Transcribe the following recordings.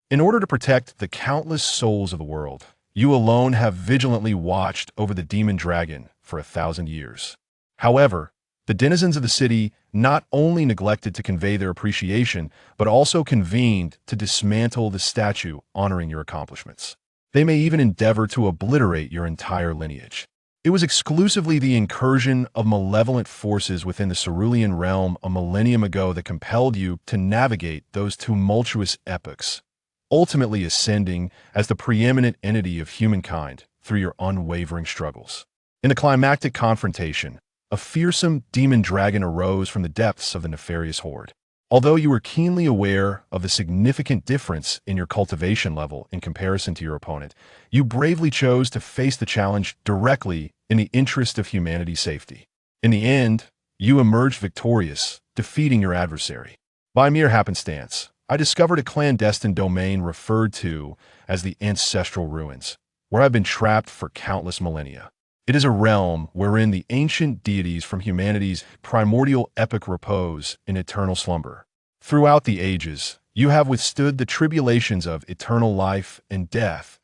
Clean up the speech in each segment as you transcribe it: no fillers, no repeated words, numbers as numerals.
In order to protect the countless souls of the world, you alone have vigilantly watched over the demon dragon for 1,000 years. However, the denizens of the city not only neglected to convey their appreciation, but also convened to dismantle the statue honoring your accomplishments. They may even endeavor to obliterate your entire lineage. It was exclusively the incursion of malevolent forces within the Cerulean realm a millennium ago that compelled you to navigate those tumultuous epochs, ultimately ascending as the preeminent entity of humankind through your unwavering struggles. In the climactic confrontation, a fearsome demon dragon arose from the depths of the nefarious horde. Although you were keenly aware of the significant difference in your cultivation level in comparison to your opponent, you bravely chose to face the challenge directly in the interest of humanity's safety. In the end, you emerged victorious, defeating your adversary. By mere happenstance, I discovered a clandestine domain referred to as the Ancestral Ruins, where I've been trapped for countless millennia. It is a realm wherein the ancient deities from humanity's primordial epoch repose in eternal slumber. Throughout the ages, you have withstood the tribulations of eternal life and death,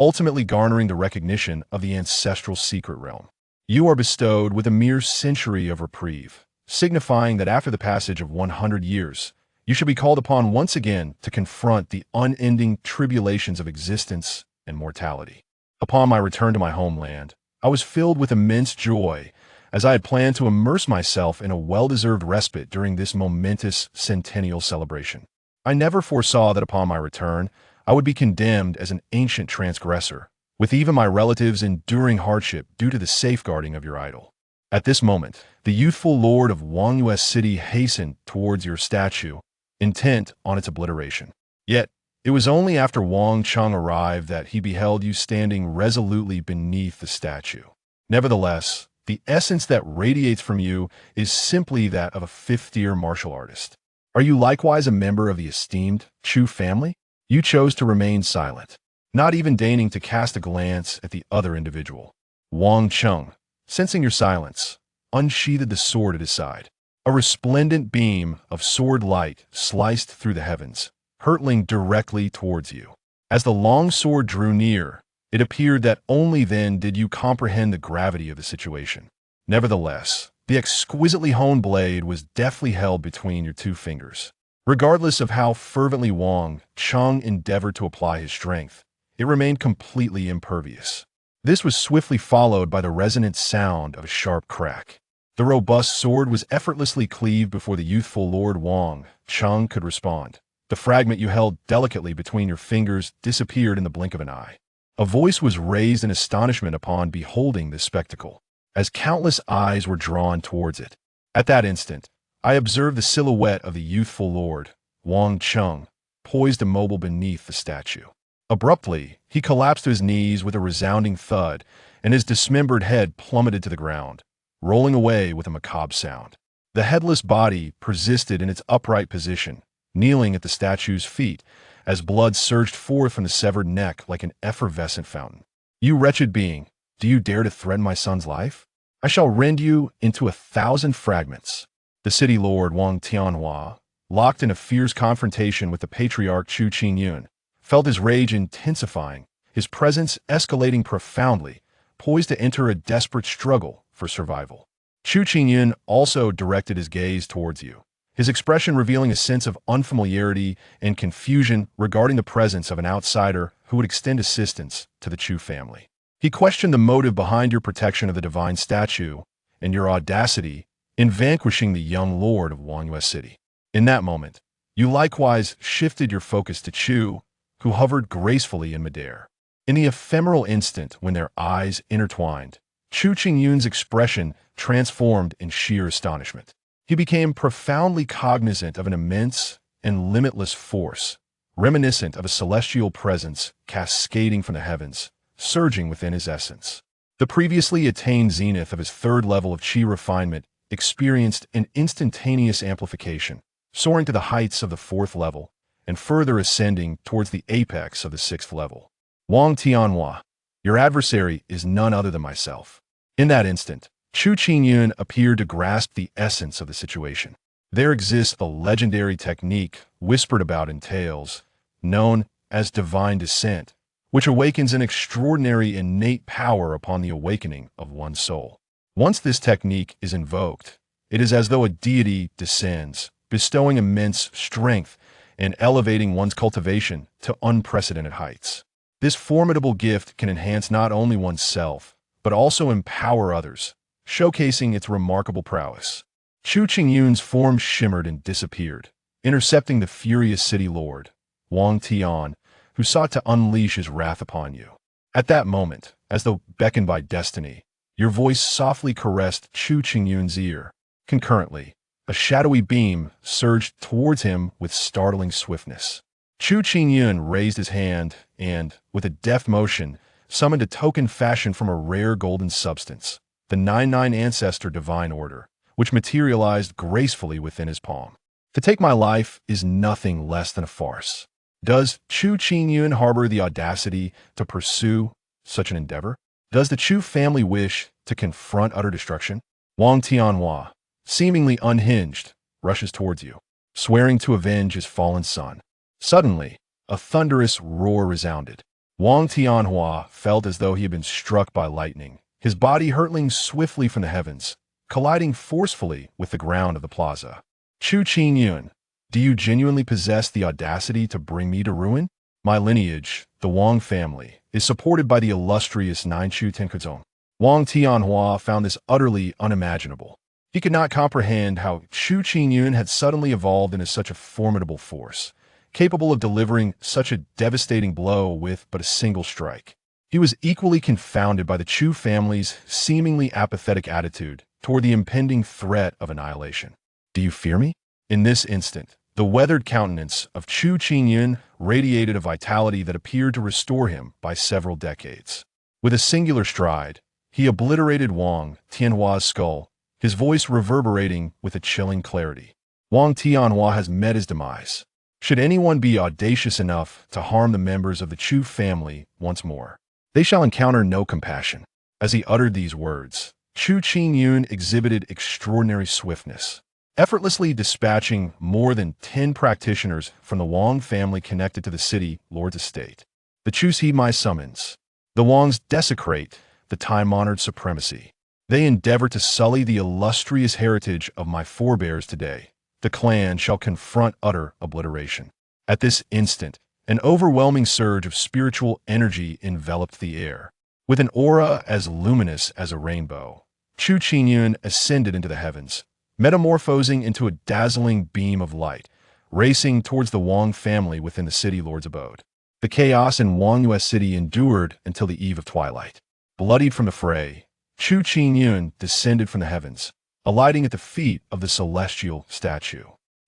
ultimately garnering the recognition of the ancestral secret realm. You are bestowed with a mere century of reprieve, signifying that after the passage of 100 years, you shall be called upon once again to confront the unending tribulations of existence and mortality. Upon my return to my homeland, I was filled with immense joy, as I had planned to immerse myself in a well-deserved respite during this momentous centennial celebration. I never foresaw that upon my return, I would be condemned as an ancient transgressor, with even my relatives enduring hardship due to the safeguarding of your idol. At this moment, the youthful lord of Wangyue City hastened towards your statue, intent on its obliteration. Yet, it was only after Wang Cheng arrived that he beheld you standing resolutely beneath the statue. Nevertheless, the essence that radiates from you is simply that of a fifth-tier martial artist. Are you likewise a member of the esteemed Chu family? You chose to remain silent, not even deigning to cast a glance at the other individual. Wang Cheng, sensing your silence, unsheathed the sword at his side. A resplendent beam of sword light sliced through the heavens, hurtling directly towards you. As the long sword drew near, it appeared that only then did you comprehend the gravity of the situation. Nevertheless, the exquisitely honed blade was deftly held between your two fingers. Regardless of how fervently Wang Cheng endeavored to apply his strength, it remained completely impervious. This was swiftly followed by the resonant sound of a sharp crack. The robust sword was effortlessly cleaved before the youthful Lord Wang Cheng could respond. The fragment you held delicately between your fingers disappeared in the blink of an eye. A voice was raised in astonishment upon beholding this spectacle, as countless eyes were drawn towards it. At that instant, I observed the silhouette of the youthful lord, Wang Cheng, poised immobile beneath the statue. Abruptly, he collapsed to his knees with a resounding thud, and his dismembered head plummeted to the ground, rolling away with a macabre sound. The headless body persisted in its upright position, kneeling at the statue's feet, as blood surged forth from the severed neck like an effervescent fountain. You wretched being, do you dare to threaten my son's life? I shall rend you into 1,000 fragments. The city lord Wang Tianhua, locked in a fierce confrontation with the patriarch Chu Qingyun, felt his rage intensifying, his presence escalating profoundly, poised to enter a desperate struggle for survival. Chu Qingyun also directed his gaze towards you, his expression revealing a sense of unfamiliarity and confusion regarding the presence of an outsider who would extend assistance to the Chu family. He questioned the motive behind your protection of the divine statue and your audacity in vanquishing the young lord of Wangyue City. In that moment, you likewise shifted your focus to Chu, who hovered gracefully in midair. In the ephemeral instant when their eyes intertwined, Chu Qingyun's expression transformed in sheer astonishment. He became profoundly cognizant of an immense and limitless force, reminiscent of a celestial presence cascading from the heavens, surging within his essence. The previously attained zenith of his third level of qi refinement experienced an instantaneous amplification, soaring to the heights of the fourth level and further ascending towards the apex of the sixth level. Wang Tianhua, your adversary is none other than myself. In that instant, Chu Qingyun appeared to grasp the essence of the situation. There exists a legendary technique whispered about in tales, known as divine descent, which awakens an extraordinary innate power upon the awakening of one's soul. Once this technique is invoked, it is as though a deity descends, bestowing immense strength and elevating one's cultivation to unprecedented heights. This formidable gift can enhance not only oneself, but also empower others, showcasing its remarkable prowess. Chu Qingyun's form shimmered and disappeared, intercepting the furious city lord, Wang Tian, who sought to unleash his wrath upon you. At that moment, as though beckoned by destiny, your voice softly caressed Chu Qingyun's ear. Concurrently, a shadowy beam surged towards him with startling swiftness. Chu Qingyun raised his hand and, with a deft motion, summoned a token fashioned from a rare golden substance, the 99 Ancestor Divine Order, which materialized gracefully within his palm. To take my life is nothing less than a farce. Does Chu Qingyun harbor the audacity to pursue such an endeavor? Does the Chu family wish to confront utter destruction? Wang Tianhua, seemingly unhinged, rushes towards you, swearing to avenge his fallen son. Suddenly, a thunderous roar resounded. Wang Tianhua felt as though he had been struck by lightning, his body hurtling swiftly from the heavens, colliding forcefully with the ground of the plaza. Chu Qingyun, do you genuinely possess the audacity to bring me to ruin? My lineage, the Wang family, is supported by the illustrious Nine Chu Tenkuzong. Wang Tianhua found this utterly unimaginable. He could not comprehend how Chu Qingyun had suddenly evolved into such a formidable force, capable of delivering such a devastating blow with but a single strike. He was equally confounded by the Chu family's seemingly apathetic attitude toward the impending threat of annihilation. Do you fear me? In this instant, the weathered countenance of Chu Qingyun radiated a vitality that appeared to restore him by several decades. With a singular stride, he obliterated Wang Tianhua's skull, his voice reverberating with a chilling clarity. Wang Tianhua has met his demise. Should anyone be audacious enough to harm the members of the Chu family once more, they shall encounter no compassion. As he uttered these words, Chu Qingyun exhibited extraordinary swiftness, effortlessly dispatching more than 10 practitioners from the Wang family connected to the city lord's estate. The Chus heed my summons. The Wangs desecrate the time-honored supremacy. They endeavor to sully the illustrious heritage of my forebears today. The clan shall confront utter obliteration. At this instant, an overwhelming surge of spiritual energy enveloped the air. With an aura as luminous as a rainbow, Chu Qingyun ascended into the heavens, metamorphosing into a dazzling beam of light, racing towards the Wang family within the city lord's abode. The chaos in Wangyue City endured until the eve of twilight. Bloodied from the fray, Chu Qingyun descended from the heavens, alighting at the feet of the celestial statue.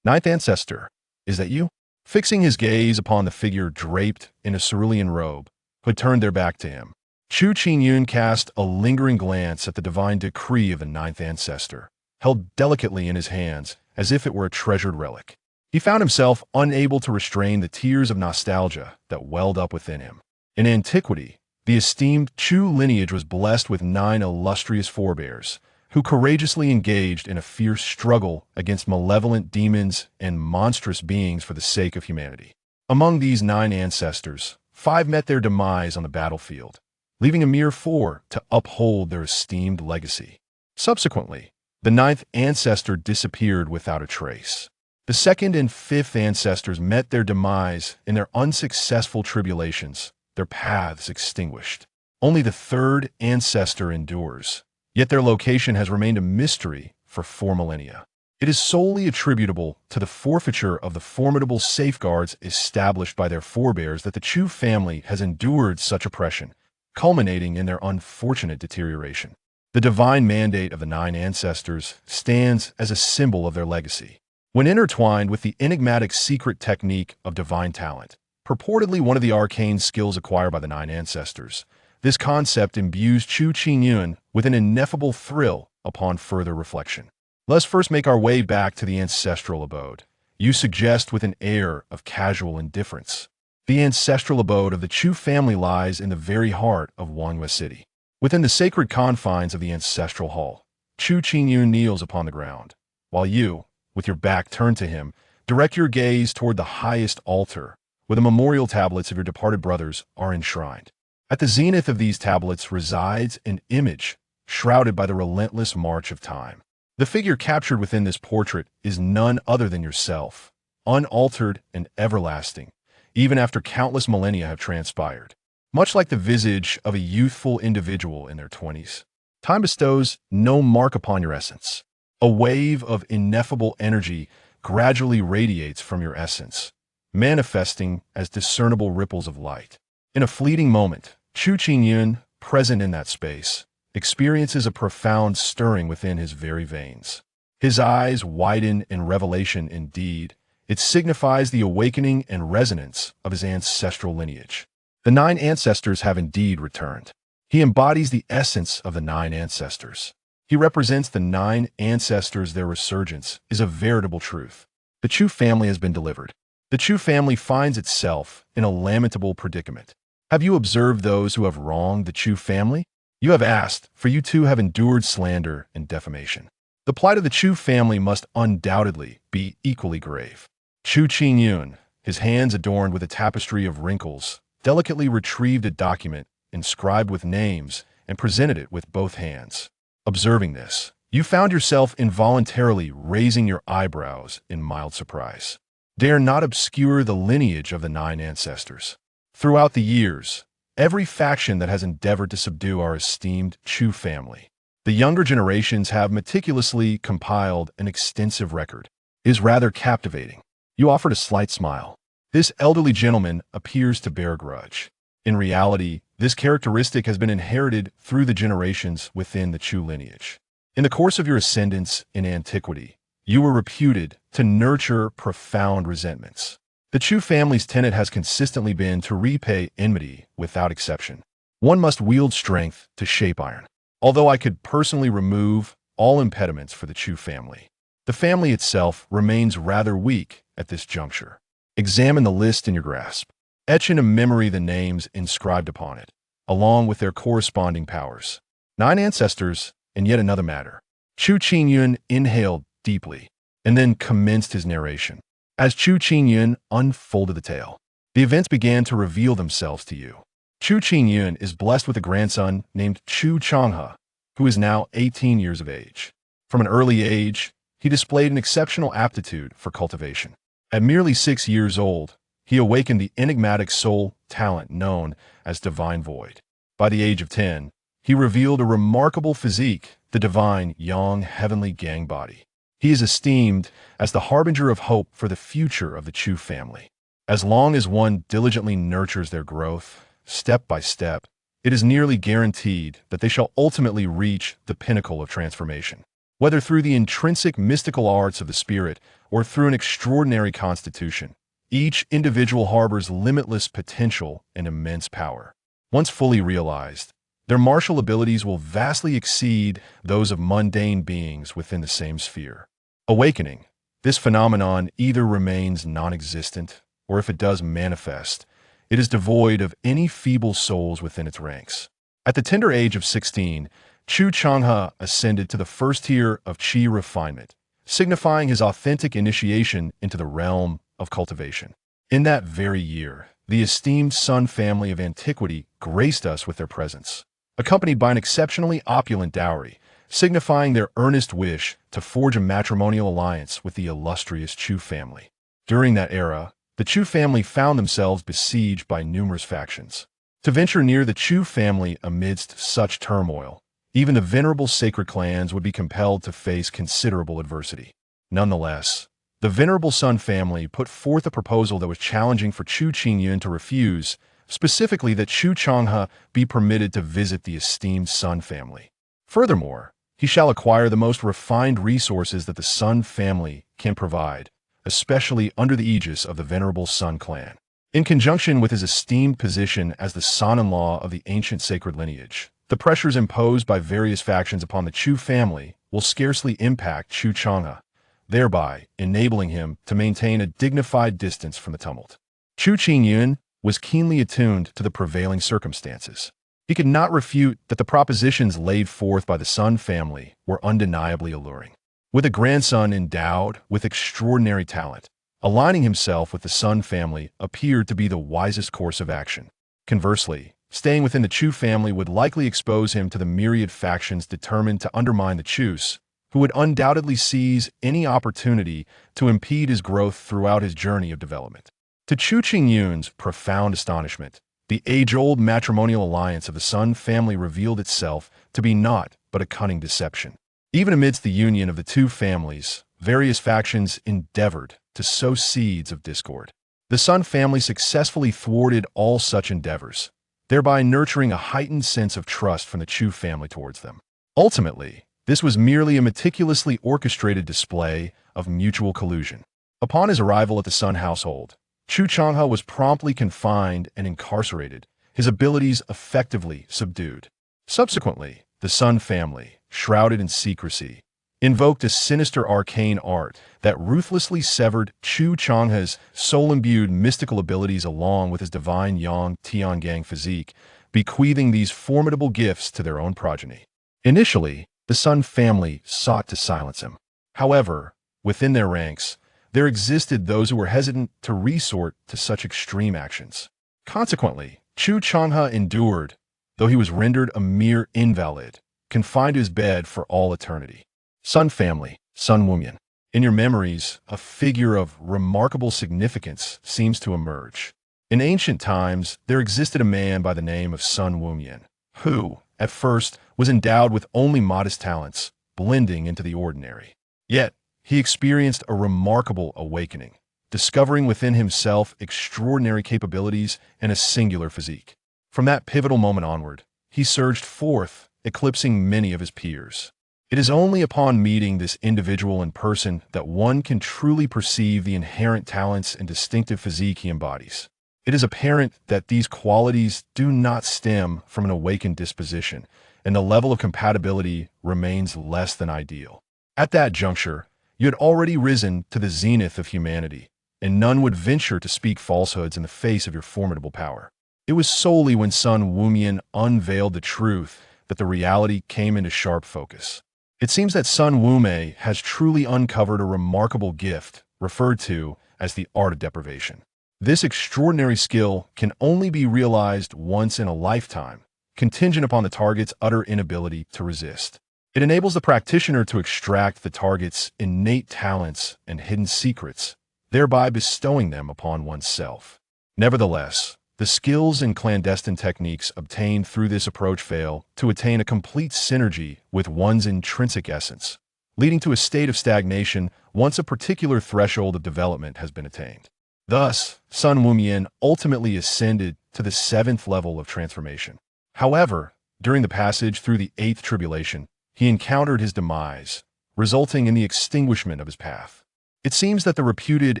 Ninth Ancestor, is that you? Fixing his gaze upon the figure draped in a cerulean robe, who had turned their back to him, Chu Qingyun cast a lingering glance at the divine decree of the Ninth Ancestor, held delicately in his hands as if it were a treasured relic. He found himself unable to restrain the tears of nostalgia that welled up within him. In antiquity, the esteemed Chu lineage was blessed with 9 illustrious forebears, who courageously engaged in a fierce struggle against malevolent demons and monstrous beings for the sake of humanity. Among these 9 ancestors, 5 met their demise on the battlefield, leaving a mere 4 to uphold their esteemed legacy. Subsequently, the 9th ancestor disappeared without a trace. The 2nd and 5th ancestors met their demise in their unsuccessful tribulations, their paths extinguished. Only the 3rd ancestor endures, yet their location has remained a mystery for 4 millennia. It is solely attributable to the forfeiture of the formidable safeguards established by their forebears that the Chu family has endured such oppression, culminating in their unfortunate deterioration. The divine mandate of the 9 ancestors stands as a symbol of their legacy. When intertwined with the enigmatic secret technique of divine talent, purportedly one of the arcane skills acquired by the 9 ancestors, this concept imbues Chu Qingyun with an ineffable thrill upon further reflection. Let's first make our way back to the ancestral abode. You suggest with an air of casual indifference. The ancestral abode of the Chu family lies in the very heart of Wangyue City. Within the sacred confines of the ancestral hall, Chu Qingyun kneels upon the ground, while you, with your back turned to him, direct your gaze toward the highest altar, where the memorial tablets of your departed brothers are enshrined. At the zenith of these tablets resides an image shrouded by the relentless march of time. The figure captured within this portrait is none other than yourself, unaltered and everlasting, even after countless millennia have transpired. Much like the visage of a youthful individual in their 20s, time bestows no mark upon your essence. A wave of ineffable energy gradually radiates from your essence, manifesting as discernible ripples of light. In a fleeting moment, Chu Qingyun, present in that space, experiences a profound stirring within his very veins. His eyes widen in revelation indeed. It signifies the awakening and resonance of his ancestral lineage. The 9 ancestors have indeed returned. He embodies the essence of the 9 ancestors. He represents the 9 ancestors. Their resurgence is a veritable truth. The Chu family has been delivered. The Chu family finds itself in a lamentable predicament. Have you observed those who have wronged the Chu family? You have asked, for you too have endured slander and defamation. The plight of the Chu family must undoubtedly be equally grave. Chu Qingyun, his hands adorned with a tapestry of wrinkles, delicately retrieved a document inscribed with names and presented it with both hands. Observing this, you found yourself involuntarily raising your eyebrows in mild surprise. Dare not obscure the lineage of the 9 ancestors. Throughout the years, every faction that has endeavored to subdue our esteemed Chu family, the younger generations have meticulously compiled an extensive record. It is rather captivating. You offered a slight smile. This elderly gentleman appears to bear a grudge. In reality, this characteristic has been inherited through the generations within the Chu lineage. In the course of your ascendance in antiquity, you were reputed to nurture profound resentments. The Chu family's tenet has consistently been to repay enmity without exception. One must wield strength to shape iron. Although I could personally remove all impediments for the Chu family, the family itself remains rather weak at this juncture. Examine the list in your grasp. Etch into memory the names inscribed upon it, along with their corresponding powers. 9 ancestors, and yet another matter. Chu Qingyun inhaled deeply, and then commenced his narration. As Chu Qingyun unfolded the tale, the events began to reveal themselves to you. Chu Qingyun is blessed with a grandson named Chu Changhe, who is now 18 years of age. From an early age, he displayed an exceptional aptitude for cultivation. At merely 6 years old, he awakened the enigmatic soul talent known as Divine Void. By the age of 10, he revealed a remarkable physique, the divine Yang heavenly gang body. He is esteemed as the harbinger of hope for the future of the Chu family. As long as one diligently nurtures their growth, step by step, it is nearly guaranteed that they shall ultimately reach the pinnacle of transformation. Whether through the intrinsic mystical arts of the spirit or through an extraordinary constitution, each individual harbors limitless potential and immense power. Once fully realized, their martial abilities will vastly exceed those of mundane beings within the same sphere. Awakening, this phenomenon either remains non-existent, or if it does manifest, it is devoid of any feeble souls within its ranks. At the tender age of 16, Chu Changhe ascended to the first tier of Qi refinement, signifying his authentic initiation into the realm of cultivation. In that very year, the esteemed Sun family of antiquity graced us with their presence, accompanied by an exceptionally opulent dowry, signifying their earnest wish to forge a matrimonial alliance with the illustrious Chu family. During that era, the Chu family found themselves besieged by numerous factions. To venture near the Chu family amidst such turmoil, even the venerable sacred clans would be compelled to face considerable adversity. Nonetheless, the venerable Sun family put forth a proposal that was challenging for Chu Qingyun to refuse, specifically that Chu Changhe be permitted to visit the esteemed Sun family. Furthermore, he shall acquire the most refined resources that the Sun family can provide, especially under the aegis of the venerable Sun clan. In conjunction with his esteemed position as the son-in-law of the ancient sacred lineage, the pressures imposed by various factions upon the Chu family will scarcely impact Chu Changhe, thereby enabling him to maintain a dignified distance from the tumult. Chu Qingyun was keenly attuned to the prevailing circumstances. He could not refute that the propositions laid forth by the Sun family were undeniably alluring. With a grandson endowed with extraordinary talent, Aligning himself with the Sun family appeared to be the wisest course of action. Conversely, staying within the Chu family would likely expose him to the myriad factions determined to undermine the Chus, who would undoubtedly seize any opportunity to impede his growth throughout his journey of development. To Chu Qingyun's profound astonishment, the age-old matrimonial alliance of the Sun family revealed itself to be naught but a cunning deception. Even amidst the union of the two families, various factions endeavored to sow seeds of discord. The Sun family successfully thwarted all such endeavors, thereby nurturing a heightened sense of trust from the Chu family towards them. Ultimately, this was merely a meticulously orchestrated display of mutual collusion. Upon his arrival at the Sun household, Chu Changhe was promptly confined and incarcerated, his abilities effectively subdued. Subsequently, the Sun family, shrouded in secrecy, invoked a sinister arcane art that ruthlessly severed Chu Changhe's soul-imbued mystical abilities along with his divine Yang Tiangang physique, bequeathing these formidable gifts to their own progeny. Initially, the Sun family sought to silence him. However, within their ranks, there existed those who were hesitant to resort to such extreme actions. Consequently, Chu Changhe endured, though he was rendered a mere invalid, confined to his bed for all eternity. Sun family, Sun Wumyan. In your memories, a figure of remarkable significance seems to emerge. In ancient times, there existed a man by the name of Sun Wumyan, who, at first, was endowed with only modest talents, blending into the ordinary. Yet, he experienced a remarkable awakening, discovering within himself extraordinary capabilities and a singular physique. From that pivotal moment onward, he surged forth, eclipsing many of his peers. It is only upon meeting this individual in person that one can truly perceive the inherent talents and distinctive physique he embodies. It is apparent that these qualities do not stem from an awakened disposition, and the level of compatibility remains less than ideal. At that juncture, you had already risen to the zenith of humanity, and none would venture to speak falsehoods in the face of your formidable power. It was solely when Sun Wumyan unveiled the truth that the reality came into sharp focus. It seems that Sun Wume has truly uncovered a remarkable gift, referred to as the art of deprivation. This extraordinary skill can only be realized once in a lifetime, contingent upon the target's utter inability to resist. It enables the practitioner to extract the target's innate talents and hidden secrets, thereby bestowing them upon oneself. Nevertheless, the skills and clandestine techniques obtained through this approach fail to attain a complete synergy with one's intrinsic essence, leading to a state of stagnation once a particular threshold of development has been attained. Thus, Sun Wumyan ultimately ascended to the 7th level of transformation. However, during the passage through the 8th tribulation, he encountered his demise, resulting in the extinguishment of his path. It seems that the reputed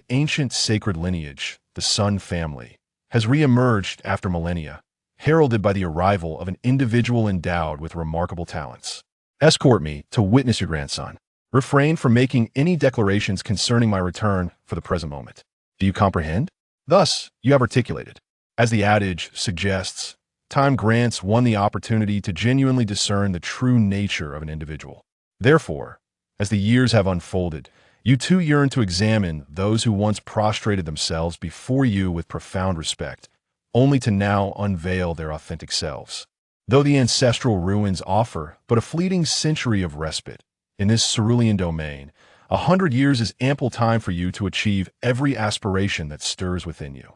ancient sacred lineage, the Sun family, has re-emerged after millennia, heralded by the arrival of an individual endowed with remarkable talents. Escort me to witness your grandson. Refrain from making any declarations concerning my return for the present moment. Do you comprehend? Thus, you have articulated. As the adage suggests, time grants one the opportunity to genuinely discern the true nature of an individual. Therefore, as the years have unfolded, you too yearn to examine those who once prostrated themselves before you with profound respect, only to now unveil their authentic selves. Though the ancestral ruins offer but a fleeting century of respite, in this cerulean domain, 100 years is ample time for you to achieve every aspiration that stirs within you.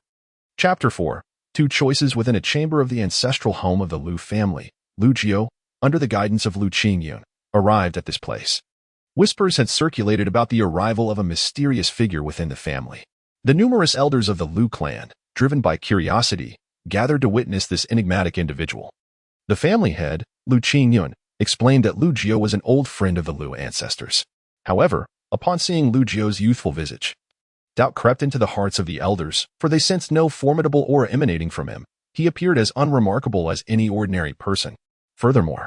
Chapter 4. Two choices within a chamber of the ancestral home of the Lu family. Lu Jiu, under the guidance of Lu Qingyun, arrived at this place. Whispers had circulated about the arrival of a mysterious figure within the family. The numerous elders of the Lu clan, driven by curiosity, gathered to witness this enigmatic individual. The family head, Lu Qingyun, explained that Lu Jiu was an old friend of the Lu ancestors. However, upon seeing Lu Jiu's youthful visage, doubt crept into the hearts of the elders, for they sensed no formidable aura emanating from him. He appeared as unremarkable as any ordinary person. Furthermore,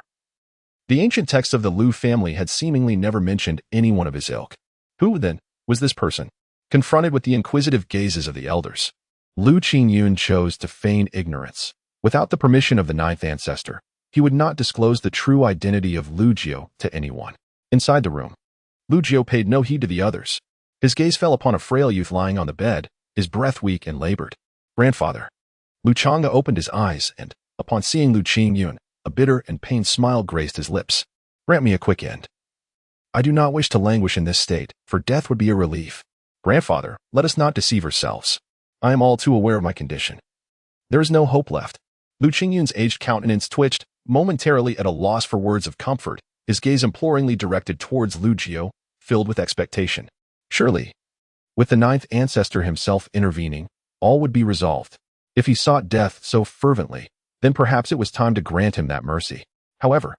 the ancient texts of the Lu family had seemingly never mentioned anyone of his ilk. Who, then, was this person? Confronted with the inquisitive gazes of the elders, Lu Qingyun chose to feign ignorance. Without the permission of the 9th ancestor, he would not disclose the true identity of Lu Jiu to anyone. Inside the room, Lu Jiu paid no heed to the others. His gaze fell upon a frail youth lying on the bed, his breath weak and labored. "Grandfather." Lu Chang'e opened his eyes, and, upon seeing Lu Qingyun, a bitter and pained smile graced his lips. "Grant me a quick end. I do not wish to languish in this state, for death would be a relief. Grandfather, let us not deceive ourselves. I am all too aware of my condition. There is no hope left." Lu Qingyun's aged countenance twitched, momentarily at a loss for words of comfort, his gaze imploringly directed towards Lu Jiao, filled with expectation. Surely, with the ninth ancestor himself intervening, all would be resolved. If he sought death so fervently, then perhaps it was time to grant him that mercy. However,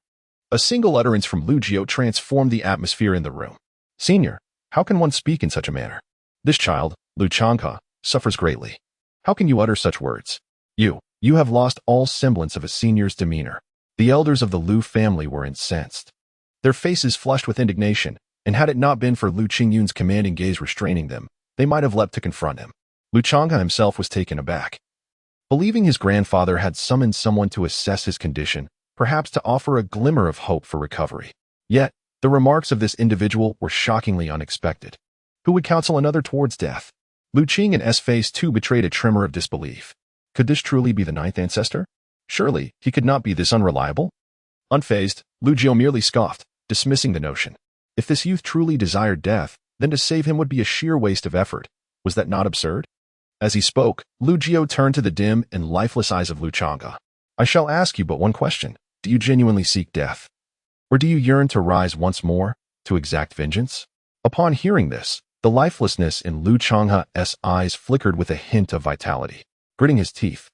a single utterance from Lu Jiao transformed the atmosphere in the room. "Senior, how can one speak in such a manner? This child, Lu Chang'e, suffers greatly. How can you utter such words? You have lost all semblance of a senior's demeanor." The elders of the Lu family were incensed. Their faces flushed with indignation, and had it not been for Lu Qingyun's commanding gaze restraining them, they might have leapt to confront him. Lu Chang'e himself was taken aback. Believing his grandfather had summoned someone to assess his condition, perhaps to offer a glimmer of hope for recovery. Yet, the remarks of this individual were shockingly unexpected. Who would counsel another towards death? Lu Qingyun's face too betrayed a tremor of disbelief. Could this truly be the ninth ancestor? Surely, he could not be this unreliable? Unfazed, Lu Jiao merely scoffed, dismissing the notion. If this youth truly desired death, then to save him would be a sheer waste of effort. Was that not absurd? As he spoke, Lu Jiao turned to the dim and lifeless eyes of Lu Chang'e. "I shall ask you but one question. Do you genuinely seek death? Or do you yearn to rise once more, to exact vengeance?" Upon hearing this, the lifelessness in Lu Chang'e's eyes flickered with a hint of vitality. Gritting his teeth,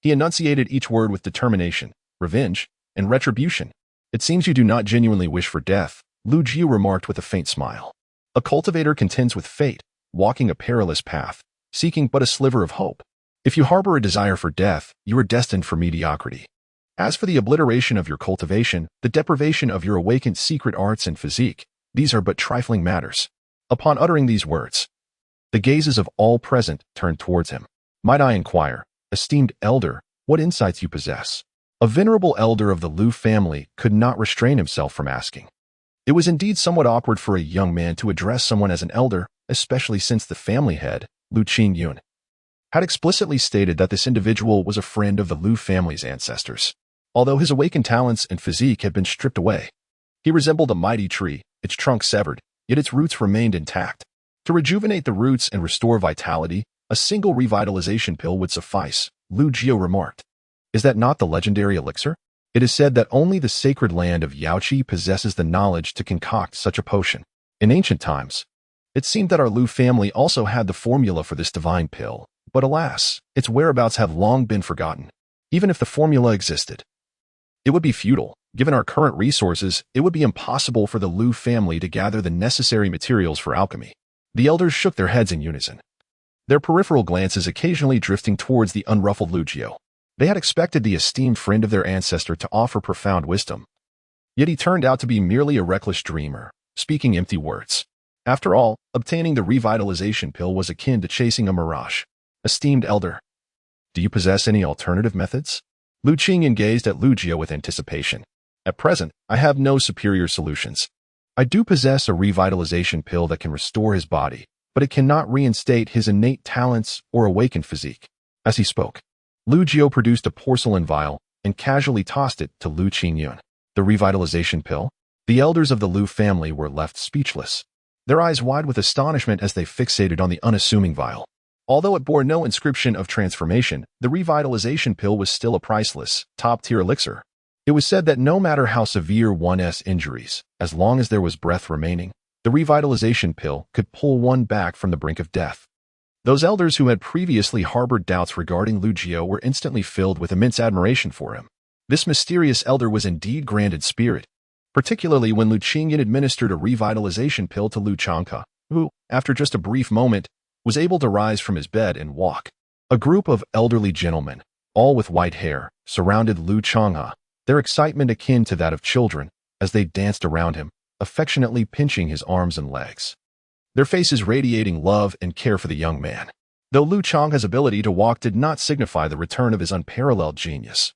he enunciated each word with determination, revenge, and retribution. "It seems you do not genuinely wish for death," Lu Jiao remarked with a faint smile. "A cultivator contends with fate, walking a perilous path, seeking but a sliver of hope. If you harbor a desire for death, you are destined for mediocrity. As for the obliteration of your cultivation, the deprivation of your awakened secret arts and physique, these are but trifling matters." Upon uttering these words, the gazes of all present turned towards him. "Might I inquire, esteemed elder, what insights you possess?" A venerable elder of the Lu family could not restrain himself from asking. It was indeed somewhat awkward for a young man to address someone as an elder, especially since the family head, Lu Qingyun, had explicitly stated that this individual was a friend of the Lu family's ancestors. Although his awakened talents and physique had been stripped away, he resembled a mighty tree, its trunk severed, yet its roots remained intact. To rejuvenate the roots and restore vitality, a single revitalization pill would suffice, Lu Jiao remarked. "Is that not the legendary elixir? It is said that only the sacred land of Yaoqi possesses the knowledge to concoct such a potion. In ancient times, it seemed that our Lu family also had the formula for this divine pill, but alas, its whereabouts have long been forgotten. Even if the formula existed, it would be futile. Given our current resources, it would be impossible for the Lu family to gather the necessary materials for alchemy." The elders shook their heads in unison, their peripheral glances occasionally drifting towards the unruffled Lu Jiao. They had expected the esteemed friend of their ancestor to offer profound wisdom. Yet he turned out to be merely a reckless dreamer, speaking empty words. After all, obtaining the revitalization pill was akin to chasing a mirage. "Esteemed elder, do you possess any alternative methods?" Lu Qingyun gazed at Lu Jiao with anticipation. "At present, I have no superior solutions. I do possess a revitalization pill that can restore his body, but it cannot reinstate his innate talents or awakened physique." As he spoke, Lu Jiao produced a porcelain vial and casually tossed it to Lu Qingyun. The revitalization pill? The elders of the Lu family were left speechless, their eyes wide with astonishment as they fixated on the unassuming vial. Although it bore no inscription of transformation, the revitalization pill was still a priceless, top-tier elixir. It was said that no matter how severe one's injuries, as long as there was breath remaining, the revitalization pill could pull one back from the brink of death. Those elders who had previously harbored doubts regarding Lu Jiao were instantly filled with immense admiration for him. This mysterious elder was indeed grand in spirit, particularly when Lu Qingyun administered a revitalization pill to Lu Chang'e, who, after just a brief moment, was able to rise from his bed and walk. A group of elderly gentlemen, all with white hair, surrounded Lu Chang'e, their excitement akin to that of children, as they danced around him, affectionately pinching his arms and legs, their faces radiating love and care for the young man. Though Lu Chang'e's ability to walk did not signify the return of his unparalleled genius,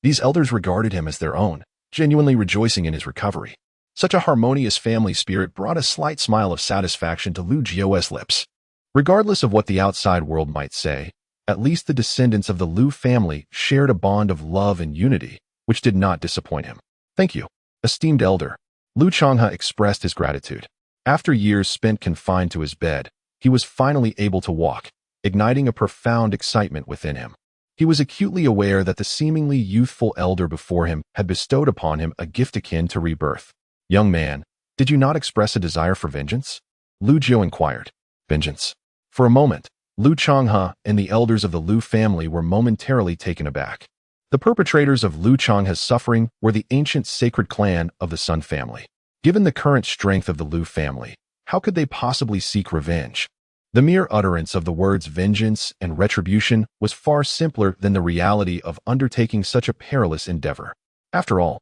these elders regarded him as their own, genuinely rejoicing in his recovery. Such a harmonious family spirit brought a slight smile of satisfaction to Lu Jio's lips. Regardless of what the outside world might say, at least the descendants of the Lu family shared a bond of love and unity, which did not disappoint him. Thank you, esteemed elder. Lu Changhe expressed his gratitude. After years spent confined to his bed, he was finally able to walk, igniting a profound excitement within him. He was acutely aware that the seemingly youthful elder before him had bestowed upon him a gift akin to rebirth. Young man, did you not express a desire for vengeance? Lu Jiu inquired. Vengeance. For a moment, Lu Changhe and the elders of the Lu family were momentarily taken aback. The perpetrators of Lu Changhe's suffering were the ancient sacred clan of the Sun family. Given the current strength of the Lu family, how could they possibly seek revenge? The mere utterance of the words vengeance and retribution was far simpler than the reality of undertaking such a perilous endeavor. After all,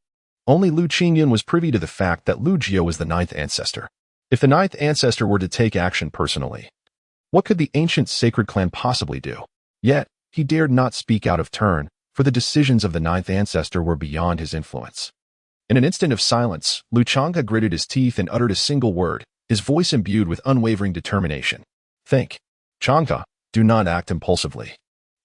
only Lu Qingyun was privy to the fact that Lu Jio was the ninth ancestor. If the ninth ancestor were to take action personally, what could the ancient sacred clan possibly do? Yet, he dared not speak out of turn, for the decisions of the ninth ancestor were beyond his influence. In an instant of silence, Lu Changhe gritted his teeth and uttered a single word, his voice imbued with unwavering determination. Think. Changhe, do not act impulsively.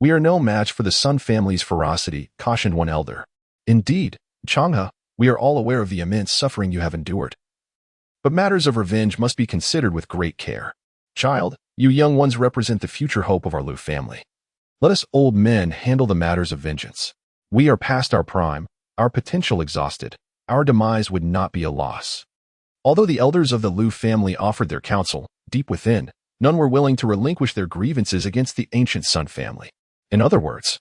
We are no match for the Sun family's ferocity, cautioned one elder. Indeed, Changhe, we are all aware of the immense suffering you have endured. But matters of revenge must be considered with great care. Child, you young ones represent the future hope of our Lu family. Let us old men handle the matters of vengeance. We are past our prime, our potential exhausted. Our demise would not be a loss. Although the elders of the Lu family offered their counsel, deep within, none were willing to relinquish their grievances against the ancient Sun family. In other words,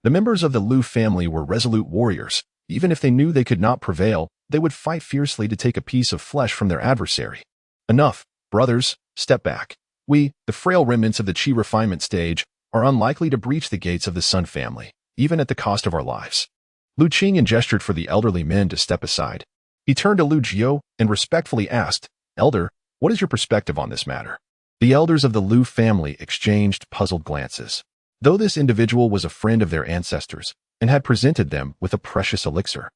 the members of the Lu family were resolute warriors. Even if they knew they could not prevail, they would fight fiercely to take a piece of flesh from their adversary. Enough, brothers, step back. We, the frail remnants of the Qi refinement stage, are unlikely to breach the gates of the Sun family, even at the cost of our lives. Lu Qingyan gestured for the elderly men to step aside. He turned to Lu Jio and respectfully asked, Elder, what is your perspective on this matter? The elders of the Lu family exchanged puzzled glances. Though this individual was a friend of their ancestors and had presented them with a precious elixir,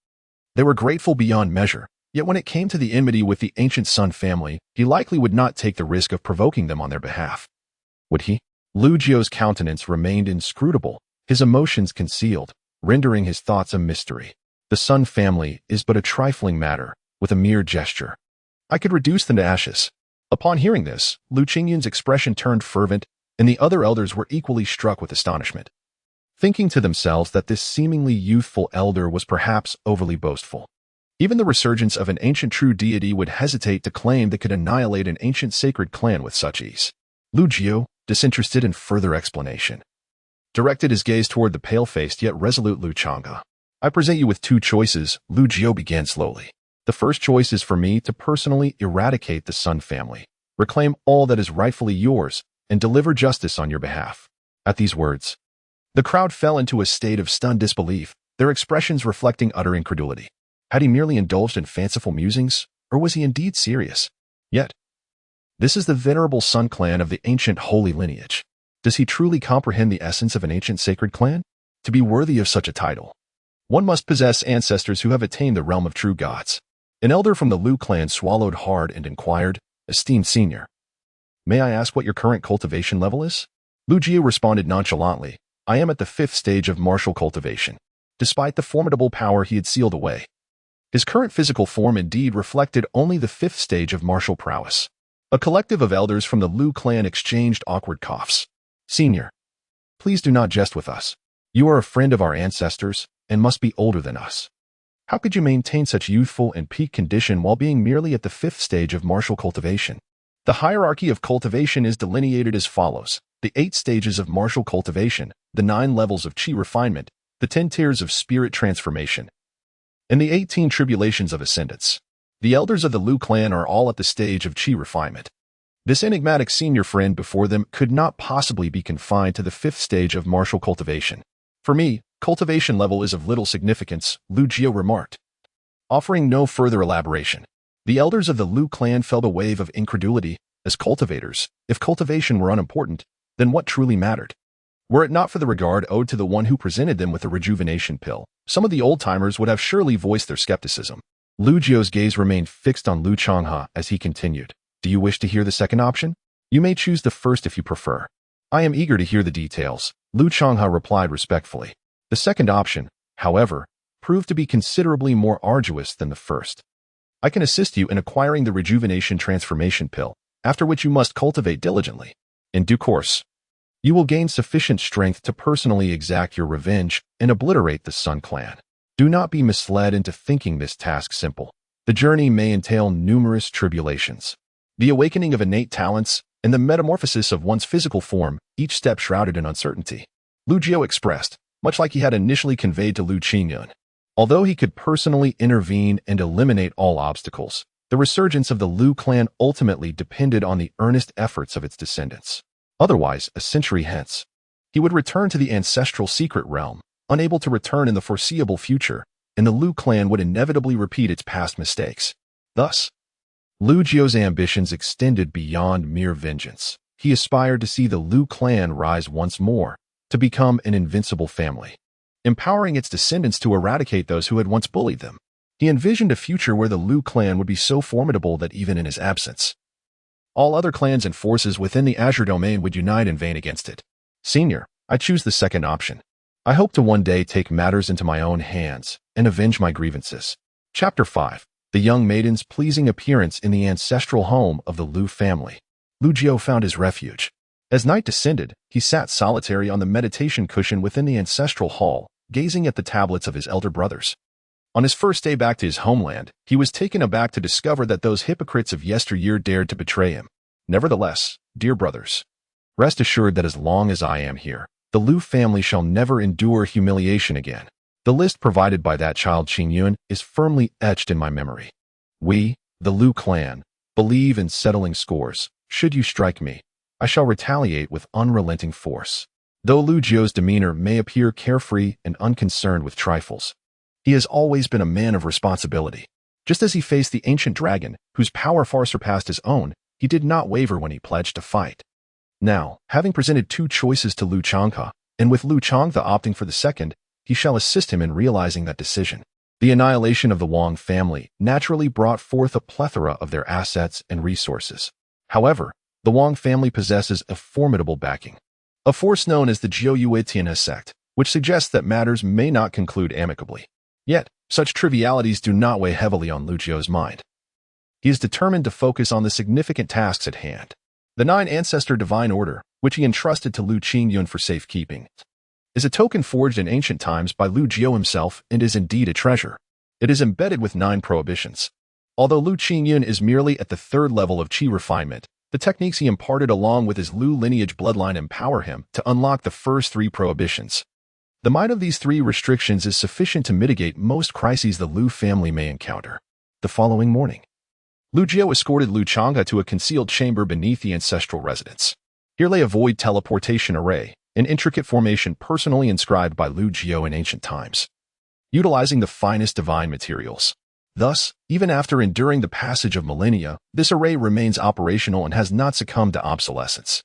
they were grateful beyond measure. Yet when it came to the enmity with the ancient Sun family, he likely would not take the risk of provoking them on their behalf. Would he? Lu Jio's countenance remained inscrutable, his emotions concealed, rendering his thoughts a mystery. The Sun family is but a trifling matter, with a mere gesture. I could reduce them to ashes. Upon hearing this, Lu Qingyan's expression turned fervent, and the other elders were equally struck with astonishment, thinking to themselves that this seemingly youthful elder was perhaps overly boastful. Even the resurgence of an ancient true deity would hesitate to claim they could annihilate an ancient sacred clan with such ease. Lu Jio, disinterested in further explanation, directed his gaze toward the pale-faced yet resolute Lu Changhe. I present you with two choices, Lu Jio began slowly. The first choice is for me to personally eradicate the Sun family, reclaim all that is rightfully yours, and deliver justice on your behalf. At these words, the crowd fell into a state of stunned disbelief, their expressions reflecting utter incredulity. Had he merely indulged in fanciful musings, or was he indeed serious? Yet, this is the venerable Sun clan of the ancient holy lineage. Does he truly comprehend the essence of an ancient sacred clan? To be worthy of such a title, one must possess ancestors who have attained the realm of true gods. An elder from the Lu clan swallowed hard and inquired, Esteemed senior, may I ask what your current cultivation level is? Lu Jio responded nonchalantly, I am at the 5th stage of martial cultivation. Despite the formidable power he had sealed away, his current physical form indeed reflected only the 5th stage of martial prowess. A collective of elders from the Lu clan exchanged awkward coughs. Senior, please do not jest with us. You are a friend of our ancestors and must be older than us. How could you maintain such youthful and peak condition while being merely at the 5th stage of martial cultivation? The hierarchy of cultivation is delineated as follows: the 8 stages of martial cultivation, the 9 levels of Qi refinement, the 10 tiers of spirit transformation, and the 18 tribulations of ascendance. The elders of the Lu clan are all at the stage of Qi refinement. This enigmatic senior friend before them could not possibly be confined to the 5th stage of martial cultivation. For me, cultivation level is of little significance, Lu Jio remarked, offering no further elaboration. The elders of the Lu clan felt a wave of incredulity. As cultivators, if cultivation were unimportant, then what truly mattered? Were it not for the regard owed to the one who presented them with a rejuvenation pill, some of the old-timers would have surely voiced their skepticism. Lu Jiu's gaze remained fixed on Lu Changhe as he continued. Do you wish to hear the second option? You may choose the first if you prefer. I am eager to hear the details, Lu Changhe replied respectfully. The second option, however, proved to be considerably more arduous than the first. I can assist you in acquiring the rejuvenation transformation pill, after which you must cultivate diligently. In due course, you will gain sufficient strength to personally exact your revenge and obliterate the Sun Clan. Do not be misled into thinking this task simple. The journey may entail numerous tribulations. The awakening of innate talents and the metamorphosis of one's physical form, each step shrouded in uncertainty. Lu Jiu expressed, much like he had initially conveyed to Lu Qingyun. Although he could personally intervene and eliminate all obstacles, the resurgence of the Lu clan ultimately depended on the earnest efforts of its descendants. Otherwise, a century hence, he would return to the ancestral secret realm, unable to return in the foreseeable future, and the Lu clan would inevitably repeat its past mistakes. Thus, Lu Jiu's ambitions extended beyond mere vengeance. He aspired to see the Lu clan rise once more, to become an invincible family, empowering its descendants to eradicate those who had once bullied them. He envisioned a future where the Lu clan would be so formidable that even in his absence, all other clans and forces within the Azure domain would unite in vain against it. Senior, I choose the second option. I hope to one day take matters into my own hands and avenge my grievances. Chapter 5. The young maiden's pleasing appearance in the ancestral home of the Lu family. Lu Jiu found his refuge. As night descended, he sat solitary on the meditation cushion within the ancestral hall, gazing at the tablets of his elder brothers. On his first day back to his homeland, he was taken aback to discover that those hypocrites of yesteryear dared to betray him. Nevertheless, dear brothers, rest assured that as long as I am here, the Lu family shall never endure humiliation again. The list provided by that child Qingyun is firmly etched in my memory. We, the Lu clan, believe in settling scores. Should you strike me, I shall retaliate with unrelenting force. Though Lu Jiu's demeanor may appear carefree and unconcerned with trifles, he has always been a man of responsibility. Just as he faced the ancient dragon, whose power far surpassed his own, he did not waver when he pledged to fight. Now, having presented two choices to Lu Changhe, and with Lu Changhe opting for the second, he shall assist him in realizing that decision. The annihilation of the Wang family naturally brought forth a plethora of their assets and resources. However, the Wang family possesses a formidable backing, a force known as the Jiuyuetian sect, which suggests that matters may not conclude amicably. Yet, such trivialities do not weigh heavily on Lu Jiu's mind. He is determined to focus on the significant tasks at hand. The 9 Ancestor Divine Order, which he entrusted to Lu Qingyun for safekeeping, is a token forged in ancient times by Lu Jiu himself and is indeed a treasure. It is embedded with 9 prohibitions. Although Lu Qingyun is merely at the 3rd level of qi refinement, the techniques he imparted along with his Lu lineage bloodline empower him to unlock the first 3 prohibitions. The might of these 3 restrictions is sufficient to mitigate most crises the Lu family may encounter. The following morning, Lu Jiu escorted Lu Changhe to a concealed chamber beneath the ancestral residence. Here lay a void teleportation array, an intricate formation personally inscribed by Lu Jiu in ancient times, utilizing the finest divine materials. Thus, even after enduring the passage of millennia, this array remains operational and has not succumbed to obsolescence.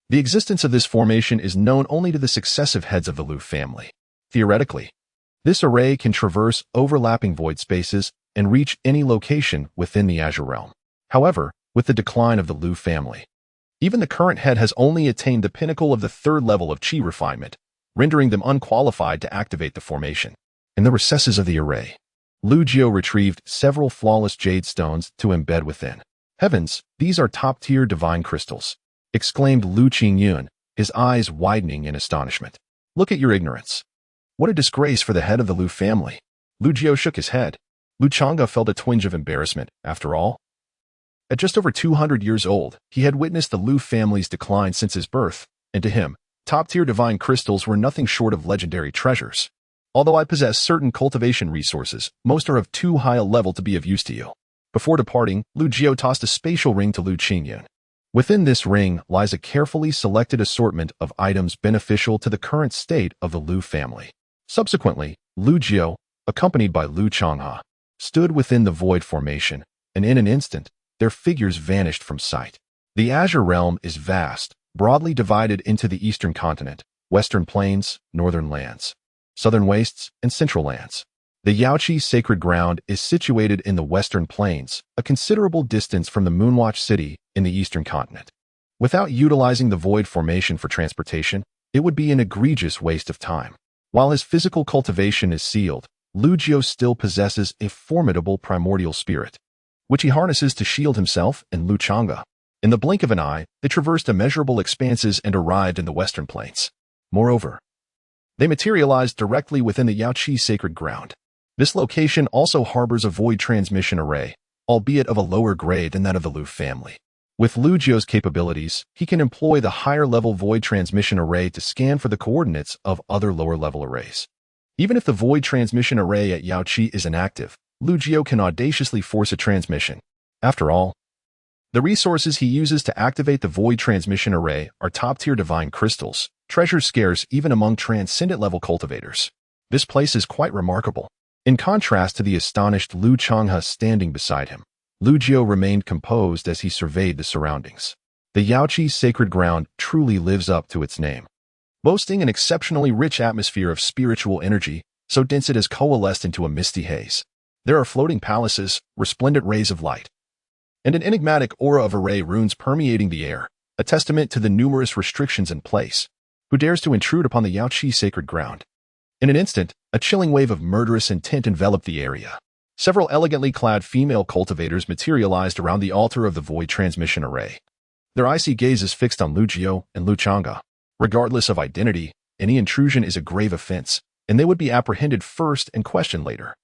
The existence of this formation is known only to the successive heads of the Lu family. Theoretically, this array can traverse overlapping void spaces and reach any location within the Azure realm. However, with the decline of the Lu family, even the current head has only attained the pinnacle of the 3rd level of qi refinement, rendering them unqualified to activate the formation. In the recesses of the array, Lu Jiu retrieved several flawless jade stones to embed within. Heavens, these are top-tier divine crystals, exclaimed Lu Qingyun, his eyes widening in astonishment. Look at your ignorance. What a disgrace for the head of the Lu family. Lu Jiu shook his head. Lu Changhe felt a twinge of embarrassment, after all. At just over 200 years old, he had witnessed the Lu family's decline since his birth, and to him, top-tier divine crystals were nothing short of legendary treasures. Although I possess certain cultivation resources, most are of too high a level to be of use to you. Before departing, Lu Jiu tossed a spatial ring to Lu Qingyun. Within this ring lies a carefully selected assortment of items beneficial to the current state of the Lu family. Subsequently, Lu Jiu, accompanied by Lu Changhe, stood within the void formation, and in an instant, their figures vanished from sight. The Azure realm is vast, broadly divided into the eastern continent, western plains, northern lands, southern wastes, and central lands. The Yaoqi sacred ground is situated in the Western Plains, a considerable distance from the Moonwatch City in the Eastern continent. Without utilizing the void formation for transportation, it would be an egregious waste of time. While his physical cultivation is sealed, Lu Jiao still possesses a formidable primordial spirit, which he harnesses to shield himself and Lu Chang'e. In the blink of an eye, they traversed immeasurable expanses and arrived in the Western Plains. Moreover, they materialized directly within the Yaoqi sacred ground. This location also harbors a void transmission array, albeit of a lower grade than that of the Lu family. With Lu Jiao's capabilities, he can employ the higher-level void transmission array to scan for the coordinates of other lower-level arrays. Even if the void transmission array at Yaoqi is inactive, Lu Jiao can audaciously force a transmission. After all, the resources he uses to activate the void transmission array are top-tier divine crystals, treasures scarce even among transcendent-level cultivators. This place is quite remarkable. In contrast to the astonished Lu Chang'e standing beside him, Lu Jiao remained composed as he surveyed the surroundings. The Yaoqi sacred ground truly lives up to its name, boasting an exceptionally rich atmosphere of spiritual energy, so dense it has coalesced into a misty haze. There are floating palaces, resplendent rays of light, and an enigmatic aura of array runes permeating the air, a testament to the numerous restrictions in place. Who dares to intrude upon the Yaoqi sacred ground? In an instant, a chilling wave of murderous intent enveloped the area. Several elegantly clad female cultivators materialized around the altar of the void transmission array. Their icy gazes fixed on Lu Jiao and Lu Chang'e. Regardless of identity, any intrusion is a grave offense, and they would be apprehended first and questioned later.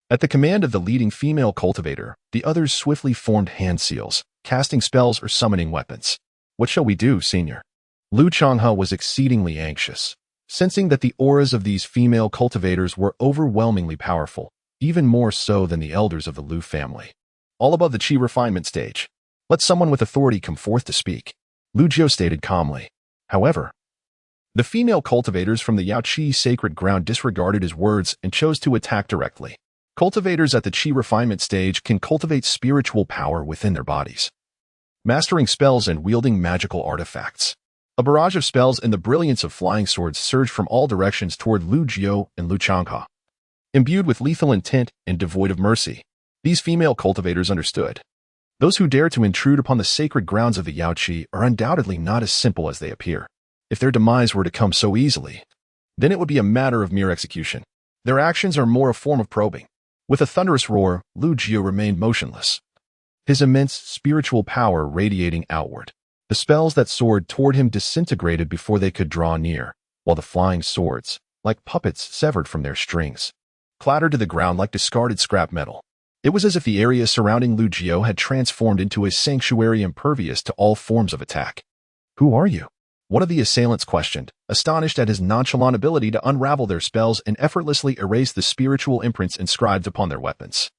At the command of the leading female cultivator, the others swiftly formed hand seals, casting spells or summoning weapons. What shall we do, senior? Lu Chang'e was exceedingly anxious, sensing that the auras of these female cultivators were overwhelmingly powerful, even more so than the elders of the Lu family. All above the Qi refinement stage. Let someone with authority come forth to speak, Lu Jiao stated calmly. However, the female cultivators from the Yaoqi sacred ground disregarded his words and chose to attack directly. Cultivators at the Qi refinement stage can cultivate spiritual power within their bodies, mastering spells and wielding magical artifacts. A barrage of spells and the brilliance of flying swords surged from all directions toward Lu Jiao and Lu Chang'e. Imbued with lethal intent and devoid of mercy, these female cultivators understood. Those who dare to intrude upon the sacred grounds of the Yaoqi are undoubtedly not as simple as they appear. If their demise were to come so easily, then it would be a matter of mere execution. Their actions are more a form of probing. With a thunderous roar, Lu Jiao remained motionless, his immense spiritual power radiating outward. The spells that soared toward him disintegrated before they could draw near, while the flying swords, like puppets severed from their strings, clattered to the ground like discarded scrap metal. It was as if the area surrounding Lu Jiao had transformed into a sanctuary impervious to all forms of attack. Who are you? One of the assailants questioned, astonished at his nonchalant ability to unravel their spells and effortlessly erase the spiritual imprints inscribed upon their weapons.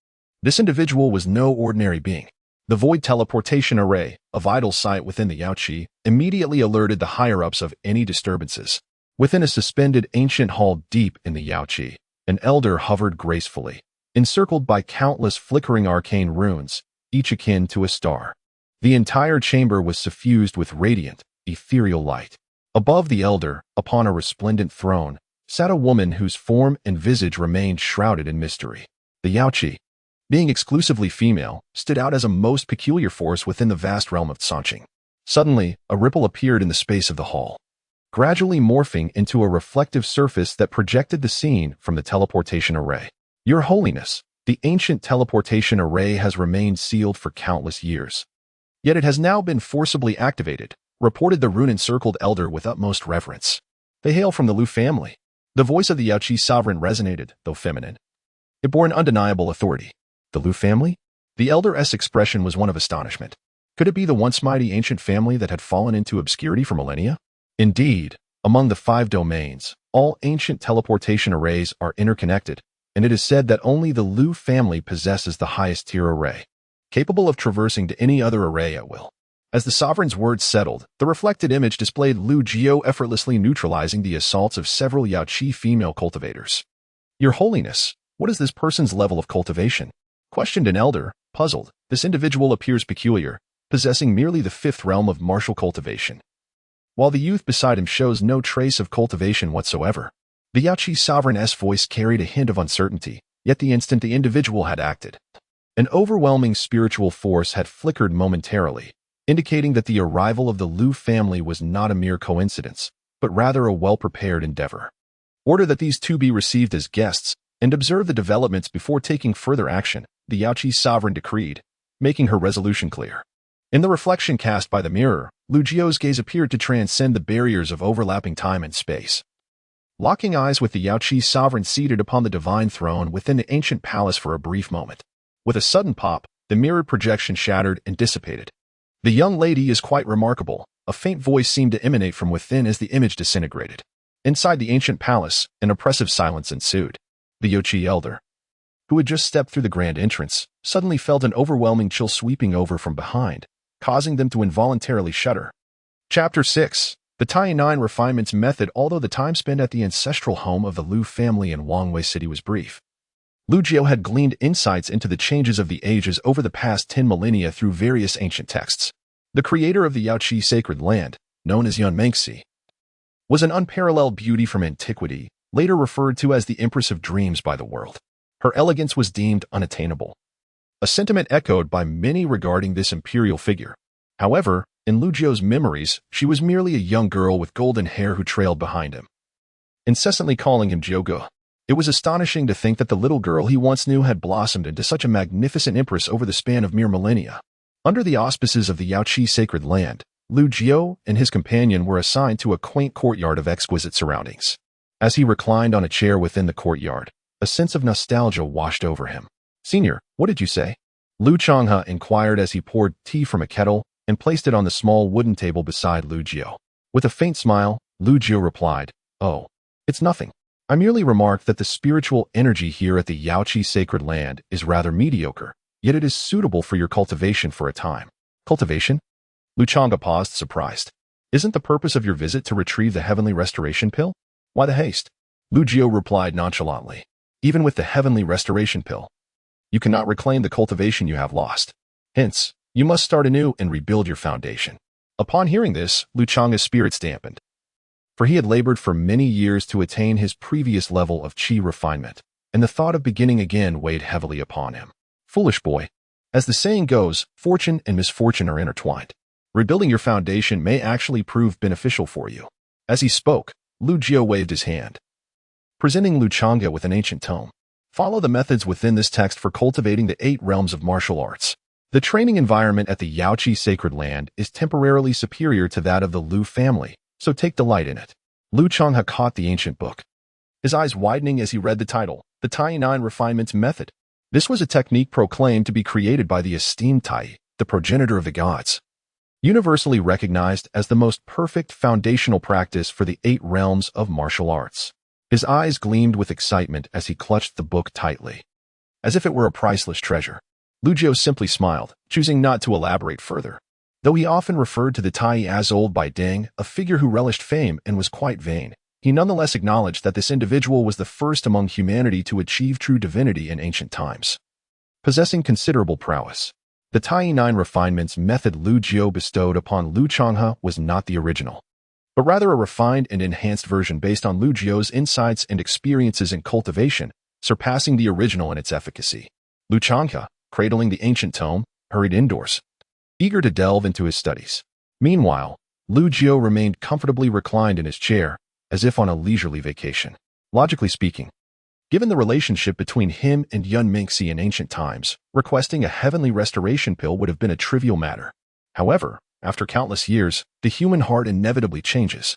This individual was no ordinary being. The void teleportation array, a vital site within the Yaoqi, immediately alerted the higher-ups of any disturbances. Within a suspended ancient hall deep in the Yaoqi, an elder hovered gracefully, encircled by countless flickering arcane runes, each akin to a star. The entire chamber was suffused with radiant, ethereal light. Above the elder, upon a resplendent throne, sat a woman whose form and visage remained shrouded in mystery. The Yaoqi, being exclusively female, stood out as a most peculiar force within the vast realm of Sanqing. Suddenly, a ripple appeared in the space of the hall, gradually morphing into a reflective surface that projected the scene from the teleportation array. Your Holiness, the ancient teleportation array has remained sealed for countless years. Yet it has now been forcibly activated, reported the rune-encircled elder with utmost reverence. They hail from the Lu family. The voice of the Yaoqi sovereign resonated, though feminine. It bore an undeniable authority. The Lu family? The elder's expression was one of astonishment. Could it be the once mighty ancient family that had fallen into obscurity for millennia? Indeed, among the 5 domains, all ancient teleportation arrays are interconnected, and it is said that only the Lu family possesses the highest tier array, capable of traversing to any other array at will. As the sovereign's words settled, the reflected image displayed Lu Jiao effortlessly neutralizing the assaults of several Yaoqi female cultivators. Your Holiness, what is this person's level of cultivation? Questioned an elder, puzzled. This individual appears peculiar, possessing merely the 5th realm of martial cultivation, while the youth beside him shows no trace of cultivation whatsoever. The Yaoqi sovereign's voice carried a hint of uncertainty, Yet the instant the individual had acted, an overwhelming spiritual force had flickered momentarily, indicating that the arrival of the Liu family was not a mere coincidence, but rather a well-prepared endeavor. Order that these two be received as guests and observe the developments before taking further action, the Yaoqi sovereign decreed, making her resolution clear. In the reflection cast by the mirror, Lu Jiao's gaze appeared to transcend the barriers of overlapping time and space. Locking eyes with the Yaoqi sovereign seated upon the divine throne within the ancient palace for a brief moment. With a sudden pop, the mirrored projection shattered and dissipated. "The young lady is quite remarkable," a faint voice seemed to emanate from within as the image disintegrated. Inside the ancient palace, an oppressive silence ensued. The Yaoqi elder, who had just stepped through the grand entrance, suddenly felt an overwhelming chill sweeping over from behind, causing them to involuntarily shudder. Chapter 6. The Tai-9 Refinements Method. Although the time spent at the ancestral home of the Liu family in Wangwei City was brief, Lu Jiao had gleaned insights into the changes of the ages over the past 10 millennia through various ancient texts. The creator of the Yaoqi sacred land, known as Yunmengxi, was an unparalleled beauty from antiquity, later referred to as the Empress of Dreams by the world. Her elegance was deemed unattainable, a sentiment echoed by many regarding this imperial figure. However, in Lu Jiao's memories, she was merely a young girl with golden hair who trailed behind him, incessantly calling him Jiaoge. It was astonishing to think that the little girl he once knew had blossomed into such a magnificent empress over the span of mere millennia. Under the auspices of the Yaoqi sacred land, Lu Jiao and his companion were assigned to a quaint courtyard of exquisite surroundings. As he reclined on a chair within the courtyard, a sense of nostalgia washed over him. "Senior, what did you say?" Lu Changhe inquired as he poured tea from a kettle and placed it on the small wooden table beside Lu Jiao. With a faint smile, Lu Jiao replied, "Oh, it's nothing. I merely remarked that the spiritual energy here at the Yaoqi sacred land is rather mediocre, yet it is suitable for your cultivation for a time." "Cultivation?" Lu Changhe paused, surprised. "Isn't the purpose of your visit to retrieve the heavenly restoration pill? Why the haste?" Lu Jiao replied nonchalantly, "Even with the heavenly restoration pill, you cannot reclaim the cultivation you have lost. Hence, you must start anew and rebuild your foundation." Upon hearing this, Lu Changhe's spirits dampened, for he had labored for many years to attain his previous level of qi refinement, and the thought of beginning again weighed heavily upon him. "Foolish boy. As the saying goes, fortune and misfortune are intertwined. Rebuilding your foundation may actually prove beneficial for you." As he spoke, Lu Jiao waved his hand, presenting Lu Changhe with an ancient tome. "Follow the methods within this text for cultivating the 8 realms of martial arts. The training environment at the Yaoqi sacred land is temporarily superior to that of the Liu family, so take delight in it." Lu Changhe caught the ancient book, his eyes widening as he read the title, The Tai-9 Refinements Method. This was a technique proclaimed to be created by the esteemed Tai, the progenitor of the gods, universally recognized as the most perfect foundational practice for the 8 realms of martial arts. His eyes gleamed with excitement as he clutched the book tightly, as if it were a priceless treasure. Lu Jiao simply smiled, choosing not to elaborate further. Though he often referred to the Tai as old by Deng, a figure who relished fame and was quite vain, he nonetheless acknowledged that this individual was the first among humanity to achieve true divinity in ancient times, possessing considerable prowess. The Tai-9 Refinements Method Lu Jiao bestowed upon Lu Changhe was not the original, but rather a refined and enhanced version based on Lu Jiao's insights and experiences in cultivation, surpassing the original in its efficacy. Lu Changhe, cradling the ancient tome, hurried indoors, eager to delve into his studies. Meanwhile, Lu Jiao remained comfortably reclined in his chair, as if on a leisurely vacation. Logically speaking, given the relationship between him and Yunmengxi in ancient times, requesting a heavenly restoration pill would have been a trivial matter. However, after countless years, the human heart inevitably changes.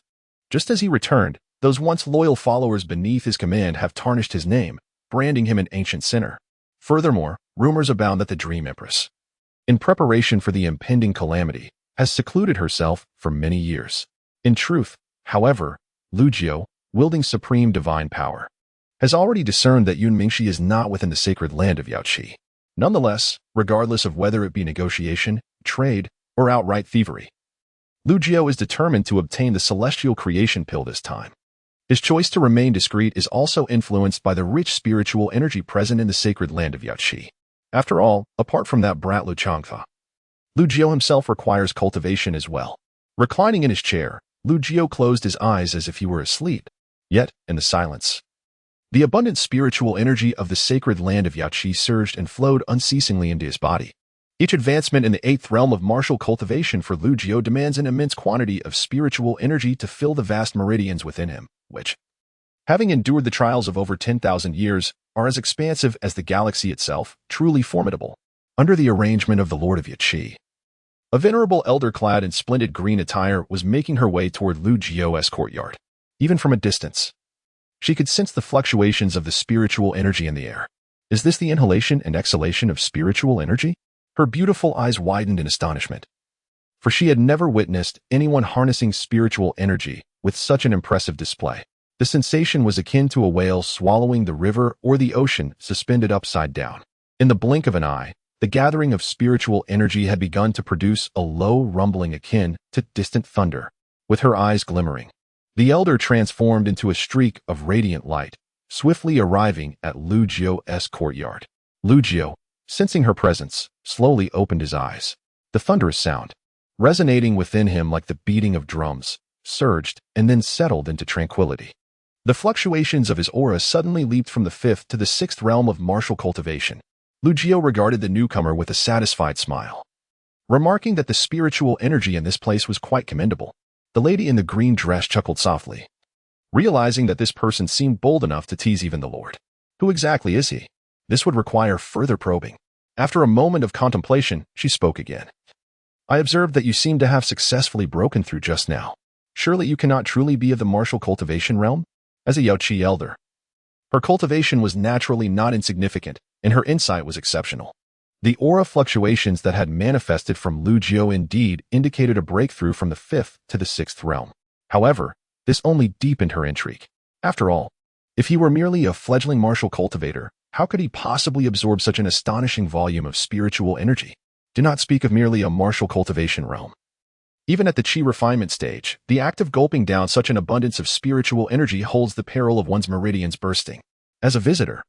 Just as he returned, those once loyal followers beneath his command have tarnished his name, branding him an ancient sinner. Furthermore, rumors abound that the Dream Empress, in preparation for the impending calamity, has secluded herself for many years. In truth, however, Lu Jiao, wielding supreme divine power, has already discerned that Yunmengxi is not within the sacred land of Yaoqi. Nonetheless, regardless of whether it be negotiation, trade, or outright thievery, Lu Jiao is determined to obtain the celestial creation pill this time. His choice to remain discreet is also influenced by the rich spiritual energy present in the sacred land of Yaoqi. After all, apart from that brat Lu Changhe, Lu Jiao himself requires cultivation as well. Reclining in his chair, Lu Jiao closed his eyes as if he were asleep. Yet, in the silence, The abundant spiritual energy of the sacred land of Yaoqi surged and flowed unceasingly into his body. Each advancement in the eighth realm of martial cultivation for Lu Jiao demands an immense quantity of spiritual energy to fill the vast meridians within him, which, having endured the trials of over 10,000 years, are as expansive as the galaxy itself, truly formidable. Under the arrangement of the Lord of Yaoqi, a venerable elder clad in splendid green attire was making her way toward Lu Jiao's courtyard. Even from a distance, she could sense the fluctuations of the spiritual energy in the air. Is this the inhalation and exhalation of spiritual energy? Her beautiful eyes widened in astonishment, for she had never witnessed anyone harnessing spiritual energy with such an impressive display. The sensation was akin to a whale swallowing the river or the ocean suspended upside down. In the blink of an eye, the gathering of spiritual energy had begun to produce a low rumbling akin to distant thunder. With her eyes glimmering, the elder transformed into a streak of radiant light, swiftly arriving at Lu Jiao's courtyard. Lu Jiao, sensing her presence, slowly opened his eyes. The thunderous sound, resonating within him like the beating of drums, surged and then settled into tranquility. The fluctuations of his aura suddenly leaped from the fifth to the sixth realm of martial cultivation. Lu Jiao regarded the newcomer with a satisfied smile, remarking that the spiritual energy in this place was quite commendable. The lady in the green dress chuckled softly, realizing that this person seemed bold enough to tease even the Lord. Who exactly is he? This would require further probing. After a moment of contemplation, she spoke again. I observed that you seem to have successfully broken through just now. Surely you cannot truly be of the martial cultivation realm? As a Yaoqi elder, her cultivation was naturally not insignificant, and her insight was exceptional. The aura fluctuations that had manifested from Lu Jiao indeed indicated a breakthrough from the fifth to the sixth realm. However, this only deepened her intrigue. After all, if he were merely a fledgling martial cultivator, how could he possibly absorb such an astonishing volume of spiritual energy? Do not speak of merely a martial cultivation realm. Even at the chi refinement stage, the act of gulping down such an abundance of spiritual energy holds the peril of one's meridians bursting. As a visitor,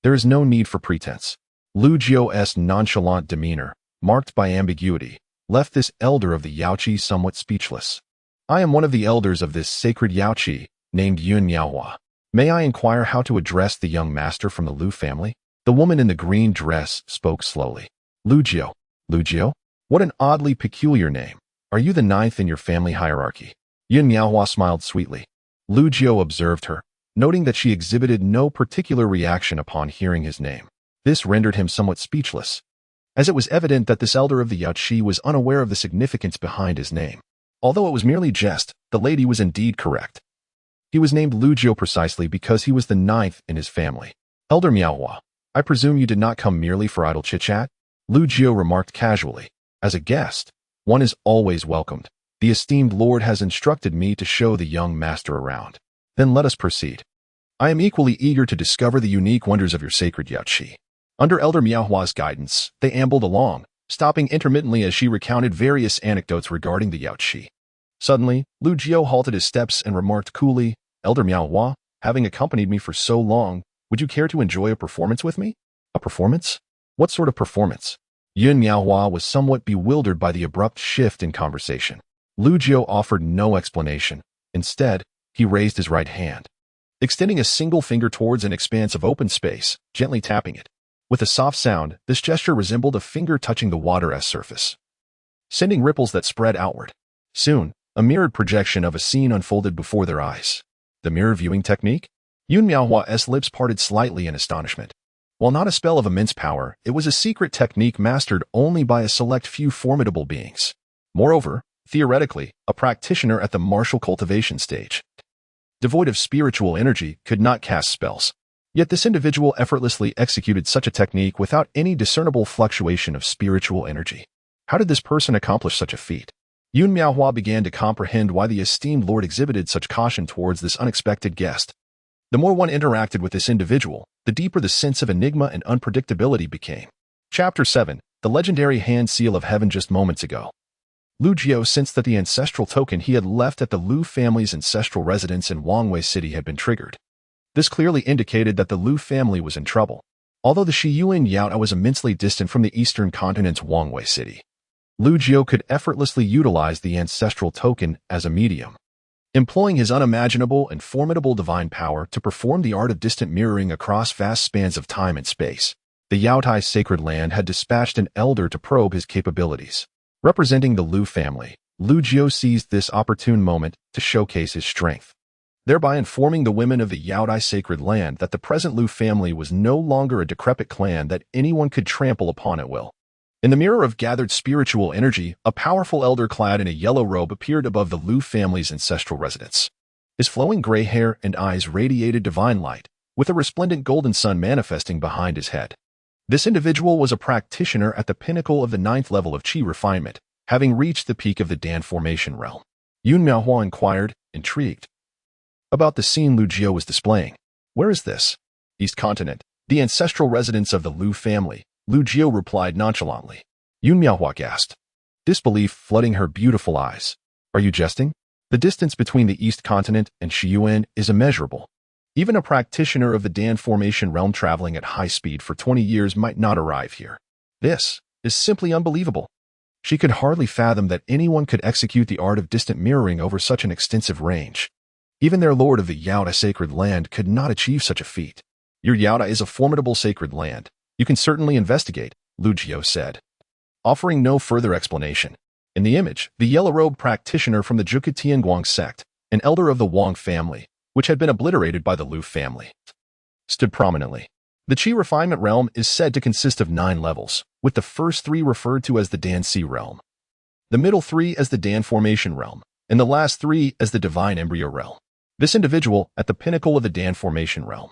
there is no need for pretense. Lu Jiao's nonchalant demeanor, marked by ambiguity, left this elder of the Yaoqi somewhat speechless. I am one of the elders of this sacred Yaoqi, named Yun Miaohua. May I inquire how to address the young master from the Lu family? The woman in the green dress spoke slowly. Lu Jiao. Lu Jiao? What an oddly peculiar name. Are you the ninth in your family hierarchy? Yun Miaohua smiled sweetly. Lu Jiao observed her, noting that she exhibited no particular reaction upon hearing his name. This rendered him somewhat speechless, as it was evident that this elder of the Yaoqi was unaware of the significance behind his name. Although it was merely jest, the lady was indeed correct. He was named Lu Jiao precisely because he was the ninth in his family. Elder Miaohua, I presume you did not come merely for idle chit-chat? Lu Jiao remarked casually. As a guest, one is always welcomed. The esteemed lord has instructed me to show the young master around. Then let us proceed. I am equally eager to discover the unique wonders of your sacred Yaoqi. Under Elder Miaohua's guidance, they ambled along, stopping intermittently as she recounted various anecdotes regarding the Yaoqi. Suddenly, Lu Jiao halted his steps and remarked coolly, Elder Miaohua, having accompanied me for so long, would you care to enjoy a performance with me? A performance? What sort of performance? Yun Miaohua was somewhat bewildered by the abrupt shift in conversation. Lu Jiao offered no explanation. Instead, he raised his right hand, extending a single finger towards an expanse of open space, gently tapping it. With a soft sound, this gesture resembled a finger touching the water's surface, sending ripples that spread outward. Soon, a mirrored projection of a scene unfolded before their eyes. The mirror viewing technique? Yun Miaohua's lips parted slightly in astonishment. While not a spell of immense power, it was a secret technique mastered only by a select few formidable beings. Moreover, theoretically, a practitioner at the martial cultivation stage, devoid of spiritual energy, could not cast spells. Yet this individual effortlessly executed such a technique without any discernible fluctuation of spiritual energy. How did this person accomplish such a feat? Yun Miaohua began to comprehend why the esteemed lord exhibited such caution towards this unexpected guest. The more one interacted with this individual, the deeper the sense of enigma and unpredictability became. Chapter 7. The legendary hand seal of heaven. Just moments ago, Lu Jiao sensed that the ancestral token he had left at the Lu family's ancestral residence in Wangwei City had been triggered. This clearly indicated that the Lu family was in trouble. Although the Shiyuan Yaota was immensely distant from the eastern continent's Wangwei City, Lu Jiao could effortlessly utilize the ancestral token as a medium. employing his unimaginable and formidable divine power to perform the art of distant mirroring across vast spans of time and space. The Yaotai sacred land had dispatched an elder to probe his capabilities. Representing the Liu family, Lu Jiu seized this opportune moment to showcase his strength, thereby informing the women of the Yaotai sacred land that the present Liu family was no longer a decrepit clan that anyone could trample upon at will. In the mirror of gathered spiritual energy, a powerful elder clad in a yellow robe appeared above the Liu family's ancestral residence. His flowing gray hair and eyes radiated divine light, with a resplendent golden sun manifesting behind his head. This individual was a practitioner at the pinnacle of the 9th level of Qi refinement, having reached the peak of the Dan formation realm. Yun Miaohua inquired, intrigued, about the scene Lu Jiu was displaying. Where is this? East Continent, the ancestral residence of the Liu family, Lu Jiu replied nonchalantly. Yun Miaohua gasped, disbelief flooding her beautiful eyes. Are you jesting? The distance between the East Continent and Shiyuan is immeasurable. Even a practitioner of the Dan formation realm traveling at high speed for 20 years might not arrive here. This is simply unbelievable. She could hardly fathom that anyone could execute the art of distant mirroring over such an extensive range. Even their lord of the Yaotai sacred land could not achieve such a feat. Your Yaotai is a formidable sacred land. You can certainly investigate, Lu Jiu said, offering no further explanation. In the image, the yellow-robed practitioner from the Zhuge Tianguang sect, an elder of the Wang family, which had been obliterated by the Liu family, stood prominently. The Qi refinement realm is said to consist of 9 levels, with the first 3 referred to as the Dan Si realm, the middle 3 as the Dan formation realm, and the last 3 as the divine embryo realm. This individual, at the pinnacle of the Dan formation realm,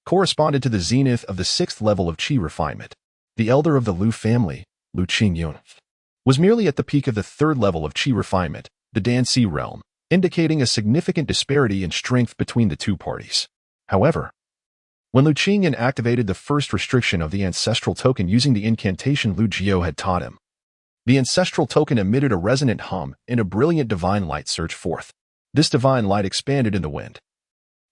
corresponded to the zenith of the 6th level of Qi refinement. The elder of the Liu family, Lu Qingyun, was merely at the peak of the 3rd level of Qi refinement, the Dan Si realm, indicating a significant disparity in strength between the two parties. However, when Lu Qingyun activated the first restriction of the ancestral token using the incantation Lu Jiu had taught him, the ancestral token emitted a resonant hum and a brilliant divine light surged forth. This divine light expanded in the wind,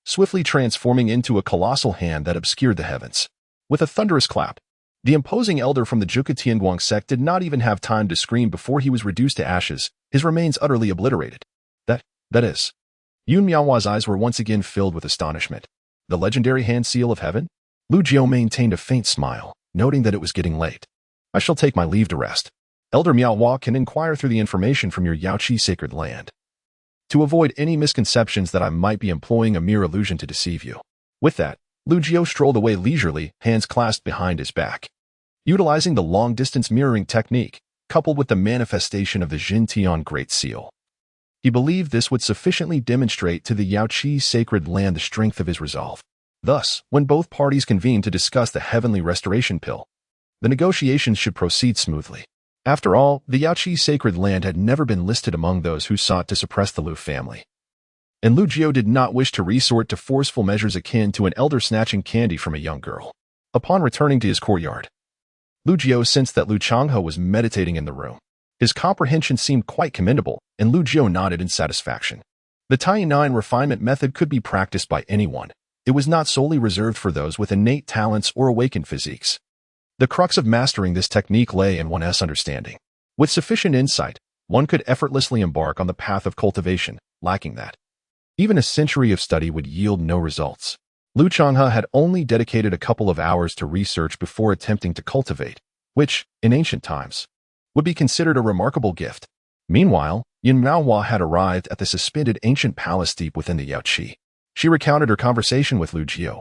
swiftly transforming into a colossal hand that obscured the heavens. With a thunderous clap, the imposing elder from the Zhuge Tianguang sect did not even have time to scream before he was reduced to ashes, his remains utterly obliterated. That is. Yun Miaohua's eyes were once again filled with astonishment. The legendary hand seal of heaven? Lu Jiu maintained a faint smile, noting that it was getting late. I shall take my leave to rest. Elder Miaohua can inquire through the information from your Yaoqi sacred land, to avoid any misconceptions that I might be employing a mere illusion to deceive you. With that, Lu Jiu strolled away leisurely, hands clasped behind his back. Utilizing the long-distance mirroring technique, coupled with the manifestation of the Jin Tian Great Seal, he believed this would sufficiently demonstrate to the Yaoqi sacred land the strength of his resolve. Thus, when both parties convened to discuss the heavenly restoration pill, the negotiations should proceed smoothly. After all, the Yaoqi sacred land had never been listed among those who sought to suppress the Liu family, and Lu Jiu did not wish to resort to forceful measures akin to an elder snatching candy from a young girl. Upon returning to his courtyard, Lu Jiu sensed that Lu Changhe was meditating in the room. His comprehension seemed quite commendable, and Lu Jiu nodded in satisfaction. The Tai-9 refinement method could be practiced by anyone. It was not solely reserved for those with innate talents or awakened physiques. The crux of mastering this technique lay in one's understanding. With sufficient insight, one could effortlessly embark on the path of cultivation. Lacking that, even a century of study would yield no results. Lu Changhe had only dedicated a couple of hours to research before attempting to cultivate, which, in ancient times, would be considered a remarkable gift. Meanwhile, Yun Miaohua had arrived at the suspended ancient palace deep within the Yaoqi. She recounted her conversation with Lu Jiu,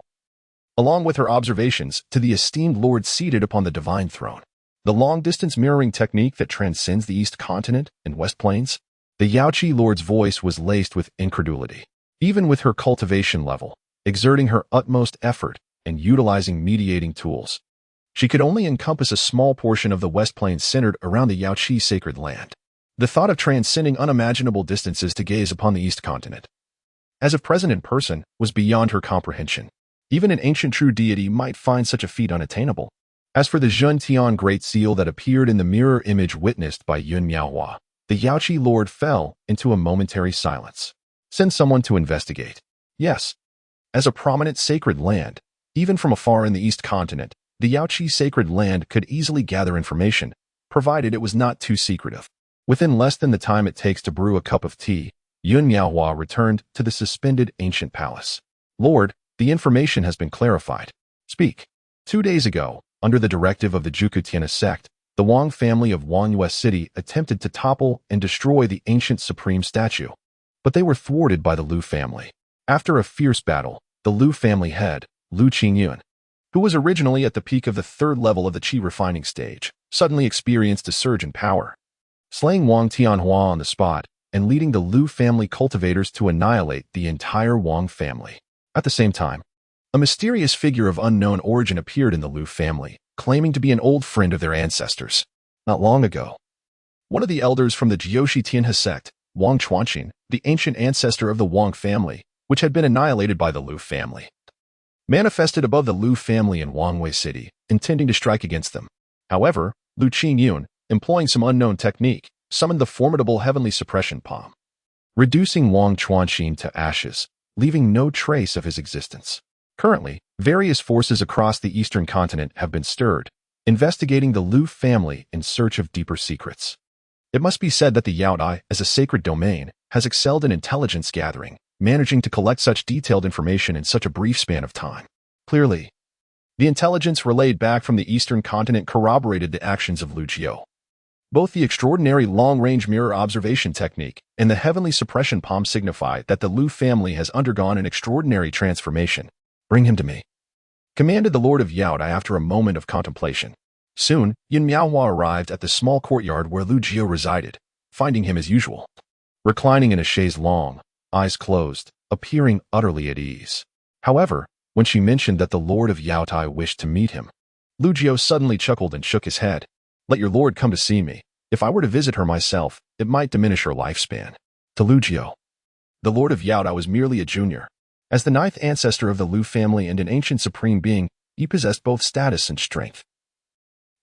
along with her observations, to the esteemed lord seated upon the divine throne. The long-distance mirroring technique that transcends the East Continent and West Plains? The Yaoqi lord's voice was laced with incredulity. Even with her cultivation level, exerting her utmost effort and utilizing mediating tools, she could only encompass a small portion of the West Plains centered around the Yaoqi sacred land. The thought of transcending unimaginable distances to gaze upon the East Continent, as if present in person, was beyond her comprehension. Even an ancient true deity might find such a feat unattainable. As for the Jin Tian Great Seal that appeared in the mirror image witnessed by Yun Miaohua, the Yaoqi lord fell into a momentary silence. Send someone to investigate. Yes. As a prominent sacred land, even from afar in the East Continent, the Yaoqi sacred land could easily gather information, provided it was not too secretive. Within less than the time it takes to brew a cup of tea, Yun Miaohua returned to the suspended ancient palace. Lord, the information has been clarified. Speak. 2 days ago, under the directive of the Jukutiana sect, the Wang family of Wangyue City attempted to topple and destroy the ancient supreme statue, but they were thwarted by the Lu family. After a fierce battle, the Lu family head, Lu Qingyun, who was originally at the peak of the 3rd level of the qi refining stage, suddenly experienced a surge in power, slaying Wang Tianhua on the spot and leading the Lu family cultivators to annihilate the entire Wang family. At the same time, a mysterious figure of unknown origin appeared in the Lu family, claiming to be an old friend of their ancestors. Not long ago, one of the elders from the Jiushi Tianhe sect, Wang Chuanqin, the ancient ancestor of the Wang family, which had been annihilated by the Lu family, manifested above the Lu family in Wangyue City, intending to strike against them. However, Lu Qingyun, employing some unknown technique, summoned the formidable heavenly suppression palm, reducing Wang Chuanqin to ashes, leaving no trace of his existence. Currently, various forces across the eastern continent have been stirred, investigating the Lu family in search of deeper secrets. It must be said that the Yaodai, as a sacred domain, has excelled in intelligence gathering, managing to collect such detailed information in such a brief span of time. Clearly, the intelligence relayed back from the eastern continent corroborated the actions of Lu Jiu. Both the extraordinary long-range mirror observation technique and the heavenly suppression palm signify that the Lu family has undergone an extraordinary transformation. Bring him to me, commanded the Lord of Yaodai after a moment of contemplation. Soon, Yun Miaohua arrived at the small courtyard where Lu Jiu resided, finding him as usual, reclining in a chaise longue, eyes closed, appearing utterly at ease. However, when she mentioned that the Lord of Yaodai wished to meet him, Lu Jiu suddenly chuckled and shook his head. Let your lord come to see me. If I were to visit her myself, it might diminish her lifespan. To Lu Jiu, the Lord of Yaodai was merely a junior. As the 9th ancestor of the Lu family and an ancient supreme being, he possessed both status and strength.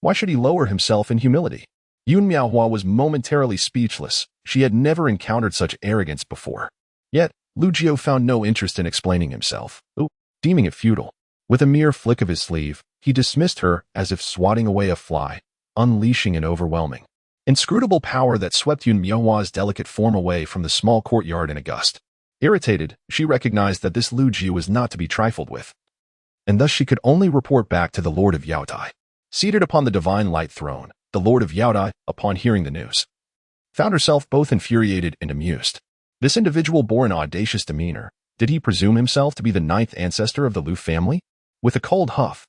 Why should he lower himself in humility? Yun Miaohua was momentarily speechless. She had never encountered such arrogance before. Yet, Lu Jiu found no interest in explaining himself, deeming it futile. With a mere flick of his sleeve, he dismissed her as if swatting away a fly, unleashing an overwhelming, inscrutable power that swept Yun Miaohua's delicate form away from the small courtyard in a gust. Irritated, she recognized that this Lu Jiu was not to be trifled with, and thus she could only report back to the Lord of Yaodai. Seated upon the divine light throne, the Lord of Yaodai, upon hearing the news, found herself both infuriated and amused. This individual bore an audacious demeanor. Did he presume himself to be the 9th ancestor of the Lu family? With a cold huff,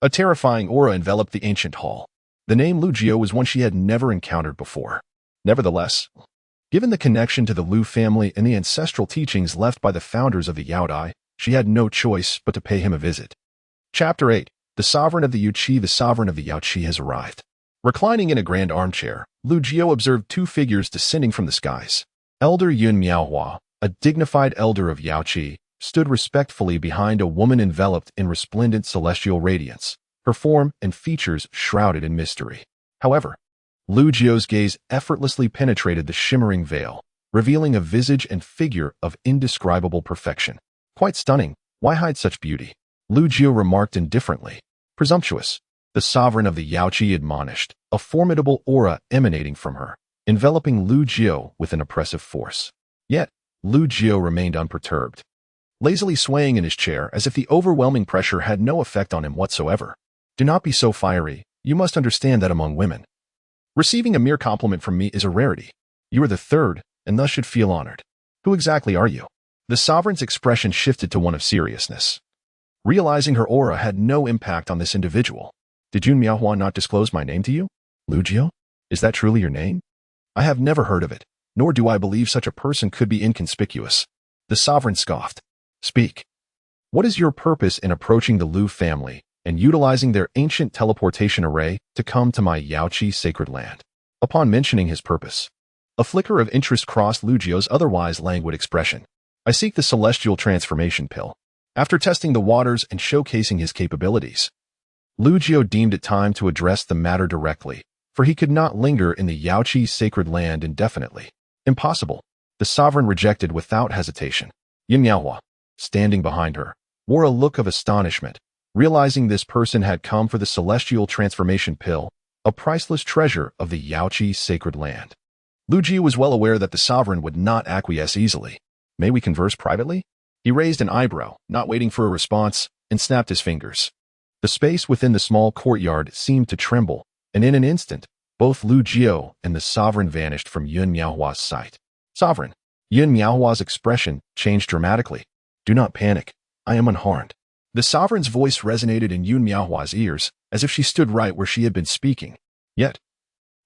a terrifying aura enveloped the ancient hall. The name Lu Jiu was one she had never encountered before. Nevertheless, given the connection to the Lu family and the ancestral teachings left by the founders of the Yaodai, she had no choice but to pay him a visit. Chapter 8. The sovereign of the Yuqi, the sovereign of the Yaoqi has arrived. Reclining in a grand armchair, Lu Jiu observed 2 figures descending from the skies. Elder Yun Miaohua, a dignified elder of Yaoqi, stood respectfully behind a woman enveloped in resplendent celestial radiance, her form and features shrouded in mystery. However, Lu Jiu's gaze effortlessly penetrated the shimmering veil, revealing a visage and figure of indescribable perfection. Quite stunning. Why hide such beauty? Lu Jiu remarked indifferently. Presumptuous. The sovereign of the Yaoqi admonished, a formidable aura emanating from her, enveloping Lu Jiu with an oppressive force. Yet, Lu Jiu remained unperturbed, lazily swaying in his chair as if the overwhelming pressure had no effect on him whatsoever. Do not be so fiery. You must understand that among women, receiving a mere compliment from me is a rarity. You are the 3rd, and thus should feel honored. Who exactly are you? The sovereign's expression shifted to one of seriousness. Realizing her aura had no impact on this individual. Did Yun Miaohua not disclose my name to you? Lu Jiu? Is that truly your name? I have never heard of it, nor do I believe such a person could be inconspicuous. The sovereign scoffed. Speak. What is your purpose in approaching the Lu family and utilizing their ancient teleportation array to come to my Yaoqi sacred land? Upon mentioning his purpose, a flicker of interest crossed Lu Jiu's otherwise languid expression. I seek the celestial transformation pill. After testing the waters and showcasing his capabilities, Lu Jiu deemed it time to address the matter directly, for he could not linger in the Yaoqi sacred land indefinitely. Impossible. The sovereign rejected without hesitation. Yun Miaohua, standing behind her, wore a look of astonishment, realizing this person had come for the celestial transformation pill, a priceless treasure of the Yaoqi sacred land. Lu Jiu was well aware that the sovereign would not acquiesce easily. May we converse privately? He raised an eyebrow, not waiting for a response, and snapped his fingers. The space within the small courtyard seemed to tremble, and in an instant, both Lu Jiu and the sovereign vanished from Yun Miaohua's sight. Sovereign. Yun Miaohua's expression changed dramatically. Do not panic. I am unharmed. The sovereign's voice resonated in Yun Miaohua's ears, as if she stood right where she had been speaking. Yet,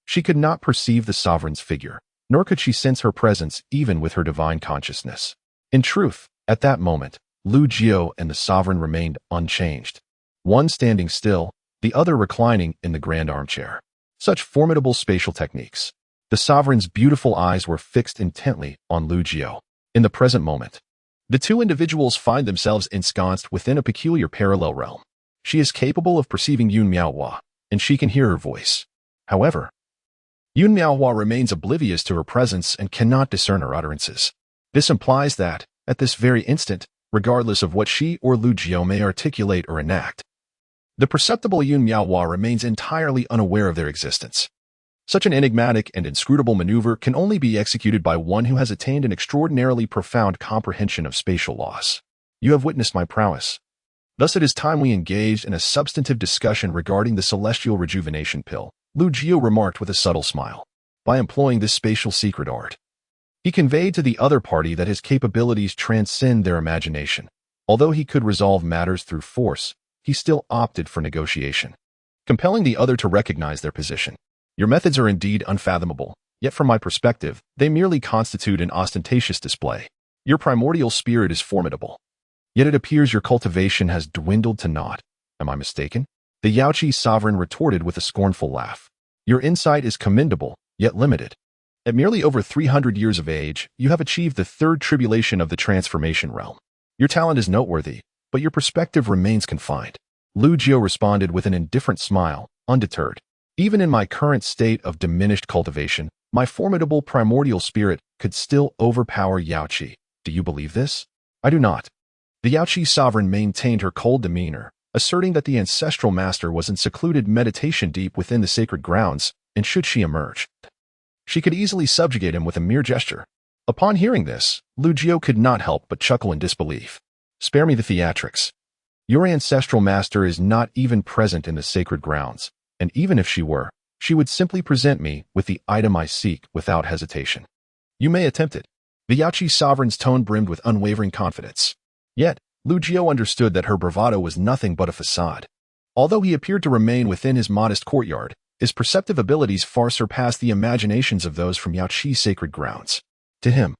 she could not perceive the sovereign's figure, nor could she sense her presence even with her divine consciousness. In truth, at that moment, Lu Jiu and the sovereign remained unchanged. One standing still, the other reclining in the grand armchair. Such formidable spatial techniques. The sovereign's beautiful eyes were fixed intently on Lu Jiu. In the present moment, the two individuals find themselves ensconced within a peculiar parallel realm. She is capable of perceiving Yun Miaohua, and she can hear her voice. However, Yun Miaohua remains oblivious to her presence and cannot discern her utterances. This implies that, at this very instant, regardless of what she or Lu Jiu may articulate or enact, the perceptible Yun Miaohua remains entirely unaware of their existence. Such an enigmatic and inscrutable maneuver can only be executed by one who has attained an extraordinarily profound comprehension of spatial laws. You have witnessed my prowess. Thus it is time we engaged in a substantive discussion regarding the celestial rejuvenation pill, Lu Jiu remarked with a subtle smile. By employing this spatial secret art, he conveyed to the other party that his capabilities transcend their imagination. Although he could resolve matters through force, he still opted for negotiation, compelling the other to recognize their position. Your methods are indeed unfathomable, yet from my perspective, they merely constitute an ostentatious display. Your primordial spirit is formidable, yet it appears your cultivation has dwindled to naught. Am I mistaken? The Yaoqi sovereign retorted with a scornful laugh. Your insight is commendable, yet limited. At merely over 300 years of age, you have achieved the third tribulation of the transformation realm. Your talent is noteworthy, but your perspective remains confined. Lu Jiu responded with an indifferent smile, undeterred. Even in my current state of diminished cultivation, my formidable primordial spirit could still overpower Yaoqi. Do you believe this? I do not. The Yaoqi sovereign maintained her cold demeanor, asserting that the ancestral master was in secluded meditation deep within the sacred grounds, and should she emerge, she could easily subjugate him with a mere gesture. Upon hearing this, Lu Jiu could not help but chuckle in disbelief. Spare me the theatrics. Your ancestral master is not even present in the sacred grounds, and even if she were, she would simply present me with the item I seek without hesitation. You may attempt it. The Yaoqi sovereign's tone brimmed with unwavering confidence. Yet, Lu Jiu understood that her bravado was nothing but a facade. Although he appeared to remain within his modest courtyard, his perceptive abilities far surpassed the imaginations of those from Yaoqi's sacred grounds. To him,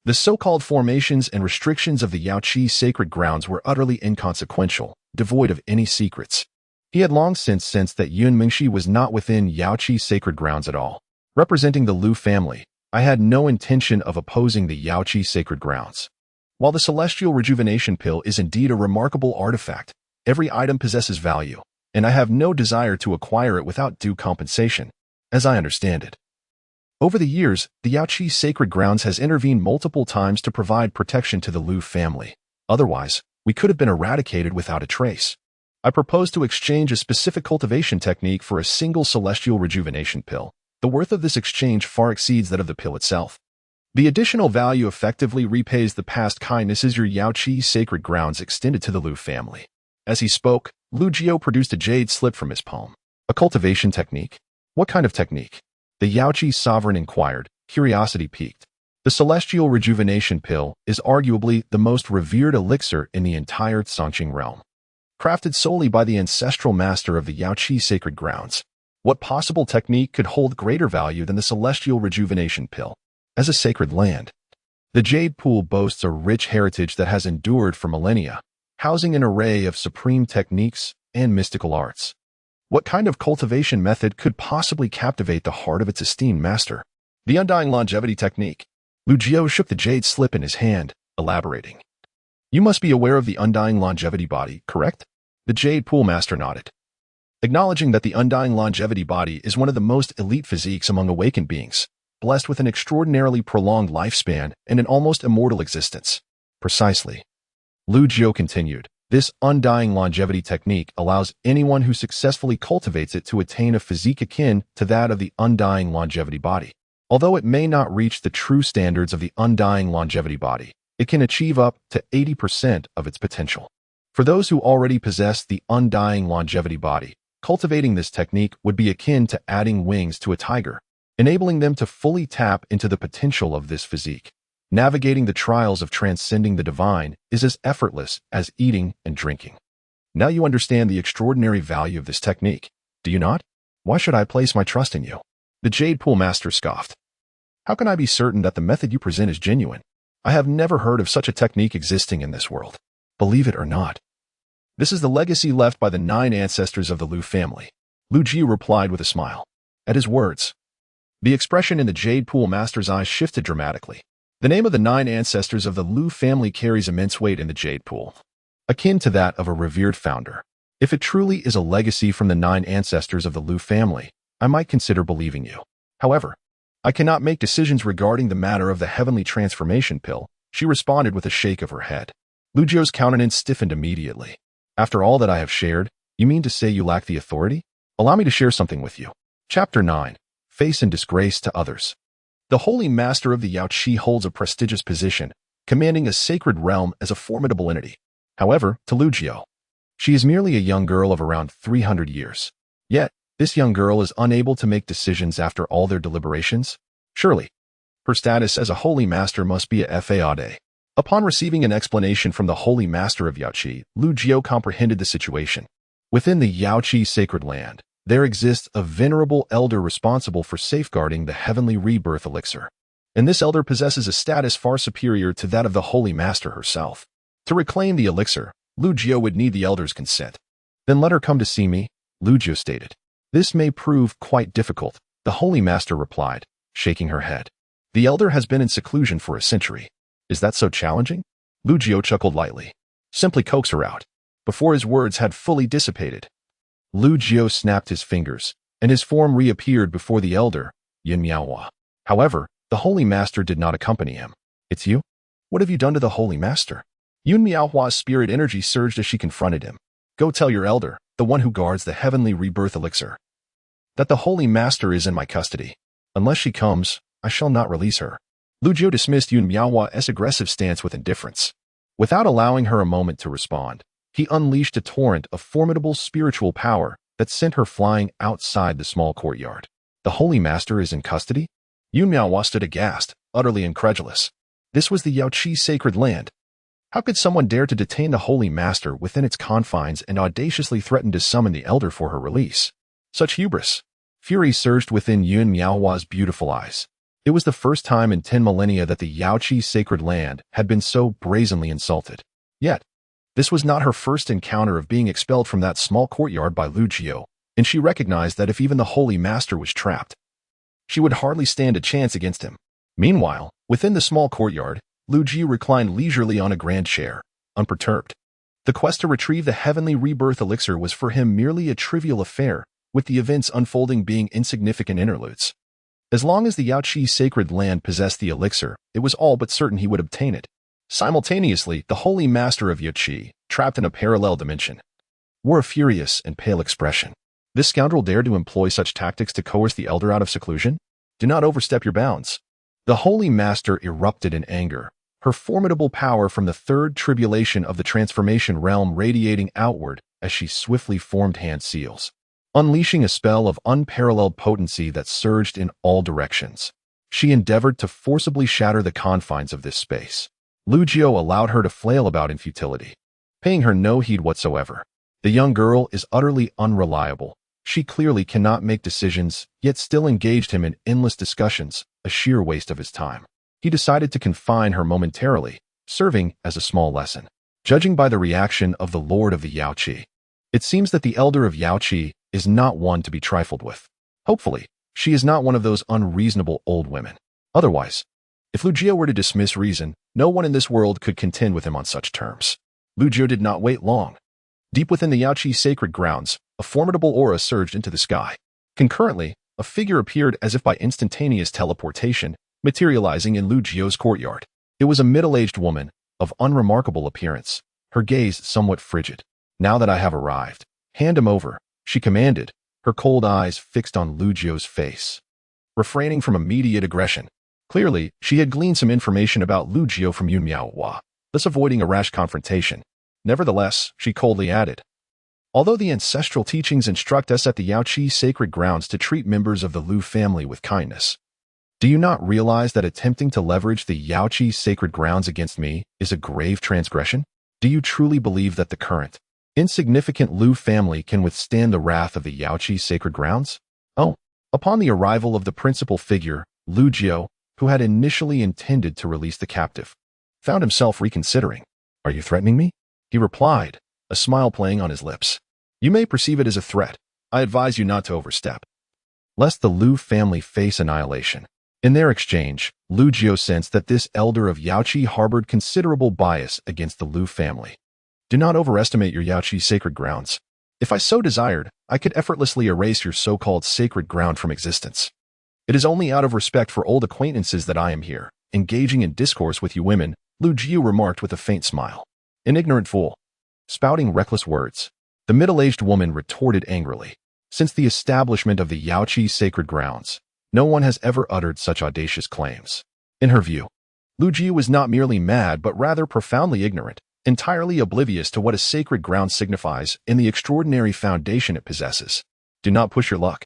the so-called formations and restrictions of the Yaoqi sacred grounds were utterly inconsequential, devoid of any secrets. He had long since sensed that Yun Mingxi was not within Yaoqi sacred grounds at all. Representing the Lu family, I had no intention of opposing the Yaoqi sacred grounds. While the celestial rejuvenation pill is indeed a remarkable artifact, every item possesses value, and I have no desire to acquire it without due compensation, as I understand it. Over the years, the Yaoqi sacred grounds has intervened multiple times to provide protection to the Lu family. Otherwise, we could have been eradicated without a trace. I propose to exchange a specific cultivation technique for a single celestial rejuvenation pill. The worth of this exchange far exceeds that of the pill itself. The additional value effectively repays the past kindnesses your Yaoqi sacred grounds extended to the Lu family. As he spoke, Lu Jiu produced a jade slip from his palm. A cultivation technique? What kind of technique? The Yaoqi sovereign inquired, curiosity piqued. The celestial rejuvenation pill is arguably the most revered elixir in the entire Songqing realm. Crafted solely by the ancestral master of the Yaoqi sacred grounds, what possible technique could hold greater value than the celestial rejuvenation pill? As a sacred land, the Jade Pool boasts a rich heritage that has endured for millennia, housing an array of supreme techniques and mystical arts. What kind of cultivation method could possibly captivate the heart of its esteemed master? The undying longevity technique. Lu Jiu shook the jade slip in his hand, elaborating. You must be aware of the undying longevity body, correct? The Jade Pool master nodded, acknowledging that the undying longevity body is one of the most elite physiques among awakened beings, blessed with an extraordinarily prolonged lifespan and an almost immortal existence. Precisely. Lu Jiu continued. This undying longevity technique allows anyone who successfully cultivates it to attain a physique akin to that of the undying longevity body. Although it may not reach the true standards of the undying longevity body, it can achieve up to 80% of its potential. For those who already possess the undying longevity body, cultivating this technique would be akin to adding wings to a tiger, enabling them to fully tap into the potential of this physique. Navigating the trials of transcending the divine is as effortless as eating and drinking. Now you understand the extraordinary value of this technique, do you not? Why should I place my trust in you? The Jade Pool Master scoffed. How can I be certain that the method you present is genuine? I have never heard of such a technique existing in this world. Believe it or not. This is the legacy left by the 9 ancestors of the Lu family. Lu Jiu replied with a smile. At his words, the expression in the Jade Pool Master's eyes shifted dramatically. The name of the 9 ancestors of the Lu family carries immense weight in the Jade Pool, akin to that of a revered founder. If it truly is a legacy from the 9 ancestors of the Lu family, I might consider believing you. However, I cannot make decisions regarding the matter of the heavenly transformation pill, she responded with a shake of her head. Lu Jiu's countenance stiffened immediately. After all that I have shared, you mean to say you lack the authority? Allow me to share something with you. Chapter 9. Face and disgrace to others. The Holy Master of the Yao Qi holds a prestigious position, commanding a sacred realm as a formidable entity. However, to Lu Jiu, she is merely a young girl of around 300 years. Yet, this young girl is unable to make decisions after all their deliberations? Surely, her status as a Holy Master must be a fade. Upon receiving an explanation from the Holy Master of Yao Qi, Lu Jiu comprehended the situation. Within the Yao Qi sacred land, there exists a venerable elder responsible for safeguarding the heavenly rebirth elixir. And this elder possesses a status far superior to that of the Holy Master herself. To reclaim the elixir, Lu Jiu would need the elder's consent. Then let her come to see me, Lu Jiu stated. This may prove quite difficult, the Holy Master replied, shaking her head. The elder has been in seclusion for a century. Is that so challenging? Lu Jiu chuckled lightly. Simply coax her out. Before his words had fully dissipated, Lu Jiu snapped his fingers, and his form reappeared before the elder, Yin Miaohua. However, the Holy Master did not accompany him. It's you? What have you done to the Holy Master? Yin Miaohua's spirit energy surged as she confronted him. Go tell your elder, the one who guards the heavenly rebirth elixir, that the Holy Master is in my custody. Unless she comes, I shall not release her. Lu Jiu dismissed Yin Miaohua's aggressive stance with indifference. Without allowing her a moment to respond, he unleashed a torrent of formidable spiritual power that sent her flying outside the small courtyard. The Holy Master is in custody? Yin Miaohua stood aghast, utterly incredulous. This was the Yao Qi sacred land. How could someone dare to detain the Holy Master within its confines and audaciously threaten to summon the elder for her release? Such hubris! Fury surged within Yin Miaohua's beautiful eyes. It was the first time in 10 millennia that the Yao Qi sacred land had been so brazenly insulted. Yet, this was not her first encounter of being expelled from that small courtyard by Lu Jiu, and she recognized that if even the Holy Master was trapped, she would hardly stand a chance against him. Meanwhile, within the small courtyard, Lu Jiu reclined leisurely on a grand chair, unperturbed. The quest to retrieve the heavenly rebirth elixir was for him merely a trivial affair, with the events unfolding being insignificant interludes. As long as the Yao Qi sacred land possessed the elixir, it was all but certain he would obtain it. Simultaneously, the Holy Master of Yao Qi, trapped in a parallel dimension, wore a furious and pale expression. This scoundrel dared to employ such tactics to coerce the elder out of seclusion? Do not overstep your bounds. The Holy Master erupted in anger, her formidable power from the third tribulation of the transformation realm radiating outward as she swiftly formed hand seals, unleashing a spell of unparalleled potency that surged in all directions. She endeavored to forcibly shatter the confines of this space. Lu Jiu allowed her to flail about in futility, paying her no heed whatsoever. The young girl is utterly unreliable. She clearly cannot make decisions, yet still engaged him in endless discussions, a sheer waste of his time. He decided to confine her momentarily, serving as a small lesson. Judging by the reaction of the Lord of the Yao Qi, it seems that the elder of Yao Qi is not one to be trifled with. Hopefully, she is not one of those unreasonable old women. Otherwise, if Lu Jiu were to dismiss reason, no one in this world could contend with him on such terms. Lu Jiu did not wait long. Deep within the Yao Qi sacred grounds, a formidable aura surged into the sky. Concurrently, a figure appeared as if by instantaneous teleportation, materializing in Lu Jiu's courtyard. It was a middle-aged woman, of unremarkable appearance, her gaze somewhat frigid. Now that I have arrived, hand him over, she commanded, her cold eyes fixed on Lu Jiu's face. refraining from immediate aggression. Clearly, she had gleaned some information about Lu Jiu from Yun Miaohua, thus avoiding a rash confrontation. Nevertheless, she coldly added, although the ancestral teachings instruct us at the Yaoqi sacred grounds to treat members of the Lu family with kindness, do you not realize that attempting to leverage the Yaoqi sacred grounds against me is a grave transgression? Do you truly believe that the current, insignificant Lu family can withstand the wrath of the Yaoqi sacred grounds? Oh, upon the arrival of the principal figure, Lu Jiu, who had initially intended to release the captive, found himself reconsidering. Are you threatening me? He replied, a smile playing on his lips. You may perceive it as a threat. I advise you not to overstep, lest the Lu family face annihilation. In their exchange, Lu Jiu sensed that this elder of Yaoqi harbored considerable bias against the Lu family. Do not overestimate your Yaoqi sacred grounds. If I so desired, I could effortlessly erase your so-called sacred ground from existence. It is only out of respect for old acquaintances that I am here, engaging in discourse with you women, Lu Jiu remarked with a faint smile. An ignorant fool. Spouting reckless words, the middle-aged woman retorted angrily. Since the establishment of the Yaoqi sacred grounds, no one has ever uttered such audacious claims. In her view, Lu Jiu was not merely mad but rather profoundly ignorant, entirely oblivious to what a sacred ground signifies and the extraordinary foundation it possesses. Do not push your luck,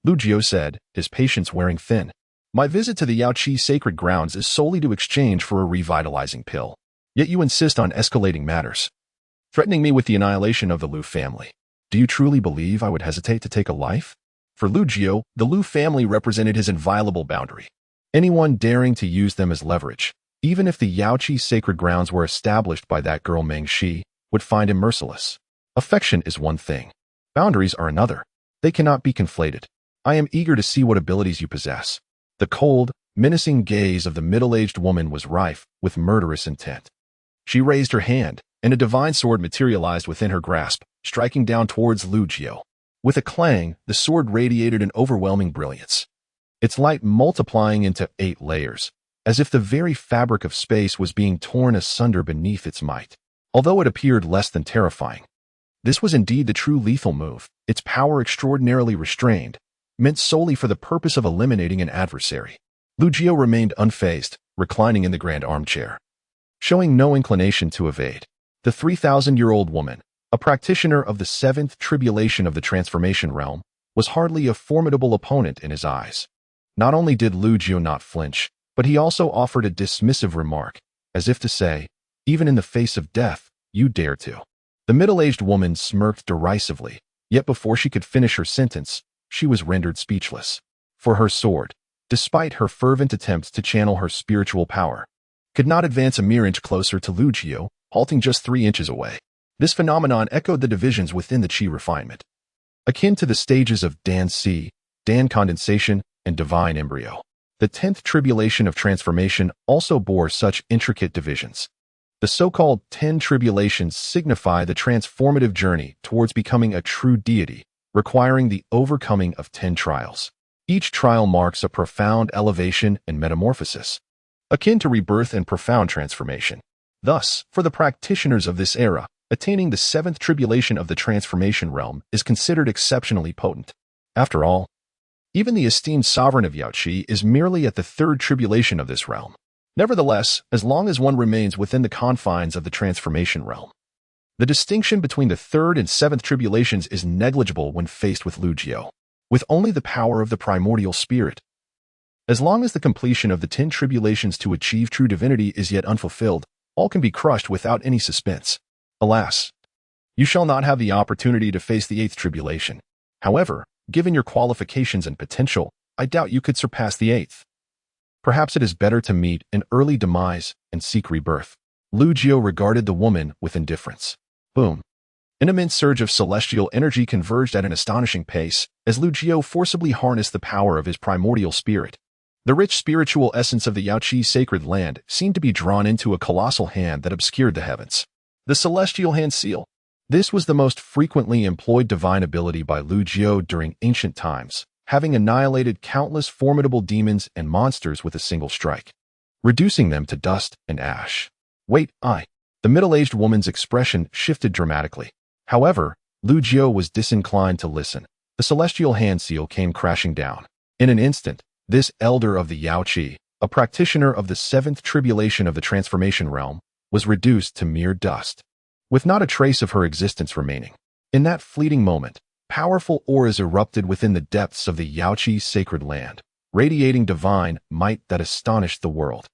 Lu Jiu said, his patience wearing thin. My visit to the Yaoqi sacred grounds is solely to exchange for a revitalizing pill. Yet you insist on escalating matters, threatening me with the annihilation of the Lu family. Do you truly believe I would hesitate to take a life? For Lu Jiu, the Lu family represented his inviolable boundary. Anyone daring to use them as leverage, even if the Yaoqi sacred grounds were established by that girl Meng Shi, would find him merciless. Affection is one thing. Boundaries are another. They cannot be conflated. I am eager to see what abilities you possess. The cold, menacing gaze of the middle-aged woman was rife with murderous intent. She raised her hand, and a divine sword materialized within her grasp, striking down towards Lu Jiu. With a clang, the sword radiated an overwhelming brilliance, its light multiplying into 8 layers, as if the very fabric of space was being torn asunder beneath its might. Although it appeared less than terrifying, this was indeed the true lethal move, its power extraordinarily restrained, meant solely for the purpose of eliminating an adversary. Lu Jiu remained unfazed, reclining in the grand armchair, showing no inclination to evade. The 3,000-year-old woman, a practitioner of the 7th tribulation of the transformation realm, was hardly a formidable opponent in his eyes. Not only did Lu Jiu not flinch, but he also offered a dismissive remark, as if to say, even in the face of death, you dare to. The middle-aged woman smirked derisively, yet before she could finish her sentence, she was rendered speechless. For her sword, despite her fervent attempts to channel her spiritual power, could not advance a mere inch closer to Lu Jiu, halting just 3 inches away. This phenomenon echoed the divisions within the Qi refinement, akin to the stages of Dan Si, Dan condensation, and divine embryo. The 10th tribulation of transformation also bore such intricate divisions. The so-called 10 tribulations signify the transformative journey towards becoming a true deity, requiring the overcoming of 10 trials. Each trial marks a profound elevation and metamorphosis, akin to rebirth and profound transformation. Thus, for the practitioners of this era, attaining the 7th tribulation of the transformation realm is considered exceptionally potent. After all, even the esteemed sovereign of Yaoqi is merely at the 3rd tribulation of this realm. Nevertheless, as long as one remains within the confines of the transformation realm, the distinction between the 3rd and 7th tribulations is negligible when faced with Lu Jiu, with only the power of the primordial spirit. As long as the completion of the 10 tribulations to achieve true divinity is yet unfulfilled, all can be crushed without any suspense. Alas, you shall not have the opportunity to face the 8th tribulation. However, given your qualifications and potential, I doubt you could surpass the 8th. Perhaps it is better to meet an early demise and seek rebirth. Lu Jiu regarded the woman with indifference. Boom. An immense surge of celestial energy converged at an astonishing pace as Lu Jiu forcibly harnessed the power of his primordial spirit. The rich spiritual essence of the Yaoqi sacred land seemed to be drawn into a colossal hand that obscured the heavens. The celestial hand seal. This was the most frequently employed divine ability by Lu Jiu during ancient times, having annihilated countless formidable demons and monsters with a single strike, reducing them to dust and ash. Wait, the middle-aged woman's expression shifted dramatically. However, Lu Jiu was disinclined to listen. The celestial hand seal came crashing down, In an instant, this elder of the Yao Qi, a practitioner of the seventh tribulation of the transformation realm, was reduced to mere dust, with not a trace of her existence remaining. In that fleeting moment, powerful auras erupted within the depths of the Yao Qi sacred land, radiating divine might that astonished the world.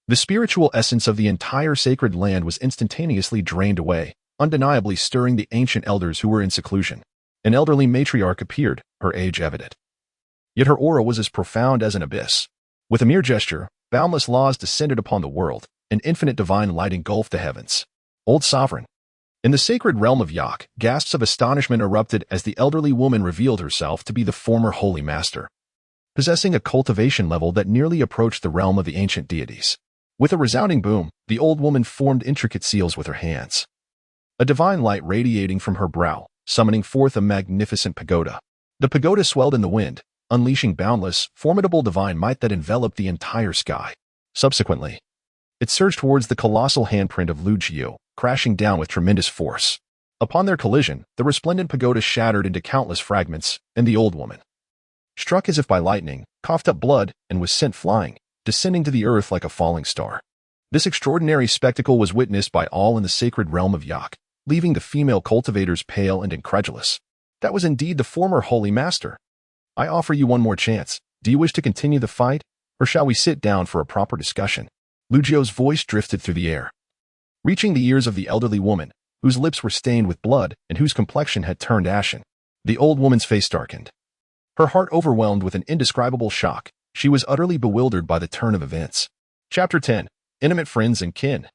The spiritual essence of the entire sacred land was instantaneously drained away, undeniably stirring the ancient elders who were in seclusion. An elderly matriarch appeared, her age evident. Yet her aura was as profound as an abyss. With a mere gesture, boundless laws descended upon the world, and infinite divine light engulfed the heavens. Old Sovereign. In the sacred realm of Yak, gasps of astonishment erupted as the elderly woman revealed herself to be the former Holy Master, possessing a cultivation level that nearly approached the realm of the ancient deities. With a resounding boom, the old woman formed intricate seals with her hands, a divine light radiating from her brow, summoning forth a magnificent pagoda. The pagoda swelled in the wind, unleashing boundless, formidable divine might that enveloped the entire sky. Subsequently, it surged towards the colossal handprint of Lu Jiu, crashing down with tremendous force. Upon their collision, the resplendent pagoda shattered into countless fragments, and the old woman, struck as if by lightning, coughed up blood and was sent flying, descending to the earth like a falling star. This extraordinary spectacle was witnessed by all in the sacred realm of Yak, leaving the female cultivators pale and incredulous. That was indeed the former Holy Master. I offer you one more chance. Do you wish to continue the fight, or shall we sit down for a proper discussion? Lu Jiu's voice drifted through the air, reaching the ears of the elderly woman, whose lips were stained with blood and whose complexion had turned ashen. The old woman's face darkened, her heart overwhelmed with an indescribable shock. She was utterly bewildered by the turn of events. Chapter 10. Intimate Friends and Kin.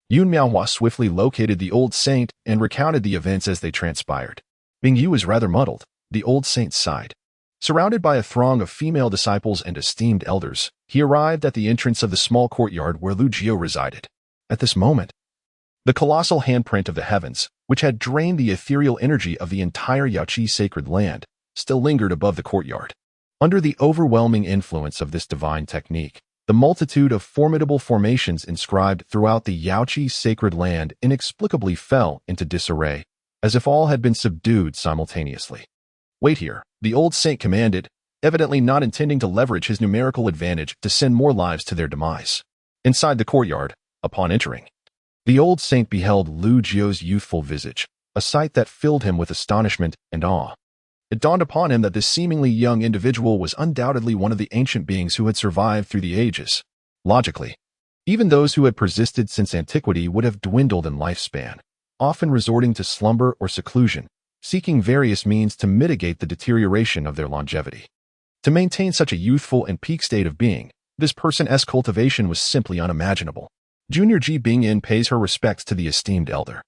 Yun Miaohua swiftly located the old saint and recounted the events as they transpired. Bing Yu was rather muddled. The old saint sighed. Surrounded by a throng of female disciples and esteemed elders, he arrived at the entrance of the small courtyard where Lu Jiu resided. At this moment, the colossal handprint of the heavens, which had drained the ethereal energy of the entire Yao Qi sacred land, still lingered above the courtyard. Under the overwhelming influence of this divine technique, the multitude of formidable formations inscribed throughout the Yao Qi sacred land inexplicably fell into disarray, as if all had been subdued simultaneously. Wait here, the old saint commanded, evidently not intending to leverage his numerical advantage to send more lives to their demise. Inside the courtyard, upon entering, the old saint beheld Lu Jiu's youthful visage, a sight that filled him with astonishment and awe. It dawned upon him that this seemingly young individual was undoubtedly one of the ancient beings who had survived through the ages. Logically, even those who had persisted since antiquity would have dwindled in lifespan, often resorting to slumber or seclusion, seeking various means to mitigate the deterioration of their longevity. To maintain such a youthful and peak state of being, this person's cultivation was simply unimaginable. Junior Ji Bingyin pays her respects to the esteemed elder.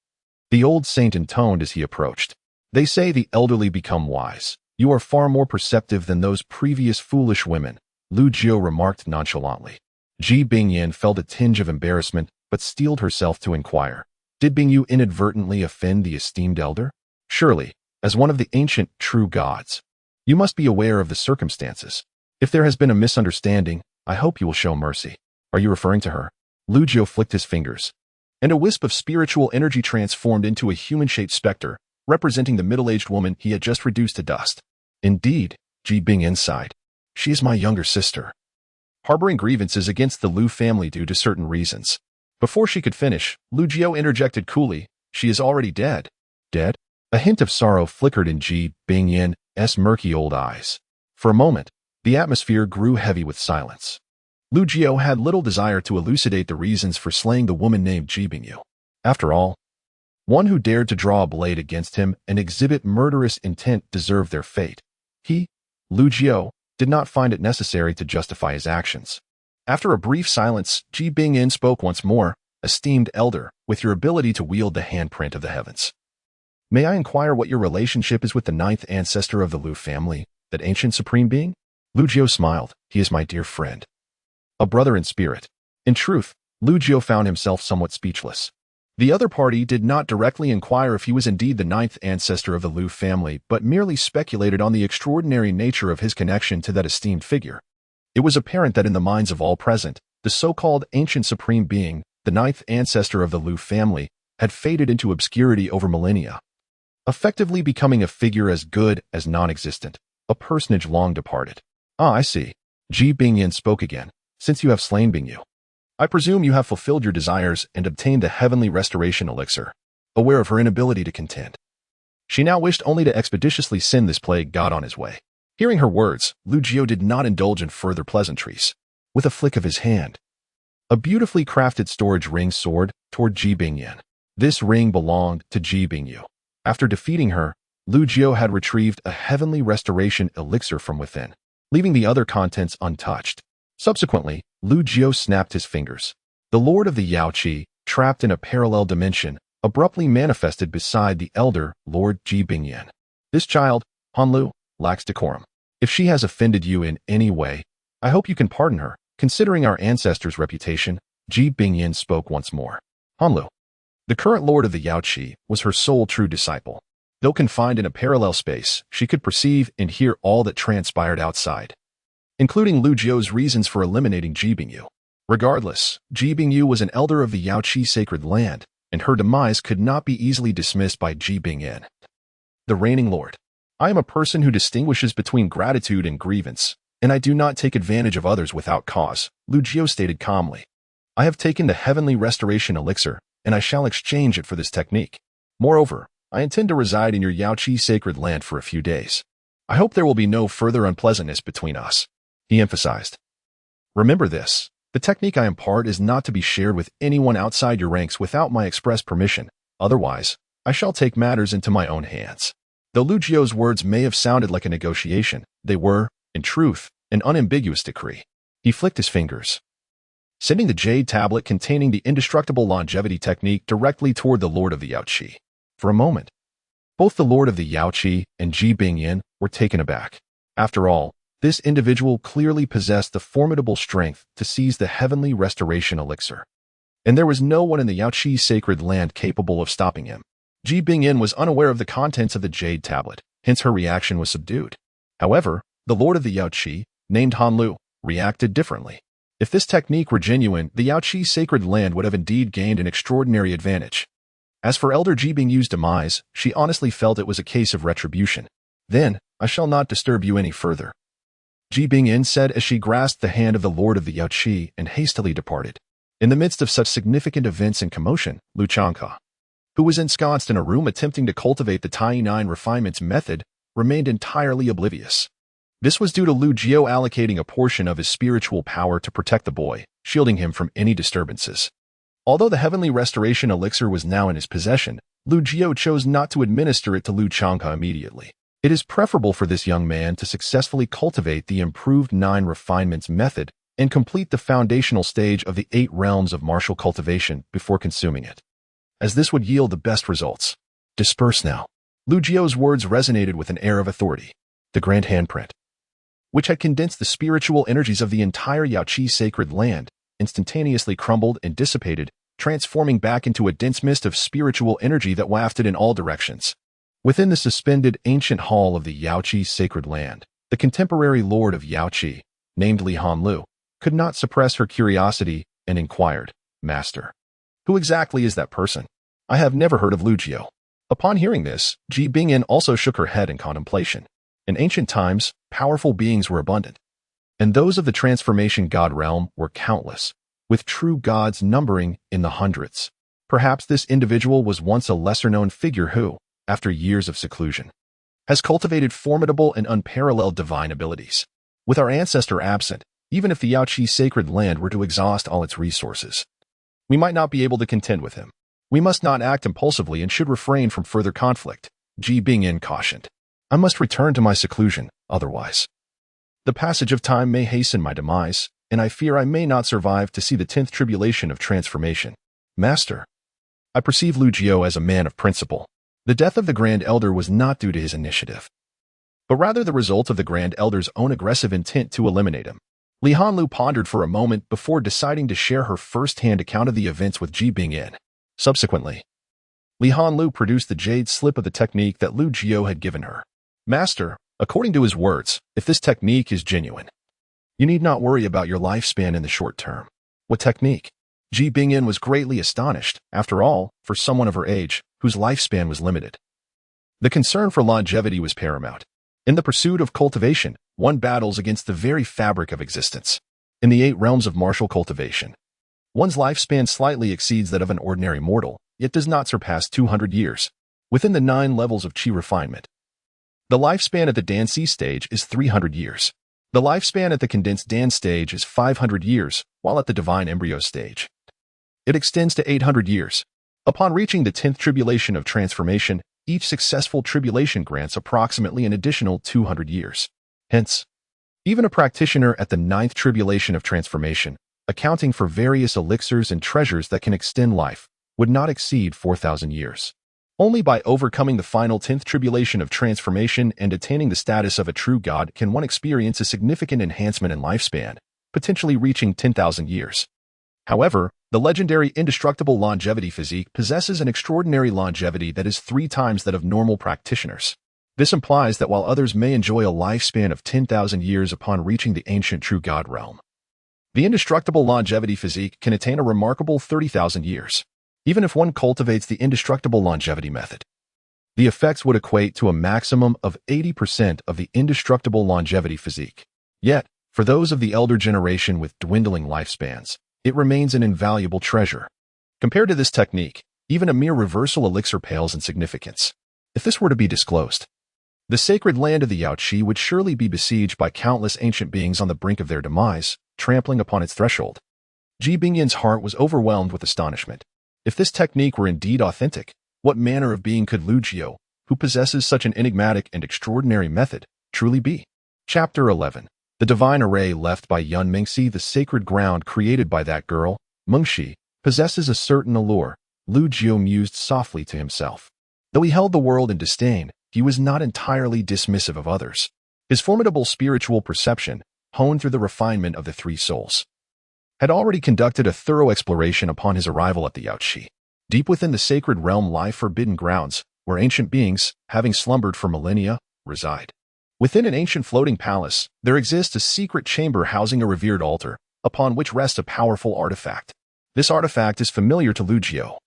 The old saint intoned as he approached. They say the elderly become wise. You are far more perceptive than those previous foolish women, Lu Jiu remarked nonchalantly. Ji Bingyin felt a tinge of embarrassment, but steeled herself to inquire. Did Bingyu inadvertently offend the esteemed elder? Surely, as one of the ancient true gods, you must be aware of the circumstances. If there has been a misunderstanding, I hope you will show mercy. Are you referring to her? Lu Jiu flicked his fingers, and a wisp of spiritual energy transformed into a human-shaped specter, representing the middle-aged woman he had just reduced to dust. Indeed, Ji Bingyin sighed. She is my younger sister, harboring grievances against the Lu family due to certain reasons. Before she could finish, Lu Jiu interjected coolly, she is already dead. Dead? A hint of sorrow flickered in Ji Bingyin's murky old eyes. For a moment, the atmosphere grew heavy with silence. Lu Jiu had little desire to elucidate the reasons for slaying the woman named Ji Bingyu. After all, one who dared to draw a blade against him and exhibit murderous intent deserved their fate. He, Lu Jiu, did not find it necessary to justify his actions. After a brief silence, Ji Bingyin spoke once more. Esteemed elder, with your ability to wield the handprint of the heavens, may I inquire what your relationship is with the ninth ancestor of the Lu family, that ancient supreme being? Lu Jiu smiled. He is my dear friend, a brother in spirit. In truth, Lu Jiu found himself somewhat speechless. The other party did not directly inquire if he was indeed the ninth ancestor of the Lu family, but merely speculated on the extraordinary nature of his connection to that esteemed figure. It was apparent that in the minds of all present, the so-called ancient supreme being, the ninth ancestor of the Lu family, had faded into obscurity over millennia, effectively becoming a figure as good as non-existent, a personage long departed. Ah, I see. Ji Bingyan spoke again. Since you have slain Bingyu, I presume you have fulfilled your desires and obtained the heavenly restoration elixir. Aware of her inability to contend, she now wished only to expeditiously send this plague god on his way. Hearing her words, Lu Jiao did not indulge in further pleasantries. With a flick of his hand, a beautifully crafted storage ring soared toward Ji Bingyan. This ring belonged to Ji Bingyu. After defeating her, Lu Jiao had retrieved a heavenly restoration elixir from within, leaving the other contents untouched. Subsequently, Lu Jiao snapped his fingers. The Lord of the Yaoqi, trapped in a parallel dimension, abruptly manifested beside the elder Lord Ji Bingyan. This child, Hanlu, lacks decorum. If she has offended you in any way, I hope you can pardon her. Considering our ancestors' reputation, Ji Bingyan spoke once more. Hanlu, the current lord of the Yaoqi, was her sole true disciple. Though confined in a parallel space, she could perceive and hear all that transpired outside, including Lu Jiao's reasons for eliminating Ji Bingyu. Regardless, Ji Bingyu was an elder of the Yaoqi sacred land, and her demise could not be easily dismissed by Ji Bingyan. The reigning lord. I am a person who distinguishes between gratitude and grievance, and I do not take advantage of others without cause, Lu Jiao stated calmly. I have taken the heavenly restoration elixir, and I shall exchange it for this technique. Moreover, I intend to reside in your Yaoqi sacred land for a few days. I hope there will be no further unpleasantness between us, he emphasized. Remember this, the technique I impart is not to be shared with anyone outside your ranks without my express permission, otherwise, I shall take matters into my own hands. Though Lu Jiao's words may have sounded like a negotiation, they were, in truth, an unambiguous decree. He flicked his fingers, sending the jade tablet containing the indestructible longevity technique directly toward the Lord of the Yaoqi. For a moment, both the Lord of the Yaoqi and Ji Bingyan were taken aback. After all, this individual clearly possessed the formidable strength to seize the heavenly restoration elixir, and there was no one in the Yaoqi sacred land capable of stopping him. Ji Bingyan was unaware of the contents of the jade tablet, hence her reaction was subdued. However, the Lord of the Yaoqi, named Hanlu, reacted differently. If this technique were genuine, the Yaoqi sacred land would have indeed gained an extraordinary advantage. As for Elder Ji Bingyu's demise, she honestly felt it was a case of retribution. Then, I shall not disturb you any further, Ji Bingyan said as she grasped the hand of the Lord of the Yaoqi and hastily departed. In the midst of such significant events and commotion, Lu Changka, who was ensconced in a room attempting to cultivate the Tai 9 refinements method, remained entirely oblivious. This was due to Lu Jiao allocating a portion of his spiritual power to protect the boy, shielding him from any disturbances. Although the heavenly restoration elixir was now in his possession, Lu Jiao chose not to administer it to Lu Changka immediately. It is preferable for this young man to successfully cultivate the improved 9 refinements method and complete the foundational stage of the 8 realms of martial cultivation before consuming it, as this would yield the best results. Disperse now. Lu Jiao's words resonated with an air of authority. The grand handprint, which had condensed the spiritual energies of the entire Yaoqi sacred land, instantaneously crumbled and dissipated, transforming back into a dense mist of spiritual energy that wafted in all directions. Within the suspended ancient hall of the Yaoqi sacred land, the contemporary lord of Yaoqi, named Li Hanlu, could not suppress her curiosity and inquired, Master, who exactly is that person? I have never heard of Lu Jiao. Upon hearing this, Ji Bingyan also shook her head in contemplation. In ancient times, powerful beings were abundant, and those of the transformation god realm were countless, with true gods numbering in the hundreds. Perhaps this individual was once a lesser-known figure who, after years of seclusion, has cultivated formidable and unparalleled divine abilities. With our ancestor absent, even if the Yaoqi sacred land were to exhaust all its resources, we might not be able to contend with him. We must not act impulsively and should refrain from further conflict, Ji Bingyan cautioned. I must return to my seclusion, otherwise the passage of time may hasten my demise, and I fear I may not survive to see the 10th tribulation of transformation. Master, I perceive Lu Jiao as a man of principle. The death of the Grand Elder was not due to his initiative, but rather the result of the Grand Elder's own aggressive intent to eliminate him. Li Hanlu pondered for a moment before deciding to share her first-hand account of the events with Ji Bingyan. Subsequently, Li Hanlu produced the jade slip of the technique that Lu Jiao had given her. Master, according to his words, if this technique is genuine, you need not worry about your lifespan in the short term. What technique? Ji Bingyan was greatly astonished, after all, for someone of her age, whose lifespan was limited. The concern for longevity was paramount. In the pursuit of cultivation, one battles against the very fabric of existence. In the 8 realms of martial cultivation, one's lifespan slightly exceeds that of an ordinary mortal, yet does not surpass 200 years. Within the 9 levels of Qi refinement, the lifespan at the Dan-Si stage is 300 years. The lifespan at the condensed Dan stage is 500 years, while at the divine embryo stage, it extends to 800 years. Upon reaching the 10th tribulation of transformation, each successful tribulation grants approximately an additional 200 years. Hence, even a practitioner at the 9th tribulation of transformation, accounting for various elixirs and treasures that can extend life, would not exceed 4,000 years. Only by overcoming the final 10th tribulation of transformation and attaining the status of a true god can one experience a significant enhancement in lifespan, potentially reaching 10,000 years. However, the legendary indestructible longevity physique possesses an extraordinary longevity that is 3 times that of normal practitioners. This implies that while others may enjoy a lifespan of 10,000 years upon reaching the ancient true god realm, the indestructible longevity physique can attain a remarkable 30,000 years. Even if one cultivates the indestructible longevity method, the effects would equate to a maximum of 80% of the indestructible longevity physique. Yet, for those of the elder generation with dwindling lifespans, it remains an invaluable treasure. Compared to this technique, even a mere reversal elixir pales in significance. If this were to be disclosed, the sacred land of the Yaoqi would surely be besieged by countless ancient beings on the brink of their demise, trampling upon its threshold. Ji Bingyan's heart was overwhelmed with astonishment. If this technique were indeed authentic, what manner of being could Lu Jiu, who possesses such an enigmatic and extraordinary method, truly be? Chapter 11. The divine array left by Yun Mingxi, the sacred ground created by that girl, Mengxi, possesses a certain allure, Lu Jiu mused softly to himself. Though he held the world in disdain, he was not entirely dismissive of others. His formidable spiritual perception, honed through the refinement of the 3 souls, had already conducted a thorough exploration upon his arrival at the Yaoqi. Deep within the sacred realm lie forbidden grounds, where ancient beings, having slumbered for millennia, reside. Within an ancient floating palace, there exists a secret chamber housing a revered altar, upon which rests a powerful artifact. This artifact is familiar to Lu Jiu,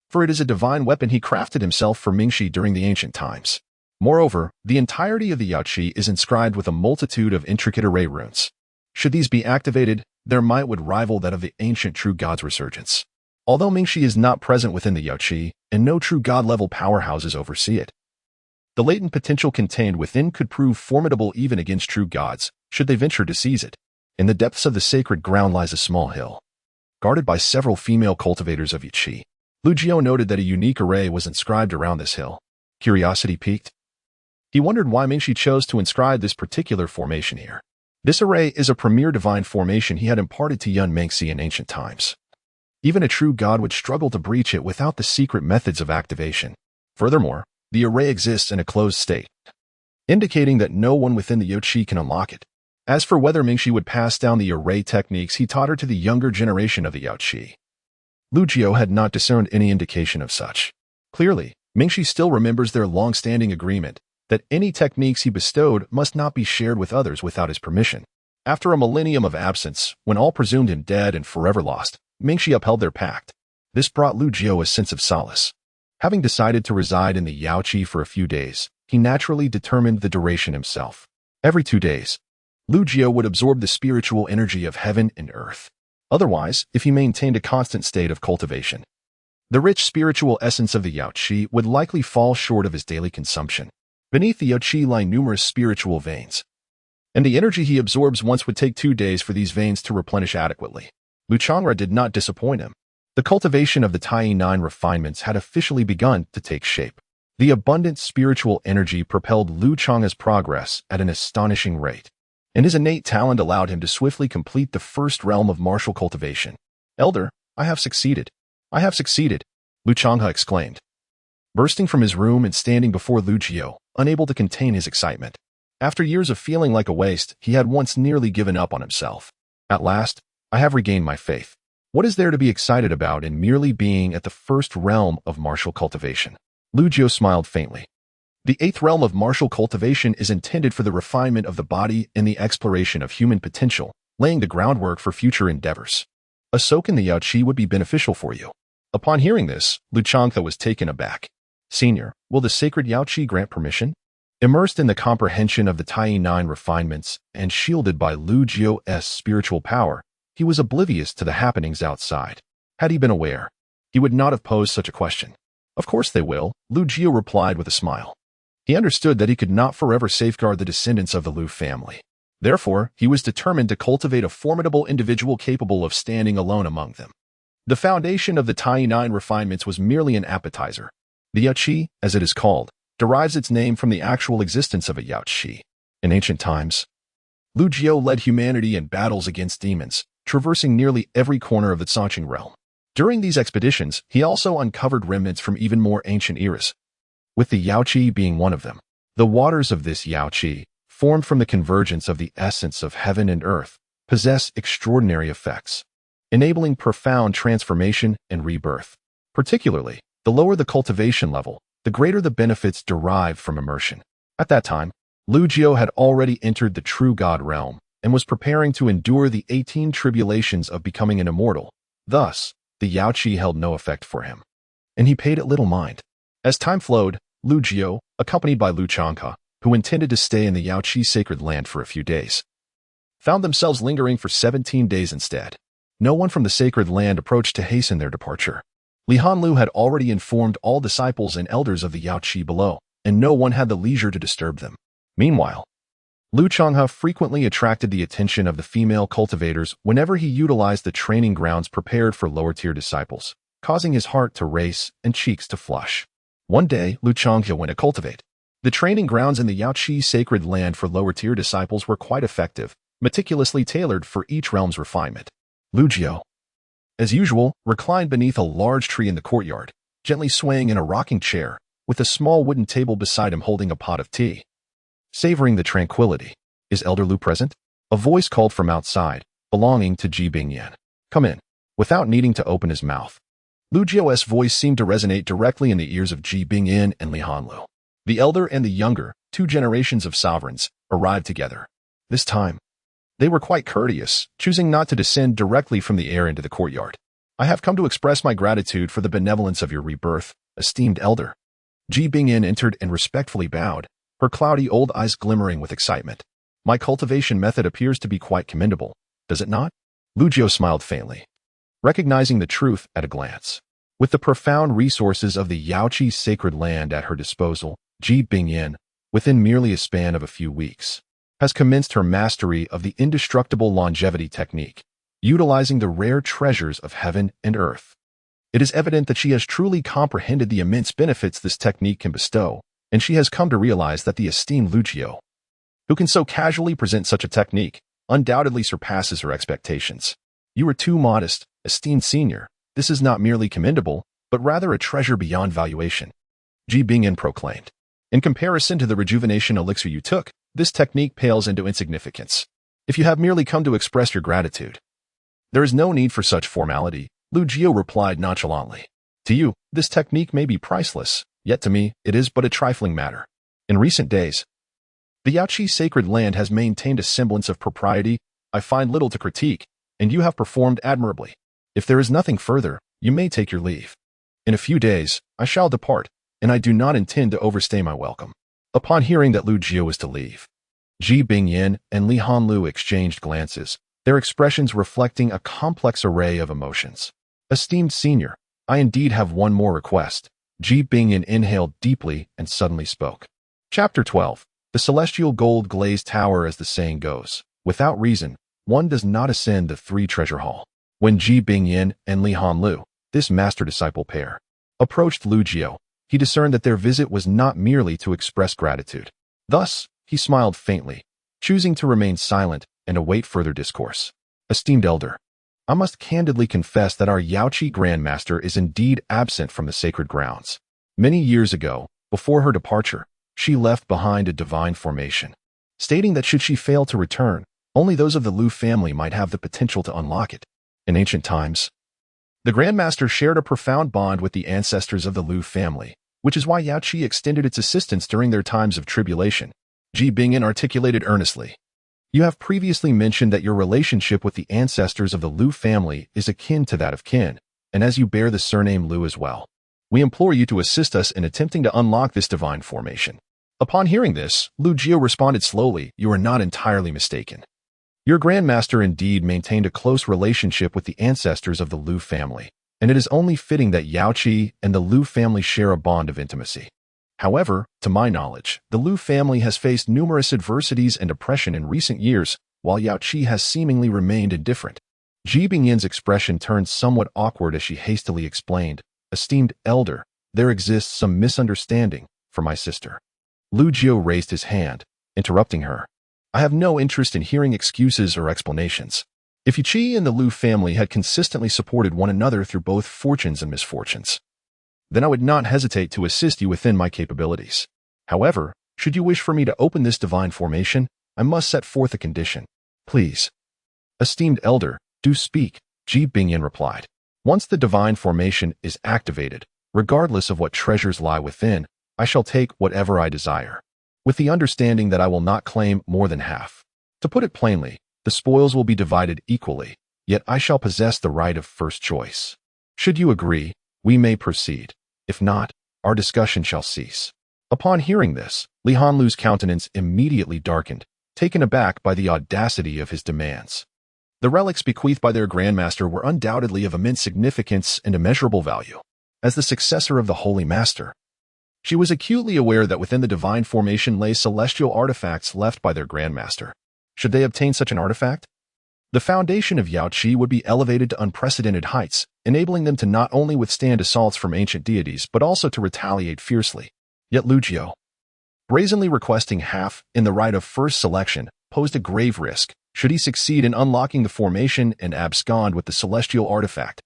for it is a divine weapon he crafted himself for Mingxi during the ancient times. Moreover, the entirety of the Yaoqi is inscribed with a multitude of intricate array runes. Should these be activated, their might would rival that of the ancient true god's resurgence. Although Mingxi is not present within the Yaoqi, and no true god-level powerhouses oversee it, the latent potential contained within could prove formidable even against true gods, should they venture to seize it. In the depths of the sacred ground lies a small hill, guarded by several female cultivators of Yaoqi. Lu Jiu noted that a unique array was inscribed around this hill. Curiosity piqued. He wondered why Mingxi chose to inscribe this particular formation here. This array is a premier divine formation he had imparted to Yun Mingxi in ancient times. Even a true god would struggle to breach it without the secret methods of activation. Furthermore, the array exists in a closed state, indicating that no one within the Yaoqi can unlock it. As for whether Mingxi would pass down the array techniques he taught her to the younger generation of the Yaoqi, Lu Jiu had not discerned any indication of such. Clearly, Mingxi still remembers their long-standing agreement that any techniques he bestowed must not be shared with others without his permission. After a millennium of absence, when all presumed him dead and forever lost, Mingxi upheld their pact. This brought Lu Jiu a sense of solace. Having decided to reside in the Yaoqi for a few days, he naturally determined the duration himself. Every 2 days, Lu Jiu would absorb the spiritual energy of heaven and earth. Otherwise, if he maintained a constant state of cultivation, the rich spiritual essence of the Yaoqi would likely fall short of his daily consumption. Beneath the Yaoqi lie numerous spiritual veins, and the energy he absorbs once would take 2 days for these veins to replenish adequately. Lu Changra did not disappoint him. The cultivation of the Tai 9 refinements had officially begun to take shape. The abundant spiritual energy propelled Lu Changra's progress at an astonishing rate, and his innate talent allowed him to swiftly complete the first realm of martial cultivation. Elder, I have succeeded. I have succeeded, Lu Changha exclaimed, bursting from his room and standing before Lu Jiu, unable to contain his excitement. After years of feeling like a waste, he had once nearly given up on himself. At last, I have regained my faith. What is there to be excited about in merely being at the first realm of martial cultivation? Lu Jiu smiled faintly. The 8th realm of martial cultivation is intended for the refinement of the body and the exploration of human potential, laying the groundwork for future endeavors. A soak in the Yaoqi would be beneficial for you. Upon hearing this, Lu Changha was taken aback. Senior, will the sacred Yaoqi grant permission? Immersed in the comprehension of the Tai-9 refinements and shielded by Lu Jio's spiritual power, he was oblivious to the happenings outside. Had he been aware, he would not have posed such a question. Of course they will, Lu Jio replied with a smile. He understood that he could not forever safeguard the descendants of the Lu family. Therefore, he was determined to cultivate a formidable individual capable of standing alone among them. The foundation of the Tai-9 refinements was merely an appetizer. The Yaoqi, as it is called, derives its name from the actual existence of a Yaoqi. In ancient times, Lu Jio led humanity in battles against demons, traversing nearly every corner of the Sanqing realm. During these expeditions, he also uncovered remnants from even more ancient eras, with the Yaoqi being one of them. The waters of this Yaoqi, formed from the convergence of the essence of heaven and earth, possess extraordinary effects, enabling profound transformation and rebirth. Particularly, the lower the cultivation level, the greater the benefits derived from immersion. At that time, Lu Jio had already entered the true God realm and was preparing to endure the 18 tribulations of becoming an immortal. Thus, the Yaoqi held no effect for him, and he paid it little mind. As time flowed, Lu Jio, accompanied by Lu Changhe, who intended to stay in the Yaoqi sacred land for a few days, found themselves lingering for 17 days instead. No one from the sacred land approached to hasten their departure. Li Hanlu had already informed all disciples and elders of the Yaoqi below, and no one had the leisure to disturb them. Meanwhile, Lu Changhe frequently attracted the attention of the female cultivators whenever he utilized the training grounds prepared for lower-tier disciples, causing his heart to race and cheeks to flush. One day, Lu Changhe went to cultivate. The training grounds in the Yaoqi sacred land for lower-tier disciples were quite effective, meticulously tailored for each realm's refinement. Lu Jio, as usual, reclined beneath a large tree in the courtyard, gently swaying in a rocking chair, with a small wooden table beside him holding a pot of tea. Savoring the tranquility. Is Elder Lu present? A voice called from outside, belonging to Ji Bingyan. Come in. Without needing to open his mouth, Lu Jio's voice seemed to resonate directly in the ears of Ji Bingyan and Li Hanlu. The elder and the younger, 2 generations of sovereigns, arrived together. This time, they were quite courteous, choosing not to descend directly from the air into the courtyard. I have come to express my gratitude for the benevolence of your rebirth, esteemed elder. Ji Bingyan entered and respectfully bowed, her cloudy old eyes glimmering with excitement. My cultivation method appears to be quite commendable, does it not? Lu Jio smiled faintly, recognizing the truth at a glance. With the profound resources of the Yaoqi sacred land at her disposal, Ji Bingyan, within merely a span of a few weeks, has commenced her mastery of the indestructible longevity technique, utilizing the rare treasures of heaven and earth. It is evident that she has truly comprehended the immense benefits this technique can bestow, and she has come to realize that the esteemed Lu Jio, who can so casually present such a technique, undoubtedly surpasses her expectations. You are too modest, esteemed senior. This is not merely commendable, but rather a treasure beyond valuation. Ji Bingyan proclaimed. In comparison to the rejuvenation elixir you took, this technique pales into insignificance. If you have merely come to express your gratitude, there is no need for such formality, Lu Jio replied nonchalantly. To you, this technique may be priceless, yet to me, it is but a trifling matter. In recent days, the Yaoqi sacred land has maintained a semblance of propriety. I find little to critique, and you have performed admirably. If there is nothing further, you may take your leave. In a few days, I shall depart, and I do not intend to overstay my welcome. Upon hearing that Lu Jio was to leave, Ji Bingyan and Li Hanlu exchanged glances, their expressions reflecting a complex array of emotions. Esteemed senior, I indeed have one more request. Ji Bingyan inhaled deeply and suddenly spoke. Chapter 12. The Celestial Gold Glazed Tower. As the saying goes, without reason, one does not ascend the 3 treasure hall. When Ji Bingyan and Li Hanlu, this master-disciple pair, approached Lu Jio, he discerned that their visit was not merely to express gratitude. Thus, he smiled faintly, choosing to remain silent and await further discourse. Esteemed elder, I must candidly confess that our Yaoqi Grandmaster is indeed absent from the sacred grounds. Many years ago, before her departure, she left behind a divine formation, stating that should she fail to return, only those of the Lu family might have the potential to unlock it. In ancient times, the Grandmaster shared a profound bond with the ancestors of the Lu family, which is why Yaoqi extended its assistance during their times of tribulation. Ji Bingyan articulated earnestly. You have previously mentioned that your relationship with the ancestors of the Lu family is akin to that of kin, and as you bear the surname Lu as well, we implore you to assist us in attempting to unlock this divine formation. Upon hearing this, Lu Jiu responded slowly, "You are not entirely mistaken. Your grandmaster indeed maintained a close relationship with the ancestors of the Lu family, and it is only fitting that Yao Qi and the Lu family share a bond of intimacy. However, to my knowledge, the Lu family has faced numerous adversities and oppression in recent years, while Yao Qi has seemingly remained indifferent." Ji Bingyin's expression turned somewhat awkward as she hastily explained, "Esteemed elder, there exists some misunderstanding for my sister." Lu Jiu raised his hand, interrupting her. "I have no interest in hearing excuses or explanations. If Yao Qi and the Lu family had consistently supported one another through both fortunes and misfortunes, then I would not hesitate to assist you within my capabilities. However, should you wish for me to open this divine formation, I must set forth a condition. Please." "Esteemed elder, do speak," Ji Bingyin replied. "Once the divine formation is activated, regardless of what treasures lie within, I shall take whatever I desire, with the understanding that I will not claim more than half. To put it plainly, the spoils will be divided equally, yet I shall possess the right of first choice. Should you agree, we may proceed. If not, our discussion shall cease." Upon hearing this, Li Hanlu's countenance immediately darkened, taken aback by the audacity of his demands. The relics bequeathed by their grandmaster were undoubtedly of immense significance and immeasurable value. As the successor of the Holy Master, she was acutely aware that within the divine formation lay celestial artifacts left by their grandmaster. Should they obtain such an artifact, the foundation of Yao Qi would be elevated to unprecedented heights, enabling them to not only withstand assaults from ancient deities but also to retaliate fiercely. Yet Lu Jiu, brazenly requesting half in the right of first selection, posed a grave risk. Should he succeed in unlocking the formation and abscond with the celestial artifact,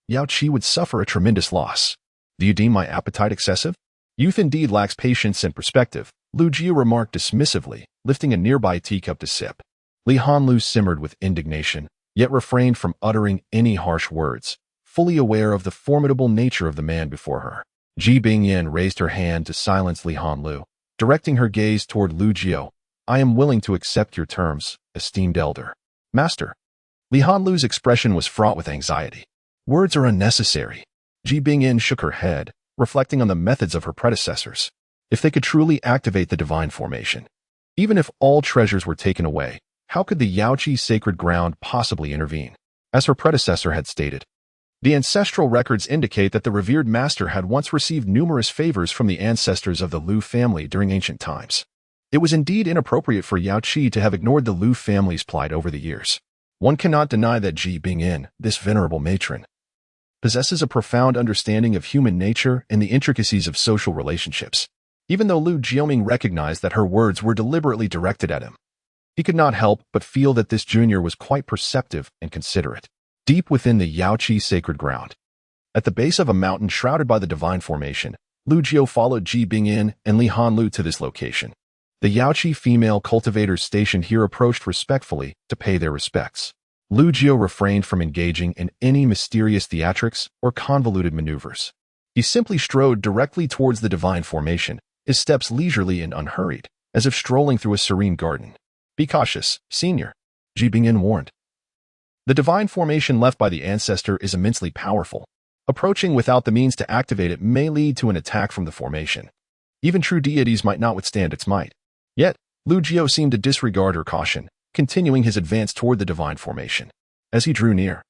Yao Qi would suffer a tremendous loss. "Do you deem my appetite excessive? Youth indeed lacks patience and perspective," Lu Jiu remarked dismissively, lifting a nearby teacup to sip. Li Hanlu simmered with indignation, yet refrained from uttering any harsh words, fully aware of the formidable nature of the man before her. Ji Bingyin raised her hand to silence Li Hanlu, directing her gaze toward Lu Jiu. "I am willing to accept your terms, esteemed elder." "Master." Li Hanlu's expression was fraught with anxiety. "Words are unnecessary." Ji Bingyin shook her head, reflecting on the methods of her predecessors. If they could truly activate the divine formation, even if all treasures were taken away, how could the Yao Qi sacred ground possibly intervene? As her predecessor had stated, the ancestral records indicate that the revered master had once received numerous favors from the ancestors of the Lu family during ancient times. It was indeed inappropriate for Yao Qi to have ignored the Lu family's plight over the years. One cannot deny that Ji Bingyin, this venerable matron, possesses a profound understanding of human nature and the intricacies of social relationships. Even though Lu Jiuming recognized that her words were deliberately directed at him, he could not help but feel that this junior was quite perceptive and considerate. Deep within the Yao Qi sacred ground, at the base of a mountain shrouded by the divine formation, Lu Jiu followed Ji Bingyin and Li Hanlu to this location. The Yao Qi female cultivators stationed here approached respectfully to pay their respects. Lu Jiu refrained from engaging in any mysterious theatrics or convoluted maneuvers. He simply strode directly towards the divine formation, his steps leisurely and unhurried, as if strolling through a serene garden. "Be cautious, senior," Ji Bingyin warned. "The divine formation left by the ancestor is immensely powerful. Approaching without the means to activate it may lead to an attack from the formation. Even true deities might not withstand its might." Yet, Lu Jiu seemed to disregard her caution, continuing his advance toward the divine formation. As he drew near,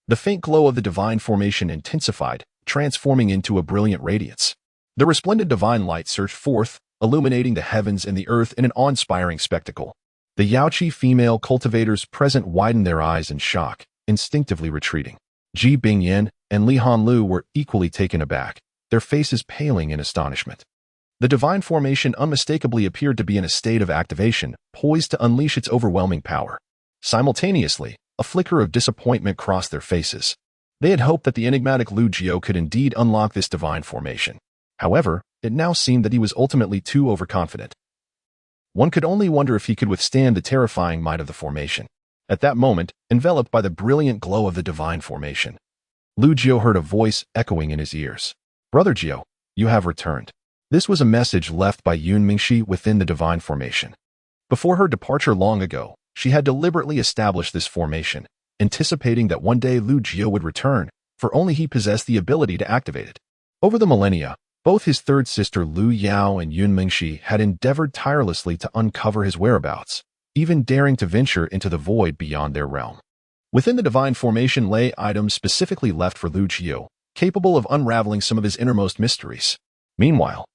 the faint glow of the divine formation intensified, transforming into a brilliant radiance. The resplendent divine light surged forth, illuminating the heavens and the earth in an awe-inspiring spectacle. The Yao Qi female cultivators present widened their eyes in shock, instinctively retreating. Ji Bingyin and Li Hanlu were equally taken aback, their faces paling in astonishment. The divine formation unmistakably appeared to be in a state of activation, poised to unleash its overwhelming power. Simultaneously, a flicker of disappointment crossed their faces. They had hoped that the enigmatic Lu Jiu could indeed unlock this divine formation. However, it now seemed that he was ultimately too overconfident. One could only wonder if he could withstand the terrifying might of the formation. At that moment, enveloped by the brilliant glow of the divine formation, Lu Jiu heard a voice echoing in his ears. "Brother Jiu, you have returned." This was a message left by Yun Mingxi within the divine formation. Before her departure long ago, she had deliberately established this formation, anticipating that one day Lu Jiu would return, for only he possessed the ability to activate it. Over the millennia, Both his third sister Lu Yao and Yun Mingxi had endeavored tirelessly to uncover his whereabouts, even daring to venture into the void beyond their realm. Within the divine formation lay items specifically left for Lu Jiu, capable of unraveling some of his innermost mysteries. Meanwhile,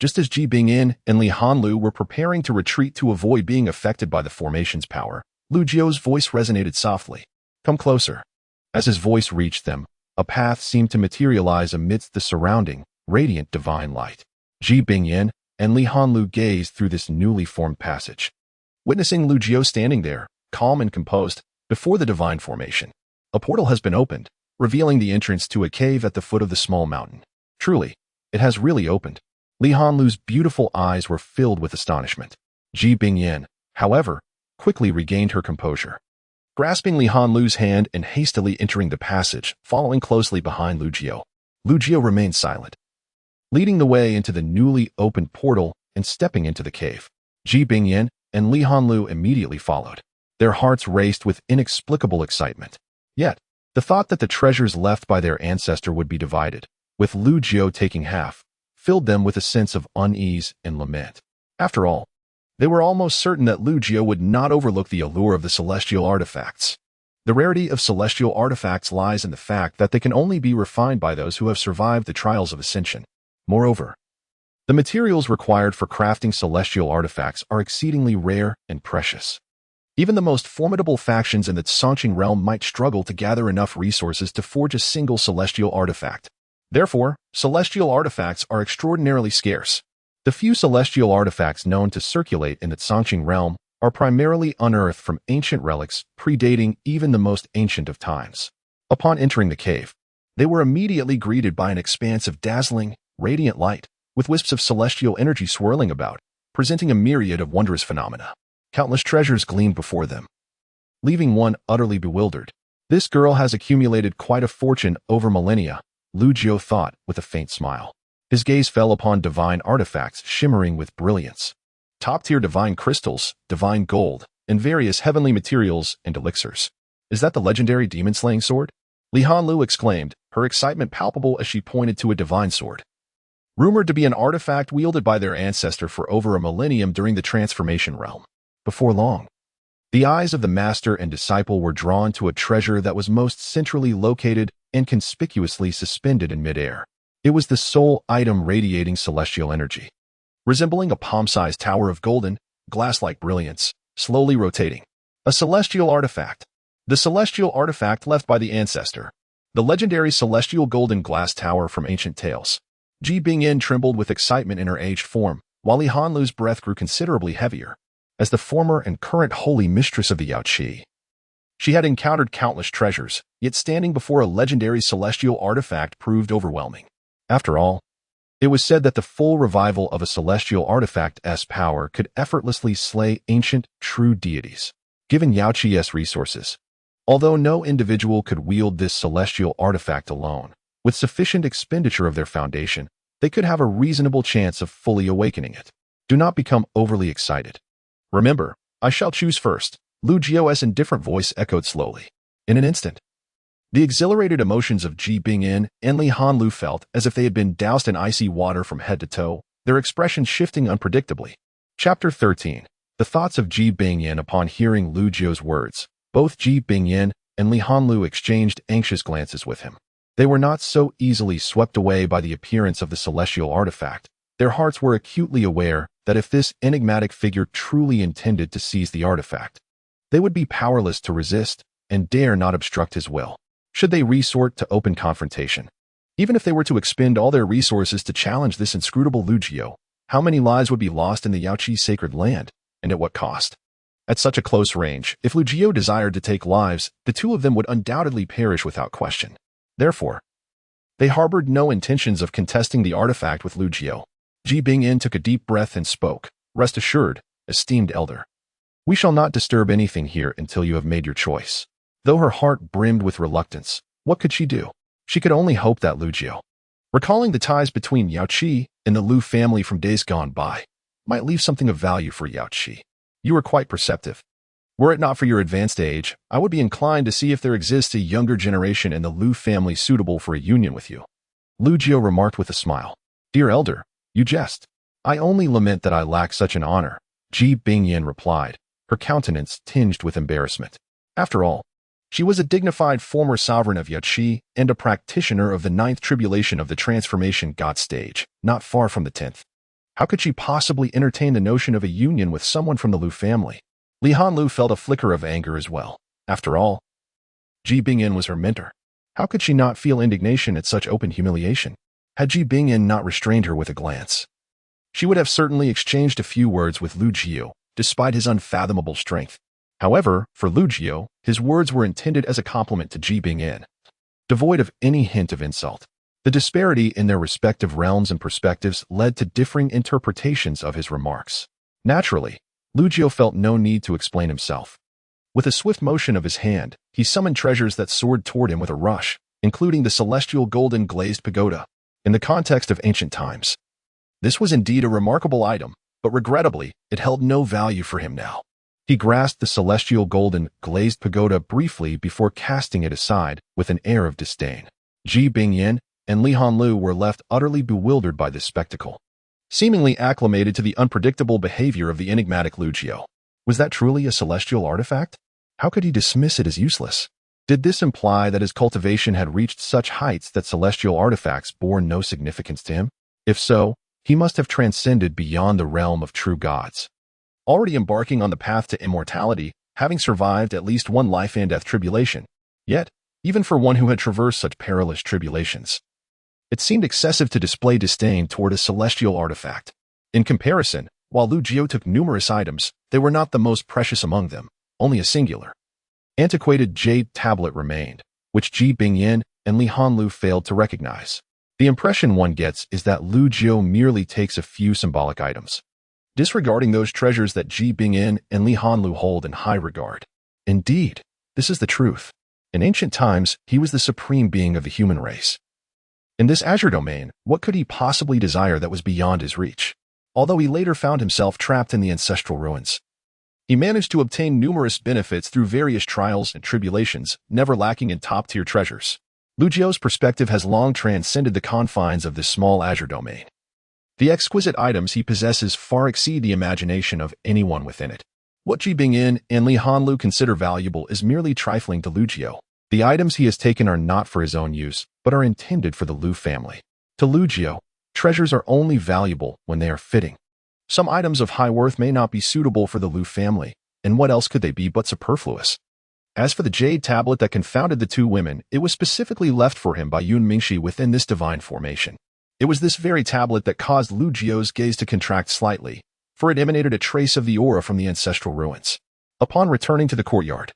just as Ji Bingyin and Li Hanlu were preparing to retreat to avoid being affected by the formation's power, Lu Jiu's voice resonated softly. "Come closer." As his voice reached them, a path seemed to materialize amidst the surrounding, radiant divine light. Ji Bingyin and Li Hanlu gazed through this newly formed passage, witnessing Lu Jiu standing there, calm and composed, before the divine formation. A portal has been opened, revealing the entrance to a cave at the foot of the small mountain. Truly, it has really opened. Li Hanlu's beautiful eyes were filled with astonishment. Ji Bingyin, however, quickly regained her composure. Grasping Li Hanlu's hand and hastily entering the passage, following closely behind Lu Jiu remained silent, leading the way into the newly opened portal and stepping into the cave. Ji Bingyin and Li Hanlu immediately followed. Their hearts raced with inexplicable excitement. Yet, the thought that the treasures left by their ancestor would be divided, with Lu Jiu taking half, filled them with a sense of unease and lament. After all, they were almost certain that Lu Jiu would not overlook the allure of the celestial artifacts. The rarity of celestial artifacts lies in the fact that they can only be refined by those who have survived the trials of ascension. Moreover, the materials required for crafting celestial artifacts are exceedingly rare and precious. Even the most formidable factions in the Songqing realm might struggle to gather enough resources to forge a single celestial artifact. Therefore, celestial artifacts are extraordinarily scarce. The few celestial artifacts known to circulate in the Songqing realm are primarily unearthed from ancient relics predating even the most ancient of times. Upon entering the cave, they were immediately greeted by an expanse of dazzling, radiant light, with wisps of celestial energy swirling about, presenting a myriad of wondrous phenomena. Countless treasures gleamed before them, leaving one utterly bewildered. This girl has accumulated quite a fortune over millennia, Lu Jiu thought with a faint smile. His gaze fell upon divine artifacts shimmering with brilliance. Top-tier divine crystals, divine gold, and various heavenly materials and elixirs. Is that the legendary demon-slaying sword? Li Hanlu exclaimed, her excitement palpable as she pointed to a divine sword, rumored to be an artifact wielded by their ancestor for over a millennium during the transformation realm. Before long, the eyes of the master and disciple were drawn to a treasure that was most centrally located and conspicuously suspended in midair. It was the sole item radiating celestial energy, resembling a palm-sized tower of golden, glass-like brilliance, slowly rotating. A celestial artifact. The celestial artifact left by the ancestor. The legendary celestial golden glass tower from ancient tales. Ji Bingyin trembled with excitement in her aged form, while Li Hanlu's breath grew considerably heavier. As the former and current holy mistress of the Yaoqi, she had encountered countless treasures, yet standing before a legendary celestial artifact proved overwhelming. After all, it was said that the full revival of a celestial artifact's power could effortlessly slay ancient, true deities, given Yaoqi's resources. Although no individual could wield this celestial artifact alone, with sufficient expenditure of their foundation, they could have a reasonable chance of fully awakening it. Do not become overly excited. Remember, I shall choose first, Lu Jiu's indifferent voice echoed slowly. In an instant, the exhilarated emotions of Ji Bingyin and Li Hanlu felt as if they had been doused in icy water from head to toe, their expressions shifting unpredictably. Chapter 13. The thoughts of Ji Bingyin upon hearing Lu Jiu's words. Both Ji Bingyin and Li Hanlu exchanged anxious glances with him. They were not so easily swept away by the appearance of the celestial artifact. Their hearts were acutely aware that if this enigmatic figure truly intended to seize the artifact, they would be powerless to resist and dare not obstruct his will, should they resort to open confrontation. Even if they were to expend all their resources to challenge this inscrutable Lu Jiu, how many lives would be lost in the Yaoqi sacred land, and at what cost? At such a close range, if Lu Jiu desired to take lives, the two of them would undoubtedly perish without question. Therefore, they harbored no intentions of contesting the artifact with Lu Jiu. Ji Bingyin took a deep breath and spoke. Rest assured, esteemed elder. We shall not disturb anything here until you have made your choice. Though her heart brimmed with reluctance, what could she do? She could only hope that Lu Jiu, recalling the ties between Yaoqi and the Lu family from days gone by, might leave something of value for Yaoqi. You are quite perceptive. Were it not for your advanced age, I would be inclined to see if there exists a younger generation in the Lu family suitable for a union with you. Lu Jiu remarked with a smile. Dear elder, you jest. I only lament that I lack such an honor, Ji Bingyin replied, her countenance tinged with embarrassment. After all, she was a dignified former sovereign of Yachi and a practitioner of the ninth tribulation of the transformation god stage, not far from the 10th. How could she possibly entertain the notion of a union with someone from the Lu family? Li Hanlu felt a flicker of anger as well. After all, Ji Bingyin was her mentor. How could she not feel indignation at such open humiliation? Had Ji Bingyin not restrained her with a glance, she would have certainly exchanged a few words with Lu Jiu, despite his unfathomable strength. However, for Lu Jiu, his words were intended as a compliment to Ji Bingyin, devoid of any hint of insult. The disparity in their respective realms and perspectives led to differing interpretations of his remarks. Naturally, Lu Jiu felt no need to explain himself. With a swift motion of his hand, he summoned treasures that soared toward him with a rush, including the celestial golden glazed pagoda. In the context of ancient times, this was indeed a remarkable item, but regrettably, it held no value for him now. He grasped the celestial golden glazed pagoda briefly before casting it aside with an air of disdain. Ji Bingyin and Li Hanlu were left utterly bewildered by this spectacle, seemingly acclimated to the unpredictable behavior of the enigmatic Lu Jiu. Was that truly a celestial artifact? How could he dismiss it as useless? Did this imply that his cultivation had reached such heights that celestial artifacts bore no significance to him? If so, he must have transcended beyond the realm of true gods. Already embarking on the path to immortality, having survived at least one life and death tribulation. Yet, even for one who had traversed such perilous tribulations, it seemed excessive to display disdain toward a celestial artifact. In comparison, while Lu Jiu took numerous items, they were not the most precious among them, only a singular, antiquated jade tablet remained, which Ji Bingyin and Li Hanlu failed to recognize. The impression one gets is that Lu Jiu merely takes a few symbolic items, disregarding those treasures that Ji Bingyin and Li Hanlu hold in high regard. Indeed, this is the truth. In ancient times, he was the supreme being of the human race. In this azure domain, what could he possibly desire that was beyond his reach? Although he later found himself trapped in the ancestral ruins, he managed to obtain numerous benefits through various trials and tribulations, never lacking in top-tier treasures. Lu Jiu's perspective has long transcended the confines of this small azure domain. The exquisite items he possesses far exceed the imagination of anyone within it. What Ji Bingyin and Li Hanlu consider valuable is merely trifling to Lu Jiu. The items he has taken are not for his own use, but are intended for the Lu family. To Lu Jiu, treasures are only valuable when they are fitting. Some items of high worth may not be suitable for the Lu family, and what else could they be but superfluous? As for the jade tablet that confounded the two women, it was specifically left for him by Yun Mingxi within this divine formation. It was this very tablet that caused Lu Jiu's gaze to contract slightly, for it emanated a trace of the aura from the ancestral ruins. Upon returning to the courtyard,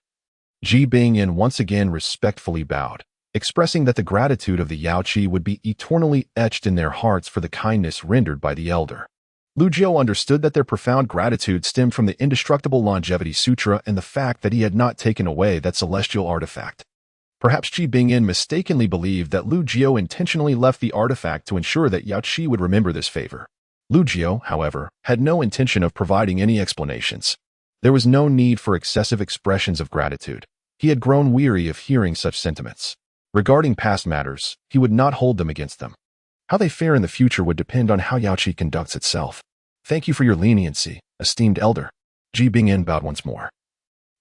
Ji Bingyin once again respectfully bowed, expressing that the gratitude of the Yaoqi would be eternally etched in their hearts for the kindness rendered by the elder. Lu Jiu understood that their profound gratitude stemmed from the indestructible longevity sutra and the fact that he had not taken away that celestial artifact. Perhaps Ji Bingyin mistakenly believed that Lu Jiu intentionally left the artifact to ensure that Yaoqi would remember this favor. Lu Jiu, however, had no intention of providing any explanations. There was no need for excessive expressions of gratitude. He had grown weary of hearing such sentiments. Regarding past matters, he would not hold them against them. How they fare in the future would depend on how Yaoqi conducts itself. Thank you for your leniency, esteemed elder. Ji Bingyin bowed once more.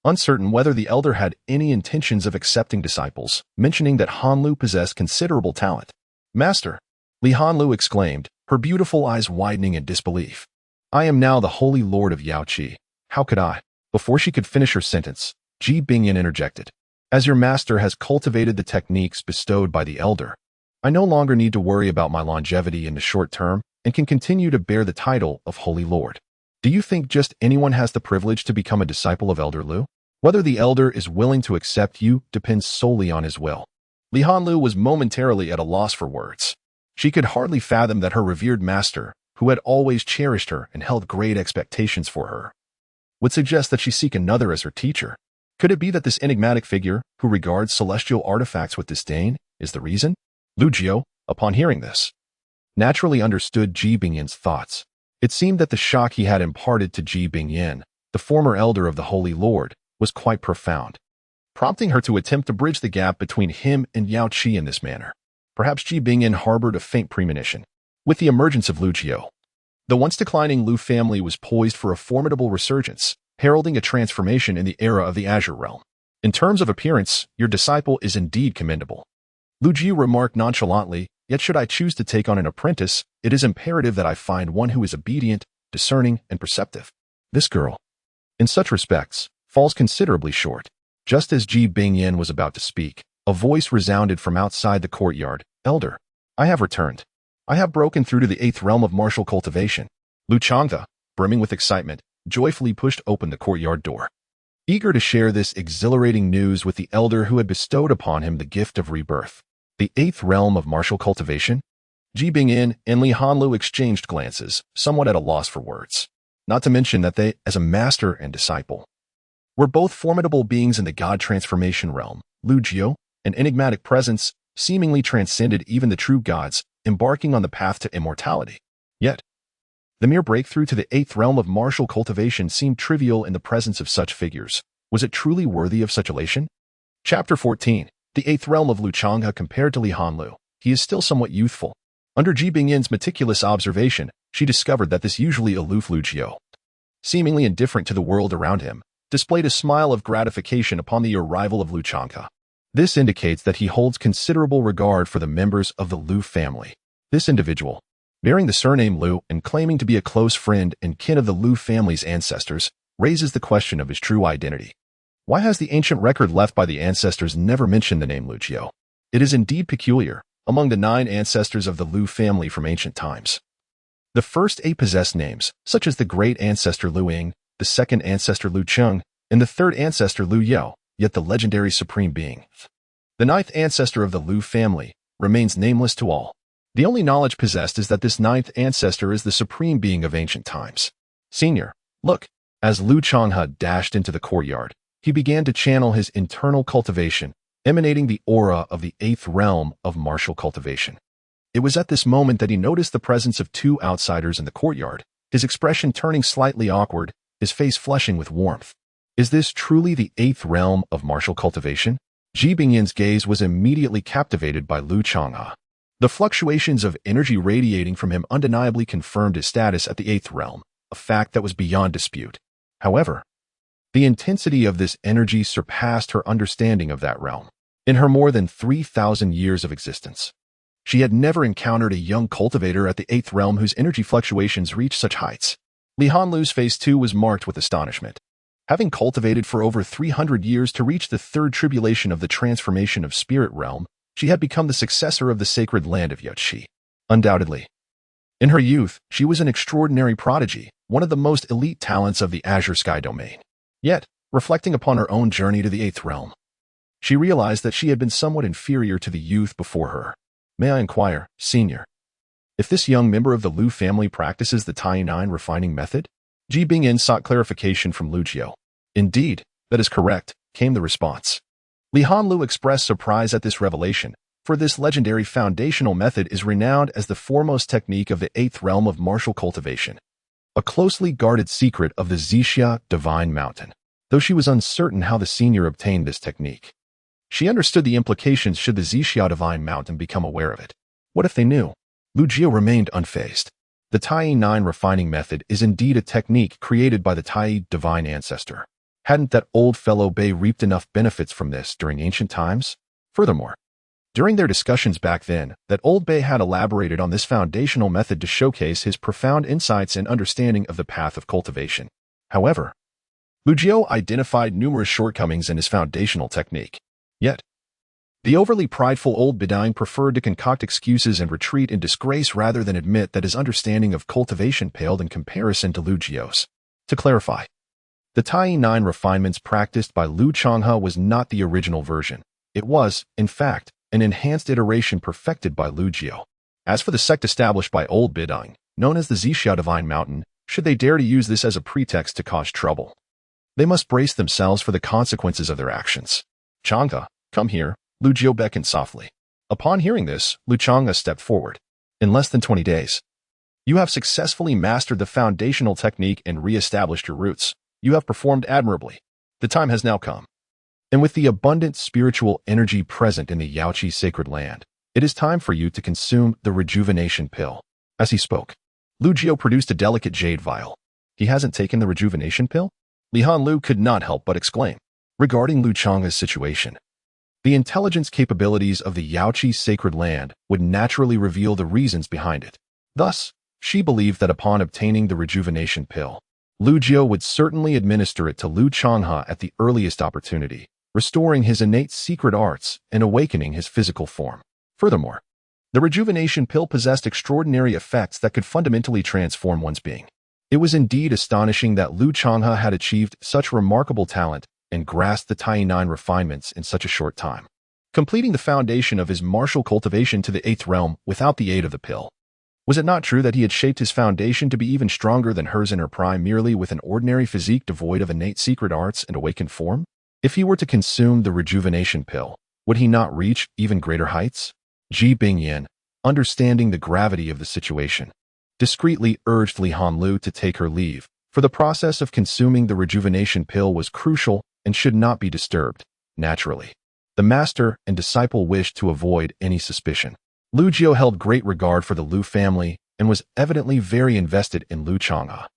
Uncertain whether the elder had any intentions of accepting disciples, mentioning that Hanlu possessed considerable talent. Master, Li Hanlu exclaimed, her beautiful eyes widening in disbelief. I am now the holy lord of Yaoqi. How could I? Before she could finish her sentence, Ji Bingyin interjected. As your master has cultivated the techniques bestowed by the elder, I no longer need to worry about my longevity in the short term and can continue to bear the title of Holy Lord. Do you think just anyone has the privilege to become a disciple of Elder Lu? Whether the elder is willing to accept you depends solely on his will. Li Hanlu was momentarily at a loss for words. She could hardly fathom that her revered master, who had always cherished her and held great expectations for her, would suggest that she seek another as her teacher. Could it be that this enigmatic figure, who regards celestial artifacts with disdain, is the reason? Lu Jiu, upon hearing this, naturally understood Ji Bingyin's thoughts. It seemed that the shock he had imparted to Ji Bingyin, the former elder of the Holy Lord, was quite profound, prompting her to attempt to bridge the gap between him and Yaoqi in this manner. Perhaps Ji Bingyin harbored a faint premonition. With the emergence of Lu Jiu, the once declining Lu family was poised for a formidable resurgence, heralding a transformation in the era of the Azure Realm. In terms of appearance, your disciple is indeed commendable. Lu Jiu remarked nonchalantly, yet should I choose to take on an apprentice, it is imperative that I find one who is obedient, discerning, and perceptive. This girl, in such respects, falls considerably short. Just as Ji Bingyan was about to speak, a voice resounded from outside the courtyard. Elder, I have returned. I have broken through to the 8th realm of martial cultivation. Lu Changtha, brimming with excitement, joyfully pushed open the courtyard door. Eager to share this exhilarating news with the elder who had bestowed upon him the gift of rebirth. The 8th realm of martial cultivation? Ji Bingyan and Li Hanlu exchanged glances, somewhat at a loss for words. Not to mention that they, as a master and disciple, were both formidable beings in the god transformation realm. Lu Jiu, an enigmatic presence, seemingly transcended even the true gods, embarking on the path to immortality. Yet, the mere breakthrough to the 8th realm of martial cultivation seemed trivial in the presence of such figures. Was it truly worthy of such elation? Chapter 14. The 8th realm of Lu Changtha compared to Li Hanlu. He is still somewhat youthful. Under Ji Bingyan's meticulous observation, she discovered that this usually aloof Lu Jiu, seemingly indifferent to the world around him, displayed a smile of gratification upon the arrival of Lu Changtha. This indicates that he holds considerable regard for the members of the Lu family. This individual, bearing the surname Lu and claiming to be a close friend and kin of the Lu family's ancestors, raises the question of his true identity. Why has the ancient record left by the ancestors never mentioned the name Lu Jiu? It is indeed peculiar. Among the 9 ancestors of the Lu family from ancient times, the first 8 possessed names, such as the great ancestor Lu Ying, the second ancestor Lu Cheng, and the third ancestor Lu Yao, yet the legendary supreme being, the 9th ancestor of the Lu family, remains nameless to all. The only knowledge possessed is that this 9th ancestor is the supreme being of ancient times. Senior, look. As Lu Changtha dashed into the courtyard, he began to channel his internal cultivation, emanating the aura of the 8th realm of martial cultivation. It was at this moment that he noticed the presence of 2 outsiders in the courtyard, his expression turning slightly awkward, his face flushing with warmth. Is this truly the 8th realm of martial cultivation? Ji Bingyan's gaze was immediately captivated by Lu Changtha. The fluctuations of energy radiating from him undeniably confirmed his status at the 8th realm, a fact that was beyond dispute. However, the intensity of this energy surpassed her understanding of that realm. In her more than 3,000 years of existence, she had never encountered a young cultivator at the 8th realm whose energy fluctuations reached such heights. Li Hanlu's face too was marked with astonishment. Having cultivated for over 300 years to reach the 3rd tribulation of the transformation of spirit realm, she had become the successor of the sacred land of Yaoqi. Undoubtedly, in her youth, she was an extraordinary prodigy, one of the most elite talents of the Azure Sky domain. Yet, reflecting upon her own journey to the 8th realm, she realized that she had been somewhat inferior to the youth before her. May I inquire, Senior, if this young member of the Lu family practices the Tai-9 refining method? Ji Bingyan sought clarification from Lu Jiu. Indeed, that is correct, came the response. Li Hanlu expressed surprise at this revelation, for this legendary foundational method is renowned as the foremost technique of the 8th realm of martial cultivation, a closely guarded secret of the Zixia Divine Mountain. Though she was uncertain how the senior obtained this technique, she understood the implications should the Zixia Divine Mountain become aware of it. What if they knew? Lu Jiu remained unfazed. The Tai-9 refining method is indeed a technique created by the Tai divine ancestor. Hadn't that old fellow Bei reaped enough benefits from this during ancient times? Furthermore, during their discussions back then, that old Bei had elaborated on this foundational method to showcase his profound insights and understanding of the path of cultivation. However, Lu Jiu identified numerous shortcomings in his foundational technique. Yet, the overly prideful old Bedine preferred to concoct excuses and retreat in disgrace rather than admit that his understanding of cultivation paled in comparison to Lu Jiu's. To clarify, the Tai-9 refinements practiced by Lu Changtha was not the original version. It was, in fact, an enhanced iteration perfected by Lu Jiu. As for the sect established by old Bedine, known as the Zixia Divine Mountain, should they dare to use this as a pretext to cause trouble, they must brace themselves for the consequences of their actions. Changtha, come here. Lu Jiu beckoned softly. Upon hearing this, Lu Changtha stepped forward. In less than 20 days, you have successfully mastered the foundational technique and re-established your roots. You have performed admirably. The time has now come. And with the abundant spiritual energy present in the Yaoqi sacred land, it is time for you to consume the rejuvenation pill. As he spoke, Lu Jiao produced a delicate jade vial. He hasn't taken the rejuvenation pill? Li Hanlu could not help but exclaim. Regarding Lu Chang's situation, the intelligence capabilities of the Yaoqi sacred land would naturally reveal the reasons behind it. Thus, she believed that upon obtaining the rejuvenation pill, Lu Jiao would certainly administer it to Lu Changhe at the earliest opportunity, restoring his innate secret arts and awakening his physical form. Furthermore, the rejuvenation pill possessed extraordinary effects that could fundamentally transform one's being. It was indeed astonishing that Lu Changhe had achieved such remarkable talent and grasped the Tai-9 refinements in such a short time, completing the foundation of his martial cultivation to the 8th realm without the aid of the pill. Was it not true that he had shaped his foundation to be even stronger than hers in her prime merely with an ordinary physique devoid of innate secret arts and awakened form? If he were to consume the rejuvenation pill, would he not reach even greater heights? Ji Bingyan, understanding the gravity of the situation, discreetly urged Li Hanlu to take her leave, for the process of consuming the rejuvenation pill was crucial and should not be disturbed. Naturally, the master and disciple wished to avoid any suspicion. Lu Jiao held great regard for the Lu family and was evidently very invested in Lu Changhe.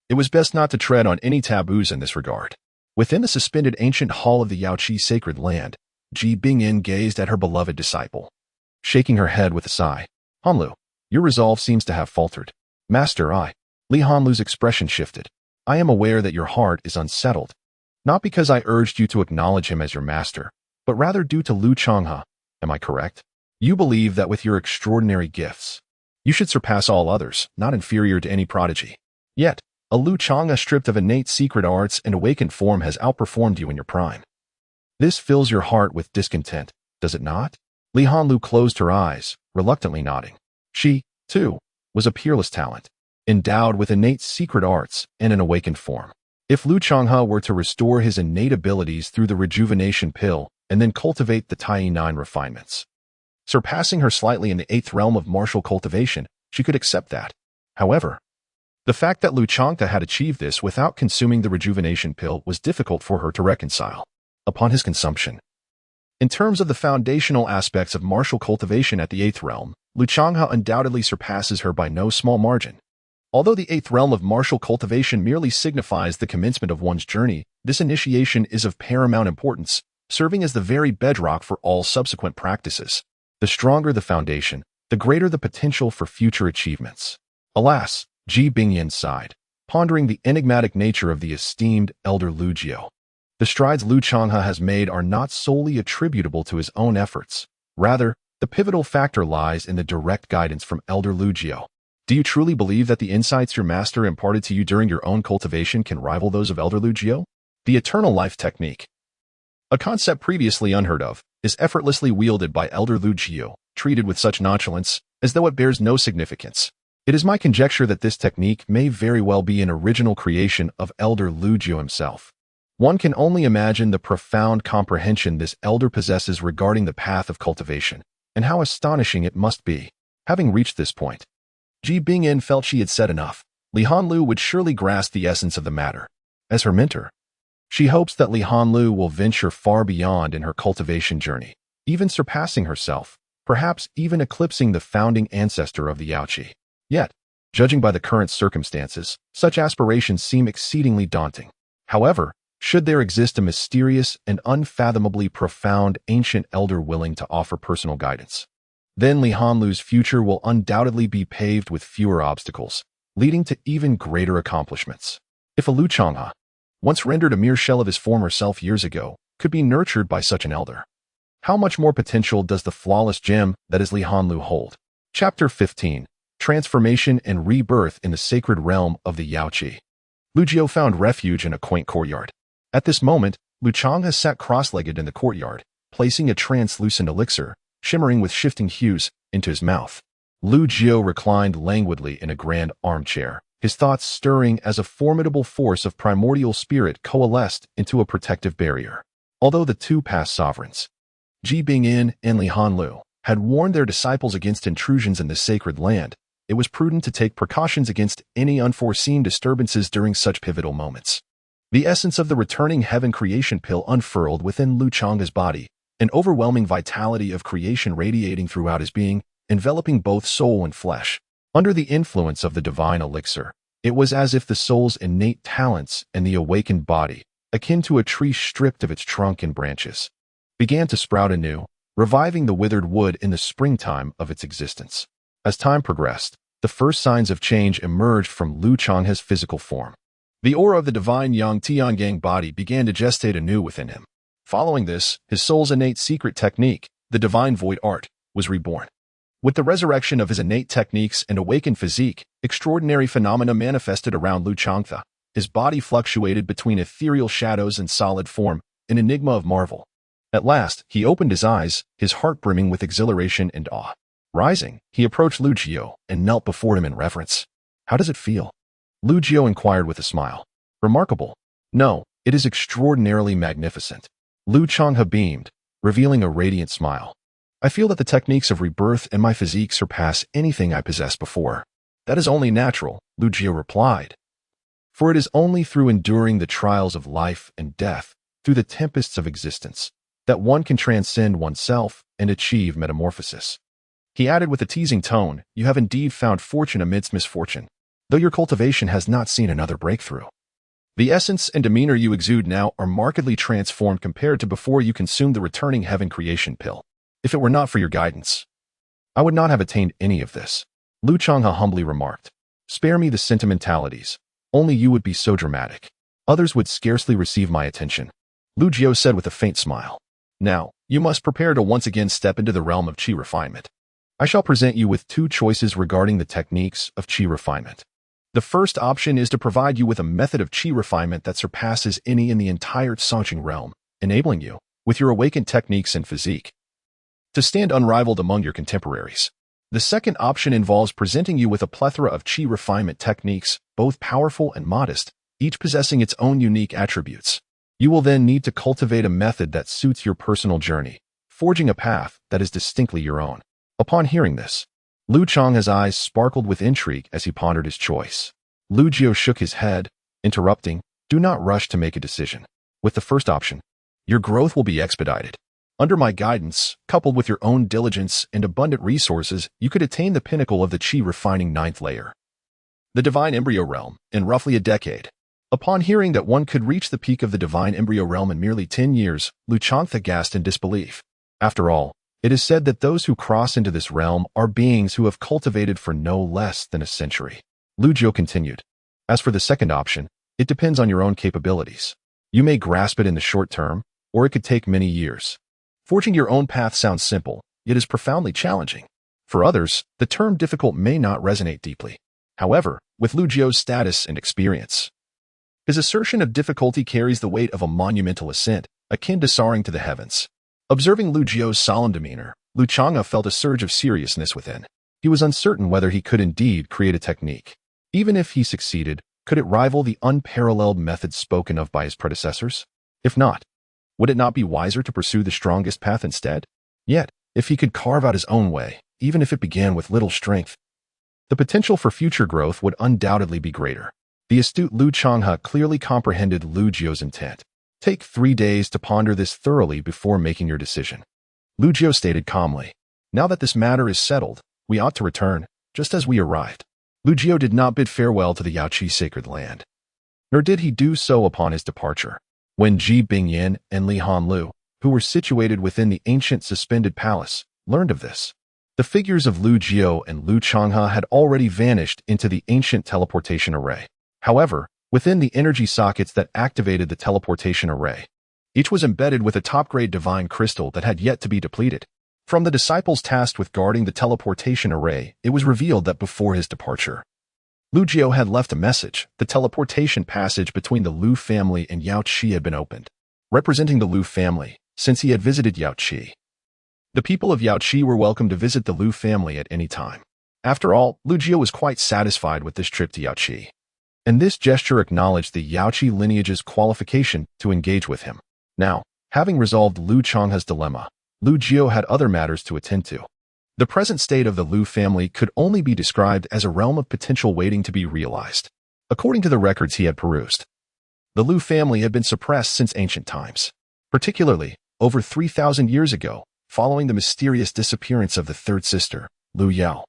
It was best not to tread on any taboos in this regard. Within the suspended ancient hall of the Yaoqi sacred land, Ji Bingyan gazed at her beloved disciple, shaking her head with a sigh. Hanlu, your resolve seems to have faltered. Master, Li Hanlu's expression shifted. I am aware that your heart is unsettled, not because I urged you to acknowledge him as your master, but rather due to Lu Changhe. Am I correct? You believe that with your extraordinary gifts, you should surpass all others, not inferior to any prodigy. Yet, a Lu Changhe stripped of innate secret arts and awakened form has outperformed you in your prime. This fills your heart with discontent, does it not? Li Hanlu closed her eyes, reluctantly nodding. She, too, was a peerless talent, endowed with innate secret arts and an awakened form. If Lu Changhe were to restore his innate abilities through the rejuvenation pill and then cultivate the Tai-9 refinements, surpassing her slightly in the 8th realm of martial cultivation, she could accept that. However, the fact that Lu Changhe had achieved this without consuming the rejuvenation pill was difficult for her to reconcile. Upon his consumption, in terms of the foundational aspects of martial cultivation at the 8th realm, Lu Changhe undoubtedly surpasses her by no small margin. Although the 8th realm of martial cultivation merely signifies the commencement of one's journey, this initiation is of paramount importance, serving as the very bedrock for all subsequent practices. The stronger the foundation, the greater the potential for future achievements. Alas, Ji Bingyan sighed, pondering the enigmatic nature of the esteemed elder Lu Jiao. The strides Lu Changhe has made are not solely attributable to his own efforts. Rather, the pivotal factor lies in the direct guidance from elder Lu Jiao. Do you truly believe that the insights your master imparted to you during your own cultivation can rival those of elder Lu Jiao? The eternal life technique, a concept previously unheard of, is effortlessly wielded by elder Lu Jiao, treated with such nonchalance, as though it bears no significance. It is my conjecture that this technique may very well be an original creation of elder Lu Jiao himself. One can only imagine the profound comprehension this elder possesses regarding the path of cultivation, and how astonishing it must be. Having reached this point, Ji Bingyan felt she had said enough. Li Hanlu would surely grasp the essence of the matter. As her mentor, she hopes that Li Hanlu will venture far beyond in her cultivation journey, even surpassing herself, perhaps even eclipsing the founding ancestor of the Yaoqi. Yet, judging by the current circumstances, such aspirations seem exceedingly daunting. However, should there exist a mysterious and unfathomably profound ancient elder willing to offer personal guidance, then Li Hanlu's future will undoubtedly be paved with fewer obstacles, leading to even greater accomplishments. If a Lu Changhe, once rendered a mere shell of his former self years ago, could be nurtured by such an elder, how much more potential does the flawless gem that is Li Hanlu hold? Chapter 15. Transformation and Rebirth in the Sacred Realm of the Yaoqi. Lu Jiao found refuge in a quaint courtyard. At this moment, Lu Changhe sat cross-legged in the courtyard, placing a translucent elixir, shimmering with shifting hues, into his mouth. Lu Jiao reclined languidly in a grand armchair, his thoughts stirring as a formidable force of primordial spirit coalesced into a protective barrier. Although the two past sovereigns, Ji Bingyan and Li Hanlu, had warned their disciples against intrusions in the sacred land, it was prudent to take precautions against any unforeseen disturbances during such pivotal moments. The essence of the returning heaven creation pill unfurled within Lu Changhe's body, an overwhelming vitality of creation radiating throughout his being, enveloping both soul and flesh. Under the influence of the divine elixir, it was as if the soul's innate talents and the awakened body, akin to a tree stripped of its trunk and branches, began to sprout anew, reviving the withered wood in the springtime of its existence. As time progressed, the first signs of change emerged from Lu Changhe's physical form. The aura of the divine Yang Tiangang body began to gestate anew within him. Following this, his soul's innate secret technique, the divine void art, was reborn. With the resurrection of his innate techniques and awakened physique, extraordinary phenomena manifested around Lu Changthe. His body fluctuated between ethereal shadows and solid form, an enigma of marvel. At last, he opened his eyes, his heart brimming with exhilaration and awe. Rising, he approached Lu Jiao and knelt before him in reverence. "How does it feel?" Lu Jiao inquired with a smile. "Remarkable. No, it is extraordinarily magnificent." Lu Changhe beamed, revealing a radiant smile. "I feel that the techniques of rebirth and my physique surpass anything I possessed before." "That is only natural," Lu Jiao replied. "For it is only through enduring the trials of life and death, through the tempests of existence, that one can transcend oneself and achieve metamorphosis." He added with a teasing tone, "You have indeed found fortune amidst misfortune, though your cultivation has not seen another breakthrough. The essence and demeanor you exude now are markedly transformed compared to before you consumed the returning heaven creation pill. If it were not for your guidance, I would not have attained any of this." Lu Changhe humbly remarked. "Spare me the sentimentalities. Only you would be so dramatic. Others would scarcely receive my attention." Lu Jiao said with a faint smile. "Now, you must prepare to once again step into the realm of qi refinement. I shall present you with two choices regarding the techniques of qi refinement. The first option is to provide you with a method of qi refinement that surpasses any in the entire Songqing realm, enabling you, with your awakened techniques and physique, to stand unrivaled among your contemporaries. The second option involves presenting you with a plethora of qi refinement techniques, both powerful and modest, each possessing its own unique attributes. You will then need to cultivate a method that suits your personal journey, forging a path that is distinctly your own." Upon hearing this, Lu Changhe's eyes sparkled with intrigue as he pondered his choice. Lu Jiao shook his head, interrupting, "Do not rush to make a decision. With the first option, your growth will be expedited. Under my guidance, coupled with your own diligence and abundant resources, you could attain the pinnacle of the qi refining ninth layer, the divine embryo realm, in roughly a decade." Upon hearing that one could reach the peak of the divine embryo realm in merely 10 years, Lu Changthe gasped in disbelief. After all, it is said that those who cross into this realm are beings who have cultivated for no less than a century. Lu Jiao continued, "As for the second option, it depends on your own capabilities. You may grasp it in the short term, or it could take many years. Forging your own path sounds simple, yet is profoundly challenging. For others, the term difficult may not resonate deeply. However, with Lu Jiao's status and experience, his assertion of difficulty carries the weight of a monumental ascent, akin to soaring to the heavens." Observing Lu Jiao's solemn demeanor, Lu Changhe felt a surge of seriousness within. He was uncertain whether he could indeed create a technique. Even if he succeeded, could it rival the unparalleled methods spoken of by his predecessors? If not, would it not be wiser to pursue the strongest path instead? Yet, if he could carve out his own way, even if it began with little strength, the potential for future growth would undoubtedly be greater. The astute Lu Changhe clearly comprehended Lu Jiao's intent. "Take 3 days to ponder this thoroughly before making your decision," Lu Jiao stated calmly. "Now that this matter is settled, we ought to return, just as we arrived." Lu Jiao did not bid farewell to the Yaoqi sacred land, nor did he do so upon his departure. When Ji Bingyan and Li Hanlu, who were situated within the ancient suspended palace, learned of this, the figures of Lu Jiao and Lu Changhe had already vanished into the ancient teleportation array. However, within the energy sockets that activated the teleportation array, each was embedded with a top-grade divine crystal that had yet to be depleted. From the disciples tasked with guarding the teleportation array, it was revealed that before his departure, Lu Jiao had left a message. The teleportation passage between the Lu family and Yaoqi had been opened, representing the Lu family, since he had visited Yaoqi. The people of Yaoqi were welcome to visit the Lu family at any time. After all, Lu Jiao was quite satisfied with this trip to Yaoqi, and this gesture acknowledged the Yaoqi lineage's qualification to engage with him. Now, having resolved Lu Changhe's dilemma, Lu Jiao had other matters to attend to. The present state of the Lu family could only be described as a realm of potential waiting to be realized. According to the records he had perused, the Lu family had been suppressed since ancient times, particularly over 3,000 years ago, following the mysterious disappearance of the third sister, Lu Yao.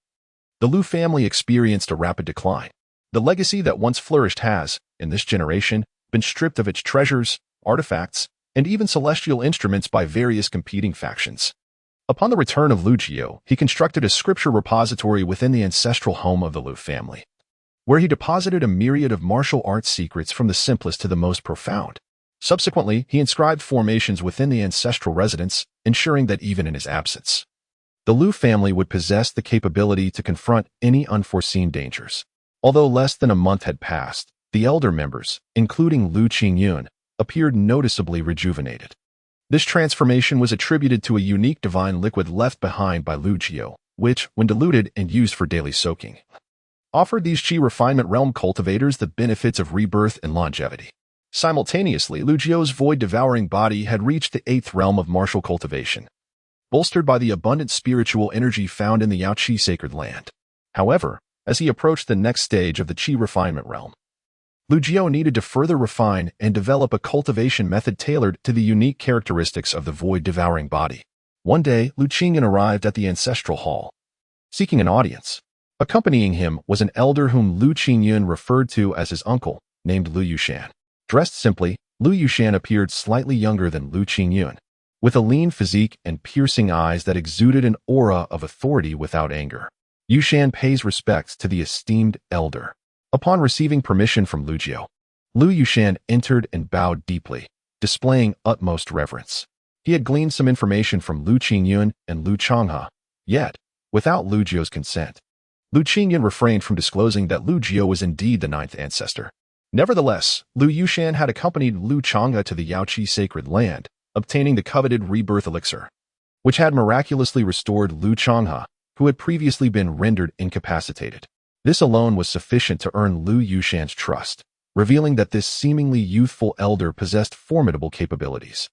The Liu family experienced a rapid decline. The legacy that once flourished has, in this generation, been stripped of its treasures, artifacts, and even celestial instruments by various competing factions. Upon the return of Liu Jiao, he constructed a scripture repository within the ancestral home of the Liu family, where he deposited a myriad of martial arts secrets from the simplest to the most profound. Subsequently, he inscribed formations within the ancestral residence, ensuring that even in his absence, the Liu family would possess the capability to confront any unforeseen dangers. Although less than a month had passed, the elder members, including Liu Qingyun, appeared noticeably rejuvenated. This transformation was attributed to a unique divine liquid left behind by Liu Jiao, which, when diluted and used for daily soaking, offered these Qi refinement realm cultivators the benefits of rebirth and longevity. Simultaneously, Liu Jiao's void-devouring body had reached the 8th realm of martial cultivation, bolstered by the abundant spiritual energy found in the Yaoqi sacred land. However, as he approached the next stage of the Qi refinement realm, Liu Jiao needed to further refine and develop a cultivation method tailored to the unique characteristics of the void-devouring body. One day, Liu Qingyun arrived at the ancestral hall, seeking an audience. Accompanying him was an elder whom Liu Qingyun referred to as his uncle, named Liu Yushan. Dressed simply, Liu Yushan appeared slightly younger than Liu Qingyun, with a lean physique and piercing eyes that exuded an aura of authority without anger. Yushan pays respects to the esteemed elder. Upon receiving permission from Liu Jiao, Liu Yushan entered and bowed deeply, displaying utmost reverence. He had gleaned some information from Liu Qingyun and Liu Changhe, yet, without Liu Jiao's consent, Liu Qingyun refrained from disclosing that Liu Jiao was indeed the 9th ancestor. Nevertheless, Liu Yushan had accompanied Liu Changhe to the Yaoqi sacred land, obtaining the coveted rebirth elixir, which had miraculously restored Liu Changhe, who had previously been rendered incapacitated. This alone was sufficient to earn Liu Yushan's trust, revealing that this seemingly youthful elder possessed formidable capabilities.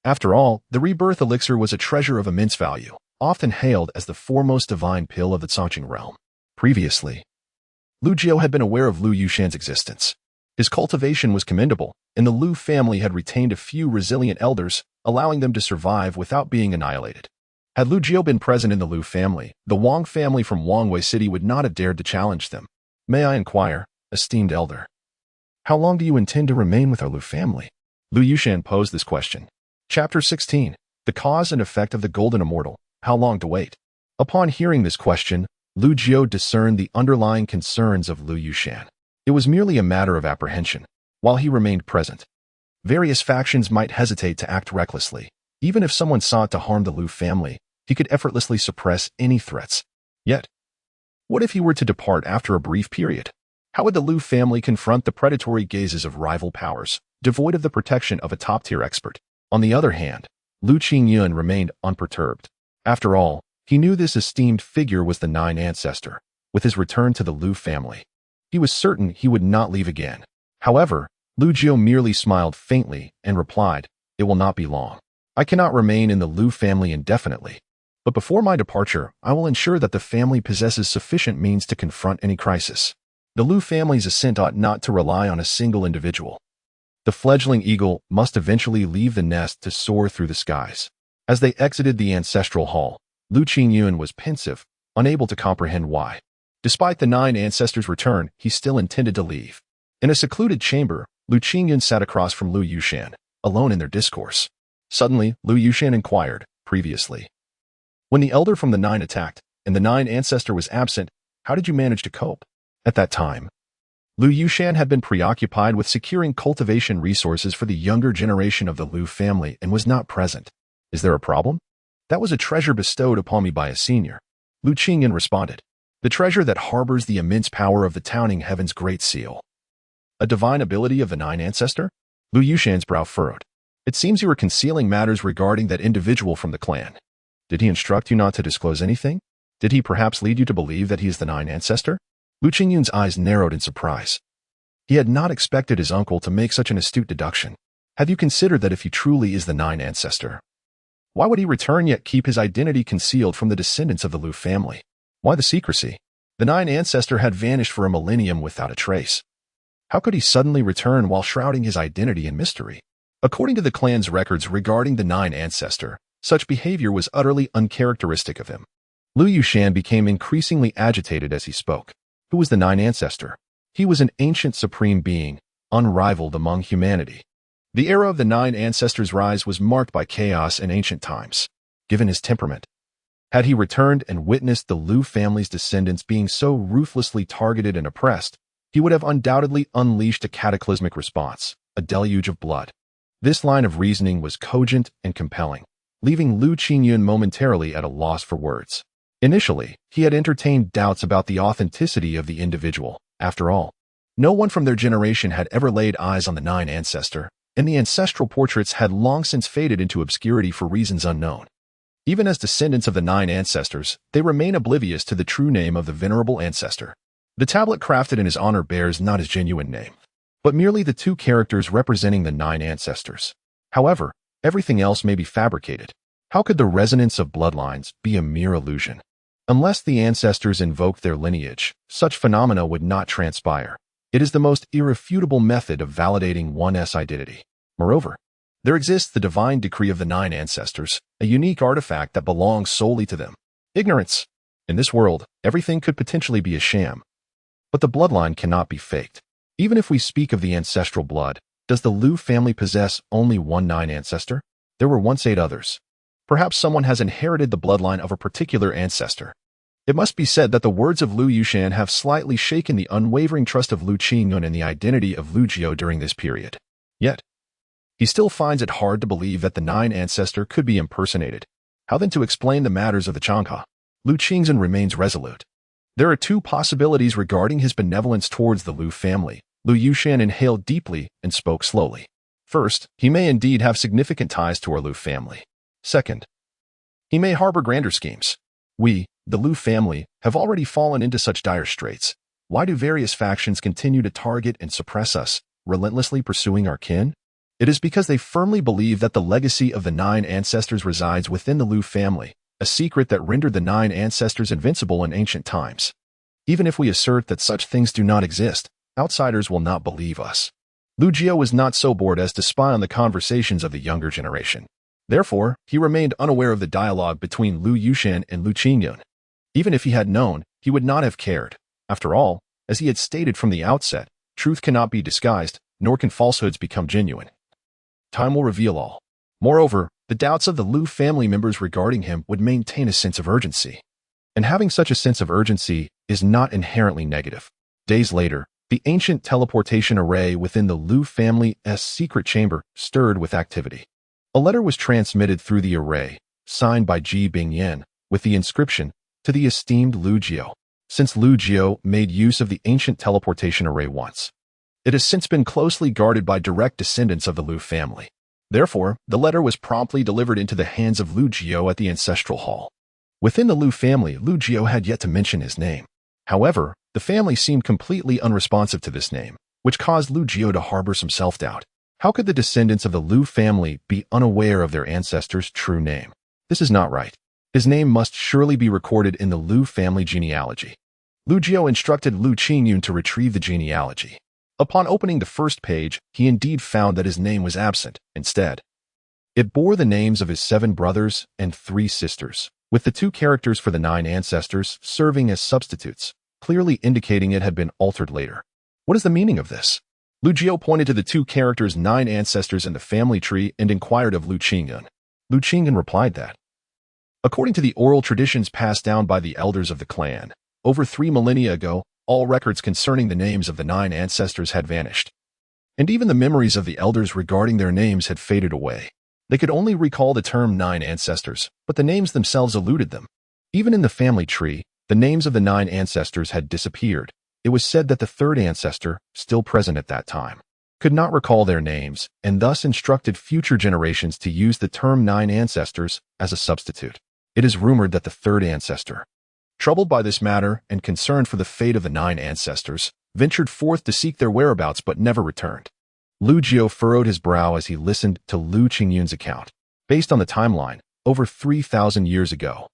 After all, the rebirth elixir was a treasure of immense value, often hailed as the foremost divine pill of the Cangqing realm. Previously, Liu Jiao had been aware of Liu Yushan's existence. His cultivation was commendable, and the Liu family had retained a few resilient elders, allowing them to survive without being annihilated. Had Liu Jiao been present in the Liu family, the Wang family from Wangwei City would not have dared to challenge them. May I inquire, esteemed elder, how long do you intend to remain with our Liu family? Liu Yushan posed this question. Chapter 16. The Cause and Effect of the Golden Immortal. How long to wait? Upon hearing this question, Liu Jiao discerned the underlying concerns of Liu Yushan. It was merely a matter of apprehension. While he remained present, various factions might hesitate to act recklessly. Even if someone sought to harm the Liu family, he could effortlessly suppress any threats. Yet, what if he were to depart after a brief period? How would the Liu family confront the predatory gazes of rival powers, devoid of the protection of a top-tier expert? On the other hand, Liu Qingyun remained unperturbed. After all, he knew this esteemed figure was the 9th ancestor. With his return to the Liu family, he was certain he would not leave again. However, Liu Jiao merely smiled faintly and replied, "It will not be long. I cannot remain in the Liu family indefinitely. But before my departure, I will ensure that the family possesses sufficient means to confront any crisis. The Liu family's ascent ought not to rely on a single individual. The fledgling eagle must eventually leave the nest to soar through the skies." As they exited the ancestral hall, Liu Qingyun was pensive, unable to comprehend why. Despite the 9 ancestors' return, he still intended to leave. In a secluded chamber, Liu Qingyun sat across from Liu Yushan, alone in their discourse. Suddenly, Liu Yushan inquired, previously, when the elder from the 9 attacked, and the 9 ancestor was absent, how did you manage to cope? At that time, Liu Yushan had been preoccupied with securing cultivation resources for the younger generation of the Liu family and was not present. Is there a problem? That was a treasure bestowed upon me by a senior. Liu Qingyun responded. The treasure that harbors the immense power of the Towning Heaven's Great Seal. A divine ability of the 9 ancestor? Liu Yushan's brow furrowed. It seems you were concealing matters regarding that individual from the clan. Did he instruct you not to disclose anything? Did he perhaps lead you to believe that he is the 9 ancestor? Liu Qingyun's eyes narrowed in surprise. He had not expected his uncle to make such an astute deduction. Have you considered that if he truly is the 9 ancestor, why would he return yet keep his identity concealed from the descendants of the Liu family? Why the secrecy? The 9 ancestor had vanished for a millennium without a trace. How could he suddenly return while shrouding his identity in mystery? According to the clan's records regarding the 9 ancestor, such behavior was utterly uncharacteristic of him. Lu Yushan became increasingly agitated as he spoke. Who was the Nine Ancestor? He was an ancient supreme being, unrivaled among humanity. The era of the Nine Ancestors' rise was marked by chaos in ancient times. Given his temperament, had he returned and witnessed the Lu family's descendants being so ruthlessly targeted and oppressed, he would have undoubtedly unleashed a cataclysmic response, a deluge of blood. This line of reasoning was cogent and compelling, leaving Lu Qingyun momentarily at a loss for words. Initially, he had entertained doubts about the authenticity of the individual. After all, no one from their generation had ever laid eyes on the Nine Ancestor, and the ancestral portraits had long since faded into obscurity for reasons unknown. Even as descendants of the Nine Ancestors, they remain oblivious to the true name of the venerable ancestor. The tablet crafted in his honor bears not his genuine name, but merely the two characters representing the Nine Ancestors. However, everything else may be fabricated. How could the resonance of bloodlines be a mere illusion? Unless the ancestors invoked their lineage, such phenomena would not transpire. It is the most irrefutable method of validating one's identity. Moreover, there exists the divine decree of the Nine Ancestors, a unique artifact that belongs solely to them. Ignorance. In this world, everything could potentially be a sham. But the bloodline cannot be faked. Even if we speak of the ancestral blood, does the Lu family possess only one Nine Ancestor? There were once 8 others. Perhaps someone has inherited the bloodline of a particular ancestor. It must be said that the words of Lu Yushan have slightly shaken the unwavering trust of Lu Qingyun in the identity of Lu Jiao during this period. Yet, he still finds it hard to believe that the Nine Ancestor could be impersonated. How then to explain the matters of the Changhe? Lu Qingyun remains resolute. There are 2 possibilities regarding his benevolence towards the Lu family. Lu Yushan inhaled deeply and spoke slowly. First, he may indeed have significant ties to our Lu family. Second, he may harbor grander schemes. We, the Lu family, have already fallen into such dire straits. Why do various factions continue to target and suppress us, relentlessly pursuing our kin? It is because they firmly believe that the legacy of the Nine Ancestors resides within the Lu family, a secret that rendered the Nine Ancestors invincible in ancient times. Even if we assert that such things do not exist, outsiders will not believe us. Lu Jiao was not so bored as to spy on the conversations of the younger generation. Therefore, he remained unaware of the dialogue between Lu Yushan and Lu Qingyun. Even if he had known, he would not have cared. After all, as he had stated from the outset, truth cannot be disguised, nor can falsehoods become genuine. Time will reveal all. Moreover, the doubts of the Lu family members regarding him would maintain a sense of urgency. And having such a sense of urgency is not inherently negative. Days later, the ancient teleportation array within the Lu family's secret chamber stirred with activity. A letter was transmitted through the array, signed by Ji Bingyan, with the inscription, "To the esteemed Lu Jiao." Since Lu Jiao made use of the ancient teleportation array once, it has since been closely guarded by direct descendants of the Lu family. Therefore, the letter was promptly delivered into the hands of Lu Jiao at the Ancestral Hall. Within the Lu family, Lu Jiao had yet to mention his name. However, the family seemed completely unresponsive to this name, which caused Lu Jiao to harbor some self-doubt. How could the descendants of the Lu family be unaware of their ancestor's true name? This is not right. His name must surely be recorded in the Lu family genealogy. Lu Jiao instructed Lu Qingyun to retrieve the genealogy. Upon opening the first page, he indeed found that his name was absent. Instead, it bore the names of his 7 brothers and 3 sisters, with the 2 characters for the 9 ancestors serving as substitutes, clearly indicating it had been altered later. What is the meaning of this? Lu Jiao pointed to the 2 characters' 9 ancestors in the family tree and inquired of Lu Qingyun. Lu Qingyun replied that, according to the oral traditions passed down by the elders of the clan, over 3 millennia ago, all records concerning the names of the 9 ancestors had vanished. And even the memories of the elders regarding their names had faded away. They could only recall the term 9 ancestors, but the names themselves eluded them. Even in the family tree, the names of the 9 ancestors had disappeared. It was said that the 3rd ancestor, still present at that time, could not recall their names, and thus instructed future generations to use the term 9 ancestors as a substitute. It is rumored that the 3rd ancestor, troubled by this matter and concerned for the fate of the 9 ancestors, ventured forth to seek their whereabouts but never returned. Lu Jiao furrowed his brow as he listened to Lu Qingyun's account. Based on the timeline, over 3,000 years ago,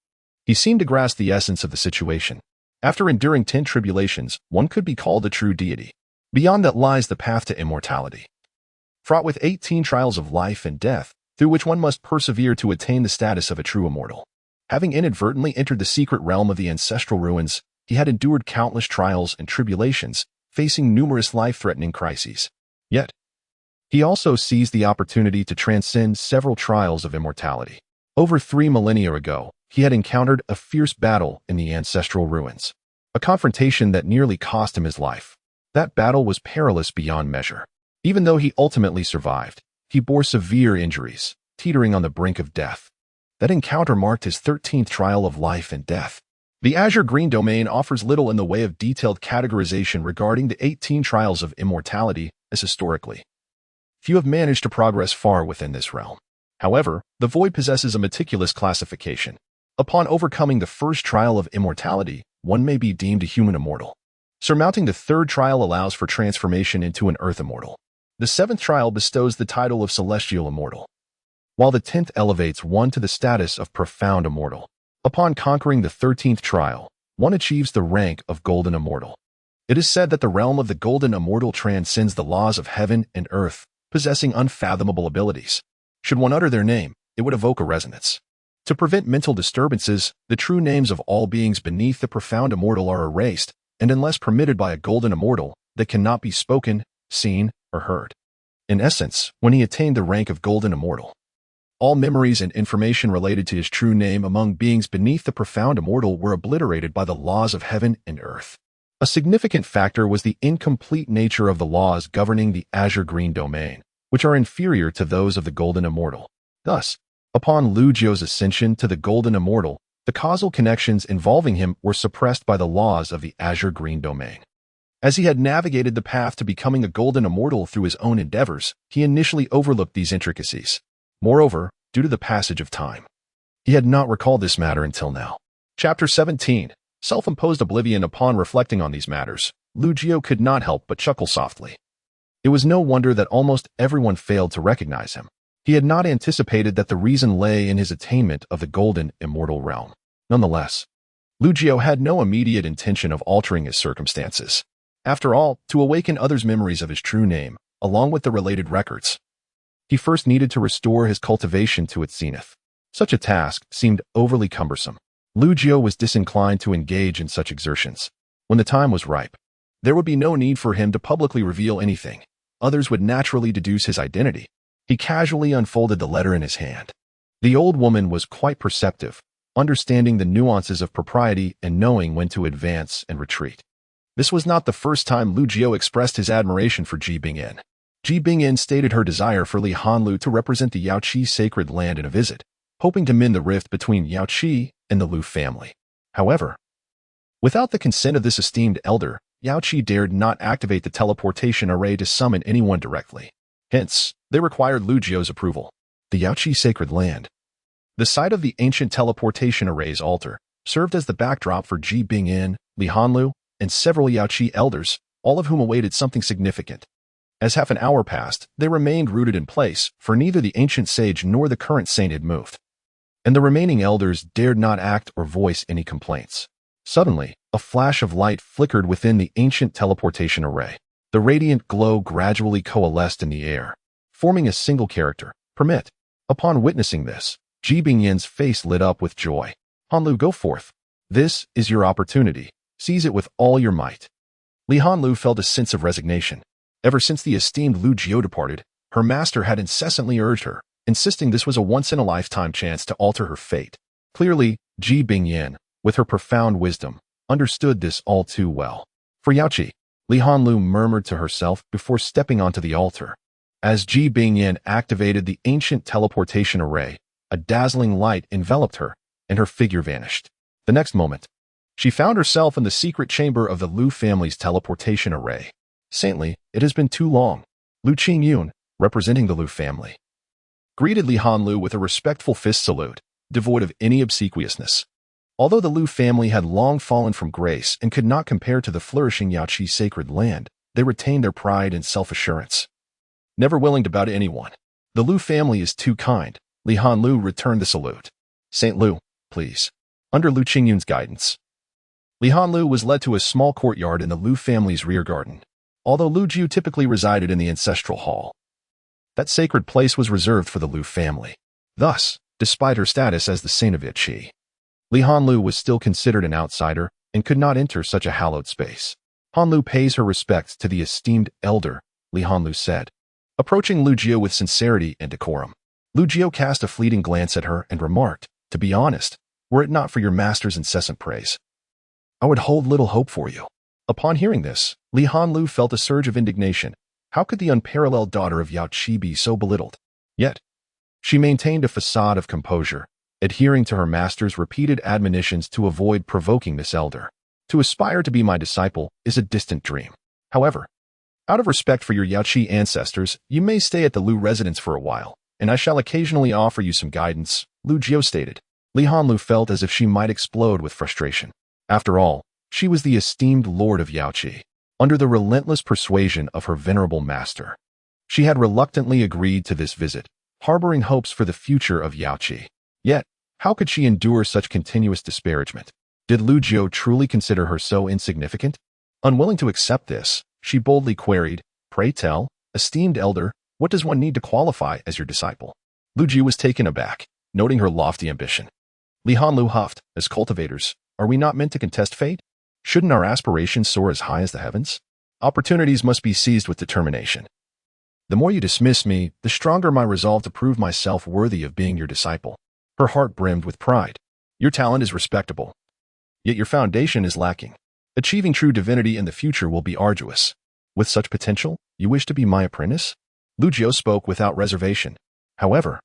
he seemed to grasp the essence of the situation. After enduring 10 tribulations, one could be called a true deity. Beyond that lies the path to immortality, fraught with 18 trials of life and death, through which one must persevere to attain the status of a true immortal. Having inadvertently entered the secret realm of the ancestral ruins, he had endured countless trials and tribulations, facing numerous life-threatening crises. Yet, he also seized the opportunity to transcend several trials of immortality. Over 3 millennia ago, he had encountered a fierce battle in the ancestral ruins, a confrontation that nearly cost him his life. That battle was perilous beyond measure. Even though he ultimately survived, he bore severe injuries, teetering on the brink of death. That encounter marked his 13th trial of life and death. The Azure Green domain offers little in the way of detailed categorization regarding the 18 trials of immortality, as historically few have managed to progress far within this realm. However, the Void possesses a meticulous classification. Upon overcoming the first trial of immortality, one may be deemed a human immortal. Surmounting the 3rd trial allows for transformation into an earth immortal. The 7th trial bestows the title of celestial immortal, while the 10th elevates one to the status of profound immortal. Upon conquering the 13th trial, one achieves the rank of golden immortal. It is said that the realm of the golden immortal transcends the laws of heaven and earth, possessing unfathomable abilities. Should one utter their name, it would evoke a resonance. To prevent mental disturbances, the true names of all beings beneath the profound immortal are erased, and unless permitted by a golden immortal, they cannot be spoken, seen, or heard. In essence, when he attained the rank of golden immortal, all memories and information related to his true name among beings beneath the profound immortal were obliterated by the laws of heaven and earth. A significant factor was the incomplete nature of the laws governing the Azure Green domain, which are inferior to those of the golden immortal. Thus, upon Lu Jiu's ascension to the golden immortal, the causal connections involving him were suppressed by the laws of the Azure Green domain. As he had navigated the path to becoming a golden immortal through his own endeavors, he initially overlooked these intricacies. Moreover, due to the passage of time, he had not recalled this matter until now. Chapter 17. Self-imposed oblivion. Upon reflecting on these matters, Lu Jiu could not help but chuckle softly. It was no wonder that almost everyone failed to recognize him. He had not anticipated that the reason lay in his attainment of the golden immortal realm. Nonetheless, Lu Jiu had no immediate intention of altering his circumstances. After all, to awaken others' memories of his true name, along with the related records, he first needed to restore his cultivation to its zenith. Such a task seemed overly cumbersome. Lu Jiu was disinclined to engage in such exertions. When the time was ripe, there would be no need for him to publicly reveal anything. Others would naturally deduce his identity. He casually unfolded the letter in his hand. The old woman was quite perceptive, understanding the nuances of propriety and knowing when to advance and retreat. This was not the first time Lu Jiu expressed his admiration for Ji Bingyin. Ji Bingyin stated her desire for Li Hanlu to represent the Yaoqi sacred land in a visit, hoping to mend the rift between Yaoqi and the Lu family. However, without the consent of this esteemed elder, Yaoqi dared not activate the teleportation array to summon anyone directly. Hence, they required Lu Jiu's approval. The Yaoqi sacred land. The site of the ancient teleportation array's altar served as the backdrop for Ji Bingyin, Li Hanlu, and several Yaoqi elders, all of whom awaited something significant. As half an hour passed, they remained rooted in place, for neither the ancient sage nor the current saint had moved, and the remaining elders dared not act or voice any complaints. Suddenly, a flash of light flickered within the ancient teleportation array. The radiant glow gradually coalesced in the air, forming a single character, Permit. Upon witnessing this, Ji Bingyin's face lit up with joy. Hanlu, go forth. This is your opportunity. Seize it with all your might. Li Hanlu felt a sense of resignation. Ever since the esteemed Lu Jiu departed, her master had incessantly urged her, insisting this was a once-in-a-lifetime chance to alter her fate. Clearly, Ji Bingyin, with her profound wisdom, understood this all too well. For Yaoqi, Li Hanlu murmured to herself before stepping onto the altar. As Ji Bingyin activated the ancient teleportation array, a dazzling light enveloped her, and her figure vanished. The next moment, she found herself in the secret chamber of the Lu family's teleportation array. Saintly, it has been too long. Lu Qingyun, representing the Lu family, greeted Li Hanlu with a respectful fist salute, devoid of any obsequiousness. Although the Lu family had long fallen from grace and could not compare to the flourishing Yaoqi sacred land, they retained their pride and self-assurance, never willing to bow to anyone. The Lu family is too kind. Li Hanlu returned the salute. Saint Lu, please. Under Lu Qingyun's guidance, Li Hanlu was led to a small courtyard in the Lu family's rear garden. Although Lu Jiu typically resided in the Ancestral Hall, that sacred place was reserved for the Lu family. Thus, despite her status as the saint of Yaoqi, Li Hanlu was still considered an outsider and could not enter such a hallowed space. Hanlu pays her respects to the esteemed elder, Li Hanlu said, approaching Lu Jiu with sincerity and decorum. Lu Jiu cast a fleeting glance at her and remarked, "To be honest, were it not for your master's incessant praise, I would hold little hope for you." Upon hearing this, Li Hanlu felt a surge of indignation. How could the unparalleled daughter of Yao Qi be so belittled? Yet, she maintained a facade of composure, adhering to her master's repeated admonitions to avoid provoking this elder. To aspire to be my disciple is a distant dream. However, out of respect for your Yao Qi ancestors, you may stay at the Lu residence for a while, and I shall occasionally offer you some guidance, Lu Jiu stated. Li Hanlu felt as if she might explode with frustration. After all, she was the esteemed lord of Yao Qi. Under the relentless persuasion of her venerable master, she had reluctantly agreed to this visit, harboring hopes for the future of Yao Qi. Yet, how could she endure such continuous disparagement? Did Lu Jiu truly consider her so insignificant? Unwilling to accept this, she boldly queried, "Pray tell, esteemed elder, what does one need to qualify as your disciple?" Lu Jiu was taken aback, noting her lofty ambition. Li Hanlu huffed, "As cultivators, are we not meant to contest fate? Shouldn't our aspirations soar as high as the heavens? Opportunities must be seized with determination. The more you dismiss me, the stronger my resolve to prove myself worthy of being your disciple." Her heart brimmed with pride. "Your talent is respectable, yet your foundation is lacking. Achieving true divinity in the future will be arduous. With such potential, you wish to be my apprentice?" Lu Jiu spoke without reservation. "However,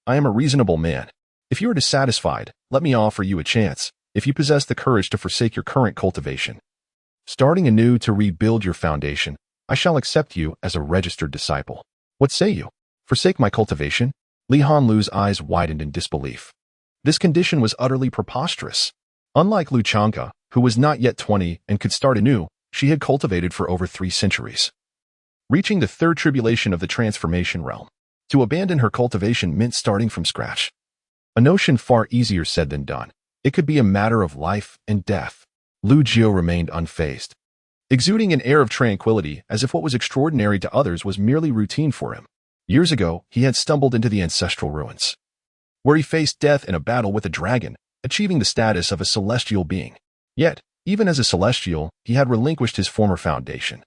I am a reasonable man. If you are dissatisfied, let me offer you a chance. If you possess the courage to forsake your current cultivation, starting anew to rebuild your foundation, I shall accept you as a registered disciple. What say you? Forsake my cultivation?" Li Hanlu's eyes widened in disbelief. This condition was utterly preposterous. Unlike Lu Changke, who was not yet 20 and could start anew, she had cultivated for over 3 centuries. Reaching the third tribulation of the transformation realm, to abandon her cultivation meant starting from scratch. A notion far easier said than done. It could be a matter of life and death. Lu Jiu remained unfazed, exuding an air of tranquility as if what was extraordinary to others was merely routine for him. Years ago, he had stumbled into the ancestral ruins, where he faced death in a battle with a dragon, achieving the status of a celestial being. Yet, even as a celestial, he had relinquished his former foundation,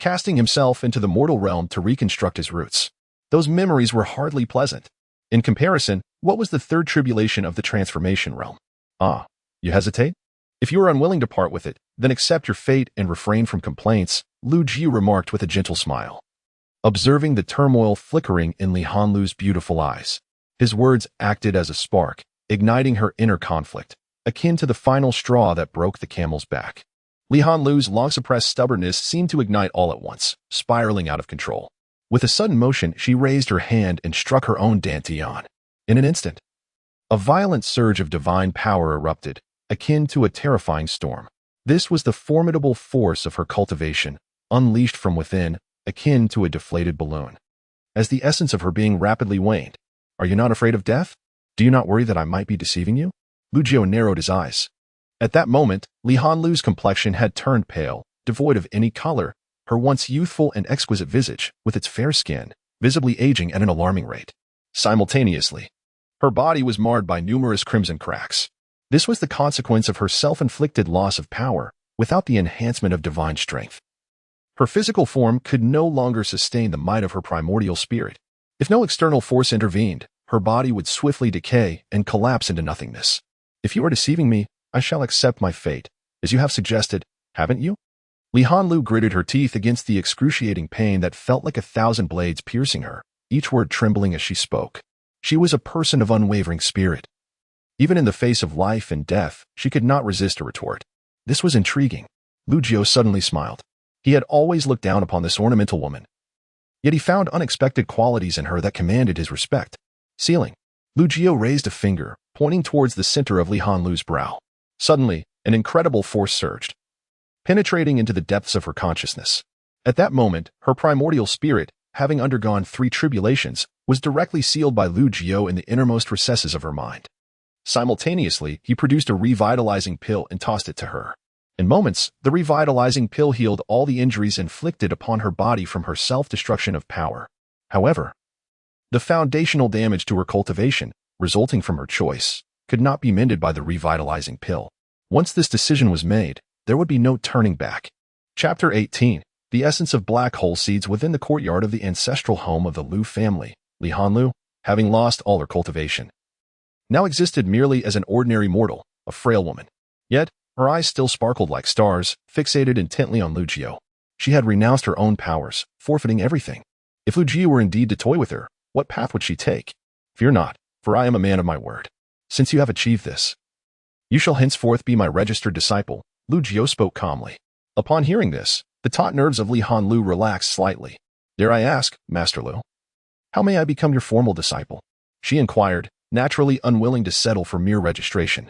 casting himself into the mortal realm to reconstruct his roots. Those memories were hardly pleasant. In comparison, what was the third tribulation of the transformation realm? Ah, you hesitate? If you are unwilling to part with it, then accept your fate and refrain from complaints, Lu Jiu remarked with a gentle smile. Observing the turmoil flickering in Li Hanlu's beautiful eyes, his words acted as a spark, igniting her inner conflict, akin to the final straw that broke the camel's back. Li Hanlu's long-suppressed stubbornness seemed to ignite all at once, spiraling out of control. With a sudden motion, she raised her hand and struck her own dantian. In an instant, a violent surge of divine power erupted, akin to a terrifying storm. This was the formidable force of her cultivation, unleashed from within, akin to a deflated balloon. As the essence of her being rapidly waned, "Are you not afraid of death? Do you not worry that I might be deceiving you?" Lu Jiu narrowed his eyes. At that moment, Li Hanlu's complexion had turned pale, devoid of any color, her once youthful and exquisite visage, with its fair skin, visibly aging at an alarming rate. Simultaneously, her body was marred by numerous crimson cracks. This was the consequence of her self-inflicted loss of power, without the enhancement of divine strength. Her physical form could no longer sustain the might of her primordial spirit. If no external force intervened, her body would swiftly decay and collapse into nothingness. "If you are deceiving me, I shall accept my fate, as you have suggested, haven't you?" Li Hanlu gritted her teeth against the excruciating pain that felt like 1,000 blades piercing her, each word trembling as she spoke. She was a person of unwavering spirit. Even in the face of life and death, she could not resist a retort. This was intriguing. Lu Jiu suddenly smiled. He had always looked down upon this ornamental woman, yet he found unexpected qualities in her that commanded his respect. Ceiling. Lu Jiu raised a finger, pointing towards the center of Li Hanlu's brow. Suddenly, an incredible force surged, penetrating into the depths of her consciousness. At that moment, her primordial spirit, having undergone 3 tribulations, was directly sealed by Lu Jiu in the innermost recesses of her mind. Simultaneously, he produced a revitalizing pill and tossed it to her. In moments, the revitalizing pill healed all the injuries inflicted upon her body from her self-destruction of power. However, the foundational damage to her cultivation, resulting from her choice, could not be mended by the revitalizing pill. Once this decision was made, there would be no turning back. Chapter 18. The essence of black hole seeds within the courtyard of the ancestral home of the Lu family. Li Hanlu, having lost all her cultivation, now existed merely as an ordinary mortal, a frail woman. Yet, her eyes still sparkled like stars, fixated intently on Lu Jiu. She had renounced her own powers, forfeiting everything. If Lu Jiu were indeed to toy with her, what path would she take? Fear not, for I am a man of my word. Since you have achieved this, you shall henceforth be my registered disciple, Lu Jiu spoke calmly. Upon hearing this, the taut nerves of Li Hanlu relaxed slightly. Dare I ask, Master Lu, how may I become your formal disciple? She inquired, naturally unwilling to settle for mere registration.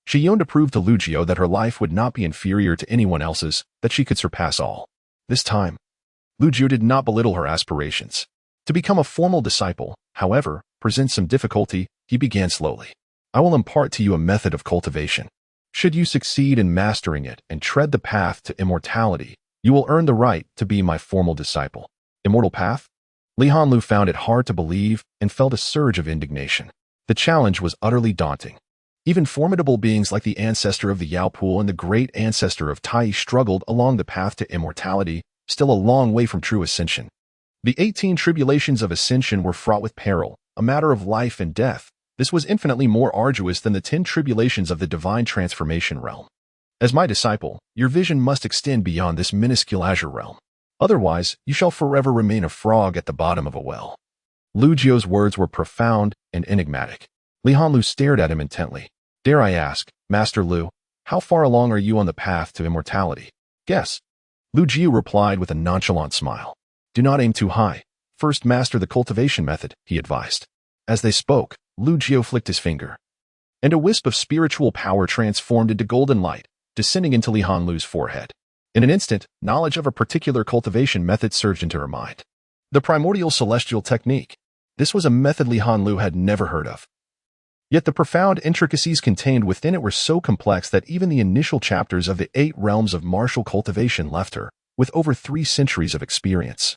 She yearned to prove to Lu Jiu that her life would not be inferior to anyone else's, that she could surpass all. This time, Lu Jiu did not belittle her aspirations. To become a formal disciple, however, presents some difficulty. He began slowly. I will impart to you a method of cultivation. Should you succeed in mastering it and tread the path to immortality, you will earn the right to be my formal disciple. Immortal path? Li Hanlu found it hard to believe and felt a surge of indignation. The challenge was utterly daunting. Even formidable beings like the ancestor of the Yao Pool and the great ancestor of Tai struggled along the path to immortality, still a long way from true ascension. The 18 tribulations of ascension were fraught with peril, a matter of life and death. This was infinitely more arduous than the 10 tribulations of the divine transformation realm. As my disciple, your vision must extend beyond this minuscule azure realm. Otherwise, you shall forever remain a frog at the bottom of a well. Lu Jiu's words were profound and enigmatic. Li Hanlu stared at him intently. Dare I ask, Master Lu, how far along are you on the path to immortality? Guess. Lu Jiu replied with a nonchalant smile. Do not aim too high. First master the cultivation method, he advised. As they spoke, Lu Jiu flicked his finger, and a wisp of spiritual power transformed into golden light, descending into Li Hanlu's forehead. In an instant, knowledge of a particular cultivation method surged into her mind. The primordial celestial technique. This was a method Li Hanlu had never heard of. Yet the profound intricacies contained within it were so complex that even the initial chapters of the 8 realms of martial cultivation left her, with over 3 centuries of experience,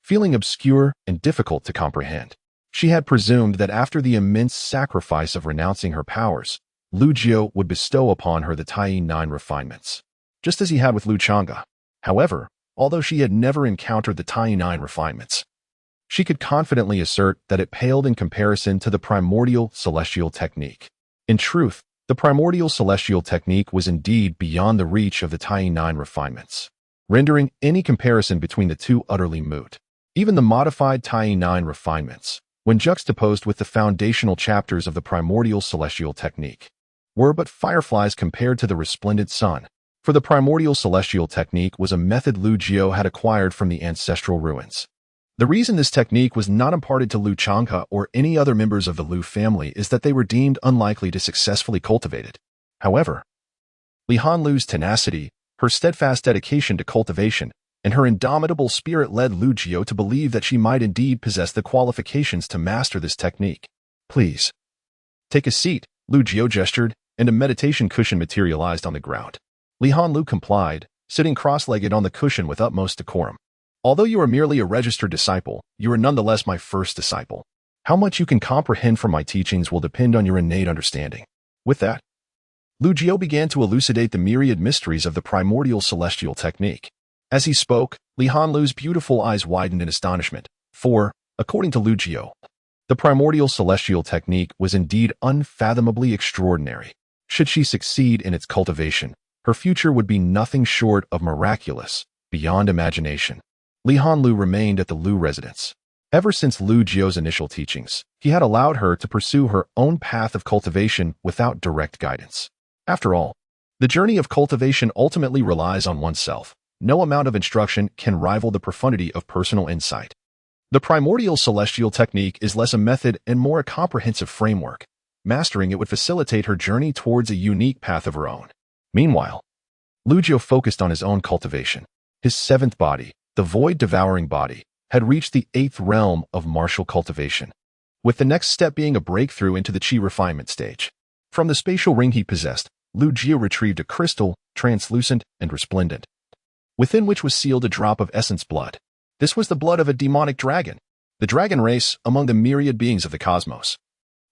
feeling obscure and difficult to comprehend. She had presumed that after the immense sacrifice of renouncing her powers, Lu Jiu would bestow upon her the Tai 9 refinements, just as he had with Lu Chang'e. However, although she had never encountered the Tai 9 refinements, she could confidently assert that it paled in comparison to the primordial celestial technique. In truth, the primordial celestial technique was indeed beyond the reach of the Tai 9 refinements, rendering any comparison between the two utterly moot. Even the modified Tai 9 refinements, when juxtaposed with the foundational chapters of the primordial celestial technique, were but fireflies compared to the resplendent sun, for the primordial celestial technique was a method Lu Jiu had acquired from the ancestral ruins. The reason this technique was not imparted to Lu Chang'e or any other members of the Lu family is that they were deemed unlikely to successfully cultivate it. However, Li Hanlu's tenacity, her steadfast dedication to cultivation, and her indomitable spirit led Lu Jiu to believe that she might indeed possess the qualifications to master this technique. Please, take a seat, Lu Jiu gestured, and a meditation cushion materialized on the ground. Li Hanlu complied, sitting cross-legged on the cushion with utmost decorum. Although you are merely a registered disciple, you are nonetheless my first disciple. How much you can comprehend from my teachings will depend on your innate understanding. With that, Lu Jiu began to elucidate the myriad mysteries of the primordial celestial technique. As he spoke, Li Hanlu's beautiful eyes widened in astonishment, for, according to Lu Jiu, the primordial celestial technique was indeed unfathomably extraordinary. Should she succeed in its cultivation, her future would be nothing short of miraculous, beyond imagination. Li Hanlu remained at the Lu residence. Ever since Lu Jiu's initial teachings, he had allowed her to pursue her own path of cultivation without direct guidance. After all, the journey of cultivation ultimately relies on oneself. No amount of instruction can rival the profundity of personal insight. The primordial celestial technique is less a method and more a comprehensive framework. Mastering it would facilitate her journey towards a unique path of her own. Meanwhile, Lu Jiu focused on his own cultivation. His 7th body, the void-devouring body, had reached the 8th realm of martial cultivation, with the next step being a breakthrough into the chi refinement stage. From the spatial ring he possessed, Lu Jiu retrieved a crystal, translucent and resplendent, within which was sealed a drop of essence blood. This was the blood of a demonic dragon, the dragon race among the myriad beings of the cosmos.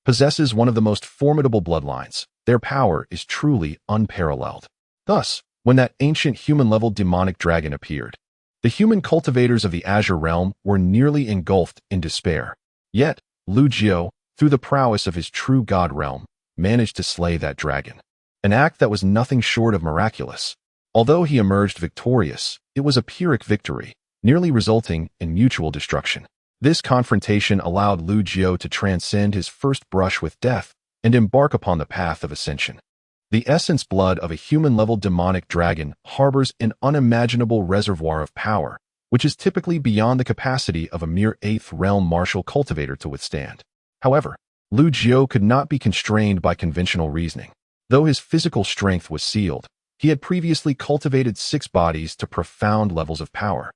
possesses one of the most formidable bloodlines. Their power is truly unparalleled. Thus, when that ancient human-level demonic dragon appeared, the human cultivators of the Azure Realm were nearly engulfed in despair. Yet, Lu Jiao, through the prowess of his true god realm, managed to slay that dragon. An act that was nothing short of miraculous. Although he emerged victorious, it was a Pyrrhic victory, nearly resulting in mutual destruction. This confrontation allowed Lu Jiao to transcend his first brush with death and embark upon the path of ascension. The essence blood of a human-level demonic dragon harbors an unimaginable reservoir of power, which is typically beyond the capacity of a mere 8th realm martial cultivator to withstand. However, Lu Jiao could not be constrained by conventional reasoning. Though his physical strength was sealed, he had previously cultivated 6 bodies to profound levels of power,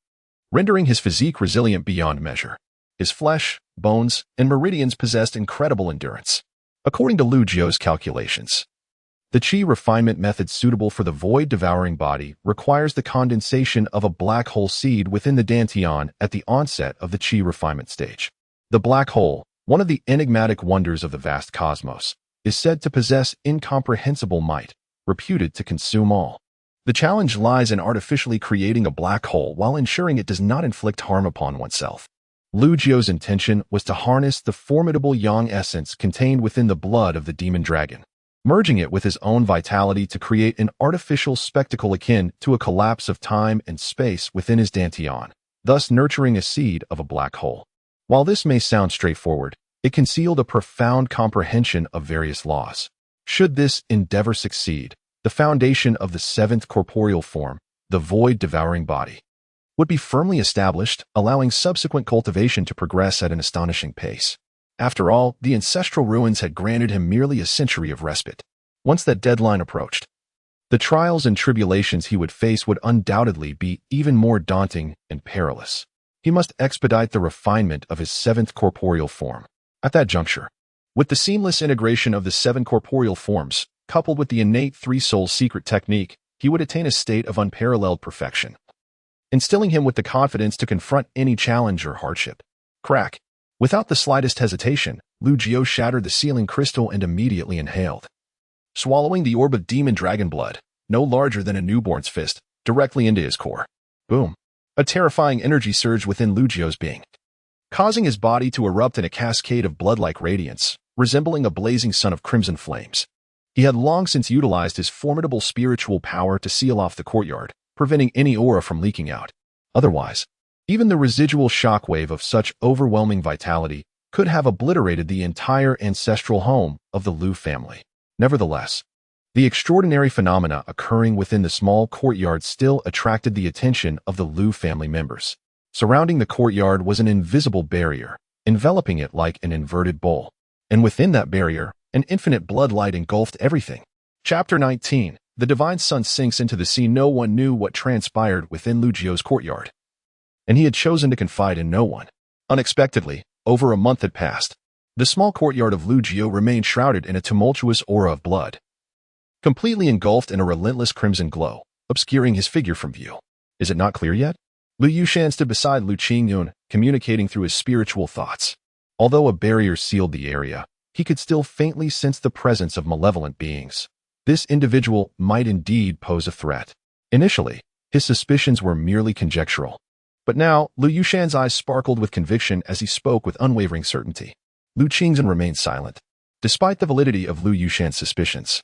rendering his physique resilient beyond measure. His flesh, bones, and meridians possessed incredible endurance. According to Lu Jiao's calculations, the Qi refinement method suitable for the void-devouring body requires the condensation of a black hole seed within the Dantian at the onset of the Qi refinement stage. The black hole, one of the enigmatic wonders of the vast cosmos, is said to possess incomprehensible might, reputed to consume all. The challenge lies in artificially creating a black hole while ensuring it does not inflict harm upon oneself. Lu Jiao's intention was to harness the formidable yang essence contained within the blood of the demon dragon, merging it with his own vitality to create an artificial spectacle akin to a collapse of time and space within his Dantian, thus nurturing a seed of a black hole. While this may sound straightforward, it concealed a profound comprehension of various laws. Should this endeavor succeed, the foundation of the 7th corporeal form, the void-devouring body, would be firmly established, allowing subsequent cultivation to progress at an astonishing pace. After all, the ancestral ruins had granted him merely a century of respite. Once that deadline approached, the trials and tribulations he would face would undoubtedly be even more daunting and perilous. He must expedite the refinement of his 7th corporeal form. At that juncture, with the seamless integration of the 7 corporeal forms, coupled with the innate 3-soul secret technique, he would attain a state of unparalleled perfection, instilling him with the confidence to confront any challenge or hardship. Crack! Without the slightest hesitation, Lu Jiao shattered the sealing crystal and immediately inhaled, swallowing the orb of demon dragon blood, no larger than a newborn's fist, directly into his core. Boom! A terrifying energy surged within Lu Jiao's being, causing his body to erupt in a cascade of blood-like radiance, resembling a blazing sun of crimson flames. He had long since utilized his formidable spiritual power to seal off the courtyard, preventing any aura from leaking out. Otherwise, even the residual shockwave of such overwhelming vitality could have obliterated the entire ancestral home of the Lu family. Nevertheless, the extraordinary phenomena occurring within the small courtyard still attracted the attention of the Lu family members. Surrounding the courtyard was an invisible barrier, enveloping it like an inverted bowl. And within that barrier, an infinite bloodlight engulfed everything. Chapter 19. The divine sun sinks into the sea. No one knew what transpired within Lu Jiao's courtyard, and he had chosen to confide in no one. Unexpectedly, over a month had passed. The small courtyard of Lu Jiao remained shrouded in a tumultuous aura of blood, completely engulfed in a relentless crimson glow, obscuring his figure from view. Is it not clear yet? Lu Yushan stood beside Lu Qingyun, communicating through his spiritual thoughts. Although a barrier sealed the area, he could still faintly sense the presence of malevolent beings. This individual might indeed pose a threat. Initially, his suspicions were merely conjectural. But now, Lu Yushan's eyes sparkled with conviction as he spoke with unwavering certainty. Lu Qingzhen remained silent. Despite the validity of Lu Yushan's suspicions,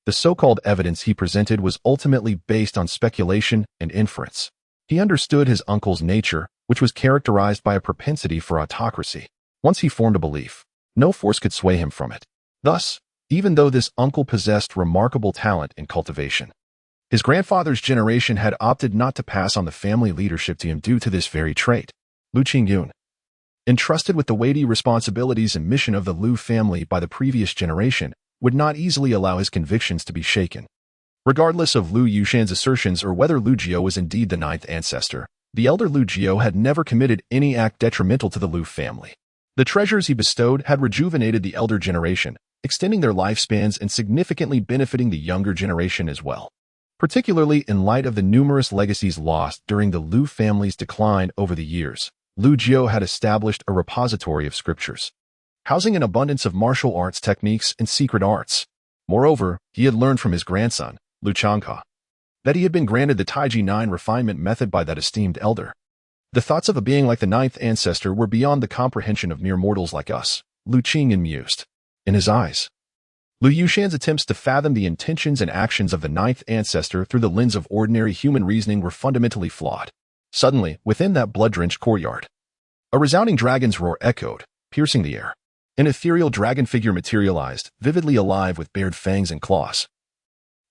the so-called evidence he presented was ultimately based on speculation and inference. He understood his uncle's nature, which was characterized by a propensity for autocracy. Once he formed a belief, no force could sway him from it. Thus, even though this uncle possessed remarkable talent in cultivation, his grandfather's generation had opted not to pass on the family leadership to him due to this very trait. Lu Qingyun, entrusted with the weighty responsibilities and mission of the Lu family by the previous generation, would not easily allow his convictions to be shaken. Regardless of Lu Yushan's assertions or whether Lu Jiao was indeed the 9th ancestor, the elder Lu Jiao had never committed any act detrimental to the Lu family. The treasures he bestowed had rejuvenated the elder generation, extending their lifespans and significantly benefiting the younger generation as well. Particularly in light of the numerous legacies lost during the Lu family's decline over the years, Lu Jiao had established a repository of scriptures, housing an abundance of martial arts techniques and secret arts. Moreover, he had learned from his grandson, Lu Changha, that he had been granted the Taiji 9 refinement method by that esteemed elder. The thoughts of a being like the ninth ancestor were beyond the comprehension of mere mortals like us, Lu Qingyan mused. In his eyes, Lu Yushan's attempts to fathom the intentions and actions of the ninth ancestor through the lens of ordinary human reasoning were fundamentally flawed. Suddenly, within that blood-drenched courtyard, a resounding dragon's roar echoed, piercing the air. An ethereal dragon figure materialized, vividly alive with bared fangs and claws,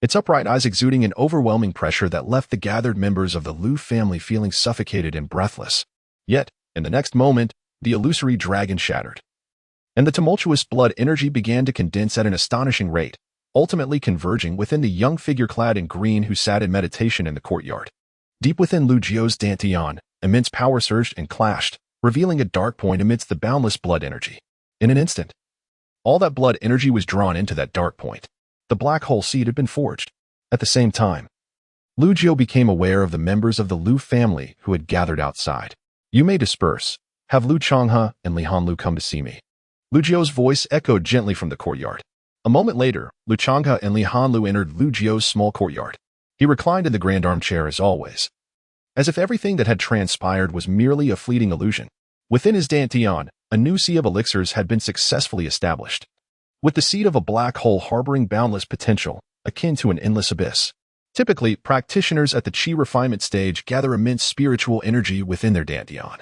its upright eyes exuding an overwhelming pressure that left the gathered members of the Lu family feeling suffocated and breathless. Yet, in the next moment, the illusory dragon shattered, and the tumultuous blood energy began to condense at an astonishing rate, ultimately converging within the young figure clad in green who sat in meditation in the courtyard. Deep within Lu Jiu's dantian, immense power surged and clashed, revealing a dark point amidst the boundless blood energy. In an instant, all that blood energy was drawn into that dark point. The black hole seed had been forged. At the same time, Lu Jiu became aware of the members of the Lu family who had gathered outside. You may disperse. Have Lu Changhe and Li Hanlu come to see me. Lu Jiu's voice echoed gently from the courtyard. A moment later, Lu Changhe and Li Hanlu entered Lu Jiu's small courtyard. He reclined in the grand armchair as always, as if everything that had transpired was merely a fleeting illusion. Within his dantian, a new sea of elixirs had been successfully established, with the seed of a black hole harboring boundless potential, akin to an endless abyss. Typically, practitioners at the Qi refinement stage gather immense spiritual energy within their dantian,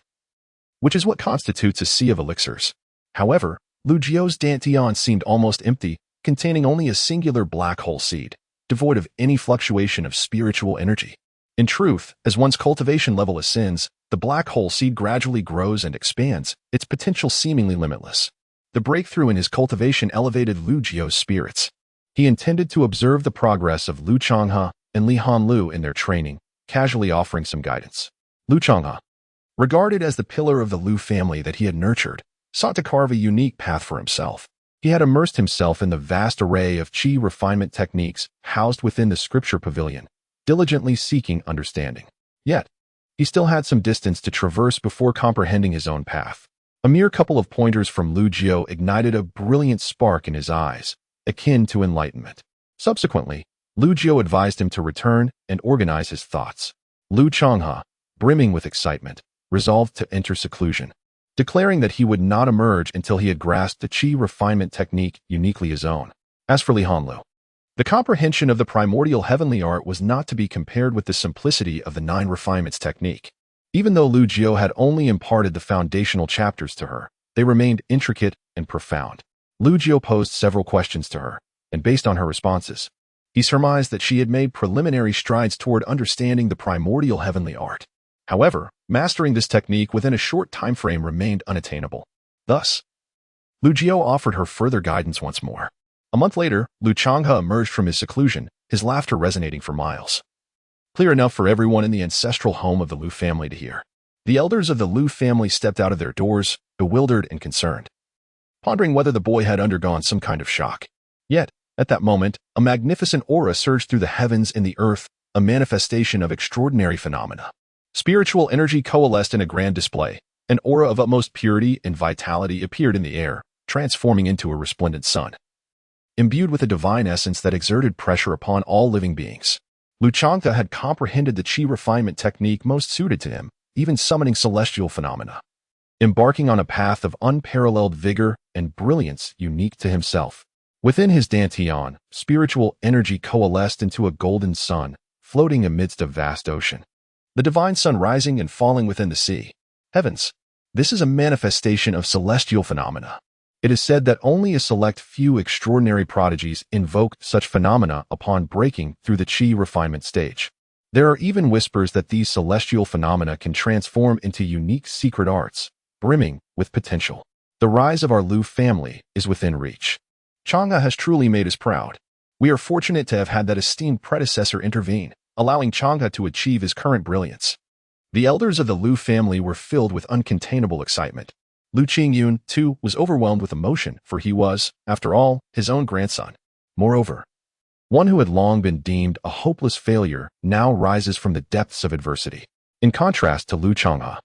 which is what constitutes a sea of elixirs. However, Lu Jiu's dantian seemed almost empty, containing only a singular black hole seed, devoid of any fluctuation of spiritual energy. In truth, as one's cultivation level ascends, the black hole seed gradually grows and expands, its potential seemingly limitless. The breakthrough in his cultivation elevated Lu Jiu's spirits. He intended to observe the progress of Lu Changhe and Li Hanlu in their training, casually offering some guidance. Lu Changhe, regarded as the pillar of the Lu family that he had nurtured, sought to carve a unique path for himself. He had immersed himself in the vast array of Qi refinement techniques housed within the scripture pavilion, diligently seeking understanding. Yet, he still had some distance to traverse before comprehending his own path. A mere couple of pointers from Lu Jiu ignited a brilliant spark in his eyes, akin to enlightenment. Subsequently, Lu Jiu advised him to return and organize his thoughts. Lu Changhe, brimming with excitement, resolved to enter seclusion, declaring that he would not emerge until he had grasped the Qi refinement technique uniquely his own. As for Li Hanlu, the comprehension of the primordial heavenly art was not to be compared with the simplicity of the 9 refinements technique. Even though Lu Jiu had only imparted the foundational chapters to her, they remained intricate and profound. Lu Jiu posed several questions to her, and based on her responses, he surmised that she had made preliminary strides toward understanding the primordial heavenly art. However, mastering this technique within a short time frame remained unattainable. Thus, Lu Jiu offered her further guidance once more. A month later, Lu Changhe emerged from his seclusion, his laughter resonating for miles. Clear enough for everyone in the ancestral home of the Lu family to hear. The elders of the Lu family stepped out of their doors, bewildered and concerned, pondering whether the boy had undergone some kind of shock. Yet, at that moment, a magnificent aura surged through the heavens and the earth, a manifestation of extraordinary phenomena. Spiritual energy coalesced in a grand display. An aura of utmost purity and vitality appeared in the air, transforming into a resplendent sun, imbued with a divine essence that exerted pressure upon all living beings. Lu Changhe had comprehended the Qi refinement technique most suited to him, even summoning celestial phenomena, embarking on a path of unparalleled vigor and brilliance unique to himself. Within his dantian, spiritual energy coalesced into a golden sun, floating amidst a vast ocean. The divine sun rising and falling within the sea. Heavens, this is a manifestation of celestial phenomena. It is said that only a select few extraordinary prodigies invoke such phenomena upon breaking through the Qi refinement stage. There are even whispers that these celestial phenomena can transform into unique secret arts, brimming with potential. The rise of our Lu family is within reach. Changhe has truly made us proud. We are fortunate to have had that esteemed predecessor intervene, allowing Changhe to achieve his current brilliance. The elders of the Lu family were filled with uncontainable excitement. Lu Qingyun, too, was overwhelmed with emotion, for he was, after all, his own grandson. Moreover, one who had long been deemed a hopeless failure now rises from the depths of adversity. In contrast to Lu Changhe,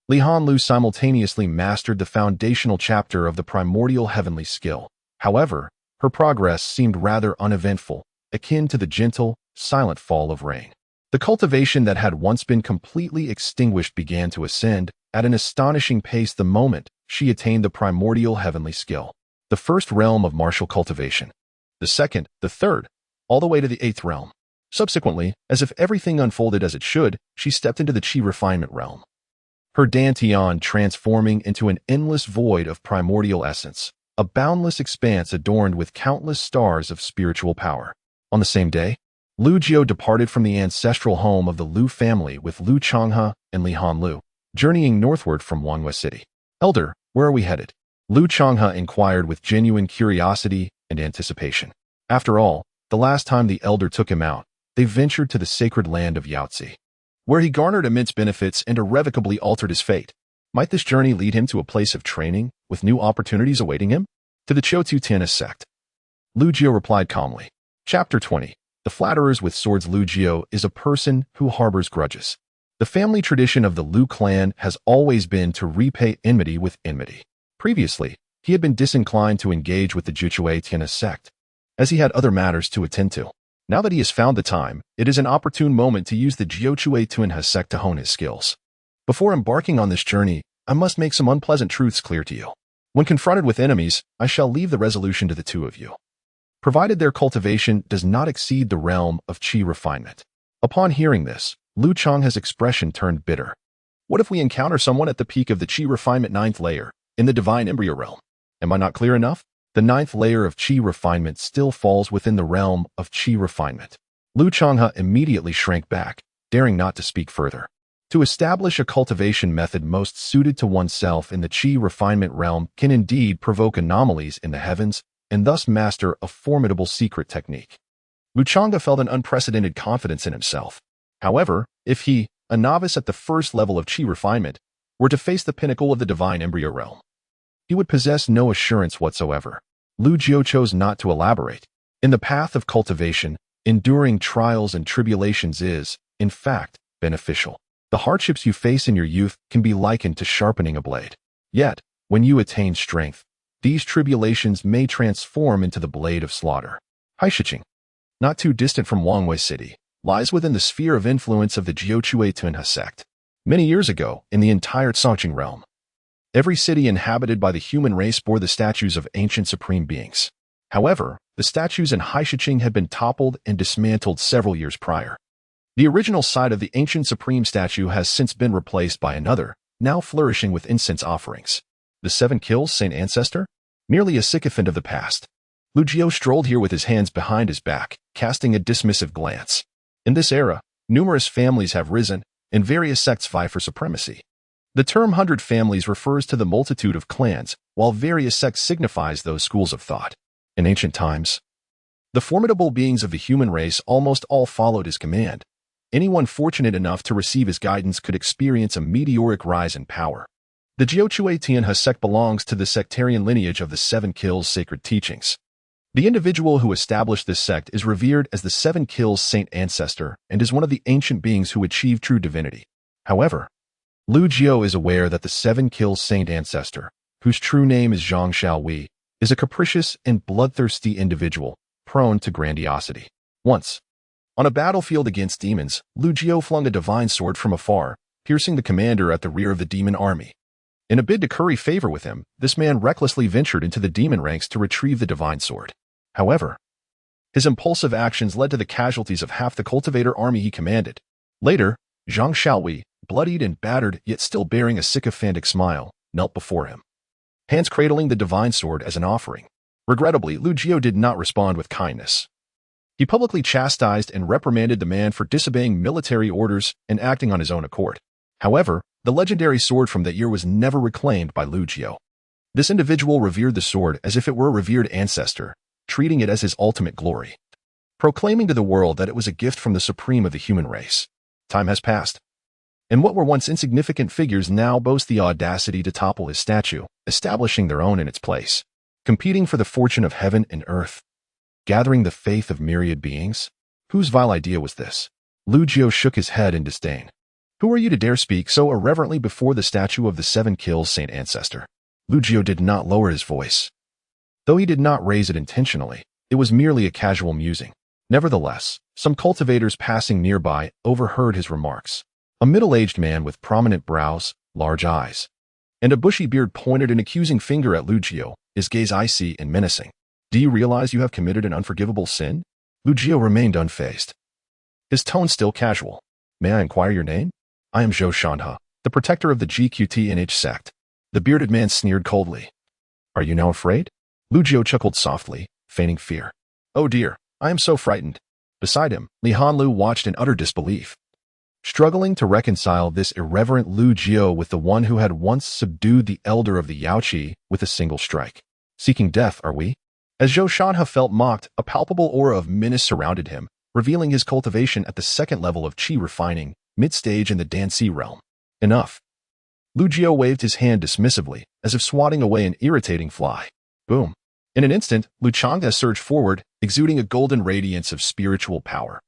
Li Hanlu simultaneously mastered the foundational chapter of the primordial heavenly skill. However, her progress seemed rather uneventful, akin to the gentle, silent fall of rain. The cultivation that had once been completely extinguished began to ascend at an astonishing pace the moment she attained the primordial heavenly skill. The first realm of martial cultivation, the second, the third, all the way to the eighth realm. Subsequently, as if everything unfolded as it should, she stepped into the chi refinement realm, her dantian transforming into an endless void of primordial essence, a boundless expanse adorned with countless stars of spiritual power. On the same day, Lu Jiu departed from the ancestral home of the Lu family with Lu Changhe and Li Hanlu, journeying northward from Wanghua City. "Elder, where are we headed?" Lu Changhe inquired with genuine curiosity and anticipation. After all, the last time the elder took him out, they ventured to the sacred land of Yaozi, where he garnered immense benefits and irrevocably altered his fate. Might this journey lead him to a place of training, with new opportunities awaiting him? To the Chotu Tianna sect. Lu Jiu replied calmly. Chapter 20. The Flatterers with Swords. Lu Jiu is a person who harbors grudges. The family tradition of the Lu clan has always been to repay enmity with enmity. Previously, he had been disinclined to engage with the Juchue Tianna sect, as he had other matters to attend to. Now that he has found the time, it is an opportune moment to use the Jiuchue Tianna sect to hone his skills. Before embarking on this journey, I must make some unpleasant truths clear to you. When confronted with enemies, I shall leave the resolution to the two of you, provided their cultivation does not exceed the realm of chi refinement. Upon hearing this, Lu Changhe's expression turned bitter. What if we encounter someone at the peak of the chi refinement 9th layer, in the divine embryo realm? Am I not clear enough? The 9th layer of chi refinement still falls within the realm of chi refinement. Lu Changhe immediately shrank back, daring not to speak further. To establish a cultivation method most suited to oneself in the chi refinement realm can indeed provoke anomalies in the heavens and thus master a formidable secret technique. Lu Changhe felt an unprecedented confidence in himself. However, if he, a novice at the first level of chi refinement, were to face the pinnacle of the divine embryo realm, he would possess no assurance whatsoever. Lu Jiu chose not to elaborate. In the path of cultivation, enduring trials and tribulations is, in fact, beneficial. The hardships you face in your youth can be likened to sharpening a blade. Yet, when you attain strength, these tribulations may transform into the blade of slaughter. Haishiching, not too distant from Wanghua City, lies within the sphere of influence of the Jiuchue Tianha sect. Many years ago, in the entire Caoqing realm, every city inhabited by the human race bore the statues of ancient supreme beings. However, the statues in Haishiching had been toppled and dismantled several years prior. The original site of the ancient supreme statue has since been replaced by another, now flourishing with incense offerings. The 7 kills Saint Ancestor? Merely a sycophant of the past. Lu Jiu strolled here with his hands behind his back, casting a dismissive glance. In this era, numerous families have risen, and various sects vie for supremacy. The term 100 families refers to the multitude of clans, while various sects signifies those schools of thought. In ancient times, the formidable beings of the human race almost all followed his command. Anyone fortunate enough to receive his guidance could experience a meteoric rise in power. The Jiuchue Tianha sect belongs to the sectarian lineage of the 7 Kills sacred teachings. The individual who established this sect is revered as the 7 Kills Saint Ancestor and is one of the ancient beings who achieved true divinity. However, Lu Jiu is aware that the 7 Kills Saint Ancestor, whose true name is Zhang Xiaowei, is a capricious and bloodthirsty individual, prone to grandiosity. Once, on a battlefield against demons, Lu Jiu flung a divine sword from afar, piercing the commander at the rear of the demon army. In a bid to curry favor with him, this man recklessly ventured into the demon ranks to retrieve the divine sword. However, his impulsive actions led to the casualties of half the cultivator army he commanded. Later, Zhang Xiaowei, bloodied and battered yet still bearing a sycophantic smile, knelt before him, hands cradling the divine sword as an offering. Regrettably, Lu Jiu did not respond with kindness. He publicly chastised and reprimanded the man for disobeying military orders and acting on his own accord. However, the legendary sword from that year was never reclaimed by Lu Jiu. This individual revered the sword as if it were a revered ancestor, treating it as his ultimate glory, proclaiming to the world that it was a gift from the supreme of the human race. Time has passed, and what were once insignificant figures now boast the audacity to topple his statue, establishing their own in its place, competing for the fortune of heaven and earth, gathering the faith of myriad beings. Whose vile idea was this? Lu Jiu shook his head in disdain. Who are you to dare speak so irreverently before the statue of the 7 kills Saint Ancestor? Lu Jiao did not lower his voice. Though he did not raise it intentionally, it was merely a casual musing. Nevertheless, some cultivators passing nearby overheard his remarks. A middle-aged man with prominent brows, large eyes, and a bushy beard pointed an accusing finger at Lu Jiao, his gaze icy and menacing. Do you realize you have committed an unforgivable sin? Lu Jiao remained unfazed, his tone still casual. May I inquire your name? I am Zhou Shanhe, the protector of the GQTNH sect. The bearded man sneered coldly. Are you now afraid? Lu Jiao chuckled softly, feigning fear. Oh dear, I am so frightened. Beside him, Li Hanlu watched in utter disbelief, struggling to reconcile this irreverent Lu Jiao with the one who had once subdued the elder of the Yaoqi with a single strike. Seeking death, are we? As Zhou Shanhe felt mocked, a palpable aura of menace surrounded him, revealing his cultivation at the second level of qi refining, mid-stage in the Danxi realm. Enough. Lu Jiao waved his hand dismissively, as if swatting away an irritating fly. Boom. In an instant, Lu Chang'e surged forward, exuding a golden radiance of spiritual power,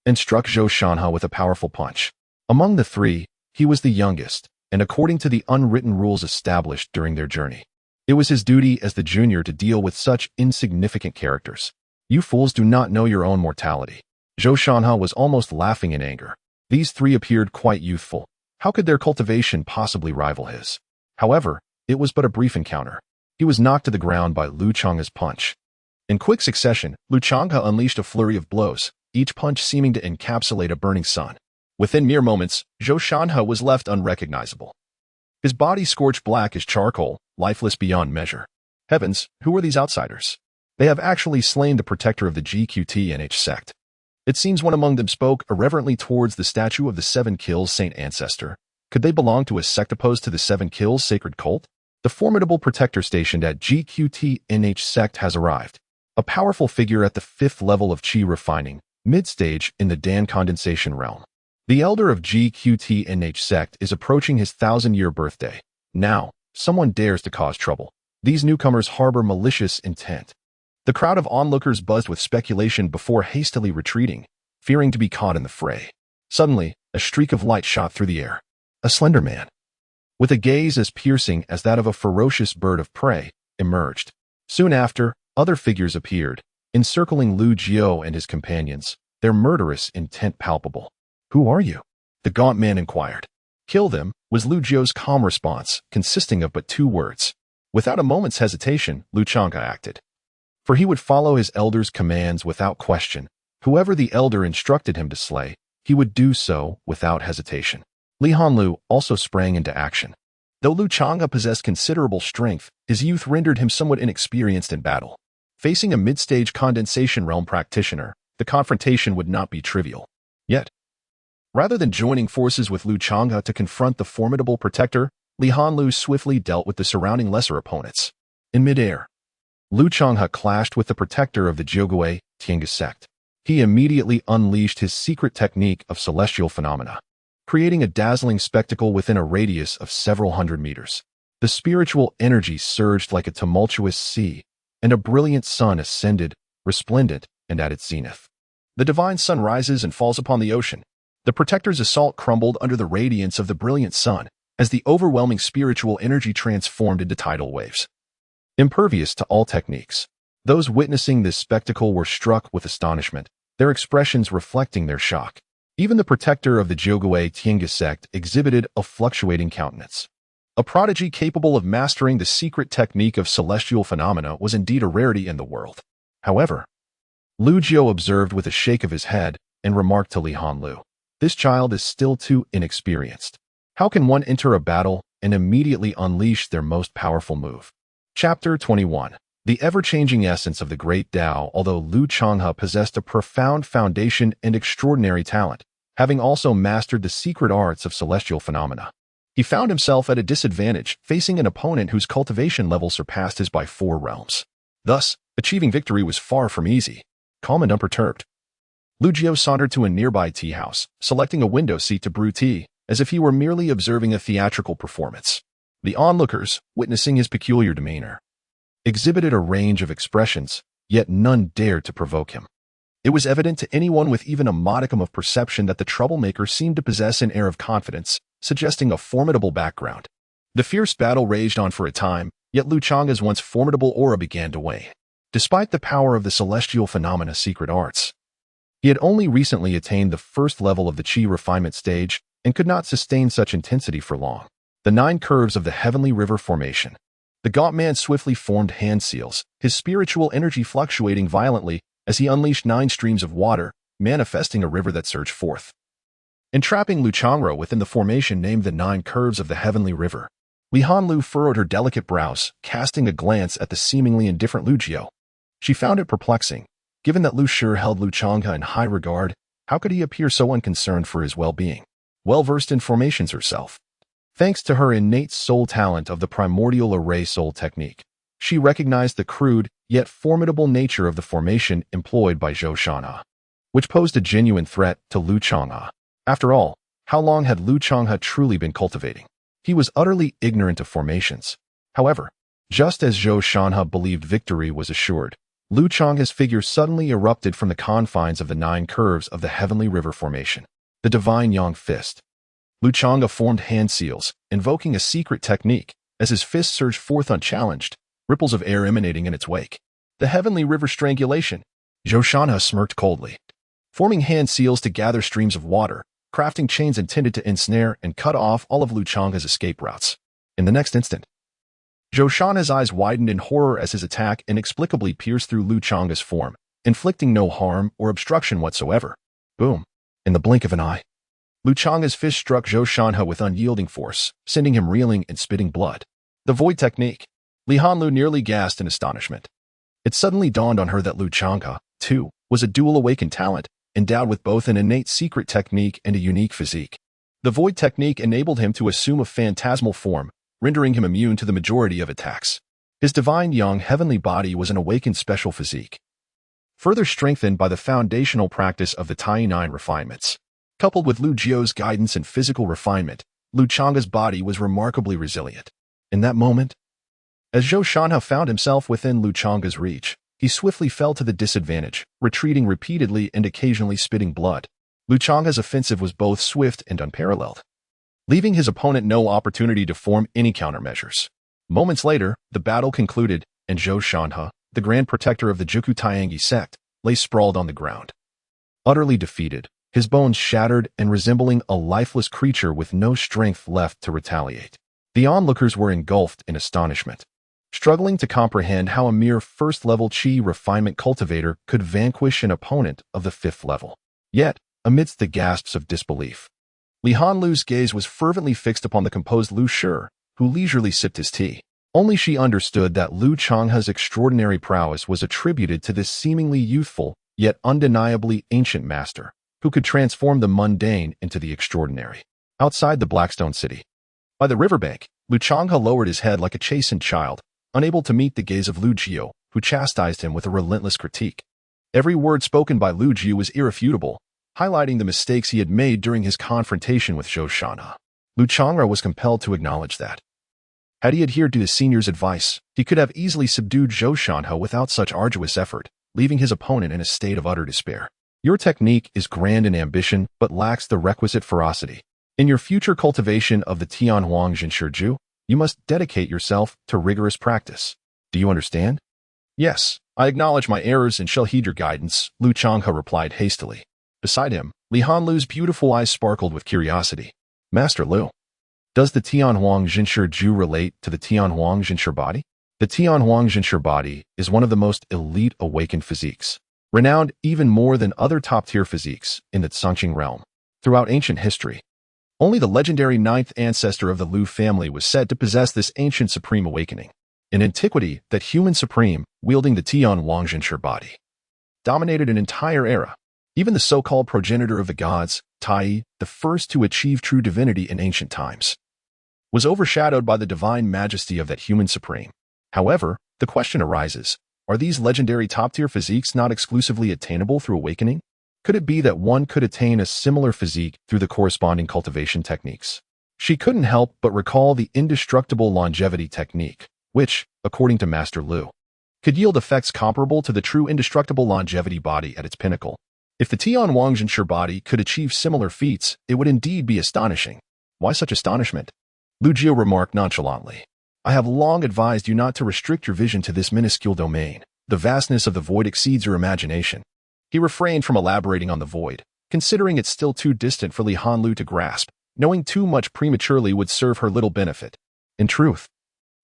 and struck Zhou Shanhe with a powerful punch. Among the three, he was the youngest, and according to the unwritten rules established during their journey, it was his duty as the junior to deal with such insignificant characters. You fools do not know your own mortality. Zhou Shanhe was almost laughing in anger. These three appeared quite youthful. How could their cultivation possibly rival his? However, it was but a brief encounter. He was knocked to the ground by Lu Chang'e's punch. In quick succession, Lu Chang'e unleashed a flurry of blows, each punch seeming to encapsulate a burning sun. Within mere moments, Zhou Shanhe was left unrecognizable. His body scorched black as charcoal, lifeless beyond measure. Heavens, who are these outsiders? They have actually slain the protector of the GQTNH sect. It seems one among them spoke irreverently towards the statue of the 7 kills Saint Ancestor. Could they belong to a sect opposed to the 7 kills sacred cult? The formidable protector stationed at GQTNH sect has arrived. A powerful figure at the 5th level of qi refining, mid-stage in the Dan condensation realm. The elder of GQTNH sect is approaching his 1,000-year birthday. Now, someone dares to cause trouble. These newcomers harbor malicious intent. The crowd of onlookers buzzed with speculation before hastily retreating, fearing to be caught in the fray. Suddenly, a streak of light shot through the air. A slender man, with a gaze as piercing as that of a ferocious bird of prey, emerged. Soon after, other figures appeared, encircling Lu Jiao and his companions, their murderous intent palpable. Who are you? The gaunt man inquired. Kill them, was Lu Jiao's calm response, consisting of but 2 words. Without a moment's hesitation, Lu Chang'e acted. For he would follow his elder's commands without question. Whoever the elder instructed him to slay, he would do so without hesitation. Li Hanlu also sprang into action. Though Lu Chang'e possessed considerable strength, his youth rendered him somewhat inexperienced in battle. Facing a mid-stage condensation realm practitioner, the confrontation would not be trivial. Yet, rather than joining forces with Lu Chang'e to confront the formidable protector, Li Hanlu swiftly dealt with the surrounding lesser opponents. In midair, Lu Chang'e clashed with the protector of the Jiogui Tiange sect. He immediately unleashed his secret technique of celestial phenomena, creating a dazzling spectacle within a radius of several hundred meters. The spiritual energy surged like a tumultuous sea, and a brilliant sun ascended, resplendent and at its zenith. The divine sun rises and falls upon the ocean. The protector's assault crumbled under the radiance of the brilliant sun, as the overwhelming spiritual energy transformed into tidal waves. Impervious to all techniques, those witnessing this spectacle were struck with astonishment, their expressions reflecting their shock. Even the protector of the Jiogui Tiange sect exhibited a fluctuating countenance. A prodigy capable of mastering the secret technique of celestial phenomena was indeed a rarity in the world. However, Lu Jiao observed with a shake of his head and remarked to Li Hanlu, "This child is still too inexperienced. How can one enter a battle and immediately unleash their most powerful move?" Chapter 21. The ever-changing essence of the great Tao. Although Lu Chang'e possessed a profound foundation and extraordinary talent, having also mastered the secret arts of celestial phenomena, he found himself at a disadvantage, facing an opponent whose cultivation level surpassed his by 4 realms. Thus, achieving victory was far from easy. Calm and unperturbed, Lu Jiao sauntered to a nearby tea house, selecting a window seat to brew tea, as if he were merely observing a theatrical performance. The onlookers, witnessing his peculiar demeanor, exhibited a range of expressions, yet none dared to provoke him. It was evident to anyone with even a modicum of perception that the troublemaker seemed to possess an air of confidence, suggesting a formidable background. The fierce battle raged on for a time, yet Lu Chang's once formidable aura began to wane. Despite the power of the celestial phenomena secret arts, he had only recently attained the first level of the Qi refinement stage and could not sustain such intensity for long. The 9 curves of the heavenly river formation. The gaunt man swiftly formed hand seals, his spiritual energy fluctuating violently as he unleashed 9 streams of water, manifesting a river that surged forth. Entrapping Lu Changro within the formation named the 9 curves of the heavenly river, Li Hanlu furrowed her delicate brows, casting a glance at the seemingly indifferent Lu Jiao. She found it perplexing. Given that Lu Shi held Lu Changhe in high regard, how could he appear so unconcerned for his well-being? Well-versed in formations herself. Thanks to her innate soul talent of the primordial array soul technique, she recognized the crude, yet formidable nature of the formation employed by Zhou Shanhe, which posed a genuine threat to Lu Changhe. After all, how long had Lu Changhe truly been cultivating? He was utterly ignorant of formations. However, just as Zhou Shanhe believed victory was assured, Lu Changhe's figure suddenly erupted from the confines of the 9 curves of the heavenly river formation. The divine Yang fist. Lu Changhe formed hand seals, invoking a secret technique, as his fist surged forth unchallenged, ripples of air emanating in its wake. The heavenly river strangulation. Zhou Shanhe smirked coldly. Forming hand seals to gather streams of water, crafting chains intended to ensnare and cut off all of Lu Changhe's escape routes. In the next instant, Zhou Shanhe's eyes widened in horror as his attack inexplicably pierced through Lu Changhe's form, inflicting no harm or obstruction whatsoever. Boom. In the blink of an eye, Lu Changhe's fist struck Zhou Shanhe with unyielding force, sending him reeling and spitting blood. The void technique. Li Hanlu nearly gasped in astonishment. It suddenly dawned on her that Lu Changhe, too, was a dual awakened talent, endowed with both an innate secret technique and a unique physique. The void technique enabled him to assume a phantasmal form, rendering him immune to the majority of attacks. His divine yang heavenly body was an awakened special physique, further strengthened by the foundational practice of the Tai 9 refinements. Coupled with Lu Jiao's guidance and physical refinement, Lu Changhe's body was remarkably resilient. In that moment, as Zhou Shanhe found himself within Lu Changhe's reach, he swiftly fell to the disadvantage, retreating repeatedly and occasionally spitting blood. Lu Changhe's offensive was both swift and unparalleled, leaving his opponent no opportunity to form any countermeasures. Moments later, the battle concluded, and Zhou Shanhe, the grand protector of the Juku Taiangi sect, lay sprawled on the ground. Utterly defeated, his bones shattered and resembling a lifeless creature with no strength left to retaliate. The onlookers were engulfed in astonishment, struggling to comprehend how a mere first-level Qi refinement cultivator could vanquish an opponent of the 5th level. Yet, amidst the gasps of disbelief, Li Hanlu's gaze was fervently fixed upon the composed Lu Shi, who leisurely sipped his tea. Only she understood that Lu Changhe's extraordinary prowess was attributed to this seemingly youthful, yet undeniably ancient master, who could transform the mundane into the extraordinary. Outside the Blackstone City, by the riverbank, Lu Changhe lowered his head like a chastened child, unable to meet the gaze of Lu Jiao, who chastised him with a relentless critique. Every word spoken by Lu Jiao was irrefutable, highlighting the mistakes he had made during his confrontation with Zhou Shanhe. Lu Changhe was compelled to acknowledge that, had he adhered to his senior's advice, he could have easily subdued Zhou Shanhe without such arduous effort, leaving his opponent in a state of utter despair. Your technique is grand in ambition, but lacks the requisite ferocity. In your future cultivation of the Tianhuang Zhenshiju, you must dedicate yourself to rigorous practice. Do you understand? Yes, I acknowledge my errors and shall heed your guidance, Lu Changhe replied hastily. Beside him, Li Hanlu's beautiful eyes sparkled with curiosity. Master Lu, does the Tianhuang Zhenshiju relate to the Tianhuang Zhenshi body? The Tianhuang Zhenshi body is one of the most elite awakened physiques, renowned even more than other top-tier physiques in the Sangqing realm. Throughout ancient history, only the legendary 9th ancestor of the Lu family was said to possess this ancient supreme awakening. In antiquity, that human supreme, wielding the Tianhuang Zhenshi body, dominated an entire era. Even the so-called progenitor of the gods, Tai, the first to achieve true divinity in ancient times, was overshadowed by the divine majesty of that human supreme. However, the question arises, are these legendary top-tier physiques not exclusively attainable through awakening? Could it be that one could attain a similar physique through the corresponding cultivation techniques? She couldn't help but recall the indestructible longevity technique, which, according to Master Lu, could yield effects comparable to the true indestructible longevity body at its pinnacle. If the Tian Wangzhenshi body could achieve similar feats, it would indeed be astonishing. Why such astonishment? Lu Jiu remarked nonchalantly. I have long advised you not to restrict your vision to this minuscule domain. The vastness of the void exceeds your imagination. He refrained from elaborating on the void, considering it still too distant for Li Hanlu to grasp. Knowing too much prematurely would serve her little benefit. In truth,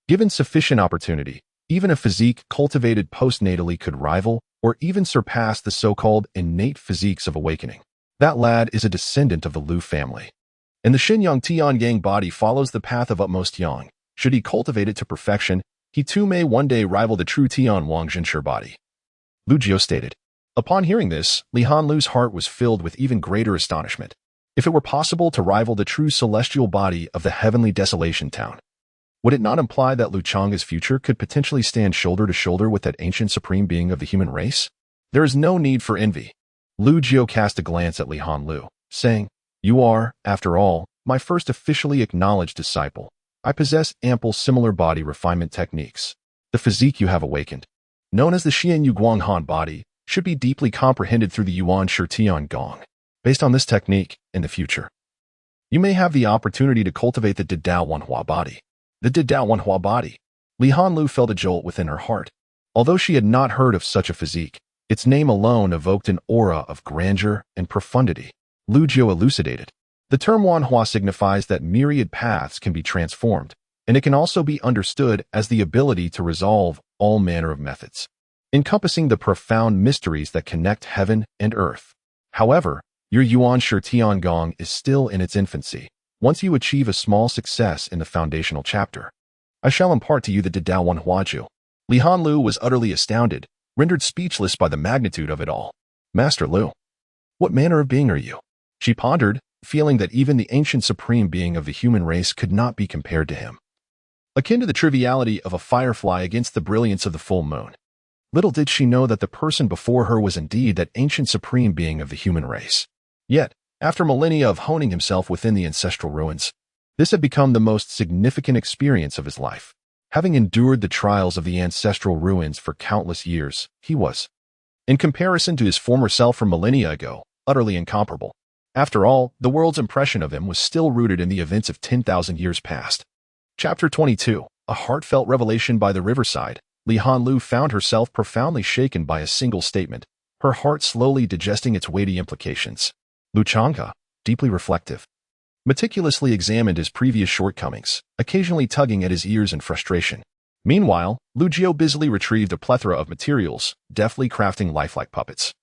given sufficient opportunity, even a physique cultivated postnatally could rival or even surpass the so-called innate physiques of awakening. That lad is a descendant of the Lu family. And the Xinyang Tianyang body follows the path of utmost yang. Should he cultivate it to perfection, he too may one day rival the true Tian Wangzhenshi body. Lu Jiu stated. Upon hearing this, Li Hanlu's heart was filled with even greater astonishment. If it were possible to rival the true celestial body of the heavenly desolation town, would it not imply that Lu Chang's future could potentially stand shoulder to shoulder with that ancient supreme being of the human race? There is no need for envy. Lu Jiu cast a glance at Li Hanlu, saying, You are, after all, my first officially acknowledged disciple. I possess ample similar body refinement techniques. The physique you have awakened, known as the Xian Yu Guanghan body, should be deeply comprehended through the Yuan Shi Tian Gong. Based on this technique, in the future, you may have the opportunity to cultivate the Didao Wanhua body. The Didao Wanhua body. Li Hanlu felt a jolt within her heart. Although she had not heard of such a physique, its name alone evoked an aura of grandeur and profundity. Lu Jiu elucidated. The term Wanhua signifies that myriad paths can be transformed, and it can also be understood as the ability to resolve all manner of methods, encompassing the profound mysteries that connect heaven and earth. However, your Yuan Shi Tian Gong is still in its infancy. Once you achieve a small success in the foundational chapter, I shall impart to you the Didao Wanhua Ju. Li Hanlu was utterly astounded, rendered speechless by the magnitude of it all. Master Lu, what manner of being are you? She pondered, feeling that even the ancient supreme being of the human race could not be compared to him. Akin to the triviality of a firefly against the brilliance of the full moon. Little did she know that the person before her was indeed that ancient supreme being of the human race. Yet, after millennia of honing himself within the ancestral ruins, this had become the most significant experience of his life. Having endured the trials of the ancestral ruins for countless years, he was, in comparison to his former self from millennia ago, utterly incomparable. After all, the world's impression of him was still rooted in the events of 10,000 years past. Chapter 22, A Heartfelt Revelation by the Riverside. Li Hanlu found herself profoundly shaken by a single statement, her heart slowly digesting its weighty implications. Lu Changhe, deeply reflective, meticulously examined his previous shortcomings, occasionally tugging at his ears in frustration. Meanwhile, Lu Jiu busily retrieved a plethora of materials, deftly crafting lifelike puppets.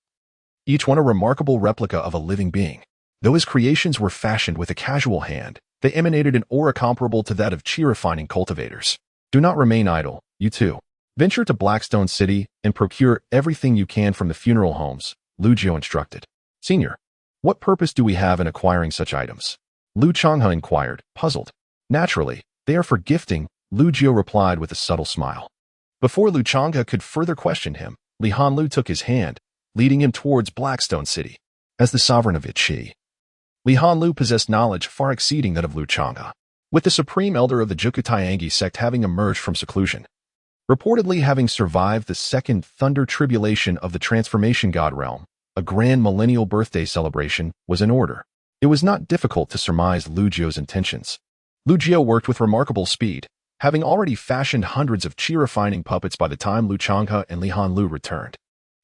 Each one a remarkable replica of a living being. Though his creations were fashioned with a casual hand, they emanated an aura comparable to that of chi-refining cultivators. Do not remain idle, you too. Venture to Blackstone City and procure everything you can from the funeral homes, Lu Jiu instructed. Senior, what purpose do we have in acquiring such items? Lu Changhe inquired, puzzled. Naturally, they are for gifting, Lu Jiu replied with a subtle smile. Before Lu Changhe could further question him, Li Hanlu took his hand, leading him towards Blackstone City. As the sovereign of Ichi, Li Hanlu possessed knowledge far exceeding that of Lu Changhe, with the supreme elder of the Juku Taiangi sect having emerged from seclusion. Reportedly having survived the second thunder tribulation of the transformation god realm, a grand millennial birthday celebration was in order. It was not difficult to surmise Lu Jiu's intentions. Lu Jiu worked with remarkable speed, having already fashioned hundreds of chi-refining puppets by the time Lu Changhe and Li Hanlu returned.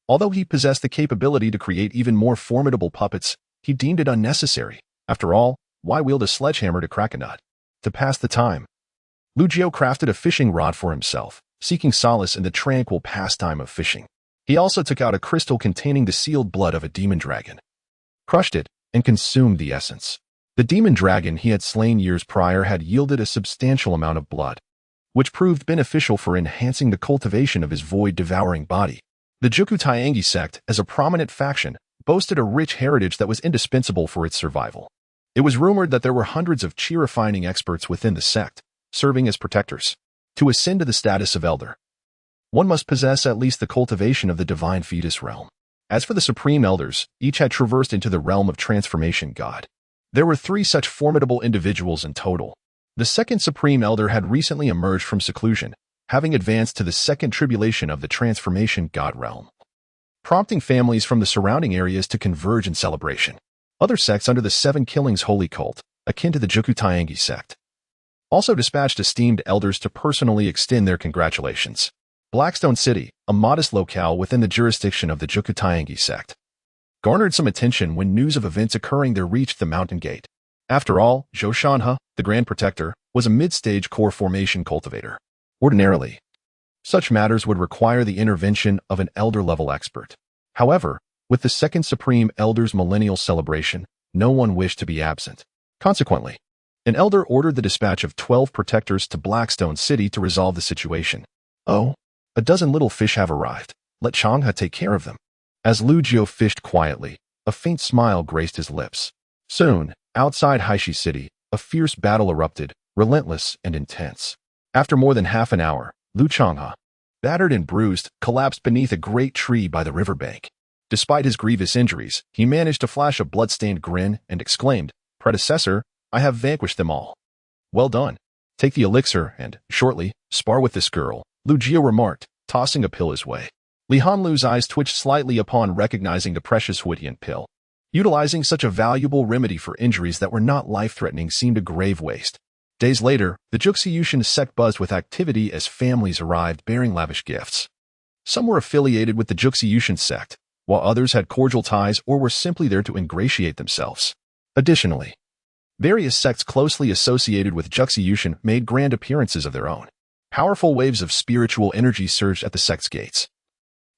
Although he possessed the capability to create even more formidable puppets, he deemed it unnecessary. After all, why wield a sledgehammer to crack a nut? To pass the time, Lu Jiu crafted a fishing rod for himself, seeking solace in the tranquil pastime of fishing. He also took out a crystal containing the sealed blood of a demon dragon, crushed it, and consumed the essence. The demon dragon he had slain years prior had yielded a substantial amount of blood, which proved beneficial for enhancing the cultivation of his void-devouring body. The Juku Taiangi sect, as a prominent faction, boasted a rich heritage that was indispensable for its survival. It was rumored that there were hundreds of chi-refining experts within the sect, serving as protectors. To ascend to the status of elder, one must possess at least the cultivation of the divine fetus realm. As for the supreme elders, each had traversed into the realm of transformation god. There were 3 such formidable individuals in total. The second supreme elder had recently emerged from seclusion, having advanced to the second tribulation of the transformation god realm, prompting families from the surrounding areas to converge in celebration. Other sects under the Seven Killings holy cult, akin to the Jukutayangi sect, also dispatched esteemed elders to personally extend their congratulations. Blackstone City, a modest locale within the jurisdiction of the Jukutayangi sect, garnered some attention when news of events occurring there reached the mountain gate. After all, Zhou Shanhe, the Grand Protector, was a mid-stage core formation cultivator. Ordinarily, such matters would require the intervention of an elder-level expert. However, with the Second Supreme Elder's millennial celebration, no one wished to be absent. Consequently, an elder ordered the dispatch of 12 protectors to Blackstone City to resolve the situation. Oh, a dozen little fish have arrived. Let Changhe take care of them. As Lu Jiu fished quietly, a faint smile graced his lips. Soon, outside Haishi City, a fierce battle erupted, relentless and intense. After more than half an hour, Lu Changhe, battered and bruised, collapsed beneath a great tree by the riverbank. Despite his grievous injuries, he managed to flash a blood-stained grin and exclaimed, "Predecessor, I have vanquished them all." "Well done. Take the elixir and, shortly, spar with this girl," Lu Jiu remarked, tossing a pill his way. Li Hanlu's eyes twitched slightly upon recognizing the precious Huitian pill. Utilizing such a valuable remedy for injuries that were not life-threatening seemed a grave waste. Days later, the Juxiyushan sect buzzed with activity as families arrived bearing lavish gifts. Some were affiliated with the Juxiyushan sect, while others had cordial ties or were simply there to ingratiate themselves. Additionally, various sects closely associated with Juxiyushan made grand appearances of their own. Powerful waves of spiritual energy surged at the sect's gates,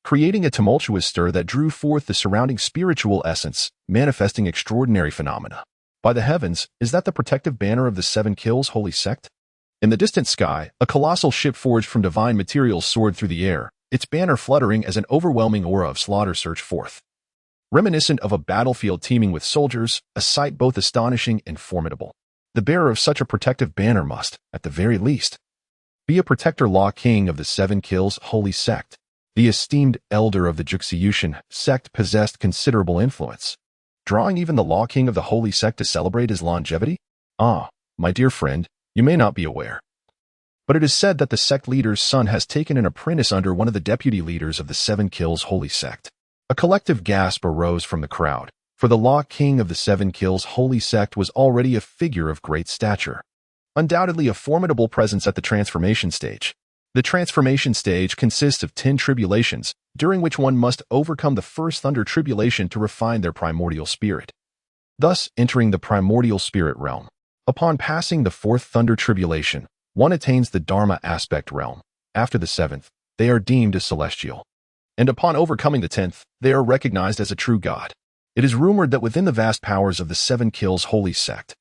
creating a tumultuous stir that drew forth the surrounding spiritual essence, manifesting extraordinary phenomena. By the heavens, is that the protective banner of the Seven Kills holy sect? In the distant sky, a colossal ship forged from divine materials soared through the air, its banner fluttering as an overwhelming aura of slaughter surged forth. Reminiscent of a battlefield teeming with soldiers, a sight both astonishing and formidable. The bearer of such a protective banner must, at the very least, be a protector law king of the Seven Kills holy sect. The esteemed elder of the Juxiyushan sect possessed considerable influence, drawing even the law king of the holy sect to celebrate his longevity? Ah, my dear friend, you may not be aware, but it is said that the sect leader's son has taken an apprentice under one of the deputy leaders of the Seven Kills holy sect. A collective gasp arose from the crowd, for the law king of the Seven Kills holy sect was already a figure of great stature, undoubtedly a formidable presence at the transformation stage. The transformation stage consists of 10 tribulations, during which one must overcome the first thunder tribulation to refine their primordial spirit, thus entering the primordial spirit realm. Upon passing the fourth thunder tribulation, one attains the Dharma aspect realm. After the seventh, they are deemed as celestial. And upon overcoming the 10th, they are recognized as a true god. It is rumored that within the vast powers of the Seven Kills holy sect,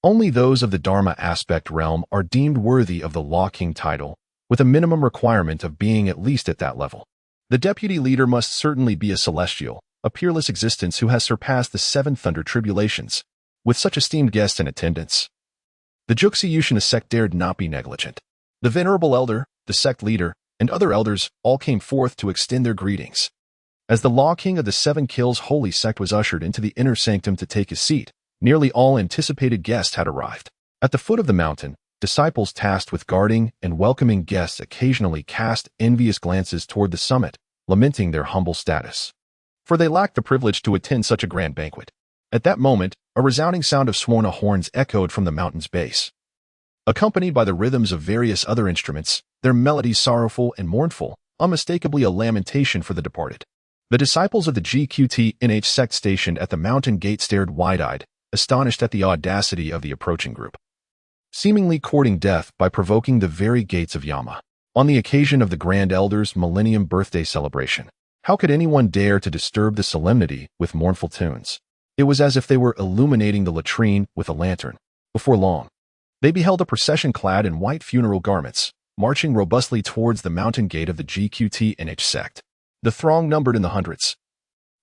only those of the Dharma aspect realm are deemed worthy of the Law King title, with a minimum requirement of being at least at that level. The deputy leader must certainly be a celestial, a peerless existence who has surpassed the 7 thunder tribulations. With such esteemed guests in attendance, the Juxiyushan sect dared not be negligent. The venerable elder, the sect leader, and other elders all came forth to extend their greetings. As the Law King of the Seven Kills holy sect was ushered into the inner sanctum to take his seat, nearly all anticipated guests had arrived. At the foot of the mountain, disciples tasked with guarding and welcoming guests occasionally cast envious glances toward the summit, lamenting their humble status, for they lacked the privilege to attend such a grand banquet. At that moment, a resounding sound of Swana horns echoed from the mountain's base, accompanied by the rhythms of various other instruments, their melodies sorrowful and mournful, unmistakably a lamentation for the departed. The disciples of the GQT-NH sect stationed at the mountain gate stared wide-eyed, astonished at the audacity of the approaching group, seemingly courting death by provoking the very gates of Yama. On the occasion of the Grand Elder's Millennium Birthday celebration, how could anyone dare to disturb the solemnity with mournful tunes? It was as if they were illuminating the latrine with a lantern. Before long, they beheld a procession clad in white funeral garments, marching robustly towards the mountain gate of the GQT-NH sect. The throng numbered in the hundreds,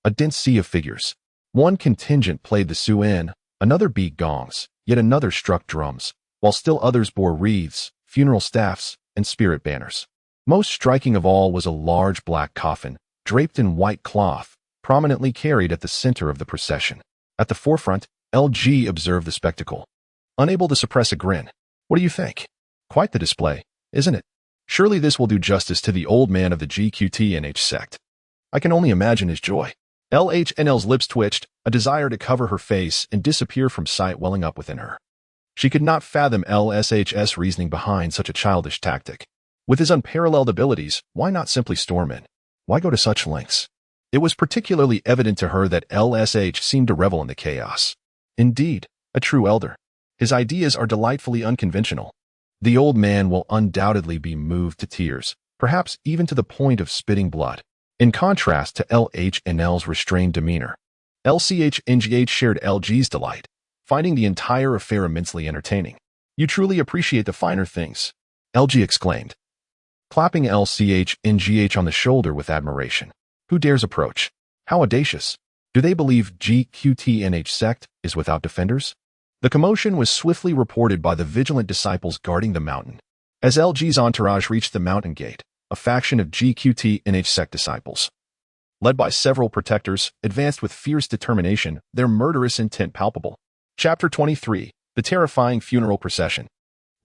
a dense sea of figures. One contingent played the suan, another beat gongs, yet another struck drums, while still others bore wreaths, funeral staffs, and spirit banners. Most striking of all was a large black coffin, draped in white cloth, prominently carried at the center of the procession. At the forefront, LG observed the spectacle, unable to suppress a grin. "What do you think? Quite the display, isn't it?" Surely this will do justice to the old man of the GQTNH sect. I can only imagine his joy. LHNL's lips twitched, a desire to cover her face and disappear from sight welling up within her. She could not fathom LSH's reasoning behind such a childish tactic. With his unparalleled abilities, why not simply storm in? Why go to such lengths? It was particularly evident to her that LSH seemed to revel in the chaos. Indeed, a true elder. His ideas are delightfully unconventional. The old man will undoubtedly be moved to tears, perhaps even to the point of spitting blood. In contrast to LHNL's restrained demeanor, LCHNGH shared LG's delight, finding the entire affair immensely entertaining. You truly appreciate the finer things, LG exclaimed, clapping LCHNGH on the shoulder with admiration. Who dares approach? How audacious! Do they believe GQTNH sect is without defenders? The commotion was swiftly reported by the vigilant disciples guarding the mountain. As LG's entourage reached the mountain gate, a faction of GQTNH sect disciples, led by several protectors, advanced with fierce determination, their murderous intent palpable. Chapter 23. The Terrifying Funeral Procession.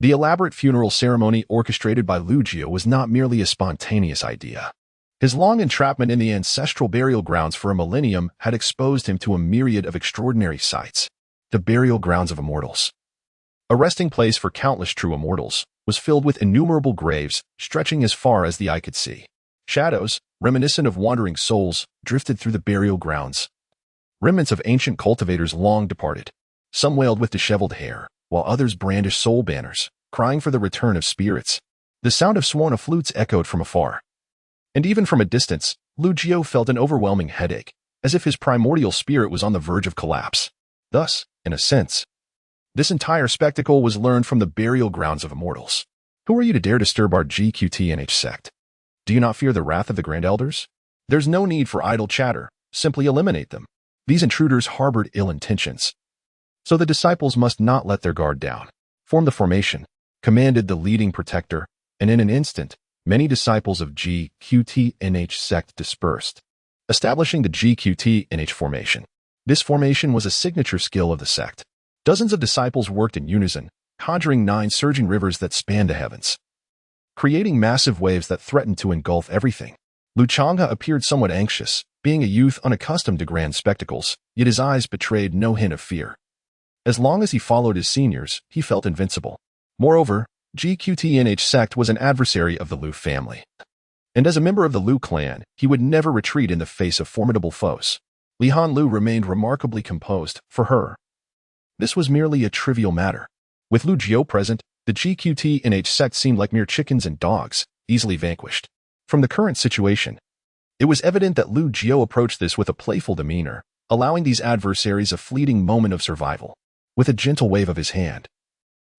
The elaborate funeral ceremony orchestrated by Lugio was not merely a spontaneous idea. His long entrapment in the ancestral burial grounds for a millennium had exposed him to a myriad of extraordinary sights. The burial grounds of immortals, a resting place for countless true immortals, was filled with innumerable graves stretching as far as the eye could see. Shadows, reminiscent of wandering souls, drifted through the burial grounds. Remnants of ancient cultivators long departed. Some wailed with disheveled hair, while others brandished soul banners, crying for the return of spirits. The sound of Swana flutes echoed from afar. And even from a distance, Lugio felt an overwhelming headache, as if his primordial spirit was on the verge of collapse. Thus, in a sense, this entire spectacle was learned from the burial grounds of immortals. Who are you to dare disturb our GQTNH sect? Do you not fear the wrath of the Grand Elders? There's no need for idle chatter, simply eliminate them. These intruders harbored ill intentions. So the disciples must not let their guard down. Form the formation, commanded the leading protector, and in an instant, many disciples of GQTNH sect dispersed, establishing the GQTNH formation. This formation was a signature skill of the sect. Dozens of disciples worked in unison, conjuring 9 surging rivers that spanned the heavens, creating massive waves that threatened to engulf everything. Luchanga appeared somewhat anxious, being a youth unaccustomed to grand spectacles, yet his eyes betrayed no hint of fear. As long as he followed his seniors, he felt invincible. Moreover, GQTNH sect was an adversary of the Lu family. And as a member of the Lu clan, he would never retreat in the face of formidable foes. Lihan Lu remained remarkably composed. For her, this was merely a trivial matter. With Lugio present, the GQTNH sect seemed like mere chickens and dogs, easily vanquished. From the current situation, it was evident that Lugio approached this with a playful demeanor, allowing these adversaries a fleeting moment of survival. With a gentle wave of his hand,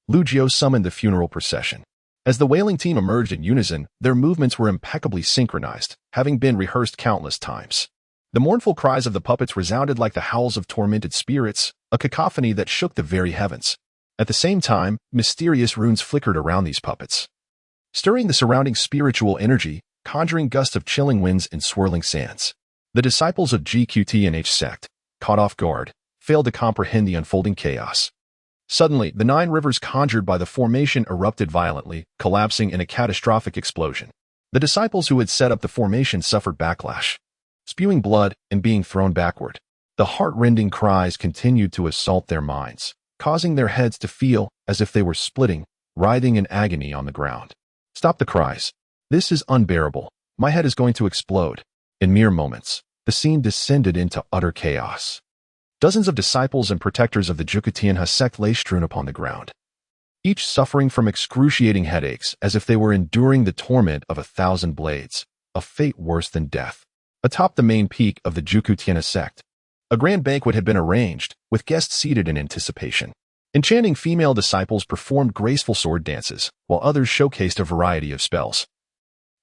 Lugio summoned the funeral procession. As the wailing team emerged in unison, their movements were impeccably synchronized, having been rehearsed countless times. The mournful cries of the puppets resounded like the howls of tormented spirits, a cacophony that shook the very heavens. At the same time, mysterious runes flickered around these puppets, stirring the surrounding spiritual energy, conjuring gusts of chilling winds and swirling sands. The disciples of GQTNH sect, caught off guard, failed to comprehend the unfolding chaos. Suddenly, the 9 rivers conjured by the formation erupted violently, collapsing in a catastrophic explosion. The disciples who had set up the formation suffered backlash, spewing blood and being thrown backward. The heart-rending cries continued to assault their minds, causing their heads to feel as if they were splitting, writhing in agony on the ground. Stop the cries. This is unbearable. My head is going to explode. In mere moments, the scene descended into utter chaos. Dozens of disciples and protectors of the Jukutianha sect lay strewn upon the ground, each suffering from excruciating headaches as if they were enduring the torment of 1,000 blades, a fate worse than death. Atop the main peak of the Jukutianha sect, a grand banquet had been arranged, with guests seated in anticipation. Enchanting female disciples performed graceful sword dances, while others showcased a variety of spells,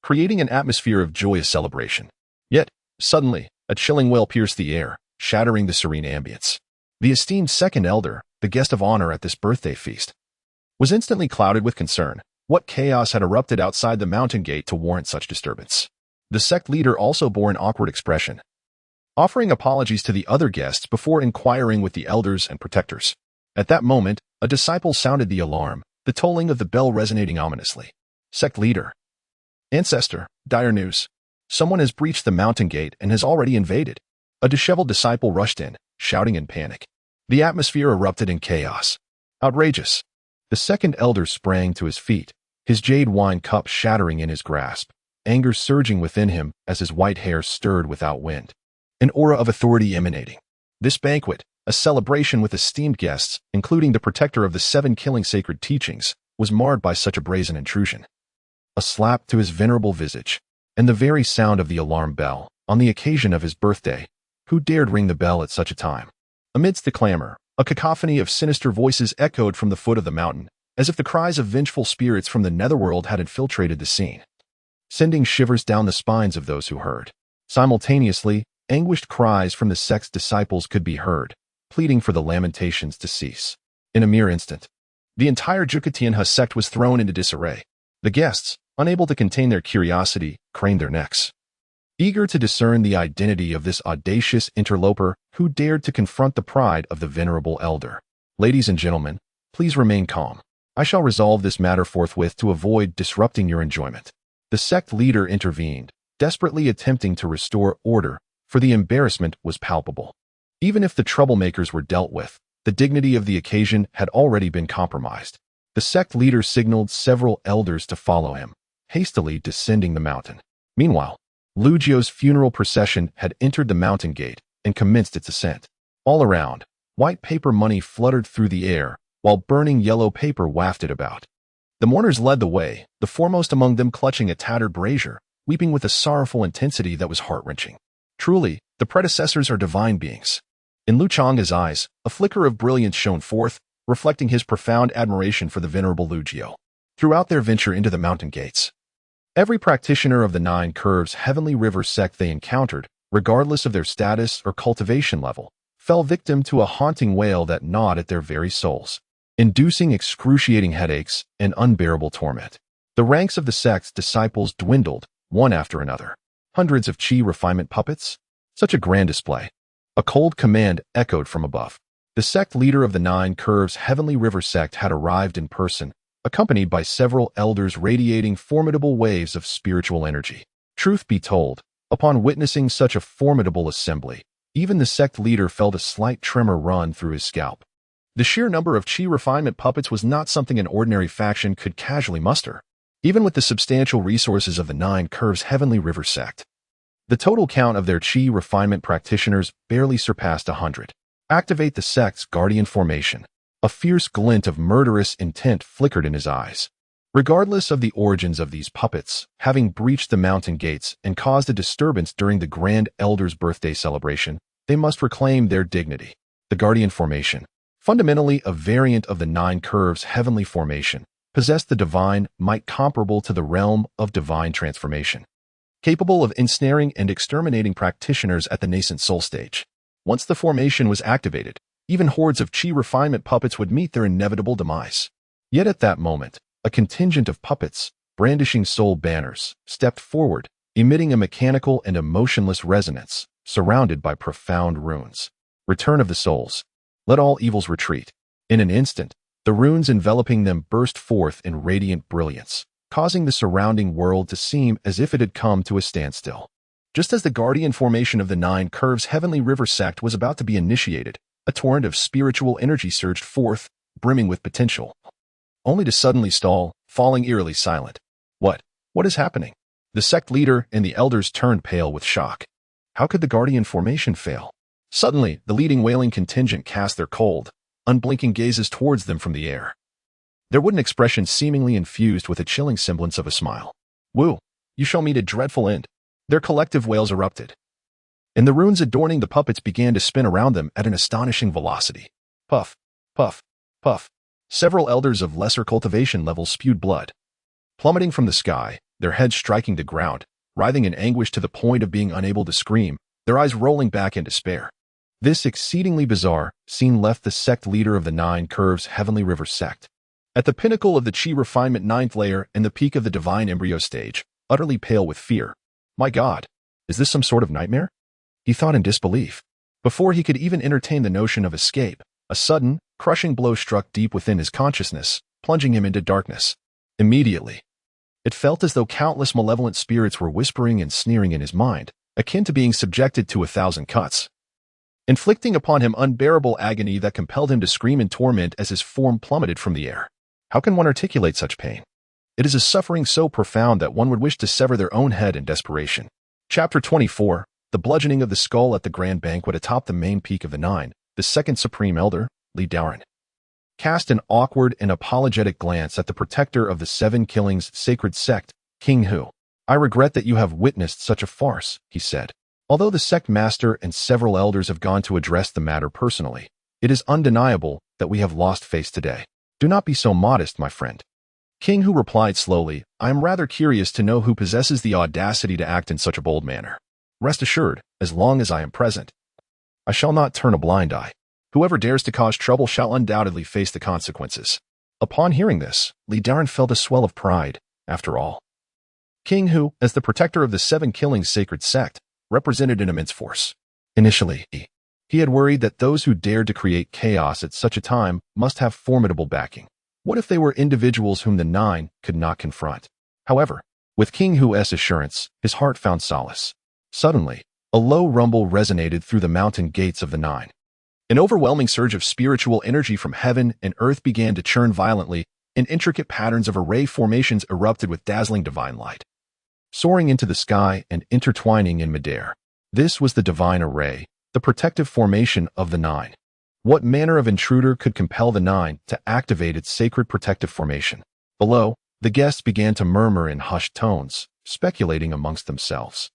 creating an atmosphere of joyous celebration. Yet, suddenly, a chilling wail pierced the air, shattering the serene ambience. The esteemed second elder, the guest of honor at this birthday feast, was instantly clouded with concern. What chaos had erupted outside the mountain gate to warrant such disturbance? The sect leader also bore an awkward expression, offering apologies to the other guests before inquiring with the elders and protectors. At that moment, a disciple sounded the alarm, the tolling of the bell resonating ominously. Sect leader, Ancestor, dire news. Someone has breached the mountain gate and has already invaded. A disheveled disciple rushed in, shouting in panic. The atmosphere erupted in chaos. Outrageous. The second elder sprang to his feet, his jade wine cup shattering in his grasp, anger surging within him as his white hair stirred without wind. An aura of authority emanating. This banquet, a celebration with esteemed guests, including the protector of the 7 killing sacred teachings, was marred by such a brazen intrusion. A slap to his venerable visage, and the very sound of the alarm bell, on the occasion of his birthday. Who dared ring the bell at such a time? Amidst the clamor, a cacophony of sinister voices echoed from the foot of the mountain, as if the cries of vengeful spirits from the netherworld had infiltrated the scene, sending shivers down the spines of those who heard. Simultaneously, anguished cries from the sect's disciples could be heard, pleading for the lamentations to cease. In a mere instant, the entire Jukatianha sect was thrown into disarray. The guests, unable to contain their curiosity, craned their necks, eager to discern the identity of this audacious interloper who dared to confront the pride of the venerable elder. Ladies and gentlemen, please remain calm. I shall resolve this matter forthwith to avoid disrupting your enjoyment. The sect leader intervened, desperately attempting to restore order, for the embarrassment was palpable. Even if the troublemakers were dealt with, the dignity of the occasion had already been compromised. The sect leader signaled several elders to follow him, hastily descending the mountain. Meanwhile, Lugio's funeral procession had entered the mountain gate and commenced its ascent. All around, white paper money fluttered through the air, while burning yellow paper wafted about. The mourners led the way, the foremost among them clutching a tattered brazier, weeping with a sorrowful intensity that was heart-wrenching. Truly, the predecessors are divine beings. In Lu Chang's eyes, a flicker of brilliance shone forth, reflecting his profound admiration for the venerable Lugio. Throughout their venture into the mountain gates, every practitioner of the 9 Curves Heavenly River sect they encountered, regardless of their status or cultivation level, fell victim to a haunting wail that gnawed at their very souls, inducing excruciating headaches and unbearable torment. The ranks of the sect's disciples dwindled, one after another. Hundreds of chi refinement puppets? Such a grand display. A cold command echoed from above. The sect leader of the 9 Curves Heavenly River sect had arrived in person, accompanied by several elders radiating formidable waves of spiritual energy. Truth be told, upon witnessing such a formidable assembly, even the sect leader felt a slight tremor run through his scalp. The sheer number of chi refinement puppets was not something an ordinary faction could casually muster, even with the substantial resources of the 9 Curves Heavenly River sect. The total count of their chi refinement practitioners barely surpassed 100. Activate the sect's guardian formation. A fierce glint of murderous intent flickered in his eyes. Regardless of the origins of these puppets, having breached the mountain gates and caused a disturbance during the Grand Elder's birthday celebration, they must reclaim their dignity. The guardian formation, fundamentally a variant of the 9 Curves Heavenly Formation, possessed the divine might comparable to the realm of divine transformation, capable of ensnaring and exterminating practitioners at the nascent soul stage. Once the formation was activated, even hordes of chi refinement puppets would meet their inevitable demise. Yet at that moment, a contingent of puppets, brandishing soul banners, stepped forward, emitting a mechanical and emotionless resonance, surrounded by profound runes. Return of the souls. Let all evils retreat. In an instant, the runes enveloping them burst forth in radiant brilliance, causing the surrounding world to seem as if it had come to a standstill. Just as the guardian formation of the 9 Curves Heavenly River sect was about to be initiated, a torrent of spiritual energy surged forth, brimming with potential, only to suddenly stall, falling eerily silent. What is happening? The sect leader and the elders turned pale with shock. How could the guardian formation fail? Suddenly, the leading wailing contingent cast their cold, unblinking gazes towards them from the air, their wooden expression seemingly infused with a chilling semblance of a smile. Woo, you shall meet a dreadful end. Their collective wails erupted, and the runes adorning the puppets began to spin around them at an astonishing velocity. Puff, puff, puff. Several elders of lesser cultivation levels spewed blood, plummeting from the sky, their heads striking the ground, writhing in anguish to the point of being unable to scream, their eyes rolling back in despair. This exceedingly bizarre scene left the sect leader of the 9 Curves Heavenly River sect, at the pinnacle of the chi refinement 9th layer and the peak of the divine embryo stage, utterly pale with fear. My God, is this some sort of nightmare? He thought in disbelief. Before he could even entertain the notion of escape, a sudden, crushing blow struck deep within his consciousness, plunging him into darkness. Immediately, It felt as though countless malevolent spirits were whispering and sneering in his mind, akin to being subjected to 1,000 cuts, inflicting upon him unbearable agony that compelled him to scream in torment as his form plummeted from the air. How can one articulate such pain? It is a suffering so profound that one would wish to sever their own head in desperation. Chapter 24, The Bludgeoning of the Skull at the Grand Banquet atop the main peak of the Nine. The second Supreme Elder, Li Daoren, cast an awkward and apologetic glance at the protector of the Seven Killings sacred sect, King Hu. I regret that you have witnessed such a farce, he said. Although the sect master and several elders have gone to address the matter personally, it is undeniable that we have lost face today. Do not be so modest, my friend. King Hu replied slowly, I am rather curious to know who possesses the audacity to act in such a bold manner. Rest assured, as long as I am present, I shall not turn a blind eye. Whoever dares to cause trouble shall undoubtedly face the consequences. Upon hearing this, Li Daoren felt a swell of pride. After all, King Hu, as the protector of the Seven Killings sacred sect, represented an immense force. Initially, he had worried that those who dared to create chaos at such a time must have formidable backing. What if they were individuals whom the Nine could not confront? However, with King Hu's assurance, his heart found solace. Suddenly, a low rumble resonated through the mountain gates of the Nine. An overwhelming surge of spiritual energy from heaven and earth began to churn violently, and intricate patterns of array formations erupted with dazzling divine light, soaring into the sky and intertwining in midair. This was the divine array, the protective formation of the Nine. What manner of intruder could compel the Nine to activate its sacred protective formation? Below, the guests began to murmur in hushed tones, speculating amongst themselves.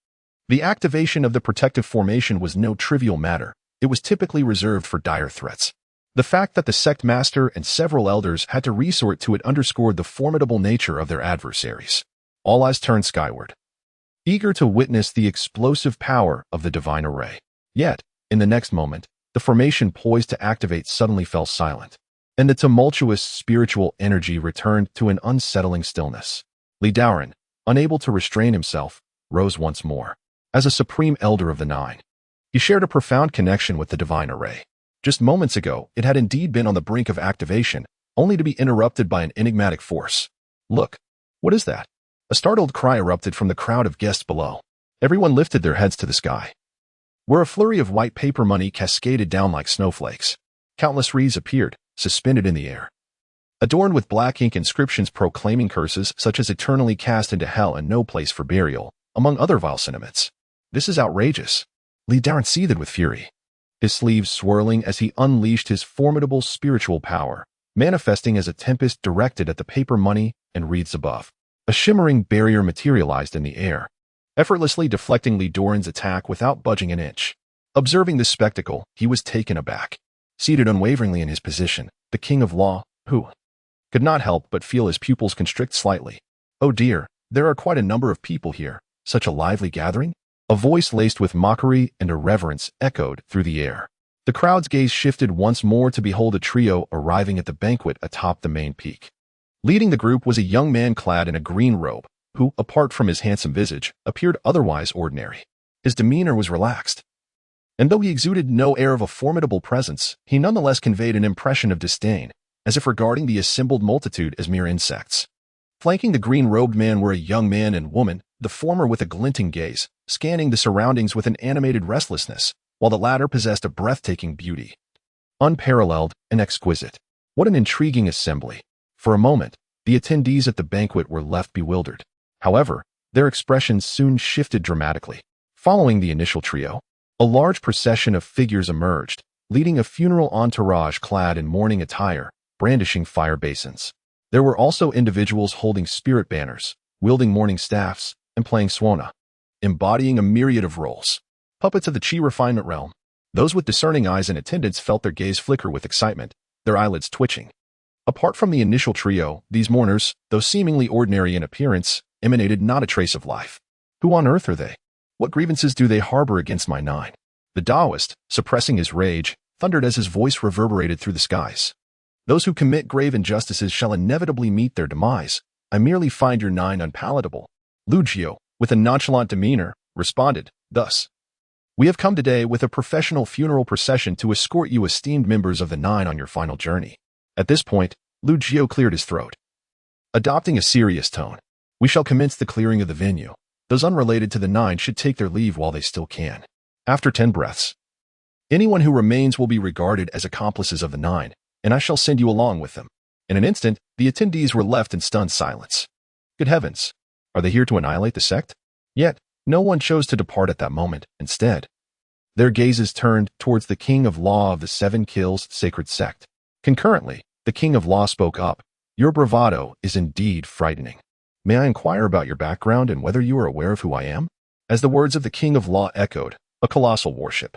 The activation of the protective formation was no trivial matter. It was typically reserved for dire threats. The fact that the sect master and several elders had to resort to it underscored the formidable nature of their adversaries. All eyes turned skyward, eager to witness the explosive power of the divine array. Yet, in the next moment, the formation poised to activate suddenly fell silent, and the tumultuous spiritual energy returned to an unsettling stillness. Li Daoren, unable to restrain himself, rose once more. As a supreme elder of the Nine, he shared a profound connection with the divine array. Just moments ago, it had indeed been on the brink of activation, only to be interrupted by an enigmatic force. Look, what is that? A startled cry erupted from the crowd of guests below. Everyone lifted their heads to the sky, where a flurry of white paper money cascaded down like snowflakes. Countless wreaths appeared, suspended in the air, adorned with black ink inscriptions proclaiming curses such as eternally cast into hell and no place for burial, among other vile sentiments. This is outrageous. Li Daoren seethed with fury, his sleeves swirling as he unleashed his formidable spiritual power, manifesting as a tempest directed at the paper money and wreaths above. A shimmering barrier materialized in the air, effortlessly deflecting Li Daoren's attack without budging an inch. Observing this spectacle, he was taken aback. Seated unwaveringly in his position, the King of Law, Hu, could not help but feel his pupils constrict slightly. Oh dear, there are quite a number of people here. Such a lively gathering? A voice laced with mockery and irreverence echoed through the air. The crowd's gaze shifted once more to behold a trio arriving at the banquet atop the main peak. Leading the group was a young man clad in a green robe, who, apart from his handsome visage, appeared otherwise ordinary. His demeanor was relaxed, and though he exuded no air of a formidable presence, he nonetheless conveyed an impression of disdain, as if regarding the assembled multitude as mere insects. Flanking the green-robed man were a young man and woman, the former with a glinting gaze, scanning the surroundings with an animated restlessness, while the latter possessed a breathtaking beauty, unparalleled and exquisite. What an intriguing assembly! For a moment, the attendees at the banquet were left bewildered. However, their expressions soon shifted dramatically. Following the initial trio, a large procession of figures emerged, leading a funeral entourage clad in mourning attire, brandishing fire basins. There were also individuals holding spirit banners, wielding mourning staffs, and playing swana, embodying a myriad of roles. Puppets of the chi refinement realm. Those with discerning eyes in attendance felt their gaze flicker with excitement, their eyelids twitching. Apart from the initial trio, these mourners, though seemingly ordinary in appearance, emanated not a trace of life. Who on earth are they? What grievances do they harbor against my Nine? The Taoist, suppressing his rage, thundered as his voice reverberated through the skies. Those who commit grave injustices shall inevitably meet their demise. I merely find your Nine unpalatable. Lu Jiu, with a nonchalant demeanor, responded, thus, we have come today with a professional funeral procession to escort you esteemed members of the Nine on your final journey. At this point, Lu Jiu cleared his throat, adopting a serious tone. We shall commence the clearing of the venue. Those unrelated to the 9 should take their leave while they still can. After 10 breaths, anyone who remains will be regarded as accomplices of the 9, and I shall send you along with them. In an instant, the attendees were left in stunned silence. Good heavens! Are they here to annihilate the sect? Yet, no one chose to depart at that moment. Instead, their gazes turned towards the King of Law of the 7 Kills sacred sect. Concurrently, the King of Law spoke up. Your bravado is indeed frightening. May I inquire about your background and whether you are aware of who I am? As the words of the King of Law echoed, a colossal warship,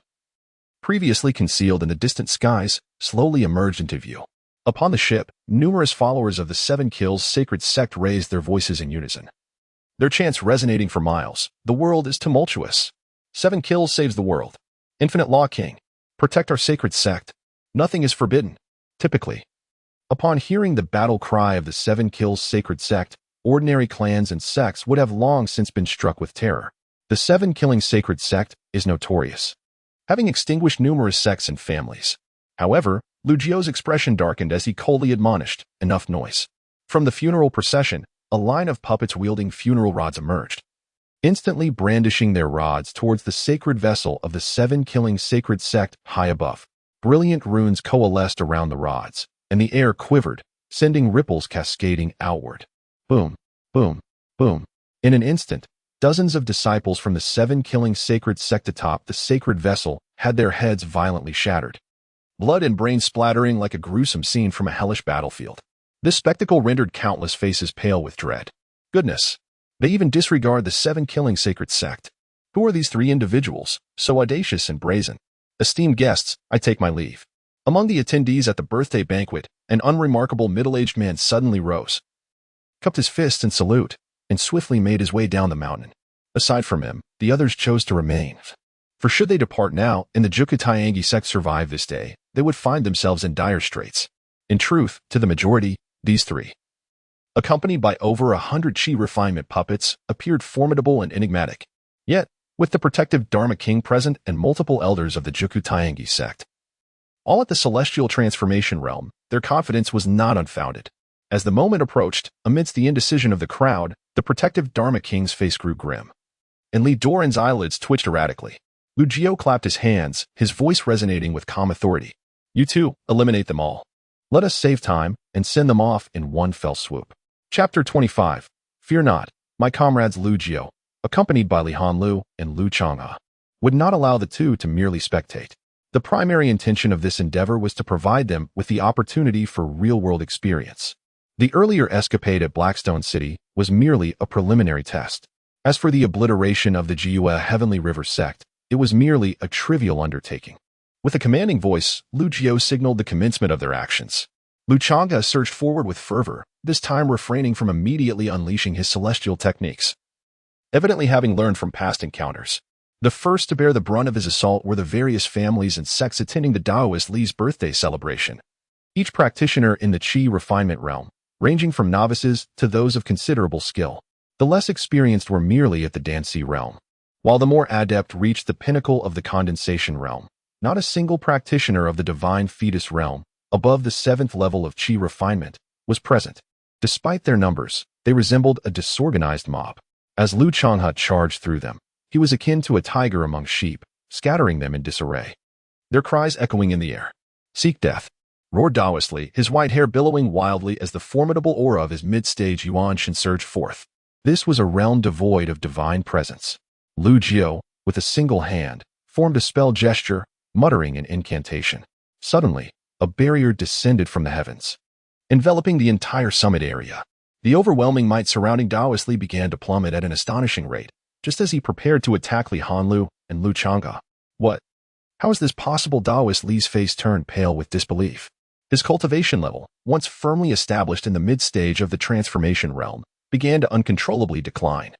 previously concealed in the distant skies, slowly emerged into view. Upon the ship, numerous followers of the 7 Kills sacred sect raised their voices in unison, their chants resonating for miles. The world is tumultuous. 7 Kills saves the world. Infinite Law King, protect our sacred sect. Nothing is forbidden. Typically, upon hearing the battle cry of the 7 Kills sacred sect, ordinary clans and sects would have long since been struck with terror. The 7 Killing sacred sect is notorious, having extinguished numerous sects and families. However, Lugio's expression darkened as he coldly admonished, enough noise. From the funeral procession, a line of puppets wielding funeral rods emerged, instantly brandishing their rods towards the sacred vessel of the 7 Killing sacred sect high above. Brilliant runes coalesced around the rods, and the air quivered, sending ripples cascading outward. Boom, boom, boom. In an instant, dozens of disciples from the 7 Killing sacred sect atop the sacred vessel had their heads violently shattered, blood and brain splattering like a gruesome scene from a hellish battlefield. This spectacle rendered countless faces pale with dread. Goodness! They even disregard the 7 Killing sacred sect. Who are these 3 individuals, so audacious and brazen? Esteemed guests, I take my leave. Among the attendees at the birthday banquet, an unremarkable middle-aged man suddenly rose, cupped his fists in salute, and swiftly made his way down the mountain. Aside from him, the others chose to remain. For should they depart now and the Jukutayangi sect survive this day, they would find themselves in dire straits. In truth, to the majority, these 3, accompanied by over 100 chi refinement puppets, appeared formidable and enigmatic. Yet, with the protective Dharma King present and multiple elders of the Jukutayangi sect, all at the celestial transformation realm, their confidence was not unfounded. As the moment approached, amidst the indecision of the crowd, the protective Dharma King's face grew grim, and Li Doran's eyelids twitched erratically. Lugio clapped his hands, his voice resonating with calm authority. You two, eliminate them all. Let us save time and send them off in one fell swoop. Chapter 25. Fear not, my comrades. Lugio, accompanied by Li Hanlu and Lu Chang'e, would not allow the two to merely spectate. The primary intention of this endeavor was to provide them with the opportunity for real-world experience. The earlier escapade at Blackstone City was merely a preliminary test. As for the obliteration of the Jiua Heavenly River sect, it was merely a trivial undertaking. With a commanding voice, Lugio signaled the commencement of their actions. Lu Chang'e surged forward with fervor, this time refraining from immediately unleashing his celestial techniques, evidently having learned from past encounters. The first to bear the brunt of his assault were the various families and sects attending the Taoist Li's birthday celebration. Each practitioner in the Qi refinement realm, ranging from novices to those of considerable skill. The less experienced were merely at the Danci realm, while the more adept reached the pinnacle of the condensation realm. Not a single practitioner of the divine fetus realm, above the 7th level of Qi refinement, was present. Despite their numbers, they resembled a disorganized mob. As Lu Chang'e charged through them, he was akin to a tiger among sheep, scattering them in disarray, their cries echoing in the air. Seek death, roared Taoist Li, his white hair billowing wildly as the formidable aura of his mid-stage Yuan Shen surged forth. This was a realm devoid of divine presence. Lugio, with a single hand, formed a spell gesture, muttering an incantation. Suddenly, a barrier descended from the heavens, enveloping the entire summit area. The overwhelming might surrounding Taoist Li began to plummet at an astonishing rate, just as he prepared to attack Li Hanlu and Lu Chang'e. What? How is this possible? Taoist Li's face turned pale with disbelief. His cultivation level, once firmly established in the mid-stage of the transformation realm, began to uncontrollably decline,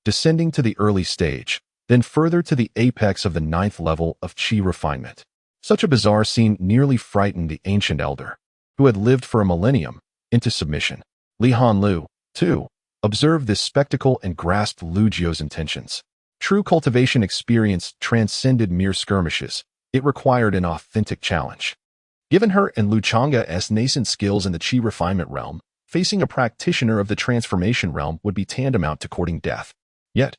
descending to the early stage, then further to the apex of the 9th level of Qi refinement. Such a bizarre scene nearly frightened the ancient elder, who had lived for a millennium, into submission. Li Hanlu, too, observed this spectacle and grasped Lugio's intentions. True cultivation experience transcended mere skirmishes. It required an authentic challenge. Given her and Lu Chang'e's nascent skills in the Qi refinement realm, facing a practitioner of the transformation realm would be tantamount to courting death. Yet,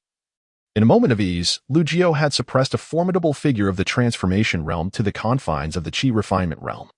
in a moment of ease, Lu Jiao had suppressed a formidable figure of the transformation realm to the confines of the Qi refinement realm.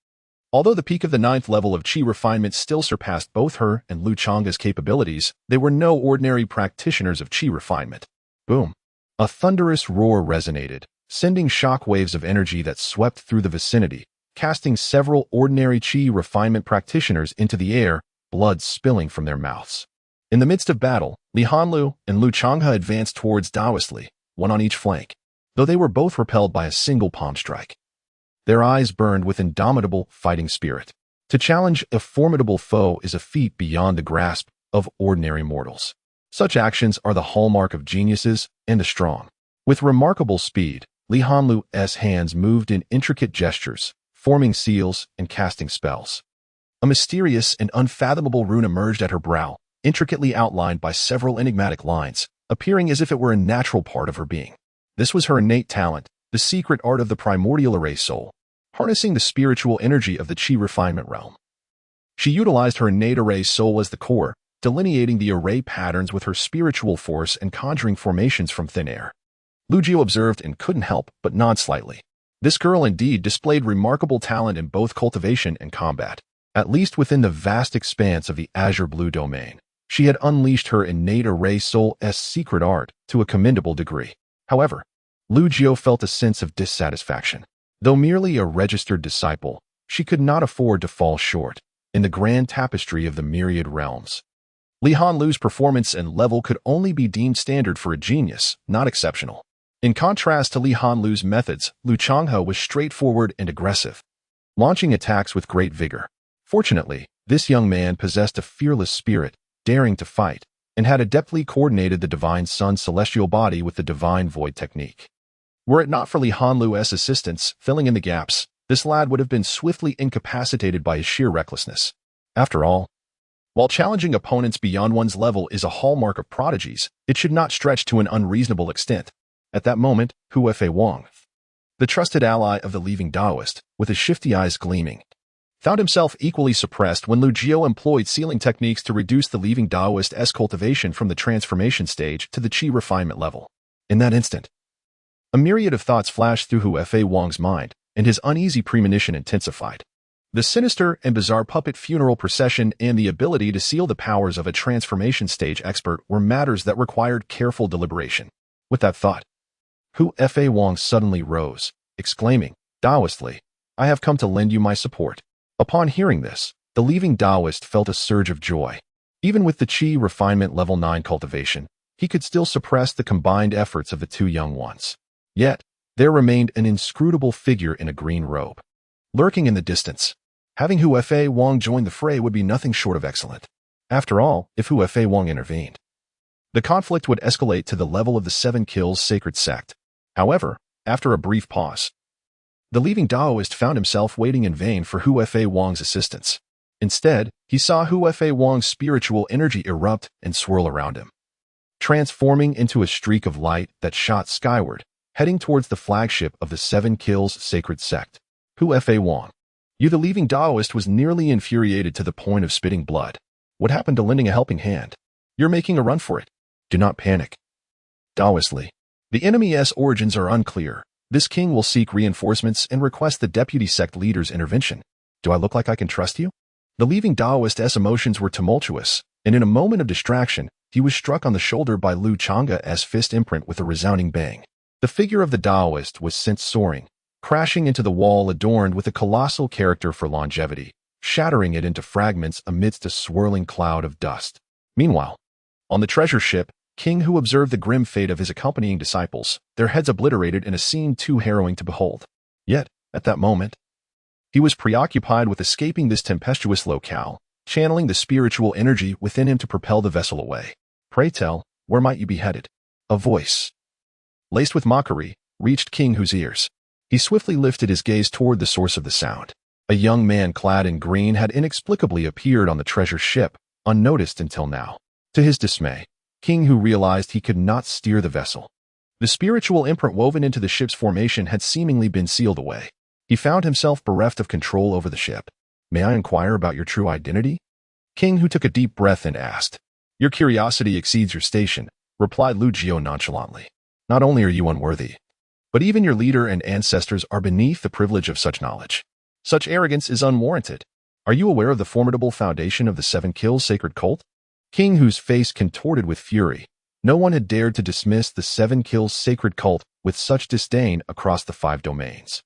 Although the peak of the 9th level of Qi refinement still surpassed both her and Lu Chang's capabilities, they were no ordinary practitioners of Qi refinement. Boom! A thunderous roar resonated, sending shockwaves of energy that swept through the vicinity, casting several ordinary Qi refinement practitioners into the air, blood spilling from their mouths. In the midst of battle, Li Hanlu and Lu Changhe advanced towards Daoist Li, one on each flank, though they were both repelled by a single palm strike. Their eyes burned with indomitable fighting spirit. To challenge a formidable foe is a feat beyond the grasp of ordinary mortals. Such actions are the hallmark of geniuses and the strong. With remarkable speed, Li Hanlu's hands moved in intricate gestures, forming seals and casting spells. A mysterious and unfathomable rune emerged at her brow, intricately outlined by several enigmatic lines, appearing as if it were a natural part of her being. This was her innate talent, the secret art of the primordial array soul, harnessing the spiritual energy of the Qi refinement realm. She utilized her innate array soul as the core, delineating the array patterns with her spiritual force and conjuring formations from thin air. Lu Jiao observed and couldn't help but nod slightly. This girl indeed displayed remarkable talent in both cultivation and combat. At least within the vast expanse of the azure blue domain, she had unleashed her innate array soul's secret art to a commendable degree. However, Lu Jiao felt a sense of dissatisfaction. Though merely a registered disciple, she could not afford to fall short in the grand tapestry of the myriad realms. Li Hanlu's performance and level could only be deemed standard for a genius, not exceptional. In contrast to Li Hanlu's methods, Lu Changhe was straightforward and aggressive, launching attacks with great vigor. Fortunately, this young man possessed a fearless spirit, daring to fight, and had adeptly coordinated the Divine Sun's celestial body with the Divine Void technique. Were it not for Li Hanlu's assistance filling in the gaps, this lad would have been swiftly incapacitated by his sheer recklessness. After all, while challenging opponents beyond one's level is a hallmark of prodigies, it should not stretch to an unreasonable extent. At that moment, Hu Fei Wang, the trusted ally of the leaving Daoist, with his shifty eyes gleaming, found himself equally suppressed when Lu Jiao employed sealing techniques to reduce the leaving Daoist's cultivation from the transformation stage to the Qi refinement level. In that instant, a myriad of thoughts flashed through Hu Fei Wang's mind, and his uneasy premonition intensified. The sinister and bizarre puppet funeral procession and the ability to seal the powers of a transformation stage expert were matters that required careful deliberation. With that thought, Hu Fei Wang suddenly rose, exclaiming, "Daoist Li, I have come to lend you my support." Upon hearing this, the leaving Daoist felt a surge of joy. Even with the Qi refinement level 9 cultivation, he could still suppress the combined efforts of the two young ones. Yet, there remained an inscrutable figure in a green robe, lurking in the distance. Having Hu Fei Wang join the fray would be nothing short of excellent. After all, if Hu Fei Wang intervened, the conflict would escalate to the level of the 7 Kills sacred sect. However, after a brief pause, the leaving Daoist found himself waiting in vain for Hu Fei Wang's assistance. Instead, he saw Hu Fei Wang's spiritual energy erupt and swirl around him, transforming into a streak of light that shot skyward, heading towards the flagship of the 7 Kills sacred sect. Hu Fei Wang, you the leaving Daoist was nearly infuriated to the point of spitting blood. What happened to lending a helping hand? You're making a run for it. Do not panic. Daoist Li, the enemy's origins are unclear. This king will seek reinforcements and request the deputy sect leader's intervention. Do I look like I can trust you? The leaving Daoist's emotions were tumultuous, and in a moment of distraction, he was struck on the shoulder by Lu Chang's fist imprint with a resounding bang. The figure of the Daoist was sent soaring, crashing into the wall adorned with a colossal character for longevity, shattering it into fragments amidst a swirling cloud of dust. Meanwhile, on the treasure ship, King Hu observed the grim fate of his accompanying disciples, their heads obliterated in a scene too harrowing to behold. Yet, at that moment, he was preoccupied with escaping this tempestuous locale, channeling the spiritual energy within him to propel the vessel away. Pray tell, where might you be headed? A voice, laced with mockery, reached King Hu's ears. He swiftly lifted his gaze toward the source of the sound. A young man clad in green had inexplicably appeared on the treasure ship, unnoticed until now. To his dismay, King Hu realized he could not steer the vessel. The spiritual imprint woven into the ship's formation had seemingly been sealed away. He found himself bereft of control over the ship. May I inquire about your true identity? King, who took a deep breath and asked. Your curiosity exceeds your station, replied Lu Jiao nonchalantly. Not only are you unworthy, but even your leader and ancestors are beneath the privilege of such knowledge. Such arrogance is unwarranted. Are you aware of the formidable foundation of the Seven Kills sacred cult? King, whose face contorted with fury. No one had dared to dismiss the Seven Kills sacred cult with such disdain across the 5 domains.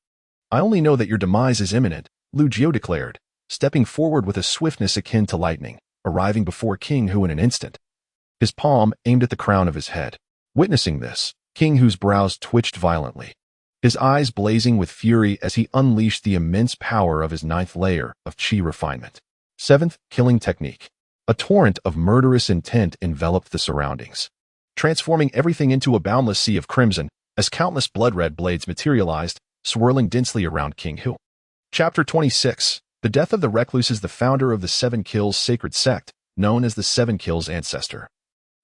I only know that your demise is imminent, Lu Jiao declared, stepping forward with a swiftness akin to lightning, arriving before King, who in an instant, his palm aimed at the crown of his head. Witnessing this, King, whose brows twitched violently, his eyes blazing with fury as he unleashed the immense power of his 9th layer of Qi refinement. 7th killing technique. A torrent of murderous intent enveloped the surroundings, transforming everything into a boundless sea of crimson as countless blood-red blades materialized, swirling densely around King Hu. Chapter 26. The death of the recluse. Is the founder of the Seven Kills sacred sect, known as the Seven Kills Ancestor,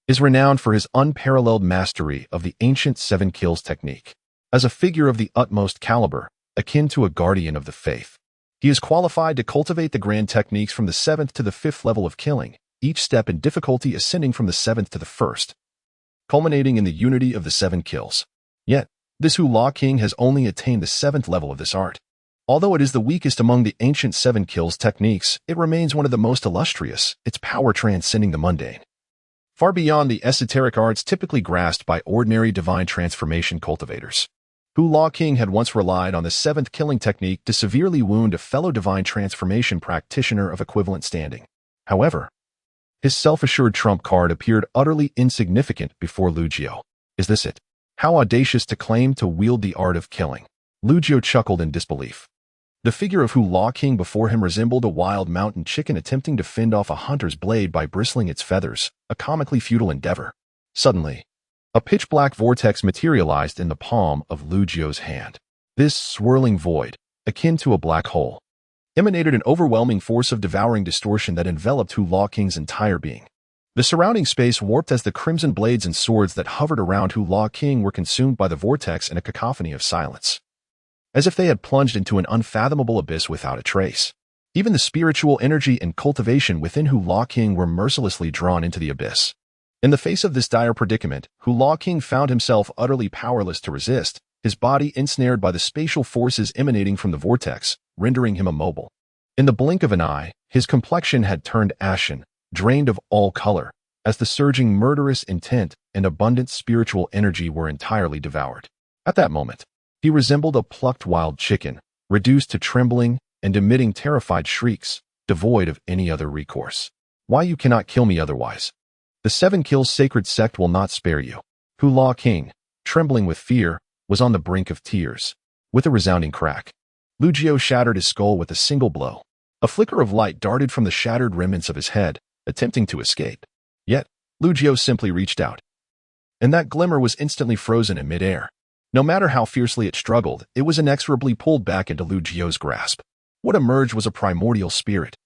is renowned for his unparalleled mastery of the ancient Seven Kills technique. As a figure of the utmost caliber, akin to a guardian of the faith, he is qualified to cultivate the grand techniques from the 7th to the 5th level of killing, each step in difficulty ascending from the 7th to the 1st, culminating in the unity of the 7 kills. Yet, this Hula King has only attained the 7th level of this art. Although it is the weakest among the ancient 7 kills techniques, it remains one of the most illustrious, its power transcending the mundane, far beyond the esoteric arts typically grasped by ordinary divine transformation cultivators. Hula King had once relied on the 7th killing technique to severely wound a fellow divine transformation practitioner of equivalent standing. However, his self-assured trump card appeared utterly insignificant before Lu Jiao. Is this it? How audacious to claim to wield the art of killing. Lu Jiao chuckled in disbelief. The figure of Hula King before him resembled a wild mountain chicken attempting to fend off a hunter's blade by bristling its feathers, a comically futile endeavor. Suddenly, a pitch-black vortex materialized in the palm of Lu Jiao's hand. This swirling void, akin to a black hole, emanated an overwhelming force of devouring distortion that enveloped Hula King's entire being. The surrounding space warped as the crimson blades and swords that hovered around Hula King were consumed by the vortex in a cacophony of silence, as if they had plunged into an unfathomable abyss without a trace. Even the spiritual energy and cultivation within Hula King were mercilessly drawn into the abyss. In the face of this dire predicament, Hula King found himself utterly powerless to resist, his body ensnared by the spatial forces emanating from the vortex, rendering him immobile. In the blink of an eye, his complexion had turned ashen, drained of all color, as the surging murderous intent and abundant spiritual energy were entirely devoured. At that moment, he resembled a plucked wild chicken, reduced to trembling and emitting terrified shrieks, devoid of any other recourse. Why you cannot kill me otherwise? The 7 Kills sacred sect will not spare you. Hula King, trembling with fear, was on the brink of tears. With a resounding crack, Lu Jiao shattered his skull with a single blow. A flicker of light darted from the shattered remnants of his head, attempting to escape. Yet, Lu Jiao simply reached out, and that glimmer was instantly frozen in midair. No matter how fiercely it struggled, it was inexorably pulled back into Lu Jiao's grasp. What emerged was a primordial spirit,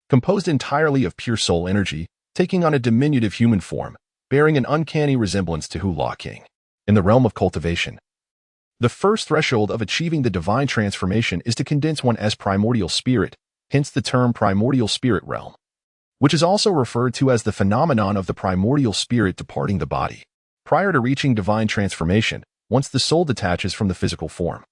composed entirely of pure soul energy, taking on a diminutive human form, bearing an uncanny resemblance to Hula King. In the realm of cultivation, the first threshold of achieving the divine transformation is to condense one's primordial spirit, hence the term primordial spirit realm, which is also referred to as the phenomenon of the primordial spirit departing the body. Prior to reaching divine transformation, once the soul detaches from the physical form,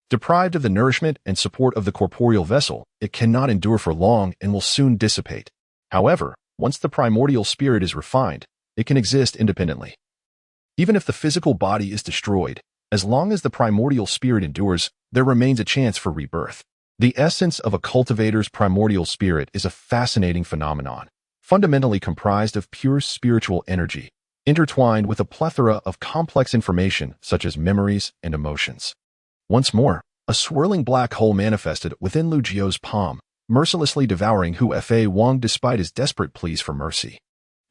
deprived of the nourishment and support of the corporeal vessel, it cannot endure for long and will soon dissipate. However, once the primordial spirit is refined, it can exist independently. Even if the physical body is destroyed, as long as the primordial spirit endures, there remains a chance for rebirth. The essence of a cultivator's primordial spirit is a fascinating phenomenon, fundamentally comprised of pure spiritual energy, intertwined with a plethora of complex information such as memories and emotions. Once more, a swirling black hole manifested within Lu Jiao's palm, mercilessly devouring Hu Fa Wang despite his desperate pleas for mercy.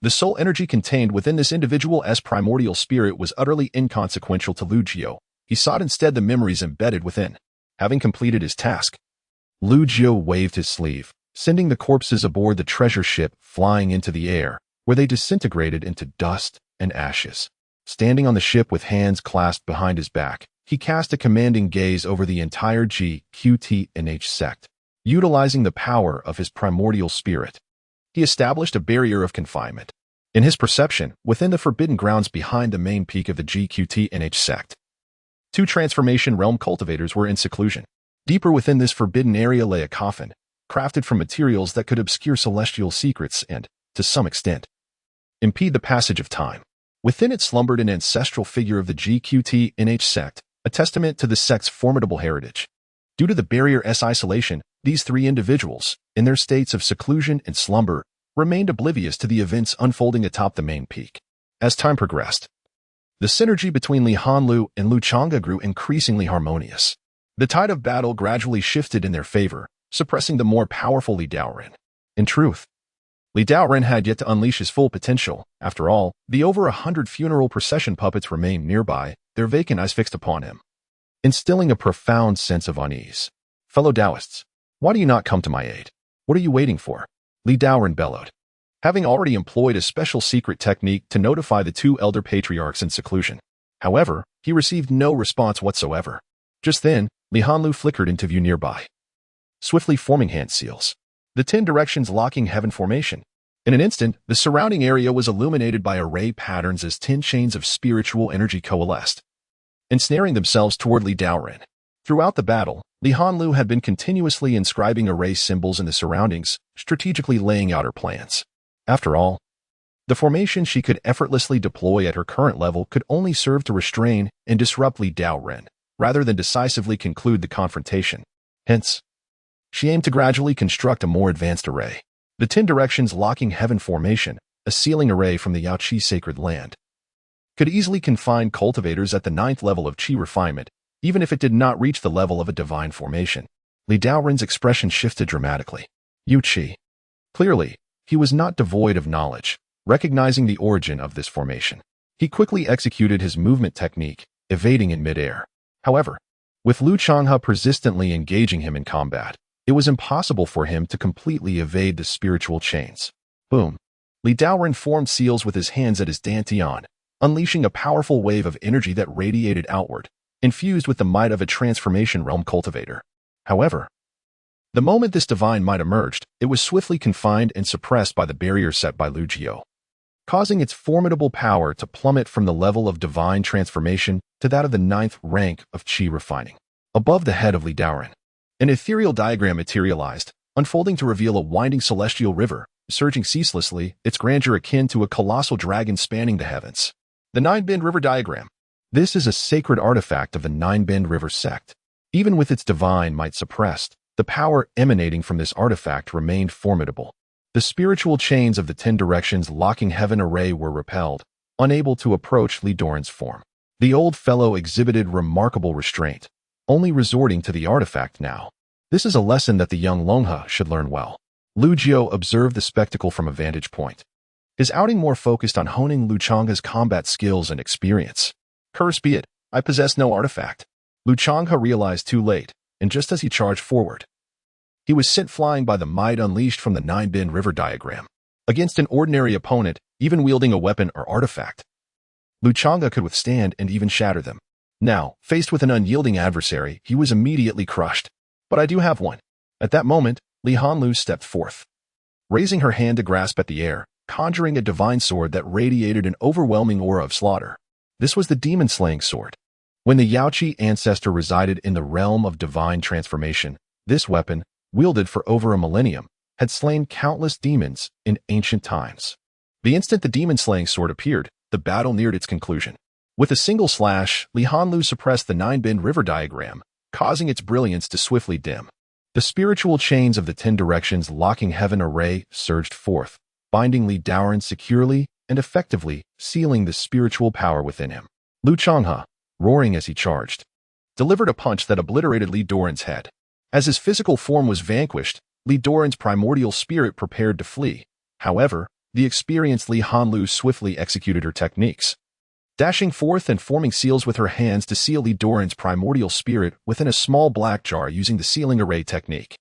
The soul energy contained within this individual's primordial spirit was utterly inconsequential to Lu Jiao. He sought instead the memories embedded within. Having completed his task, Lu Jiao waved his sleeve, sending the corpses aboard the treasure ship flying into the air, where they disintegrated into dust and ashes. Standing on the ship with hands clasped behind his back, he cast a commanding gaze over the entire GQTNH sect, utilizing the power of his primordial spirit. he established a barrier of confinement. In his perception, within the forbidden grounds behind the main peak of the GQTNH sect, 2 transformation realm cultivators were in seclusion. Deeper within this forbidden area lay a coffin, crafted from materials that could obscure celestial secrets and, to some extent, impede the passage of time. Within it slumbered an ancestral figure of the GQTNH sect, a testament to the sect's formidable heritage. Due to the barrier's isolation, these 3 individuals, in their states of seclusion and slumber, remained oblivious to the events unfolding atop the main peak. As time progressed, the synergy between Li Hanlu and Lu Chang'e grew increasingly harmonious. The tide of battle gradually shifted in their favor, suppressing the more powerful Li Daoren. In truth, Li Daoren had yet to unleash his full potential. After all, the over 100 funeral procession puppets remained nearby, their vacant eyes fixed upon him, instilling a profound sense of unease. Fellow Taoists, why do you not come to my aid? What are you waiting for? Li Daoren bellowed. Having already employed a special secret technique to notify the 2 elder patriarchs in seclusion. However, he received no response whatsoever. Just then, Li Hanlu flickered into view nearby, swiftly forming hand seals. The 10 directions locking heaven formation. In an instant, the surrounding area was illuminated by array patterns as 10 chains of spiritual energy coalesced, ensnaring themselves toward Li Daoren. Throughout the battle, Li Hanlu had been continuously inscribing array symbols in the surroundings, strategically laying out her plans. After all, the formation she could effortlessly deploy at her current level could only serve to restrain and disrupt Li Daoren, rather than decisively conclude the confrontation. Hence, she aimed to gradually construct a more advanced array. The 10 directions locking heaven formation, a sealing array from the Yaoqi sacred land, could easily confine cultivators at the 9th level of Qi refinement, even if it did not reach the level of a divine formation. Li Daoren's expression shifted dramatically. Yu Qi. Clearly, he was not devoid of knowledge. Recognizing the origin of this formation, he quickly executed his movement technique, evading in midair. However, with Lu Chang'e persistently engaging him in combat, it was impossible for him to completely evade the spiritual chains. Boom. Li Daoren formed seals with his hands at his dantian, unleashing a powerful wave of energy that radiated outward, infused with the might of a transformation realm cultivator. However, the moment this divine might emerged, it was swiftly confined and suppressed by the barrier set by Lu Jiao, causing its formidable power to plummet from the level of divine transformation to that of the 9th rank of Qi refining. Above the head of Li Daoren, an ethereal diagram materialized, unfolding to reveal a winding celestial river, surging ceaselessly, its grandeur akin to a colossal dragon spanning the heavens. The Nine-Bend River Diagram. This is a sacred artifact of the Nine-Bend River sect. Even with its divine might suppressed, the power emanating from this artifact remained formidable. The spiritual chains of the 10 directions locking heaven array were repelled, unable to approach Li Daoren's form. The old fellow exhibited remarkable restraint, only resorting to the artifact now. This is a lesson that the young Longhe should learn well. Lu Jiao observed the spectacle from a vantage point, his outing more focused on honing Lu Chang'e's combat skills and experience. Curse be it, I possess no artifact. Lu Chang'e realized too late, and just as he charged forward, he was sent flying by the might unleashed from the Nine-Bend River Diagram. Against an ordinary opponent, even wielding a weapon or artifact, Lu Chang'e could withstand and even shatter them. Now, faced with an unyielding adversary, he was immediately crushed. But I do have one. At that moment, Li Hanlu stepped forth, raising her hand to grasp at the air, conjuring a divine sword that radiated an overwhelming aura of slaughter. This was the demon-slaying sword. When the Yaoqi ancestor resided in the realm of divine transformation, this weapon, wielded for over a millennium, had slain countless demons in ancient times. The instant the demon-slaying sword appeared, the battle neared its conclusion. With a single slash, Li Hanlu suppressed the Nine-Bend River Diagram, causing its brilliance to swiftly dim. The spiritual chains of the 10 directions locking heaven array surged forth, binding Li Daoren securely and effectively, sealing the spiritual power within him. Lu Chang'e, roaring as he charged, delivered a punch that obliterated Li Daoren's head. As his physical form was vanquished, Li Daoren's primordial spirit prepared to flee. However, the experienced Li Hanlu swiftly executed her techniques, dashing forth and forming seals with her hands to seal Li Daoren's primordial spirit within a small black jar using the sealing array technique.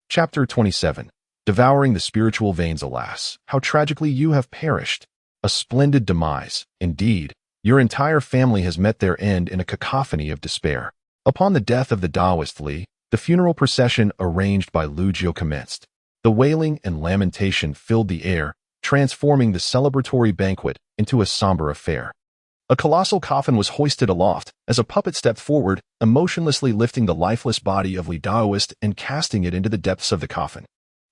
Chapter 27. Devouring the spiritual veins. Alas, how tragically you have perished. A splendid demise. Indeed, your entire family has met their end in a cacophony of despair. Upon the death of the Taoist Li, the funeral procession arranged by Lu Jiao commenced. The wailing and lamentation filled the air, transforming the celebratory banquet into a somber affair. A colossal coffin was hoisted aloft as a puppet stepped forward, emotionlessly lifting the lifeless body of Li Daoist and casting it into the depths of the coffin.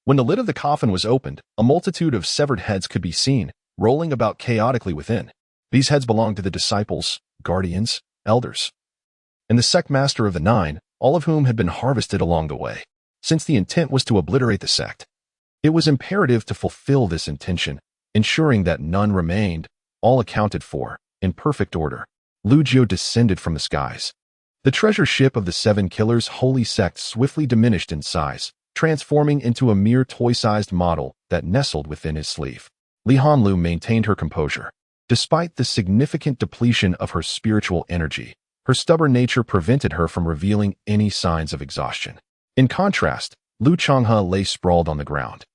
When the lid of the coffin was opened, a multitude of severed heads could be seen, rolling about chaotically within. These heads belonged to the disciples, guardians, elders, and the sect master of the Nine, all of whom had been harvested along the way. Since the intent was to obliterate the sect, it was imperative to fulfill this intention, ensuring that none remained, all accounted for, in perfect order. Lu Jiu descended from the skies. The treasure ship of the Seven Killers' holy sect swiftly diminished in size, transforming into a mere toy-sized model that nestled within his sleeve. Li Hanlu maintained her composure. Despite the significant depletion of her spiritual energy, her stubborn nature prevented her from revealing any signs of exhaustion. In contrast, Lu Changhe lay sprawled on the ground,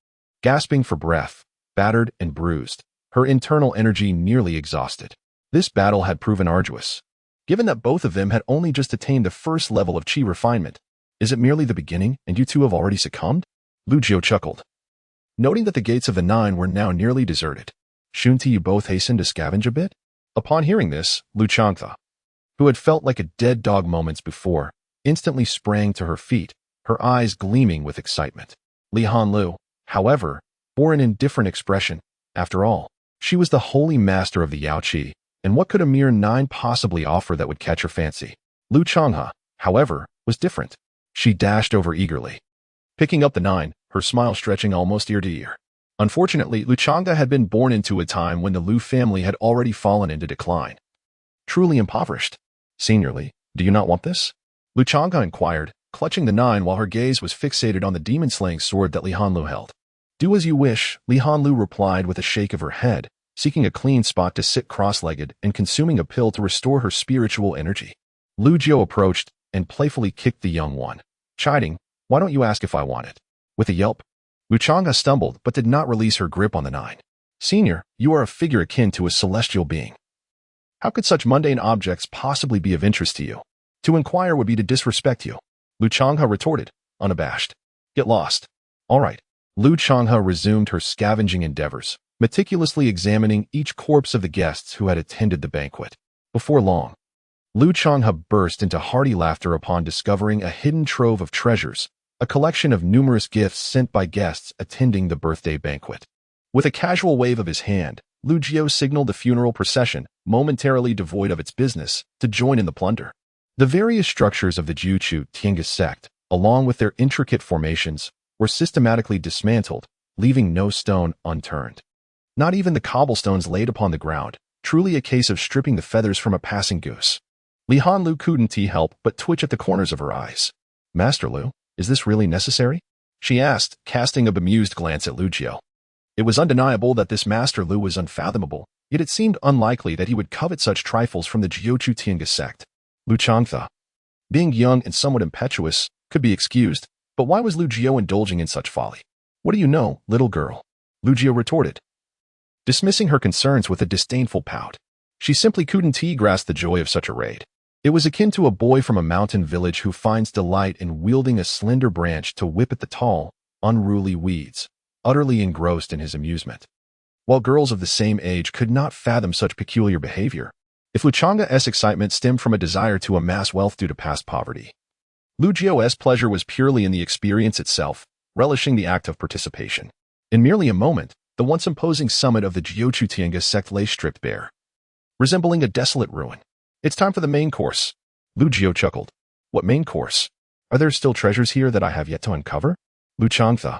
gasping for breath, battered and bruised, her internal energy nearly exhausted. This battle had proven arduous. Given that both of them had only just attained the first level of qi refinement, is it merely the beginning and you two have already succumbed? Lu Jiu chuckled, noting that the gates of the Nine were now nearly deserted. Shouldn't you both hasten to scavenge a bit? Upon hearing this, Lu Changhe, who had felt like a dead dog moments before, instantly sprang to her feet, her eyes gleaming with excitement. Li Hanlu, however, bore an indifferent expression. After all, she was the holy master of the Yao Qi, and what could a mere Nine possibly offer that would catch her fancy? Lu Changhe, however, was different. She dashed over eagerly, picking up the Nine, her smile stretching almost ear to ear. Unfortunately, Lu Changhe had been born into a time when the Lu family had already fallen into decline, truly impoverished. Seniorly, do you not want this? Lu Changhe inquired, clutching the Nine while her gaze was fixated on the demon-slaying sword that Li Hanlu held. Do as you wish, Li Hanlu replied with a shake of her head, seeking a clean spot to sit cross-legged and consuming a pill to restore her spiritual energy. Lu Jiu approached and playfully kicked the young one, chiding, "Why don't you ask if I want it?" With a yelp, Lu Changhe stumbled but did not release her grip on the Nine. Senior, you are a figure akin to a celestial being. How could such mundane objects possibly be of interest to you? To inquire would be to disrespect you. Lu Changhe retorted, unabashed. Get lost. All right. Lu Changhe resumed her scavenging endeavors, meticulously examining each corpse of the guests who had attended the banquet. Before long, Lu Changhe burst into hearty laughter upon discovering a hidden trove of treasures, a collection of numerous gifts sent by guests attending the birthday banquet. With a casual wave of his hand, Lu Jiu signaled the funeral procession, momentarily devoid of its business, to join in the plunder. The various structures of the Jiuqiu Tiange sect, along with their intricate formations, were systematically dismantled, leaving no stone unturned. Not even the cobblestones laid upon the ground, truly a case of stripping the feathers from a passing goose. Li Hanlu couldn't help but twitch at the corners of her eyes. Master Lu, is this really necessary? She asked, casting a bemused glance at Lu Jiu. It was undeniable that this Master Lu was unfathomable, yet it seemed unlikely that he would covet such trifles from the Jiuqiu Tiange sect. Lu Changhe, being young and somewhat impetuous, could be excused, but why was Lu Jiu indulging in such folly? What do you know, little girl? Lu Jiu retorted, dismissing her concerns with a disdainful pout. She simply couldn't grasp the joy of such a raid. It was akin to a boy from a mountain village who finds delight in wielding a slender branch to whip at the tall, unruly weeds, utterly engrossed in his amusement. While girls of the same age could not fathom such peculiar behavior, if Lu Changhe's excitement stemmed from a desire to amass wealth due to past poverty, Lu Jiu's pleasure was purely in the experience itself, relishing the act of participation. In merely a moment, the once imposing summit of the Jiuqiu Tiange sect lay stripped bare, resembling a desolate ruin. It's time for the main course. Lu Jiu chuckled. What main course? Are there still treasures here that I have yet to uncover? Lu Changhe,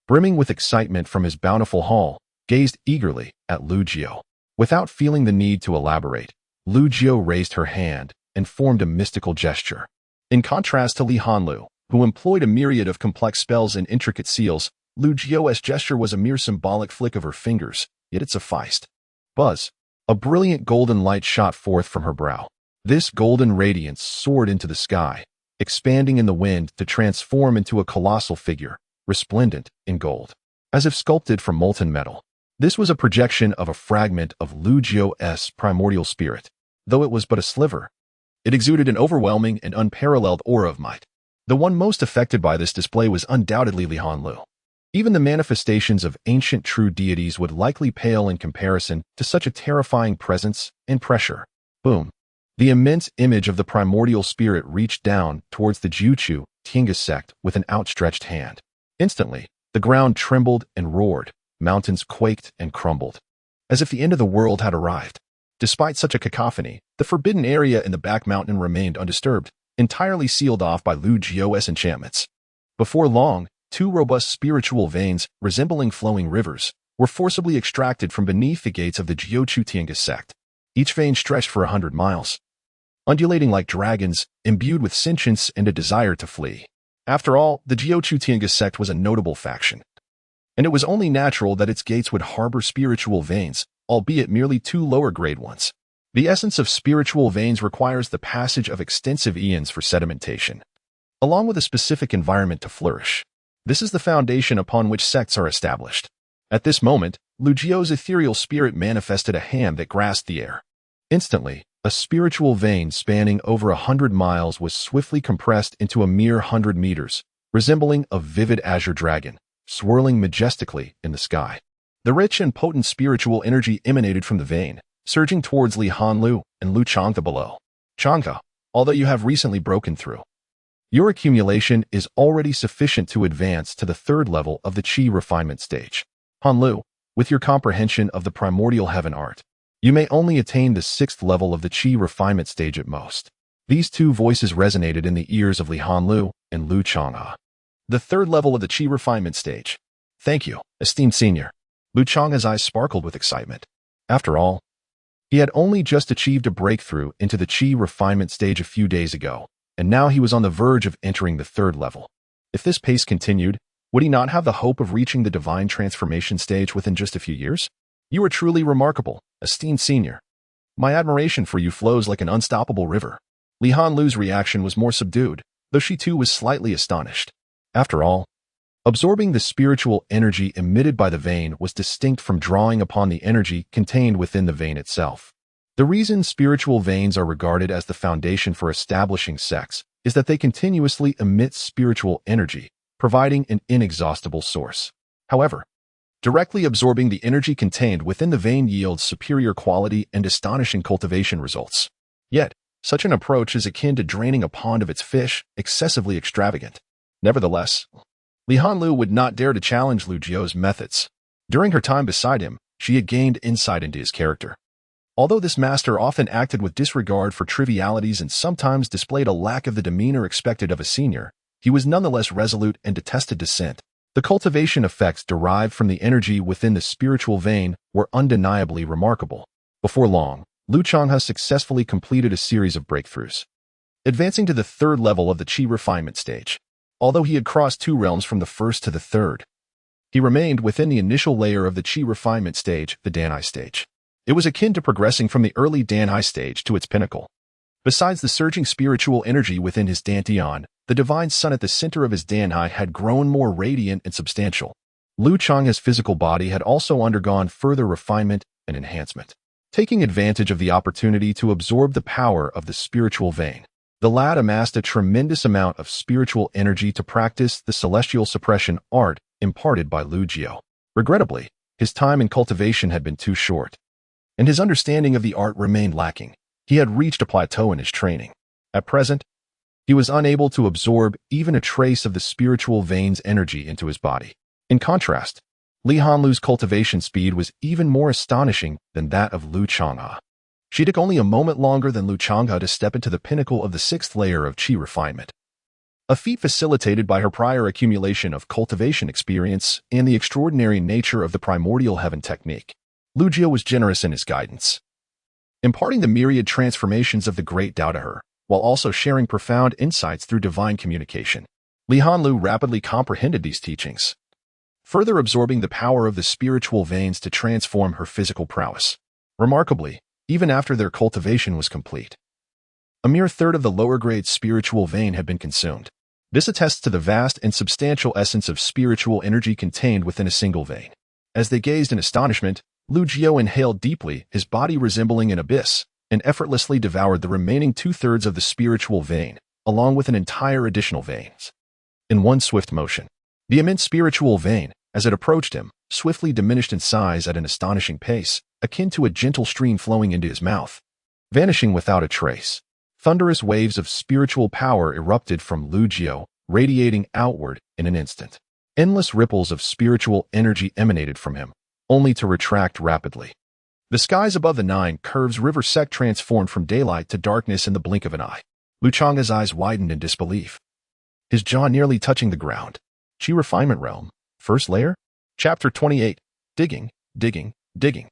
brimming with excitement from his bountiful haul, gazed eagerly at Lu Jiu. Without feeling the need to elaborate, Lu Jiu raised her hand and formed a mystical gesture. In contrast to Li Hanlu, who employed a myriad of complex spells and intricate seals, Lu Jiu's gesture was a mere symbolic flick of her fingers, yet it sufficed. Buzz. A brilliant golden light shot forth from her brow. This golden radiance soared into the sky, expanding in the wind to transform into a colossal figure, resplendent in gold, as if sculpted from molten metal. This was a projection of a fragment of Lu Jiu's primordial spirit. Though it was but a sliver, it exuded an overwhelming and unparalleled aura of might. The one most affected by this display was undoubtedly Li Hanlu. Even the manifestations of ancient true deities would likely pale in comparison to such a terrifying presence and pressure. Boom. The immense image of the primordial spirit reached down towards the Jiuqiu Tiange sect with an outstretched hand. Instantly, the ground trembled and roared, mountains quaked and crumbled, as if the end of the world had arrived. Despite such a cacophony, the forbidden area in the back mountain remained undisturbed, entirely sealed off by Lu Jiu's enchantments. Before long, two robust spiritual veins, resembling flowing rivers, were forcibly extracted from beneath the gates of the Jiuqiu Tiange sect. Each vein stretched for 100 miles, undulating like dragons, imbued with sentience and a desire to flee. After all, the Jiuqiu Tiange sect was a notable faction, and it was only natural that its gates would harbor spiritual veins, albeit merely two lower-grade ones. The essence of spiritual veins requires the passage of extensive eons for sedimentation, along with a specific environment to flourish. This is the foundation upon which sects are established. At this moment, Lu Jiu's ethereal spirit manifested a hand that grasped the air. Instantly, a spiritual vein spanning over 100 miles was swiftly compressed into a mere 100 meters, resembling a vivid azure dragon, swirling majestically in the sky. The rich and potent spiritual energy emanated from the vein, surging towards Li Hanlu and Lu Changde below. Changde, although you have recently broken through, your accumulation is already sufficient to advance to the third level of the Qi refinement stage. Hanlu, with your comprehension of the primordial heaven art, you may only attain the sixth level of the Qi refinement stage at most. These two voices resonated in the ears of Li Hanlu and Lu Changde. The third level of the Qi refinement stage. Thank you, esteemed senior. Lu Changde's eyes sparkled with excitement. After all, he had only just achieved a breakthrough into the Qi refinement stage a few days ago, and now he was on the verge of entering the third level. If this pace continued, would he not have the hope of reaching the divine transformation stage within just a few years? You are truly remarkable, esteemed senior. My admiration for you flows like an unstoppable river. Li Hanlu's reaction was more subdued, though she too was slightly astonished. After all, absorbing the spiritual energy emitted by the vein was distinct from drawing upon the energy contained within the vein itself. The reason spiritual veins are regarded as the foundation for establishing sects is that they continuously emit spiritual energy, providing an inexhaustible source. However, directly absorbing the energy contained within the vein yields superior quality and astonishing cultivation results. Yet, such an approach is akin to draining a pond of its fish, excessively extravagant. Nevertheless, Li Hanlu would not dare to challenge Lu Jiu's methods. During her time beside him, she had gained insight into his character. Although this master often acted with disregard for trivialities and sometimes displayed a lack of the demeanor expected of a senior, he was nonetheless resolute and detested dissent. The cultivation effects derived from the energy within the spiritual vein were undeniably remarkable. Before long, Lu Changde successfully completed a series of breakthroughs, advancing to the third level of the Qi refinement stage. Although he had crossed two realms from the first to the third, he remained within the initial layer of the Qi refinement stage, the Danhai stage. It was akin to progressing from the early Danhai stage to its pinnacle. Besides the surging spiritual energy within his Dantian, the divine sun at the center of his Danhai had grown more radiant and substantial. Lu Changde's physical body had also undergone further refinement and enhancement. Taking advantage of the opportunity to absorb the power of the spiritual vein, the lad amassed a tremendous amount of spiritual energy to practice the celestial suppression art imparted by Lu Jiu. Regrettably, his time in cultivation had been too short, and his understanding of the art remained lacking. He had reached a plateau in his training. At present, he was unable to absorb even a trace of the spiritual vein's energy into his body. In contrast, Li Hanlu's cultivation speed was even more astonishing than that of Lu Changde. She took only a moment longer than Lu Changde to step into the pinnacle of the sixth layer of Qi refinement, a feat facilitated by her prior accumulation of cultivation experience and the extraordinary nature of the primordial heaven technique. Lu Jiu was generous in his guidance, imparting the myriad transformations of the great Tao to her, while also sharing profound insights through divine communication. Li Hanlu rapidly comprehended these teachings, further absorbing the power of the spiritual veins to transform her physical prowess. Remarkably, even after their cultivation was complete, a mere third of the lower-grade spiritual vein had been consumed. This attests to the vast and substantial essence of spiritual energy contained within a single vein. As they gazed in astonishment, Lu Jiu inhaled deeply, his body resembling an abyss, and effortlessly devoured the remaining two-thirds of the spiritual vein, along with an entire additional veins. In one swift motion, the immense spiritual vein, As it approached him, swiftly diminished in size at an astonishing pace, akin to a gentle stream flowing into his mouth, vanishing without a trace. Thunderous waves of spiritual power erupted from Lu Jiao, radiating outward in an instant. Endless ripples of spiritual energy emanated from him, only to retract rapidly. The skies above the 9 curves river sect transformed from daylight to darkness in the blink of an eye. Lu Chang's eyes widened in disbelief, his jaw nearly touching the ground. Qi Refinement Realm, First Layer? Chapter 28. Digging, Digging, Digging.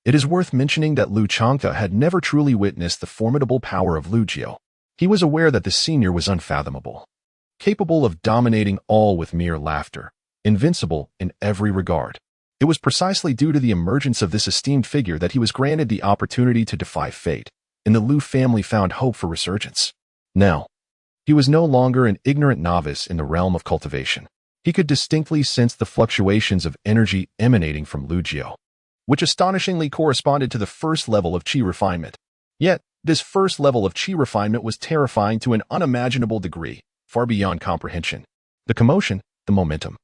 It is worth mentioning that Lu Changke had never truly witnessed the formidable power of Lu Jiao. He was aware that the senior was unfathomable, capable of dominating all with mere laughter, invincible in every regard. It was precisely due to the emergence of this esteemed figure that he was granted the opportunity to defy fate, and the Lu family found hope for resurgence. Now, he was no longer an ignorant novice in the realm of cultivation. He could distinctly sense the fluctuations of energy emanating from Lu Jiao, which astonishingly corresponded to the first level of Qi refinement. Yet, this first level of Qi refinement was terrifying to an unimaginable degree, far beyond comprehension. The commotion, the momentum,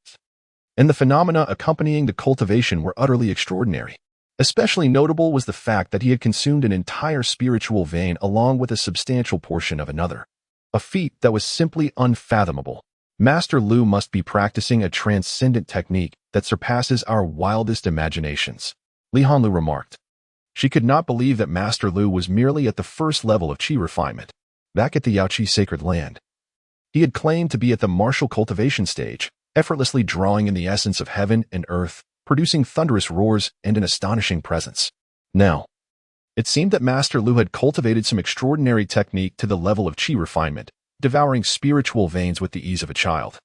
and the phenomena accompanying the cultivation were utterly extraordinary. Especially notable was the fact that he had consumed an entire spiritual vein along with a substantial portion of another. A feat that was simply unfathomable. Master Lu must be practicing a transcendent technique that surpasses our wildest imaginations, Li Hanlu remarked. She could not believe that Master Lu was merely at the first level of Qi refinement, back at the Yaoqi sacred land. He had claimed to be at the martial cultivation stage, effortlessly drawing in the essence of heaven and earth, producing thunderous roars and an astonishing presence. Now, it seemed that Master Lu had cultivated some extraordinary technique to the level of Qi refinement, devouring spiritual veins with the ease of a child.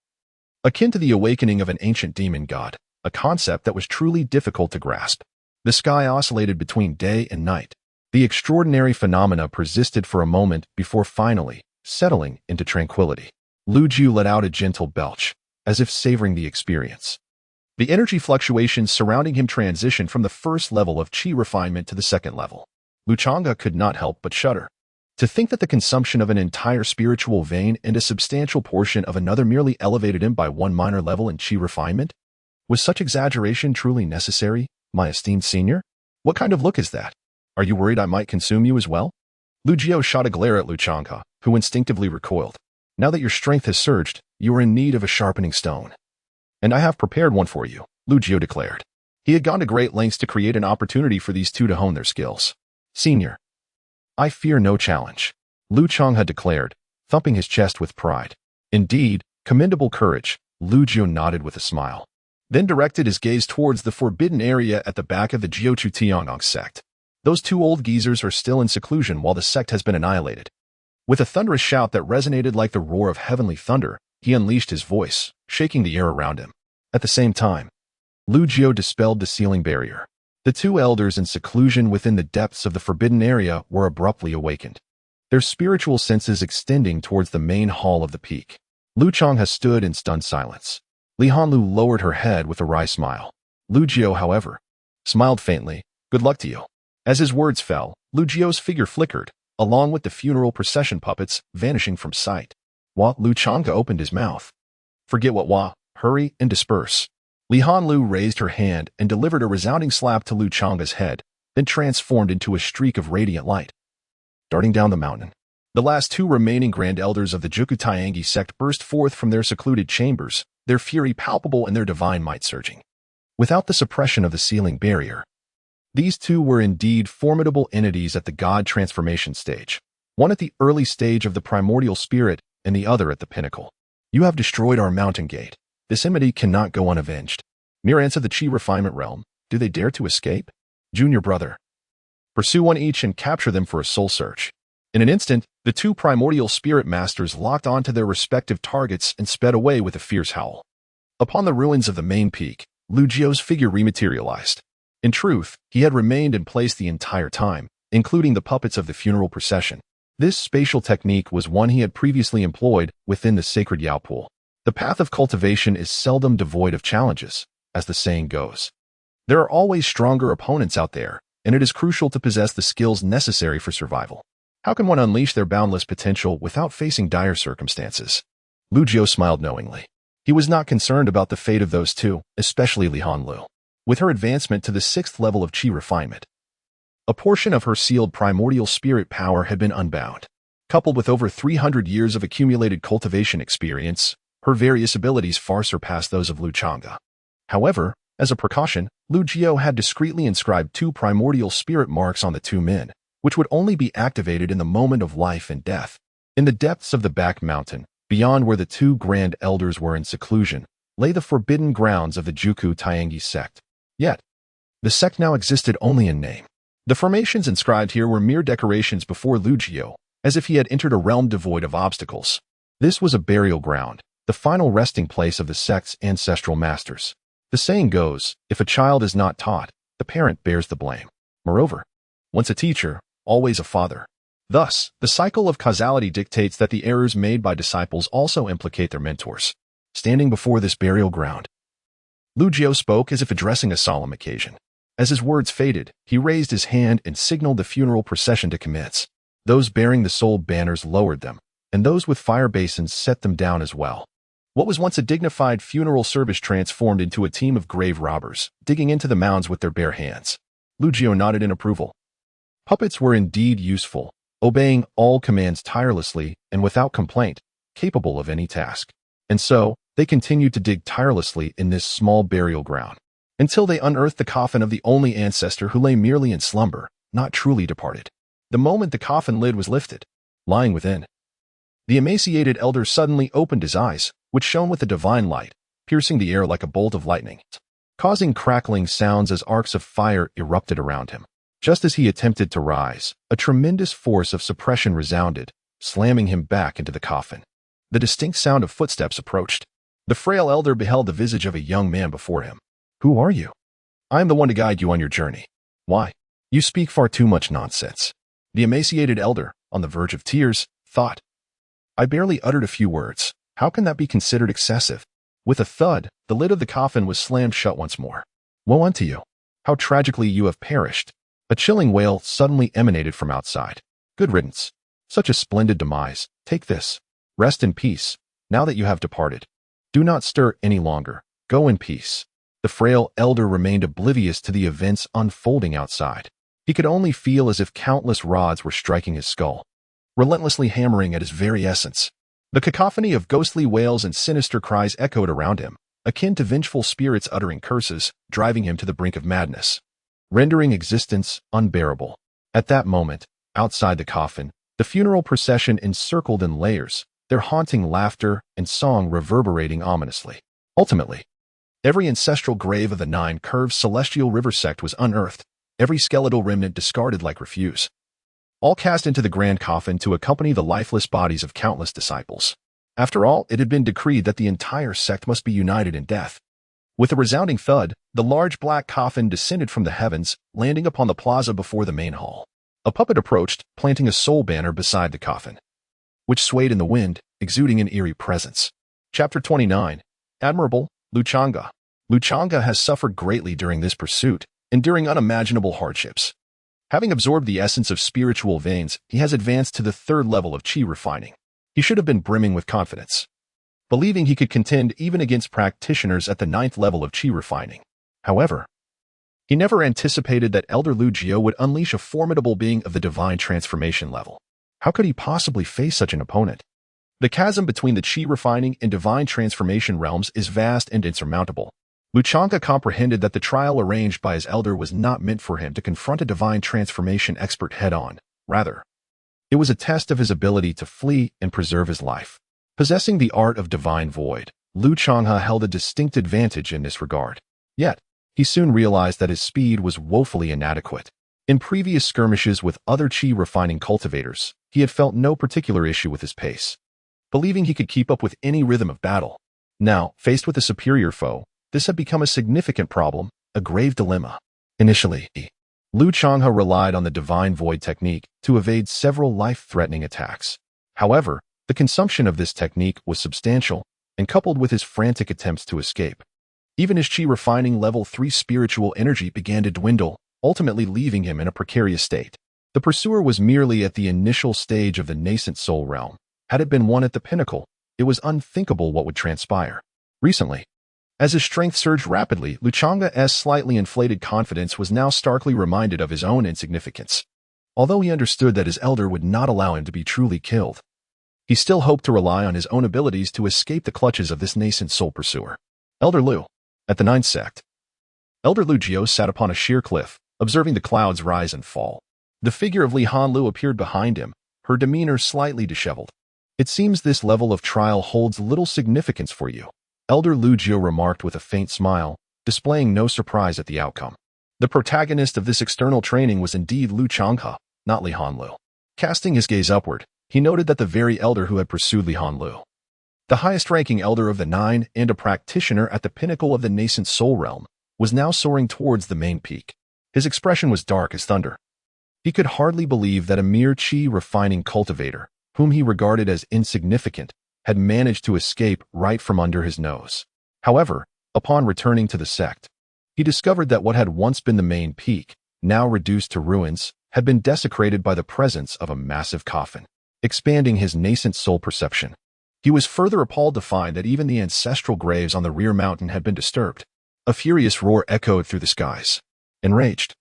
Akin to the awakening of an ancient demon god, a concept that was truly difficult to grasp. The sky oscillated between day and night. The extraordinary phenomena persisted for a moment before finally settling into tranquility. Lu Jiao let out a gentle belch, as if savoring the experience. The energy fluctuations surrounding him transitioned from the first level of Qi refinement to the second level. Lu Changge could not help but shudder. To think that the consumption of an entire spiritual vein and a substantial portion of another merely elevated him by one minor level in Qi refinement? Was such exaggeration truly necessary, my esteemed senior? What kind of look is that? Are you worried I might consume you as well? Lu Jiao shot a glare at Lu Changge, who instinctively recoiled. Now that your strength has surged, you are in need of a sharpening stone. And I have prepared one for you, Lu Jiao declared. He had gone to great lengths to create an opportunity for these two to hone their skills. Senior, I fear no challenge, Lu Chang had declared, thumping his chest with pride. Indeed, commendable courage, Lu Jiao nodded with a smile, then directed his gaze towards the forbidden area at the back of the Jiuchu Tiangong sect. Those two old geezers are still in seclusion while the sect has been annihilated. With a thunderous shout that resonated like the roar of heavenly thunder, he unleashed his voice, shaking the air around him. At the same time, Lu Jiao dispelled the sealing barrier. The two elders in seclusion within the depths of the forbidden area were abruptly awakened, their spiritual senses extending towards the main hall of the peak. Lu Chang has stood in stunned silence. Li Hanlu lowered her head with a wry smile. Lu Jiao, however, smiled faintly. Good luck to you. As his words fell, Lu Jiao's figure flickered, along with the funeral procession puppets vanishing from sight. Lu Changge opened his mouth. Forget what hurry and disperse. Li Hanlu raised her hand and delivered a resounding slap to Lu Changge's head, then transformed into a streak of radiant light. Darting down the mountain, the last two remaining grand elders of the Juku Tiangi sect burst forth from their secluded chambers, their fury palpable and their divine might surging. Without the suppression of the sealing barrier, these two were indeed formidable entities at the god transformation stage, one at the early stage of the primordial spirit and the other at the pinnacle. You have destroyed our mountain gate. This enmity cannot go unavenged. Mere ants of the Qi refinement realm, do they dare to escape? Junior brother, pursue one each and capture them for a soul search. In an instant, the two primordial spirit masters locked onto their respective targets and sped away with a fierce howl. Upon the ruins of the main peak, Lu Jiao's figure rematerialized. In truth, he had remained in place the entire time, including the puppets of the funeral procession. This spatial technique was one he had previously employed within the sacred Yao pool. The path of cultivation is seldom devoid of challenges, as the saying goes. There are always stronger opponents out there, and it is crucial to possess the skills necessary for survival. How can one unleash their boundless potential without facing dire circumstances? Lu Jiao smiled knowingly. He was not concerned about the fate of those two, especially Li Hanlu. With her advancement to the 6th level of Qi refinement, a portion of her sealed primordial spirit power had been unbound. Coupled with over 300 years of accumulated cultivation experience, her various abilities far surpassed those of Lu Chang'e. However, as a precaution, Lu Jiao had discreetly inscribed 2 primordial spirit marks on the 2 men, which would only be activated in the moment of life and death. In the depths of the back mountain, beyond where the 2 grand elders were in seclusion, lay the forbidden grounds of the Juku Tiangi sect. Yet, the sect now existed only in name. The formations inscribed here were mere decorations before Lu Jiao, as if he had entered a realm devoid of obstacles. This was a burial ground, the final resting place of the sect's ancestral masters. The saying goes, if a child is not taught, the parent bears the blame. Moreover, once a teacher, always a father. Thus, the cycle of causality dictates that the errors made by disciples also implicate their mentors. Standing before this burial ground, Lu Jiao spoke as if addressing a solemn occasion. As his words faded, he raised his hand and signaled the funeral procession to commence. Those bearing the soul banners lowered them, and those with fire basins set them down as well. What was once a dignified funeral service transformed into a team of grave robbers, digging into the mounds with their bare hands. Lu Jiao nodded in approval. Puppets were indeed useful, obeying all commands tirelessly and without complaint, capable of any task. And so, they continued to dig tirelessly in this small burial ground, until they unearthed the coffin of the only ancestor who lay merely in slumber, not truly departed. The moment the coffin lid was lifted, lying within, the emaciated elder suddenly opened his eyes, which shone with a divine light, piercing the air like a bolt of lightning, causing crackling sounds as arcs of fire erupted around him. Just as he attempted to rise, a tremendous force of suppression resounded, slamming him back into the coffin. The distinct sound of footsteps approached. The frail elder beheld the visage of a young man before him. "Who are you?" "I am the one to guide you on your journey." "Why? You speak far too much nonsense." The emaciated elder, on the verge of tears, thought. "I barely uttered a few words. How can that be considered excessive?" With a thud, the lid of the coffin was slammed shut once more. "Woe unto you! How tragically you have perished!" A chilling wail suddenly emanated from outside. "Good riddance. Such a splendid demise. Take this. Rest in peace, now that you have departed. Do not stir any longer. Go in peace." The frail elder remained oblivious to the events unfolding outside. He could only feel as if countless rods were striking his skull, relentlessly hammering at his very essence. The cacophony of ghostly wails and sinister cries echoed around him, akin to vengeful spirits uttering curses, driving him to the brink of madness, rendering existence unbearable. At that moment, outside the coffin, the funeral procession encircled in layers, their haunting laughter and song reverberating ominously. Ultimately, every ancestral grave of the 9 curved celestial river sect was unearthed, every skeletal remnant discarded like refuse, all cast into the grand coffin to accompany the lifeless bodies of countless disciples. After all, it had been decreed that the entire sect must be united in death. With a resounding thud, the large black coffin descended from the heavens, landing upon the plaza before the main hall. A puppet approached, planting a soul banner beside the coffin, which swayed in the wind, exuding an eerie presence. Chapter 29. Admirable, Lu Chang'e. Lu Chang'e has suffered greatly during this pursuit, enduring unimaginable hardships. Having absorbed the essence of spiritual veins, he has advanced to the 3rd level of Qi refining. He should have been brimming with confidence, believing he could contend even against practitioners at the 9th level of Qi refining. However, he never anticipated that Elder Lu Jiao would unleash a formidable being of the divine transformation level. How could he possibly face such an opponent? The chasm between the Qi refining and divine transformation realms is vast and insurmountable. Lu Chang'e comprehended that the trial arranged by his elder was not meant for him to confront a divine transformation expert head-on. Rather, it was a test of his ability to flee and preserve his life. Possessing the art of divine void, Lu Chang'e held a distinct advantage in this regard. Yet, he soon realized that his speed was woefully inadequate. In previous skirmishes with other Qi refining cultivators, he had felt no particular issue with his pace, believing he could keep up with any rhythm of battle. Now, faced with a superior foe, this had become a significant problem, a grave dilemma. Initially, Lu Chang'e relied on the divine void technique to evade several life-threatening attacks. However, the consumption of this technique was substantial, and coupled with his frantic attempts to escape, even his Qi refining level 3 spiritual energy began to dwindle, ultimately leaving him in a precarious state. The pursuer was merely at the initial stage of the nascent soul realm. Had it been one at the pinnacle, it was unthinkable what would transpire. Recently, as his strength surged rapidly, Lu Chang's slightly inflated confidence was now starkly reminded of his own insignificance. Although he understood that his elder would not allow him to be truly killed, he still hoped to rely on his own abilities to escape the clutches of this nascent soul pursuer. Elder Lu. At the ninth sect, Elder Lu Jiao sat upon a sheer cliff, observing the clouds rise and fall. The figure of Li Hanlu appeared behind him, her demeanor slightly disheveled. It seems this level of trial holds little significance for you, Elder Lu Jiao remarked with a faint smile, displaying no surprise at the outcome. The protagonist of this external training was indeed Lu Changhe, not Li Hanlu. Casting his gaze upward, he noted that the very elder who had pursued Li Hanlu, the highest-ranking elder of the nine and a practitioner at the pinnacle of the nascent soul realm, was now soaring towards the main peak. His expression was dark as thunder. He could hardly believe that a mere chi-refining cultivator, whom he regarded as insignificant, had managed to escape right from under his nose. However, upon returning to the sect, he discovered that what had once been the main peak, now reduced to ruins, had been desecrated by the presence of a massive coffin, expanding his nascent soul perception. He was further appalled to find that even the ancestral graves on the rear mountain had been disturbed. A furious roar echoed through the skies. Enraged,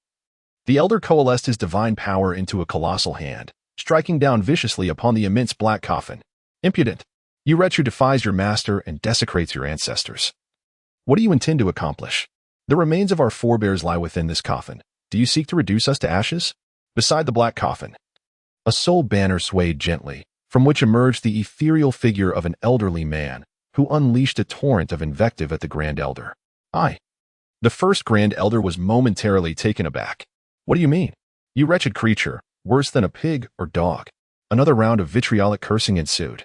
the elder coalesced his divine power into a colossal hand, striking down viciously upon the immense black coffin. Impudent! You wretch who defies your master and desecrates your ancestors. What do you intend to accomplish? The remains of our forebears lie within this coffin. Do you seek to reduce us to ashes? Beside the black coffin, a soul banner swayed gently, from which emerged the ethereal figure of an elderly man, who unleashed a torrent of invective at the Grand Elder. The first Grand Elder was momentarily taken aback. What do you mean? You wretched creature, worse than a pig or dog. Another round of vitriolic cursing ensued,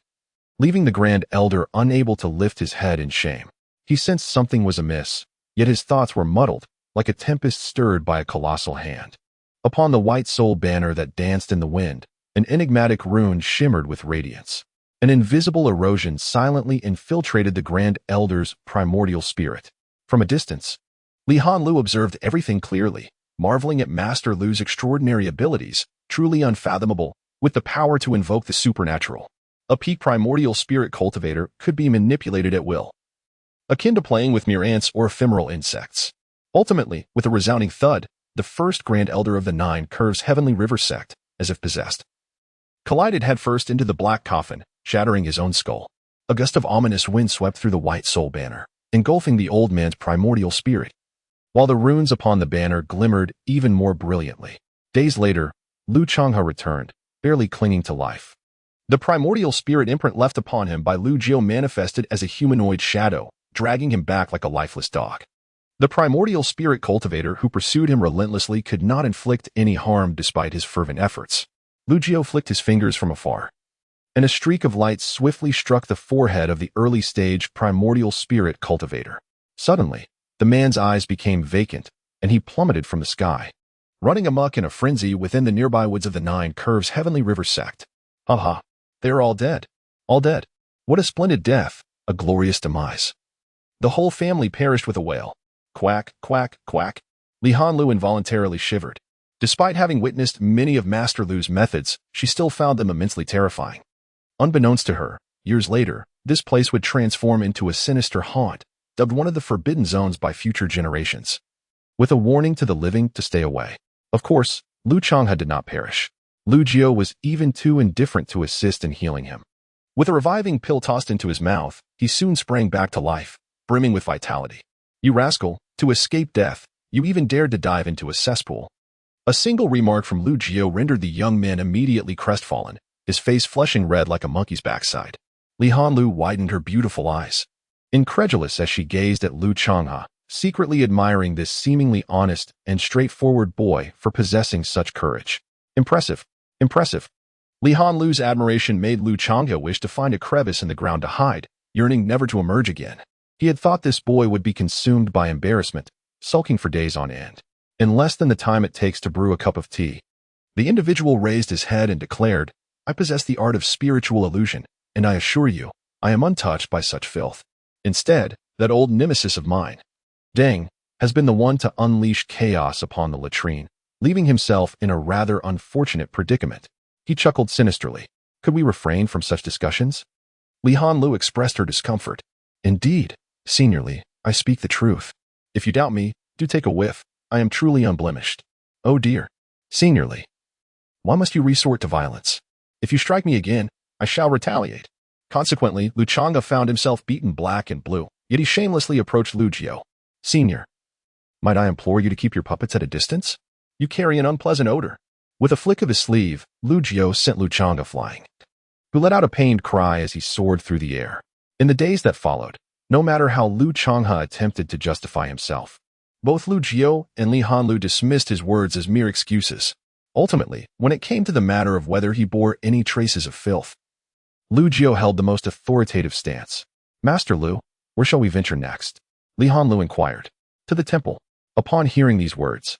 leaving the Grand Elder unable to lift his head in shame. He sensed something was amiss, yet his thoughts were muddled, like a tempest stirred by a colossal hand. Upon the white soul banner that danced in the wind, an enigmatic rune shimmered with radiance. An invisible erosion silently infiltrated the Grand Elder's primordial spirit. From a distance, Li Hanlu observed everything clearly, marveling at Master Lu's extraordinary abilities, truly unfathomable, with the power to invoke the supernatural. A peak primordial spirit cultivator could be manipulated at will, akin to playing with mere ants or ephemeral insects. Ultimately, with a resounding thud, the first Grand Elder of the Nine Curves Heavenly River sect, as if possessed, collided headfirst into the black coffin, shattering his own skull. A gust of ominous wind swept through the white soul banner, engulfing the old man's primordial spirit, while the runes upon the banner glimmered even more brilliantly. Days later, Lu Changhe returned, barely clinging to life. The primordial spirit imprint left upon him by Lu Jiao manifested as a humanoid shadow, dragging him back like a lifeless dog. The primordial spirit cultivator who pursued him relentlessly could not inflict any harm despite his fervent efforts. Lu Jiao flicked his fingers from afar, and a streak of light swiftly struck the forehead of the early-stage primordial spirit cultivator. Suddenly, the man's eyes became vacant, and he plummeted from the sky, running amok in a frenzy within the nearby woods of the Nine Curves Heavenly River sect. Ha! They are all dead. All dead. What a splendid death, a glorious demise. The whole family perished with a wail. Quack, quack, quack. Li Hanlu involuntarily shivered. Despite having witnessed many of Master Lu's methods, she still found them immensely terrifying. Unbeknownst to her, years later, this place would transform into a sinister haunt, dubbed one of the Forbidden Zones by future generations, with a warning to the living to stay away. Of course, Lu Changhe did not perish. Lu Jiao was even too indifferent to assist in healing him. With a reviving pill tossed into his mouth, he soon sprang back to life, brimming with vitality. You rascal, to escape death, you even dared to dive into a cesspool. A single remark from Lu Jiao rendered the young man immediately crestfallen, his face flushing red like a monkey's backside. Li Hanlu widened her beautiful eyes, incredulous as she gazed at Lu Changhe, secretly admiring this seemingly honest and straightforward boy for possessing such courage. Impressive. Li Hanlu's admiration made Lu Changhe wish to find a crevice in the ground to hide, yearning never to emerge again. He had thought this boy would be consumed by embarrassment, sulking for days on end, in less than the time it takes to brew a cup of tea. The individual raised his head and declared, I possess the art of spiritual illusion, and I assure you, I am untouched by such filth. Instead, that old nemesis of mine, Deng, has been the one to unleash chaos upon the latrine, leaving himself in a rather unfortunate predicament. He chuckled sinisterly. Could we refrain from such discussions? Li Hanlu expressed her discomfort. Indeed, Seniorly, I speak the truth. If you doubt me, do take a whiff. I am truly unblemished. Oh dear. Seniorly, why must you resort to violence? If you strike me again, I shall retaliate. Consequently, Lu Chang'e found himself beaten black and blue, yet he shamelessly approached Lu Jiu. Senior, might I implore you to keep your puppets at a distance? You carry an unpleasant odor. With a flick of his sleeve, Lu Jiu sent Lu Chang'e flying, who let out a pained cry as he soared through the air. In the days that followed, no matter how Lu Chang'e attempted to justify himself, both Lu Jiu and Li Hanlu dismissed his words as mere excuses. Ultimately, when it came to the matter of whether he bore any traces of filth, Lu Jiu held the most authoritative stance. Master Lu, where shall we venture next? Li Hanlu inquired. To the temple. Upon hearing these words,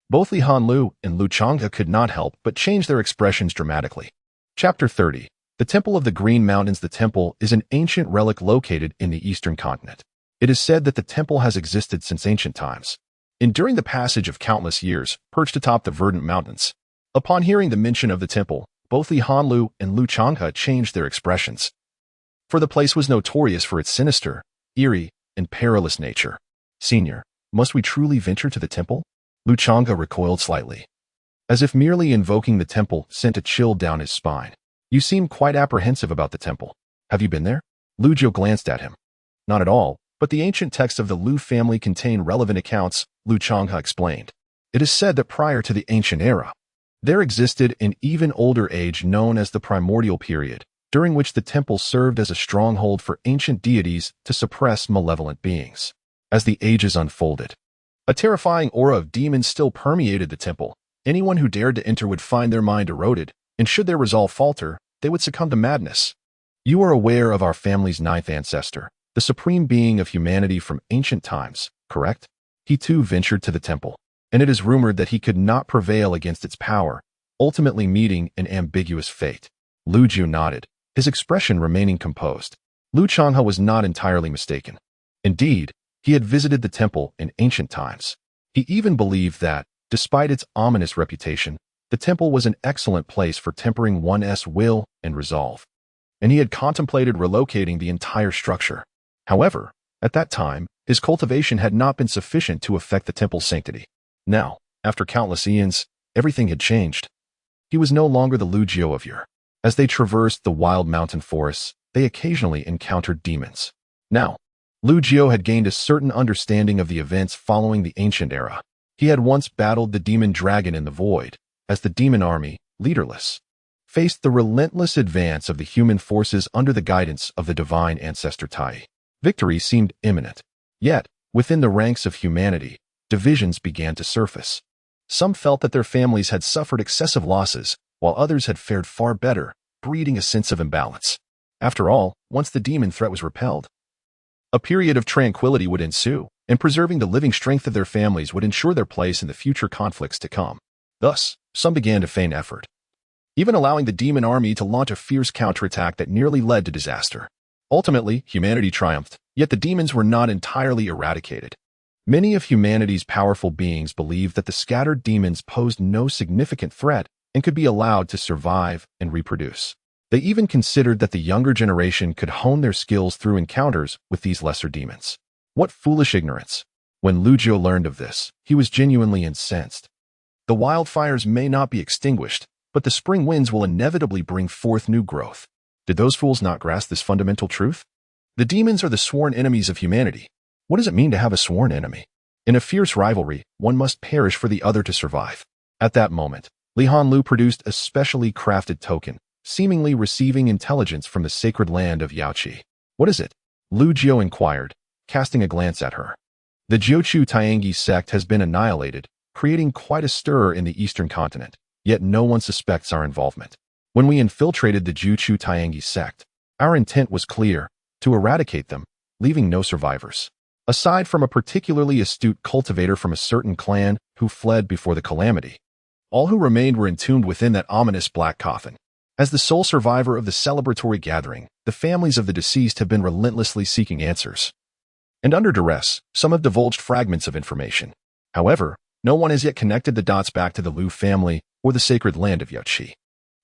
both Li Hanlu and Lu Chang'e could not help but change their expressions dramatically. Chapter 30. The Temple of the Green Mountains. The temple is an ancient relic located in the eastern continent. It is said that the temple has existed since ancient times, enduring the passage of countless years, perched atop the verdant mountains. Upon hearing the mention of the temple, both Li Hanlu and Lu Chang'e changed their expressions, for the place was notorious for its sinister, eerie, and perilous nature. Senior, must we truly venture to the temple? Lu Chang'e recoiled slightly, as if merely invoking the temple sent a chill down his spine. You seem quite apprehensive about the temple. Have you been there? Lu Jiu glanced at him. Not at all, but the ancient texts of the Lu family contain relevant accounts, Lu Chang'e explained. It is said that prior to the ancient era, there existed an even older age known as the primordial period, during which the temple served as a stronghold for ancient deities to suppress malevolent beings. As the ages unfolded, a terrifying aura of demons still permeated the temple. Anyone who dared to enter would find their mind eroded, and should their resolve falter, they would succumb to madness. You are aware of our family's ninth ancestor, the supreme being of humanity from ancient times, correct? He too ventured to the temple, and it is rumored that he could not prevail against its power, ultimately meeting an ambiguous fate. Lu Jiu nodded, his expression remaining composed. Lu Chang'e was not entirely mistaken. Indeed, he had visited the temple in ancient times. He even believed that, despite its ominous reputation, the temple was an excellent place for tempering one's will and resolve, and he had contemplated relocating the entire structure. However, at that time, his cultivation had not been sufficient to affect the temple's sanctity. Now, after countless eons, everything had changed. He was no longer the Lu Jiu of yore. As they traversed the wild mountain forests, they occasionally encountered demons. Now, Lu Jiu had gained a certain understanding of the events following the ancient era. He had once battled the demon dragon in the void, as the demon army, leaderless, faced the relentless advance of the human forces under the guidance of the divine ancestor Tai. Victory seemed imminent. Yet, within the ranks of humanity, divisions began to surface. Some felt that their families had suffered excessive losses, while others had fared far better, breeding a sense of imbalance. After all, once the demon threat was repelled, a period of tranquility would ensue, and preserving the living strength of their families would ensure their place in the future conflicts to come. Thus, some began to feign effort, even allowing the demon army to launch a fierce counterattack that nearly led to disaster. Ultimately, humanity triumphed, yet the demons were not entirely eradicated. Many of humanity's powerful beings believed that the scattered demons posed no significant threat and could be allowed to survive and reproduce. They even considered that the younger generation could hone their skills through encounters with these lesser demons. What foolish ignorance! When Lu Jiu learned of this, he was genuinely incensed. The wildfires may not be extinguished, but the spring winds will inevitably bring forth new growth. Did those fools not grasp this fundamental truth? The demons are the sworn enemies of humanity. What does it mean to have a sworn enemy? In a fierce rivalry, one must perish for the other to survive. At that moment, Li Hanlu produced a specially crafted token, seemingly receiving intelligence from the sacred land of Yaoqi. What is it? Lu Jiu inquired, casting a glance at her. The Jiuqiu Tiangi sect has been annihilated, creating quite a stir in the eastern continent, yet no one suspects our involvement. When we infiltrated the Jiuqiu Tiangi sect, our intent was clear, to eradicate them, leaving no survivors. Aside from a particularly astute cultivator from a certain clan who fled before the calamity, all who remained were entombed within that ominous black coffin. As the sole survivor of the celebratory gathering, the families of the deceased have been relentlessly seeking answers. And under duress, some have divulged fragments of information. However, no one has yet connected the dots back to the Lu family or the sacred land of Yaoqi.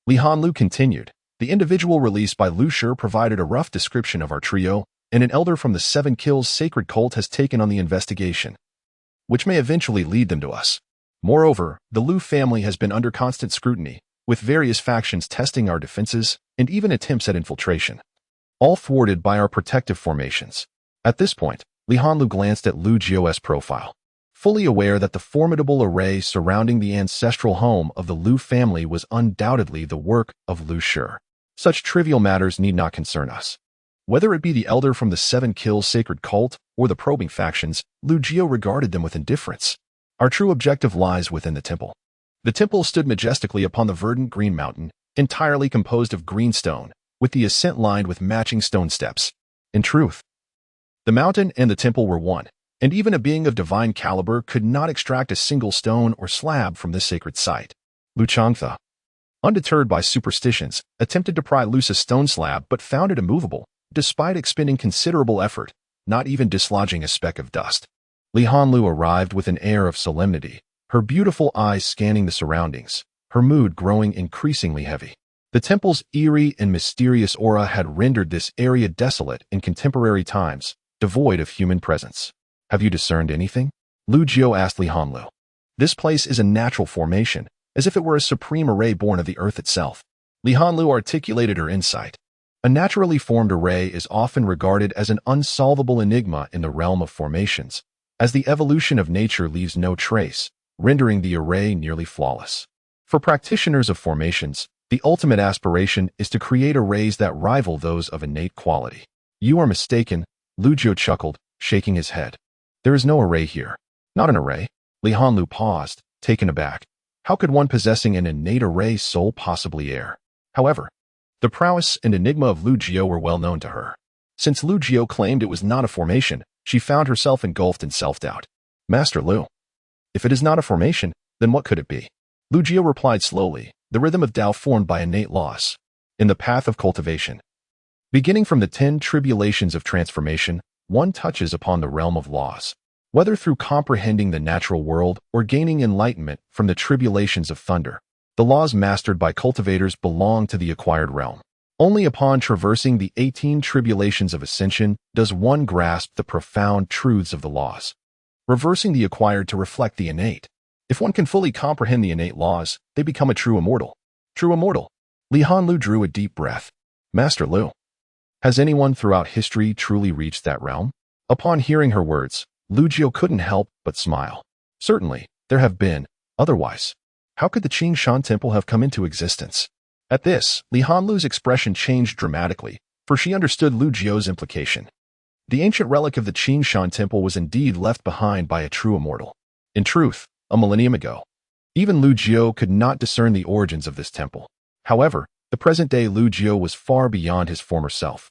Li Hanlu continued. The individual released by Lu Shi provided a rough description of our trio and an elder from the Seven Kills sacred cult has taken on the investigation, which may eventually lead them to us. Moreover, the Liu family has been under constant scrutiny, with various factions testing our defenses and even attempts at infiltration, all thwarted by our protective formations. At this point, Li Hanlu glanced at Lu Jio's profile, fully aware that the formidable array surrounding the ancestral home of the Liu family was undoubtedly the work of Lu Shi. Such trivial matters need not concern us. Whether it be the elder from the Seven Kills sacred cult or the probing factions, Lu Jio regarded them with indifference. Our true objective lies within the temple. The temple stood majestically upon the verdant green mountain, entirely composed of green stone, with the ascent lined with matching stone steps. In truth, the mountain and the temple were one, and even a being of divine caliber could not extract a single stone or slab from this sacred site. Lu Changtha, undeterred by superstitions, attempted to pry loose a stone slab but found it immovable, despite expending considerable effort, not even dislodging a speck of dust. Li Hanlu arrived with an air of solemnity, her beautiful eyes scanning the surroundings, her mood growing increasingly heavy. The temple's eerie and mysterious aura had rendered this area desolate in contemporary times, devoid of human presence. Have you discerned anything? Lu Jio asked Li Hanlu. This place is a natural formation, as if it were a supreme array born of the earth itself. Li Hanlu articulated her insight. A naturally formed array is often regarded as an unsolvable enigma in the realm of formations, as the evolution of nature leaves no trace, rendering the array nearly flawless. For practitioners of formations, the ultimate aspiration is to create arrays that rival those of innate quality. You are mistaken, Lu Jio chuckled, shaking his head. There is no array here. Not an array. Li Hanlu paused, taken aback. How could one possessing an innate array soul possibly err? However, the prowess and enigma of Lu Jio were well known to her. Since Lu Jio claimed it was not a formation, she found herself engulfed in self-doubt. Master Lu, if it is not a formation, then what could it be? Lu Jio replied slowly, the rhythm of Tao formed by innate laws. In the path of cultivation, beginning from the 10 tribulations of transformation, one touches upon the realm of laws. Whether through comprehending the natural world or gaining enlightenment from the tribulations of thunder, the laws mastered by cultivators belong to the acquired realm. Only upon traversing the 18 tribulations of ascension does one grasp the profound truths of the laws, reversing the acquired to reflect the innate. If one can fully comprehend the innate laws, they become a true immortal. True immortal. Li Hanlu drew a deep breath. Master Lu, has anyone throughout history truly reached that realm? Upon hearing her words, Lu Jio couldn't help but smile. Certainly, there have been. Otherwise, how could the Qing Shan temple have come into existence? At this, Li Hanlu's expression changed dramatically, for she understood Lu Jio's implication. The ancient relic of the Qing Shan temple was indeed left behind by a true immortal. In truth, a millennium ago. Even Lu Jio could not discern the origins of this temple. However, the present-day Lu Jio was far beyond his former self.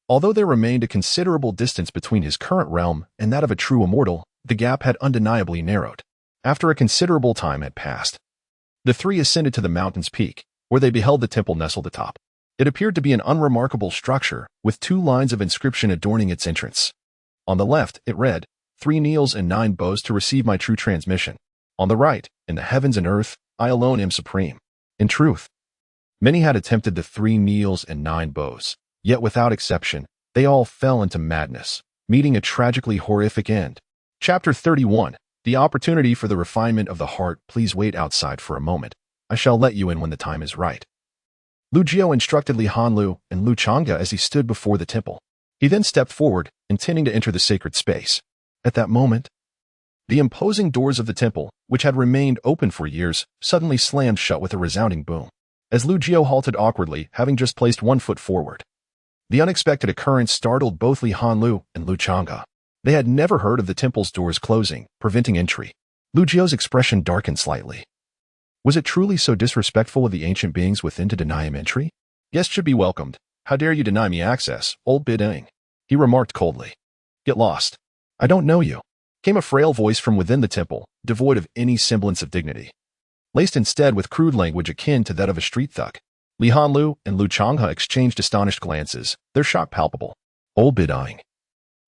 Although there remained a considerable distance between his current realm and that of a true immortal, the gap had undeniably narrowed. After a considerable time had passed, the three ascended to the mountain's peak, where they beheld the temple nestled atop. It appeared to be an unremarkable structure, with 2 lines of inscription adorning its entrance. On the left, it read, 3 kneels and 9 bows to receive my true transmission. On the right, in the heavens and earth, I alone am supreme. In truth, many had attempted the 3 kneels and 9 bows, yet without exception, they all fell into madness, meeting a tragically horrific end. Chapter 31. The opportunity for the refinement of the heart. Please wait outside for a moment. I shall let you in when the time is right. Lu Jio instructed Li Hanlu and Lu Changge as he stood before the temple. He then stepped forward, intending to enter the sacred space. At that moment, the imposing doors of the temple, which had remained open for years, suddenly slammed shut with a resounding boom. As Lu Jio halted awkwardly, having just placed 1 foot forward. The unexpected occurrence startled both Li Hanlu and Lu Changge. They had never heard of the temple's doors closing, preventing entry. Lu Jio's expression darkened slightly. Was it truly so disrespectful of the ancient beings within to deny him entry? Guests should be welcomed. How dare you deny me access, old bidang? He remarked coldly. Get lost. I don't know you. Came a frail voice from within the temple, devoid of any semblance of dignity. Laced instead with crude language akin to that of a street thug. Li Hanlu and Lu Changge exchanged astonished glances, their shock palpable. Old bidang.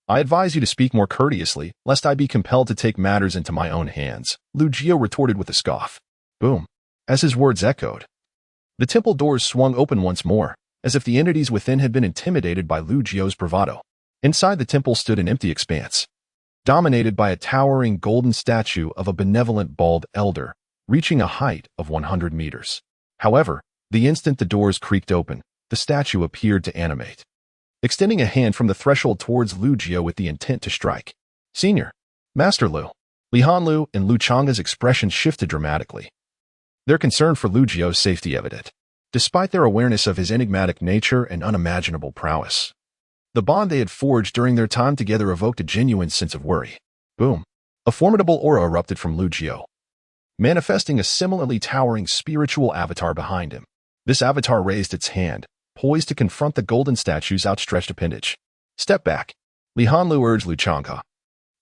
I advise you to speak more courteously, lest I be compelled to take matters into my own hands, Lu Jio retorted with a scoff. Boom. As his words echoed, the temple doors swung open once more, as if the entities within had been intimidated by Lu Jio's bravado. Inside the temple stood an empty expanse, dominated by a towering golden statue of a benevolent bald elder, reaching a height of 100 meters. However, the instant the doors creaked open, the statue appeared to animate, extending a hand from the threshold towards Lu Jiao with the intent to strike. Senior, Master Lu, Li Hanlu and Lu Chang's expressions shifted dramatically, their concern for Lu Jiao's safety evident, despite their awareness of his enigmatic nature and unimaginable prowess. The bond they had forged during their time together evoked a genuine sense of worry. Boom! A formidable aura erupted from Lu Jiao, manifesting a similarly towering spiritual avatar behind him. This avatar raised its hand, poised to confront the golden statue's outstretched appendage. Step back, Li Hanlu urged Lu Changhe,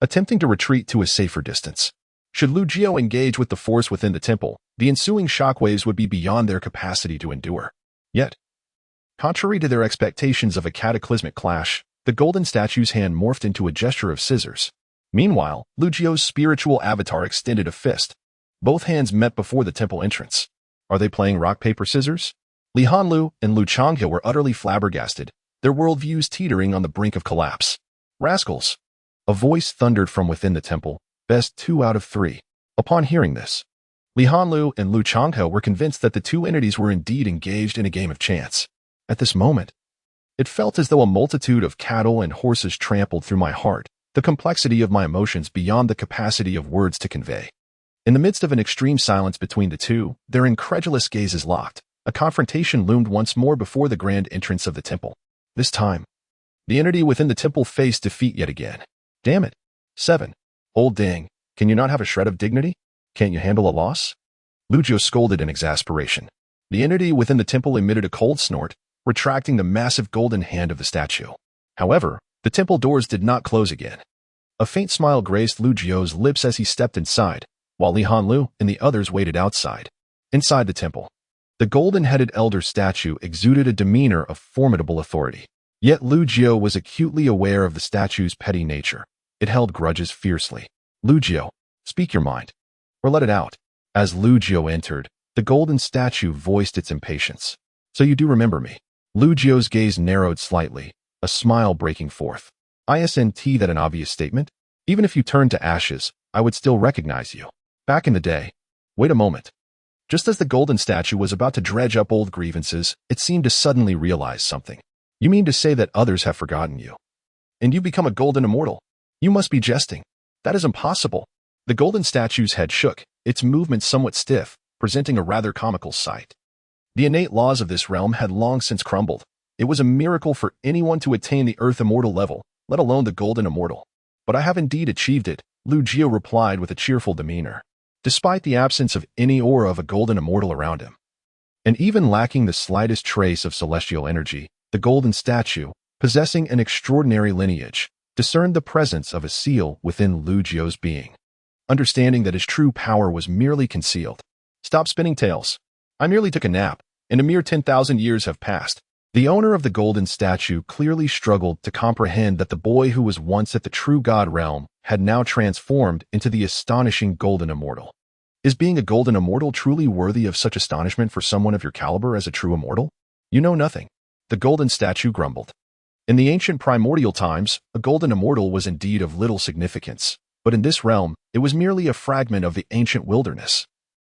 attempting to retreat to a safer distance. Should Lu Jiao engage with the force within the temple, the ensuing shockwaves would be beyond their capacity to endure. Yet, contrary to their expectations of a cataclysmic clash, the golden statue's hand morphed into a gesture of scissors. Meanwhile, Lu Jiao's spiritual avatar extended a fist. Both hands met before the temple entrance. Are they playing rock, paper, scissors? Li Hanlu and Lu Changhe were utterly flabbergasted, their worldviews teetering on the brink of collapse. Rascals! A voice thundered from within the temple, best 2 out of 3. Upon hearing this, Li Hanlu and Lu Changhe were convinced that the two entities were indeed engaged in a game of chance. At this moment, it felt as though a multitude of cattle and horses trampled through my heart, the complexity of my emotions beyond the capacity of words to convey. In the midst of an extreme silence between the two, their incredulous gazes locked. A confrontation loomed once more before the grand entrance of the temple. This time, the entity within the temple faced defeat yet again. Damn it. 7. Old dang, can you not have a shred of dignity? Can't you handle a loss? Lu Jiao scolded in exasperation. The entity within the temple emitted a cold snort, retracting the massive golden hand of the statue. However, the temple doors did not close again. A faint smile graced Lu Jiao's lips as he stepped inside, while Li Hanlu and the others waited outside. Inside the temple, the golden-headed elder statue exuded a demeanor of formidable authority. Yet Lu Jiao was acutely aware of the statue's petty nature. It held grudges fiercely. Lu Jiao, speak your mind, or let it out. As Lu Jiao entered, the golden statue voiced its impatience. So you do remember me? Lu Jiao's gaze narrowed slightly, a smile breaking forth. Isn't that an obvious statement? Even if you turned to ashes, I would still recognize you. Back in the day. Wait a moment. Just as the golden statue was about to dredge up old grievances, it seemed to suddenly realize something. You mean to say that others have forgotten you? And you become a golden immortal? You must be jesting. That is impossible. The golden statue's head shook, its movements somewhat stiff, presenting a rather comical sight. The innate laws of this realm had long since crumbled. It was a miracle for anyone to attain the earth immortal level, let alone the golden immortal. But I have indeed achieved it, Lu Jiao replied with a cheerful demeanor, despite the absence of any aura of a golden immortal around him. And even lacking the slightest trace of celestial energy, the golden statue, possessing an extraordinary lineage, discerned the presence of a seal within Lu Jiao's being. Understanding that his true power was merely concealed. Stop spinning tales. I merely took a nap, and a mere 10,000 years have passed. The owner of the golden statue clearly struggled to comprehend that the boy who was once at the true god realm had now transformed into the astonishing golden immortal. Is being a golden immortal truly worthy of such astonishment for someone of your caliber as a true immortal? You know nothing. The golden statue grumbled. In the ancient primordial times, a golden immortal was indeed of little significance, but in this realm, it was merely a fragment of the ancient wilderness,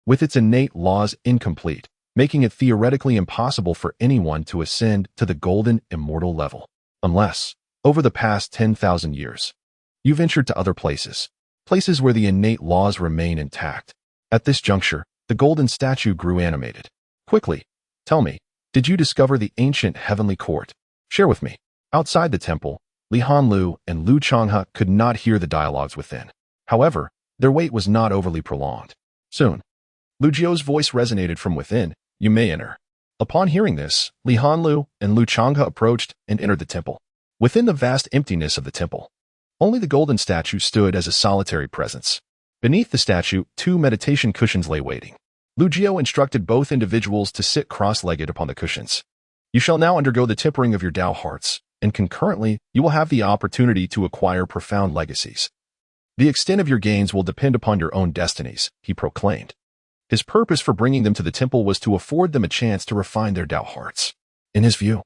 with its innate laws incomplete, making it theoretically impossible for anyone to ascend to the golden immortal level, unless, over the past 10,000 years, you ventured to other places where the innate laws remain intact. At this juncture, the golden statue grew animated. Quickly, tell me, did you discover the ancient heavenly court? Share with me. Outside the temple, Li Hanlu and Lu Changhe could not hear the dialogues within. However, their wait was not overly prolonged. Soon, Lu Jiao's voice resonated from within. You may enter. Upon hearing this, Li Hanlu and Lu Changhe approached and entered the temple. Within the vast emptiness of the temple, only the golden statue stood as a solitary presence. Beneath the statue, 2 meditation cushions lay waiting. Lu Jiao instructed both individuals to sit cross-legged upon the cushions. You shall now undergo the tempering of your Tao hearts, and concurrently, you will have the opportunity to acquire profound legacies. The extent of your gains will depend upon your own destinies, he proclaimed. His purpose for bringing them to the temple was to afford them a chance to refine their Tao hearts. In his view,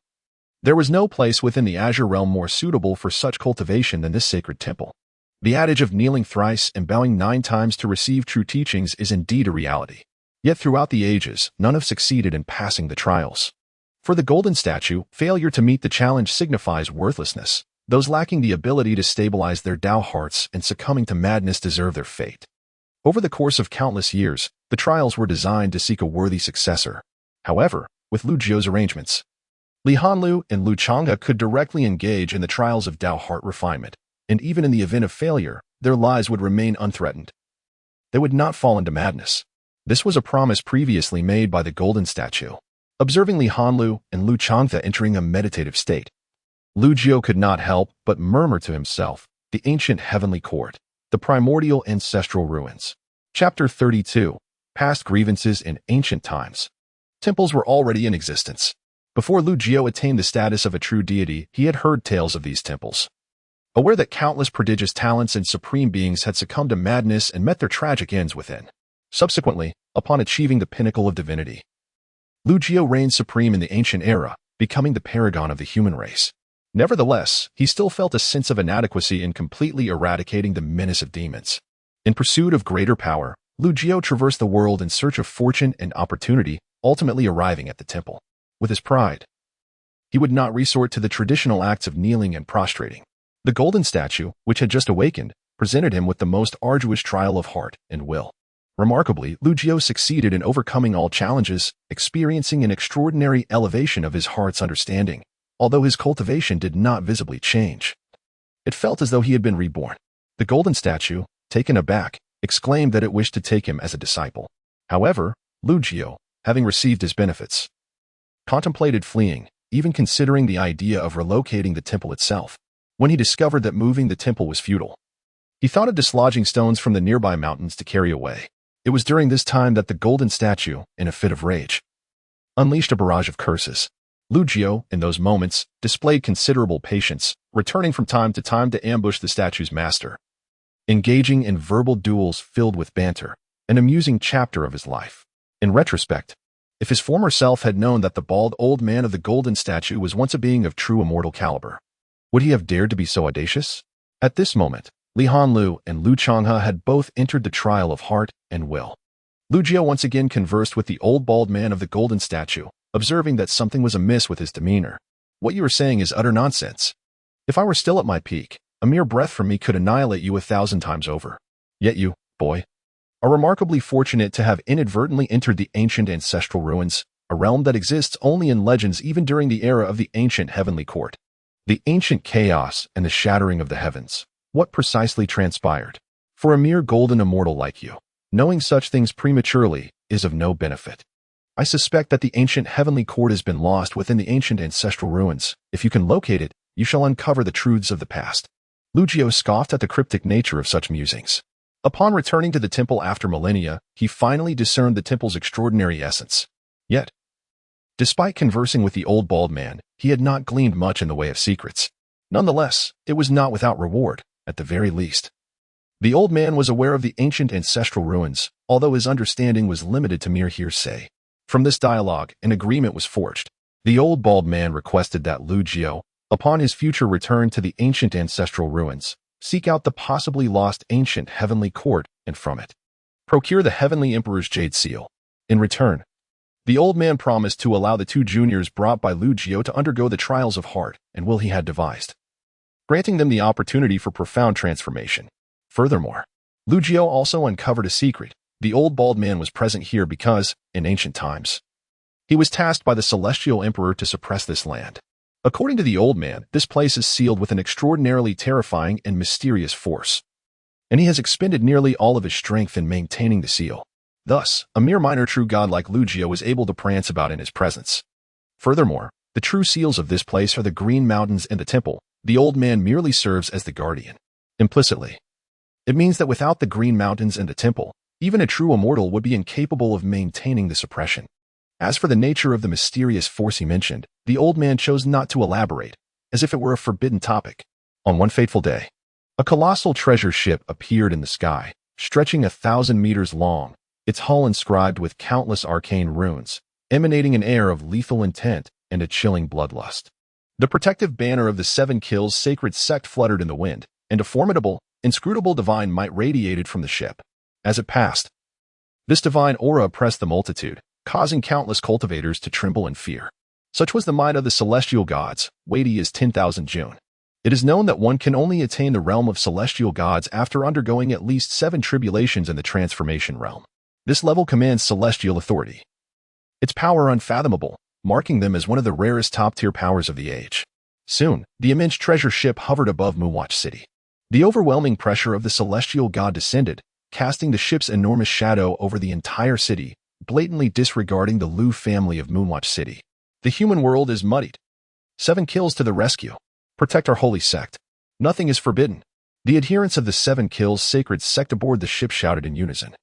There was no place within the Azure realm more suitable for such cultivation than this sacred temple. The adage of kneeling thrice and bowing 9 times to receive true teachings is indeed a reality. Yet throughout the ages, none have succeeded in passing the trials. For the golden statue, failure to meet the challenge signifies worthlessness. Those lacking the ability to stabilize their Tao hearts and succumbing to madness deserve their fate. Over the course of countless years, the trials were designed to seek a worthy successor. However, with Lu Jiu's arrangements, Li Hanlu and Lu Changhe could directly engage in the trials of Tao heart refinement, and even in the event of failure, their lives would remain unthreatened. They would not fall into madness. This was a promise previously made by the golden statue. Observing Li Hanlu and Lu Changhe entering a meditative state, Lu Jiu could not help but murmur to himself, the ancient heavenly court, the primordial ancestral ruins. Chapter 32. Past grievances in ancient times. Temples were already in existence. Before Lu Jiu attained the status of a true deity, he had heard tales of these temples. Aware that countless prodigious talents and supreme beings had succumbed to madness and met their tragic ends within. Subsequently, upon achieving the pinnacle of divinity, Lu Jiu reigned supreme in the ancient era, becoming the paragon of the human race. Nevertheless, he still felt a sense of inadequacy in completely eradicating the menace of demons. In pursuit of greater power, Lu Jiu traversed the world in search of fortune and opportunity, ultimately arriving at the temple. With his pride, he would not resort to the traditional acts of kneeling and prostrating. The golden statue, which had just awakened, presented him with the most arduous trial of heart and will. Remarkably, Lu Jiu succeeded in overcoming all challenges, experiencing an extraordinary elevation of his heart's understanding, although his cultivation did not visibly change. It felt as though he had been reborn. The golden statue, taken aback, exclaimed that it wished to take him as a disciple. However, Lu Jiu, having received his benefits, contemplated fleeing, even considering the idea of relocating the temple itself, when he discovered that moving the temple was futile. He thought of dislodging stones from the nearby mountains to carry away. It was during this time that the golden statue, in a fit of rage, unleashed a barrage of curses. Lu Jiu, in those moments, displayed considerable patience, returning from time to time to ambush the statue's master, engaging in verbal duels filled with banter, an amusing chapter of his life. In retrospect, if his former self had known that the bald old man of the golden statue was once a being of true immortal caliber, would he have dared to be so audacious? At this moment, Li Hanlu and Lu Changhe had both entered the trial of heart and will. Lu Jiu once again conversed with the old bald man of the golden statue, observing that something was amiss with his demeanor. What you are saying is utter nonsense. If I were still at my peak, a mere breath from me could annihilate you 1,000 times over. Yet you, boy, are remarkably fortunate to have inadvertently entered the ancient ancestral ruins, a realm that exists only in legends even during the era of the ancient heavenly court. The ancient chaos and the shattering of the heavens. What precisely transpired? For a mere golden immortal like you, knowing such things prematurely is of no benefit. I suspect that the ancient heavenly court has been lost within the ancient ancestral ruins. If you can locate it, you shall uncover the truths of the past. Lu Jiu scoffed at the cryptic nature of such musings. Upon returning to the temple after millennia, he finally discerned the temple's extraordinary essence. Yet, despite conversing with the old bald man, he had not gleaned much in the way of secrets. Nonetheless, it was not without reward, at the very least. The old man was aware of the ancient ancestral ruins, although his understanding was limited to mere hearsay. From this dialogue, an agreement was forged. The old bald man requested that Lu Jiu, upon his future return to the ancient ancestral ruins, seek out the possibly lost ancient heavenly court and from it procure the heavenly emperor's jade seal. In return, the old man promised to allow the 2 juniors brought by Lu Jiu to undergo the trials of heart and will he had devised, granting them the opportunity for profound transformation. Furthermore, Lu Jiu also uncovered a secret. The old bald man was present here because, in ancient times, he was tasked by the celestial emperor to suppress this land. According to the old man, this place is sealed with an extraordinarily terrifying and mysterious force, and he has expended nearly all of his strength in maintaining the seal. Thus, a mere minor true god like Lu Jiu was able to prance about in his presence. Furthermore, the true seals of this place are the green mountains and the temple. The old man merely serves as the guardian. Implicitly, it means that without the green mountains and the temple, even a true immortal would be incapable of maintaining the suppression. As for the nature of the mysterious force he mentioned, the old man chose not to elaborate, as if it were a forbidden topic. On one fateful day, a colossal treasure ship appeared in the sky, stretching 1,000 meters long, its hull inscribed with countless arcane runes, emanating an air of lethal intent and a chilling bloodlust. The protective banner of the Seven Kills sacred sect fluttered in the wind, and a formidable, inscrutable divine might radiated from the ship. As it passed, this divine aura oppressed the multitude, causing countless cultivators to tremble in fear. Such was the might of the celestial gods, weighty as 10,000 June. It is known that one can only attain the realm of celestial gods after undergoing at least 7 tribulations in the transformation realm. This level commands celestial authority. Its power unfathomable, marking them as one of the rarest top-tier powers of the age. Soon, the immense treasure ship hovered above Moonwatch City. The overwhelming pressure of the celestial god descended, casting the ship's enormous shadow over the entire city, blatantly disregarding the Liu family of Moonwatch City. The human world is muddied. 7 Kills to the rescue. Protect our holy sect. Nothing is forbidden. The adherents of the 7 Kills sacred sect aboard the ship shouted in unison.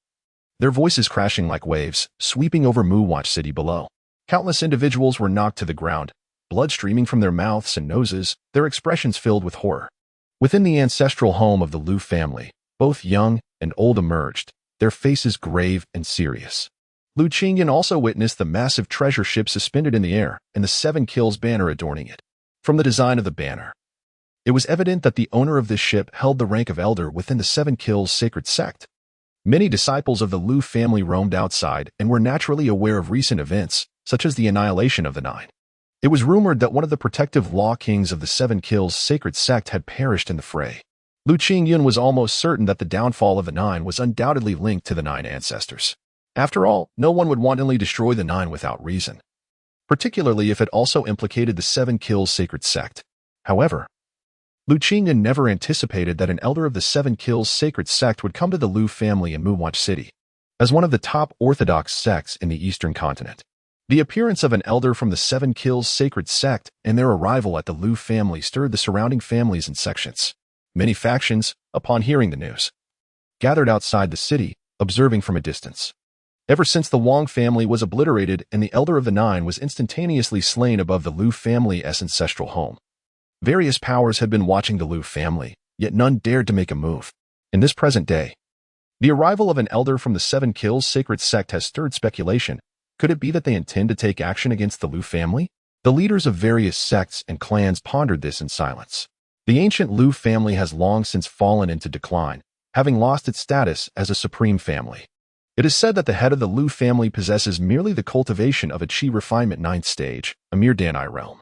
Their voices crashing like waves, sweeping over Moonwatch City below. Countless individuals were knocked to the ground, blood streaming from their mouths and noses, their expressions filled with horror. Within the ancestral home of the Liu family, both young and old emerged, their faces grave and serious. Liu Qingyan also witnessed the massive treasure ship suspended in the air and the 7 Kills banner adorning it. From the design of the banner, it was evident that the owner of this ship held the rank of elder within the 7 Kills sacred sect. Many disciples of the Liu family roamed outside and were naturally aware of recent events, such as the annihilation of the 9. It was rumored that one of the protective law kings of the 7 Kills sacred sect had perished in the fray. Liu Qingyun was almost certain that the downfall of the 9 was undoubtedly linked to the 9 ancestors. After all, no one would wantonly destroy the 9 without reason, particularly if it also implicated the 7 Kills sacred sect. However, Liu Qingyun never anticipated that an elder of the 7 Kills sacred sect would come to the Liu family in Moonwatch City. As one of the top orthodox sects in the eastern continent, the appearance of an elder from the 7 Kills sacred sect and their arrival at the Liu family stirred the surrounding families and sections. Many factions, upon hearing the news, gathered outside the city, observing from a distance. Ever since the Wang family was obliterated and the elder of the 9 was instantaneously slain above the Liu family's ancestral home, various powers had been watching the Liu family, yet none dared to make a move. In this present day, the arrival of an elder from the 7 Kills sacred sect has stirred speculation. Could it be that they intend to take action against the Liu family? The leaders of various sects and clans pondered this in silence. The ancient Liu family has long since fallen into decline, having lost its status as a supreme family. It is said that the head of the Liu family possesses merely the cultivation of a chi refinement 9th stage, a mere Danai realm,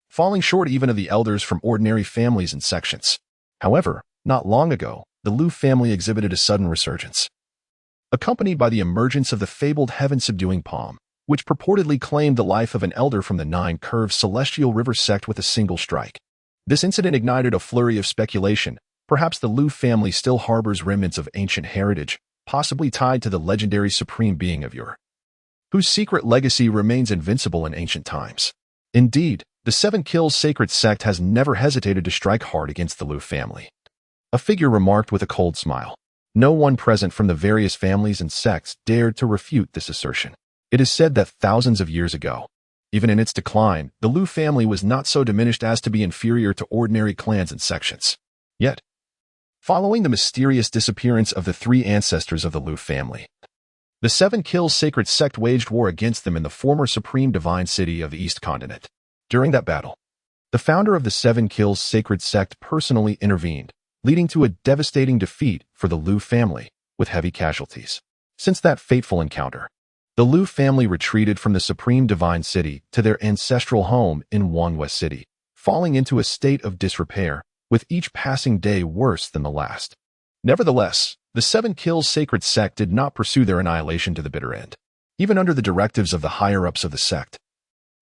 falling short even of the elders from ordinary families and sections. However, not long ago, the Liu family exhibited a sudden resurgence, accompanied by the emergence of the fabled heaven-subduing palm, which purportedly claimed the life of an elder from the 9 Curved Celestial River sect with a single strike. This incident ignited a flurry of speculation. Perhaps the Liu family still harbors remnants of ancient heritage, possibly tied to the legendary supreme being of yore, whose secret legacy remains invincible in ancient times. Indeed, the 7 Kills sacred sect has never hesitated to strike hard against the Liu family. A figure remarked with a cold smile. No one present from the various families and sects dared to refute this assertion. It is said that thousands of years ago, even in its decline, the Liu family was not so diminished as to be inferior to ordinary clans and sections. Yet, following the mysterious disappearance of the 3 ancestors of the Liu family, the 7 Kills sacred sect waged war against them in the former supreme divine city of the East Continent. During that battle, the founder of the 7 Kills sacred sect personally intervened, leading to a devastating defeat for the Liu family, with heavy casualties. Since that fateful encounter, the Liu family retreated from the supreme divine city to their ancestral home in Wanhua City, falling into a state of disrepair, with each passing day worse than the last. Nevertheless, the 7 Kills sacred sect did not pursue their annihilation to the bitter end. Even under the directives of the higher-ups of the sect,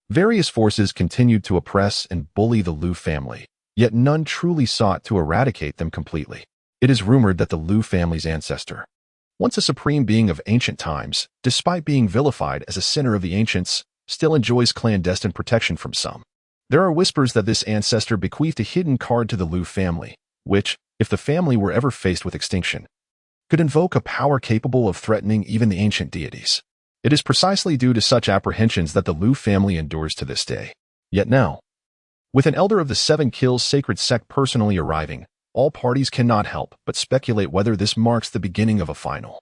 various forces continued to oppress and bully the Liu family, yet none truly sought to eradicate them completely. It is rumored that the Liu family's ancestor, once a supreme being of ancient times, despite being vilified as a sinner of the ancients, still enjoys clandestine protection from some. There are whispers that this ancestor bequeathed a hidden card to the Liu family, which, if the family were ever faced with extinction, could invoke a power capable of threatening even the ancient deities. It is precisely due to such apprehensions that the Liu family endures to this day. Yet now, with an elder of the 7 Kills sacred sect personally arriving, all parties cannot help but speculate whether this marks the beginning of a final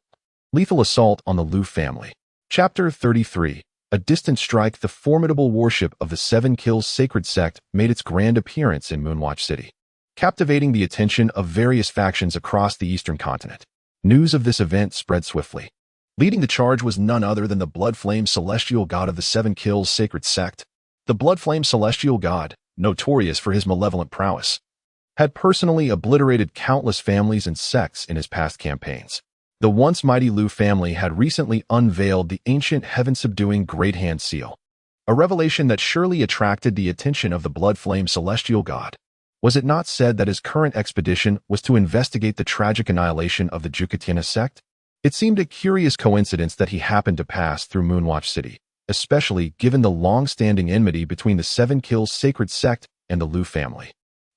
lethal assault on the Liu family. Chapter 33. a distant strike, the formidable worship of the Seven Kills sacred sect made its grand appearance in Moonwatch City, captivating the attention of various factions across the eastern continent. News of this event spread swiftly. Leading the charge was none other than the Bloodflame Celestial God of the Seven Kills sacred sect. The Bloodflame Celestial God, notorious for his malevolent prowess, had personally obliterated countless families and sects in his past campaigns. The once mighty Lu family had recently unveiled the ancient heaven-subduing Great Hand Seal, a revelation that surely attracted the attention of the Bloodflame Celestial God. Was it not said that his current expedition was to investigate the tragic annihilation of the Jukatina sect? It seemed a curious coincidence that he happened to pass through Moonwatch City, especially given the long-standing enmity between the Seven Kills sacred sect and the Lu family.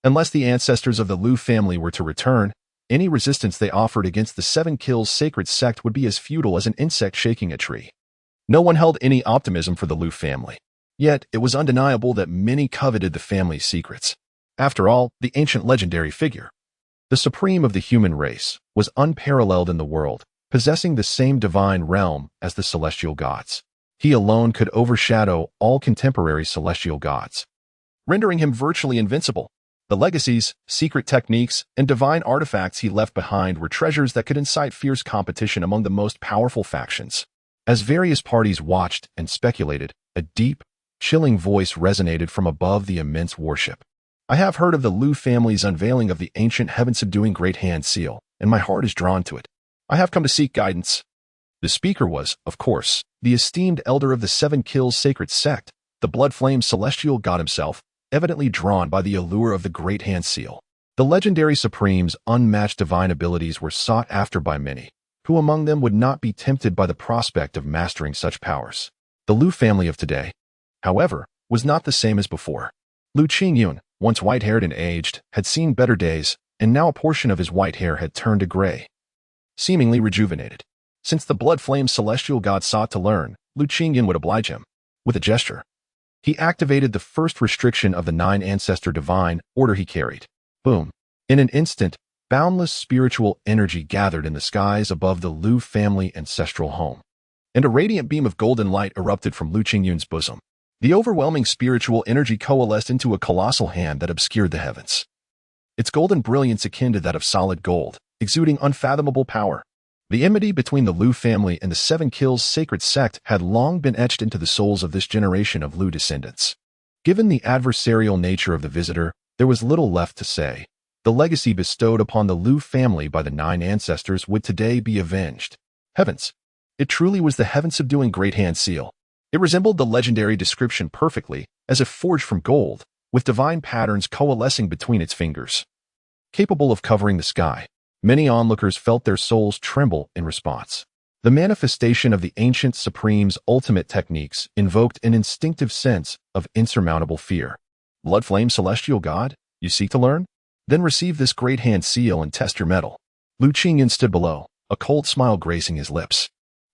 Unless the ancestors of the Lu family were to return, any resistance they offered against the Seven Kills sacred sect would be as futile as an insect shaking a tree. No one held any optimism for the Lu family. Yet, it was undeniable that many coveted the family's secrets. After all, the ancient legendary figure, the supreme of the human race, was unparalleled in the world, possessing the same divine realm as the celestial gods. He alone could overshadow all contemporary celestial gods, rendering him virtually invincible. The legacies, secret techniques, and divine artifacts he left behind were treasures that could incite fierce competition among the most powerful factions. As various parties watched and speculated, a deep, chilling voice resonated from above the immense warship. I have heard of the Lu family's unveiling of the ancient heaven-subduing Great Hand Seal, and my heart is drawn to it. I have come to seek guidance. The speaker was, of course, the esteemed elder of the Seven Kills sacred sect, the Bloodflame Celestial God himself, evidently drawn by the allure of the Great Hand Seal. The legendary Supreme's unmatched divine abilities were sought after by many, who among them would not be tempted by the prospect of mastering such powers. The Lu family of today, however, was not the same as before. Lu Qingyun, once white-haired and aged, had seen better days, and now a portion of his white hair had turned to gray, seemingly rejuvenated. Since the Bloodflame Celestial God sought to learn, Lu Qingyun would oblige him. With a gesture, he activated the first restriction of the 9 ancestor divine order he carried. Boom. In an instant, boundless spiritual energy gathered in the skies above the Lu family ancestral home, and a radiant beam of golden light erupted from Lu Qingyun's bosom. The overwhelming spiritual energy coalesced into a colossal hand that obscured the heavens, its golden brilliance akin to that of solid gold, exuding unfathomable power. The enmity between the Lu family and the Seven Kills sacred sect had long been etched into the souls of this generation of Lu descendants. Given the adversarial nature of the visitor, there was little left to say. The legacy bestowed upon the Lu family by the 9 ancestors would today be avenged. Heavens! It truly was the heaven-subduing Great Hand Seal. It resembled the legendary description perfectly, as if forged from gold, with divine patterns coalescing between its fingers, capable of covering the sky. Many onlookers felt their souls tremble in response. The manifestation of the ancient Supreme's ultimate techniques invoked an instinctive sense of insurmountable fear. Bloodflame Celestial God, you seek to learn? Then receive this Great Hand Seal and test your mettle. Lu Qingyun stood below, a cold smile gracing his lips.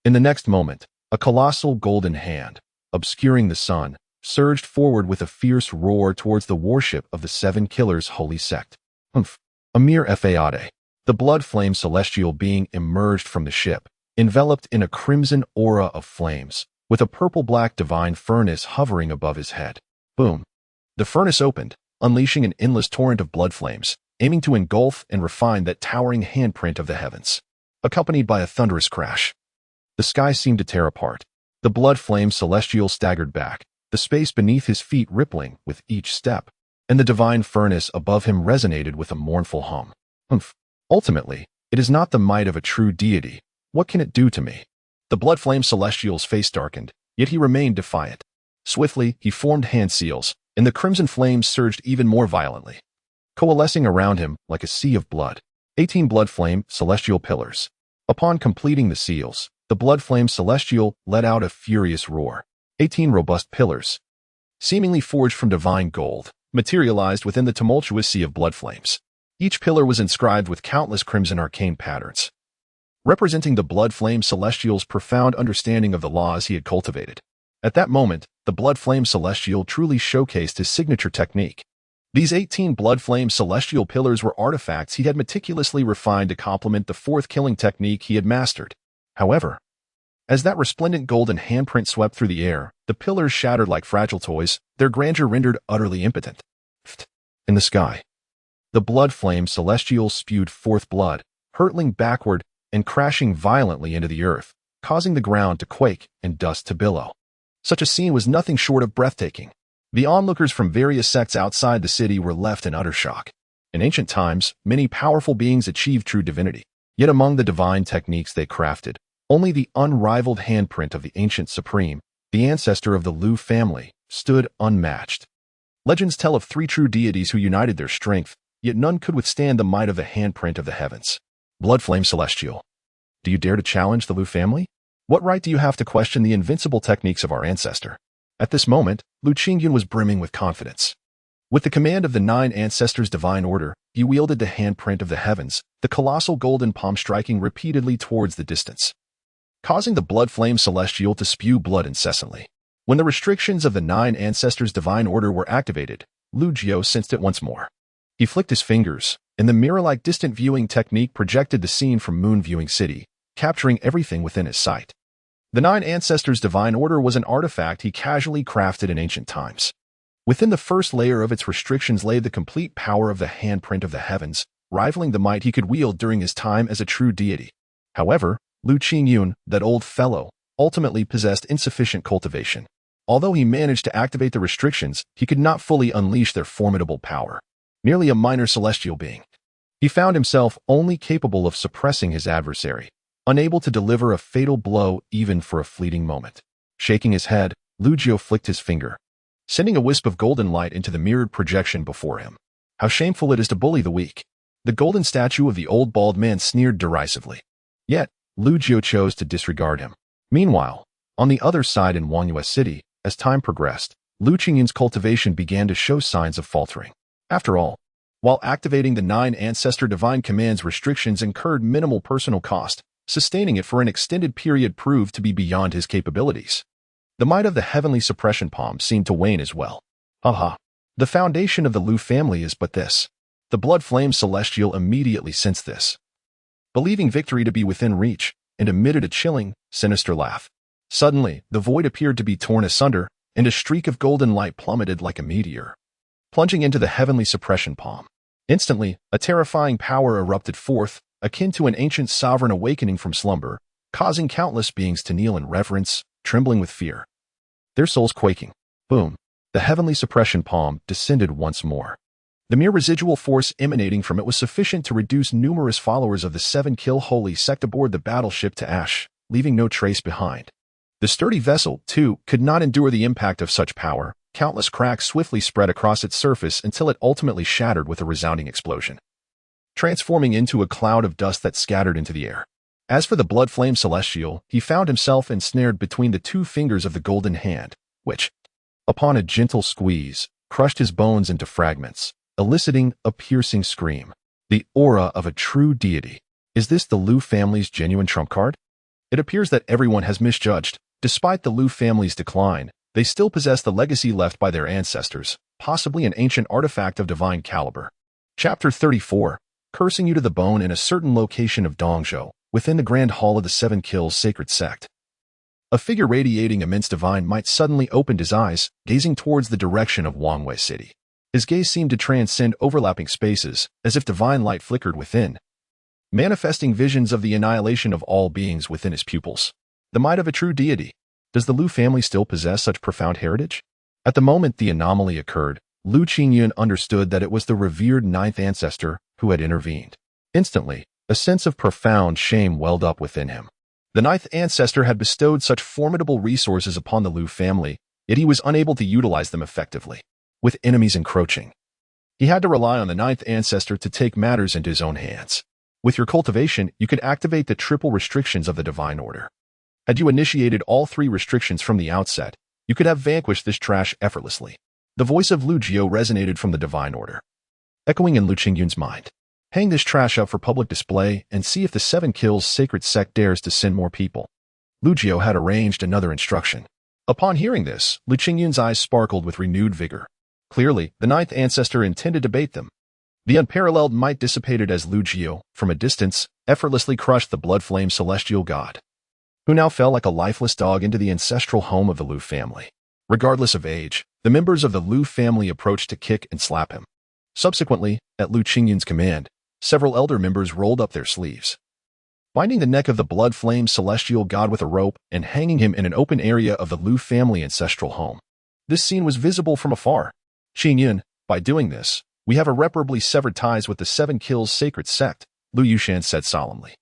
In the next moment, a colossal golden hand, obscuring the sun, surged forward with a fierce roar towards the warship of the Seven Killers' holy sect. Humph! A mere fade. The Bloodflame Celestial being emerged from the ship, enveloped in a crimson aura of flames, with a purple-black divine furnace hovering above his head. Boom! The furnace opened, unleashing an endless torrent of blood flames, aiming to engulf and refine that towering handprint of the heavens. Accompanied by a thunderous crash, the sky seemed to tear apart. The Bloodflame Celestial staggered back, the space beneath his feet rippling with each step, and the divine furnace above him resonated with a mournful hum. Humph! Ultimately, it is not the might of a true deity. What can it do to me? The Bloodflame Celestial's face darkened, yet he remained defiant. Swiftly, he formed hand seals, and the crimson flames surged even more violently, coalescing around him like a sea of blood. 18 Bloodflame Celestial Pillars. Upon completing the seals, the Bloodflame Celestial let out a furious roar. 18 robust pillars, seemingly forged from divine gold, materialized within the tumultuous sea of blood flames. Each pillar was inscribed with countless crimson arcane patterns, representing the Bloodflame Celestial's profound understanding of the laws he had cultivated. At that moment, the Bloodflame Celestial truly showcased his signature technique. These 18 Bloodflame Celestial pillars were artifacts he had meticulously refined to complement the fourth killing technique he had mastered. However, As that resplendent golden handprint swept through the air, the pillars shattered like fragile toys, their grandeur rendered utterly impotent. In the sky, the blood flame celestial spewed forth blood, hurtling backward and crashing violently into the earth, causing the ground to quake and dust to billow. Such a scene was nothing short of breathtaking. The onlookers from various sects outside the city were left in utter shock. In ancient times, many powerful beings achieved true divinity. Yet among the divine techniques they crafted, only the unrivaled handprint of the ancient supreme, the ancestor of the Lu family, stood unmatched. Legends tell of 3 true deities who united their strength, yet none could withstand the might of the handprint of the heavens. Bloodflame Celestial. Do you dare to challenge the Lu family? What right do you have to question the invincible techniques of our ancestor? At this moment, Lu Qingyun was brimming with confidence. With the command of the 9 ancestors' divine order, he wielded the handprint of the heavens, the colossal golden palm striking repeatedly towards the distance, causing the blood flame celestial to spew blood incessantly. When the restrictions of the 9 ancestors' divine order were activated, Lu Jiao sensed it once more. He flicked his fingers, and the mirror-like distant viewing technique projected the scene from Moon Viewing City, capturing everything within his sight. The 9 ancestors' divine order was an artifact he casually crafted in ancient times. Within the first layer of its restrictions lay the complete power of the handprint of the heavens, rivaling the might he could wield during his time as a true deity. However, Lu Qingyun, that old fellow, ultimately possessed insufficient cultivation. Although he managed to activate the restrictions, he could not fully unleash their formidable power. Merely a minor celestial being, he found himself only capable of suppressing his adversary, unable to deliver a fatal blow even for a fleeting moment. Shaking his head, Lu Jiao flicked his finger, sending a wisp of golden light into the mirrored projection before him. How shameful it is to bully the weak. The golden statue of the old bald man sneered derisively. Yet, Lu Jiao chose to disregard him. Meanwhile, on the other side in Wangyue City, as time progressed, Lu Qingyun's cultivation began to show signs of faltering. After all, while activating the 9 ancestor divine commands, restrictions incurred minimal personal cost, sustaining it for an extended period proved to be beyond his capabilities. The might of the heavenly suppression palm seemed to wane as well. The foundation of the Lu family is but this. The blood flame celestial immediately sensed this, believing victory to be within reach, and emitted a chilling, sinister laugh. Suddenly, the void appeared to be torn asunder, and a streak of golden light plummeted like a meteor, plunging into the heavenly suppression palm. Instantly, a terrifying power erupted forth, akin to an ancient sovereign awakening from slumber, causing countless beings to kneel in reverence, trembling with fear, their souls quaking. Boom! The heavenly suppression palm descended once more. The mere residual force emanating from it was sufficient to reduce numerous followers of the 7-kill holy sect aboard the battleship to ash, leaving no trace behind. The sturdy vessel, too, could not endure the impact of such power. Countless cracks swiftly spread across its surface until it ultimately shattered with a resounding explosion, transforming into a cloud of dust that scattered into the air. As for the blood flame celestial, he found himself ensnared between the 2 fingers of the golden hand, which, upon a gentle squeeze, crushed his bones into fragments, eliciting a piercing scream. The aura of a true deity. Is this the Lu family's genuine trump card? It appears that everyone has misjudged. Despite the Lu family's decline, they still possess the legacy left by their ancestors, possibly an ancient artifact of divine caliber. Chapter 34, cursing you to the bone in a certain location of Dongzhou, within the Grand Hall of the 7 Kills Sacred Sect. A figure radiating immense divine might suddenly opened his eyes, gazing towards the direction of Wangyue City. His gaze seemed to transcend overlapping spaces, as if divine light flickered within, manifesting visions of the annihilation of all beings within his pupils. The might of a true deity. Does the Lu family still possess such profound heritage? At the moment the anomaly occurred, Lu Qingyun understood that it was the revered 9th ancestor who had intervened. Instantly, a sense of profound shame welled up within him. The 9th ancestor had bestowed such formidable resources upon the Lu family, yet he was unable to utilize them effectively. With enemies encroaching, he had to rely on the 9th ancestor to take matters into his own hands. With your cultivation, you could activate the triple restrictions of the divine order. Had you initiated all 3 restrictions from the outset, you could have vanquished this trash effortlessly. The voice of Lu Jiao resonated from the divine order, echoing in Lu Qingyun's mind. Hang this trash up for public display and see if the 7 Kills Sacred Sect dares to send more people. Lu Jiao had arranged another instruction. Upon hearing this, Lu Qingyun's eyes sparkled with renewed vigor. Clearly, the 9th ancestor intended to bait them. The unparalleled might dissipated as Lu Jiao, from a distance, effortlessly crushed the blood flame celestial god. who now fell like a lifeless dog into the ancestral home of the Liu family. Regardless of age, the members of the Liu family approached to kick and slap him. Subsequently, at Liu Qingyun's command, several elder members rolled up their sleeves, binding the neck of the blood-flame celestial god with a rope and hanging him in an open area of the Liu family ancestral home. This scene was visible from afar. Qingyun, by doing this, we have irreparably severed ties with the Seven Kills sacred sect, Liu Yushan said solemnly.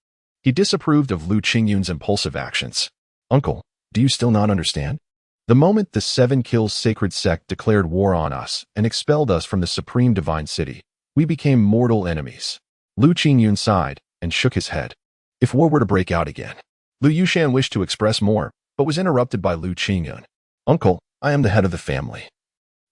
He disapproved of Liu Qingyun's impulsive actions. Uncle, do you still not understand? The moment the Seven Kills sacred sect declared war on us and expelled us from the supreme divine city, we became mortal enemies. Liu Qingyun sighed and shook his head. If war were to break out again. Liu Yushan wished to express more, but was interrupted by Liu Qingyun. Uncle, I am the head of the family.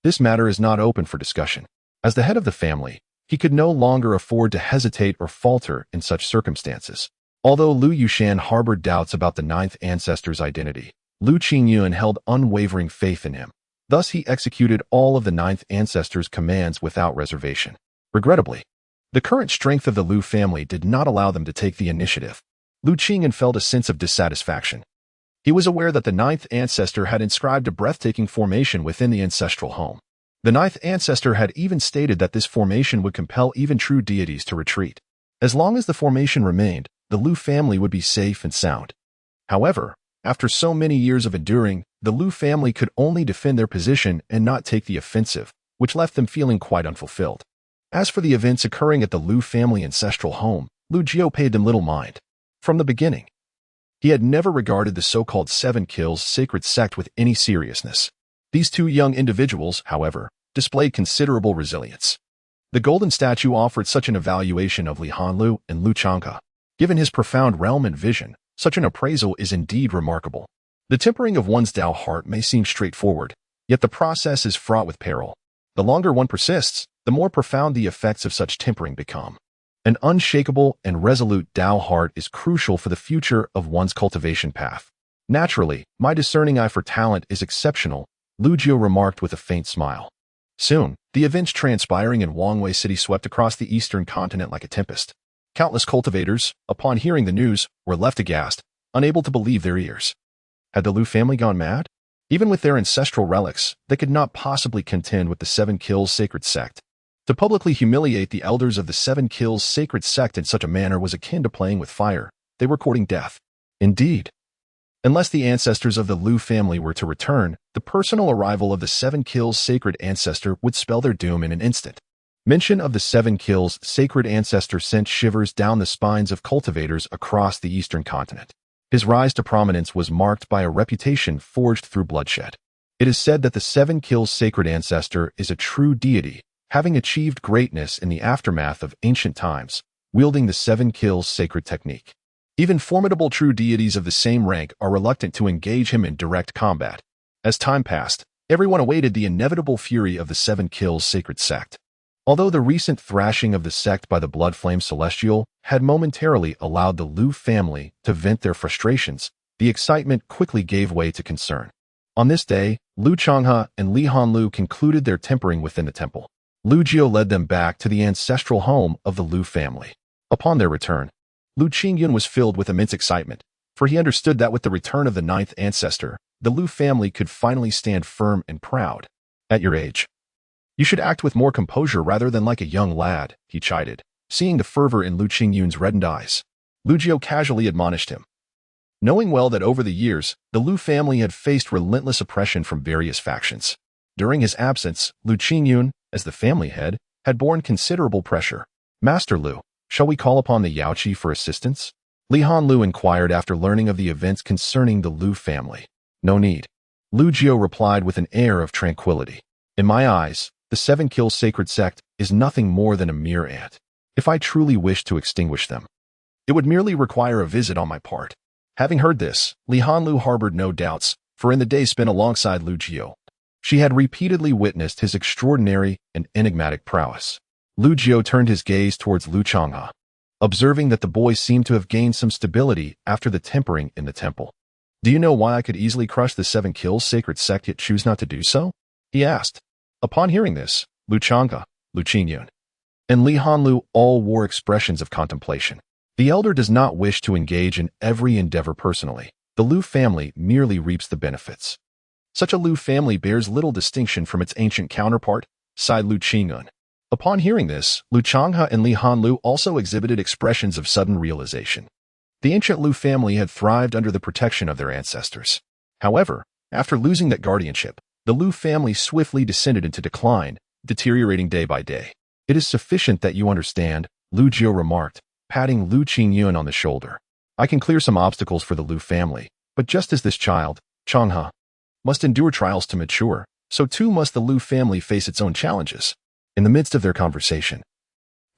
This matter is not open for discussion. As the head of the family, he could no longer afford to hesitate or falter in such circumstances. Although Liu Yushan harbored doubts about the ninth ancestor's identity, Liu Qingyun held unwavering faith in him. Thus he executed all of the ninth ancestor's commands without reservation. Regrettably, the current strength of the Liu family did not allow them to take the initiative. Liu Qingyun felt a sense of dissatisfaction. He was aware that the ninth ancestor had inscribed a breathtaking formation within the ancestral home. The ninth ancestor had even stated that this formation would compel even true deities to retreat. As long as the formation remained, the Liu family would be safe and sound. However, after so many years of enduring, the Liu family could only defend their position and not take the offensive, which left them feeling quite unfulfilled. As for the events occurring at the Liu family ancestral home, Liu Jiao paid them little mind. From the beginning, he had never regarded the so-called Seven Kills sacred sect with any seriousness. These two young individuals, however, displayed considerable resilience. The golden statue offered such an evaluation of Li Hanlu and Liu Changhe. Given his profound realm and vision, such an appraisal is indeed remarkable. The tempering of one's Tao heart may seem straightforward, yet the process is fraught with peril. The longer one persists, the more profound the effects of such tempering become. An unshakable and resolute Tao heart is crucial for the future of one's cultivation path. Naturally, my discerning eye for talent is exceptional, Liu Jiao remarked with a faint smile. Soon, the events transpiring in Wangwei City swept across the eastern continent like a tempest. Countless cultivators, upon hearing the news, were left aghast, unable to believe their ears. Had the Liu family gone mad? Even with their ancestral relics, they could not possibly contend with the Seven Kills sacred sect. To publicly humiliate the elders of the Seven Kills sacred sect in such a manner was akin to playing with fire. They were courting death. Indeed. Unless the ancestors of the Liu family were to return, the personal arrival of the Seven Kills sacred ancestor would spell their doom in an instant. Mention of the Seven Kills sacred ancestor sent shivers down the spines of cultivators across the eastern continent. His rise to prominence was marked by a reputation forged through bloodshed. It is said that the Seven Kills sacred ancestor is a true deity, having achieved greatness in the aftermath of ancient times, wielding the Seven Kills sacred technique. Even formidable true deities of the same rank are reluctant to engage him in direct combat. As time passed, everyone awaited the inevitable fury of the Seven Kills sacred sect. Although the recent thrashing of the sect by the Blood Flame Celestial had momentarily allowed the Liu family to vent their frustrations, the excitement quickly gave way to concern. On this day, Liu Changhe and Li Hanlu concluded their tempering within the temple. Liu Jiao led them back to the ancestral home of the Liu family. Upon their return, Liu Qingyun was filled with immense excitement, for he understood that with the return of the ninth ancestor, the Liu family could finally stand firm and proud. At your age, you should act with more composure rather than like a young lad, he chided, seeing the fervor in Liu Qingyun's reddened eyes. Liu Jiao casually admonished him. Knowing well that over the years, the Liu family had faced relentless oppression from various factions. During his absence, Liu Qingyun, as the family head, had borne considerable pressure. Master Liu, shall we call upon the Yaoqi for assistance? Li Hanlu inquired after learning of the events concerning the Liu family. No need. Liu Jiao replied with an air of tranquility. In my eyes, the Seven Kills sacred sect is nothing more than a mere ant. If I truly wish to extinguish them, it would merely require a visit on my part. Having heard this, Li Hanlu harbored no doubts, for in the days spent alongside Liu Jiao, she had repeatedly witnessed his extraordinary and enigmatic prowess. Liu Jiao turned his gaze towards Liu Changhe, observing that the boy seemed to have gained some stability after the tempering in the temple. Do you know why I could easily crush the Seven Kills sacred sect yet choose not to do so? He asked. Upon hearing this, Liu Changhe, Liu Qingyun, and Li Hanlu all wore expressions of contemplation. The elder does not wish to engage in every endeavor personally. The Lu family merely reaps the benefits. Such a Lu family bears little distinction from its ancient counterpart, sighed Lu Qingyun. Upon hearing this, Lu Changhe and Li Hanlu also exhibited expressions of sudden realization. The ancient Lu family had thrived under the protection of their ancestors. However, after losing that guardianship, the Lu family swiftly descended into decline, deteriorating day by day. It is sufficient that you understand, Lu Jiu remarked, patting Lu Qingyun on the shoulder. I can clear some obstacles for the Lu family, but just as this child, Changhe, must endure trials to mature, so too must the Lu family face its own challenges. In the midst of their conversation,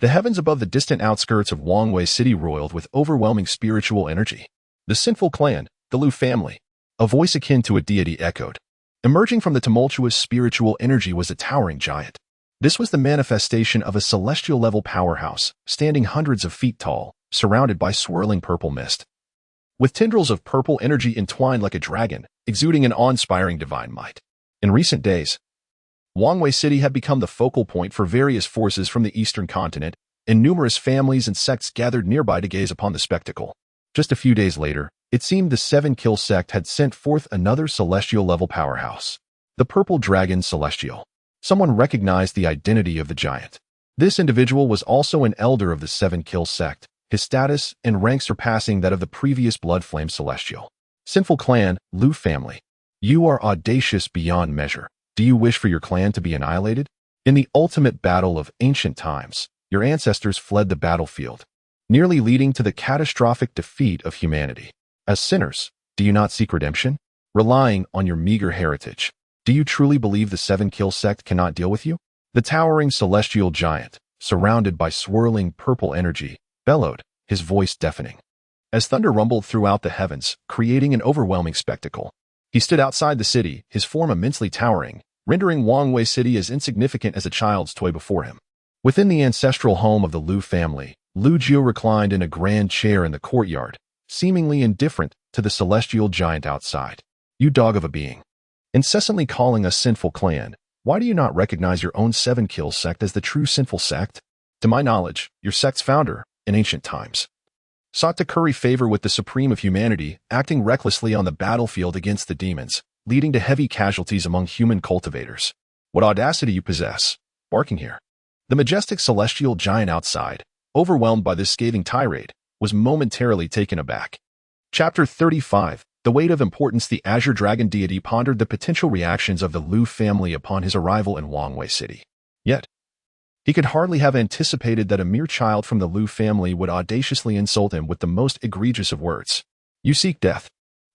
the heavens above the distant outskirts of Wangwei City roiled with overwhelming spiritual energy. The sinful clan, the Lu family, a voice akin to a deity echoed. Emerging from the tumultuous spiritual energy was a towering giant. This was the manifestation of a celestial-level powerhouse, standing hundreds of feet tall, surrounded by swirling purple mist. With tendrils of purple energy entwined like a dragon, exuding an awe-inspiring divine might. In recent days, Wangwei City had become the focal point for various forces from the eastern continent, and numerous families and sects gathered nearby to gaze upon the spectacle. Just a few days later, it seemed the Seven Kill sect had sent forth another celestial-level powerhouse. The Purple Dragon Celestial. Someone recognized the identity of the giant. This individual was also an elder of the Seven Kill sect, his status and rank surpassing that of the previous Blood Flame Celestial. Sinful clan, Lu family. You are audacious beyond measure. Do you wish for your clan to be annihilated? In the ultimate battle of ancient times, your ancestors fled the battlefield, nearly leading to the catastrophic defeat of humanity. As sinners, do you not seek redemption? Relying on your meager heritage, do you truly believe the Seven Kill sect cannot deal with you? The towering celestial giant, surrounded by swirling purple energy, bellowed, his voice deafening. As thunder rumbled throughout the heavens, creating an overwhelming spectacle. He stood outside the city, his form immensely towering, rendering Wangwei City as insignificant as a child's toy before him. Within the ancestral home of the Lu family, Lu Jiu reclined in a grand chair in the courtyard, seemingly indifferent to the celestial giant outside. You dog of a being. Incessantly calling us sinful clan, why do you not recognize your own Seven Kill sect as the true sinful sect? To my knowledge, your sect's founder, in ancient times, sought to curry favor with the supreme of humanity, acting recklessly on the battlefield against the demons, leading to heavy casualties among human cultivators. What audacity you possess, barking here. The majestic celestial giant outside, overwhelmed by this scathing tirade, was momentarily taken aback. Chapter 35. The weight of importance. The Azure Dragon deity pondered the potential reactions of the Lu family upon his arrival in Wangwei City. Yet, he could hardly have anticipated that a mere child from the Lu family would audaciously insult him with the most egregious of words. You seek death.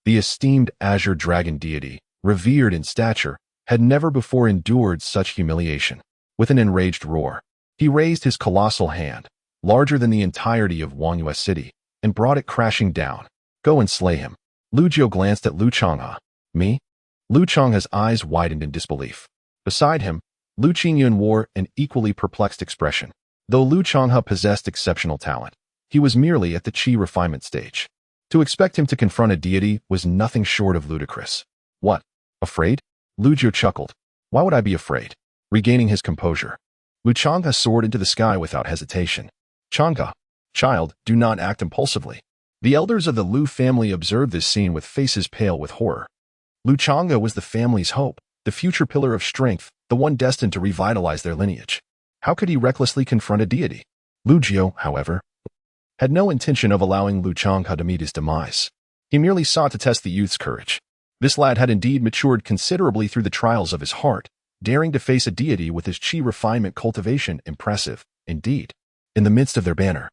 The esteemed Azure Dragon deity, revered in stature, had never before endured such humiliation. With an enraged roar, he raised his colossal hand, larger than the entirety of Wangwei City, and brought it crashing down. Go and slay him. Lu Jiu glanced at Lu Changhe. Me? Lu Changhe's eyes widened in disbelief. Beside him, Lu Qingyun wore an equally perplexed expression. Though Lu Changhe possessed exceptional talent, he was merely at the qi refinement stage. To expect him to confront a deity was nothing short of ludicrous. What? Afraid? Lu Jiu chuckled. Why would I be afraid? Regaining his composure, Lu Changhe soared into the sky without hesitation. Changhe, child, do not act impulsively. The elders of the Lu family observed this scene with faces pale with horror. Lu Changhe was the family's hope, the future pillar of strength, the one destined to revitalize their lineage. How could he recklessly confront a deity? Lu Jiu, however, had no intention of allowing Lu Changhe to meet his demise. He merely sought to test the youth's courage. This lad had indeed matured considerably through the trials of his heart, daring to face a deity with his qi refinement cultivation impressive, indeed. In the midst of their banner,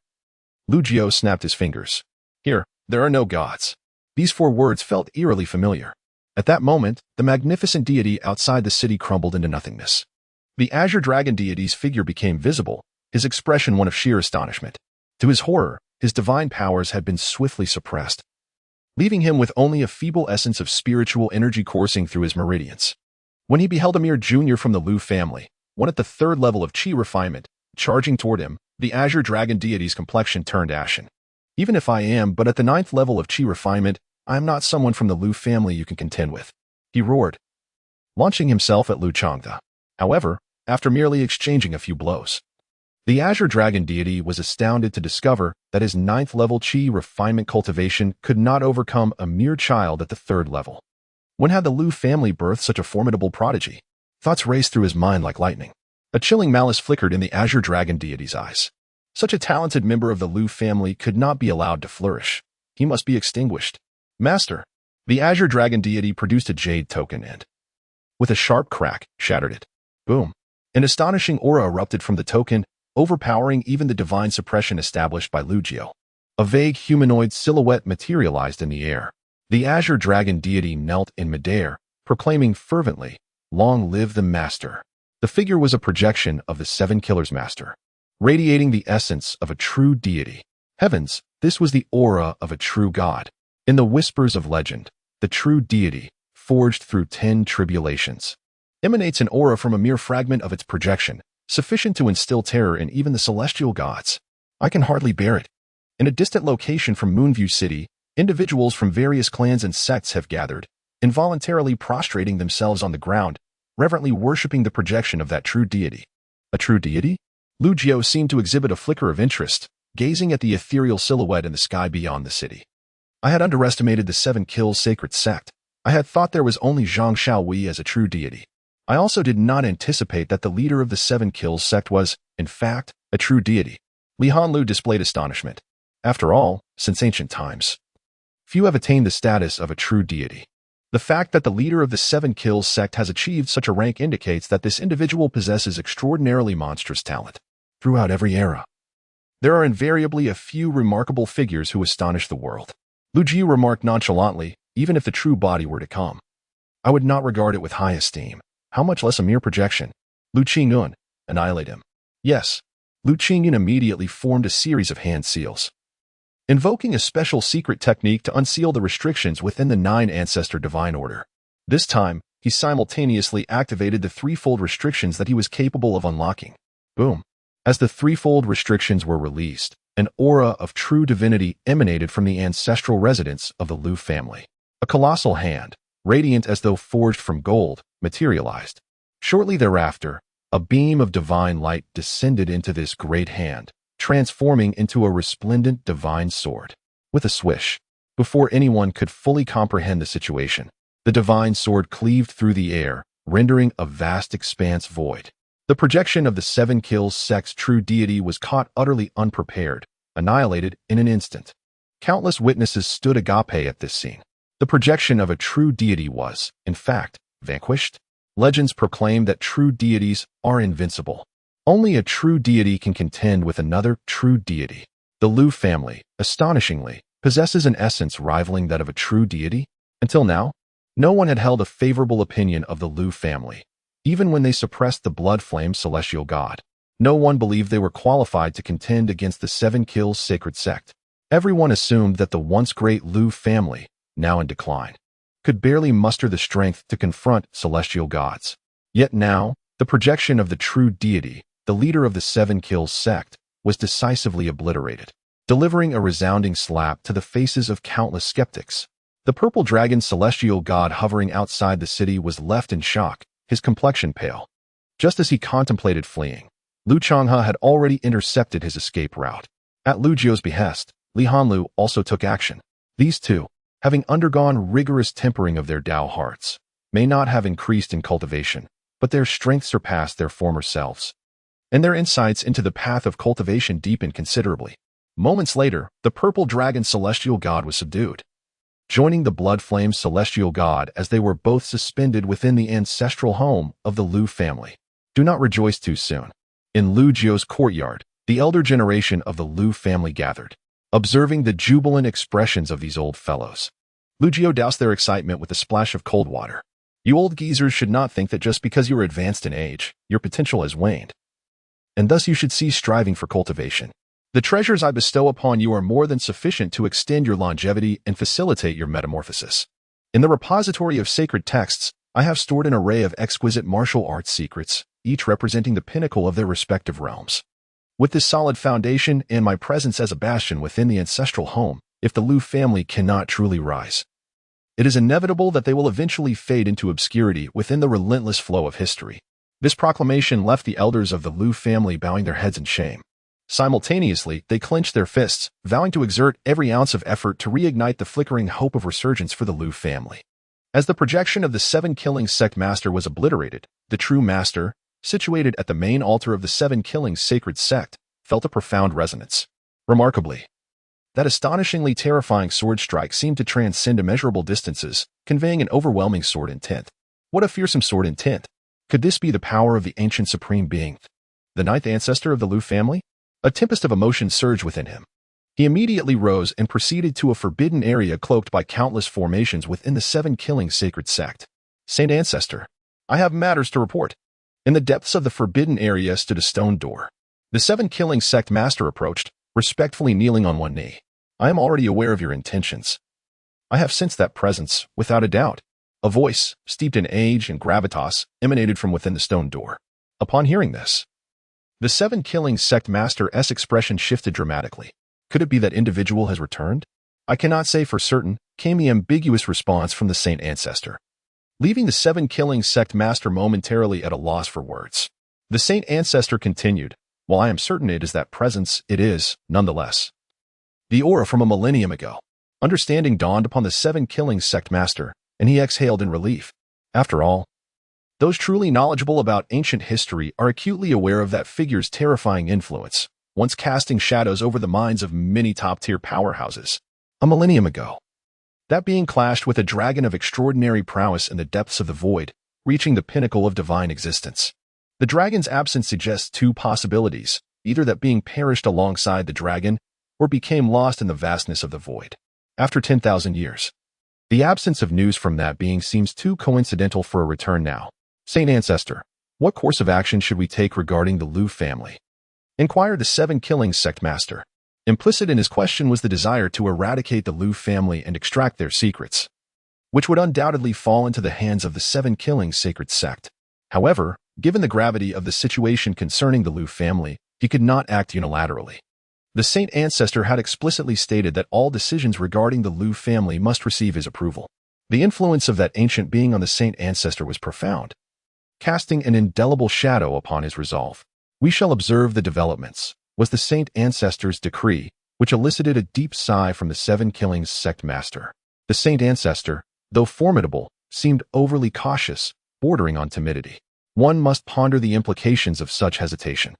Lu Jiu snapped his fingers. Here, there are no gods. These four words felt eerily familiar. At that moment, the magnificent deity outside the city crumbled into nothingness. The Azure Dragon deity's figure became visible, his expression one of sheer astonishment. To his horror, his divine powers had been swiftly suppressed, leaving him with only a feeble essence of spiritual energy coursing through his meridians. When he beheld a mere junior from the Lu family, one at the third level of qi refinement, charging toward him, the Azure Dragon deity's complexion turned ashen. Even if I am but at the 9th level of qi refinement, I am not someone from the Lu family you can contend with, he roared, launching himself at Lu Changhe. However, after merely exchanging a few blows, The Azure Dragon deity was astounded to discover that his 9th-level Qi refinement cultivation could not overcome a mere child at the 3rd level. When had the Lu family birthed such a formidable prodigy? Thoughts raced through his mind like lightning. A chilling malice flickered in the Azure Dragon deity's eyes. Such a talented member of the Lu family could not be allowed to flourish. He must be extinguished. Master, the Azure Dragon deity produced a jade token and, with a sharp crack, shattered it. Boom. An astonishing aura erupted from the token, overpowering even the divine suppression established by Lu Jiao. A vague humanoid silhouette materialized in the air. The Azure Dragon deity knelt in midair, proclaiming fervently, "Long live the Master." The figure was a projection of the 7 Killers Master, radiating the essence of a true deity. Heavens, this was the aura of a true god. In the whispers of legend, the true deity, forged through 10 tribulations, emanates an aura from a mere fragment of its projection, sufficient to instill terror in even the celestial gods. I can hardly bear it. In a distant location from Moonview City, individuals from various clans and sects have gathered, involuntarily prostrating themselves on the ground, reverently worshipping the projection of that true deity. A true deity? Lu Jiao seemed to exhibit a flicker of interest, gazing at the ethereal silhouette in the sky beyond the city. I had underestimated the 7 Kills sacred sect. I had thought there was only Zhang Xiaowei as a true deity. I also did not anticipate that the leader of the 7 Kills sect was, in fact, a true deity. Li Hanlu displayed astonishment. After all, since ancient times, few have attained the status of a true deity. The fact that the leader of the 7 Kills sect has achieved such a rank indicates that this individual possesses extraordinarily monstrous talent. Throughout every era, there are invariably a few remarkable figures who astonish the world. Lu Ji remarked nonchalantly, even if the true body were to come, I would not regard it with high esteem, how much less a mere projection. Lu Qingyun, annihilate him. Yes, Lu Qingyun immediately formed a series of hand seals, invoking a special secret technique to unseal the restrictions within the 9 Ancestor Divine Order. This time, he simultaneously activated the threefold restrictions that he was capable of unlocking. Boom. As the threefold restrictions were released, an aura of true divinity emanated from the ancestral residence of the Lu family. A colossal hand, radiant as though forged from gold, materialized. Shortly thereafter, a beam of divine light descended into this great hand, transforming into a resplendent divine sword. With a swish, before anyone could fully comprehend the situation, the divine sword cleaved through the air, rendering a vast expanse void. The projection of the 7 Kills sect's true deity was caught utterly unprepared, annihilated in an instant. Countless witnesses stood agape at this scene. The projection of a true deity was, in fact, vanquished. Legends proclaim that true deities are invincible. Only a true deity can contend with another true deity. The Lu family, astonishingly, possesses an essence rivaling that of a true deity. Until now, no one had held a favorable opinion of the Lu family. Even when they suppressed the blood-flame celestial god, no one believed they were qualified to contend against the 7 Kills sacred sect. Everyone assumed that the once great Lu family, now in decline, could barely muster the strength to confront celestial gods. Yet now, the projection of the true deity, the leader of the 7 Kills sect, was decisively obliterated, delivering a resounding slap to the faces of countless skeptics. The purple dragon celestial god hovering outside the city was left in shock, his complexion pale. Just as he contemplated fleeing, Lu Changhe had already intercepted his escape route. At Lu Jiao's behest, Li Hanlu also took action. These two, having undergone rigorous tempering of their Dao hearts, may not have increased in cultivation, but their strength surpassed their former selves, and their insights into the path of cultivation deepened considerably. Moments later, the purple dragon celestial god was subdued, joining the blood flame celestial god as they were both suspended within the ancestral home of the Lu family. Do not rejoice too soon. In Lu Jiao's courtyard, the elder generation of the Lu family gathered, observing the jubilant expressions of these old fellows. Lu Jiao doused their excitement with a splash of cold water. You old geezers should not think that just because you are advanced in age, your potential has waned, and thus you should cease striving for cultivation. The treasures I bestow upon you are more than sufficient to extend your longevity and facilitate your metamorphosis. In the repository of sacred texts, I have stored an array of exquisite martial arts secrets, each representing the pinnacle of their respective realms. With this solid foundation and my presence as a bastion within the ancestral home, if the Lu family cannot truly rise, it is inevitable that they will eventually fade into obscurity within the relentless flow of history. This proclamation left the elders of the Liu family bowing their heads in shame. Simultaneously, they clenched their fists, vowing to exert every ounce of effort to reignite the flickering hope of resurgence for the Liu family. As the projection of the seven-killing sect master was obliterated, the true master, situated at the main altar of the seven-killing sacred sect, felt a profound resonance. Remarkably, that astonishingly terrifying sword strike seemed to transcend immeasurable distances, conveying an overwhelming sword intent. What a fearsome sword intent! Could this be the power of the ancient supreme being, the ninth ancestor of the Liu family? A tempest of emotion surged within him. He immediately rose and proceeded to a forbidden area cloaked by countless formations within the seven-killing sacred sect. Saint Ancestor, I have matters to report. In the depths of the forbidden area stood a stone door. The seven-killing sect master approached, respectfully kneeling on one knee. I am already aware of your intentions. I have sensed that presence, without a doubt. A voice, steeped in age and gravitas, emanated from within the stone door. Upon hearing this, the seven-killing sect master's expression shifted dramatically. Could it be that individual has returned? I cannot say for certain, came the ambiguous response from the Saint Ancestor, leaving the seven-killing sect master momentarily at a loss for words. The Saint Ancestor continued, while I am certain it is that presence, it is, nonetheless, the aura from a millennium ago. Understanding dawned upon the seven-killing sect master, and he exhaled in relief. After all, those truly knowledgeable about ancient history are acutely aware of that figure's terrifying influence, once casting shadows over the minds of many top-tier powerhouses. A millennium ago, that being clashed with a dragon of extraordinary prowess in the depths of the void, reaching the pinnacle of divine existence. The dragon's absence suggests two possibilities, either that being perished alongside the dragon, or became lost in the vastness of the void. After 10,000 years, the absence of news from that being seems too coincidental for a return now. Saint Ancestor, what course of action should we take regarding the Liu family? Inquired the seven-killing sect master. Implicit in his question was the desire to eradicate the Liu family and extract their secrets, which would undoubtedly fall into the hands of the seven-killing sacred sect. However, given the gravity of the situation concerning the Liu family, he could not act unilaterally. The Saint Ancestor had explicitly stated that all decisions regarding the Liu family must receive his approval. The influence of that ancient being on the Saint Ancestor was profound, casting an indelible shadow upon his resolve. We shall observe the developments, was the Saint Ancestor's decree, which elicited a deep sigh from the seven-killing sect master. The Saint Ancestor, though formidable, seemed overly cautious, bordering on timidity. One must ponder the implications of such hesitation.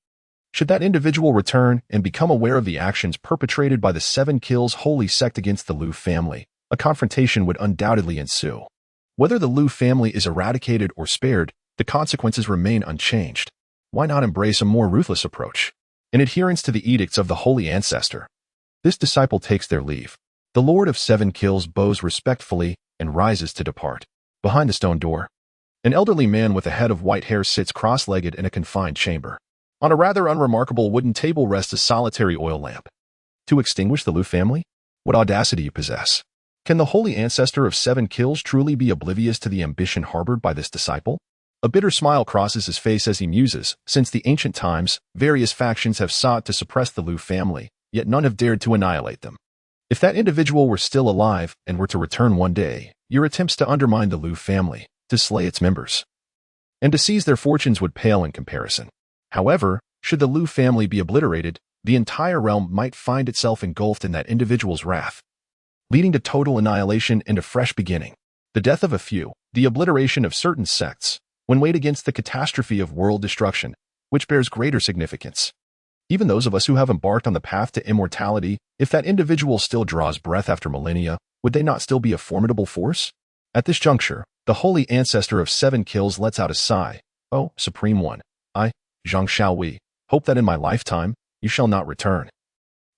Should that individual return and become aware of the actions perpetrated by the Seven Kills holy sect against the Liu family, a confrontation would undoubtedly ensue. Whether the Liu family is eradicated or spared, the consequences remain unchanged. Why not embrace a more ruthless approach? In adherence to the edicts of the Holy Ancestor, this disciple takes their leave. The Lord of Seven Kills bows respectfully and rises to depart. Behind the stone door, an elderly man with a head of white hair sits cross-legged in a confined chamber. On a rather unremarkable wooden table rests a solitary oil lamp. To extinguish the Liu family? What audacity you possess! Can the Holy Ancestor of Seven Kills truly be oblivious to the ambition harbored by this disciple? A bitter smile crosses his face as he muses. Since the ancient times, various factions have sought to suppress the Liu family, yet none have dared to annihilate them. If that individual were still alive and were to return one day, your attempts to undermine the Liu family, to slay its members, and to seize their fortunes would pale in comparison. However, should the Liu family be obliterated, the entire realm might find itself engulfed in that individual's wrath, leading to total annihilation and a fresh beginning. The death of a few, the obliteration of certain sects, when weighed against the catastrophe of world destruction, which bears greater significance. Even those of us who have embarked on the path to immortality, if that individual still draws breath after millennia, would they not still be a formidable force? At this juncture, the Holy Ancestor of Seven Kills lets out a sigh. Oh, Supreme One, I, Zhang Xiaowei, hope that in my lifetime, you shall not return.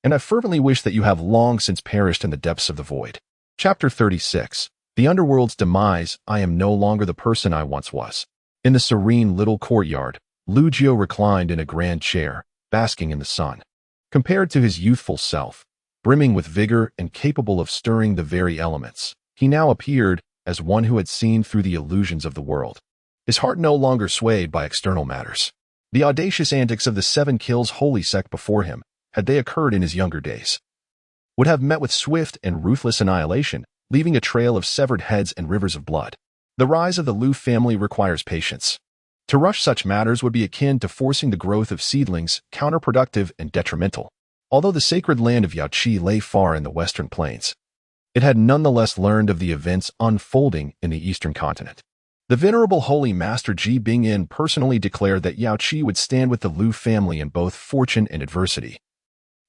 And I fervently wish that you have long since perished in the depths of the void. Chapter 36. The Underworld's Demise. I am no longer the person I once was. In the serene little courtyard, Lu Jiu reclined in a grand chair, basking in the sun. Compared to his youthful self, brimming with vigor and capable of stirring the very elements, he now appeared as one who had seen through the illusions of the world. His heart no longer swayed by external matters. The audacious antics of the Seven Kills holy sect before him, had they occurred in his younger days, would have met with swift and ruthless annihilation, leaving a trail of severed heads and rivers of blood. The rise of the Liu family requires patience. To rush such matters would be akin to forcing the growth of seedlings, counterproductive and detrimental. Although the sacred land of Yaoqi lay far in the western plains, it had nonetheless learned of the events unfolding in the eastern continent. The venerable holy master Ji Bingyin personally declared that Yaoqi would stand with the Lu family in both fortune and adversity.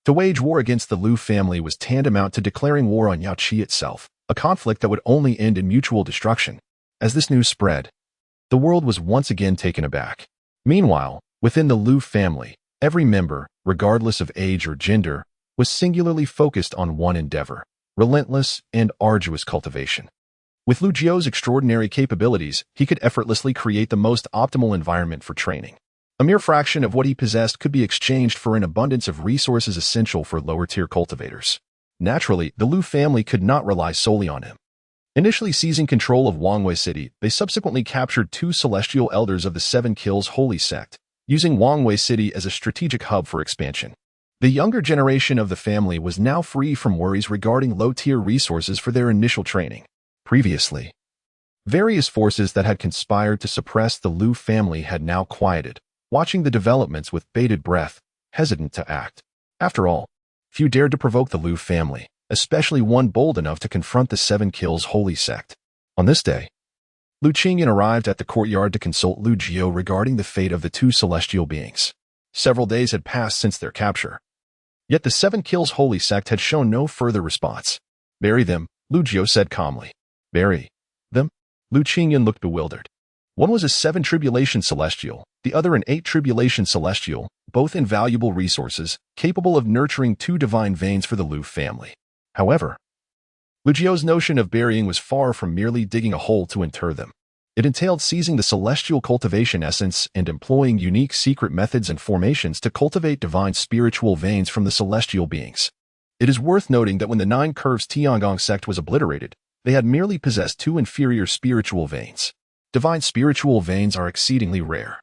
To wage war against the Lu family was tantamount to declaring war on Yaoqi itself, a conflict that would only end in mutual destruction. As this news spread, the world was once again taken aback. Meanwhile, within the Lu family, every member, regardless of age or gender, was singularly focused on one endeavor: relentless and arduous cultivation. With Lu Jiu's extraordinary capabilities, he could effortlessly create the most optimal environment for training. A mere fraction of what he possessed could be exchanged for an abundance of resources essential for lower-tier cultivators. Naturally, the Lu family could not rely solely on him. Initially seizing control of Wangwei City, they subsequently captured 2 celestial elders of the Seven Kills Holy Sect, using Wangwei City as a strategic hub for expansion. The younger generation of the family was now free from worries regarding low-tier resources for their initial training. Previously, various forces that had conspired to suppress the Lu family had now quieted, watching the developments with bated breath, hesitant to act. After all, few dared to provoke the Lu family, especially one bold enough to confront the Seven Kills Holy Sect. On this day, Lu Qingyan arrived at the courtyard to consult Lu Jiu regarding the fate of the 2 celestial beings. Several days had passed since their capture. Yet the Seven Kills Holy Sect had shown no further response. "Bury them," Lu Jiu said calmly. "Bury them?" Lu Qingyan looked bewildered. One was a 7 Tribulation Celestial, the other an 8 Tribulation Celestial, both invaluable resources, capable of nurturing 2 divine veins for the Lu family. However, Lu Jiu's notion of burying was far from merely digging a hole to inter them. It entailed seizing the celestial cultivation essence and employing unique secret methods and formations to cultivate divine spiritual veins from the celestial beings. It is worth noting that when the 9 Curves Tiangong sect was obliterated, they had merely possessed 2 inferior spiritual veins. Divine spiritual veins are exceedingly rare.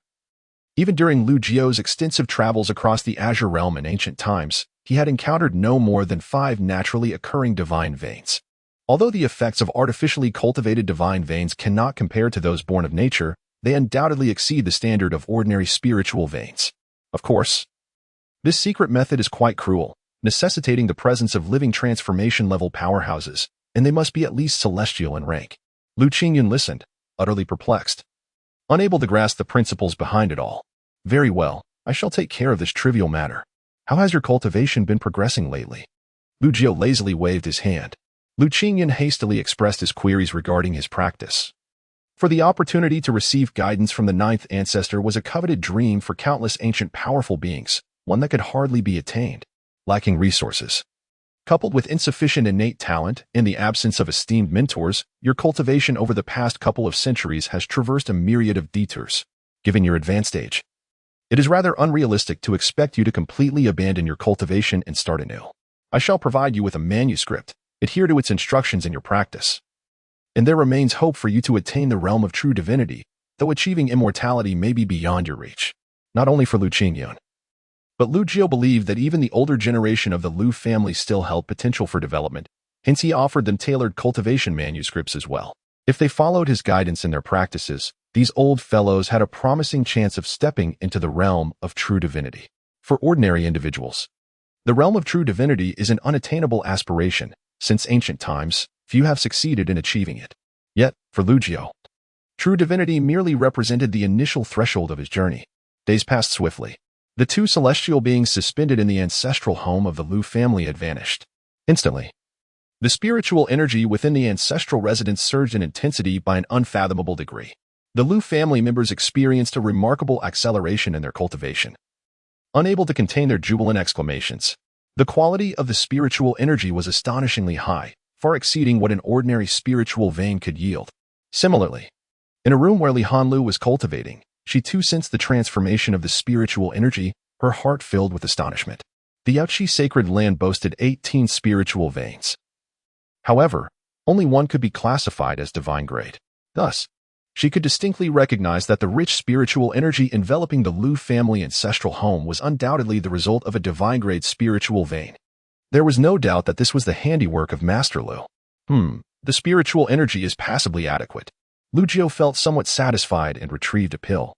Even during Lu Jiu's extensive travels across the Azure Realm in ancient times, he had encountered no more than 5 naturally occurring divine veins. Although the effects of artificially cultivated divine veins cannot compare to those born of nature, they undoubtedly exceed the standard of ordinary spiritual veins. Of course, this secret method is quite cruel, necessitating the presence of living transformation-level powerhouses, and they must be at least celestial in rank. Lu Qingyan listened, utterly perplexed, unable to grasp the principles behind it all. "Very well, I shall take care of this trivial matter. How has your cultivation been progressing lately?" Lu Jiu lazily waved his hand. Lu Qingyan hastily expressed his queries regarding his practice. For the opportunity to receive guidance from the 9th ancestor was a coveted dream for countless ancient powerful beings, one that could hardly be attained. Lacking resources, coupled with insufficient innate talent and the absence of esteemed mentors, your cultivation over the past couple of centuries has traversed a myriad of detours. Given your advanced age, it is rather unrealistic to expect you to completely abandon your cultivation and start anew. I shall provide you with a manuscript. Adhere to its instructions in your practice, and there remains hope for you to attain the realm of true divinity, though achieving immortality may be beyond your reach. Not only for Lu Qingyan, but Lu Jiu believed that even the older generation of the Lu family still held potential for development, hence he offered them tailored cultivation manuscripts as well. If they followed his guidance in their practices, these old fellows had a promising chance of stepping into the realm of true divinity. For ordinary individuals, the realm of true divinity is an unattainable aspiration. Since ancient times, few have succeeded in achieving it. Yet, for Lu Jiu, true divinity merely represented the initial threshold of his journey. Days passed swiftly. The 2 celestial beings suspended in the ancestral home of the Lu family had vanished. Instantly, the spiritual energy within the ancestral residence surged in intensity by an unfathomable degree. The Lu family members experienced a remarkable acceleration in their cultivation. Unable to contain their jubilant exclamations, the quality of the spiritual energy was astonishingly high, far exceeding what an ordinary spiritual vein could yield. Similarly, in a room where Li Hanlu was cultivating, she too sensed the transformation of the spiritual energy, her heart filled with astonishment. The Yaoqi sacred land boasted 18 spiritual veins. However, only one could be classified as divine grade. Thus, she could distinctly recognize that the rich spiritual energy enveloping the Lu family ancestral home was undoubtedly the result of a divine-grade spiritual vein. There was no doubt that this was the handiwork of Master Lu. The spiritual energy is passably adequate. Lu Jiu felt somewhat satisfied and retrieved a pill.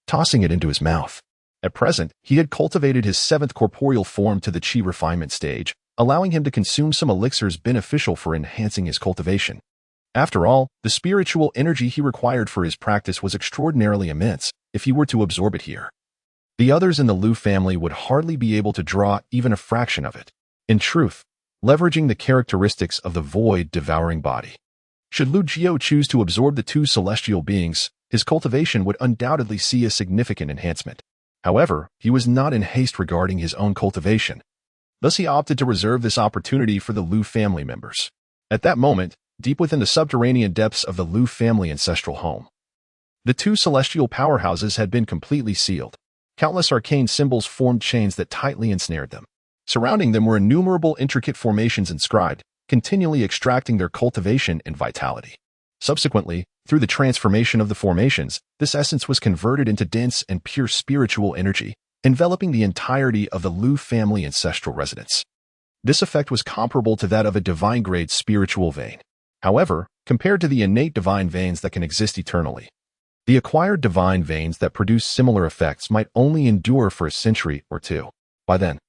tossing it into his mouth. At present, he had cultivated his seventh corporeal form to the chi refinement stage, allowing him to consume some elixirs beneficial for enhancing his cultivation. After all, the spiritual energy he required for his practice was extraordinarily immense if he were to absorb it here. The others in the Lu family would hardly be able to draw even a fraction of it. In truth, leveraging the characteristics of the void-devouring body. Should Lu Jiao choose to absorb the two celestial beings, his cultivation would undoubtedly see a significant enhancement. However, he was not in haste regarding his own cultivation. Thus he opted to reserve this opportunity for the Lu family members. At that moment, deep within the subterranean depths of the Lu family ancestral home, the two celestial powerhouses had been completely sealed. Countless arcane symbols formed chains that tightly ensnared them. Surrounding them were innumerable intricate formations inscribed, continually extracting their cultivation and vitality. Subsequently, through the transformation of the formations, this essence was converted into dense and pure spiritual energy, enveloping the entirety of the Lu family ancestral residence. This effect was comparable to that of a divine-grade spiritual vein. However, compared to the innate divine veins that can exist eternally, the acquired divine veins that produce similar effects might only endure for a century or two. By then,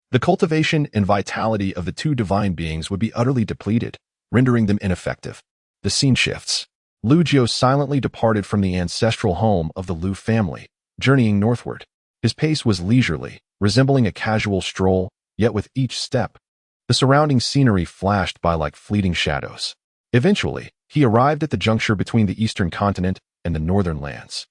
the cultivation and vitality of the two divine beings would be utterly depleted, rendering them ineffective. The scene shifts. Lu Jiao silently departed from the ancestral home of the Lu family, journeying northward. His pace was leisurely, resembling a casual stroll, yet with each step, the surrounding scenery flashed by like fleeting shadows. Eventually, he arrived at the juncture between the eastern continent and the northern lands.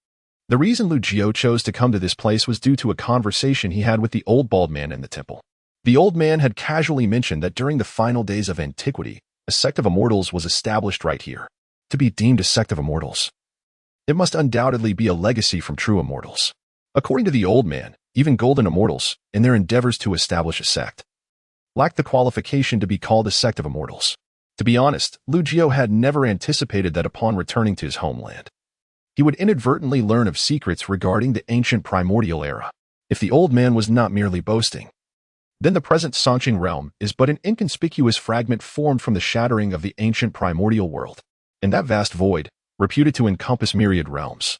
The reason Lu Jiao chose to come to this place was due to a conversation he had with the old bald man in the temple. The old man had casually mentioned that during the final days of antiquity, a sect of immortals was established right here. To be deemed a sect of immortals, it must undoubtedly be a legacy from true immortals. According to the old man, even golden immortals, in their endeavors to establish a sect, lacked the qualification to be called a sect of immortals. To be honest, Lu Jiao had never anticipated that upon returning to his homeland, he would inadvertently learn of secrets regarding the ancient primordial era. If the old man was not merely boasting, then the present Songqing realm is but an inconspicuous fragment formed from the shattering of the ancient primordial world. In that vast void, reputed to encompass myriad realms,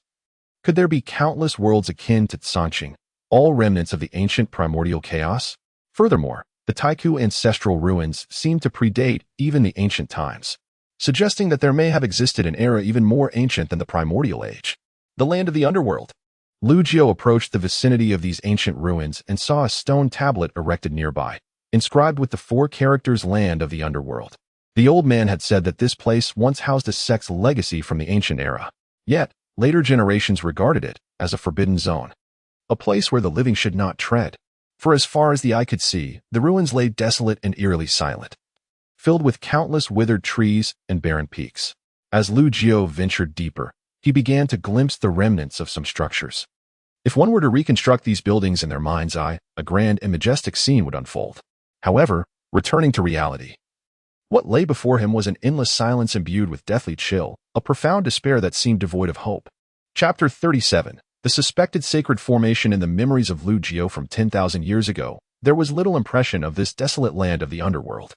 could there be countless worlds akin to Songqing, all remnants of the ancient primordial chaos? Furthermore, the Taikoo ancestral ruins seem to predate even the ancient times, suggesting that there may have existed an era even more ancient than the primordial age, the land of the underworld. Lu Jiao approached the vicinity of these ancient ruins and saw a stone tablet erected nearby, inscribed with the 4 characters land of the underworld. The old man had said that this place once housed a sect's legacy from the ancient era. Yet, later generations regarded it as a forbidden zone, a place where the living should not tread. For as far as the eye could see, the ruins lay desolate and eerily silent, filled with countless withered trees and barren peaks. As Lu Jiao ventured deeper, he began to glimpse the remnants of some structures. If one were to reconstruct these buildings in their mind's eye, a grand and majestic scene would unfold. However, returning to reality, what lay before him was an endless silence imbued with deathly chill, a profound despair that seemed devoid of hope. Chapter 37. The suspected sacred formation in the memories of Lu Jiao from 10,000 years ago. There was little impression of this desolate land of the underworld.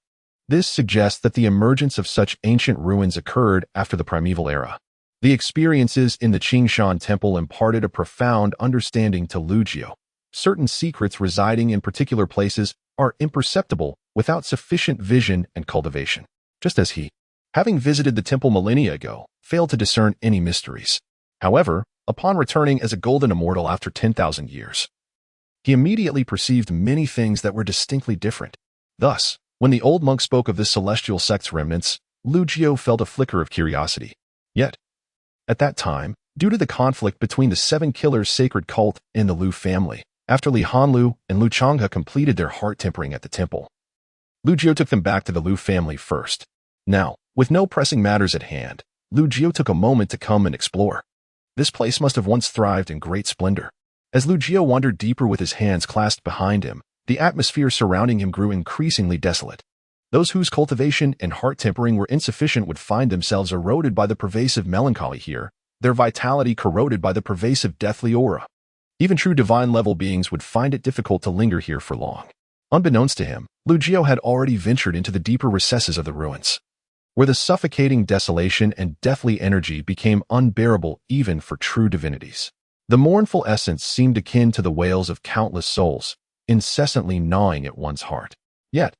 This suggests that the emergence of such ancient ruins occurred after the primeval era. The experiences in the Qingshan Temple imparted a profound understanding to Lu Jiao. Certain secrets residing in particular places are imperceptible without sufficient vision and cultivation, just as he, having visited the temple millennia ago, failed to discern any mysteries. However, upon returning as a golden immortal after 10,000 years, he immediately perceived many things that were distinctly different. Thus, when the old monk spoke of this celestial sect's remnants, Lu Jiao felt a flicker of curiosity. Yet, at that time, due to the conflict between the 7 killers' sacred cult and the Lu family, after Li Hanlu and Lu Changhe completed their heart tempering at the temple, Lu Jiao took them back to the Lu family first. Now, with no pressing matters at hand, Lu Jiao took a moment to come and explore. This place must have once thrived in great splendor. As Lu Jiao wandered deeper with his hands clasped behind him, the atmosphere surrounding him grew increasingly desolate. Those whose cultivation and heart tempering were insufficient would find themselves eroded by the pervasive melancholy here, their vitality corroded by the pervasive deathly aura. Even true divine-level beings would find it difficult to linger here for long. Unbeknownst to him, Lu Jiao had already ventured into the deeper recesses of the ruins, where the suffocating desolation and deathly energy became unbearable even for true divinities. The mournful essence seemed akin to the wails of countless souls, incessantly gnawing at one's heart. Yet,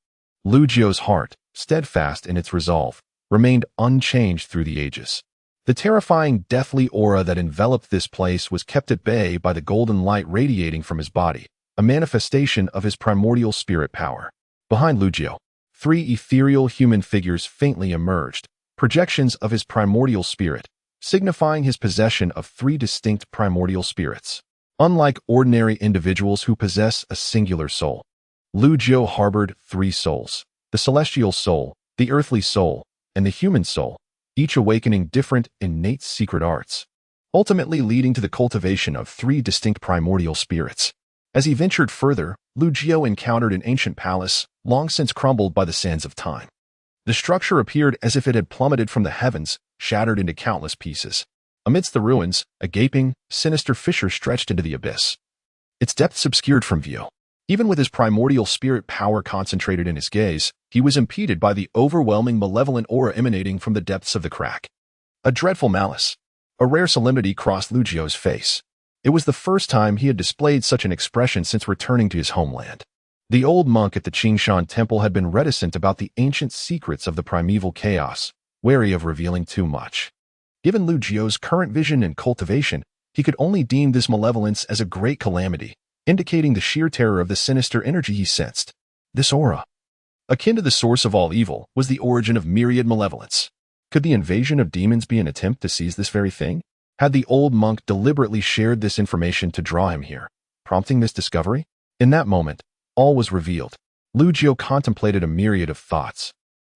Lu Jiu's heart, steadfast in its resolve, remained unchanged through the ages. The terrifying, deathly aura that enveloped this place was kept at bay by the golden light radiating from his body, a manifestation of his primordial spirit power. Behind Lu Jiu, 3 ethereal human figures faintly emerged, projections of his primordial spirit, signifying his possession of 3 distinct primordial spirits. Unlike ordinary individuals who possess a singular soul, Lu Jiu harbored 3 souls: the celestial soul, the earthly soul, and the human soul, each awakening different innate secret arts, ultimately leading to the cultivation of 3 distinct primordial spirits. As he ventured further, Lu Jiu encountered an ancient palace, long since crumbled by the sands of time. The structure appeared as if it had plummeted from the heavens, shattered into countless pieces. Amidst the ruins, a gaping, sinister fissure stretched into the abyss, its depths obscured from view. Even with his primordial spirit power concentrated in his gaze, he was impeded by the overwhelming malevolent aura emanating from the depths of the crack. A dreadful malice, a rare solemnity crossed Lu Jiu's face. It was the first time he had displayed such an expression since returning to his homeland. The old monk at the Qingshan temple had been reticent about the ancient secrets of the primeval chaos, wary of revealing too much. Given Lu Jiu's current vision and cultivation, he could only deem this malevolence as a great calamity, indicating the sheer terror of the sinister energy he sensed. This aura, akin to the source of all evil, was the origin of myriad malevolence. Could the invasion of demons be an attempt to seize this very thing? Had the old monk deliberately shared this information to draw him here, prompting this discovery? In that moment, all was revealed. Lu Jiu contemplated a myriad of thoughts.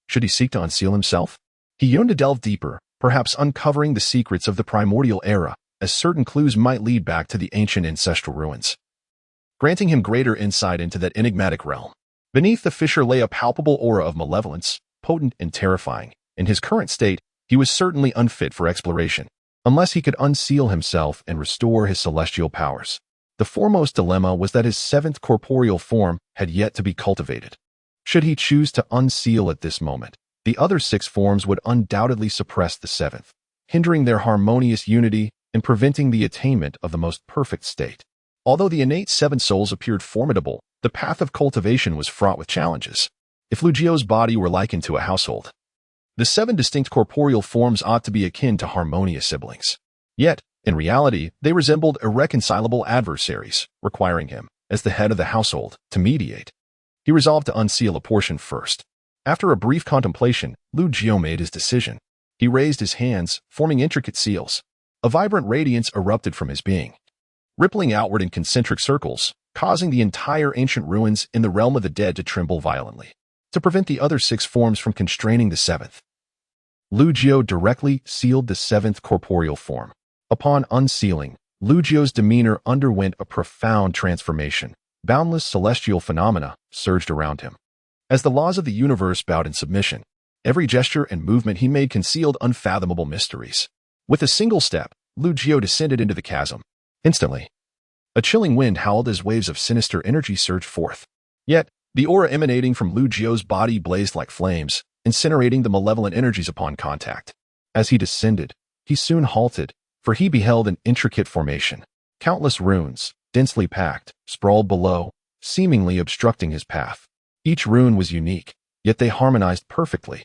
Should he seek to unseal himself? He yearned to delve deeper, perhaps uncovering the secrets of the primordial era, as certain clues might lead back to the ancient ancestral ruins, granting him greater insight into that enigmatic realm. Beneath the fissure lay a palpable aura of malevolence, potent and terrifying. In his current state, he was certainly unfit for exploration, unless he could unseal himself and restore his celestial powers. The foremost dilemma was that his 7th corporeal form had yet to be cultivated. Should he choose to unseal at this moment, the other 6 forms would undoubtedly suppress the 7th, hindering their harmonious unity and preventing the attainment of the most perfect state. Although the innate 7 souls appeared formidable, the path of cultivation was fraught with challenges. If Lu Jiu's body were likened to a household, the 7 distinct corporeal forms ought to be akin to harmonious siblings. Yet, in reality, they resembled irreconcilable adversaries, requiring him, as the head of the household, to mediate. He resolved to unseal a portion first. After a brief contemplation, Lu Jiu made his decision. He raised his hands, forming intricate seals. A vibrant radiance erupted from his being, rippling outward in concentric circles, causing the entire ancient ruins in the realm of the dead to tremble violently. To prevent the other 6 forms from constraining the 7th, Lu Jiu directly sealed the 7th corporeal form. Upon unsealing, Lu Jiu's demeanor underwent a profound transformation. Boundless celestial phenomena surged around him. As the laws of the universe bowed in submission, every gesture and movement he made concealed unfathomable mysteries. With a single step, Lu Jiu descended into the chasm. Instantly, a chilling wind howled as waves of sinister energy surged forth. Yet, the aura emanating from Lu Jiu's body blazed like flames, incinerating the malevolent energies upon contact. As he descended, he soon halted, for he beheld an intricate formation. Countless runes, densely packed, sprawled below, seemingly obstructing his path. Each rune was unique, yet they harmonized perfectly,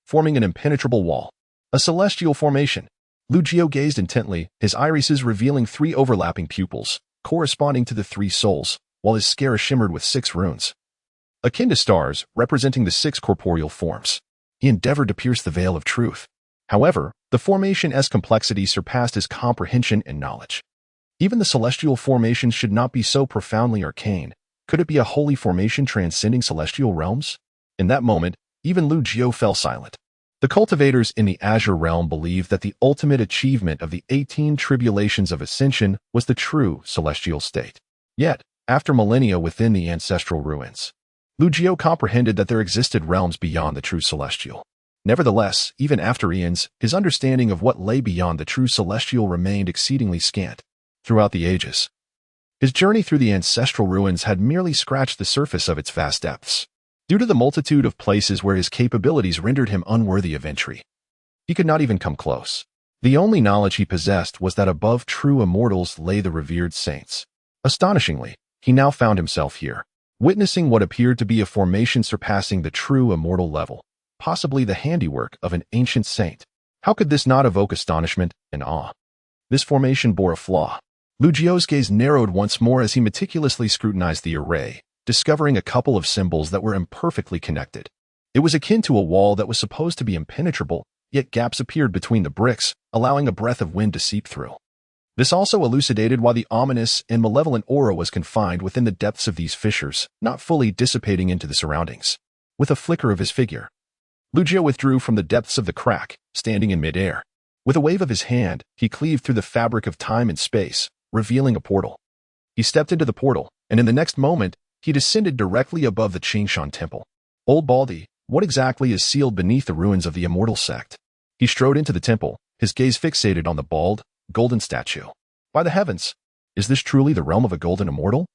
forming an impenetrable wall. A celestial formation. Lu Jiu gazed intently, his irises revealing 3 overlapping pupils, corresponding to the 3 souls, while his scara shimmered with 6 runes, akin to stars, representing the 6 corporeal forms. He endeavored to pierce the veil of truth. However, the formation's complexity surpassed his comprehension and knowledge. Even the celestial formations should not be so profoundly arcane. Could it be a holy formation transcending celestial realms? In that moment, even Lu Jiu fell silent. The cultivators in the Azure realm believed that the ultimate achievement of the 18 tribulations of ascension was the true celestial state. Yet, after millennia within the ancestral ruins, Lu Jiu comprehended that there existed realms beyond the true celestial. Nevertheless, even after eons, his understanding of what lay beyond the true celestial remained exceedingly scant. Throughout the ages, his journey through the ancestral ruins had merely scratched the surface of its vast depths. Due to the multitude of places where his capabilities rendered him unworthy of entry, he could not even come close. The only knowledge he possessed was that above true immortals lay the revered saints. Astonishingly, he now found himself here, witnessing what appeared to be a formation surpassing the true immortal level, possibly the handiwork of an ancient saint. How could this not evoke astonishment and awe? This formation bore a flaw. Lu Jiu's gaze narrowed once more as he meticulously scrutinized the array, discovering a couple of symbols that were imperfectly connected. It was akin to a wall that was supposed to be impenetrable, yet gaps appeared between the bricks, allowing a breath of wind to seep through. This also elucidated why the ominous and malevolent aura was confined within the depths of these fissures, not fully dissipating into the surroundings. With a flicker of his figure, Lu Jiu withdrew from the depths of the crack, standing in midair. With a wave of his hand, he cleaved through the fabric of time and space, revealing a portal. He stepped into the portal, and in the next moment, he descended directly above the Qingshan temple. Old Baldy, what exactly is sealed beneath the ruins of the immortal sect? He strode into the temple, his gaze fixated on the bald, golden statue. By the heavens, is this truly the realm of a golden immortal?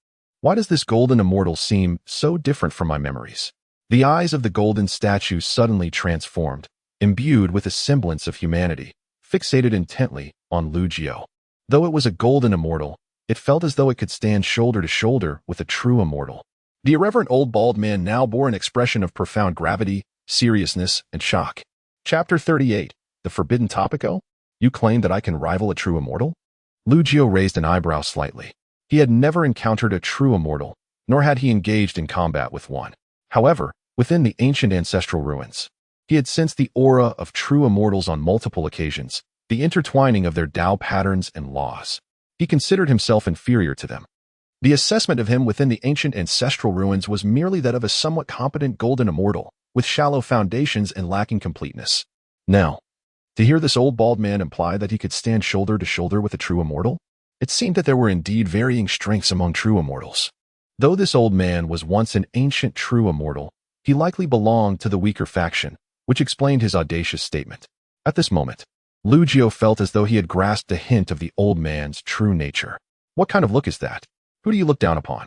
Why does this golden immortal seem so different from my memories? The eyes of the golden statue suddenly transformed, imbued with a semblance of humanity, fixated intently on Lu Jiu. Though it was a golden immortal, it felt as though it could stand shoulder to shoulder with a true immortal. The irreverent old bald man now bore an expression of profound gravity, seriousness, and shock. Chapter 38, The Forbidden Topico? You claim that I can rival a true immortal? Lu Jiu raised an eyebrow slightly. He had never encountered a true immortal, nor had he engaged in combat with one. However, within the ancient ancestral ruins, he had sensed the aura of true immortals on multiple occasions, the intertwining of their Tao patterns and laws. He considered himself inferior to them. The assessment of him within the ancient ancestral ruins was merely that of a somewhat competent golden immortal, with shallow foundations and lacking completeness. Now, to hear this old bald man imply that he could stand shoulder to shoulder with a true immortal, it seemed that there were indeed varying strengths among true immortals. Though this old man was once an ancient true immortal, he likely belonged to the weaker faction, which explained his audacious statement. At this moment, Lu Jiu felt as though he had grasped a hint of the old man's true nature. What kind of look is that? Who do you look down upon?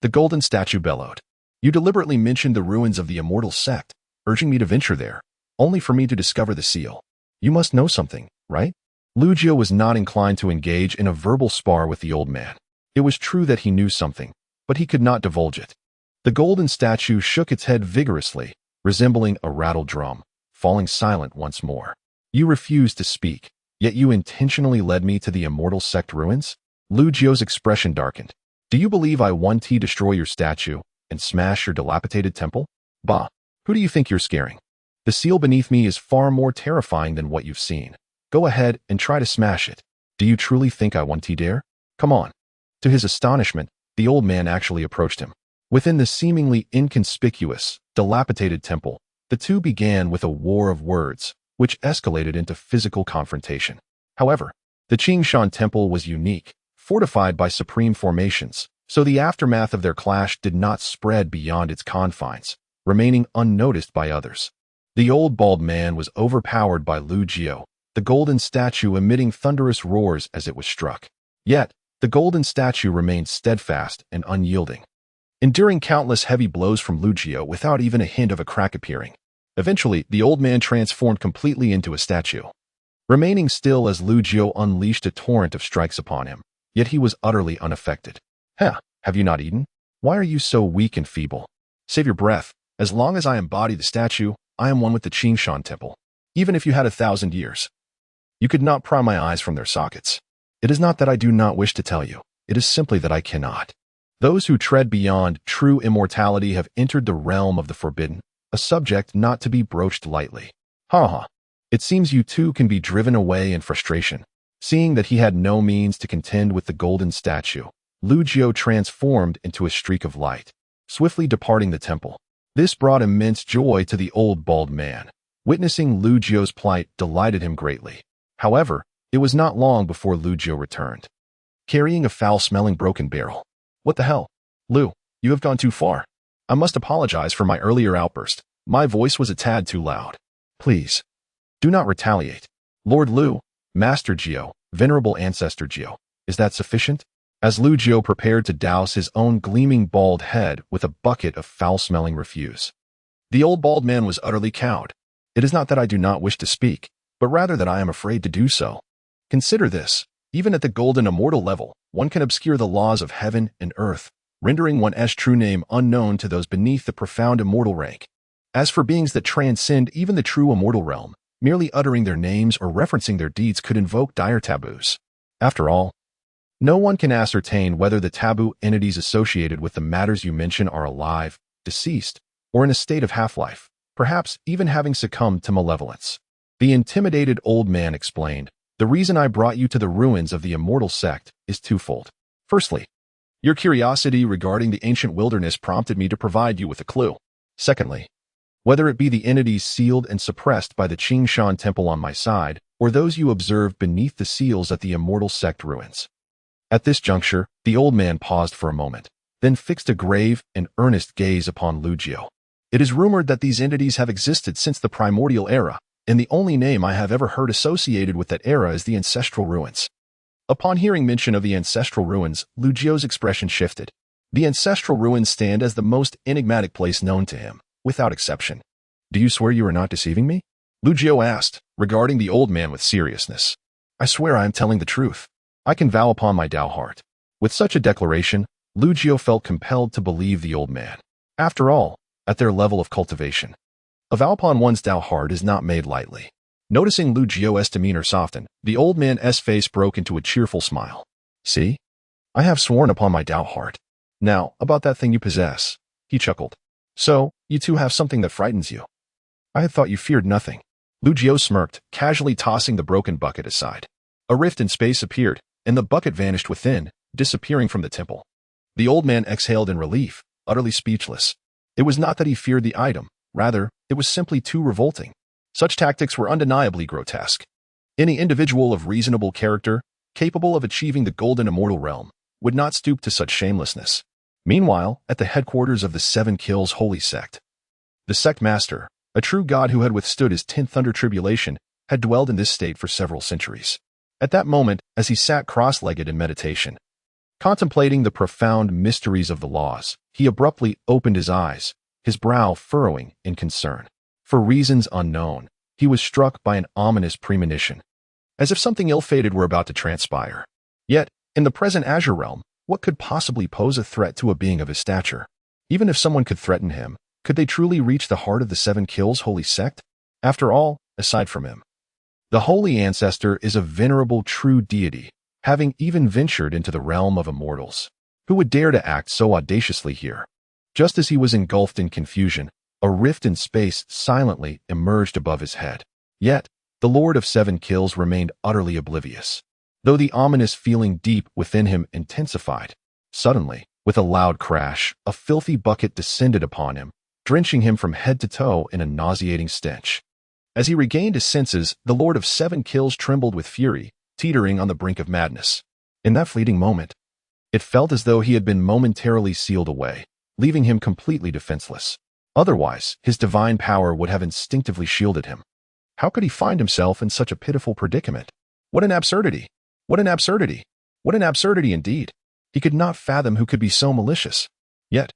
The golden statue bellowed. You deliberately mentioned the ruins of the immortal sect, urging me to venture there, only for me to discover the seal. You must know something, right? Lu Jiu was not inclined to engage in a verbal spar with the old man. It was true that he knew something, but he could not divulge it. The golden statue shook its head vigorously, resembling a rattled drum, falling silent once more. You refused to speak, yet you intentionally led me to the immortal sect ruins? Lu Jiu's expression darkened. Do you believe I want to destroy your statue and smash your dilapidated temple? Bah, who do you think you're scaring? The seal beneath me is far more terrifying than what you've seen. Go ahead and try to smash it. Do you truly think I want to dare? Come on. To his astonishment, the old man actually approached him. Within the seemingly inconspicuous, dilapidated temple, the two began with a war of words, which escalated into physical confrontation. However, the Qingshan temple was unique, fortified by supreme formations, so the aftermath of their clash did not spread beyond its confines, remaining unnoticed by others. The old bald man was overpowered by Lu Jiu, the golden statue emitting thunderous roars as it was struck. Yet, the golden statue remained steadfast and unyielding, enduring countless heavy blows from Lu Jiu without even a hint of a crack appearing. Eventually, the old man transformed completely into a statue, remaining still as Lu Jiu unleashed a torrent of strikes upon him, yet he was utterly unaffected. Have you not eaten? Why are you so weak and feeble? Save your breath. As long as I embody the statue, I am one with the Qingshan temple. Even if you had 1,000 years, you could not pry my eyes from their sockets. It is not that I do not wish to tell you. It is simply that I cannot. Those who tread beyond true immortality have entered the realm of the forbidden, a subject not to be broached lightly. It seems you too can be driven away in frustration. Seeing that he had no means to contend with the golden statue, Lu Jiu transformed into a streak of light, swiftly departing the temple. This brought immense joy to the old bald man. Witnessing Lu Jiu's plight delighted him greatly. However, it was not long before Lu Jiu returned, carrying a foul-smelling broken barrel. What the hell? Lu, you have gone too far. I must apologize for my earlier outburst. My voice was a tad too loud. Please, do not retaliate. Lord Lu, Master Jiu, Venerable Ancestor Jiu, is that sufficient? As Lu Jiu prepared to douse his own gleaming bald head with a bucket of foul-smelling refuse, the old bald man was utterly cowed. It is not that I do not wish to speak, but rather that I am afraid to do so. Consider this. Even at the golden immortal level, one can obscure the laws of heaven and earth, rendering one's true name unknown to those beneath the profound immortal rank. As for beings that transcend even the true immortal realm, merely uttering their names or referencing their deeds could invoke dire taboos. After all, no one can ascertain whether the taboo entities associated with the matters you mention are alive, deceased, or in a state of half-life, perhaps even having succumbed to malevolence. The intimidated old man explained, "The reason I brought you to the ruins of the immortal sect is twofold. Firstly, your curiosity regarding the ancient wilderness prompted me to provide you with a clue. Secondly, whether it be the entities sealed and suppressed by the Qingshan Temple on my side, or those you observed beneath the seals at the immortal sect ruins." At this juncture, the old man paused for a moment, then fixed a grave and earnest gaze upon Lugio. "It is rumored that these entities have existed since the primordial era, and the only name I have ever heard associated with that era is the Ancestral Ruins." Upon hearing mention of the Ancestral Ruins, Lugio's expression shifted. The Ancestral Ruins stand as the most enigmatic place known to him, without exception. "Do you swear you are not deceiving me?" Lugio asked, regarding the old man with seriousness. "I swear I am telling the truth. I can vow upon my Tao heart." With such a declaration, Lugio felt compelled to believe the old man. After all, at their level of cultivation, a vow upon one's Tao heart is not made lightly. Noticing Lugio's demeanor soften, the old man's face broke into a cheerful smile. "See? I have sworn upon my Tao heart. Now, about that thing you possess." He chuckled. "So, you two have something that frightens you. I had thought you feared nothing." Lugio smirked, casually tossing the broken bucket aside. A rift in space appeared, and the bucket vanished within, disappearing from the temple. The old man exhaled in relief, utterly speechless. It was not that he feared the item, rather, it was simply too revolting. Such tactics were undeniably grotesque. Any individual of reasonable character, capable of achieving the golden immortal realm, would not stoop to such shamelessness. Meanwhile, at the headquarters of the Seven Kills holy sect, the sect master, a true god who had withstood his 10th thunder tribulation, had dwelled in this state for several centuries. At that moment, as he sat cross-legged in meditation, contemplating the profound mysteries of the laws, he abruptly opened his eyes, his brow furrowing in concern. For reasons unknown, he was struck by an ominous premonition, as if something ill-fated were about to transpire. Yet, in the present Azure realm, what could possibly pose a threat to a being of his stature? Even if someone could threaten him, could they truly reach the heart of the Seven Kills holy sect? After all, aside from him, the holy ancestor is a venerable true deity, having even ventured into the realm of immortals. Who would dare to act so audaciously here? Just as he was engulfed in confusion, a rift in space silently emerged above his head. Yet, the Lord of Seven Kills remained utterly oblivious, though the ominous feeling deep within him intensified. Suddenly, with a loud crash, a filthy bucket descended upon him, drenching him from head to toe in a nauseating stench. As he regained his senses, the Lord of Seven Kills trembled with fury, teetering on the brink of madness. In that fleeting moment, it felt as though he had been momentarily sealed away, leaving him completely defenseless. Otherwise, his divine power would have instinctively shielded him. How could he find himself in such a pitiful predicament? What an absurdity! What an absurdity! What an absurdity indeed! He could not fathom who could be so malicious. Yet,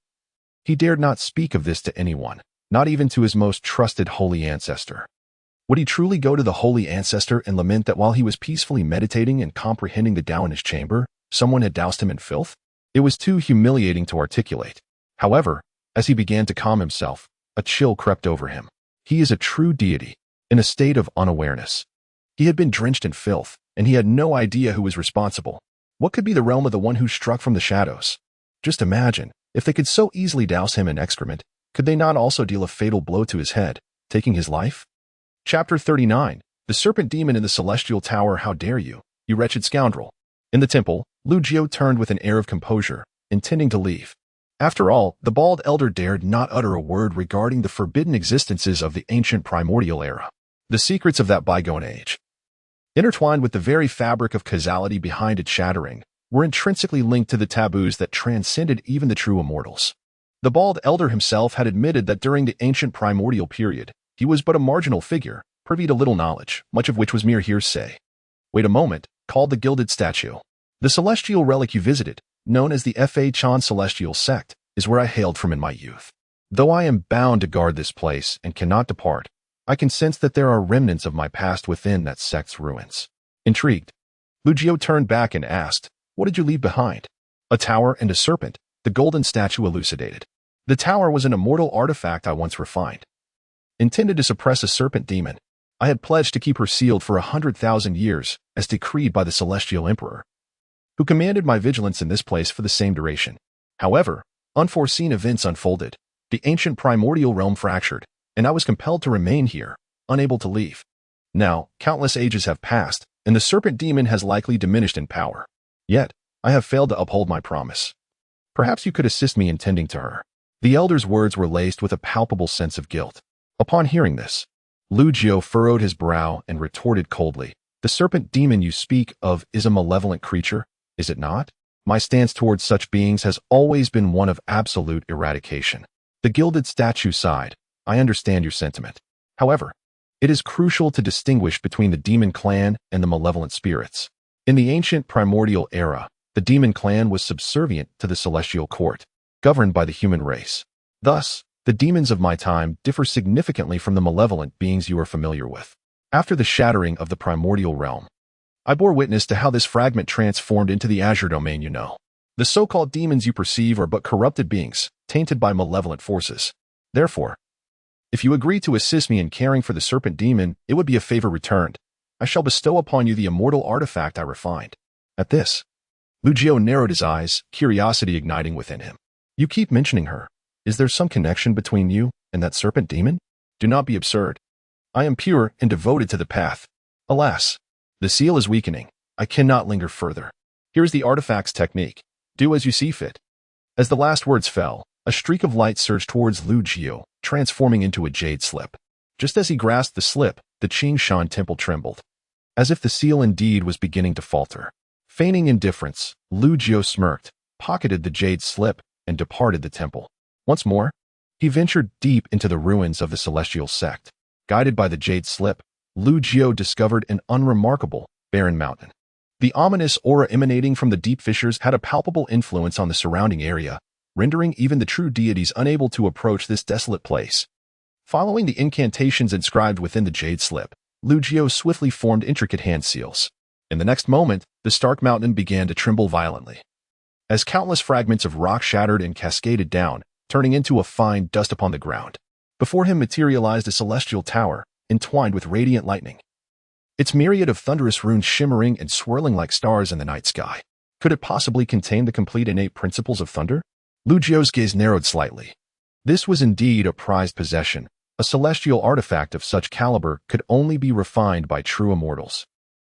he dared not speak of this to anyone, not even to his most trusted holy ancestor. Would he truly go to the holy ancestor and lament that while he was peacefully meditating and comprehending the Tao in his chamber, someone had doused him in filth? It was too humiliating to articulate. However, as he began to calm himself, a chill crept over him. He is a true deity, in a state of unawareness. He had been drenched in filth, and he had no idea who was responsible. What could be the realm of the one who struck from the shadows? Just imagine, if they could so easily douse him in excrement, could they not also deal a fatal blow to his head, taking his life? Chapter 39. The Serpent Demon in the Celestial Tower. How dare you, you wretched scoundrel! In the temple, Lugio turned with an air of composure, intending to leave. After all, the bald elder dared not utter a word regarding the forbidden existences of the ancient primordial era. The secrets of that bygone age, intertwined with the very fabric of causality behind its shattering, were intrinsically linked to the taboos that transcended even the true immortals. The bald elder himself had admitted that during the ancient primordial period, he was but a marginal figure, privy to little knowledge, much of which was mere hearsay. Wait a moment, called the Gilded Statue. The celestial relic you visited, known as the Fa Chan Celestial Sect, is where I hailed from in my youth. Though I am bound to guard this place and cannot depart, I can sense that there are remnants of my past within that sect's ruins. Intrigued, Lu Jiao turned back and asked, "What did you leave behind?" "A tower and a serpent," the golden statue elucidated. "The tower was an immortal artifact I once refined. Intended to suppress a serpent demon, I had pledged to keep her sealed for 100,000 years, as decreed by the celestial emperor, who commanded my vigilance in this place for the same duration. However, unforeseen events unfolded. The ancient primordial realm fractured, and I was compelled to remain here, unable to leave. Now, countless ages have passed, and the serpent demon has likely diminished in power. Yet, I have failed to uphold my promise. Perhaps you could assist me in tending to her." The elder's words were laced with a palpable sense of guilt. Upon hearing this, Lu Jiao furrowed his brow and retorted coldly, "The serpent demon you speak of is a malevolent creature, is it not? My stance towards such beings has always been one of absolute eradication." The gilded statue sighed. "I understand your sentiment. However, it is crucial to distinguish between the demon clan and the malevolent spirits. In the ancient primordial era, the demon clan was subservient to the celestial court, governed by the human race. Thus, the demons of my time differ significantly from the malevolent beings you are familiar with. After the shattering of the primordial realm, I bore witness to how this fragment transformed into the azure domain you know. The so-called demons you perceive are but corrupted beings, tainted by malevolent forces. Therefore, if you agree to assist me in caring for the serpent demon, it would be a favor returned. I shall bestow upon you the immortal artifact I refined." At this, Lu Jiao narrowed his eyes, curiosity igniting within him. "You keep mentioning her. Is there some connection between you and that serpent demon? Do not be absurd. I am pure and devoted to the path. Alas, the seal is weakening. I cannot linger further. Here's the artifact's technique. Do as you see fit." As the last words fell, a streak of light surged towards Lu Jiao, transforming into a jade slip. Just as he grasped the slip, the Qingshan temple trembled, as if the seal indeed was beginning to falter. Feigning indifference, Lu Jiao smirked, pocketed the jade slip, and departed the temple. Once more, he ventured deep into the ruins of the celestial sect. Guided by the jade slip, Lu Jiao discovered an unremarkable, barren mountain. The ominous aura emanating from the deep fissures had a palpable influence on the surrounding area, rendering even the true deities unable to approach this desolate place. Following the incantations inscribed within the jade slip, Lu Jiao swiftly formed intricate hand seals. In the next moment, the stark mountain began to tremble violently, as countless fragments of rock shattered and cascaded down, turning into a fine dust upon the ground. Before him materialized a celestial tower, entwined with radiant lightning, its myriad of thunderous runes shimmering and swirling like stars in the night sky. Could it possibly contain the complete innate principles of thunder? Lu Jiao's gaze narrowed slightly. This was indeed a prized possession. A celestial artifact of such caliber could only be refined by true immortals.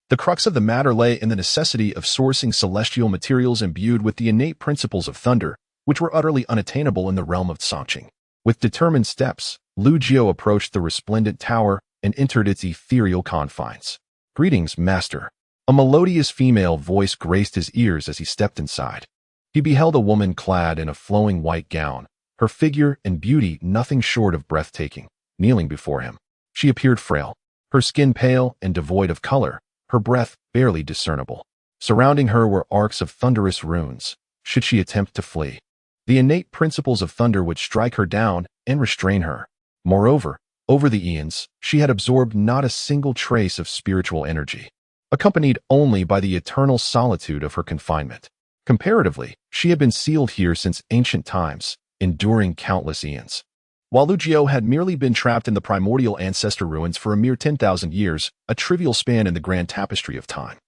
The crux of the matter lay in the necessity of sourcing celestial materials imbued with the innate principles of thunder, which were utterly unattainable in the realm of Songqing. With determined steps, Lu Jiao approached the resplendent tower and entered its ethereal confines. "Greetings, master." A melodious female voice graced his ears as he stepped inside. He beheld a woman clad in a flowing white gown, her figure and beauty nothing short of breathtaking, kneeling before him. She appeared frail, her skin pale and devoid of color, her breath barely discernible. Surrounding her were arcs of thunderous runes. Should she attempt to flee, the innate principles of thunder would strike her down and restrain her. Moreover, over the eons, she had absorbed not a single trace of spiritual energy, accompanied only by the eternal solitude of her confinement. Comparatively, she had been sealed here since ancient times, enduring countless eons. While Lu Jiao had merely been trapped in the primordial ancestor ruins for a mere 10,000 years, a trivial span in the grand tapestry of time.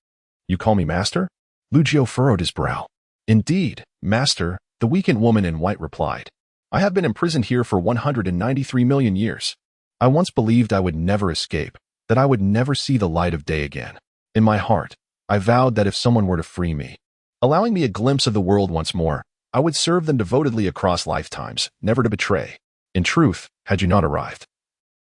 "You call me master?" Lu Jiao furrowed his brow. "Indeed, master," the weakened woman in white replied. "I have been imprisoned here for 193 million years. I once believed I would never escape, that I would never see the light of day again. In my heart, I vowed that if someone were to free me, allowing me a glimpse of the world once more, I would serve them devotedly across lifetimes, never to betray. In truth, had you not arrived,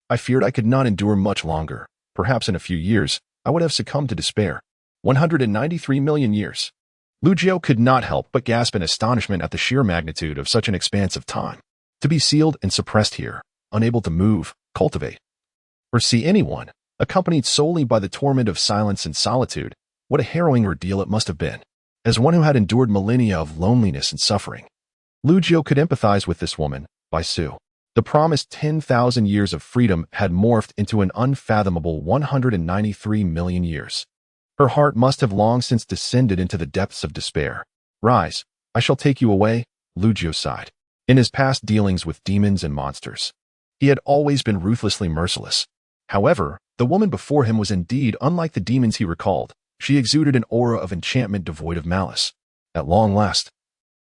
I feared I could not endure much longer. Perhaps in a few years, I would have succumbed to despair. 193 million years. Lu Jiao could not help but gasp in astonishment at the sheer magnitude of such an expanse of time. To be sealed and suppressed here, unable to move, cultivate, or see anyone, accompanied solely by the torment of silence and solitude, what a harrowing ordeal it must have been. As one who had endured millennia of loneliness and suffering, Lu Jiao could empathize with this woman, Bai Su. The promised 10,000 years of freedom had morphed into an unfathomable 193 million years. Her heart must have long since descended into the depths of despair. "Rise, I shall take you away," Lu Jiu sighed. In his past dealings with demons and monsters, he had always been ruthlessly merciless. However, the woman before him was indeed unlike the demons he recalled. She exuded an aura of enchantment devoid of malice. At long last,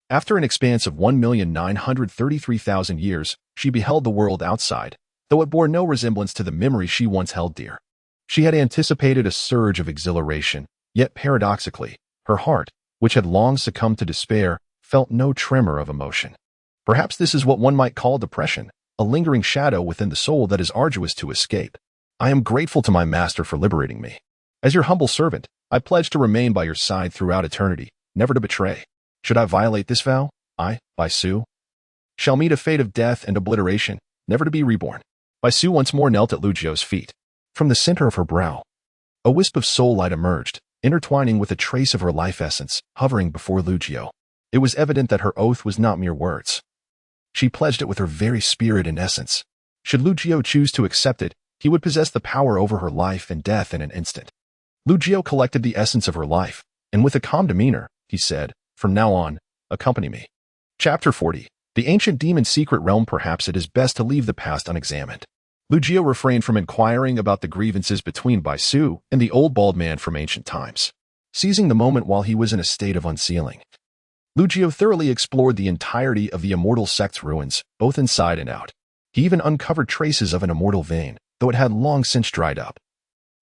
after an expanse of 1,933,000 years, she beheld the world outside, though it bore no resemblance to the memory she once held dear. She had anticipated a surge of exhilaration, yet paradoxically, her heart, which had long succumbed to despair, felt no tremor of emotion. Perhaps this is what one might call depression, a lingering shadow within the soul that is arduous to escape. "I am grateful to my master for liberating me. As your humble servant, I pledge to remain by your side throughout eternity, never to betray. Should I violate this vow, I, Bai Su, shall meet a fate of death and obliteration, never to be reborn." Bai Su once more knelt at Lu Jiu's feet. From the center of her brow, a wisp of soul light emerged, intertwining with a trace of her life essence, hovering before Lu Jiu. It was evident that her oath was not mere words. She pledged it with her very spirit and essence. Should Lu Jiu choose to accept it, he would possess the power over her life and death in an instant. Lu Jiu collected the essence of her life, and with a calm demeanor, he said, "From now on, accompany me." Chapter 40. The Ancient Demon's Secret Realm. Perhaps it is best to leave the past unexamined. Lu Jiu refrained from inquiring about the grievances between Bai Su and the old bald man from ancient times. Seizing the moment while he was in a state of unsealing, Lu Jiu thoroughly explored the entirety of the immortal sect's ruins, both inside and out. He even uncovered traces of an immortal vein, though it had long since dried up,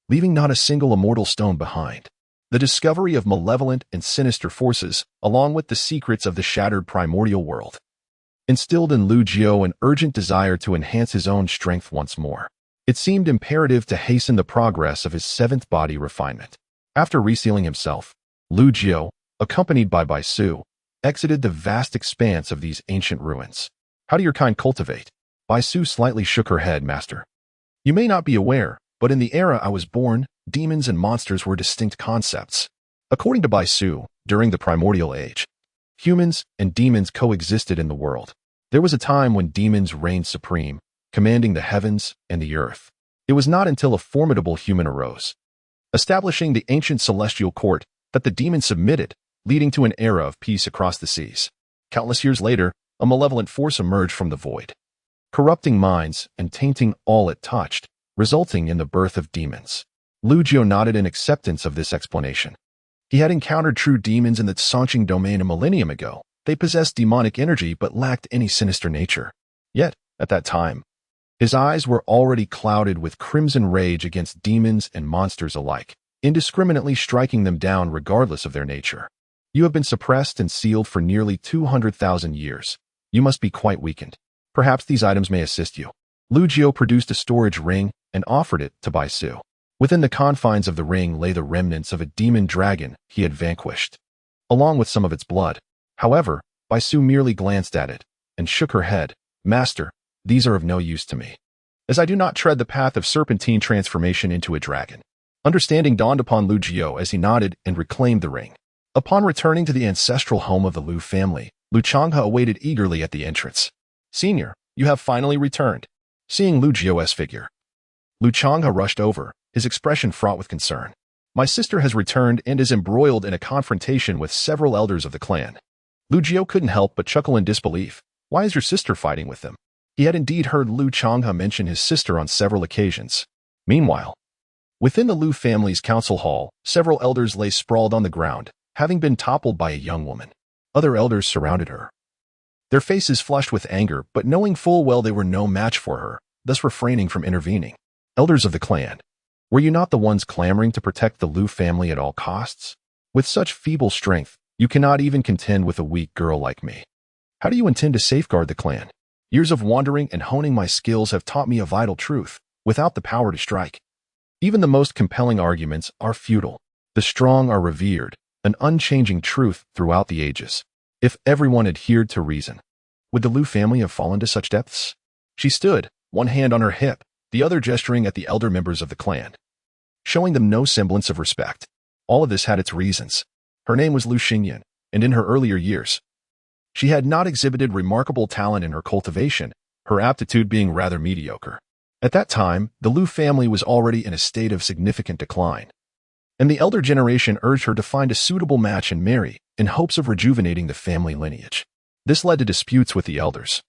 leaving not a single immortal stone behind. The discovery of malevolent and sinister forces, along with the secrets of the shattered primordial world, instilled in Lu Jiu an urgent desire to enhance his own strength once more. It seemed imperative to hasten the progress of his seventh body refinement. After resealing himself, Lu Jiu, accompanied by Bai Su, exited the vast expanse of these ancient ruins. "How do your kind cultivate?" Bai Su slightly shook her head, "Master. You may not be aware, but in the era I was born, demons and monsters were distinct concepts. According to Bai Su, during the primordial age, humans and demons coexisted in the world. There was a time when demons reigned supreme, commanding the heavens and the earth. It was not until a formidable human arose, establishing the ancient celestial court, that the demons submitted, leading to an era of peace across the seas. Countless years later, a malevolent force emerged from the void, corrupting minds and tainting all it touched, resulting in the birth of demons." Lu Jiu nodded in acceptance of this explanation. He had encountered true demons in the Songqing domain a millennium ago. They possessed demonic energy but lacked any sinister nature. Yet, at that time, his eyes were already clouded with crimson rage against demons and monsters alike, indiscriminately striking them down regardless of their nature. "You have been suppressed and sealed for nearly 200,000 years. You must be quite weakened. Perhaps these items may assist you." Lu Jiu produced a storage ring and offered it to Bai Su. Within the confines of the ring lay the remnants of a demon dragon he had vanquished, along with some of its blood. However, Bai Su merely glanced at it and shook her head. "Master, these are of no use to me, as I do not tread the path of serpentine transformation into a dragon." Understanding dawned upon Lu Jiu as he nodded and reclaimed the ring. Upon returning to the ancestral home of the Lu family, Lu Changhe awaited eagerly at the entrance. "Senior, you have finally returned." Seeing Lu Jiu's figure, Lu Changhe rushed over, his expression fraught with concern. "My sister has returned and is embroiled in a confrontation with several elders of the clan." Lu Jiu couldn't help but chuckle in disbelief. "Why is your sister fighting with them?" He had indeed heard Lu Changhe mention his sister on several occasions. Meanwhile, within the Lu family's council hall, several elders lay sprawled on the ground, having been toppled by a young woman. Other elders surrounded her, their faces flushed with anger, but knowing full well they were no match for her, thus refraining from intervening. "Elders of the clan, were you not the ones clamoring to protect the Lu family at all costs? With such feeble strength, you cannot even contend with a weak girl like me. How do you intend to safeguard the clan? Years of wandering and honing my skills have taught me a vital truth: without the power to strike, even the most compelling arguments are futile. The strong are revered, an unchanging truth throughout the ages. If everyone adhered to reason, would the Lu family have fallen to such depths?" She stood, one hand on her hip, the other gesturing at the elder members of the clan, showing them no semblance of respect. All of this had its reasons. Her name was Lu Xingyan, and in her earlier years, she had not exhibited remarkable talent in her cultivation, her aptitude being rather mediocre. At that time, the Liu family was already in a state of significant decline, and the elder generation urged her to find a suitable match and marry, in hopes of rejuvenating the family lineage. This led to disputes with the elders,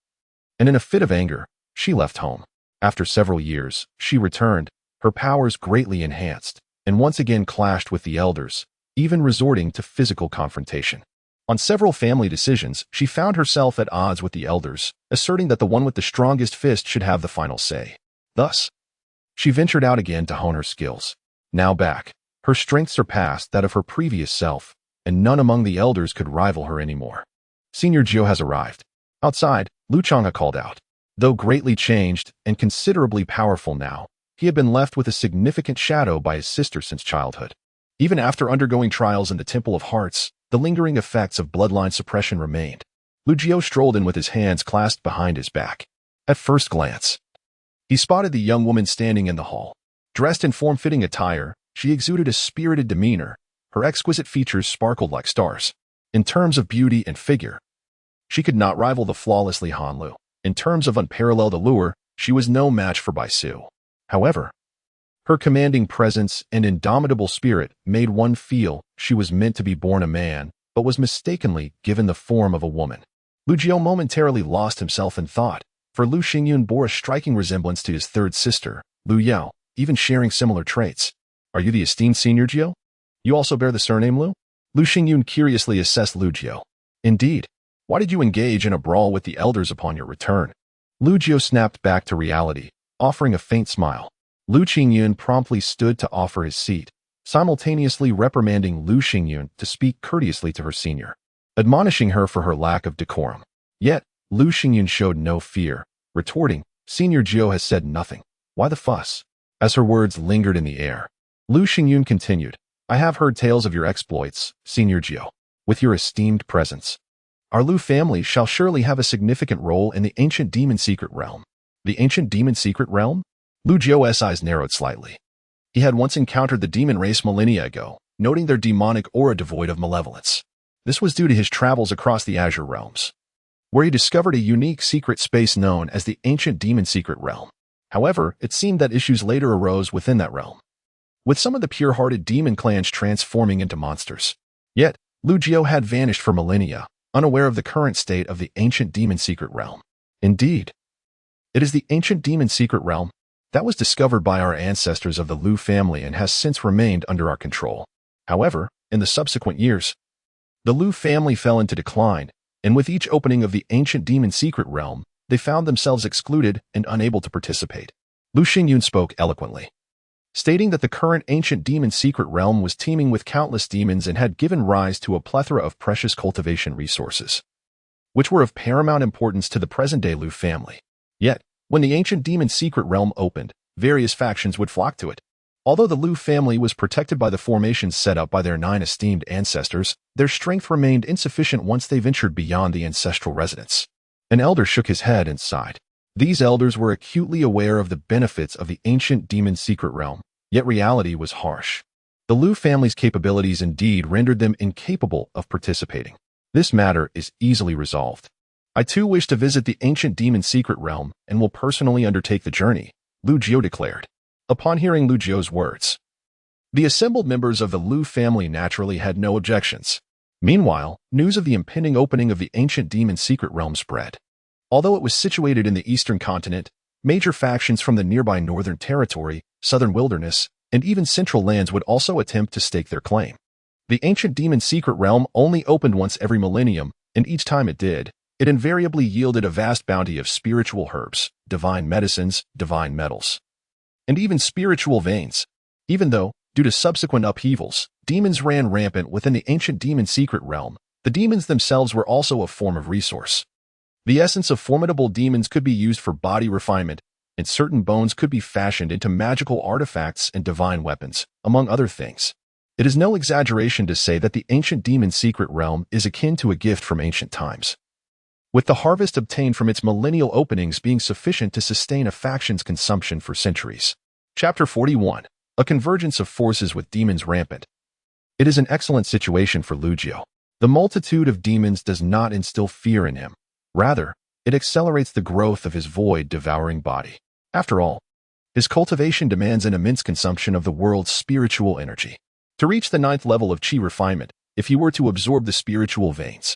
and in a fit of anger, she left home. After several years, she returned, her powers greatly enhanced, and once again clashed with the elders, even resorting to physical confrontation. On several family decisions, she found herself at odds with the elders, asserting that the one with the strongest fist should have the final say. Thus, she ventured out again to hone her skills. Now back, her strength surpassed that of her previous self, and none among the elders could rival her anymore. Senior Jiu has arrived. Outside, Lu Chang'e called out. Though greatly changed and considerably powerful now, he had been left with a significant shadow by his sister since childhood. Even after undergoing trials in the Temple of Hearts, the lingering effects of bloodline suppression remained. Lu Jiu strolled in with his hands clasped behind his back. At first glance, he spotted the young woman standing in the hall. Dressed in form-fitting attire, she exuded a spirited demeanor. Her exquisite features sparkled like stars. In terms of beauty and figure, she could not rival the flawlessly Han Lu. In terms of unparalleled allure, she was no match for Bai Su. However, her commanding presence and indomitable spirit made one feel she was meant to be born a man, but was mistakenly given the form of a woman. Lu Jiu momentarily lost himself in thought, for Lu Xingyun bore a striking resemblance to his third sister, Lu Yao, even sharing similar traits. Are you the esteemed Senior Jiu? You also bear the surname Lu? Lu Xingyun curiously assessed Lu Jiu. Indeed. Why did you engage in a brawl with the elders upon your return? Lu Jiu snapped back to reality, offering a faint smile. Lu Xingyun promptly stood to offer his seat, simultaneously reprimanding Lu Xingyun to speak courteously to her senior, admonishing her for her lack of decorum. Yet, Lu Xingyun showed no fear, retorting, Senior Jiu has said nothing. Why the fuss? As her words lingered in the air, Lu Xingyun continued, I have heard tales of your exploits, Senior Jiu. With your esteemed presence, our Lu family shall surely have a significant role in the ancient demon secret realm. The ancient demon secret realm? Lu Jiu's eyes narrowed slightly. He had once encountered the demon race millennia ago, noting their demonic aura devoid of malevolence. This was due to his travels across the Azure realms, where he discovered a unique secret space known as the ancient demon secret realm. However, it seemed that issues later arose within that realm, with some of the pure-hearted demon clans transforming into monsters. Yet, Lu Jiu had vanished for millennia, unaware of the current state of the ancient demon secret realm. Indeed, it is the ancient demon secret realm that was discovered by our ancestors of the Lu family and has since remained under our control. However, in the subsequent years, the Lu family fell into decline, and with each opening of the ancient demon secret realm, they found themselves excluded and unable to participate. Lu Xingyun spoke eloquently, stating that the current ancient demon secret realm was teeming with countless demons and had given rise to a plethora of precious cultivation resources, which were of paramount importance to the present-day Lu family. Yet, when the ancient demon secret realm opened, various factions would flock to it. Although the Lu family was protected by the formations set up by their 9 esteemed ancestors, their strength remained insufficient once they ventured beyond the ancestral residence. An elder shook his head and sighed. These elders were acutely aware of the benefits of the ancient demon secret realm, yet reality was harsh. The Lu family's capabilities indeed rendered them incapable of participating. This matter is easily resolved. I too wish to visit the ancient demon secret realm and will personally undertake the journey, Lu Jiu declared. Upon hearing Lu Jiu's words, the assembled members of the Lu family naturally had no objections. Meanwhile, news of the impending opening of the ancient demon secret realm spread. Although it was situated in the eastern continent, major factions from the nearby northern territory, southern wilderness, and even central lands would also attempt to stake their claim. The ancient demon secret realm only opened once every millennium, and each time it did, it invariably yielded a vast bounty of spiritual herbs, divine medicines, divine metals, and even spiritual veins. Even though, due to subsequent upheavals, demons ran rampant within the ancient demon secret realm, the demons themselves were also a form of resource. The essence of formidable demons could be used for body refinement, and certain bones could be fashioned into magical artifacts and divine weapons, among other things. It is no exaggeration to say that the ancient demon secret realm is akin to a gift from ancient times, with the harvest obtained from its millennial openings being sufficient to sustain a faction's consumption for centuries. Chapter 41. A convergence of forces with demons rampant. It is an excellent situation for Lu Jiu. The multitude of demons does not instill fear in him. Rather, it accelerates the growth of his void-devouring body. After all, his cultivation demands an immense consumption of the world's spiritual energy. To reach the 9th level of Qi refinement, if he were to absorb the spiritual veins,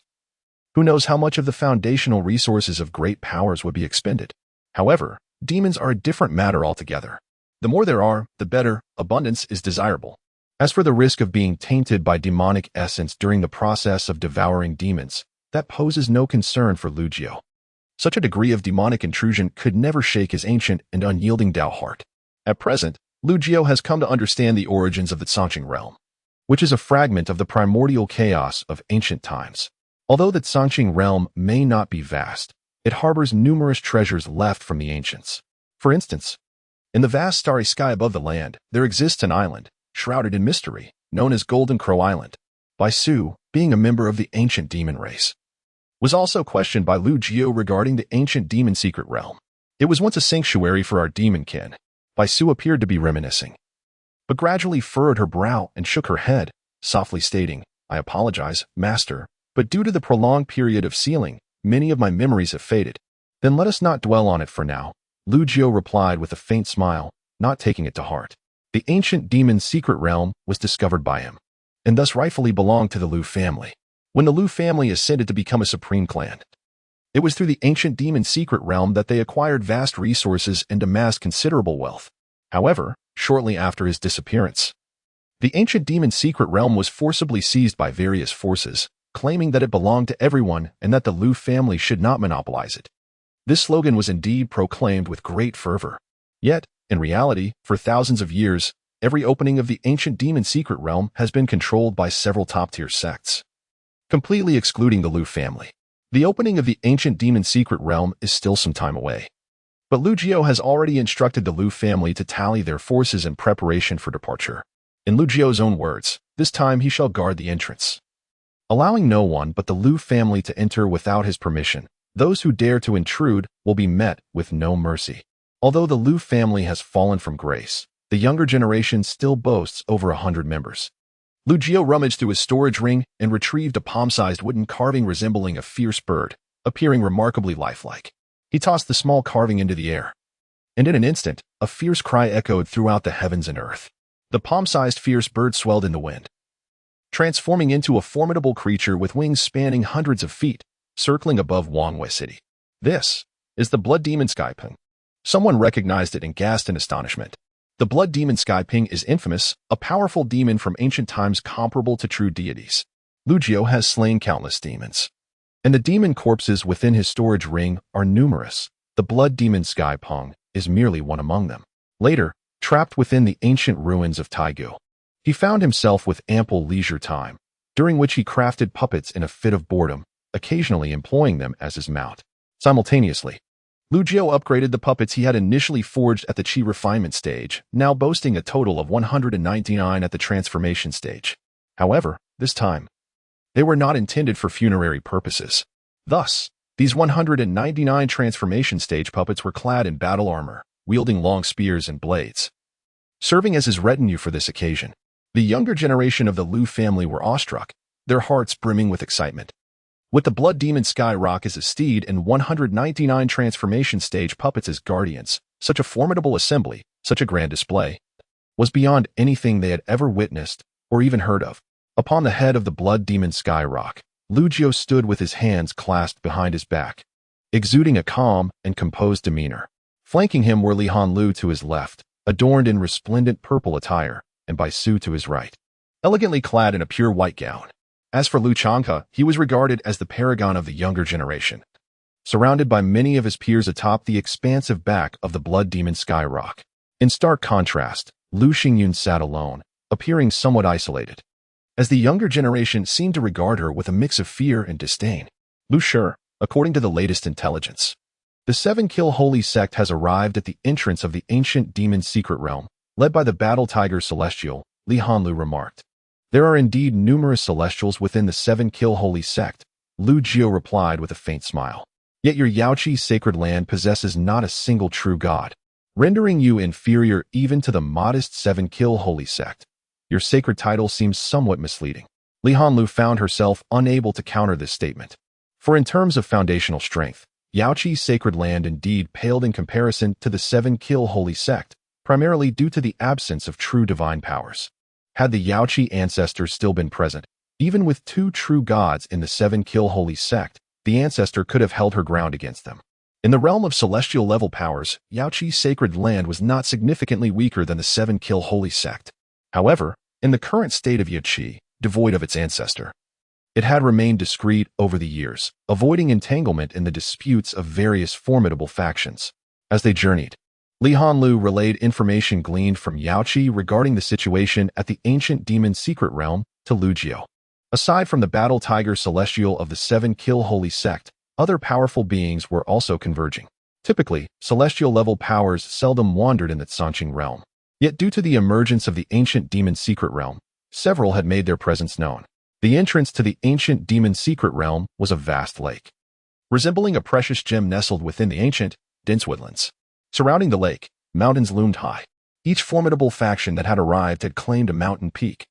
who knows how much of the foundational resources of great powers would be expended? However, demons are a different matter altogether. The more there are, the better. Abundance is desirable. As for the risk of being tainted by demonic essence during the process of devouring demons, that poses no concern for Lu Jiao. Such a degree of demonic intrusion could never shake his ancient and unyielding Tao heart. At present, Lu Jiao has come to understand the origins of the Cangqing realm, which is a fragment of the primordial chaos of ancient times. Although the Cangqing realm may not be vast, it harbors numerous treasures left from the ancients. For instance, in the vast starry sky above the land, there exists an island, shrouded in mystery, known as Golden Crow Island. Bai Su, being a member of the ancient demon race, was also questioned by Lu Jiao regarding the ancient demon secret realm. It was once a sanctuary for our demon kin. Bai Su appeared to be reminiscing, but gradually furrowed her brow and shook her head, softly stating, "I apologize, master, but due to the prolonged period of sealing, many of my memories have faded." "Then let us not dwell on it for now," Lu Jiao replied with a faint smile, not taking it to heart. The ancient demon's secret realm was discovered by him, and thus rightfully belonged to the Lu family. When the Lu family ascended to become a supreme clan, it was through the ancient demon's secret realm that they acquired vast resources and amassed considerable wealth. However, shortly after his disappearance, the ancient demon's secret realm was forcibly seized by various forces, claiming that it belonged to everyone and that the Lu family should not monopolize it. This slogan was indeed proclaimed with great fervor. Yet, in reality, for thousands of years, every opening of the ancient demon secret realm has been controlled by several top-tier sects, completely excluding the Lu family. The opening of the ancient demon secret realm is still some time away, but Lu Jiao has already instructed the Lu family to tally their forces in preparation for departure. In Lu Jiao's own words, this time he shall guard the entrance, allowing no one but the Lu family to enter without his permission. Those who dare to intrude will be met with no mercy. Although the Lu family has fallen from grace, the younger generation still boasts over 100 members. Lu Jiao rummaged through his storage ring and retrieved a palm-sized wooden carving resembling a fierce bird, appearing remarkably lifelike. He tossed the small carving into the air, and in an instant, a fierce cry echoed throughout the heavens and earth. The palm-sized fierce bird swelled in the wind, transforming into a formidable creature with wings spanning hundreds of feet, circling above Wangwei City. "This is the Blood Demon Skyping." Someone recognized it and gasped in astonishment. The Blood Demon Skyping is infamous, a powerful demon from ancient times comparable to true deities. Lu Jiao has slain countless demons, and the demon corpses within his storage ring are numerous. The Blood Demon Skyping is merely one among them. Later, trapped within the ancient ruins of Taikoo, he found himself with ample leisure time, during which he crafted puppets in a fit of boredom, occasionally employing them as his mount. Simultaneously, Lu Jiao upgraded the puppets he had initially forged at the Qi refinement stage, now boasting a total of 199 at the transformation stage. However, this time, they were not intended for funerary purposes. Thus, these 199 transformation stage puppets were clad in battle armor, wielding long spears and blades, serving as his retinue for this occasion. The younger generation of the Lu family were awestruck, their hearts brimming with excitement. With the Blood Demon Skyrock as a steed and 199 transformation stage puppets as guardians, such a formidable assembly, such a grand display, was beyond anything they had ever witnessed or even heard of. Upon the head of the Blood Demon Skyrock, Lu Jiao stood with his hands clasped behind his back, exuding a calm and composed demeanor. Flanking him were Li Hanlu to his left, adorned in resplendent purple attire, and Bai Su to his right, elegantly clad in a pure white gown. As for Lu Changhe, he was regarded as the paragon of the younger generation, surrounded by many of his peers atop the expansive back of the Blood Demon Skyrock. In stark contrast, Lu Xingyun sat alone, appearing somewhat isolated, as the younger generation seemed to regard her with a mix of fear and disdain. Lu Shi, according to the latest intelligence, the 7-kill holy sect has arrived at the entrance of the ancient demon secret realm, led by the battle tiger celestial, Li Hanlu remarked. There are indeed numerous celestials within the 7-kill holy sect, Lu Jiao replied with a faint smile. Yet your Yaoqi sacred land possesses not a single true god, rendering you inferior even to the modest 7-kill holy sect. Your sacred title seems somewhat misleading. Li Hanlu found herself unable to counter this statement. For in terms of foundational strength, Yaoqi's sacred land indeed paled in comparison to the seven-kill holy sect, primarily due to the absence of true divine powers. Had the Yaoqi ancestors still been present, even with two true gods in the seven-kill holy sect, the ancestor could have held her ground against them. In the realm of celestial-level powers, Yaoqi's sacred land was not significantly weaker than the seven-kill holy sect. However, in the current state of Yaoqi, devoid of its ancestor, it had remained discreet over the years, avoiding entanglement in the disputes of various formidable factions. As they journeyed, Li Hanlu relayed information gleaned from Yaoqi regarding the situation at the ancient demon secret realm to Lu Jiao. Aside from the battle tiger celestial of the seven-kill holy sect, other powerful beings were also converging. Typically, celestial-level powers seldom wandered in the Sanqing realm. Yet due to the emergence of the ancient demon secret realm, several had made their presence known. The entrance to the ancient demon secret realm was a vast lake, resembling a precious gem nestled within the ancient, dense woodlands. Surrounding the lake, mountains loomed high. Each formidable faction that had arrived had claimed a mountain peak,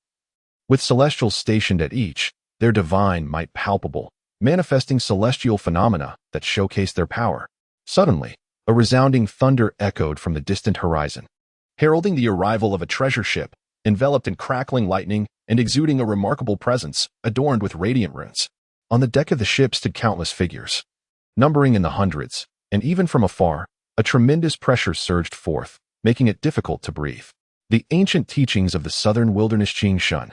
with celestials stationed at each, their divine might palpable, manifesting celestial phenomena that showcased their power. Suddenly, a resounding thunder echoed from the distant horizon, heralding the arrival of a treasure ship, enveloped in crackling lightning and exuding a remarkable presence, adorned with radiant runes. On the deck of the ship stood countless figures, numbering in the hundreds, and even from afar, a tremendous pressure surged forth, making it difficult to breathe. The ancient teachings of the southern wilderness Qingshun.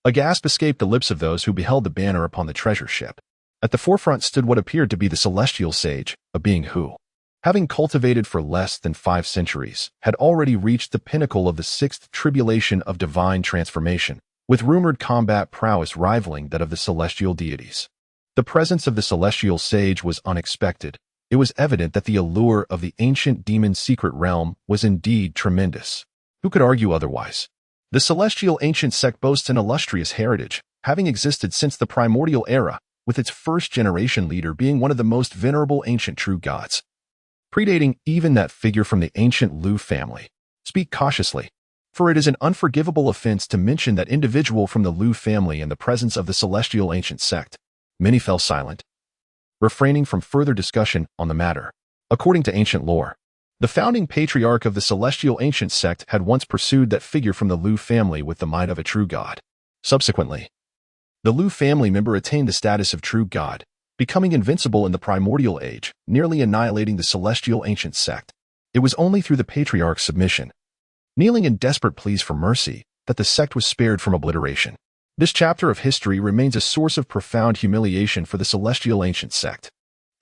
A gasp escaped the lips of those who beheld the banner upon the treasure ship. At the forefront stood what appeared to be the celestial sage, a being who, having cultivated for less than 5 centuries, had already reached the pinnacle of the 6th tribulation of divine transformation, with rumored combat prowess rivaling that of the celestial deities. The presence of the celestial sage was unexpected. It was evident that the allure of the ancient demon secret realm was indeed tremendous. Who could argue otherwise? The celestial ancient sect boasts an illustrious heritage, having existed since the primordial era, with its first-generation leader being one of the most venerable ancient true gods, predating even that figure from the ancient Lu family. Speak cautiously, for it is an unforgivable offense to mention that individual from the Lu family in the presence of the celestial ancient sect. Many fell silent, refraining from further discussion on the matter. According to ancient lore, the founding patriarch of the celestial ancient sect had once pursued that figure from the Lu family with the might of a true god. Subsequently, the Lu family member attained the status of true god, becoming invincible in the primordial age, nearly annihilating the celestial ancient sect. It was only through the patriarch's submission, kneeling in desperate pleas for mercy, that the sect was spared from obliteration. This chapter of history remains a source of profound humiliation for the celestial ancient sect.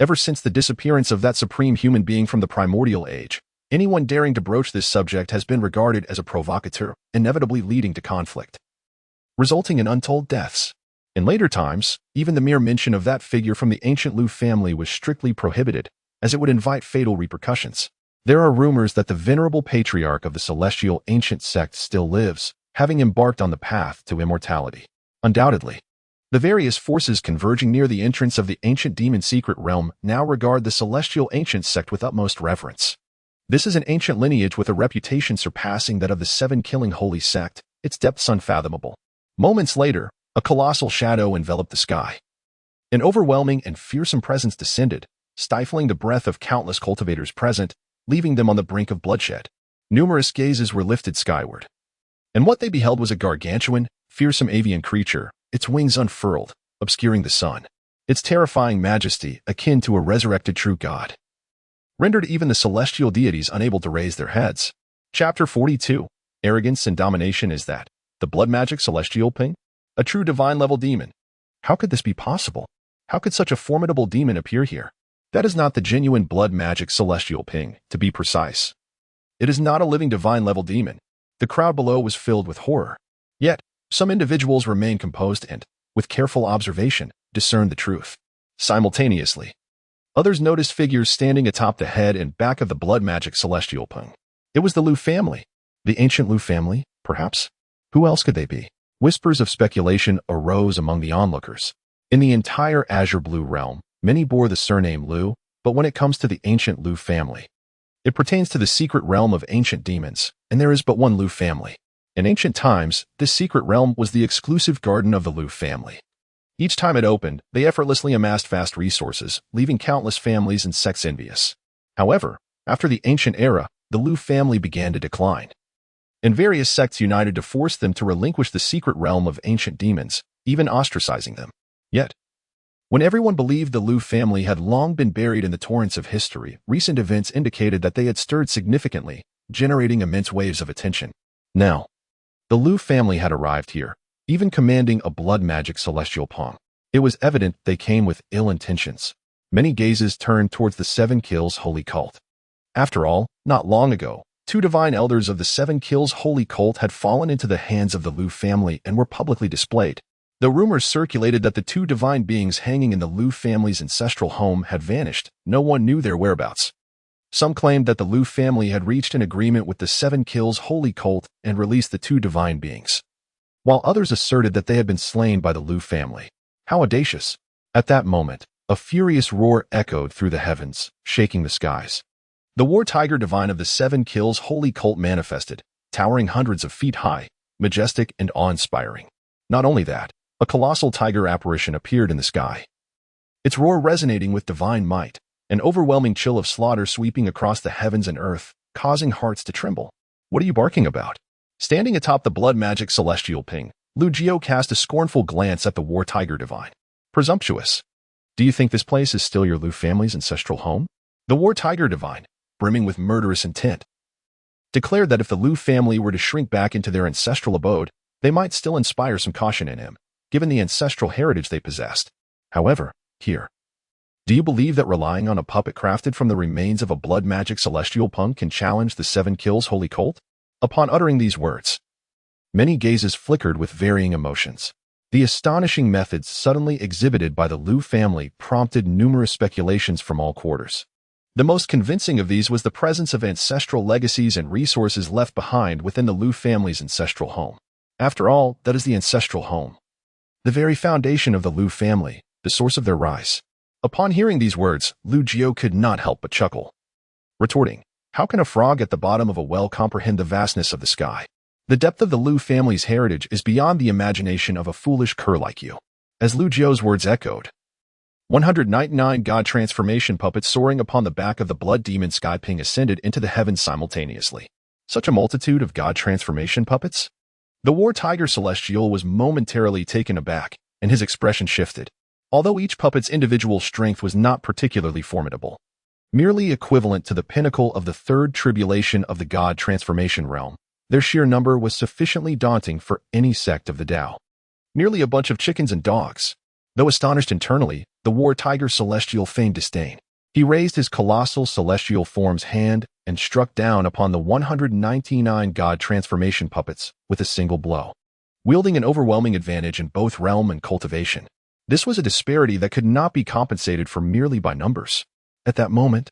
Ever since the disappearance of that supreme human being from the primordial age, anyone daring to broach this subject has been regarded as a provocateur, inevitably leading to conflict, resulting in untold deaths. In later times, even the mere mention of that figure from the ancient Lu family was strictly prohibited, as it would invite fatal repercussions. There are rumors that the venerable patriarch of the celestial ancient sect still lives, having embarked on the path to immortality. Undoubtedly, the various forces converging near the entrance of the ancient demon secret realm now regard the celestial ancient sect with utmost reverence. This is an ancient lineage with a reputation surpassing that of the 7-killing holy sect, its depths unfathomable. Moments later, a colossal shadow enveloped the sky. An overwhelming and fearsome presence descended, stifling the breath of countless cultivators present, leaving them on the brink of bloodshed. Numerous gazes were lifted skyward, and what they beheld was a gargantuan, fearsome avian creature, its wings unfurled, obscuring the sun. Its terrifying majesty, akin to a resurrected true god, rendered even the celestial deities unable to raise their heads. Chapter 42. Arrogance and Domination. Is that the blood magic celestial ping? A true divine-level demon. How could this be possible? How could such a formidable demon appear here? That is not the genuine blood magic celestial ping, to be precise. It is not a living divine-level demon. The crowd below was filled with horror. Yet, some individuals remained composed and, with careful observation, discerned the truth. Simultaneously, others noticed figures standing atop the head and back of the blood magic celestial ping. It was the Lu family. The ancient Lu family, perhaps? Who else could they be? Whispers of speculation arose among the onlookers. In the entire azure blue realm, many bore the surname Lu, but when it comes to the ancient Lu family, it pertains to the secret realm of ancient demons, and there is but one Lu family. In ancient times, this secret realm was the exclusive garden of the Lu family. Each time it opened, they effortlessly amassed vast resources, leaving countless families and sects envious. However, after the ancient era, the Lu family began to decline, and various sects united to force them to relinquish the secret realm of ancient demons, even ostracizing them. Yet, when everyone believed the Lu family had long been buried in the torrents of history, recent events indicated that they had stirred significantly, generating immense waves of attention. Now, the Lu family had arrived here, even commanding a blood magic celestial pong. It was evident they came with ill intentions. Many gazes turned towards the Seven Kills holy cult. After all, not long ago, two divine elders of the Seven Kills holy cult had fallen into the hands of the Lu family and were publicly displayed. Though rumors circulated that the two divine beings hanging in the Lu family's ancestral home had vanished, no one knew their whereabouts. Some claimed that the Lu family had reached an agreement with the Seven Kills holy cult and released the two divine beings, while others asserted that they had been slain by the Lu family. How audacious! At that moment, a furious roar echoed through the heavens, shaking the skies. The war tiger divine of the Seven Kills holy cult manifested, towering hundreds of feet high, majestic and awe-inspiring. Not only that, a colossal tiger apparition appeared in the sky, its roar resonating with divine might, an overwhelming chill of slaughter sweeping across the heavens and earth, causing hearts to tremble. What are you barking about? Standing atop the blood magic celestial ping, Lu Jiao cast a scornful glance at the war tiger divine. Presumptuous. Do you think this place is still your Lu family's ancestral home? The war tiger divine, brimming with murderous intent, declared that if the Lu family were to shrink back into their ancestral abode, they might still inspire some caution in him, given the ancestral heritage they possessed. However, here, do you believe that relying on a puppet crafted from the remains of a blood magic celestial punk can challenge the Seven Kills holy cult? Upon uttering these words, many gazes flickered with varying emotions. The astonishing methods suddenly exhibited by the Lu family prompted numerous speculations from all quarters. The most convincing of these was the presence of ancestral legacies and resources left behind within the Lu family's ancestral home. After all, that is the ancestral home, the very foundation of the Lu family, the source of their rise. Upon hearing these words, Lu Jiao could not help but chuckle, retorting, "How can a frog at the bottom of a well comprehend the vastness of the sky? The depth of the Lu family's heritage is beyond the imagination of a foolish cur like you." As Lu Jiao's words echoed, 199 god transformation puppets soaring upon the back of the blood demon Skyping ascended into the heavens simultaneously. Such a multitude of god transformation puppets? The war tiger celestial was momentarily taken aback, and his expression shifted. Although each puppet's individual strength was not particularly formidable, merely equivalent to the pinnacle of the third tribulation of the god transformation realm, their sheer number was sufficiently daunting for any sect of the Tao. Merely a bunch of chickens and dogs. Though astonished internally, the war tiger celestial feigned disdain. He raised his colossal celestial form's hand and struck down upon the 199 god transformation puppets with a single blow, wielding an overwhelming advantage in both realm and cultivation. This was a disparity that could not be compensated for merely by numbers. At that moment,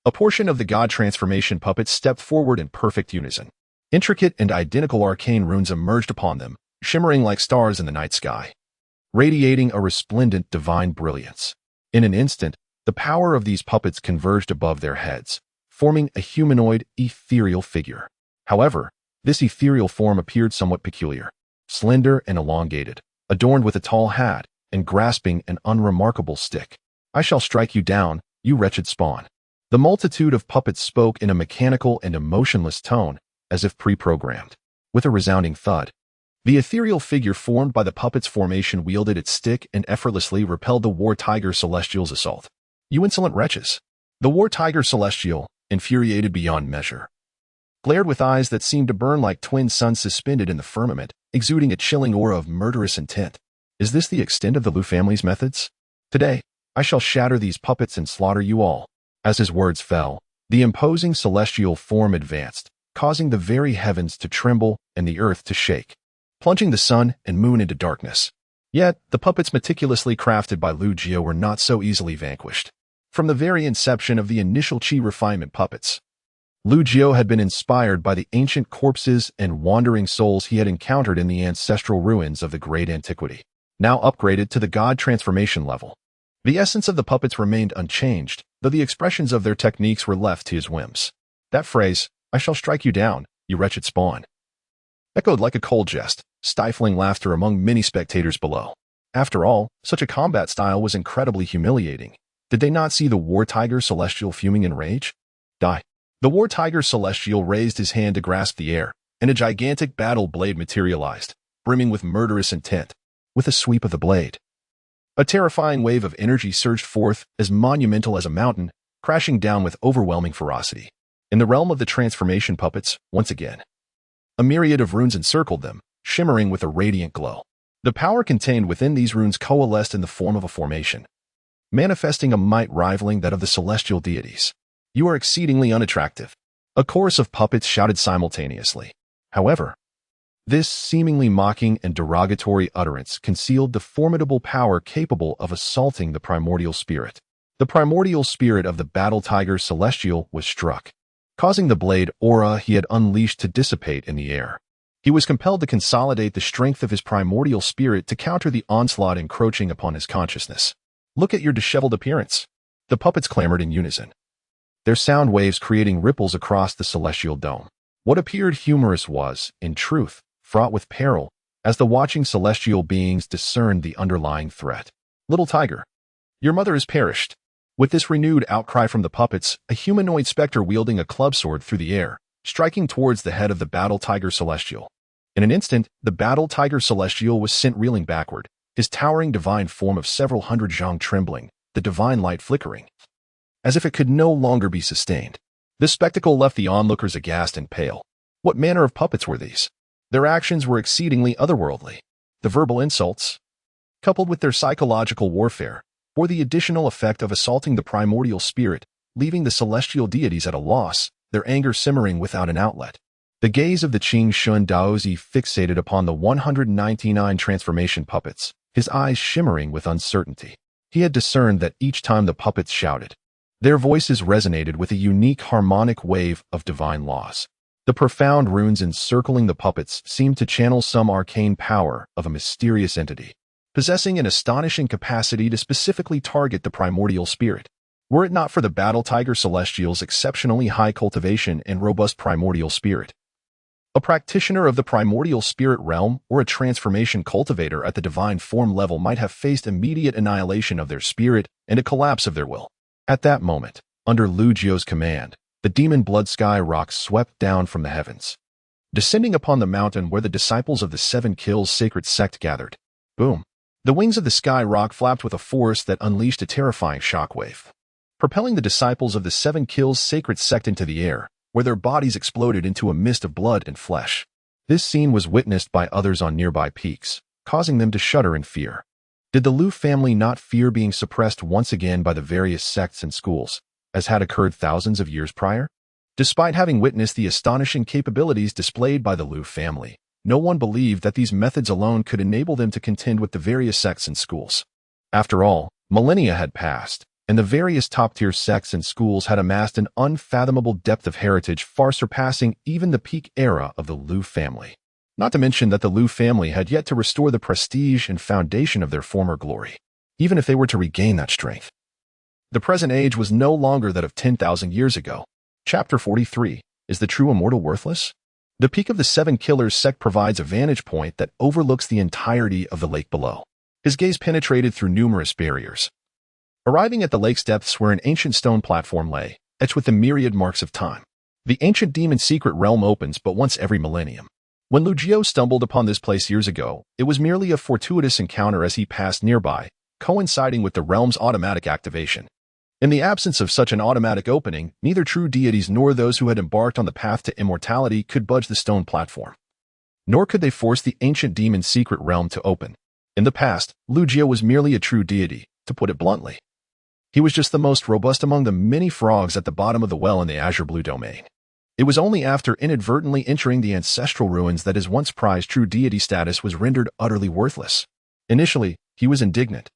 a portion of the god transformation puppets stepped forward in perfect unison. Intricate and identical arcane runes emerged upon them, shimmering like stars in the night sky, radiating a resplendent divine brilliance. In an instant, the power of these puppets converged above their heads, forming a humanoid, ethereal figure. However, this ethereal form appeared somewhat peculiar, slender and elongated, adorned with a tall hat, and grasping an unremarkable stick. "I shall strike you down, you wretched spawn." The multitude of puppets spoke in a mechanical and emotionless tone, as if pre-programmed. With a resounding thud, the ethereal figure formed by the puppet's formation wielded its stick and effortlessly repelled the war tiger celestial's assault. "You insolent wretches!" The war tiger celestial, infuriated beyond measure, glared with eyes that seemed to burn like twin suns suspended in the firmament, exuding a chilling aura of murderous intent. Is this the extent of the Lu family's methods? Today, I shall shatter these puppets and slaughter you all. As his words fell, the imposing celestial form advanced, causing the very heavens to tremble and the earth to shake, plunging the sun and moon into darkness. Yet, the puppets meticulously crafted by Lu Jiao were not so easily vanquished. From the very inception of the initial Qi refinement puppets, Lu Jiao had been inspired by the ancient corpses and wandering souls he had encountered in the ancestral ruins of the great antiquity. Now upgraded to the god transformation level, the essence of the puppets remained unchanged, though the expressions of their techniques were left to his whims. That phrase, "I shall strike you down, you wretched spawn," echoed like a cold jest, stifling laughter among many spectators below. After all, such a combat style was incredibly humiliating. Did they not see the War Tiger Celestial fuming in rage? Die. The War Tiger Celestial raised his hand to grasp the air, and a gigantic battle blade materialized, brimming with murderous intent. With a sweep of the blade, a terrifying wave of energy surged forth, as monumental as a mountain, crashing down with overwhelming ferocity. In the realm of the transformation puppets, once again, a myriad of runes encircled them, shimmering with a radiant glow. The power contained within these runes coalesced in the form of a formation, manifesting a might rivaling that of the celestial deities. You are exceedingly unattractive. A chorus of puppets shouted simultaneously. However, this seemingly mocking and derogatory utterance concealed the formidable power capable of assaulting the primordial spirit. The primordial spirit of the battle tiger celestial was struck, causing the blade aura he had unleashed to dissipate in the air. He was compelled to consolidate the strength of his primordial spirit to counter the onslaught encroaching upon his consciousness. Look at your disheveled appearance. The puppets clamored in unison, their sound waves creating ripples across the celestial dome. What appeared humorous was, in truth, fraught with peril, as the watching celestial beings discerned the underlying threat. Little tiger, your mother has perished. With this renewed outcry from the puppets, a humanoid specter wielding a club sword through the air, striking towards the head of the battle tiger celestial. In an instant, the battle tiger celestial was sent reeling backward, his towering divine form of several hundred zhang trembling, the divine light flickering, as if it could no longer be sustained. This spectacle left the onlookers aghast and pale. What manner of puppets were these? Their actions were exceedingly otherworldly. The verbal insults, coupled with their psychological warfare, bore the additional effect of assaulting the primordial spirit, leaving the celestial deities at a loss, their anger simmering without an outlet. The gaze of the Qing Shun Daozi fixated upon the 199 transformation puppets, his eyes shimmering with uncertainty. He had discerned that each time the puppets shouted, their voices resonated with a unique harmonic wave of divine laws. The profound runes encircling the puppets seemed to channel some arcane power of a mysterious entity, possessing an astonishing capacity to specifically target the primordial spirit. Were it not for the battle tiger celestial's exceptionally high cultivation and robust primordial spirit, a practitioner of the primordial spirit realm or a transformation cultivator at the divine form level might have faced immediate annihilation of their spirit and a collapse of their will. At that moment, under Lu Jio's command, the demon blood sky rock swept down from the heavens, descending upon the mountain where the disciples of the Seven Kills sacred sect gathered. Boom! The wings of the sky rock flapped with a force that unleashed a terrifying shockwave, propelling the disciples of the Seven Kills sacred sect into the air, where their bodies exploded into a mist of blood and flesh. This scene was witnessed by others on nearby peaks, causing them to shudder in fear. Did the Lu family not fear being suppressed once again by the various sects and schools, as had occurred thousands of years prior? Despite having witnessed the astonishing capabilities displayed by the Lu family, no one believed that these methods alone could enable them to contend with the various sects and schools. After all, millennia had passed, and the various top-tier sects and schools had amassed an unfathomable depth of heritage far surpassing even the peak era of the Lu family. Not to mention that the Lu family had yet to restore the prestige and foundation of their former glory, even if they were to regain that strength. The present age was no longer that of 10,000 years ago. Chapter 43, Is the True Immortal Worthless? The peak of the Seven Killers sect provides a vantage point that overlooks the entirety of the lake below. His gaze penetrated through numerous barriers, arriving at the lake's depths where an ancient stone platform lay, etched with the myriad marks of time. The ancient demon secret realm opens but once every millennium. When Lu Jio stumbled upon this place years ago, it was merely a fortuitous encounter as he passed nearby, coinciding with the realm's automatic activation. In the absence of such an automatic opening, neither true deities nor those who had embarked on the path to immortality could budge the stone platform. Nor could they force the ancient demon secret realm to open. In the past, Lu Jio was merely a true deity, to put it bluntly. He was just the most robust among the many frogs at the bottom of the well in the azure blue domain. It was only after inadvertently entering the ancestral ruins that his once prized true deity status was rendered utterly worthless. Initially, he was indignant.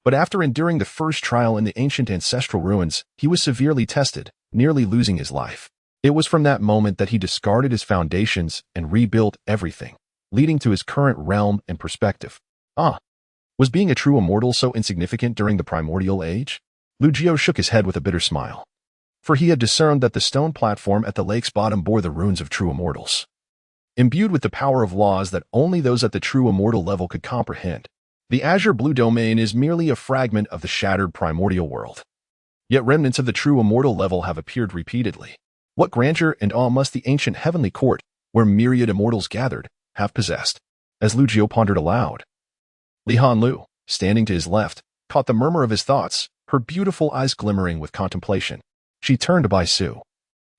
But after enduring the first trial in the ancient ancestral ruins, he was severely tested, nearly losing his life. It was from that moment that he discarded his foundations and rebuilt everything, leading to his current realm and perspective. Was being a true immortal so insignificant during the primordial age? Lu Jio shook his head with a bitter smile, for he had discerned that the stone platform at the lake's bottom bore the runes of true immortals, imbued with the power of laws that only those at the true immortal level could comprehend. The azure blue domain is merely a fragment of the shattered primordial world. Yet remnants of the true immortal level have appeared repeatedly. What grandeur and awe must the ancient heavenly court, where myriad immortals gathered, have possessed? As Lu Jiu pondered aloud, Li Hanlu, standing to his left, caught the murmur of his thoughts, her beautiful eyes glimmering with contemplation. She turned to Bai Su,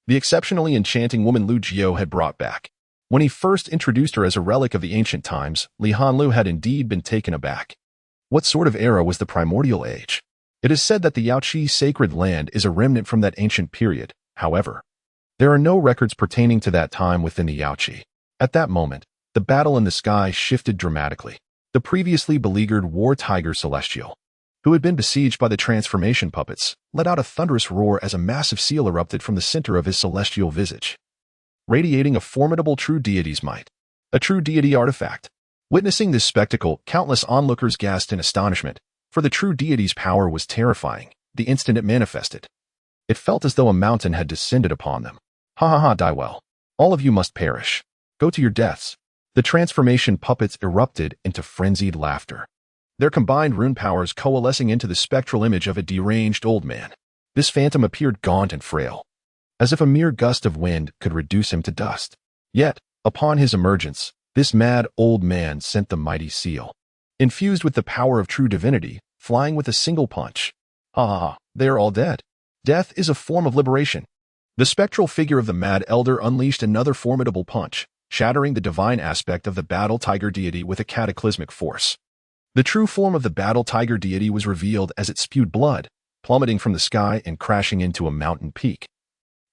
the exceptionally enchanting woman Lu Jiu had brought back. When he first introduced her as a relic of the ancient times, Li Hanlu had indeed been taken aback. What sort of era was the primordial age? It is said that the Yaoqi sacred land is a remnant from that ancient period. However, there are no records pertaining to that time within the Yaoqi. At that moment, the battle in the sky shifted dramatically. The previously beleaguered war tiger Celestial, who had been besieged by the transformation puppets, let out a thunderous roar as a massive seal erupted from the center of his celestial visage, radiating a formidable true deity's might. A true deity artifact. Witnessing this spectacle, countless onlookers gasped in astonishment, for the true deity's power was terrifying the instant it manifested. It felt as though a mountain had descended upon them. Ha ha ha, die well. All of you must perish. Go to your deaths. The transformation puppets erupted into frenzied laughter, their combined rune powers coalescing into the spectral image of a deranged old man. This phantom appeared gaunt and frail, as if a mere gust of wind could reduce him to dust. Yet, upon his emergence, this mad old man sent the mighty seal, infused with the power of true divinity, flying with a single punch. Ha ha ha, they are all dead. Death is a form of liberation. The spectral figure of the mad elder unleashed another formidable punch, shattering the divine aspect of the battle tiger deity with a cataclysmic force. The true form of the battle tiger deity was revealed as it spewed blood, plummeting from the sky and crashing into a mountain peak,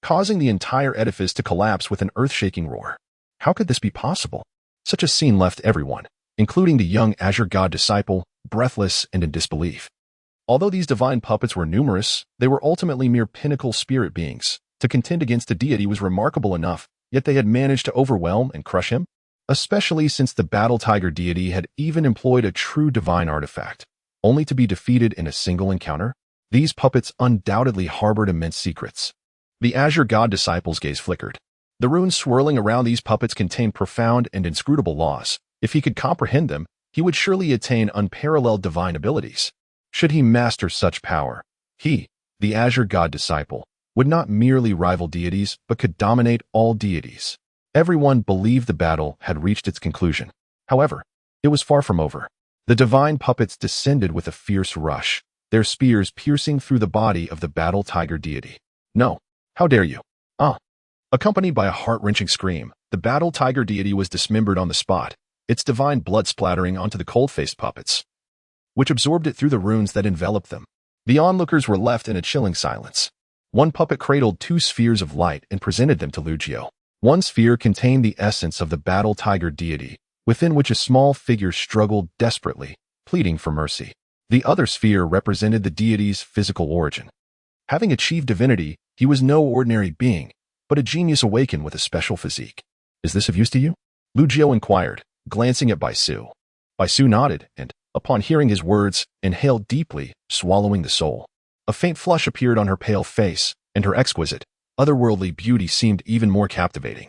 causing the entire edifice to collapse with an earth-shaking roar. How could this be possible? Such a scene left everyone, including the young Azure God disciple, breathless and in disbelief. Although these divine puppets were numerous, they were ultimately mere pinnacle spirit beings. To contend against the deity was remarkable enough, yet they had managed to overwhelm and crush him, especially since the battle tiger deity had even employed a true divine artifact, only to be defeated in a single encounter. These puppets undoubtedly harbored immense secrets. The Azure God disciple's gaze flickered. The runes swirling around these puppets contained profound and inscrutable laws. If he could comprehend them, he would surely attain unparalleled divine abilities. Should he master such power, he, the Azure God disciple, would not merely rival deities but could dominate all deities. Everyone believed the battle had reached its conclusion. However, it was far from over. The divine puppets descended with a fierce rush, their spears piercing through the body of the battle tiger deity. No, how dare you? Accompanied by a heart-wrenching scream, the battle tiger deity was dismembered on the spot, its divine blood splattering onto the cold-faced puppets, which absorbed it through the runes that enveloped them. The onlookers were left in a chilling silence. One puppet cradled two spheres of light and presented them to Lu Jiu. One sphere contained the essence of the battle tiger deity, within which a small figure struggled desperately, pleading for mercy. The other sphere represented the deity's physical origin. Having achieved divinity, he was no ordinary being, but a genius awakened with a special physique. Is this of use to you? Lu Jiu inquired, glancing at Bai Su. Bai Su nodded and, upon hearing his words, inhaled deeply, swallowing the soul. A faint flush appeared on her pale face, and her exquisite, otherworldly beauty seemed even more captivating,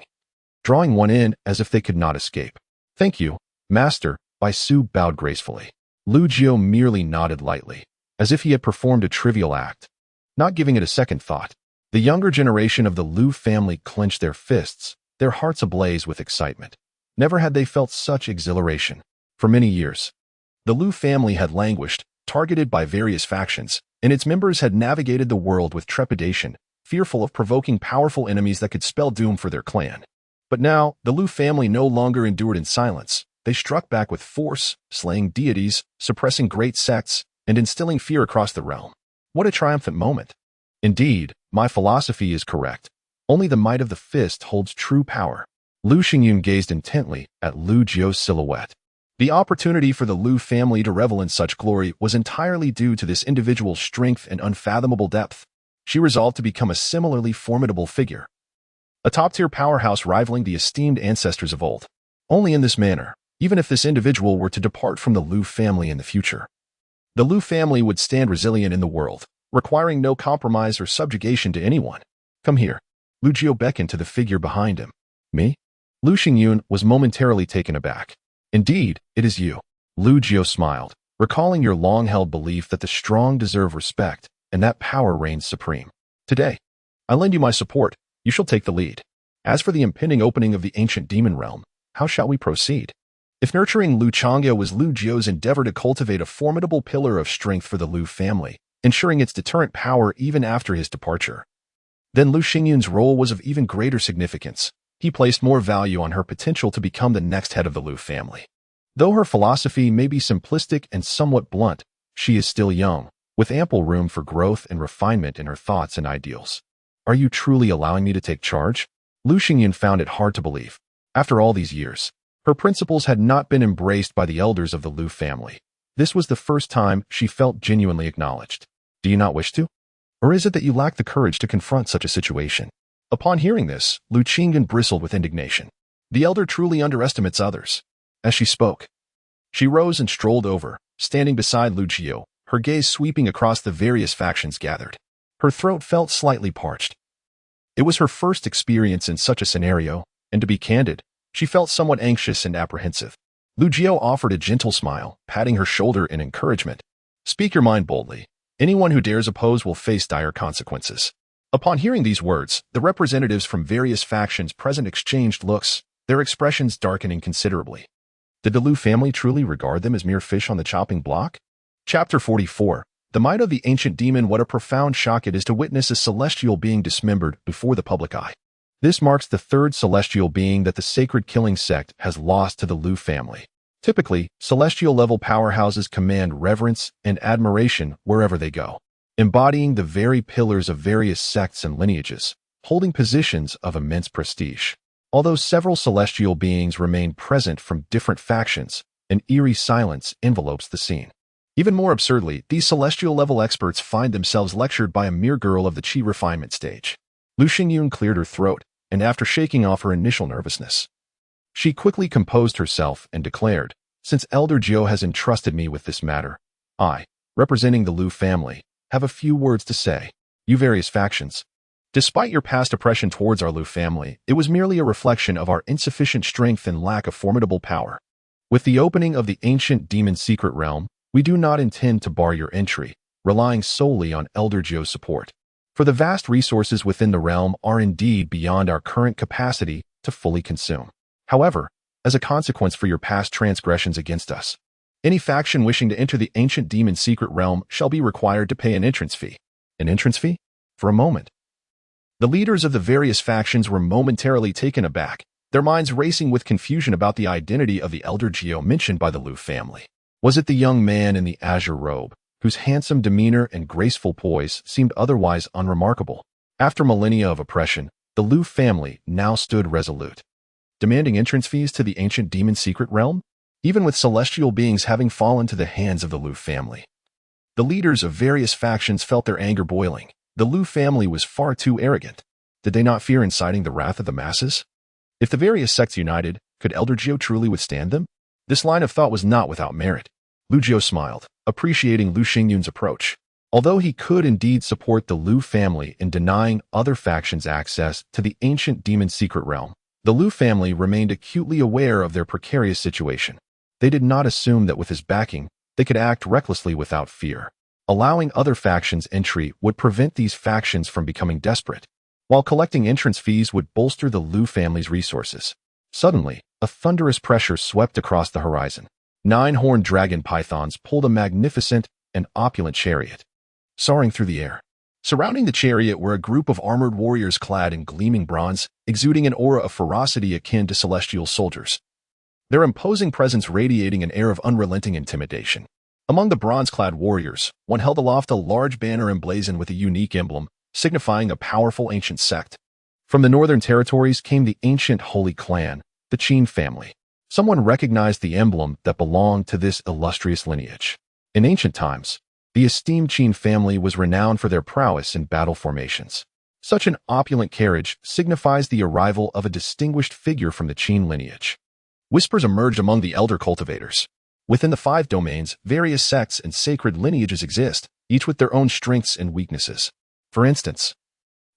drawing one in as if they could not escape. Thank you, Master, Bai Su bowed gracefully. Lu Jiu merely nodded lightly, as if he had performed a trivial act, not giving it a second thought. The younger generation of the Lu family clenched their fists, their hearts ablaze with excitement. Never had they felt such exhilaration. For many years, the Lu family had languished, targeted by various factions, and its members had navigated the world with trepidation, fearful of provoking powerful enemies that could spell doom for their clan. But now, the Lu family no longer endured in silence. They struck back with force, slaying deities, suppressing great sects, and instilling fear across the realm. What a triumphant moment! Indeed, my philosophy is correct. Only the might of the fist holds true power. Lu Xingyun gazed intently at Lu Jiu's silhouette. The opportunity for the Lu family to revel in such glory was entirely due to this individual's strength and unfathomable depth. She resolved to become a similarly formidable figure, a top-tier powerhouse rivaling the esteemed ancestors of old. Only in this manner, even if this individual were to depart from the Lu family in the future, the Lu family would stand resilient in the world, requiring no compromise or subjugation to anyone. Come here. Lu Jiu beckoned to the figure behind him. Me? Lu Xingyun was momentarily taken aback. Indeed, it is you. Lu Jiu smiled, recalling your long-held belief that the strong deserve respect and that power reigns supreme. Today, I lend you my support. You shall take the lead. As for the impending opening of the ancient demon realm, how shall we proceed? If nurturing Lu Chang'e was Lu Jiu's endeavor to cultivate a formidable pillar of strength for the Lu family, ensuring its deterrent power even after his departure, then Lu Xingyun's role was of even greater significance. He placed more value on her potential to become the next head of the Lu family. Though her philosophy may be simplistic and somewhat blunt, she is still young, with ample room for growth and refinement in her thoughts and ideals. Are you truly allowing me to take charge? Lu Xingyun found it hard to believe. After all these years, her principles had not been embraced by the elders of the Lu family. This was the first time she felt genuinely acknowledged. Do you not wish to? Or is it that you lack the courage to confront such a situation? Upon hearing this, Lu Xingyun bristled with indignation. The elder truly underestimates others. As she spoke, she rose and strolled over, standing beside Lu Jiu, her gaze sweeping across the various factions gathered. Her throat felt slightly parched. It was her first experience in such a scenario, and to be candid, she felt somewhat anxious and apprehensive. Lu Jiu offered a gentle smile, patting her shoulder in encouragement. Speak your mind boldly. Anyone who dares oppose will face dire consequences. Upon hearing these words, the representatives from various factions present exchanged looks, their expressions darkening considerably. Did the Lu family truly regard them as mere fish on the chopping block? Chapter 44. The Might of the Ancient Demon. What a profound shock it is to witness a celestial being dismembered before the public eye. This marks the third celestial being that the sacred killing sect has lost to the Lu family. Typically, celestial-level powerhouses command reverence and admiration wherever they go, embodying the very pillars of various sects and lineages, holding positions of immense prestige. Although several celestial beings remain present from different factions, an eerie silence envelopes the scene. Even more absurdly, these celestial-level experts find themselves lectured by a mere girl of the chi refinement stage. Lu Xingyun cleared her throat, and after shaking off her initial nervousness, she quickly composed herself and declared, "Since Elder Jiu has entrusted me with this matter, I, representing the Lu family, have a few words to say. You various factions, despite your past oppression towards our Lu family, it was merely a reflection of our insufficient strength and lack of formidable power. With the opening of the ancient demon secret realm, we do not intend to bar your entry, relying solely on Elder Jiu's support. For the vast resources within the realm are indeed beyond our current capacity to fully consume. However, as a consequence for your past transgressions against us, any faction wishing to enter the ancient demon secret realm shall be required to pay an entrance fee." An entrance fee? For a moment, the leaders of the various factions were momentarily taken aback, their minds racing with confusion about the identity of the Elder Jiu mentioned by the Lu family. Was it the young man in the azure robe, whose handsome demeanor and graceful poise seemed otherwise unremarkable? After millennia of oppression, the Lu family now stood resolute, demanding entrance fees to the ancient demon secret realm, even with celestial beings having fallen to the hands of the Lu family. The leaders of various factions felt their anger boiling. The Lu family was far too arrogant. Did they not fear inciting the wrath of the masses? If the various sects united, could Elder Jiu truly withstand them? This line of thought was not without merit. Lu Jiu smiled, appreciating Lu Xingyun's approach. Although he could indeed support the Lu family in denying other factions access to the ancient demon secret realm, the Lu family remained acutely aware of their precarious situation. They did not assume that with his backing, they could act recklessly without fear. Allowing other factions entry would prevent these factions from becoming desperate, while collecting entrance fees would bolster the Lu family's resources. Suddenly, a thunderous pressure swept across the horizon. 9-horned dragon pythons pulled a magnificent and opulent chariot, soaring through the air. Surrounding the chariot were a group of armored warriors clad in gleaming bronze, exuding an aura of ferocity akin to celestial soldiers, their imposing presence radiating an air of unrelenting intimidation. Among the bronze-clad warriors, one held aloft a large banner emblazoned with a unique emblem, signifying a powerful ancient sect. From the northern territories came the ancient holy clan, the Qin family. Someone recognized the emblem that belonged to this illustrious lineage. In ancient times, the esteemed Qin family was renowned for their prowess in battle formations. Such an opulent carriage signifies the arrival of a distinguished figure from the Qin lineage. Whispers emerged among the elder cultivators. Within the 5 domains, various sects and sacred lineages exist, each with their own strengths and weaknesses. For instance,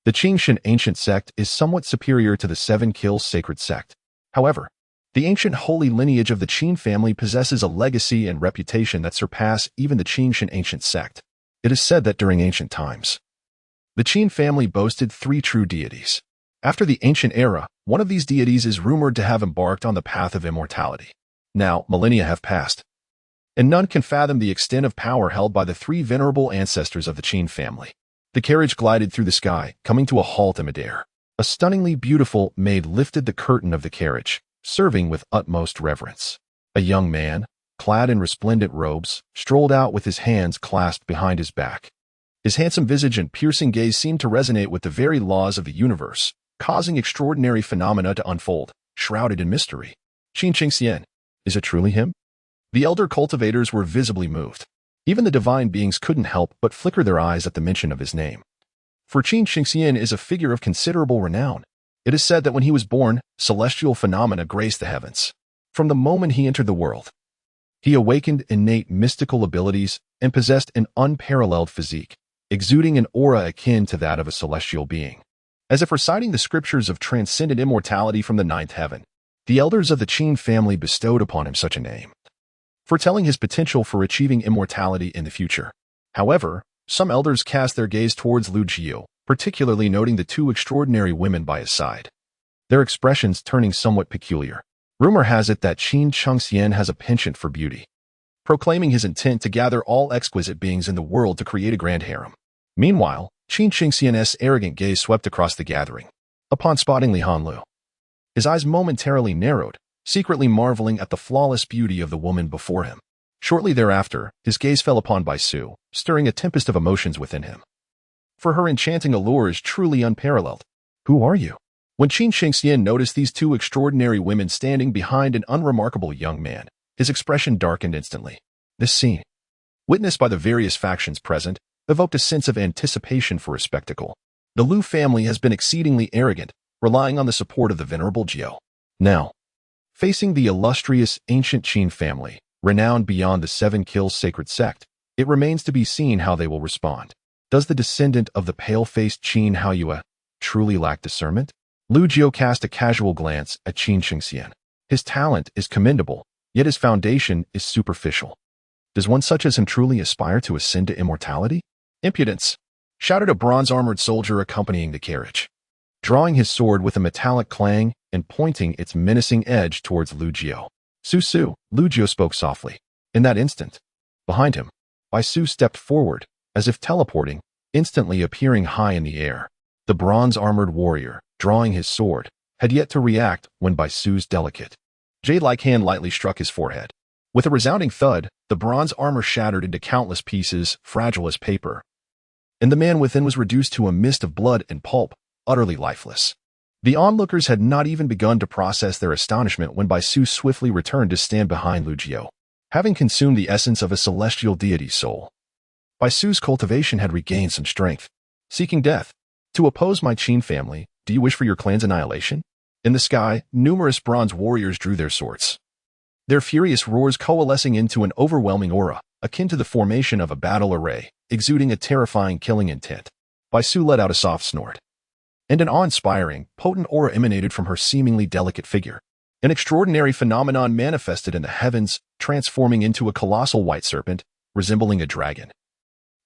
the Qingshan ancient sect is somewhat superior to the 7 Kills sacred sect. However, The ancient holy lineage of the Qin family possesses a legacy and reputation that surpass even the Qin ancient sect. It is said that during ancient times, the Qin family boasted 3 true deities. After the ancient era, one of these deities is rumored to have embarked on the path of immortality. Now, millennia have passed, and none can fathom the extent of power held by the 3 venerable ancestors of the Qin family. The carriage glided through the sky, coming to a halt in midair. A stunningly beautiful maid lifted the curtain of the carriage, serving with utmost reverence. A young man, clad in resplendent robes, strolled out with his hands clasped behind his back. His handsome visage and piercing gaze seemed to resonate with the very laws of the universe, causing extraordinary phenomena to unfold, shrouded in mystery. Qin Qingxian, is it truly him? The elder cultivators were visibly moved. Even the divine beings couldn't help but flicker their eyes at the mention of his name. For Qin Qingxian is a figure of considerable renown. It is said that when he was born, celestial phenomena graced the heavens. From the moment he entered the world, he awakened innate mystical abilities and possessed an unparalleled physique, exuding an aura akin to that of a celestial being. As if reciting the scriptures of transcendent immortality from the 9th heaven, the elders of the Qin family bestowed upon him such a name, foretelling his potential for achieving immortality in the future. However, some elders cast their gaze towards Lu Jiu, particularly noting the 2 extraordinary women by his side, their expressions turning somewhat peculiar. Rumor has it that Qin Qingxian has a penchant for beauty, proclaiming his intent to gather all exquisite beings in the world to create a grand harem. Meanwhile, Qin Qingxian's arrogant gaze swept across the gathering. Upon spotting Li Hanlu, his eyes momentarily narrowed, secretly marveling at the flawless beauty of the woman before him. Shortly thereafter, his gaze fell upon Bai Su, stirring a tempest of emotions within him. For her enchanting allure is truly unparalleled. Who are you? When Qin Qingxian noticed these 2 extraordinary women standing behind an unremarkable young man, his expression darkened instantly. This scene, witnessed by the various factions present, evoked a sense of anticipation for a spectacle. The Lu family has been exceedingly arrogant, relying on the support of the venerable Jiu. Now, facing the illustrious ancient Qin family, renowned beyond the 7 kills sacred sect, it remains to be seen how they will respond. Does the descendant of the pale-faced Qin Haoyue truly lack discernment? Lu Jiu cast a casual glance at Qin Qingxian. His talent is commendable, yet his foundation is superficial. Does one such as him truly aspire to ascend to immortality? Impudence! Shouted a bronze-armored soldier accompanying the carriage, drawing his sword with a metallic clang and pointing its menacing edge towards Lu Jiu. Su, Lu Jiu spoke softly. In that instant, behind him, Bai Su stepped forward, as if teleporting, instantly appearing high in the air. The bronze-armored warrior, drawing his sword, had yet to react when Bai Su's delicate, jade-like hand lightly struck his forehead. With a resounding thud, the bronze armor shattered into countless pieces, fragile as paper, and the man within was reduced to a mist of blood and pulp, utterly lifeless. The onlookers had not even begun to process their astonishment when Bai Su swiftly returned to stand behind Lu Jiu. Having consumed the essence of a celestial deity's soul, Bai Su's cultivation had regained some strength. Seeking death. To oppose my Qin family, do you wish for your clan's annihilation? In the sky, numerous bronze warriors drew their swords, their furious roars coalescing into an overwhelming aura, akin to the formation of a battle array, exuding a terrifying killing intent. Bai Su let out a soft snort, and an awe-inspiring, potent aura emanated from her seemingly delicate figure. An extraordinary phenomenon manifested in the heavens, transforming into a colossal white serpent, resembling a dragon,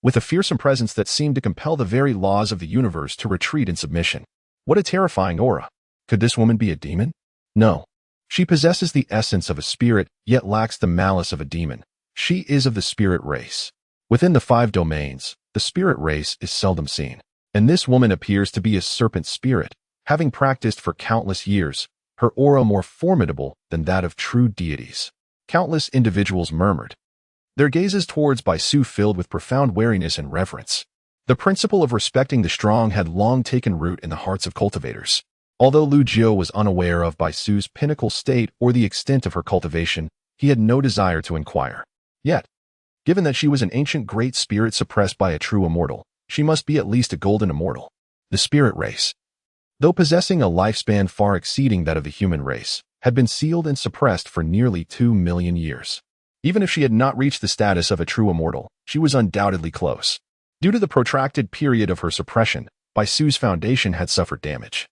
with a fearsome presence that seemed to compel the very laws of the universe to retreat in submission. What a terrifying aura! Could this woman be a demon? No. She possesses the essence of a spirit, yet lacks the malice of a demon. She is of the spirit race. Within the 5 domains, the spirit race is seldom seen, and this woman appears to be a serpent spirit, having practiced for countless years, her aura more formidable than that of true deities. Countless individuals murmured, their gazes towards Bai Su filled with profound wariness and reverence. The principle of respecting the strong had long taken root in the hearts of cultivators. Although Lu Jiu was unaware of Bai Su's pinnacle state or the extent of her cultivation, he had no desire to inquire. Yet, given that she was an ancient great spirit suppressed by a true immortal, she must be at least a golden immortal. The spirit race, though possessing a lifespan far exceeding that of the human race, had been sealed and suppressed for nearly 2 million years. Even if she had not reached the status of a true immortal, she was undoubtedly close. Due to the protracted period of her suppression, Bai Su's foundation had suffered damage,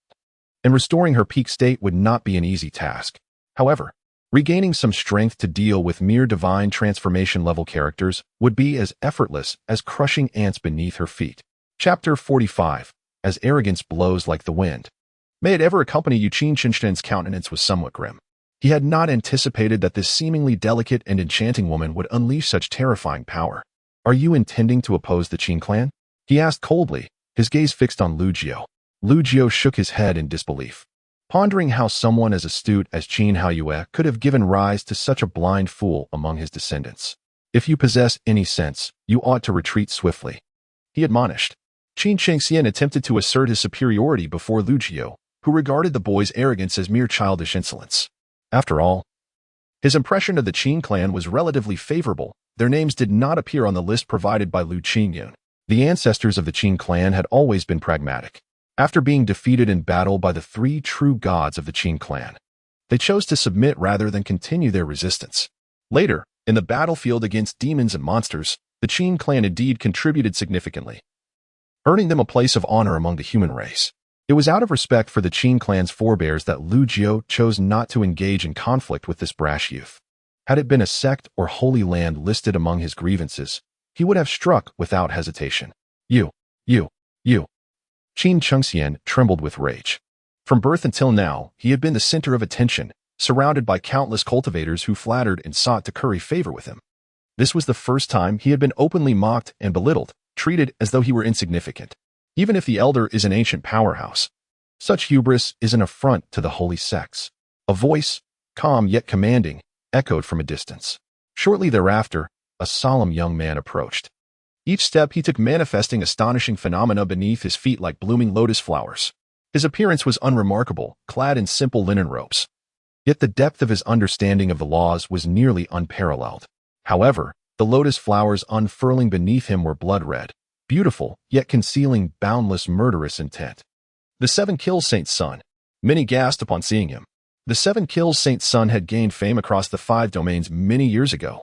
and restoring her peak state would not be an easy task. However, regaining some strength to deal with mere divine transformation-level characters would be as effortless as crushing ants beneath her feet. Chapter 45. As Arrogance Blows Like the Wind. May it ever accompany you. Qin Shinshen's countenance was somewhat grim. He had not anticipated that this seemingly delicate and enchanting woman would unleash such terrifying power. Are you intending to oppose the Qin clan? He asked coldly, his gaze fixed on Lu Jiao. Lu Jiao shook his head in disbelief, pondering how someone as astute as Qin Haoyue could have given rise to such a blind fool among his descendants. If you possess any sense, you ought to retreat swiftly, he admonished. Qin Shengxian attempted to assert his superiority before Lu Jiao, who regarded the boy's arrogance as mere childish insolence. After all, his impression of the Qin clan was relatively favorable. Their names did not appear on the list provided by Lu Qingyun. The ancestors of the Qin clan had always been pragmatic. After being defeated in battle by the three true gods of the Qin clan, they chose to submit rather than continue their resistance. Later, in the battlefield against demons and monsters, the Qin clan indeed contributed significantly, earning them a place of honor among the human race. It was out of respect for the Qin clan's forebears that Lu Jiao chose not to engage in conflict with this brash youth. Had it been a sect or holy land listed among his grievances, he would have struck without hesitation. You. Qin Chengxian trembled with rage. From birth until now, he had been the center of attention, surrounded by countless cultivators who flattered and sought to curry favor with him. This was the first time he had been openly mocked and belittled, treated as though he were insignificant. Even if the elder is an ancient powerhouse, such hubris is an affront to the holy sects. A voice, calm yet commanding, echoed from a distance. Shortly thereafter, a solemn young man approached. Each step he took manifesting astonishing phenomena beneath his feet like blooming lotus flowers. His appearance was unremarkable, clad in simple linen robes. Yet the depth of his understanding of the laws was nearly unparalleled. However, the lotus flowers unfurling beneath him were blood-red, beautiful, yet concealing boundless murderous intent. The Seven Kills Saint's son. Many gasped upon seeing him. The Seven Kills Saint's son had gained fame across the 5 domains many years ago.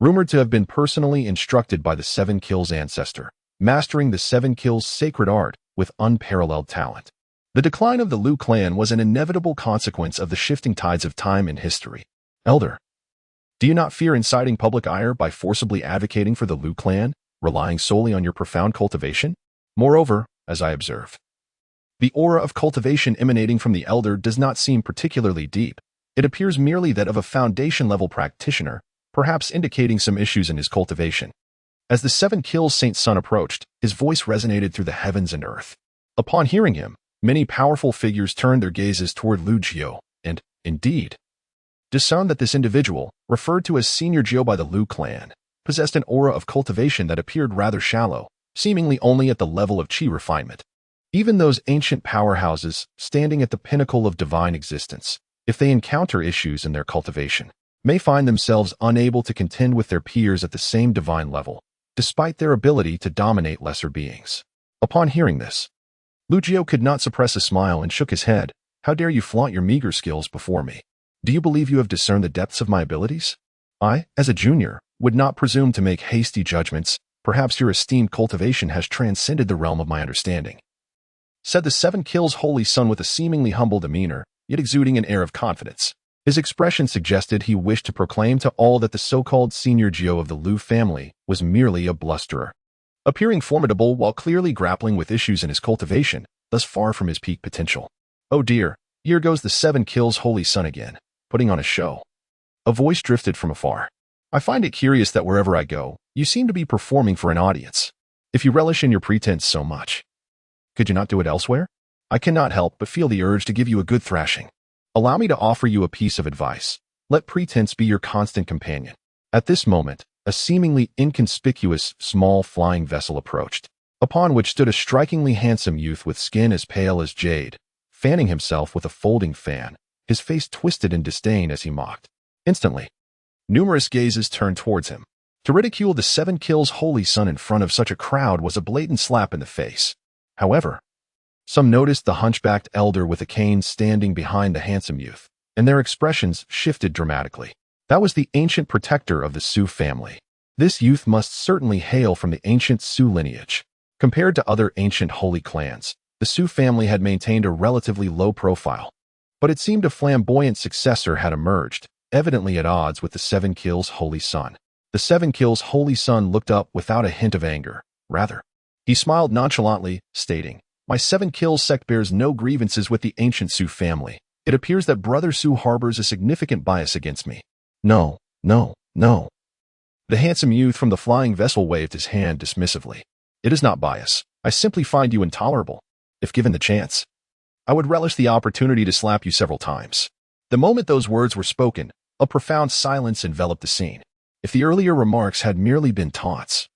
Rumored to have been personally instructed by the Seven Kills ancestor, mastering the Seven Kills sacred art with unparalleled talent. The decline of the Lu clan was an inevitable consequence of the shifting tides of time and history. Elder, do you not fear inciting public ire by forcibly advocating for the Lu clan, relying solely on your profound cultivation? Moreover, as I observe, the aura of cultivation emanating from the elder does not seem particularly deep. It appears merely that of a foundation-level practitioner, perhaps indicating some issues in his cultivation. As the Seven Kills Saint's son approached, his voice resonated through the heavens and earth. Upon hearing him, many powerful figures turned their gazes toward Lu Jiao, and, indeed, discerned that this individual, referred to as Senior Jiao by the Lu clan, possessed an aura of cultivation that appeared rather shallow, seemingly only at the level of qi refinement. Even those ancient powerhouses, standing at the pinnacle of divine existence, if they encounter issues in their cultivation, may find themselves unable to contend with their peers at the same divine level, despite their ability to dominate lesser beings. Upon hearing this, Lu Jiao could not suppress a smile and shook his head. How dare you flaunt your meager skills before me? Do you believe you have discerned the depths of my abilities? I, as a junior, would not presume to make hasty judgments. Perhaps your esteemed cultivation has transcended the realm of my understanding, said the Seven Kills holy son with a seemingly humble demeanor, yet exuding an air of confidence. His expression suggested he wished to proclaim to all that the so-called Senior Jiao of the Lu family was merely a blusterer, appearing formidable while clearly grappling with issues in his cultivation, thus far from his peak potential. Oh dear, here goes the Seven Kills holy son again, putting on a show. A voice drifted from afar. I find it curious that wherever I go, you seem to be performing for an audience. If you relish in your pretense so much, could you not do it elsewhere? I cannot help but feel the urge to give you a good thrashing. Allow me to offer you a piece of advice. Let pretense be your constant companion. At this moment, a seemingly inconspicuous, small flying vessel approached, upon which stood a strikingly handsome youth with skin as pale as jade, fanning himself with a folding fan, his face twisted in disdain as he mocked. Instantly, numerous gazes turned towards him. To ridicule the Seven Kills holy son in front of such a crowd was a blatant slap in the face. However, some noticed the hunchbacked elder with a cane standing behind the handsome youth, and their expressions shifted dramatically. That was the ancient protector of the Su family. This youth must certainly hail from the ancient Su lineage. Compared to other ancient holy clans, the Su family had maintained a relatively low profile. But it seemed a flamboyant successor had emerged, evidently at odds with the Seven Kills Holy Sun. The Seven Kills Holy Sun looked up without a hint of anger. Rather, he smiled nonchalantly, stating, "My Seven Kills sect bears no grievances with the ancient Su family. It appears that Brother Su harbors a significant bias against me." No, no, no. The handsome youth from the flying vessel waved his hand dismissively. "It is not bias. I simply find you intolerable. If given the chance, I would relish the opportunity to slap you several times." The moment those words were spoken, a profound silence enveloped the scene. If the earlier remarks had merely been taunts,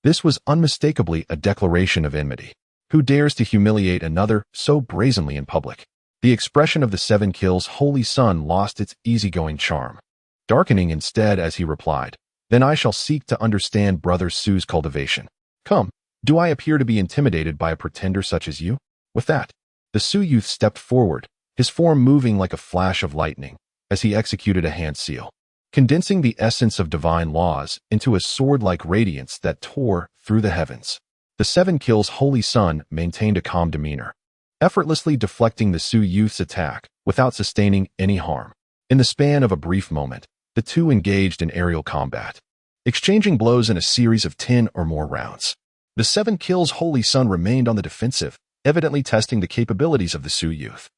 this was unmistakably a declaration of enmity. Who dares to humiliate another so brazenly in public? The expression of the Seven Kills Holy Sun lost its easygoing charm, darkening instead as he replied, "Then I shall seek to understand Brother Su's cultivation. Come, do I appear to be intimidated by a pretender such as you?" With that, the Su youth stepped forward, his form moving like a flash of lightning as he executed a hand seal, condensing the essence of divine laws into a sword-like radiance that tore through the heavens. The Seven Kills Holy Sun maintained a calm demeanor, effortlessly deflecting the Su youth's attack without sustaining any harm. In the span of a brief moment, the two engaged in aerial combat, exchanging blows in a series of 10 or more rounds. The Seven Kills Holy Sun remained on the defensive, evidently testing the capabilities of the Su youth.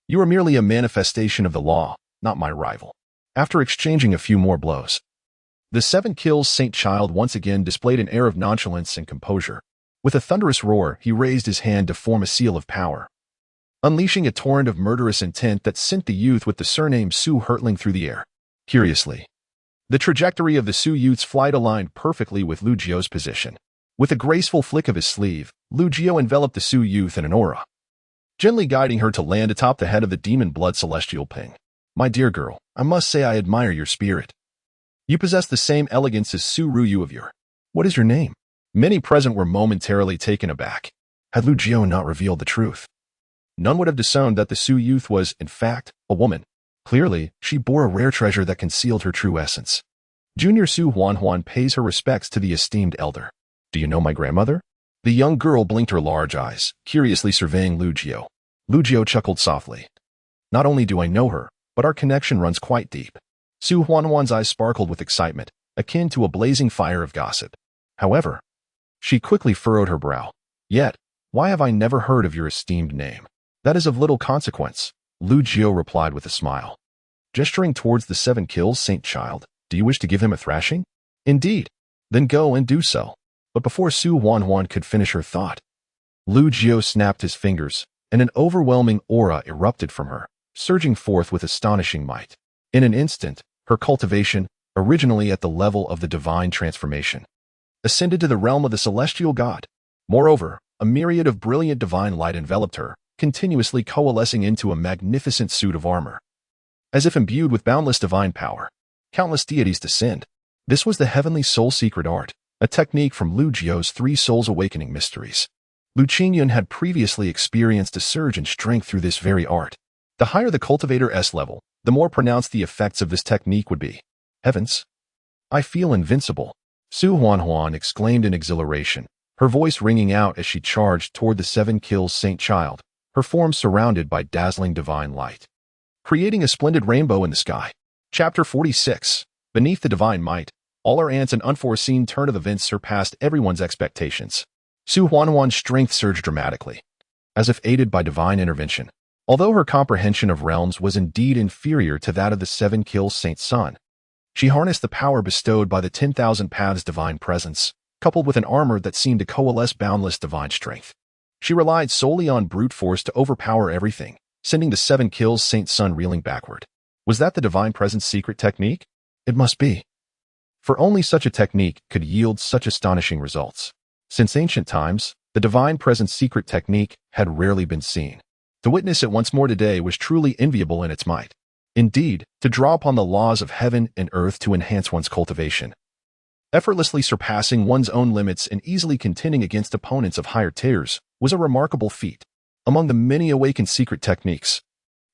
"You are merely a manifestation of the law, not my rival." After exchanging a few more blows, the Seven Kills Saint Child once again displayed an air of nonchalance and composure. With a thunderous roar, he raised his hand to form a seal of power, unleashing a torrent of murderous intent that sent the youth with the surname Su hurtling through the air. Curiously, the trajectory of the Su youth's flight aligned perfectly with Lu Jio's position. With a graceful flick of his sleeve, Lu Jio enveloped the Su youth in an aura, gently guiding her to land atop the head of the demon blood celestial Ping. "My dear girl, I must say I admire your spirit. You possess the same elegance as Su Ruyu of your. What is your name?" Many present were momentarily taken aback. Had Lu Jio not revealed the truth, none would have disowned that the Su youth was, in fact, a woman. Clearly, she bore a rare treasure that concealed her true essence. Junior Su Huan pays her respects to the esteemed elder. "Do you know my grandmother?" The young girl blinked her large eyes, curiously surveying Lu Jio. Lu Jio chuckled softly. "Not only do I know her, but our connection runs quite deep." Su Huan's eyes sparkled with excitement, akin to a blazing fire of gossip. However, she quickly furrowed her brow. "Yet, why have I never heard of your esteemed name?" "That is of little consequence," Lu Jio replied with a smile. Gesturing towards the Seven Kills Saint Child, "Do you wish to give him a thrashing?" "Indeed. Then go and do so." But before Su Huan could finish her thought, Lu Jio snapped his fingers, and an overwhelming aura erupted from her, surging forth with astonishing might. In an instant, her cultivation, originally at the level of the divine transformation, ascended to the realm of the celestial god. Moreover, a myriad of brilliant divine light enveloped her, continuously coalescing into a magnificent suit of armor. As if imbued with boundless divine power, countless deities descend. This was the heavenly soul secret art, a technique from Lu Jio's 3 souls awakening mysteries. Lu Qingyun had previously experienced a surge in strength through this very art. The higher the cultivator S level, the more pronounced the effects of this technique would be. "Heavens! I feel invincible," Su Huan exclaimed in exhilaration, her voice ringing out as she charged toward the Seven Kills Saint Child, her form surrounded by dazzling divine light, creating a splendid rainbow in the sky. Chapter 46. Beneath the divine might, all our ants and unforeseen turn of events surpassed everyone's expectations. Su Huan's strength surged dramatically, as if aided by divine intervention. Although her comprehension of realms was indeed inferior to that of the Seven Kills Saint Sun, she harnessed the power bestowed by the 10,000 Paths divine presence, coupled with an armor that seemed to coalesce boundless divine strength. She relied solely on brute force to overpower everything, sending the Seven Kills Saint Sun reeling backward. Was that the divine presence secret technique? It must be. For only such a technique could yield such astonishing results. Since ancient times, the divine presence secret technique had rarely been seen. To witness it once more today was truly enviable in its might. Indeed, to draw upon the laws of heaven and earth to enhance one's cultivation, effortlessly surpassing one's own limits and easily contending against opponents of higher tiers, was a remarkable feat. Among the many awakened secret techniques,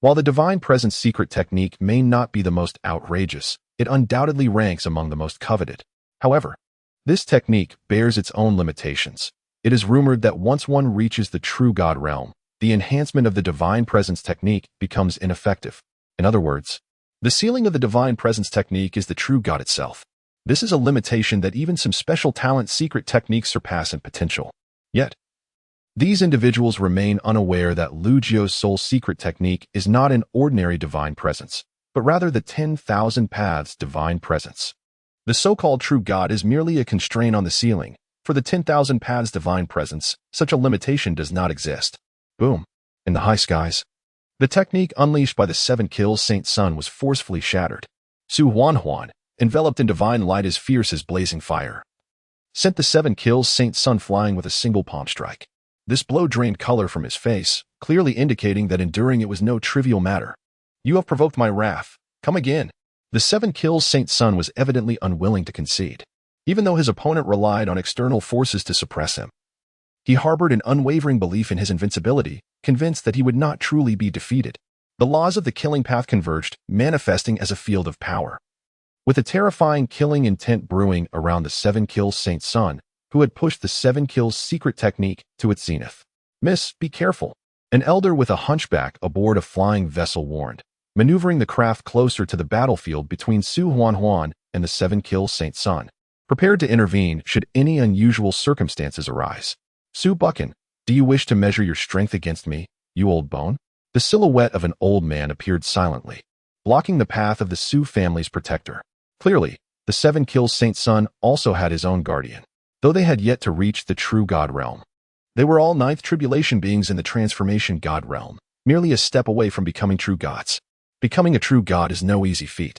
while the divine presence secret technique may not be the most outrageous, it undoubtedly ranks among the most coveted. However, this technique bears its own limitations. It is rumored that once one reaches the true God realm, the enhancement of the divine presence technique becomes ineffective. In other words, the sealing of the divine presence technique is the true God itself. This is a limitation that even some special talent secret techniques surpass in potential. Yet, these individuals remain unaware that Lu Jiu's soul secret technique is not an ordinary divine presence, but rather the 10,000 paths divine presence. The so-called true God is merely a constraint on the ceiling. For the 10,000 paths divine presence, such a limitation does not exist. Boom. In the high skies, the technique unleashed by the 7 kills Saint Sun was forcefully shattered. Su Huan, enveloped in divine light as fierce as blazing fire, sent the 7 kills Saint Sun flying with a single palm strike. This blow drained color from his face, clearly indicating that enduring it was no trivial matter. You have provoked my wrath. Come again. The 7 kills Saint Sun was evidently unwilling to concede. Even though his opponent relied on external forces to suppress him, he harbored an unwavering belief in his invincibility, convinced that he would not truly be defeated. The laws of the killing path converged, manifesting as a field of power. With a terrifying killing intent brewing around the 7 kills Saint Sun, who had pushed the 7 kills secret technique to its zenith. Miss, be careful. An elder with a hunchback aboard a flying vessel warned, maneuvering the craft closer to the battlefield between Su Huan and the 7 kills Saint Sun, prepared to intervene should any unusual circumstances arise. Su Buchan, do you wish to measure your strength against me, you old bone? The silhouette of an old man appeared silently, blocking the path of the Su family's protector. Clearly, the 7 kills Saint Sun also had his own guardian, though they had yet to reach the true God realm. They were all 9th tribulation beings in the transformation God realm, merely a step away from becoming true gods. Becoming a true god is no easy feat.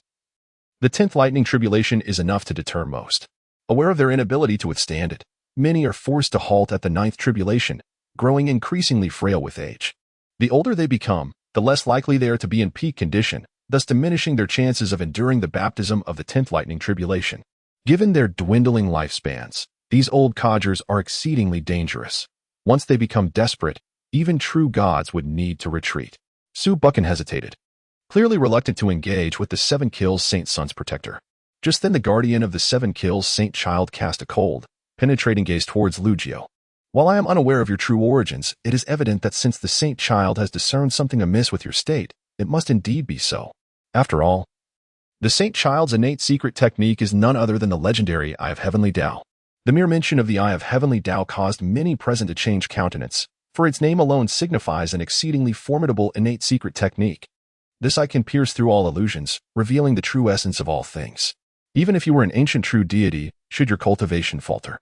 The 10th lightning tribulation is enough to deter most. Aware of their inability to withstand it, many are forced to halt at the 9th tribulation, growing increasingly frail with age. The older they become, the less likely they are to be in peak condition, thus diminishing their chances of enduring the baptism of the 10th lightning tribulation. Given their dwindling lifespans, these old codgers are exceedingly dangerous. Once they become desperate, even true gods would need to retreat. Su Buchan hesitated, clearly reluctant to engage with the 7 kills Saint Sun's protector. Just then the guardian of the 7 kills Saint Child cast a cold, penetrating gaze towards Lu Jiu. While I am unaware of your true origins, it is evident that since the Saint Child has discerned something amiss with your state, it must indeed be so. After all, the Saint Child's innate secret technique is none other than the legendary Eye of Heavenly Tao. The mere mention of the Eye of Heavenly Tao caused many present to change countenance, for its name alone signifies an exceedingly formidable innate secret technique. This eye can pierce through all illusions, revealing the true essence of all things. Even if you were an ancient true deity, should your cultivation falter,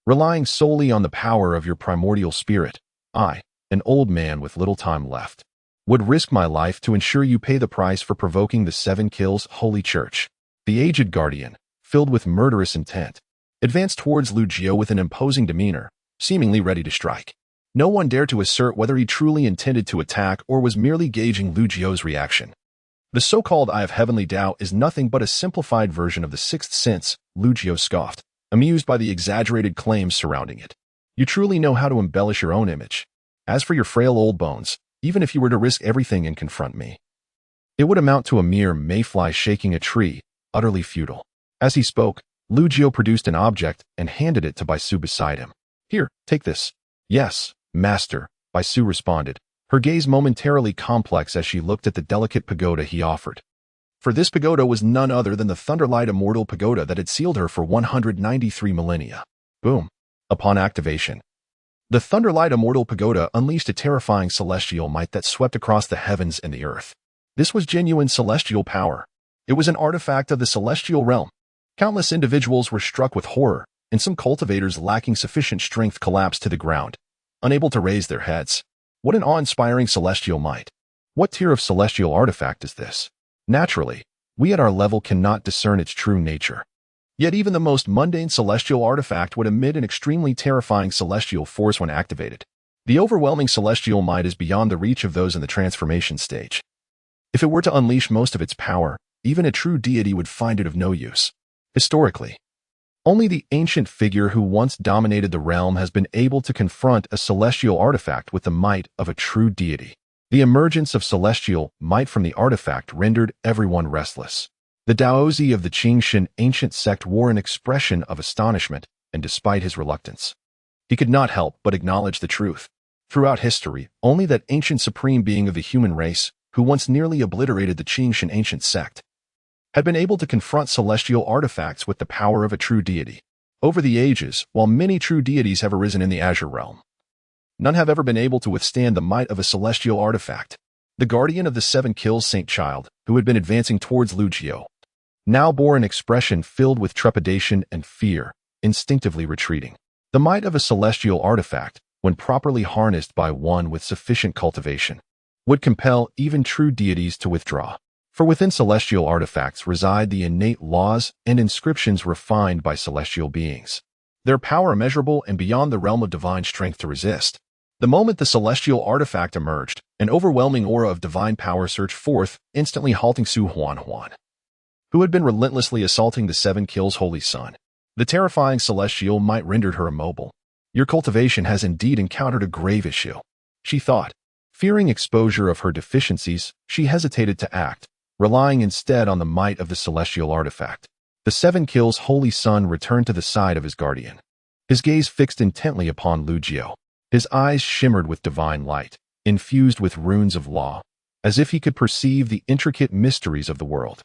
relying solely on the power of your primordial spirit, I, an old man with little time left, would risk my life to ensure you pay the price for provoking the 7 kills Holy Church. The aged guardian, filled with murderous intent, advanced towards Lu Jiu with an imposing demeanor, seemingly ready to strike. No one dared to assert whether he truly intended to attack or was merely gauging Lu Jiu's reaction. The so-called Eye of Heavenly Tao is nothing but a simplified version of the 6th sense, Lu Jiu scoffed, amused by the exaggerated claims surrounding it. You truly know how to embellish your own image. As for your frail old bones, even if you were to risk everything and confront me, it would amount to a mere mayfly shaking a tree, utterly futile. As he spoke, Lu Jiu produced an object and handed it to Baisu beside him. Here, take this. Yes, master, Baisu responded, her gaze momentarily complex as she looked at the delicate pagoda he offered. For this pagoda was none other than the Thunderlight Immortal Pagoda that had sealed her for 193 millennia. Boom. Upon activation, the Thunderlight Immortal Pagoda unleashed a terrifying celestial might that swept across the heavens and the earth. This was genuine celestial power. It was an artifact of the celestial realm. Countless individuals were struck with horror, and some cultivators lacking sufficient strength collapsed to the ground, unable to raise their heads. What an awe-inspiring celestial might. What tier of celestial artifact is this? Naturally, we at our level cannot discern its true nature. Yet even the most mundane celestial artifact would emit an extremely terrifying celestial force when activated. The overwhelming celestial might is beyond the reach of those in the transformation stage. If it were to unleash most of its power, even a true deity would find it of no use. Historically, only the ancient figure who once dominated the realm has been able to confront a celestial artifact with the might of a true deity. The emergence of celestial might from the artifact rendered everyone restless. The Daozi of the Qingshan ancient sect wore an expression of astonishment, and despite his reluctance, he could not help but acknowledge the truth. Throughout history, only that ancient supreme being of the human race, who once nearly obliterated the Qingshan ancient sect, had been able to confront celestial artifacts with the power of a true deity. Over the ages, while many true deities have arisen in the Azure realm, none have ever been able to withstand the might of a celestial artifact. The guardian of the 7 kills Saint Child, who had been advancing towards Lu Jiao, now bore an expression filled with trepidation and fear, instinctively retreating. The might of a celestial artifact, when properly harnessed by one with sufficient cultivation, would compel even true deities to withdraw. For within celestial artifacts reside the innate laws and inscriptions refined by celestial beings, their power immeasurable and beyond the realm of divine strength to resist. The moment the celestial artifact emerged, an overwhelming aura of divine power surged forth, instantly halting Su Huan, who had been relentlessly assaulting the 7 kills holy son. The terrifying celestial might rendered her immobile. Your cultivation has indeed encountered a grave issue, she thought. Fearing exposure of her deficiencies, she hesitated to act, relying instead on the might of the celestial artifact. The 7 kills holy son returned to the side of his guardian, his gaze fixed intently upon Lu Jiao. His eyes shimmered with divine light, infused with runes of law, as if he could perceive the intricate mysteries of the world.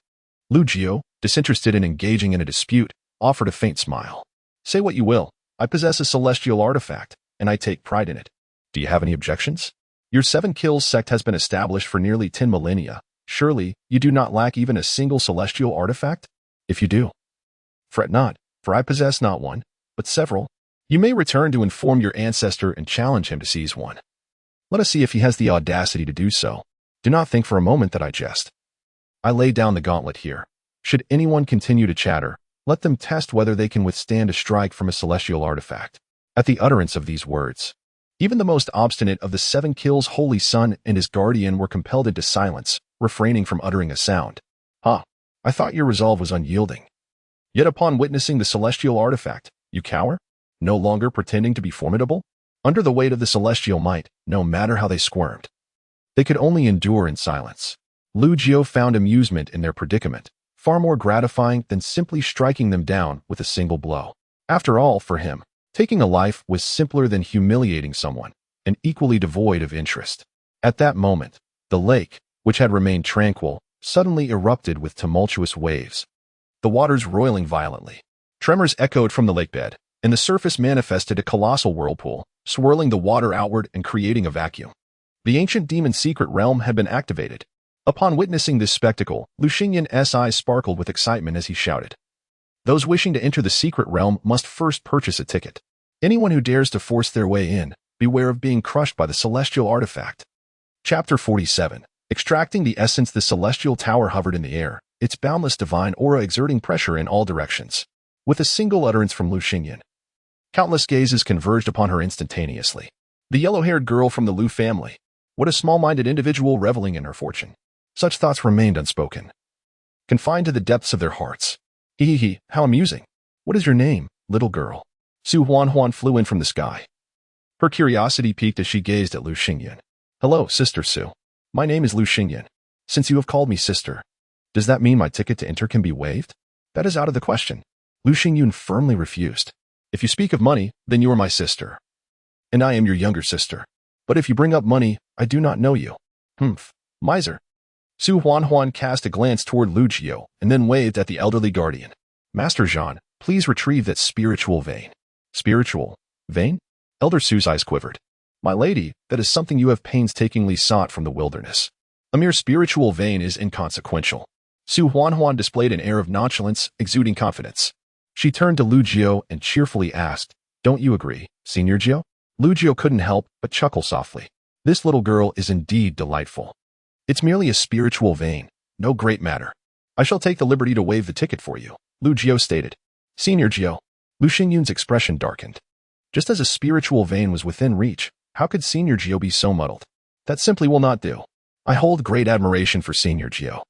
Lu Jiao, disinterested in engaging in a dispute, offered a faint smile. Say what you will, I possess a celestial artifact, and I take pride in it. Do you have any objections? Your 7 kills sect has been established for nearly 10 millennia. Surely, you do not lack even a single celestial artifact? If you do, fret not, for I possess not one, but several. You may return to inform your ancestor and challenge him to seize one. Let us see if he has the audacity to do so. Do not think for a moment that I jest. I lay down the gauntlet here. Should anyone continue to chatter, let them test whether they can withstand a strike from a celestial artifact. At the utterance of these words, even the most obstinate of the 7 kills holy son and his guardian were compelled into silence, refraining from uttering a sound. I thought your resolve was unyielding. Yet upon witnessing the celestial artifact, you cower? No longer pretending to be formidable? Under the weight of the celestial might, no matter how they squirmed, they could only endure in silence. Lu Jiao found amusement in their predicament, far more gratifying than simply striking them down with a single blow. After all, for him, taking a life was simpler than humiliating someone, and equally devoid of interest. At that moment, the lake, which had remained tranquil, suddenly erupted with tumultuous waves, the waters roiling violently. Tremors echoed from the lakebed, and the surface manifested a colossal whirlpool, swirling the water outward and creating a vacuum. The ancient demon's secret realm had been activated. Upon witnessing this spectacle, Lu Xingyan's eyes sparkled with excitement as he shouted. Those wishing to enter the secret realm must first purchase a ticket. Anyone who dares to force their way in, beware of being crushed by the celestial artifact. Chapter 47. Extracting the essence. The celestial tower hovered in the air, its boundless divine aura exerting pressure in all directions. With a single utterance from Lu Xingyan, countless gazes converged upon her instantaneously. The yellow-haired girl from the Lu family. What a small-minded individual reveling in her fortune. Such thoughts remained unspoken, confined to the depths of their hearts. Hee, how amusing. What is your name, little girl? Su Huan flew in from the sky. Her curiosity piqued as she gazed at Lu Xingyan. Hello, Sister Su. My name is Lu Xingyan. Since you have called me sister, does that mean my ticket to enter can be waived? That is out of the question. Lu Xingyan firmly refused. If you speak of money, then you are my sister, and I am your younger sister. But if you bring up money, I do not know you. Miser. Su Huan cast a glance toward Lu Jiao and then waved at the elderly guardian. Master Zhan, please retrieve that spiritual vein. Spiritual vein? Elder Su's eyes quivered. My lady, that is something you have painstakingly sought from the wilderness. A mere spiritual vein is inconsequential. Su Huan displayed an air of nonchalance, exuding confidence. She turned to Lu Jiao and cheerfully asked, Don't you agree, Senior Jiao? Lu Jiao couldn't help but chuckle softly. This little girl is indeed delightful. It's merely a spiritual vein, no great matter. I shall take the liberty to waive the ticket for you, Lu Jiao stated. Senior Jiao. Lu Xingyan's expression darkened. Just as a spiritual vein was within reach, how could Senior Jiao be so muddled? That simply will not do. I hold great admiration for Senior Jiao.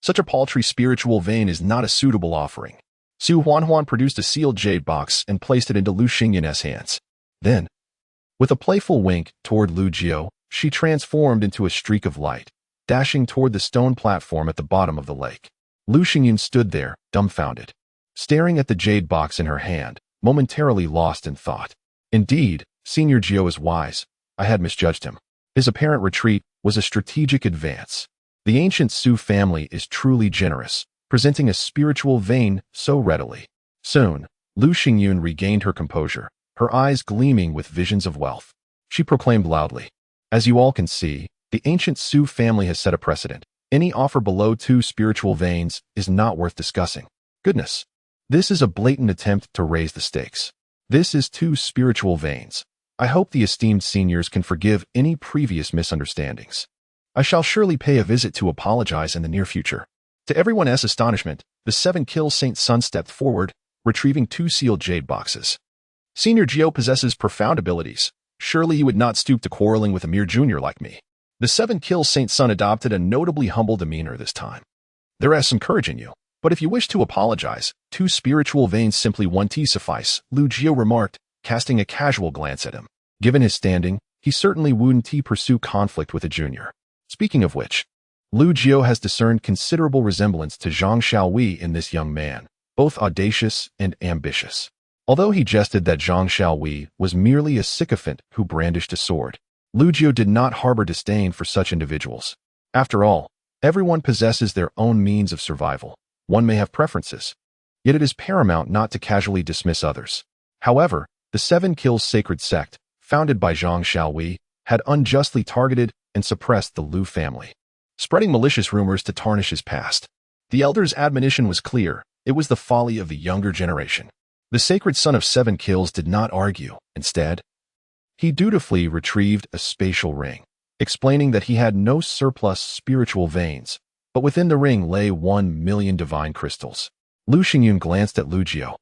Such a paltry spiritual vein is not a suitable offering. Su Huan produced a sealed jade box and placed it into Lu Xingyan's hands. Then, with a playful wink toward Lu Jiao, she transformed into a streak of light, dashing toward the stone platform at the bottom of the lake. Lu Xingyan stood there, dumbfounded, staring at the jade box in her hand, momentarily lost in thought. Indeed, Senior Jiao is wise. I had misjudged him. His apparent retreat was a strategic advance. The ancient Su family is truly generous, presenting a spiritual vein so readily. Soon, Lu Xingyun regained her composure, her eyes gleaming with visions of wealth. She proclaimed loudly, "As you all can see, the ancient Su family has set a precedent. Any offer below 2 spiritual veins is not worth discussing. Goodness, this is a blatant attempt to raise the stakes. This is 2 spiritual veins. I hope the esteemed seniors can forgive any previous misunderstandings. I shall surely pay a visit to apologize in the near future." To everyone's astonishment, the 7-kill Saint Sun stepped forward, retrieving 2 sealed jade boxes. "Senior Geo possesses profound abilities. Surely you would not stoop to quarreling with a mere junior like me." The 7-kill Saint Sun adopted a notably humble demeanor this time. "There is some courage in you, but if you wish to apologize, 2 spiritual veins simply 1T suffice," Lu Geo remarked, casting a casual glance at him. Given his standing, he certainly wouldn't pursue conflict with a junior. Speaking of which, Lu Geo has discerned considerable resemblance to Zhang Xiaowei in this young man, both audacious and ambitious. Although he jested that Zhang Xiaowei was merely a sycophant who brandished a sword, Lu Geo did not harbor disdain for such individuals. After all, everyone possesses their own means of survival. One may have preferences, yet it is paramount not to casually dismiss others. However, the 7-kill sacred sect, founded by Zhang Xiaowei, had unjustly targeted and suppressed the Lu family, spreading malicious rumors to tarnish his past. The elder's admonition was clear. It was the folly of the younger generation. The sacred son of 7 kills did not argue. Instead, he dutifully retrieved a spatial ring, explaining that he had no surplus spiritual veins, but within the ring lay 1 million divine crystals. Lu Xingyun glanced at Lu Geo,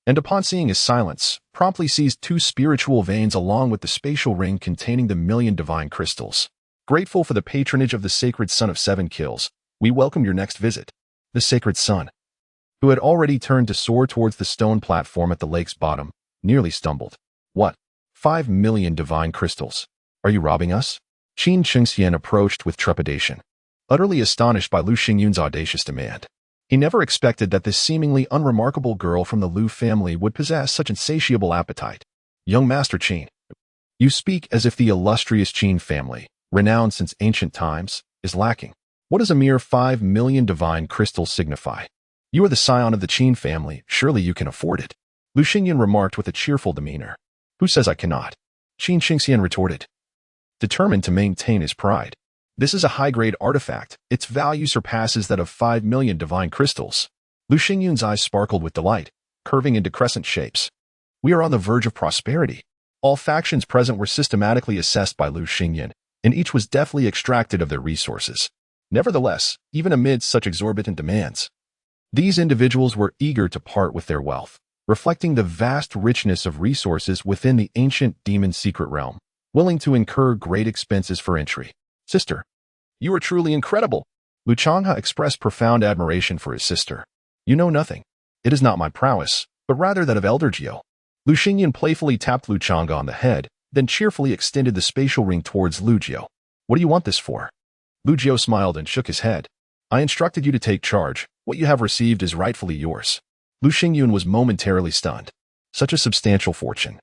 and upon seeing his silence, promptly seized 2 spiritual veins along with the spatial ring containing the 1,000,000 divine crystals. "Grateful for the patronage of the sacred son of 7 kills, we welcome your next visit." The sacred son, who had already turned to soar towards the stone platform at the lake's bottom, nearly stumbled. "What? 5,000,000 divine crystals? Are you robbing us?" Qin Chengxian approached with trepidation, utterly astonished by Lu Xingyun's audacious demand. He never expected that this seemingly unremarkable girl from the Lu family would possess such insatiable appetite. "Young Master Qin, you speak as if the illustrious Qin family, renowned since ancient times, is lacking. What does a mere 5,000,000 divine crystals signify? You are the scion of the Qin family, surely you can afford it." Lu Xingyun remarked with a cheerful demeanor. "Who says I cannot?" Qin Chengxian retorted, determined to maintain his pride. "This is a high-grade artifact. Its value surpasses that of 5,000,000 divine crystals." Lu Xingyun's eyes sparkled with delight, curving into crescent shapes. "We are on the verge of prosperity." All factions present were systematically assessed by Lu Xingyun, and each was deftly extracted of their resources. Nevertheless, even amid such exorbitant demands, these individuals were eager to part with their wealth, reflecting the vast richness of resources within the ancient demon secret realm, willing to incur great expenses for entry. "Sister, you are truly incredible." Lu Changhe expressed profound admiration for his sister. "You know nothing. It is not my prowess, but rather that of Elder Geo." Lu Xingyun playfully tapped Lu Changhe on the head, then cheerfully extended the spatial ring towards Lu Geo. "What do you want this for?" Lu Geo smiled and shook his head. "I instructed you to take charge. What you have received is rightfully yours." Lu Xingyun was momentarily stunned. Such a substantial fortune.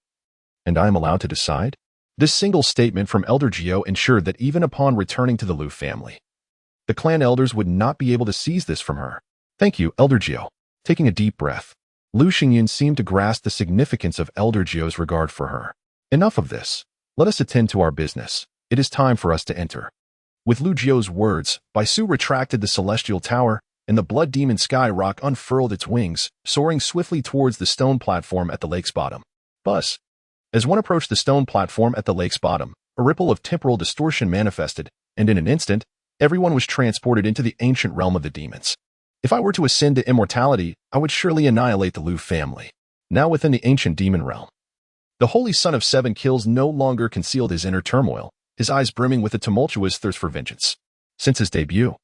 "And I am allowed to decide?" This single statement from Elder Geo ensured that even upon returning to the Lu family, the clan elders would not be able to seize this from her. "Thank you, Elder Geo." Taking a deep breath, Lu Xingyun seemed to grasp the significance of Elder Geo's regard for her. "Enough of this. Let us attend to our business. It is time for us to enter." With Lu Geo's words, Baisu retracted the celestial tower, and the blood demon sky rock unfurled its wings, soaring swiftly towards the stone platform at the lake's bottom. Buzz. As one approached the stone platform at the lake's bottom, a ripple of temporal distortion manifested, and in an instant, everyone was transported into the ancient realm of the demons. If I were to ascend to immortality, I would surely annihilate the Lu family. Now within the ancient demon realm, the holy son of 7 kills no longer concealed his inner turmoil, his eyes brimming with a tumultuous thirst for vengeance. Since his debut,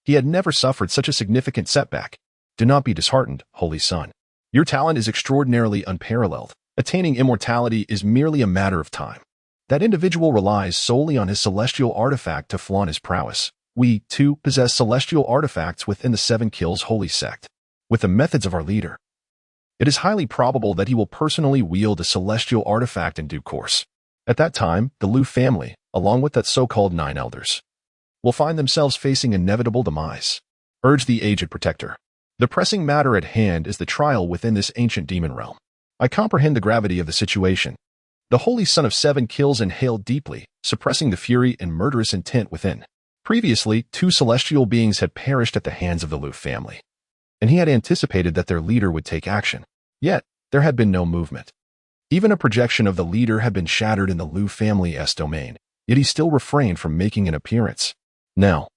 he had never suffered such a significant setback. "Do not be disheartened, holy son. Your talent is extraordinarily unparalleled. Attaining immortality is merely a matter of time. That individual relies solely on his celestial artifact to flaunt his prowess. We, too, possess celestial artifacts within the 7 kills holy sect. With the methods of our leader, it is highly probable that he will personally wield a celestial artifact in due course." At that time, the Lu family, along with that so-called 9 elders, will find themselves facing inevitable demise, urged the aged protector. The pressing matter at hand is the trial within this ancient demon realm. I comprehend the gravity of the situation. The Holy Son of Seven kills and hailed deeply, suppressing the fury and murderous intent within. Previously, 2 celestial beings had perished at the hands of the Lu family, and he had anticipated that their leader would take action. Yet, there had been no movement. Even a projection of the leader had been shattered in the Lu family's domain, yet he still refrained from making an appearance. Now,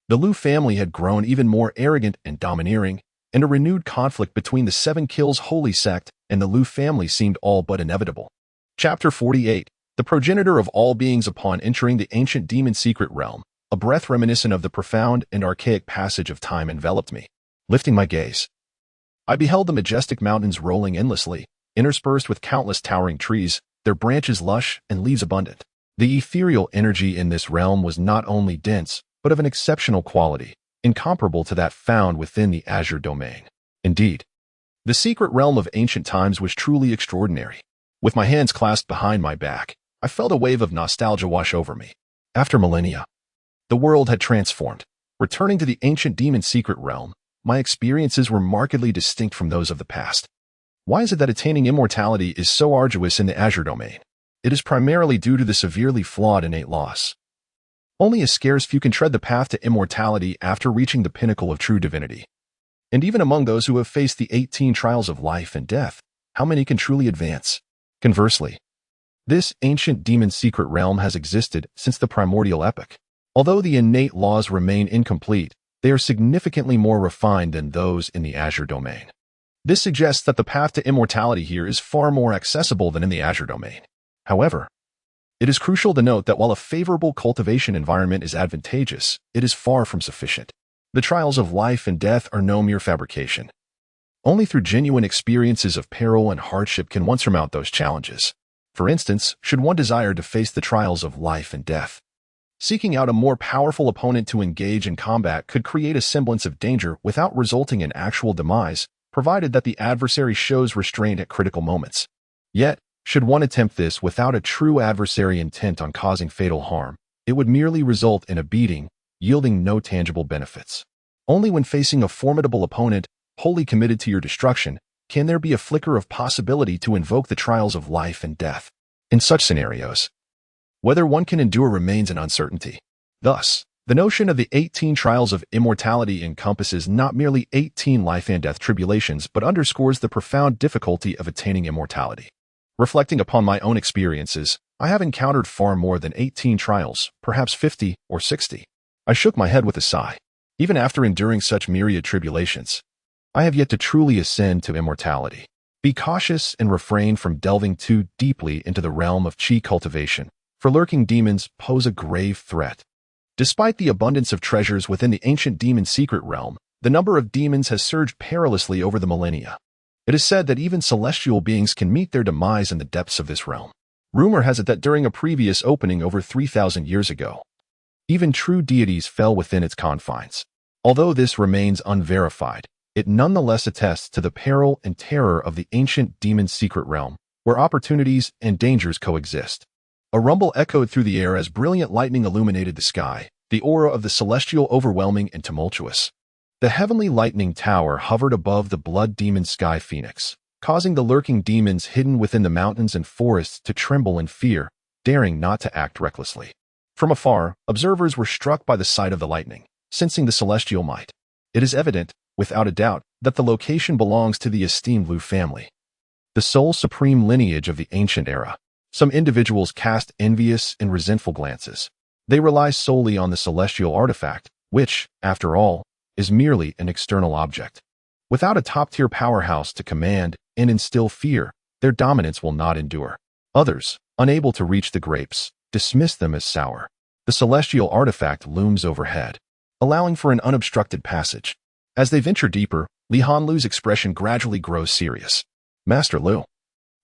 the Lu family had grown even more arrogant and domineering, and a renewed conflict between the Seven Kills holy sect and the Lu family seemed all but inevitable. Chapter 48. The progenitor of all beings upon entering the ancient demon secret realm, a breath reminiscent of the profound and archaic passage of time enveloped me. Lifting my gaze, I beheld the majestic mountains rolling endlessly, interspersed with countless towering trees, their branches lush and leaves abundant. The ethereal energy in this realm was not only dense, but of an exceptional quality, incomparable to that found within the Azure domain. Indeed, the secret realm of ancient times was truly extraordinary. With my hands clasped behind my back, I felt a wave of nostalgia wash over me. After millennia, the world had transformed. Returning to the ancient demon secret realm, my experiences were markedly distinct from those of the past. Why is it that attaining immortality is so arduous in the Azure domain? It is primarily due to the severely flawed innate laws. Only a scarce few can tread the path to immortality after reaching the pinnacle of true divinity. And even among those who have faced the 18 trials of life and death, how many can truly advance? Conversely, this ancient demon secret realm has existed since the primordial epoch. Although the innate laws remain incomplete, they are significantly more refined than those in the Azure domain. This suggests that the path to immortality here is far more accessible than in the Azure domain. However, it is crucial to note that while a favorable cultivation environment is advantageous, it is far from sufficient. The trials of life and death are no mere fabrication. Only through genuine experiences of peril and hardship can one surmount those challenges. For instance, should one desire to face the trials of life and death, seeking out a more powerful opponent to engage in combat could create a semblance of danger without resulting in actual demise, provided that the adversary shows restraint at critical moments. Yet, should one attempt this without a true adversary intent on causing fatal harm, it would merely result in a beating, yielding no tangible benefits. Only when facing a formidable opponent, wholly committed to your destruction, can there be a flicker of possibility to invoke the trials of life and death. In such scenarios, whether one can endure remains an uncertainty. Thus, the notion of the 18 trials of immortality encompasses not merely 18 life and death tribulations but underscores the profound difficulty of attaining immortality. Reflecting upon my own experiences, I have encountered far more than 18 trials, perhaps 50 or 60. I shook my head with a sigh. Even after enduring such myriad tribulations, I have yet to truly ascend to immortality. Be cautious and refrain from delving too deeply into the realm of chi cultivation, for lurking demons pose a grave threat. Despite the abundance of treasures within the ancient demon secret realm, the number of demons has surged perilously over the millennia. It is said that even celestial beings can meet their demise in the depths of this realm. Rumor has it that during a previous opening over 3,000 years ago, even true deities fell within its confines. Although this remains unverified, it nonetheless attests to the peril and terror of the ancient demon secret realm, where opportunities and dangers coexist. A rumble echoed through the air as brilliant lightning illuminated the sky, the aura of the celestial overwhelming and tumultuous. The heavenly lightning tower hovered above the blood demon sky phoenix, causing the lurking demons hidden within the mountains and forests to tremble in fear, daring not to act recklessly. From afar, observers were struck by the sight of the lightning, sensing the celestial might. It is evident, without a doubt, that the location belongs to the esteemed Lu family, the sole supreme lineage of the ancient era. Some individuals cast envious and resentful glances. They rely solely on the celestial artifact, which, after all, is merely an external object. Without a top-tier powerhouse to command and instill fear, their dominance will not endure. Others, unable to reach the grapes, dismiss them as sour. The celestial artifact looms overhead, allowing for an unobstructed passage. As they venture deeper, Li Hanlu's expression gradually grows serious. Master Lu,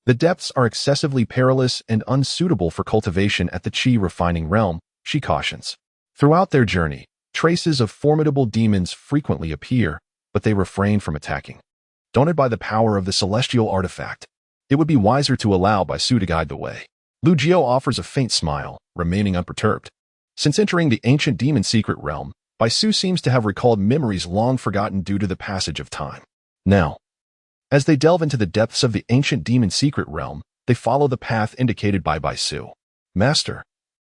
the depths are excessively perilous and unsuitable for cultivation at the Qi refining realm, she cautions. Throughout their journey, traces of formidable demons frequently appear, but they refrain from attacking. Daunted by the power of the celestial artifact, it would be wiser to allow Baisu to guide the way. Lu Jiao offers a faint smile, remaining unperturbed. Since entering the ancient demon secret realm, Bai Su seems to have recalled memories long forgotten due to the passage of time. Now, as they delve into the depths of the ancient demon secret realm, they follow the path indicated by Bai Su. Master,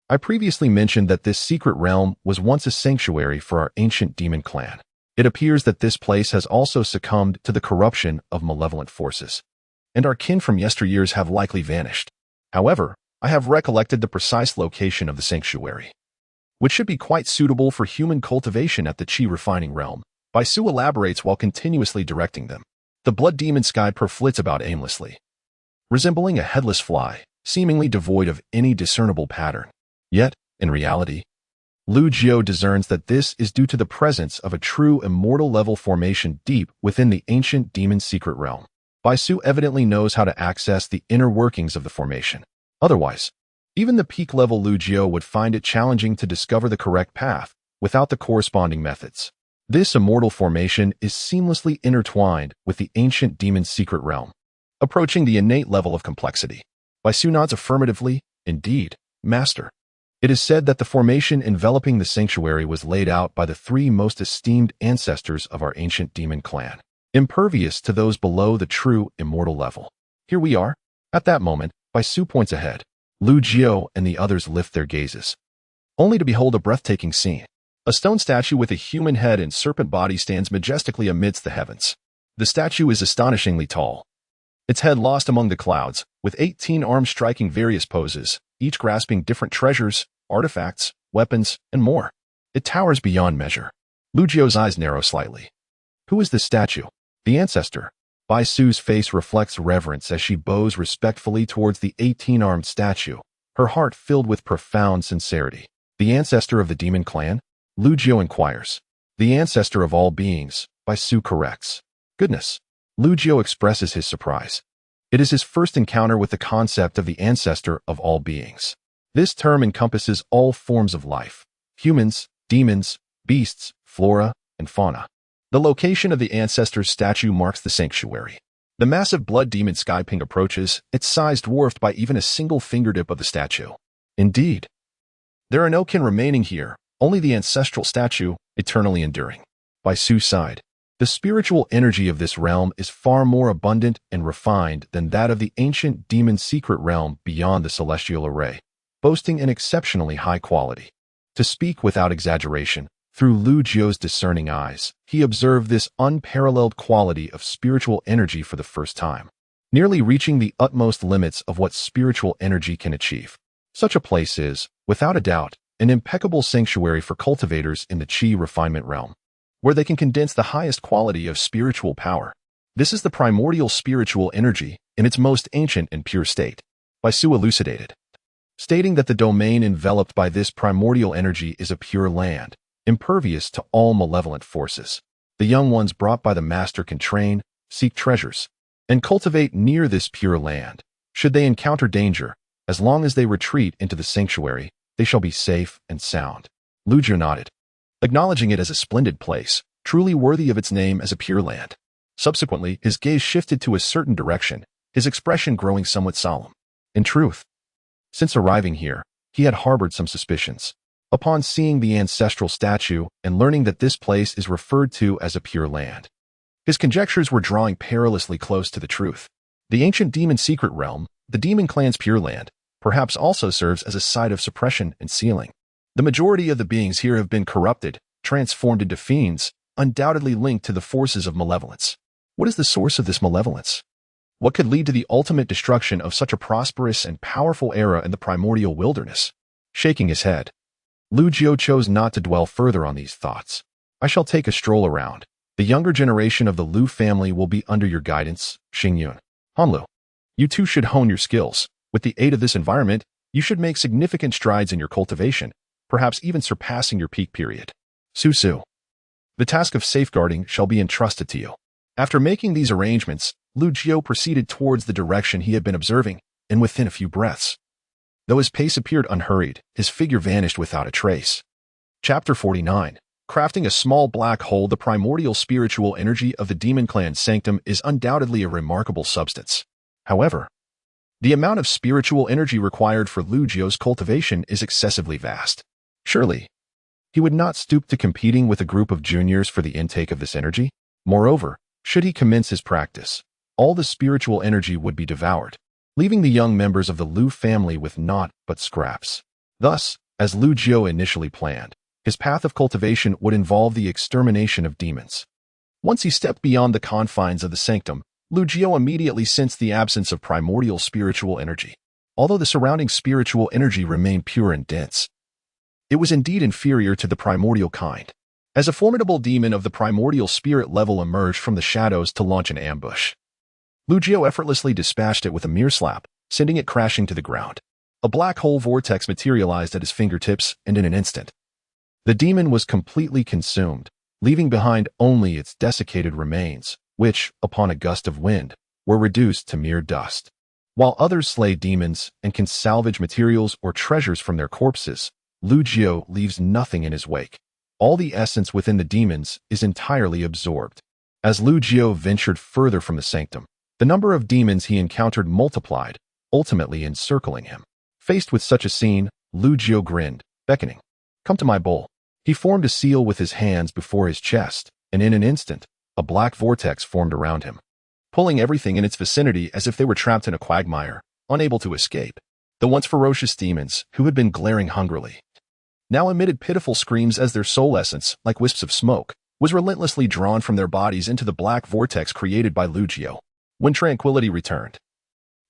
I previously mentioned that this secret realm was once a sanctuary for our ancient demon clan. It appears that this place has also succumbed to the corruption of malevolent forces, and our kin from yesteryears have likely vanished. However, I have recollected the precise location of the sanctuary, which should be quite suitable for human cultivation at the Qi refining realm. Bai Su elaborates while continuously directing them. The blood demon sky flits about aimlessly, resembling a headless fly, seemingly devoid of any discernible pattern. Yet, in reality, Lu Jiao discerns that this is due to the presence of a true immortal-level formation deep within the ancient demon secret realm. Bai Su evidently knows how to access the inner workings of the formation. Otherwise, even the peak-level Lu Jiao would find it challenging to discover the correct path without the corresponding methods. This immortal formation is seamlessly intertwined with the ancient demon secret realm, approaching the innate level of complexity. Bai Su nods affirmatively. Indeed, Master. It is said that the formation enveloping the sanctuary was laid out by the three most esteemed ancestors of our ancient demon clan, impervious to those below the true immortal level. Here we are. At that moment, Bai Su points ahead. Lu Jiao and the others lift their gazes, only to behold a breathtaking scene. A stone statue with a human head and serpent body stands majestically amidst the heavens. The statue is astonishingly tall, its head lost among the clouds, with 18 arms striking various poses, each grasping different treasures, artifacts, weapons, and more. It towers beyond measure. Lu Jiao's eyes narrow slightly. Who is this statue? The ancestor. Bai Su's face reflects reverence as she bows respectfully towards the 18-armed statue, her heart filled with profound sincerity. The ancestor of the demon clan? Lu Jiao inquires. The ancestor of all beings, Bai Su corrects. Goodness. Lu Jiao expresses his surprise. It is his first encounter with the concept of the ancestor of all beings. This term encompasses all forms of life: humans, demons, beasts, flora, and fauna. The location of the ancestor's statue marks the sanctuary. The massive blood demon Skyping approaches, its size dwarfed by even a single fingertip of the statue. Indeed, there are no kin remaining here, only the ancestral statue, eternally enduring. Bai Su sighed. The spiritual energy of this realm is far more abundant and refined than that of the ancient demon secret realm beyond the celestial array, boasting an exceptionally high quality. To speak without exaggeration, through Lu Jiao's discerning eyes, he observed this unparalleled quality of spiritual energy for the first time, nearly reaching the utmost limits of what spiritual energy can achieve. Such a place is, without a doubt, an impeccable sanctuary for cultivators in the Qi refinement realm, where they can condense the highest quality of spiritual power. This is the primordial spiritual energy in its most ancient and pure state. Bai Su elucidated, stating that the domain enveloped by this primordial energy is a pure land, impervious to all malevolent forces. The young ones brought by the master can train, seek treasures, and cultivate near this pure land. Should they encounter danger, as long as they retreat into the sanctuary, they shall be safe and sound. Lu Jiao nodded, acknowledging it as a splendid place, truly worthy of its name as a pure land. Subsequently, his gaze shifted to a certain direction, his expression growing somewhat solemn. In truth, since arriving here, he had harbored some suspicions. Upon seeing the ancestral statue and learning that this place is referred to as a pure land, his conjectures were drawing perilously close to the truth. The ancient demon secret realm, the demon clan's pure land, perhaps also serves as a site of suppression and sealing. The majority of the beings here have been corrupted, transformed into fiends, undoubtedly linked to the forces of malevolence. What is the source of this malevolence? What could lead to the ultimate destruction of such a prosperous and powerful era in the primordial wilderness? Shaking his head, Lu Jiao chose not to dwell further on these thoughts. I shall take a stroll around. The younger generation of the Lu family will be under your guidance, Xingyun. Hanlu, you too should hone your skills. With the aid of this environment, you should make significant strides in your cultivation, perhaps even surpassing your peak period. Su, the task of safeguarding shall be entrusted to you. After making these arrangements, Lu Jiao proceeded towards the direction he had been observing, and within a few breaths, though his pace appeared unhurried, his figure vanished without a trace. Chapter 49. Crafting a small black hole. The primordial spiritual energy of the demon clan sanctum is undoubtedly a remarkable substance. However, The amount of spiritual energy required for Lu Jiu's cultivation is excessively vast. Surely, he would not stoop to competing with a group of juniors for the intake of this energy. Moreover, should he commence his practice, all the spiritual energy would be devoured, leaving the young members of the Lu family with naught but scraps. Thus, as Lu Jiu initially planned, his path of cultivation would involve the extermination of demons. Once he stepped beyond the confines of the sanctum, Lu Jiu immediately sensed the absence of primordial spiritual energy. Although the surrounding spiritual energy remained pure and dense, it was indeed inferior to the primordial kind. As a formidable demon of the primordial spirit level emerged from the shadows to launch an ambush, Lu Jiu effortlessly dispatched it with a mere slap, sending it crashing to the ground. A black hole vortex materialized at his fingertips, and in an instant, the demon was completely consumed, leaving behind only its desiccated remains, which, upon a gust of wind, were reduced to mere dust. While others slay demons and can salvage materials or treasures from their corpses, Lu Jiu leaves nothing in his wake. All the essence within the demons is entirely absorbed. As Lu Jiu ventured further from the sanctum, the number of demons he encountered multiplied, ultimately encircling him. Faced with such a scene, Lu Jiu grinned, beckoning. "Come to my bowl." He formed a seal with his hands before his chest, and in an instant, a black vortex formed around him, pulling everything in its vicinity as if they were trapped in a quagmire, unable to escape. The once ferocious demons, who had been glaring hungrily, now emitted pitiful screams as their soul essence, like wisps of smoke, was relentlessly drawn from their bodies into the black vortex created by Lu Jiu. When tranquility returned,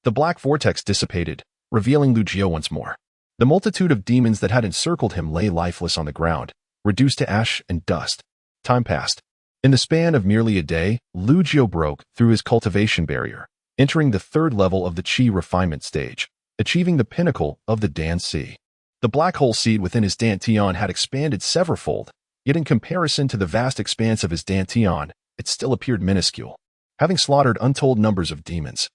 the black vortex dissipated, revealing Lu Jiu once more. The multitude of demons that had encircled him lay lifeless on the ground, reduced to ash and dust. Time passed. In the span of merely a day, Lu Jiu broke through his cultivation barrier, entering the third level of the Qi refinement stage, achieving the pinnacle of the Dan Si. The black hole seed within his Dantian had expanded severalfold, yet in comparison to the vast expanse of his Dantian, it still appeared minuscule. Having slaughtered untold numbers of demons,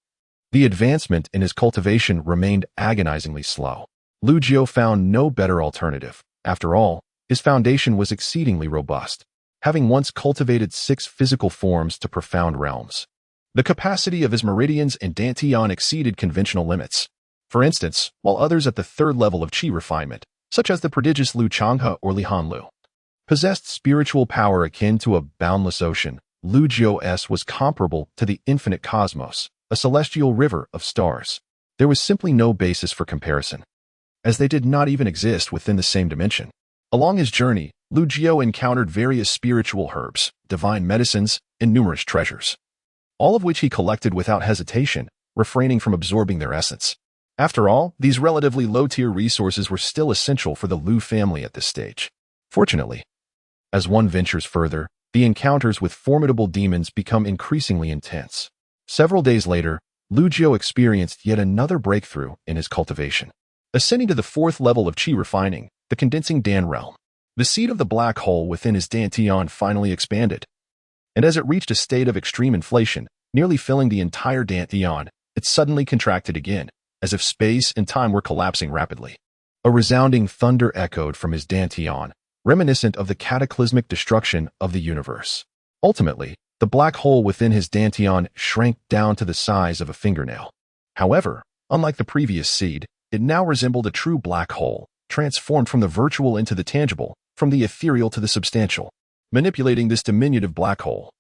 the advancement in his cultivation remained agonizingly slow. Lu Jiu found no better alternative. After all, his foundation was exceedingly robust, having once cultivated 6 physical forms to profound realms. The capacity of his meridians and Dantian exceeded conventional limits. For instance, while others at the third level of Qi refinement, such as the prodigious Lu Changhe or Li Hanlu, possessed spiritual power akin to a boundless ocean, Lu Jiu's was comparable to the infinite cosmos, a celestial river of stars. There was simply no basis for comparison, as they did not even exist within the same dimension. Along his journey, Lu Jiu encountered various spiritual herbs, divine medicines, and numerous treasures, all of which he collected without hesitation, refraining from absorbing their essence. After all, these relatively low-tier resources were still essential for the Lu family at this stage. Fortunately, as one ventures further, the encounters with formidable demons become increasingly intense. Several days later, Lu Jiu experienced yet another breakthrough in his cultivation. Ascending to the 4th level of Qi refining, the condensing Dan realm, the seed of the black hole within his Dantian finally expanded, and as it reached a state of extreme inflation, nearly filling the entire Dantian, it suddenly contracted again, as if space and time were collapsing rapidly. A resounding thunder echoed from his Dantian, reminiscent of the cataclysmic destruction of the universe. Ultimately, the black hole within his Dantian shrank down to the size of a fingernail. However, unlike the previous seed, it now resembled a true black hole, transformed from the virtual into the tangible, from the ethereal to the substantial. Manipulating this diminutive black hole,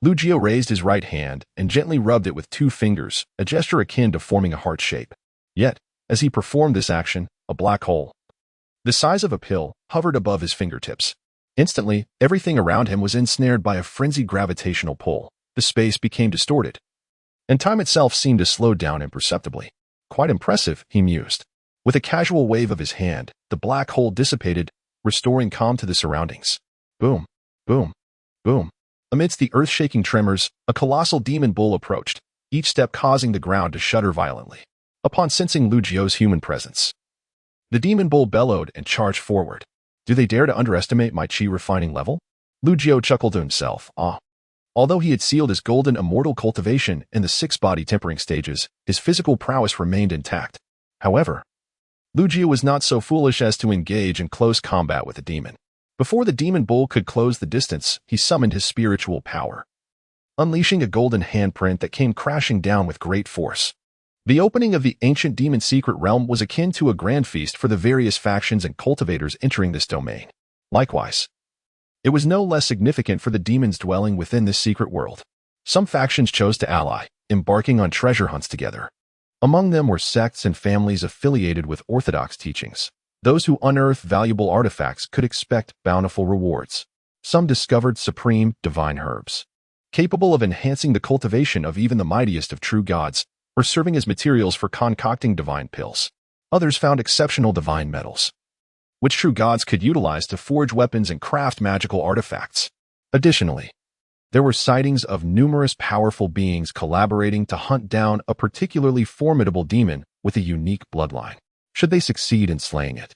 Lu Jiu raised his right hand and gently rubbed it with 2 fingers, a gesture akin to forming a heart shape. Yet, as he performed this action, a black hole, the size of a pill, hovered above his fingertips. Instantly, everything around him was ensnared by a frenzied gravitational pull. The space became distorted, and time itself seemed to slow down imperceptibly. Quite impressive, he mused. With a casual wave of his hand, the black hole dissipated, restoring calm to the surroundings. Boom, boom, boom. Amidst the earth-shaking tremors, a colossal demon bull approached, each step causing the ground to shudder violently. Upon sensing Lu Jiu's human presence, the demon bull bellowed and charged forward. Do they dare to underestimate my Qi refining level? Lu Jiu chuckled to himself. Although he had sealed his golden immortal cultivation in the 6 body tempering stages, his physical prowess remained intact. However, Lu Jiu was not so foolish as to engage in close combat with the demon. Before the demon bull could close the distance, he summoned his spiritual power, unleashing a golden handprint that came crashing down with great force. The opening of the ancient demon secret realm was akin to a grand feast for the various factions and cultivators entering this domain. Likewise, it was no less significant for the demons dwelling within this secret world. Some factions chose to ally, embarking on treasure hunts together. Among them were sects and families affiliated with orthodox teachings. Those who unearthed valuable artifacts could expect bountiful rewards. Some discovered supreme, divine herbs, capable of enhancing the cultivation of even the mightiest of true gods, or serving as materials for concocting divine pills. Others found exceptional divine metals, which true gods could utilize to forge weapons and craft magical artifacts. Additionally, there were sightings of numerous powerful beings collaborating to hunt down a particularly formidable demon with a unique bloodline. Should they succeed in slaying it,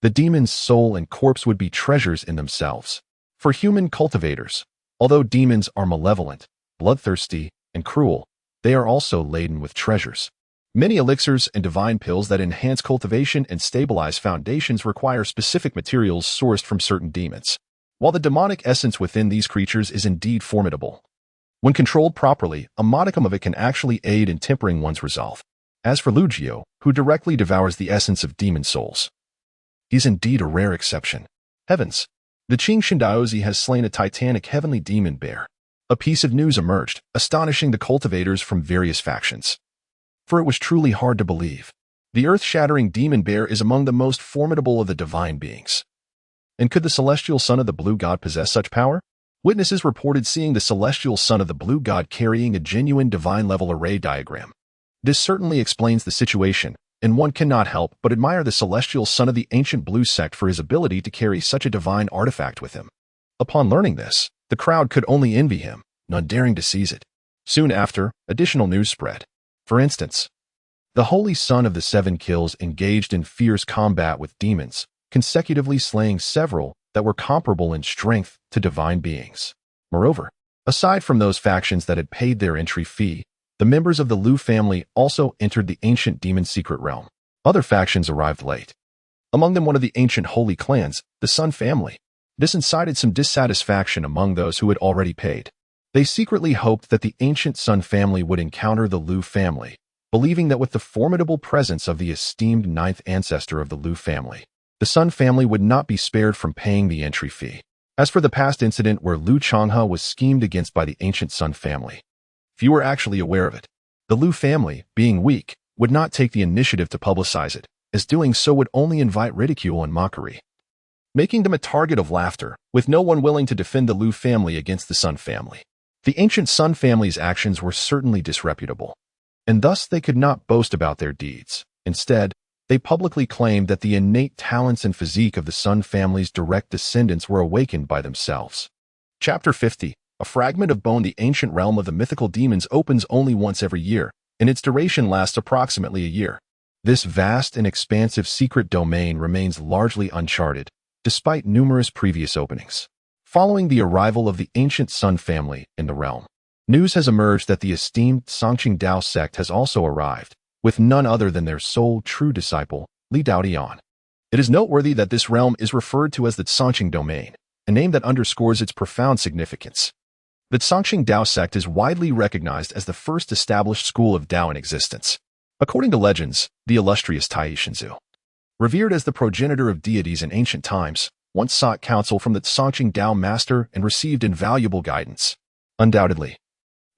the demon's soul and corpse would be treasures in themselves. For human cultivators, although demons are malevolent, bloodthirsty, and cruel, they are also laden with treasures. Many elixirs and divine pills that enhance cultivation and stabilize foundations require specific materials sourced from certain demons. While the demonic essence within these creatures is indeed formidable, when controlled properly, a modicum of it can actually aid in tempering one's resolve. As for Lugio, who directly devours the essence of demon souls, he's indeed a rare exception. Heavens! The Qing Shindaozi has slain a titanic heavenly demon bear. A piece of news emerged, astonishing the cultivators from various factions. For it was truly hard to believe. The earth-shattering demon bear is among the most formidable of the divine beings. And could the celestial son of the blue god possess such power? Witnesses reported seeing the celestial son of the blue god carrying a genuine divine-level array diagram. This certainly explains the situation, and one cannot help but admire the celestial son of the ancient blue sect for his ability to carry such a divine artifact with him. Upon learning this, the crowd could only envy him, none daring to seize it. Soon after, additional news spread. For instance, the holy son of the seven kills engaged in fierce combat with demons, consecutively slaying several that were comparable in strength to divine beings. Moreover, aside from those factions that had paid their entry fee, the members of the Liu family also entered the ancient demon secret realm. Other factions arrived late. Among them one of the ancient holy clans, the Sun family. This incited some dissatisfaction among those who had already paid. They secretly hoped that the ancient Sun family would encounter the Liu family, believing that with the formidable presence of the esteemed ninth ancestor of the Liu family, the Sun family would not be spared from paying the entry fee. As for the past incident where Liu Changhe was schemed against by the ancient Sun family, few were actually aware of it. The Liu family, being weak, would not take the initiative to publicize it, as doing so would only invite ridicule and mockery, making them a target of laughter, with no one willing to defend the Liu family against the Sun family. The ancient Sun family's actions were certainly disreputable, and thus they could not boast about their deeds. Instead, they publicly claimed that the innate talents and physique of the Sun family's direct descendants were awakened by themselves. Chapter 50. A fragment of bone. The ancient realm of the mythical demons opens only once every year, and its duration lasts approximately a year. This vast and expansive secret domain remains largely uncharted, despite numerous previous openings. Following the arrival of the ancient Sun family in the realm, news has emerged that the esteemed Songqing Dao sect has also arrived, with none other than their sole true disciple, Li Daotian. It is noteworthy that this realm is referred to as the Songqing domain, a name that underscores its profound significance. The Songqing Dao sect is widely recognized as the first established school of Dao in existence. According to legends, the illustrious Taikoo, revered as the progenitor of deities in ancient times, once sought counsel from the Songqing Dao master and received invaluable guidance. Undoubtedly,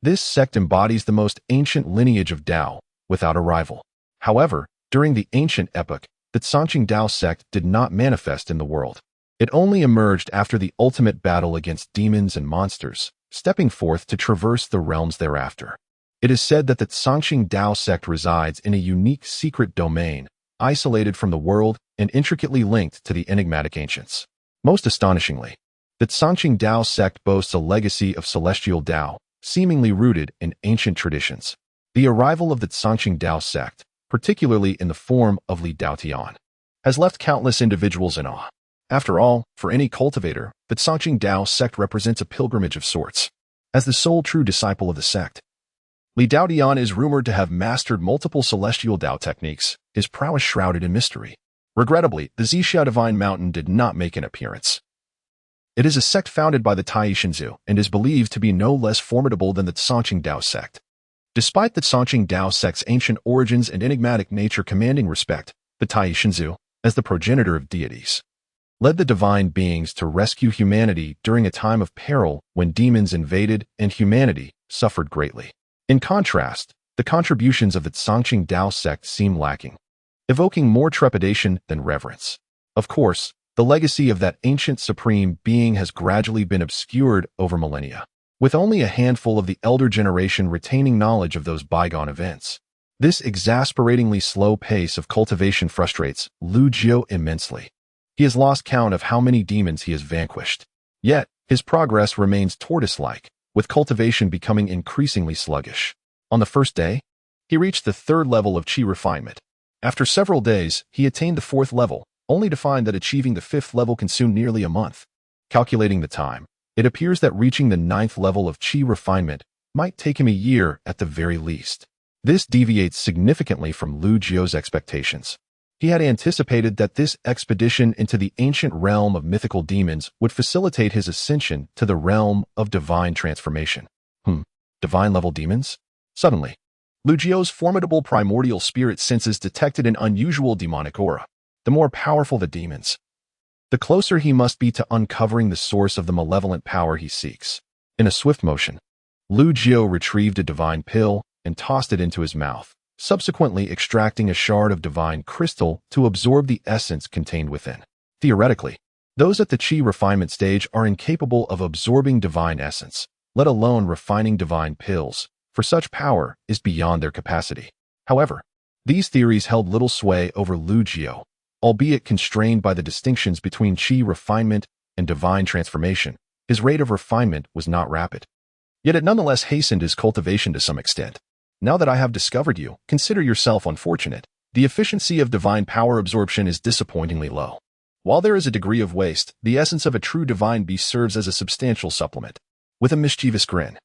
this sect embodies the most ancient lineage of Dao, without a rival. However, during the ancient epoch, the Songqing Dao sect did not manifest in the world. It only emerged after the ultimate battle against demons and monsters, stepping forth to traverse the realms thereafter. It is said that the Songqing Dao sect resides in a unique secret domain, isolated from the world and intricately linked to the enigmatic ancients. Most astonishingly, the Songqing Dao sect boasts a legacy of celestial Dao, seemingly rooted in ancient traditions. The arrival of the Songqing Dao sect, particularly in the form of Li Daotian, has left countless individuals in awe. After all, for any cultivator, the Songqing Dao sect represents a pilgrimage of sorts. As the sole true disciple of the sect, Li Daotian is rumored to have mastered multiple celestial Dao techniques, his prowess shrouded in mystery. Regrettably, the Zixia Divine Mountain did not make an appearance. It is a sect founded by the Taikoo and is believed to be no less formidable than the Songqing Dao sect. Despite the Songqing Dao sect's ancient origins and enigmatic nature commanding respect, the Taishinzu, as the progenitor of deities, led the divine beings to rescue humanity during a time of peril when demons invaded and humanity suffered greatly. In contrast, the contributions of the Songqing Dao sect seem lacking, evoking more trepidation than reverence. Of course, the legacy of that ancient supreme being has gradually been obscured over millennia, with only a handful of the elder generation retaining knowledge of those bygone events. This exasperatingly slow pace of cultivation frustrates Lu Jiao immensely. He has lost count of how many demons he has vanquished. Yet, his progress remains tortoise-like, with cultivation becoming increasingly sluggish. On the first day, he reached the 3rd level of Qi refinement. After several days, he attained the 4th level, only to find that achieving the 5th level consumed nearly a month. Calculating the time, it appears that reaching the 9th level of Qi refinement might take him a year at the very least. This deviates significantly from Lu Jiao's expectations. He had anticipated that this expedition into the ancient realm of mythical demons would facilitate his ascension to the realm of divine transformation. Divine-level demons? Suddenly, Lu Jiao's formidable primordial spirit senses detected an unusual demonic aura. The more powerful the demons, the closer he must be to uncovering the source of the malevolent power he seeks. In a swift motion, Lu Jiao retrieved a divine pill and tossed it into his mouth, subsequently extracting a shard of divine crystal to absorb the essence contained within. Theoretically, those at the Qi refinement stage are incapable of absorbing divine essence, let alone refining divine pills, for such power is beyond their capacity. However, these theories held little sway over Lu Jiao, albeit constrained by the distinctions between Qi refinement and divine transformation. His rate of refinement was not rapid. Yet it nonetheless hastened his cultivation to some extent. Now that I have discovered you, consider yourself unfortunate. The efficiency of divine power absorption is disappointingly low. While there is a degree of waste, the essence of a true divine beast serves as a substantial supplement. With a mischievous grin,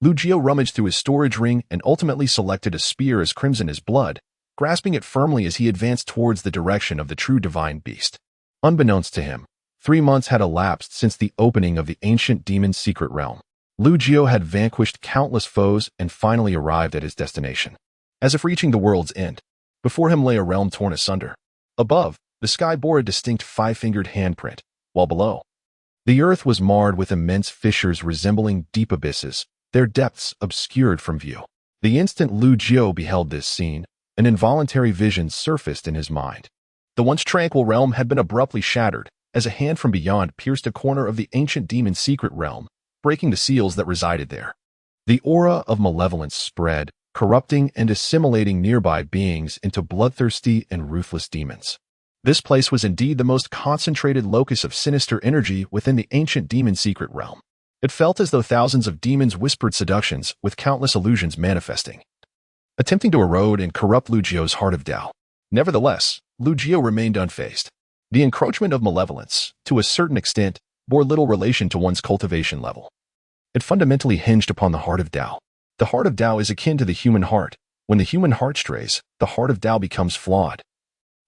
Lu Jiao rummaged through his storage ring and ultimately selected a spear as crimson as blood, grasping it firmly as he advanced towards the direction of the true divine beast. Unbeknownst to him, 3 months had elapsed since the opening of the ancient demon's secret realm. Lu Jiao had vanquished countless foes and finally arrived at his destination. As if reaching the world's end, before him lay a realm torn asunder. Above, the sky bore a distinct 5-fingered handprint, while below, the earth was marred with immense fissures resembling deep abysses, their depths obscured from view. The instant Lu Jiao beheld this scene, an involuntary vision surfaced in his mind. The once tranquil realm had been abruptly shattered, as a hand from beyond pierced a corner of the ancient demon's secret realm, breaking the seals that resided there. The aura of malevolence spread, corrupting and assimilating nearby beings into bloodthirsty and ruthless demons. This place was indeed the most concentrated locus of sinister energy within the ancient demon secret realm. It felt as though thousands of demons whispered seductions, with countless illusions manifesting, attempting to erode and corrupt Lu Jiao's heart of Tao. Nevertheless, Lu Jiao remained unfazed. The encroachment of malevolence, to a certain extent, bore little relation to one's cultivation level. It fundamentally hinged upon the heart of Tao. The heart of Tao is akin to the human heart. When the human heart strays, the heart of Tao becomes flawed,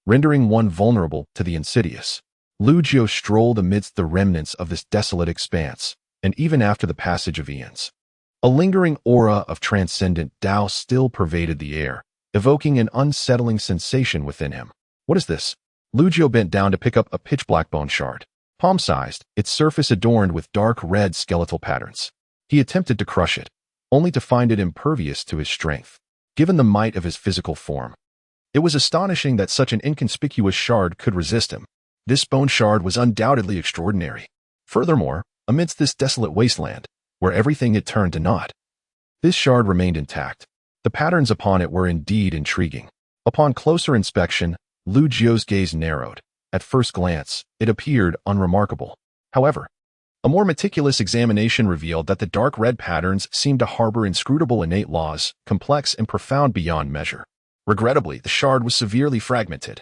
rendering one vulnerable to the insidious. Lu Jiao strolled amidst the remnants of this desolate expanse, and even after the passage of eons, a lingering aura of transcendent Tao still pervaded the air, evoking an unsettling sensation within him. What is this? Lu Jiao bent down to pick up a pitch-black bone shard, palm-sized, its surface adorned with dark red skeletal patterns. He attempted to crush it, only to find it impervious to his strength, given the might of his physical form. It was astonishing that such an inconspicuous shard could resist him. This bone shard was undoubtedly extraordinary. Furthermore, amidst this desolate wasteland, where everything had turned to naught, this shard remained intact. The patterns upon it were indeed intriguing. Upon closer inspection, Lu Jiao's gaze narrowed. At first glance, it appeared unremarkable. However, a more meticulous examination revealed that the dark red patterns seemed to harbor inscrutable innate laws, complex and profound beyond measure. Regrettably, the shard was severely fragmented,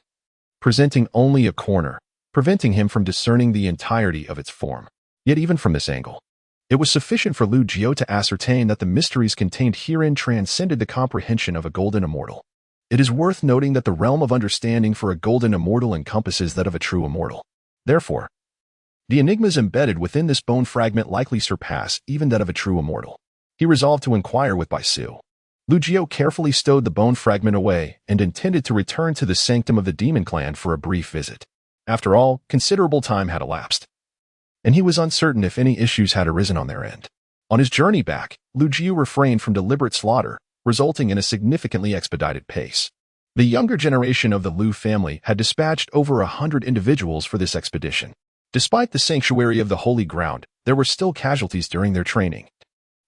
presenting only a corner, preventing him from discerning the entirety of its form. Yet even from this angle, it was sufficient for Lu Jiao to ascertain that the mysteries contained herein transcended the comprehension of a golden immortal. It is worth noting that the realm of understanding for a golden immortal encompasses that of a true immortal. Therefore, the enigmas embedded within this bone fragment likely surpass even that of a true immortal. He resolved to inquire with Bai Su. Lu Jiao carefully stowed the bone fragment away and intended to return to the sanctum of the demon clan for a brief visit. After all, considerable time had elapsed, and he was uncertain if any issues had arisen on their end. On his journey back, Lu Jiao refrained from deliberate slaughter, resulting in a significantly expedited pace. The younger generation of the Lu family had dispatched over 100 individuals for this expedition. Despite the sanctuary of the holy ground, there were still casualties during their training,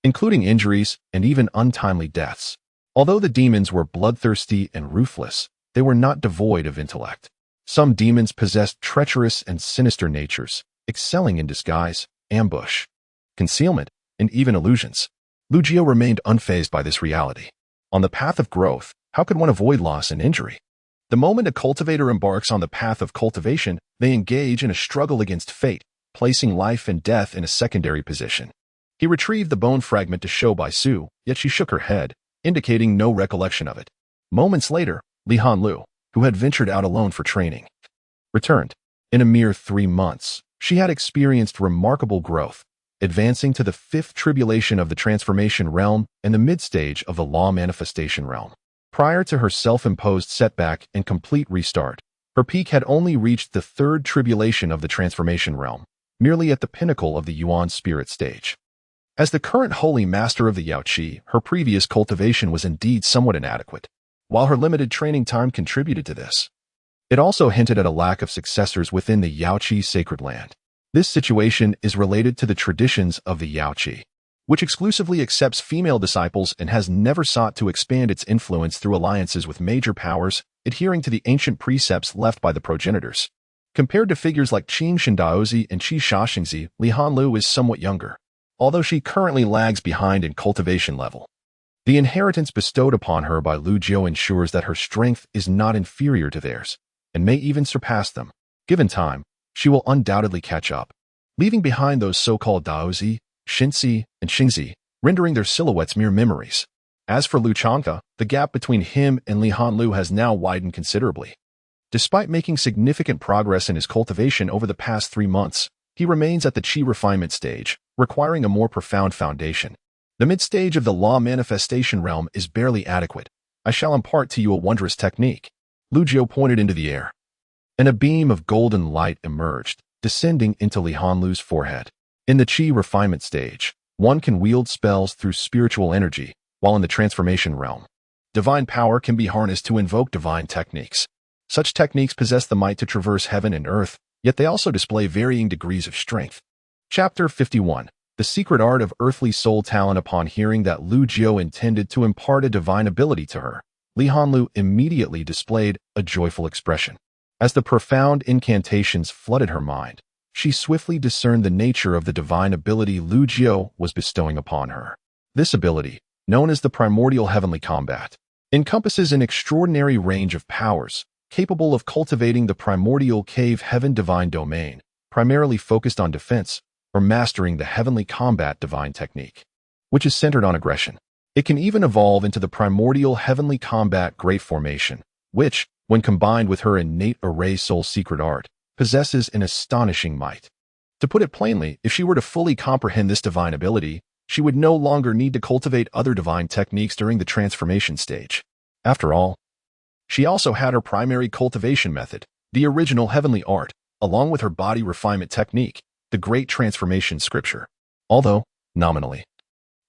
including injuries and even untimely deaths. Although the demons were bloodthirsty and ruthless, they were not devoid of intellect. Some demons possessed treacherous and sinister natures, excelling in disguise, ambush, concealment, and even illusions. Lu Jiao remained unfazed by this reality. On the path of growth, how could one avoid loss and injury? The moment a cultivator embarks on the path of cultivation, they engage in a struggle against fate, placing life and death in a secondary position. He retrieved the bone fragment to show Bai Su, yet she shook her head, indicating no recollection of it. Moments later, Li Hanlu, who had ventured out alone for training, returned. In a mere 3 months, she had experienced remarkable growth, advancing to the 5th tribulation of the transformation realm and the mid-stage of the law manifestation realm. Prior to her self-imposed setback and complete restart, her peak had only reached the 3rd tribulation of the transformation realm, merely at the pinnacle of the Yuan spirit stage. As the current holy master of the Yao Qi, her previous cultivation was indeed somewhat inadequate. While her limited training time contributed to this, it also hinted at a lack of successors within the Yao Qi sacred land. This situation is related to the traditions of the Yao Qi, which exclusively accepts female disciples and has never sought to expand its influence through alliances with major powers, adhering to the ancient precepts left by the progenitors. Compared to figures like Qin Shendaozi and Qi Shaxingzi, Li Hanlu is somewhat younger, although she currently lags behind in cultivation level. The inheritance bestowed upon her by Lu Jiao ensures that her strength is not inferior to theirs, and may even surpass them. Given time, she will undoubtedly catch up, leaving behind those so-called Daozi, Xinzi, and Xingzi, rendering their silhouettes mere memories. As for Lu Changke, the gap between him and Li Hanlu has now widened considerably. Despite making significant progress in his cultivation over the past 3 months, he remains at the Qi refinement stage, requiring a more profound foundation. The mid-stage of the law manifestation realm is barely adequate. I shall impart to you a wondrous technique. Lu Jiao pointed into the air, and a beam of golden light emerged, descending into Li Hanlu's forehead. In the Qi refinement stage, one can wield spells through spiritual energy, while in the transformation realm, divine power can be harnessed to invoke divine techniques. Such techniques possess the might to traverse heaven and earth, yet they also display varying degrees of strength. Chapter 51. The Secret Art of Earthly Soul Talent. Upon hearing that Lu Jiao intended to impart a divine ability to her, Li Hanlu immediately displayed a joyful expression. As the profound incantations flooded her mind, she swiftly discerned the nature of the divine ability Lu Jiao was bestowing upon her. This ability, known as the primordial heavenly combat, encompasses an extraordinary range of powers, capable of cultivating the primordial cave heaven divine domain, primarily focused on defense, or mastering the heavenly combat divine technique, which is centered on aggression. It can even evolve into the primordial heavenly combat great formation, which, when combined with her innate array soul secret art, possesses an astonishing might. To put it plainly, if she were to fully comprehend this divine ability, she would no longer need to cultivate other divine techniques during the transformation stage. After all, she also had her primary cultivation method, the original heavenly art, along with her body refinement technique, the great transformation scripture. Although, nominally,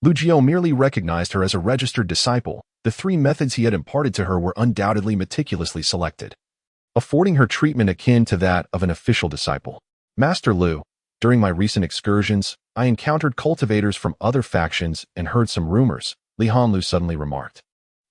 Lu Jiao merely recognized her as a registered disciple, the 3 methods he had imparted to her were undoubtedly meticulously selected, affording her treatment akin to that of an official disciple. Master Lu, during my recent excursions, I encountered cultivators from other factions and heard some rumors, Li Hanlu suddenly remarked.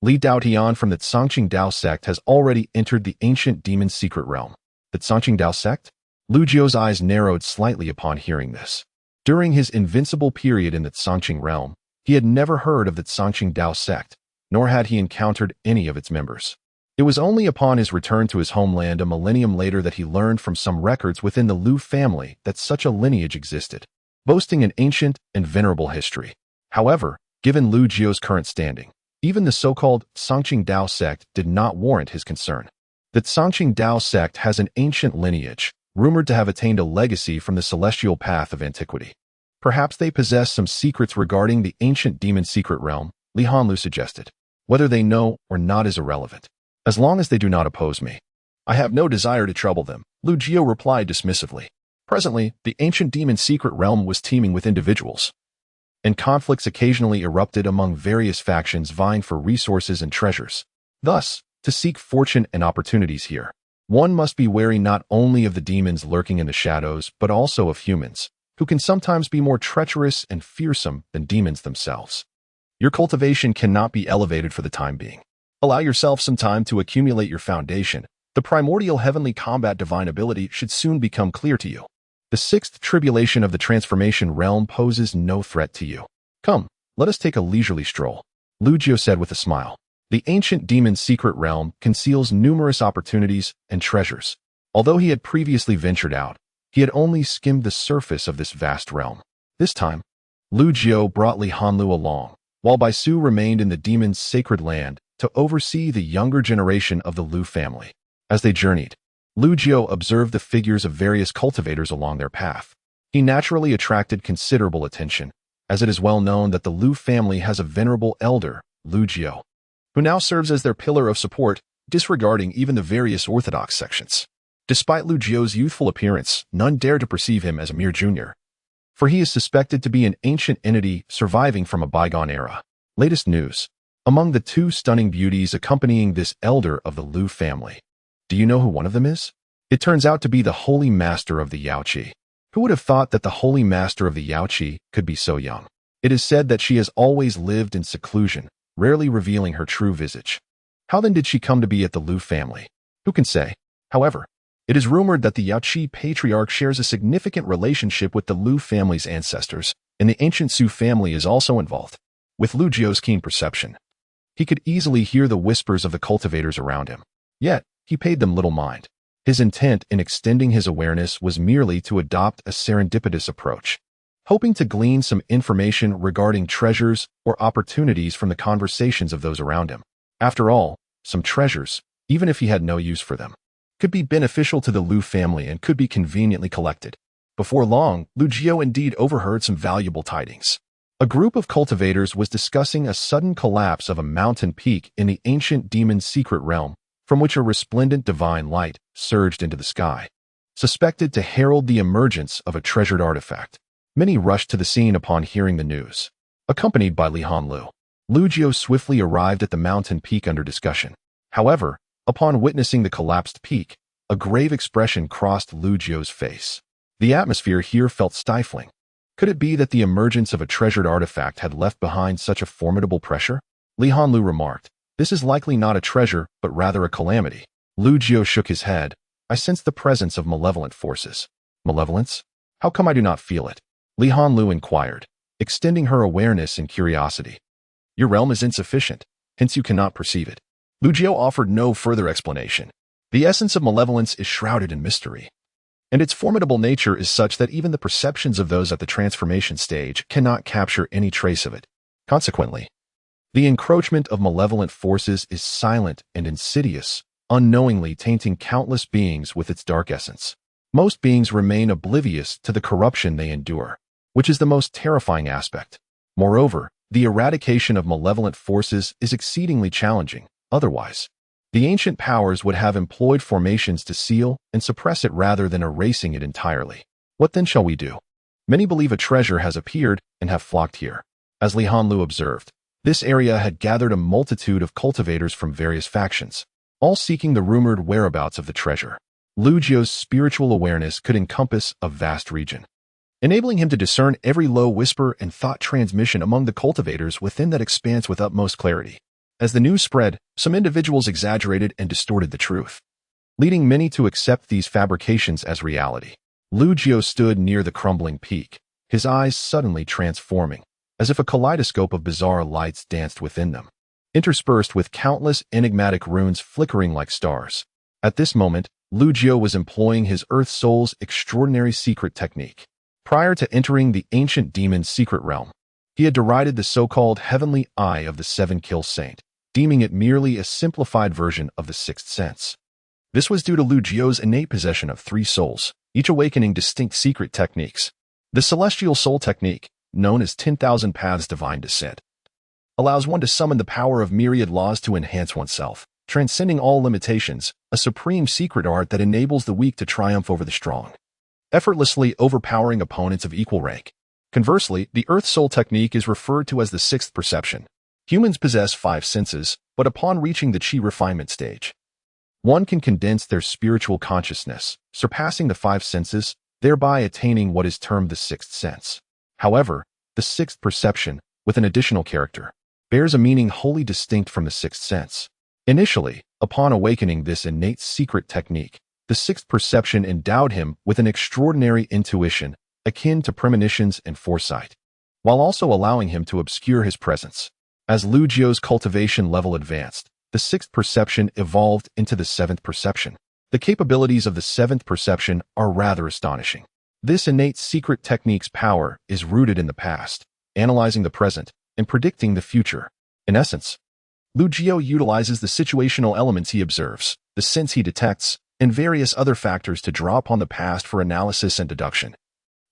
Li Daotian from the Tsangqing Dao sect has already entered the ancient demon's secret realm. The Tsangqing Dao sect? Lu Jiao's eyes narrowed slightly upon hearing this. During his invincible period in the Tsangqing realm, he had never heard of the Tsangqing Dao sect, nor had he encountered any of its members. It was only upon his return to his homeland a millennium later that he learned from some records within the Lu family that such a lineage existed, boasting an ancient and venerable history. However, given Lu Jiao's current standing, even the so-called Tsangqing Dao sect did not warrant his concern. The Tsangqing Dao sect has an ancient lineage, rumored to have attained a legacy from the celestial path of antiquity. Perhaps they possess some secrets regarding the ancient demon secret realm, Li Hanlu suggested. Whether they know or not is irrelevant, as long as they do not oppose me. I have no desire to trouble them, Lu Jiao replied dismissively. Presently, the ancient demon's secret realm was teeming with individuals, and conflicts occasionally erupted among various factions vying for resources and treasures. Thus, to seek fortune and opportunities here, one must be wary not only of the demons lurking in the shadows, but also of humans, who can sometimes be more treacherous and fearsome than demons themselves. Your cultivation cannot be elevated for the time being. Allow yourself some time to accumulate your foundation. The primordial heavenly combat divine ability should soon become clear to you. The sixth tribulation of the transformation realm poses no threat to you. Come, let us take a leisurely stroll, Lu Jiao said with a smile. The ancient demon's secret realm conceals numerous opportunities and treasures. Although he had previously ventured out, he had only skimmed the surface of this vast realm. This time, Lu Jiao brought Li Hanlu along, while Bai Su remained in the demon's sacred land to oversee the younger generation of the Lu family. As they journeyed, Lu Jiao observed the figures of various cultivators along their path. He naturally attracted considerable attention, as it is well known that the Lu family has a venerable elder, Lu Jiao, who now serves as their pillar of support, disregarding even the various orthodox sections. Despite Lu Jiao's youthful appearance, none dared to perceive him as a mere junior, for he is suspected to be an ancient entity surviving from a bygone era. Latest news: among the two stunning beauties accompanying this elder of the Lu family, do you know who one of them is? It turns out to be the Holy Master of the Yaoqi. Who would have thought that the Holy Master of the Yaoqi could be so young? It is said that she has always lived in seclusion, rarely revealing her true visage. How then did she come to be at the Lu family? Who can say? However, it is rumored that the Yaoqi patriarch shares a significant relationship with the Lu family's ancestors, and the ancient Su family is also involved. With Lu Jiao's keen perception, he could easily hear the whispers of the cultivators around him. Yet, he paid them little mind. His intent in extending his awareness was merely to adopt a serendipitous approach, hoping to glean some information regarding treasures or opportunities from the conversations of those around him. After all, some treasures, even if he had no use for them, could be beneficial to the Lu family and could be conveniently collected. Before long, Lu Jiao indeed overheard some valuable tidings. A group of cultivators was discussing a sudden collapse of a mountain peak in the ancient demon's secret realm, from which a resplendent divine light surged into the sky, suspected to herald the emergence of a treasured artifact. Many rushed to the scene upon hearing the news. Accompanied by Li Hanlu, Lu Jiao swiftly arrived at the mountain peak under discussion. However, upon witnessing the collapsed peak, a grave expression crossed Lu Jiao's face. The atmosphere here felt stifling. Could it be that the emergence of a treasured artifact had left behind such a formidable pressure? Li Hanlu remarked, "This is likely not a treasure, but rather a calamity." Lu Jiao shook his head. "I sense the presence of malevolent forces." Malevolence? How come I do not feel it? Li Hanlu inquired, extending her awareness and curiosity. Your realm is insufficient, hence you cannot perceive it. Lu Jiao offered no further explanation. The essence of malevolence is shrouded in mystery, and its formidable nature is such that even the perceptions of those at the transformation stage cannot capture any trace of it. Consequently, the encroachment of malevolent forces is silent and insidious, unknowingly tainting countless beings with its dark essence. Most beings remain oblivious to the corruption they endure, which is the most terrifying aspect. Moreover, the eradication of malevolent forces is exceedingly challenging. Otherwise, the ancient powers would have employed formations to seal and suppress it rather than erasing it entirely. What then shall we do? Many believe a treasure has appeared and have flocked here. As Li Hanlu observed, this area had gathered a multitude of cultivators from various factions, all seeking the rumored whereabouts of the treasure. Lu Jiao's spiritual awareness could encompass a vast region, enabling him to discern every low whisper and thought transmission among the cultivators within that expanse with utmost clarity. As the news spread, some individuals exaggerated and distorted the truth, leading many to accept these fabrications as reality. Lu Jiao stood near the crumbling peak, his eyes suddenly transforming, as if a kaleidoscope of bizarre lights danced within them, interspersed with countless enigmatic runes flickering like stars. At this moment, Lu Jiao was employing his Earth Soul's extraordinary secret technique. Prior to entering the ancient demon's secret realm, he had derided the so-called heavenly eye of the seven-kill saint, deeming it merely a simplified version of the sixth sense. This was due to Lu Jiao's innate possession of three souls, each awakening distinct secret techniques. The celestial soul technique, known as 10,000 Paths Divine Descent, allows one to summon the power of myriad laws to enhance oneself, transcending all limitations, a supreme secret art that enables the weak to triumph over the strong, effortlessly overpowering opponents of equal rank. Conversely, the Earth Soul technique is referred to as the sixth perception. Humans possess 5 senses, but upon reaching the chi refinement stage, one can condense their spiritual consciousness, surpassing the 5 senses, thereby attaining what is termed the sixth sense. However, the sixth perception, with an additional character, bears a meaning wholly distinct from the sixth sense. Initially, upon awakening this innate secret technique, the sixth perception endowed him with an extraordinary intuition akin to premonitions and foresight, while also allowing him to obscure his presence. As Lu Jiu's cultivation level advanced, the sixth perception evolved into the seventh perception. The capabilities of the seventh perception are rather astonishing. This innate secret technique's power is rooted in the past, analyzing the present, and predicting the future. In essence, Lu Jiu utilizes the situational elements he observes, the sense he detects, and various other factors to draw upon the past for analysis and deduction,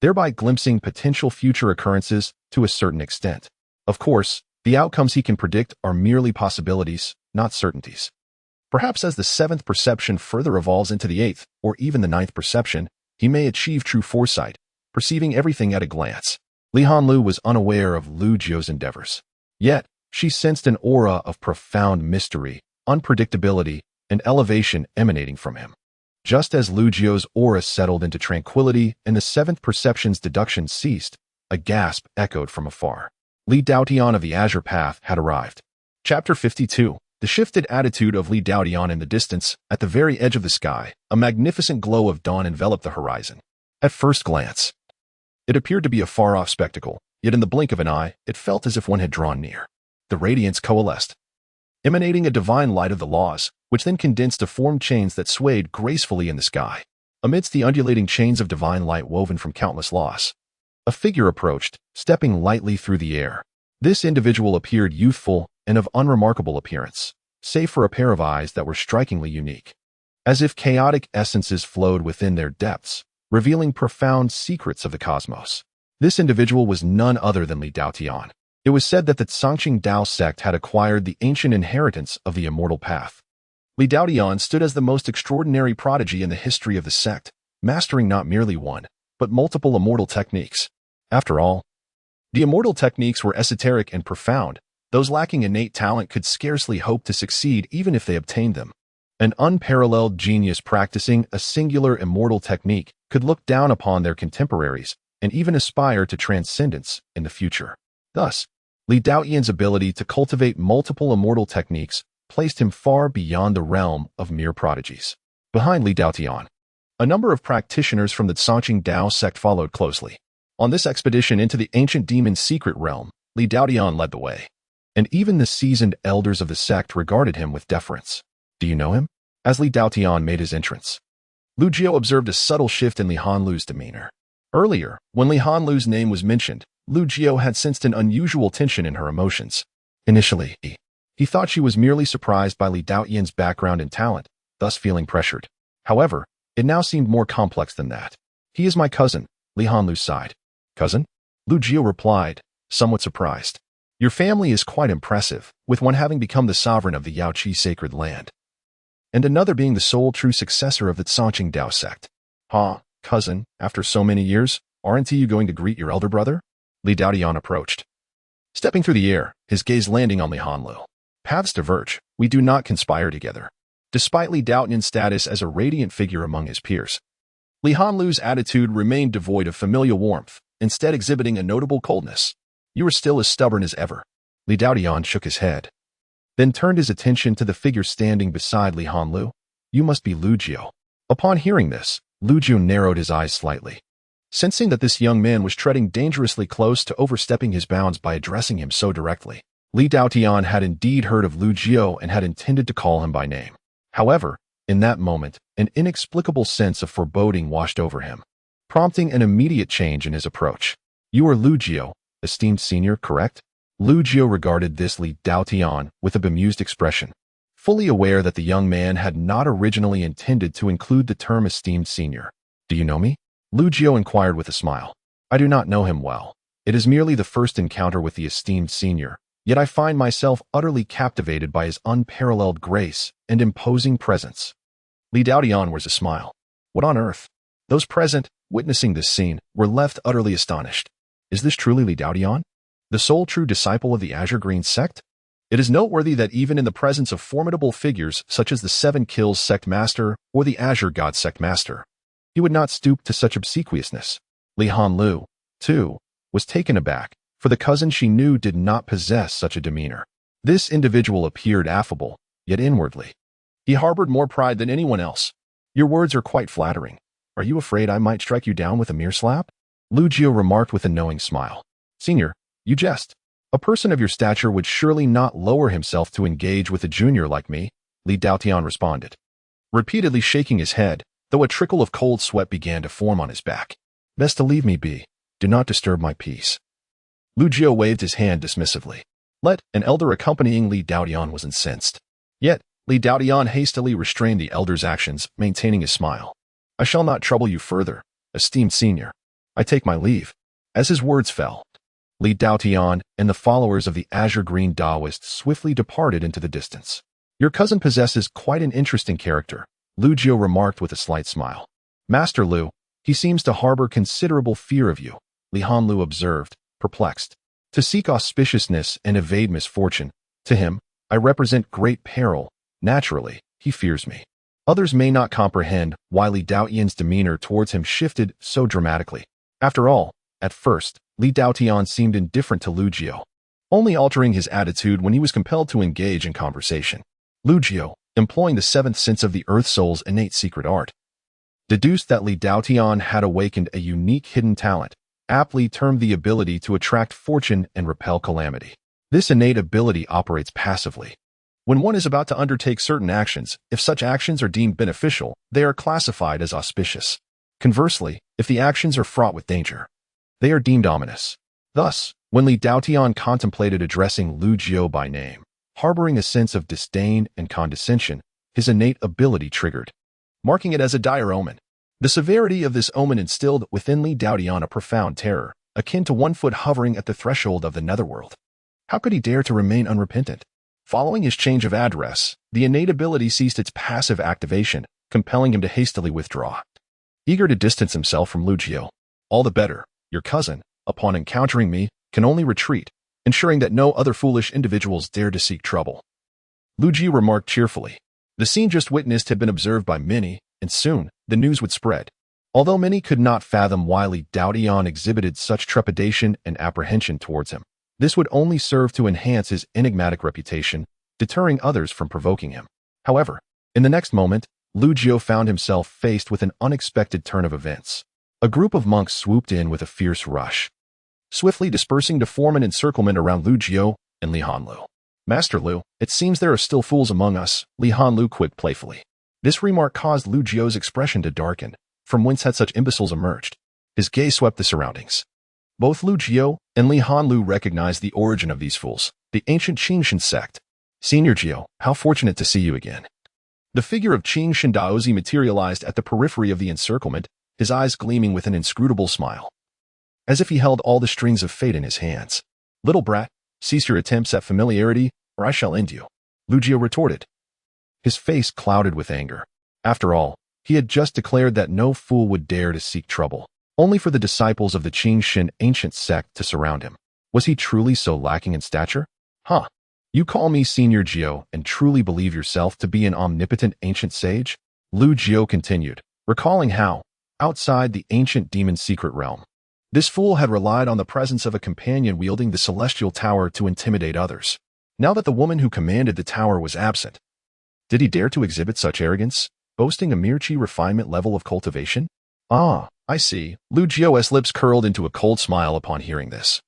thereby glimpsing potential future occurrences to a certain extent. Of course, the outcomes he can predict are merely possibilities, not certainties. Perhaps as the seventh perception further evolves into the eighth, or even the ninth perception, he may achieve true foresight, perceiving everything at a glance. Li Hanlu was unaware of Lu Jiu's endeavors. Yet, she sensed an aura of profound mystery, unpredictability, and elevation emanating from him. Just as Lu Jiu's aura settled into tranquility and the seventh perception's deduction ceased, a gasp echoed from afar. Li Daotian of the Azure Path had arrived. Chapter 52. The shifted attitude of Li Daotian in the distance, at the very edge of the sky, a magnificent glow of dawn enveloped the horizon. At first glance, it appeared to be a far-off spectacle, yet in the blink of an eye, it felt as if one had drawn near. The radiance coalesced, emanating a divine light of the laws, which then condensed to form chains that swayed gracefully in the sky. Amidst the undulating chains of divine light woven from countless laws, a figure approached, stepping lightly through the air. This individual appeared youthful and of unremarkable appearance, save for a pair of eyes that were strikingly unique, as if chaotic essences flowed within their depths, revealing profound secrets of the cosmos. This individual was none other than Li Daotian. It was said that the Sangqing Dao sect had acquired the ancient inheritance of the immortal path. Li Daotian stood as the most extraordinary prodigy in the history of the sect, mastering not merely one, but multiple immortal techniques. After all, the immortal techniques were esoteric and profound. Those lacking innate talent could scarcely hope to succeed even if they obtained them. An unparalleled genius practicing a singular immortal technique could look down upon their contemporaries and even aspire to transcendence in the future. Thus, Li Daotian's ability to cultivate multiple immortal techniques placed him far beyond the realm of mere prodigies. Behind Li Daotian, a number of practitioners from the Sangqing Dao sect followed closely. On this expedition into the ancient demon's secret realm, Li Daotian led the way, and even the seasoned elders of the sect regarded him with deference. Do you know him? As Li Daotian made his entrance, Lu Jiu observed a subtle shift in Li Hanlu's demeanor. Earlier, when Li Hanlu's name was mentioned, Lu Jiu had sensed an unusual tension in her emotions. Initially, he thought she was merely surprised by Li Daotian's background and talent, thus feeling pressured. However, it now seemed more complex than that. He is my cousin, Li Hanlu sighed. Cousin? Lu Jiu replied, somewhat surprised. Your family is quite impressive, with one having become the sovereign of the Yaoqi sacred land, and another being the sole true successor of the Sangqing Dao sect. Cousin, after so many years, aren't you going to greet your elder brother? Li Daotian approached, stepping through the air, his gaze landing on Li Hanlu. Paths diverge, we do not conspire together. Despite Li Daotian's status as a radiant figure among his peers, Li Hanlu's attitude remained devoid of familial warmth, instead exhibiting a notable coldness. You are still as stubborn as ever. Li Daotian shook his head, then turned his attention to the figure standing beside Li Hanlu. You must be Lu Jiu. Upon hearing this, Lu Jiu narrowed his eyes slightly, sensing that this young man was treading dangerously close to overstepping his bounds by addressing him so directly. Li Daotian had indeed heard of Lu Jiu and had intended to call him by name. However, in that moment, an inexplicable sense of foreboding washed over him, prompting an immediate change in his approach. You are Lu Jiu, esteemed senior, correct? Lu Jiu regarded this Li Daotian with a bemused expression, fully aware that the young man had not originally intended to include the term esteemed senior. Do you know me? Lu Jiu inquired with a smile. I do not know him well. It is merely the first encounter with the esteemed senior, yet I find myself utterly captivated by his unparalleled grace and imposing presence. Li Daotian wears a smile. What on earth? Those present, witnessing this scene, were left utterly astonished. Is this truly Li Daotian, the sole true disciple of the Azure Green sect? It is noteworthy that even in the presence of formidable figures such as the Seven Kills sect master or the Azure God sect master, he would not stoop to such obsequiousness. Li Hanlu, too, was taken aback, for the cousin she knew did not possess such a demeanor. This individual appeared affable, yet inwardly he harbored more pride than anyone else. Your words are quite flattering. Are you afraid I might strike you down with a mere slap? Lu Jiu remarked with a knowing smile. Senior, you jest. A person of your stature would surely not lower himself to engage with a junior like me, Li Daotian responded, repeatedly shaking his head, though a trickle of cold sweat began to form on his back. Best to leave me be. Do not disturb my peace. Lu Jiu waved his hand dismissively. Let an elder accompanying Li Daotian was incensed. Yet, Li Daotian hastily restrained the elder's actions, maintaining his smile. I shall not trouble you further, esteemed senior. I take my leave. As his words fell, Li Daotian and the followers of the Azure Green Taoist swiftly departed into the distance. Your cousin possesses quite an interesting character, Lu Jiu remarked with a slight smile. Master Lu, he seems to harbor considerable fear of you, Li Hanlu observed, perplexed. To seek auspiciousness and evade misfortune, to him, I represent great peril. Naturally, he fears me. Others may not comprehend why Li Daotian's demeanor towards him shifted so dramatically. After all, at first, Li Daotian seemed indifferent to Lu Jiu, only altering his attitude when he was compelled to engage in conversation. Lu Jiu, employing the seventh sense of the Earth Soul's innate secret art, deduced that Li Daotian had awakened a unique hidden talent, aptly termed the ability to attract fortune and repel calamity. This innate ability operates passively. When one is about to undertake certain actions, if such actions are deemed beneficial, they are classified as auspicious. Conversely, if the actions are fraught with danger, they are deemed ominous. Thus, when Li Daotian contemplated addressing Lu Jiu by name, harboring a sense of disdain and condescension, his innate ability triggered, marking it as a dire omen. The severity of this omen instilled within Li Daotian a profound terror, akin to 1 foot hovering at the threshold of the netherworld. How could he dare to remain unrepentant? Following his change of address, the innate ability ceased its passive activation, compelling him to hastily withdraw. Eager to distance himself from Lu Jiu, all the better, your cousin, upon encountering me, can only retreat, ensuring that no other foolish individuals dare to seek trouble. Lu Jiu remarked cheerfully. The scene just witnessed had been observed by many, and soon, the news would spread. Although many could not fathom why Li Daotian exhibited such trepidation and apprehension towards him, this would only serve to enhance his enigmatic reputation, deterring others from provoking him. However, in the next moment, Lu Jiu found himself faced with an unexpected turn of events. A group of monks swooped in with a fierce rush, swiftly dispersing to form an encirclement around Lu Jiu and Li Hanlu. Master Lu, it seems there are still fools among us, Li Hanlu quipped playfully. This remark caused Lu Jiu's expression to darken. From whence had such imbeciles emerged? His gaze swept the surroundings. Both Lu Jiu and Li Hanlu recognized the origin of these fools, the ancient Qingshan sect. Senior Jiu, how fortunate to see you again. The figure of Qingshan Daozi materialized at the periphery of the encirclement, his eyes gleaming with an inscrutable smile, as if he held all the strings of fate in his hands. Little brat, cease your attempts at familiarity, or I shall end you, Lu Jiu retorted, his face clouded with anger. After all, he had just declared that no fool would dare to seek trouble, only for the disciples of the Qingshan ancient sect to surround him. Was he truly so lacking in stature? Huh. You call me Senior Jiu and truly believe yourself to be an omnipotent ancient sage? Lu Jiu continued, recalling how, outside the ancient demon's secret realm, this fool had relied on the presence of a companion wielding the celestial tower to intimidate others. Now that the woman who commanded the tower was absent, did he dare to exhibit such arrogance, boasting a mere chi refinement level of cultivation? Ah, I see. Lu Jiu's lips curled into a cold smile upon hearing this.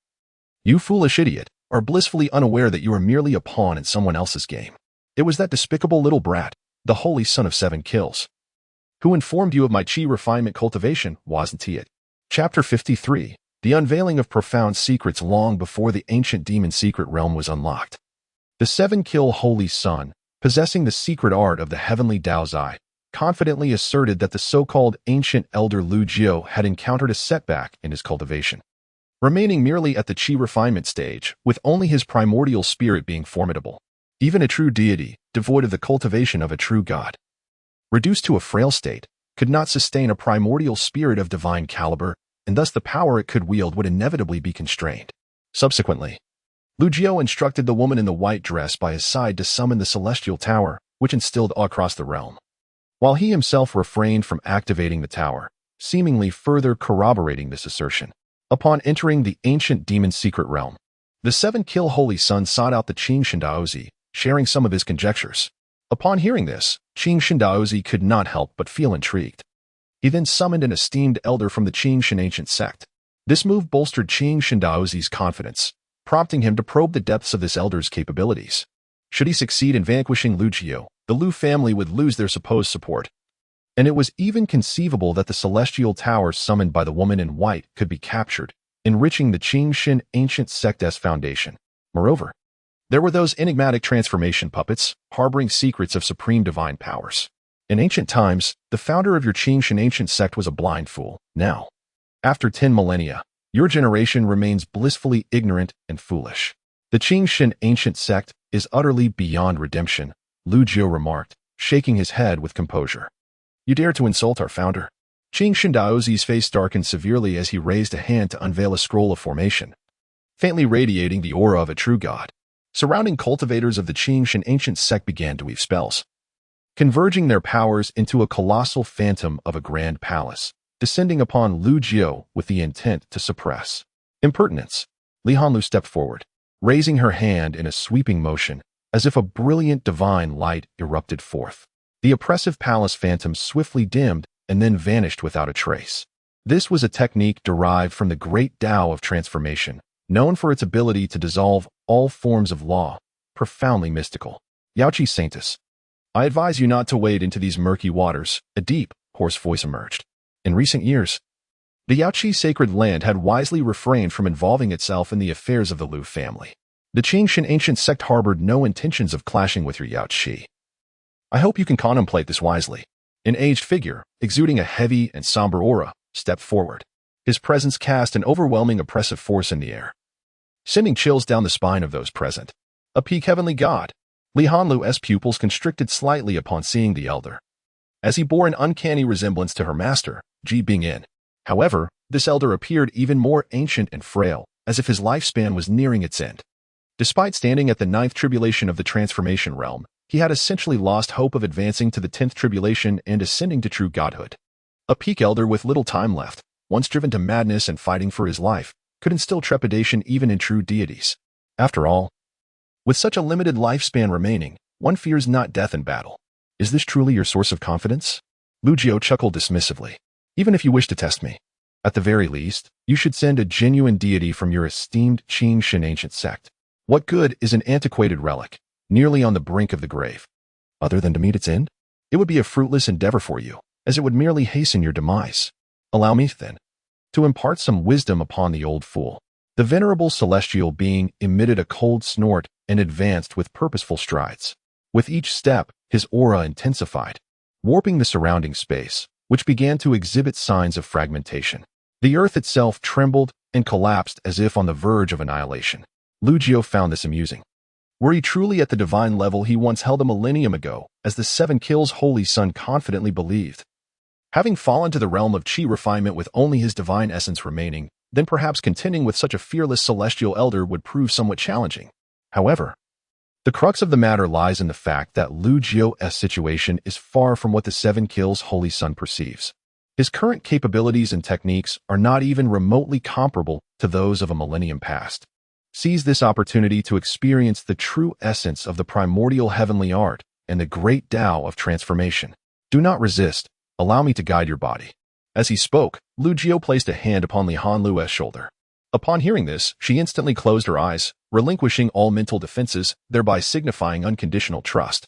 You foolish idiot, are blissfully unaware that you are merely a pawn in someone else's game. It was that despicable little brat, the holy son of 7 kills, who informed you of my chi refinement cultivation, wasn't he it? Chapter 53, The Unveiling of Profound Secrets long before the ancient demon secret realm was unlocked. The 7-kill holy son, possessing the secret art of the heavenly Daozai, confidently asserted that the so-called ancient elder Lu Jiu had encountered a setback in his cultivation. remaining merely at the chi refinement stage, with only his primordial spirit being formidable. Even a true deity, devoid of the cultivation of a true god, reduced to a frail state, could not sustain a primordial spirit of divine caliber, and thus the power it could wield would inevitably be constrained. Subsequently, Lu Jiao instructed the woman in the white dress by his side to summon the celestial tower, which instilled awe across the realm, while he himself refrained from activating the tower, seemingly further corroborating this assertion. Upon entering the ancient demon's secret realm, the seven-kill Holy Sun sought out the Qing Shindaozi, sharing some of his conjectures. Upon hearing this, Qing Shindaozi could not help but feel intrigued. He then summoned an esteemed elder from the Qing Shin ancient sect. This move bolstered Qing Shindaozi's confidence, prompting him to probe the depths of this elder's capabilities. Should he succeed in vanquishing Lu Jiao, the Lu family would lose their supposed support, and it was even conceivable that the celestial tower summoned by the woman in white could be captured, enriching the Qing Shin ancient sect's foundation. Moreover, there were those enigmatic transformation puppets, harboring secrets of supreme divine powers. In ancient times, the founder of your Qing Shin ancient sect was a blind fool. Now, after 10 millennia, your generation remains blissfully ignorant and foolish. The Qing Shin ancient sect is utterly beyond redemption, Lu Jiao remarked, shaking his head with composure. You dare to insult our founder? Qing Shindaozi's face darkened severely as he raised a hand to unveil a scroll of formation, faintly radiating the aura of a true god. Surrounding cultivators of the Qing Shin ancient sect began to weave spells, converging their powers into a colossal phantom of a grand palace, descending upon Lu Jiao with the intent to suppress. Impertinence. Li Hanlu stepped forward, raising her hand in a sweeping motion, as if a brilliant divine light erupted forth. The oppressive palace phantom swiftly dimmed and then vanished without a trace. This was a technique derived from the great Tao of transformation, known for its ability to dissolve all forms of law, profoundly mystical. Yaoqi Saintus, I advise you not to wade into these murky waters, a deep, hoarse voice emerged. In recent years, the Yaoqi sacred land had wisely refrained from involving itself in the affairs of the Lu family. The Qing Shin ancient sect harbored no intentions of clashing with your Yaoqi. I hope you can contemplate this wisely. An aged figure, exuding a heavy and somber aura, stepped forward. His presence cast an overwhelming oppressive force in the air, sending chills down the spine of those present. A peak heavenly god. Li Hanlu's pupils constricted slightly upon seeing the elder, as he bore an uncanny resemblance to her master, Ji Bingyin. However, this elder appeared even more ancient and frail, as if his lifespan was nearing its end. Despite standing at the 9th tribulation of the transformation realm, he had essentially lost hope of advancing to the 10th tribulation and ascending to true godhood. A peak elder with little time left, once driven to madness and fighting for his life, could instill trepidation even in true deities. After all, with such a limited lifespan remaining, one fears not death in battle. Is this truly your source of confidence? Lu Jiao chuckled dismissively. Even if you wish to test me, at the very least, you should send a genuine deity from your esteemed Qing Shin ancient sect. What good is an antiquated relic, nearly on the brink of the grave, other than to meet its end? It would be a fruitless endeavor for you, as it would merely hasten your demise. Allow me, then, to impart some wisdom upon the old fool. The venerable celestial being emitted a cold snort and advanced with purposeful strides. With each step, his aura intensified, warping the surrounding space, which began to exhibit signs of fragmentation. The earth itself trembled and collapsed as if on the verge of annihilation. Lu Jiao found this amusing. Were he truly at the divine level he once held a millennium ago, as the 7 kills Holy Sun confidently believed? Having fallen to the realm of chi refinement with only his divine essence remaining, then perhaps contending with such a fearless celestial elder would prove somewhat challenging. However, the crux of the matter lies in the fact that Lu Jiao's situation is far from what the 7 kills Holy Sun perceives. His current capabilities and techniques are not even remotely comparable to those of a millennium past. Seize this opportunity to experience the true essence of the primordial heavenly art and the great Tao of transformation. Do not resist. Allow me to guide your body. As he spoke, Lu Jiao placed a hand upon Li Hanlu's shoulder. Upon hearing this, she instantly closed her eyes, relinquishing all mental defenses, thereby signifying unconditional trust.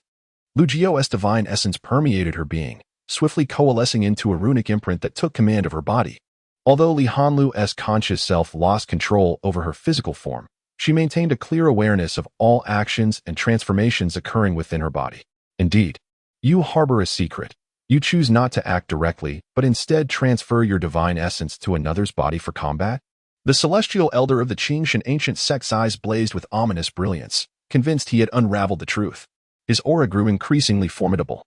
Lu Jiao's divine essence permeated her being, swiftly coalescing into a runic imprint that took command of her body. Although Li Hanlu's conscious self lost control over her physical form, she maintained a clear awareness of all actions and transformations occurring within her body. Indeed, you harbor a secret. You choose not to act directly, but instead transfer your divine essence to another's body for combat. The celestial elder of the Qingshan ancient sect's eyes blazed with ominous brilliance, convinced he had unraveled the truth. His aura grew increasingly formidable,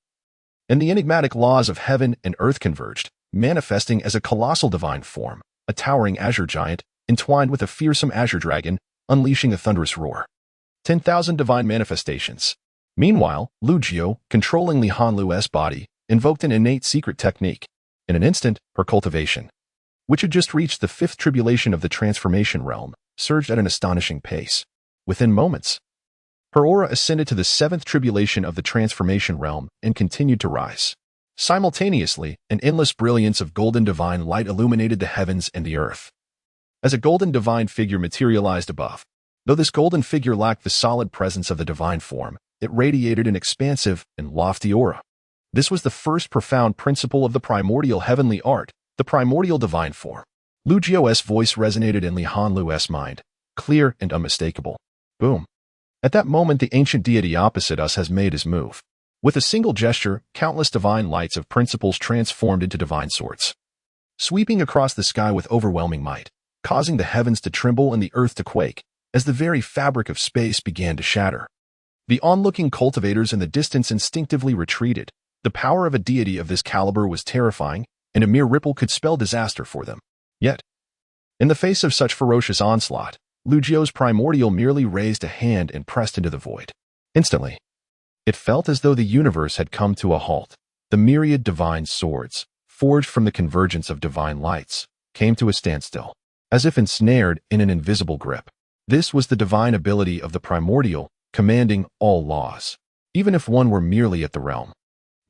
and the enigmatic laws of heaven and earth converged, manifesting as a colossal divine form, a towering azure giant, entwined with a fearsome azure dragon, unleashing a thunderous roar. 10,000 divine manifestations. Meanwhile, Lu Jiao, controlling Li Hanlu's body, invoked an innate secret technique. In an instant, her cultivation, which had just reached the fifth tribulation of the transformation realm, surged at an astonishing pace. Within moments, her aura ascended to the seventh tribulation of the transformation realm and continued to rise. Simultaneously, an endless brilliance of golden divine light illuminated the heavens and the earth. As a golden divine figure materialized above, though this golden figure lacked the solid presence of the divine form, it radiated an expansive and lofty aura. This was the first profound principle of the primordial heavenly art, the primordial divine form. Lu Jiao's voice resonated in Li Hanlu's mind, clear and unmistakable. Boom. At that moment, the ancient deity opposite us has made his move. With a single gesture, countless divine lights of principles transformed into divine swords, sweeping across the sky with overwhelming might, causing the heavens to tremble and the earth to quake, as the very fabric of space began to shatter. The onlooking cultivators in the distance instinctively retreated. The power of a deity of this caliber was terrifying, and a mere ripple could spell disaster for them. Yet, in the face of such ferocious onslaught, Lu Jiao's primordial merely raised a hand and pressed into the void. Instantly, it felt as though the universe had come to a halt. The myriad divine swords, forged from the convergence of divine lights, came to a standstill, as if ensnared in an invisible grip. This was the divine ability of the primordial, commanding all laws, even if one were merely at the realm.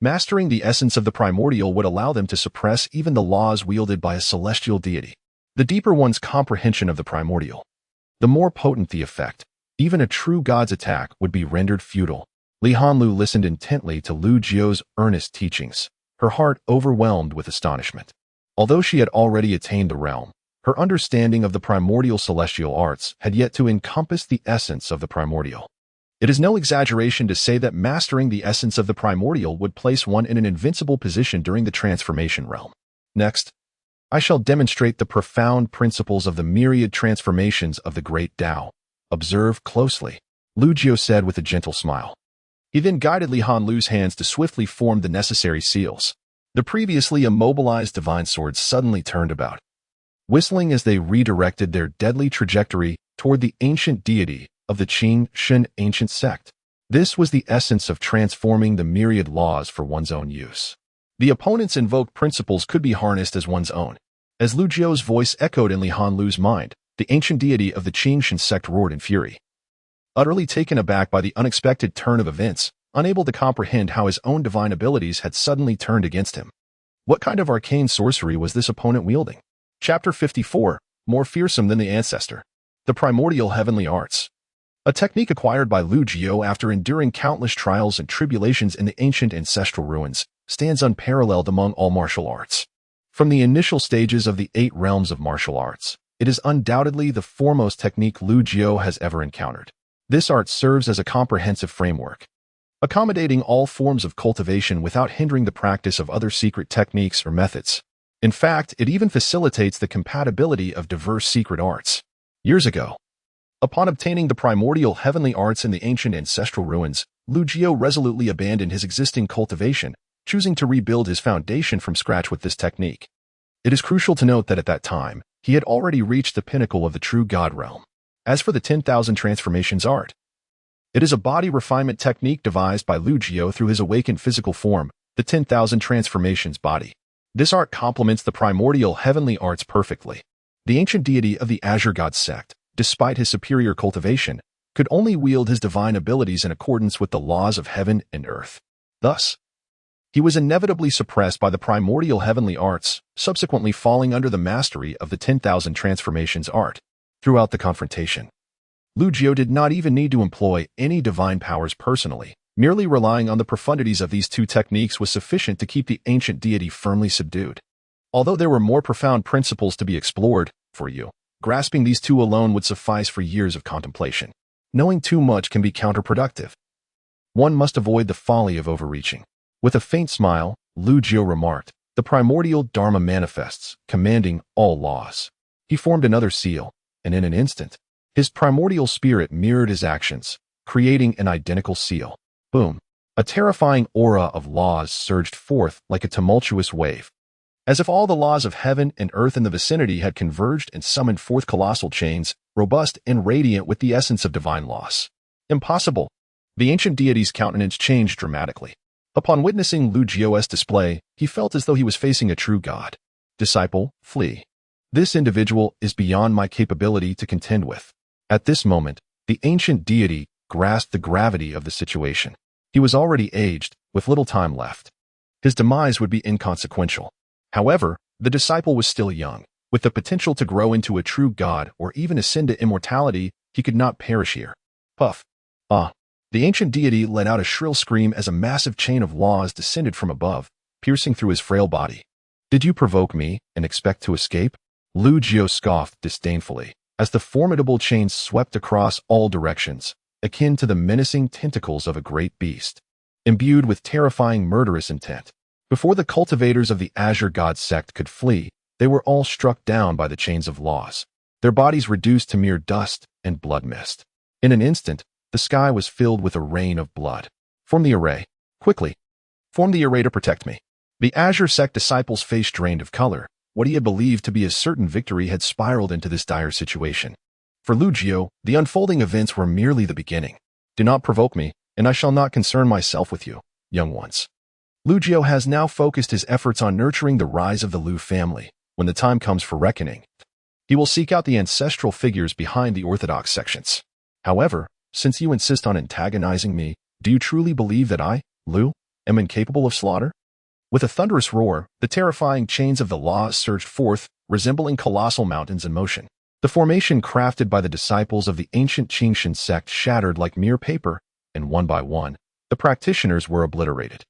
Mastering the essence of the primordial would allow them to suppress even the laws wielded by a celestial deity. The deeper one's comprehension of the primordial, the more potent the effect. Even a true god's attack would be rendered futile. Li Hanlu listened intently to Lu Jiao's earnest teachings, her heart overwhelmed with astonishment. Although she had already attained the realm, her understanding of the primordial celestial arts had yet to encompass the essence of the primordial. It is no exaggeration to say that mastering the essence of the primordial would place one in an invincible position during the transformation realm. Next, I shall demonstrate the profound principles of the myriad transformations of the great Tao. Observe closely, Lu Jiao said with a gentle smile. He then guided Li Hanlu's hands to swiftly form the necessary seals. The previously immobilized divine swords suddenly turned about, whistling as they redirected their deadly trajectory toward the ancient deity of the Qingshan ancient sect. This was the essence of transforming the myriad laws for one's own use. The opponent's invoked principles could be harnessed as one's own. As Lu Jiao's voice echoed in Li Hanlu's mind, the ancient deity of the Qingshan sect roared in fury. Utterly taken aback by the unexpected turn of events, unable to comprehend how his own divine abilities had suddenly turned against him. What kind of arcane sorcery was this opponent wielding? Chapter 54, more fearsome than the ancestor. The primordial heavenly arts. A technique acquired by Lu Jiao after enduring countless trials and tribulations in the ancient ancestral ruins, stands unparalleled among all martial arts. From the initial stages of the 8 realms of martial arts, it is undoubtedly the foremost technique Lu Jiao has ever encountered. This art serves as a comprehensive framework, accommodating all forms of cultivation without hindering the practice of other secret techniques or methods. In fact, it even facilitates the compatibility of diverse secret arts. Years ago, upon obtaining the primordial heavenly arts in the ancient ancestral ruins, Lu Jiao resolutely abandoned his existing cultivation, choosing to rebuild his foundation from scratch with this technique. It is crucial to note that at that time, he had already reached the pinnacle of the true God realm. As for the 10,000 transformations art, it is a body refinement technique devised by Lu Jiao through his awakened physical form, the 10,000 transformations body. This art complements the primordial heavenly arts perfectly. The ancient deity of the Azure God sect, despite his superior cultivation, could only wield his divine abilities in accordance with the laws of heaven and earth. Thus, he was inevitably suppressed by the primordial heavenly arts, subsequently falling under the mastery of the 10,000 transformations art. Throughout the confrontation, Lu Jiao did not even need to employ any divine powers personally. Merely relying on the profundities of these 2 techniques was sufficient to keep the ancient deity firmly subdued. Although there were more profound principles to be explored, for you, grasping these 2 alone would suffice for years of contemplation. Knowing too much can be counterproductive. One must avoid the folly of overreaching. With a faint smile, Lu Jiao remarked, the primordial Dharma manifests, commanding all laws. He formed another seal, and in an instant, his primordial spirit mirrored his actions, creating an identical seal. Boom! A terrifying aura of laws surged forth like a tumultuous wave. As if all the laws of heaven and earth in the vicinity had converged and summoned forth colossal chains, robust and radiant with the essence of divine laws. Impossible! The ancient deity's countenance changed dramatically. Upon witnessing Lu Jio's display, he felt as though he was facing a true god. Disciple, flee. This individual is beyond my capability to contend with. At this moment, the ancient deity grasped the gravity of the situation. He was already aged, with little time left. His demise would be inconsequential. However, the disciple was still young. With the potential to grow into a true god or even ascend to immortality, he could not perish here. Puff. Ah. The ancient deity let out a shrill scream as a massive chain of laws descended from above, piercing through his frail body. Did you provoke me and expect to escape? Lu Jio scoffed disdainfully, as the formidable chains swept across all directions, akin to the menacing tentacles of a great beast, imbued with terrifying murderous intent. Before the cultivators of the Azure God sect could flee, they were all struck down by the chains of laws, their bodies reduced to mere dust and blood mist. In an instant, the sky was filled with a rain of blood. Form the array. Quickly. Form the array to protect me. The Azure sect disciple's face drained of color. What he had believed to be a certain victory had spiraled into this dire situation. For Lu Jio, the unfolding events were merely the beginning. Do not provoke me, and I shall not concern myself with you, young ones. Lu Jio has now focused his efforts on nurturing the rise of the Lu family. When the time comes for reckoning, he will seek out the ancestral figures behind the orthodox sections. However, since you insist on antagonizing me, do you truly believe that I, Lu, am incapable of slaughter? With a thunderous roar, the terrifying chains of the laws surged forth, resembling colossal mountains in motion. The formation crafted by the disciples of the ancient Qingshan sect shattered like mere paper, and one by one, the practitioners were obliterated.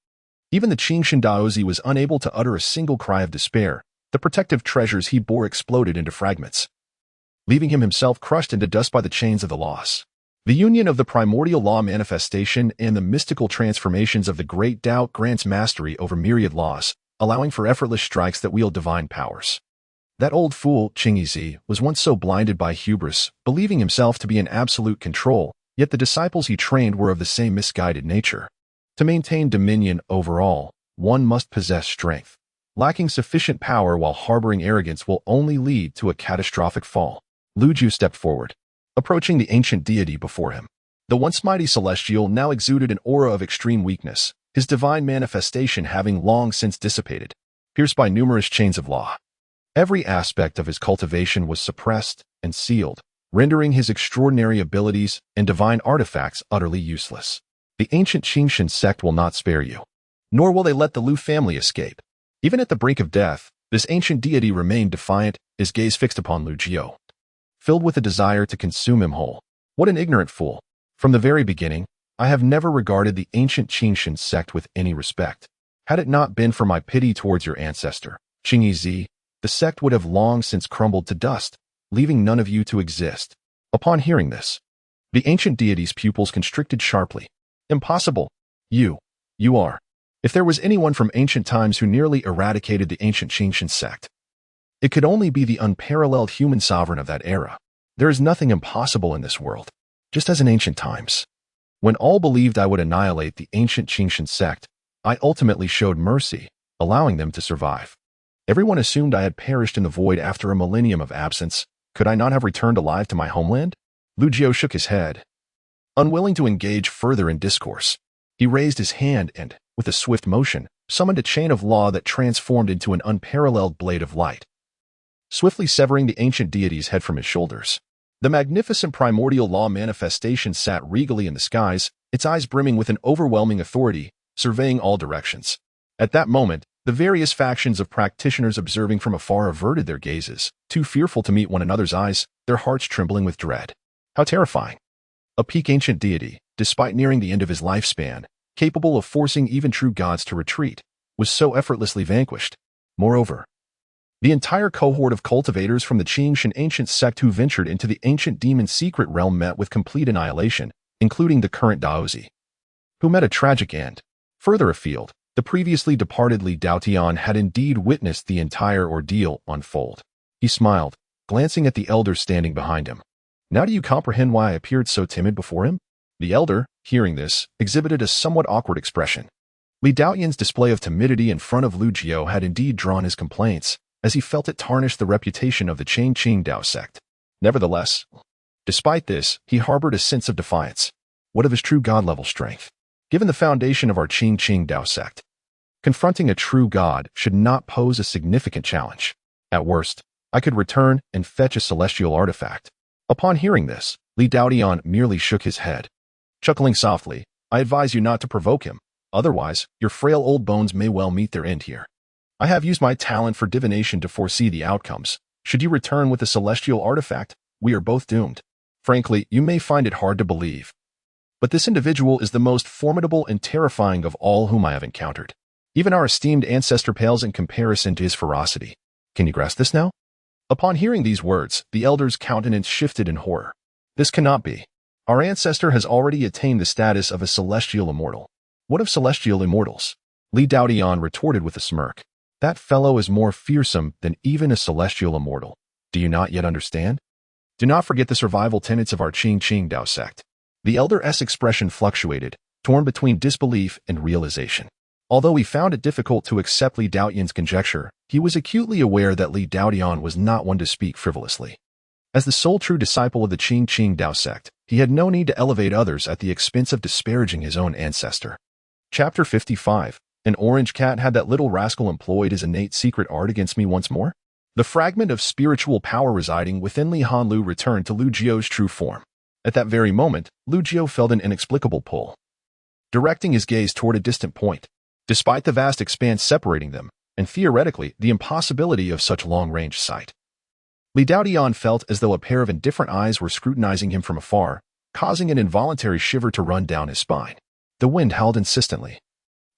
Even the Qingshan Daozi was unable to utter a single cry of despair. The protective treasures he bore exploded into fragments, leaving him himself crushed into dust by the chains of the laws. The union of the primordial law manifestation and the mystical transformations of the great Tao grants mastery over myriad laws, allowing for effortless strikes that wield divine powers. That old fool, Qingyizi, was once so blinded by hubris, believing himself to be in absolute control, yet the disciples he trained were of the same misguided nature. To maintain dominion over all, one must possess strength. Lacking sufficient power while harboring arrogance will only lead to a catastrophic fall. Lu Ju stepped forward, approaching the ancient deity before him. The once mighty celestial now exuded an aura of extreme weakness, his divine manifestation having long since dissipated, pierced by numerous chains of law. Every aspect of his cultivation was suppressed and sealed, rendering his extraordinary abilities and divine artifacts utterly useless. The ancient Qingshan sect will not spare you, nor will they let the Lu family escape. Even at the brink of death, this ancient deity remained defiant, his gaze fixed upon Lu Jio, filled with a desire to consume him whole. What an ignorant fool! From the very beginning, I have never regarded the ancient Qingshan sect with any respect. Had it not been for my pity towards your ancestor, Qingyizi, the sect would have long since crumbled to dust, leaving none of you to exist. Upon hearing this, the ancient deity's pupils constricted sharply. Impossible! You are. If there was anyone from ancient times who nearly eradicated the ancient Qingshan sect, it could only be the unparalleled human sovereign of that era. There is nothing impossible in this world, just as in ancient times. When all believed I would annihilate the ancient Qingshan sect, I ultimately showed mercy, allowing them to survive. Everyone assumed I had perished in the void after a millennium of absence. Could I not have returned alive to my homeland? Lu Jio shook his head, unwilling to engage further in discourse. He raised his hand and, with a swift motion, summoned a chain of law that transformed into an unparalleled blade of light, swiftly severing the ancient deity's head from his shoulders. The magnificent primordial law manifestation sat regally in the skies, its eyes brimming with an overwhelming authority, surveying all directions. At that moment, the various factions of practitioners observing from afar averted their gazes, too fearful to meet one another's eyes, their hearts trembling with dread. How terrifying! A peak ancient deity, despite nearing the end of his lifespan, capable of forcing even true gods to retreat, was so effortlessly vanquished. Moreover, the entire cohort of cultivators from the Qingshan ancient sect who ventured into the ancient demon's secret realm met with complete annihilation, including the current Daozi, who met a tragic end. Further afield, the previously departed Li Daotian had indeed witnessed the entire ordeal unfold. He smiled, glancing at the elder standing behind him. Now do you comprehend why I appeared so timid before him? The elder, hearing this, exhibited a somewhat awkward expression. Li Daoyan's display of timidity in front of Lu Jiao had indeed drawn his complaints, as he felt it tarnished the reputation of the Qing Dao sect. Nevertheless, despite this, he harbored a sense of defiance. What of his true god-level strength? Given the foundation of our Qing Dao sect, confronting a true god should not pose a significant challenge. At worst, I could return and fetch a celestial artifact. Upon hearing this, Li Daoyan merely shook his head. Chuckling softly, I advise you not to provoke him, otherwise your frail old bones may well meet their end here. I have used my talent for divination to foresee the outcomes. Should you return with a celestial artifact, we are both doomed. Frankly, you may find it hard to believe, but this individual is the most formidable and terrifying of all whom I have encountered. Even our esteemed ancestor pales in comparison to his ferocity. Can you grasp this now? Upon hearing these words, the elder's countenance shifted in horror. This cannot be. Our ancestor has already attained the status of a celestial immortal. What of celestial immortals? Li Daoyan retorted with a smirk. That fellow is more fearsome than even a celestial immortal. Do you not yet understand? Do not forget the survival tenets of our Qing Dao sect. The elder's expression fluctuated, torn between disbelief and realization. Although he found it difficult to accept Li Daoyan's conjecture, he was acutely aware that Li Daoyan was not one to speak frivolously. As the sole true disciple of the Qing Dao sect, he had no need to elevate others at the expense of disparaging his own ancestor. Chapter 55. An orange cat had that little rascal employed his innate secret art against me once more? The fragment of spiritual power residing within Li Hanlu returned to Lu Jiao's true form. At that very moment, Lu Jiao felt an inexplicable pull, directing his gaze toward a distant point. Despite the vast expanse separating them, and theoretically the impossibility of such long-range sight, Li Daoyan felt as though a pair of indifferent eyes were scrutinizing him from afar, causing an involuntary shiver to run down his spine. The wind howled insistently.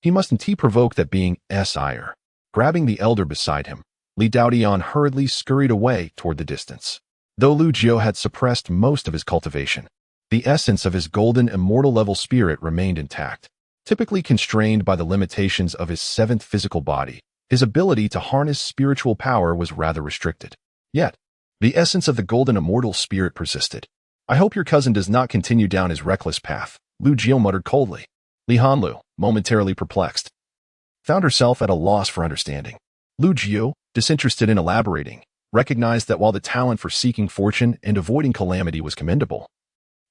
He mustn't provoke that being's ire. Grabbing the elder beside him, Li Daoyan hurriedly scurried away toward the distance. Though Lu Jiao had suppressed most of his cultivation, the essence of his golden immortal-level spirit remained intact. Typically constrained by the limitations of his seventh physical body, his ability to harness spiritual power was rather restricted. Yet, the essence of the golden immortal spirit persisted. I hope your cousin does not continue down his reckless path, Lu Jiao muttered coldly. Li Hanlu, momentarily perplexed, found herself at a loss for understanding. Lu Jiao, disinterested in elaborating, recognized that while the talent for seeking fortune and avoiding calamity was commendable,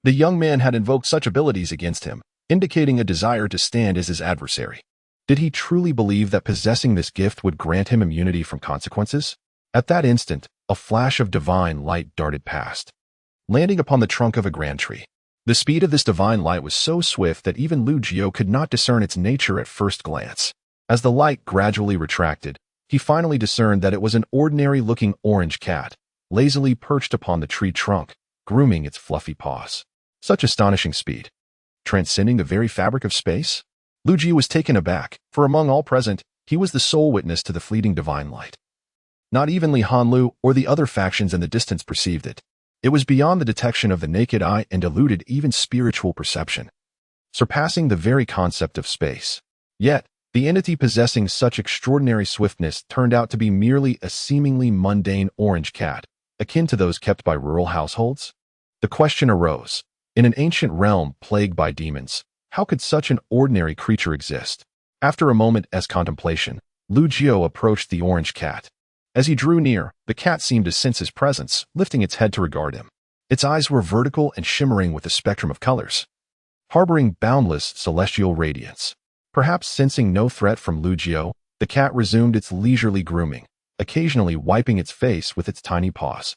the young man had invoked such abilities against him, indicating a desire to stand as his adversary. Did he truly believe that possessing this gift would grant him immunity from consequences? At that instant, a flash of divine light darted past, landing upon the trunk of a grand tree. The speed of this divine light was so swift that even Lu Jiao could not discern its nature at first glance. As the light gradually retracted, he finally discerned that it was an ordinary-looking orange cat, lazily perched upon the tree trunk, grooming its fluffy paws. Such astonishing speed! Transcending the very fabric of space? Lu Jiao was taken aback, for among all present, he was the sole witness to the fleeting divine light. Not even Li Hanlu or the other factions in the distance perceived it. It was beyond the detection of the naked eye and eluded even spiritual perception, surpassing the very concept of space. Yet, the entity possessing such extraordinary swiftness turned out to be merely a seemingly mundane orange cat, akin to those kept by rural households. The question arose, in an ancient realm plagued by demons, how could such an ordinary creature exist? After a moment's contemplation, Lu Jiao approached the orange cat. As he drew near, the cat seemed to sense his presence, lifting its head to regard him. Its eyes were vertical and shimmering with a spectrum of colors, harboring boundless celestial radiance. Perhaps sensing no threat from Lu Jiao, the cat resumed its leisurely grooming, occasionally wiping its face with its tiny paws.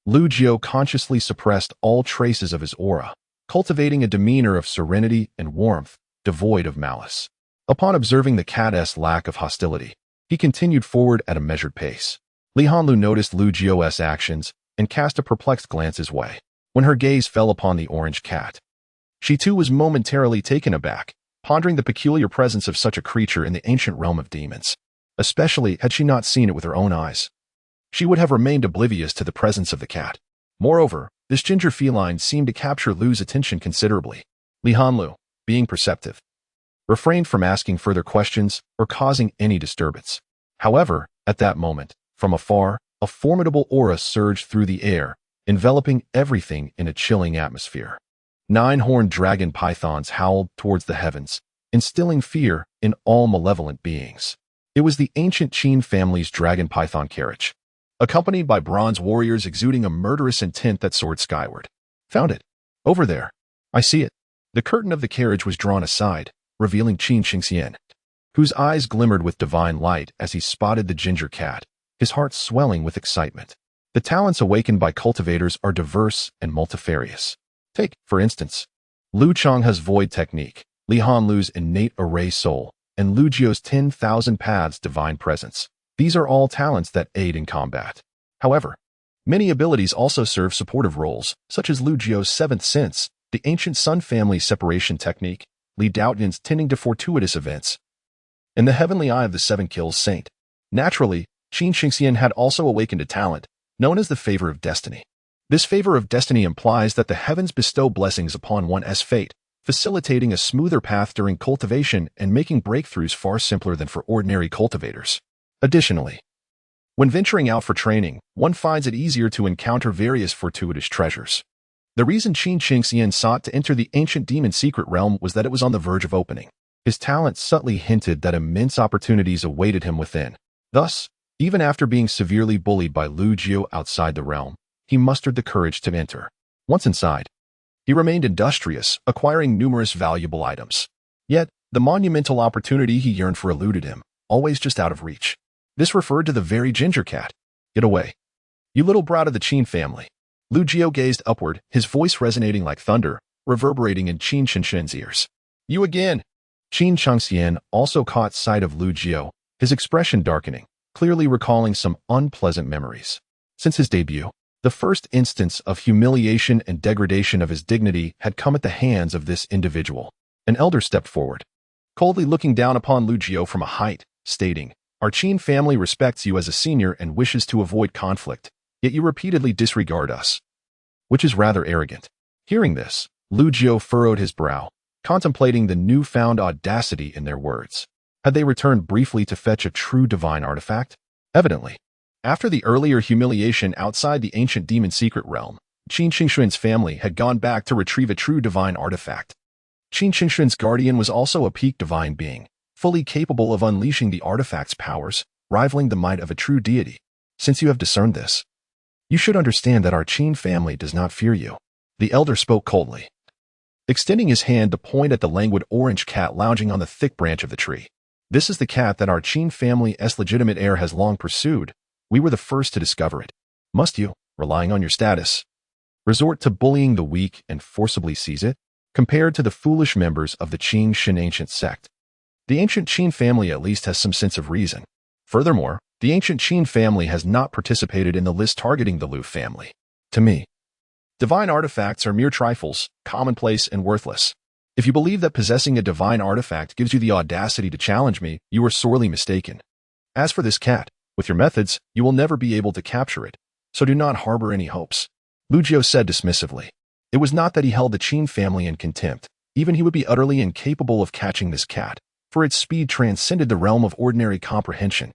Lu Jiao consciously suppressed all traces of his aura, cultivating a demeanor of serenity and warmth, devoid of malice. Upon observing the cat's lack of hostility, he continued forward at a measured pace. Li Hanlu noticed Lu Jiao's actions and cast a perplexed glance his way. When her gaze fell upon the orange cat, she too was momentarily taken aback, pondering the peculiar presence of such a creature in the ancient realm of demons. Especially had she not seen it with her own eyes, she would have remained oblivious to the presence of the cat. Moreover, this ginger feline seemed to capture Lu's attention considerably. Li Hanlu, being perceptive, refrained from asking further questions or causing any disturbance. However, at that moment, from afar, A formidable aura surged through the air, enveloping everything in a chilling atmosphere. 9-horned dragon pythons howled towards the heavens, instilling fear in all malevolent beings. It was the ancient Qin family's dragon python carriage, accompanied by bronze warriors exuding a murderous intent that soared skyward. Found it. Over there. I see it. The curtain of the carriage was drawn aside, revealing Qin Xingxian, whose eyes glimmered with divine light as he spotted the ginger cat, his heart swelling with excitement. The talents awakened by cultivators are diverse and multifarious. Take, for instance, Lu Changhe's void technique, Li Hanlu's innate array soul, and Lu Jio's 10,000 paths divine presence. These are all talents that aid in combat. However, many abilities also serve supportive roles, such as Lu Jio's seventh sense, the ancient Sun family separation technique, Li Daotian's tending to fortuitous events, and the heavenly eye of the seven kills saint. Naturally, Qin Xingxian had also awakened a talent, known as the favor of destiny. This favor of destiny implies that the heavens bestow blessings upon one's fate, facilitating a smoother path during cultivation and making breakthroughs far simpler than for ordinary cultivators. Additionally, when venturing out for training, one finds it easier to encounter various fortuitous treasures. The reason Qin Xingxian sought to enter the ancient demon secret realm was that it was on the verge of opening. His talent subtly hinted that immense opportunities awaited him within. Thus, even after being severely bullied by Lu Jio outside the realm, he mustered the courage to enter. Once inside, he remained industrious, acquiring numerous valuable items. Yet, the monumental opportunity he yearned for eluded him, always just out of reach. This referred to the very ginger cat. Get away, you little brat of the Qin family. Lu Jio gazed upward, his voice resonating like thunder, reverberating in Qin Xingxian's ears. You again! Qin Changxian also caught sight of Lu Jio, his expression darkening, clearly recalling some unpleasant memories. Since his debut, the first instance of humiliation and degradation of his dignity had come at the hands of this individual. An elder stepped forward, coldly looking down upon Lu Jio from a height, stating, Our Qin family respects you as a senior and wishes to avoid conflict, yet you repeatedly disregard us, which is rather arrogant. Hearing this, Lu Jio furrowed his brow, contemplating the newfound audacity in their words. Had they returned briefly to fetch a true divine artifact? Evidently. After the earlier humiliation outside the ancient demon secret realm, Qin Xingxuan's family had gone back to retrieve a true divine artifact. Qin Xingxuan's guardian was also a peak divine being, fully capable of unleashing the artifact's powers, rivaling the might of a true deity. Since you have discerned this, you should understand that our Qin family does not fear you. The elder spoke coldly, extending his hand to point at the languid orange cat lounging on the thick branch of the tree. This is the cat that our Qin family's legitimate heir has long pursued. We were the first to discover it. Must you, relying on your status, resort to bullying the weak and forcibly seize it? Compared to the foolish members of the Qin Shin ancient sect, the ancient Qin family at least has some sense of reason. Furthermore, the ancient Qin family has not participated in the list targeting the Lu family. To me, divine artifacts are mere trifles, commonplace and worthless. If you believe that possessing a divine artifact gives you the audacity to challenge me, you are sorely mistaken. As for this cat, with your methods, you will never be able to capture it, so do not harbor any hopes. Lu Jio said dismissively. It was not that he held the Qin family in contempt. Even he would be utterly incapable of catching this cat, for its speed transcended the realm of ordinary comprehension.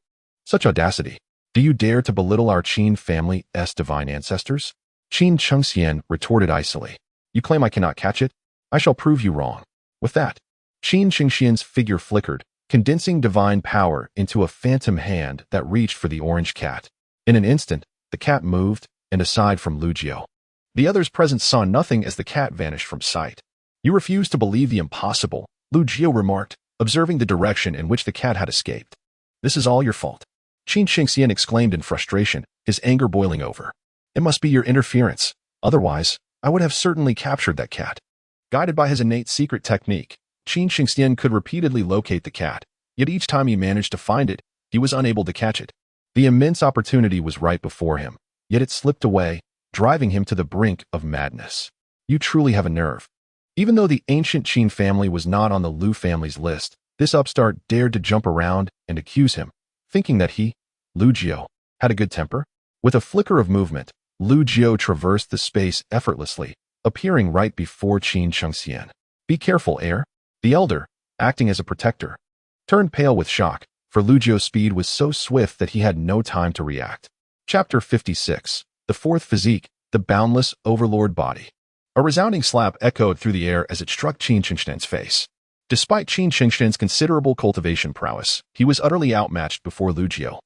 Such audacity! Do you dare to belittle our Qin family's divine ancestors? Qin Chengxian retorted icily. You claim I cannot catch it? I shall prove you wrong. With that, Qin Xingxian's figure flickered, condensing divine power into a phantom hand that reached for the orange cat. In an instant, the cat moved, and aside from Lu Jio, the others present saw nothing as the cat vanished from sight. You refuse to believe the impossible, Lu Jio remarked, observing the direction in which the cat had escaped. This is all your fault. Qin Xingxian exclaimed in frustration, his anger boiling over. It must be your interference. Otherwise, I would have certainly captured that cat. Guided by his innate secret technique, Qin Xingxian could repeatedly locate the cat, yet each time he managed to find it, he was unable to catch it. The immense opportunity was right before him, yet it slipped away, driving him to the brink of madness. You truly have a nerve. Even though the ancient Qin family was not on the Lu family's list, this upstart dared to jump around and accuse him, thinking that he, Lu Jio, had a good temper. With a flicker of movement, Lu Jio traversed the space effortlessly, appearing right before Qin Chengxian. Be careful, heir. The elder, acting as a protector, turned pale with shock, for Lu Jio's speed was so swift that he had no time to react. Chapter 56. The Fourth Physique, the Boundless Overlord Body. A resounding slap echoed through the air as it struck Qin Shingshan's face. Despite Qin Shingshan's considerable cultivation prowess, he was utterly outmatched before Lu Jiu.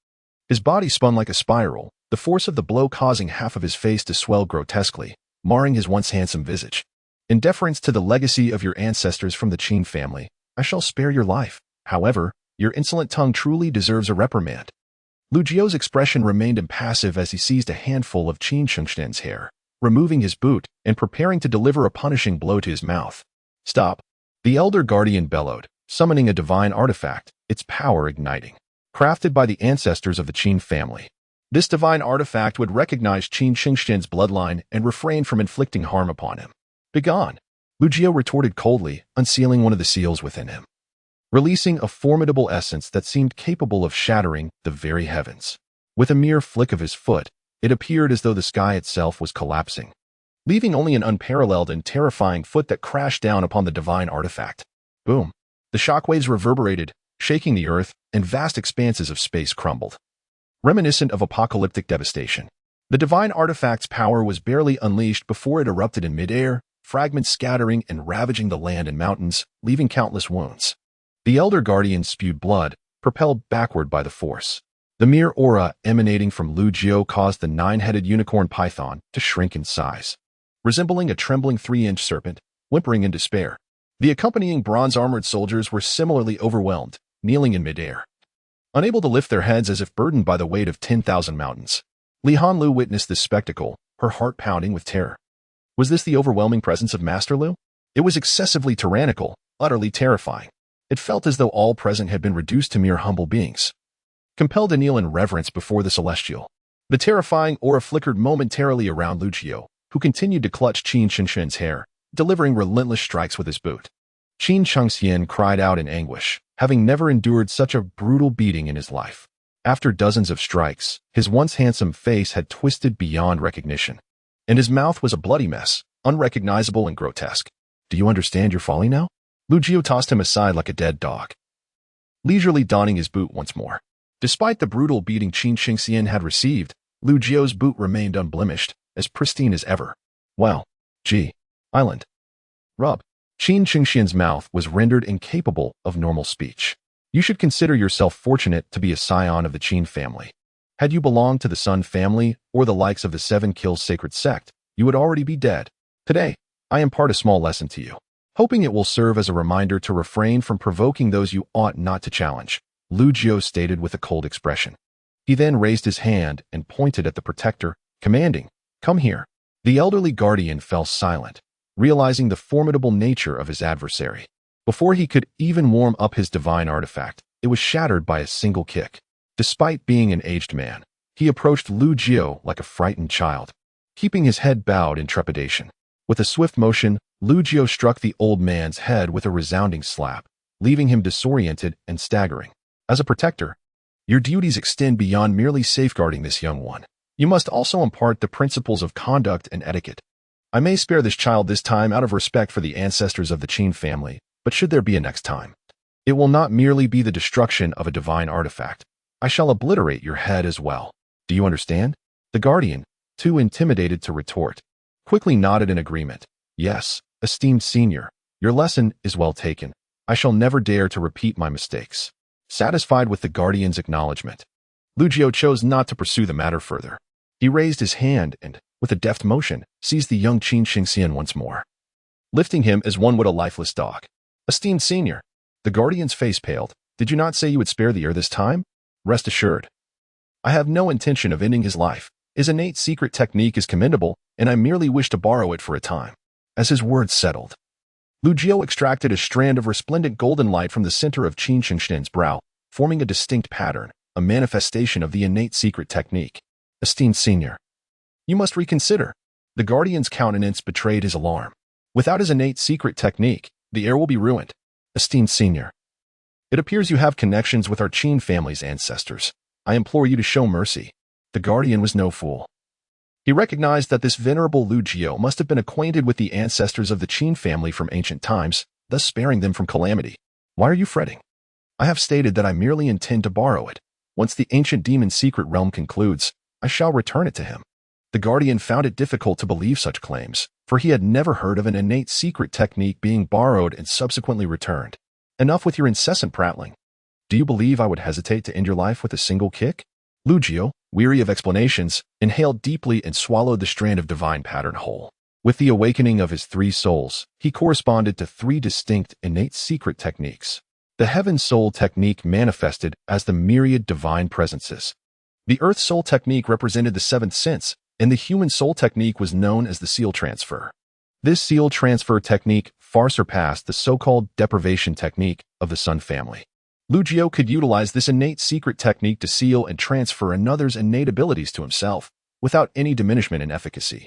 His body spun like a spiral, the force of the blow causing half of his face to swell grotesquely, marring his once handsome visage. In deference to the legacy of your ancestors from the Qin family, I shall spare your life. However, your insolent tongue truly deserves a reprimand. Lu Jiu's expression remained impassive as he seized a handful of Qin Shingshan's hair, removing his boot and preparing to deliver a punishing blow to his mouth. Stop! The elder guardian bellowed, summoning a divine artifact, its power igniting. Crafted by the ancestors of the Qin family. This divine artifact would recognize Qin Shingshan's bloodline and refrain from inflicting harm upon him. Begone! Lu Jiu retorted coldly, unsealing one of the seals within him, releasing a formidable essence that seemed capable of shattering the very heavens. With a mere flick of his foot, it appeared as though the sky itself was collapsing, leaving only an unparalleled and terrifying foot that crashed down upon the divine artifact. Boom! The shockwaves reverberated, shaking the earth, and vast expanses of space crumbled. Reminiscent of apocalyptic devastation. The divine artifact's power was barely unleashed before it erupted in midair, fragments scattering and ravaging the land and mountains, leaving countless wounds. The elder guardian spewed blood, propelled backward by the force. The mere aura emanating from Lu Jiu caused the nine-headed unicorn python to shrink in size, resembling a trembling 3-inch serpent, whimpering in despair. The accompanying bronze-armored soldiers were similarly overwhelmed, kneeling in midair, unable to lift their heads as if burdened by the weight of 10,000 mountains. Li Hanlu witnessed this spectacle, her heart pounding with terror. Was this the overwhelming presence of Master Lu? It was excessively tyrannical, utterly terrifying. It felt as though all present had been reduced to mere humble beings, compelled to kneel in reverence before the celestial. The terrifying aura flickered momentarily around Lu Jiu, who continued to clutch Qin Shingshan's hair, delivering relentless strikes with his boot. Qin Shingshan cried out in anguish, having never endured such a brutal beating in his life. After dozens of strikes, his once handsome face had twisted beyond recognition, and his mouth was a bloody mess, unrecognizable and grotesque. Do you understand your folly now? Lu Jiu tossed him aside like a dead dog, leisurely donning his boot once more. Despite the brutal beating Qin Shingshan had received, Lu Jiu's boot remained unblemished, as pristine as ever. Well, gee, island. Rub. Qin Shingshan's mouth was rendered incapable of normal speech. You should consider yourself fortunate to be a scion of the Qin family. Had you belonged to the Sun family or the likes of the Seven Kills sacred sect, you would already be dead. Today, I impart a small lesson to you, hoping it will serve as a reminder to refrain from provoking those you ought not to challenge, Lu Jiu stated with a cold expression. He then raised his hand and pointed at the protector, commanding, "Come here." The elderly guardian fell silent, realizing the formidable nature of his adversary. Before he could even warm up his divine artifact, it was shattered by a single kick. Despite being an aged man, he approached Lu Jiu like a frightened child, keeping his head bowed in trepidation. With a swift motion, Lu Jiu struck the old man's head with a resounding slap, leaving him disoriented and staggering. As a protector, your duties extend beyond merely safeguarding this young one. You must also impart the principles of conduct and etiquette. I may spare this child this time out of respect for the ancestors of the Qin family, but should there be a next time, it will not merely be the destruction of a divine artifact. I shall obliterate your head as well. Do you understand? The guardian, too intimidated to retort, quickly nodded in agreement. Yes, esteemed senior, your lesson is well taken. I shall never dare to repeat my mistakes. Satisfied with the guardian's acknowledgement, Lu Jiu chose not to pursue the matter further. He raised his hand and, with a deft motion, seized the young Qin Shingshan once more, lifting him as one would a lifeless dog. Esteemed senior, the guardian's face paled. Did you not say you would spare the heir this time? Rest assured, I have no intention of ending his life. His innate secret technique is commendable, and I merely wish to borrow it for a time. As his words settled, Lu Jiu extracted a strand of resplendent golden light from the center of Qin Shingshan's brow, forming a distinct pattern, a manifestation of the innate secret technique. Esteemed senior, you must reconsider. The guardian's countenance betrayed his alarm. Without his innate secret technique, the heir will be ruined. Esteemed senior, it appears you have connections with our Qin family's ancestors. I implore you to show mercy. The guardian was no fool. He recognized that this venerable Lu Jiu must have been acquainted with the ancestors of the Qin family from ancient times, thus sparing them from calamity. Why are you fretting? I have stated that I merely intend to borrow it. Once the ancient demon secret realm concludes, I shall return it to him." The guardian found it difficult to believe such claims, for he had never heard of an innate secret technique being borrowed and subsequently returned. "Enough with your incessant prattling. Do you believe I would hesitate to end your life with a single kick?" Lu Jiu, weary of explanations, inhaled deeply and swallowed the strand of divine pattern whole. With the awakening of his 3 souls, he corresponded to 3 distinct innate secret techniques. The Heaven Soul technique manifested as the myriad divine presences. The Earth Soul technique represented the 7th sense, and the Human Soul technique was known as the seal transfer. This seal transfer technique far surpassed the so-called deprivation technique of the Sun family. Lu Jiu could utilize this innate secret technique to seal and transfer another's innate abilities to himself, without any diminishment in efficacy.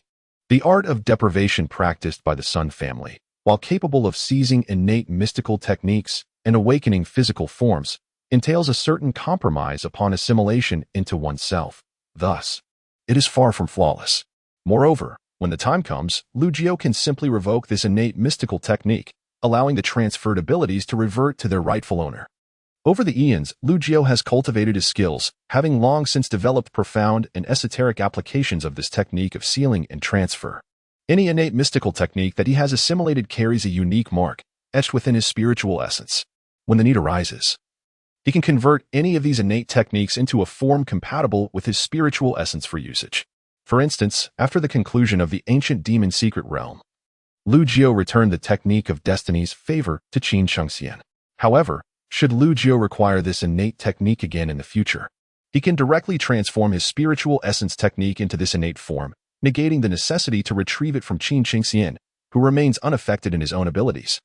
The art of deprivation practiced by the Sun family, while capable of seizing innate mystical techniques and awakening physical forms, entails a certain compromise upon assimilation into oneself. Thus, it is far from flawless. Moreover, when the time comes, Lu Jiu can simply revoke this innate mystical technique, allowing the transferred abilities to revert to their rightful owner. Over the eons, Lu Jiu has cultivated his skills, having long since developed profound and esoteric applications of this technique of sealing and transfer. Any innate mystical technique that he has assimilated carries a unique mark, etched within his spiritual essence. When the need arises, he can convert any of these innate techniques into a form compatible with his spiritual essence for usage. For instance, after the conclusion of the ancient demon secret realm, Lu Jiu returned the technique of destiny's favor to Qin Shengxian. However, should Lu Jiu require this innate technique again in the future, he can directly transform his spiritual essence technique into this innate form, negating the necessity to retrieve it from Qin Shengxian, who remains unaffected in his own abilities.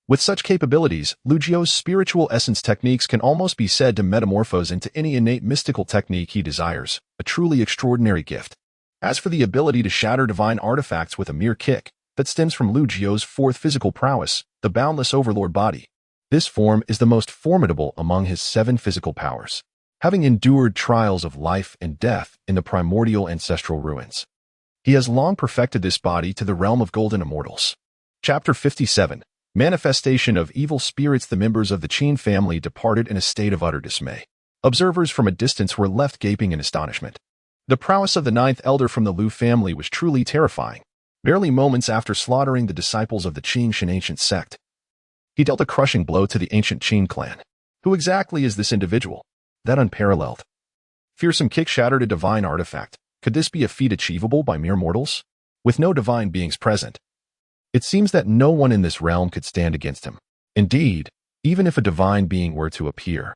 With such capabilities, Lu Jiu's spiritual essence techniques can almost be said to metamorphose into any innate mystical technique he desires, a truly extraordinary gift. As for the ability to shatter divine artifacts with a mere kick, that stems from Lu Jiu's 4th physical prowess, the boundless overlord body. This form is the most formidable among his 7 physical powers, having endured trials of life and death in the primordial ancestral ruins. He has long perfected this body to the realm of golden immortals. Chapter 57. Manifestation of evil spirits. The members of the Qin family departed in a state of utter dismay. Observers from a distance were left gaping in astonishment. The prowess of the 9th elder from the Lu family was truly terrifying. Barely moments after slaughtering the disciples of the Qin Shan ancient sect, he dealt a crushing blow to the ancient Qin clan. Who exactly is this individual? That unparalleled, fearsome kick shattered a divine artifact. Could this be a feat achievable by mere mortals? With no divine beings present, it seems that no one in this realm could stand against him. Indeed, even if a divine being were to appear,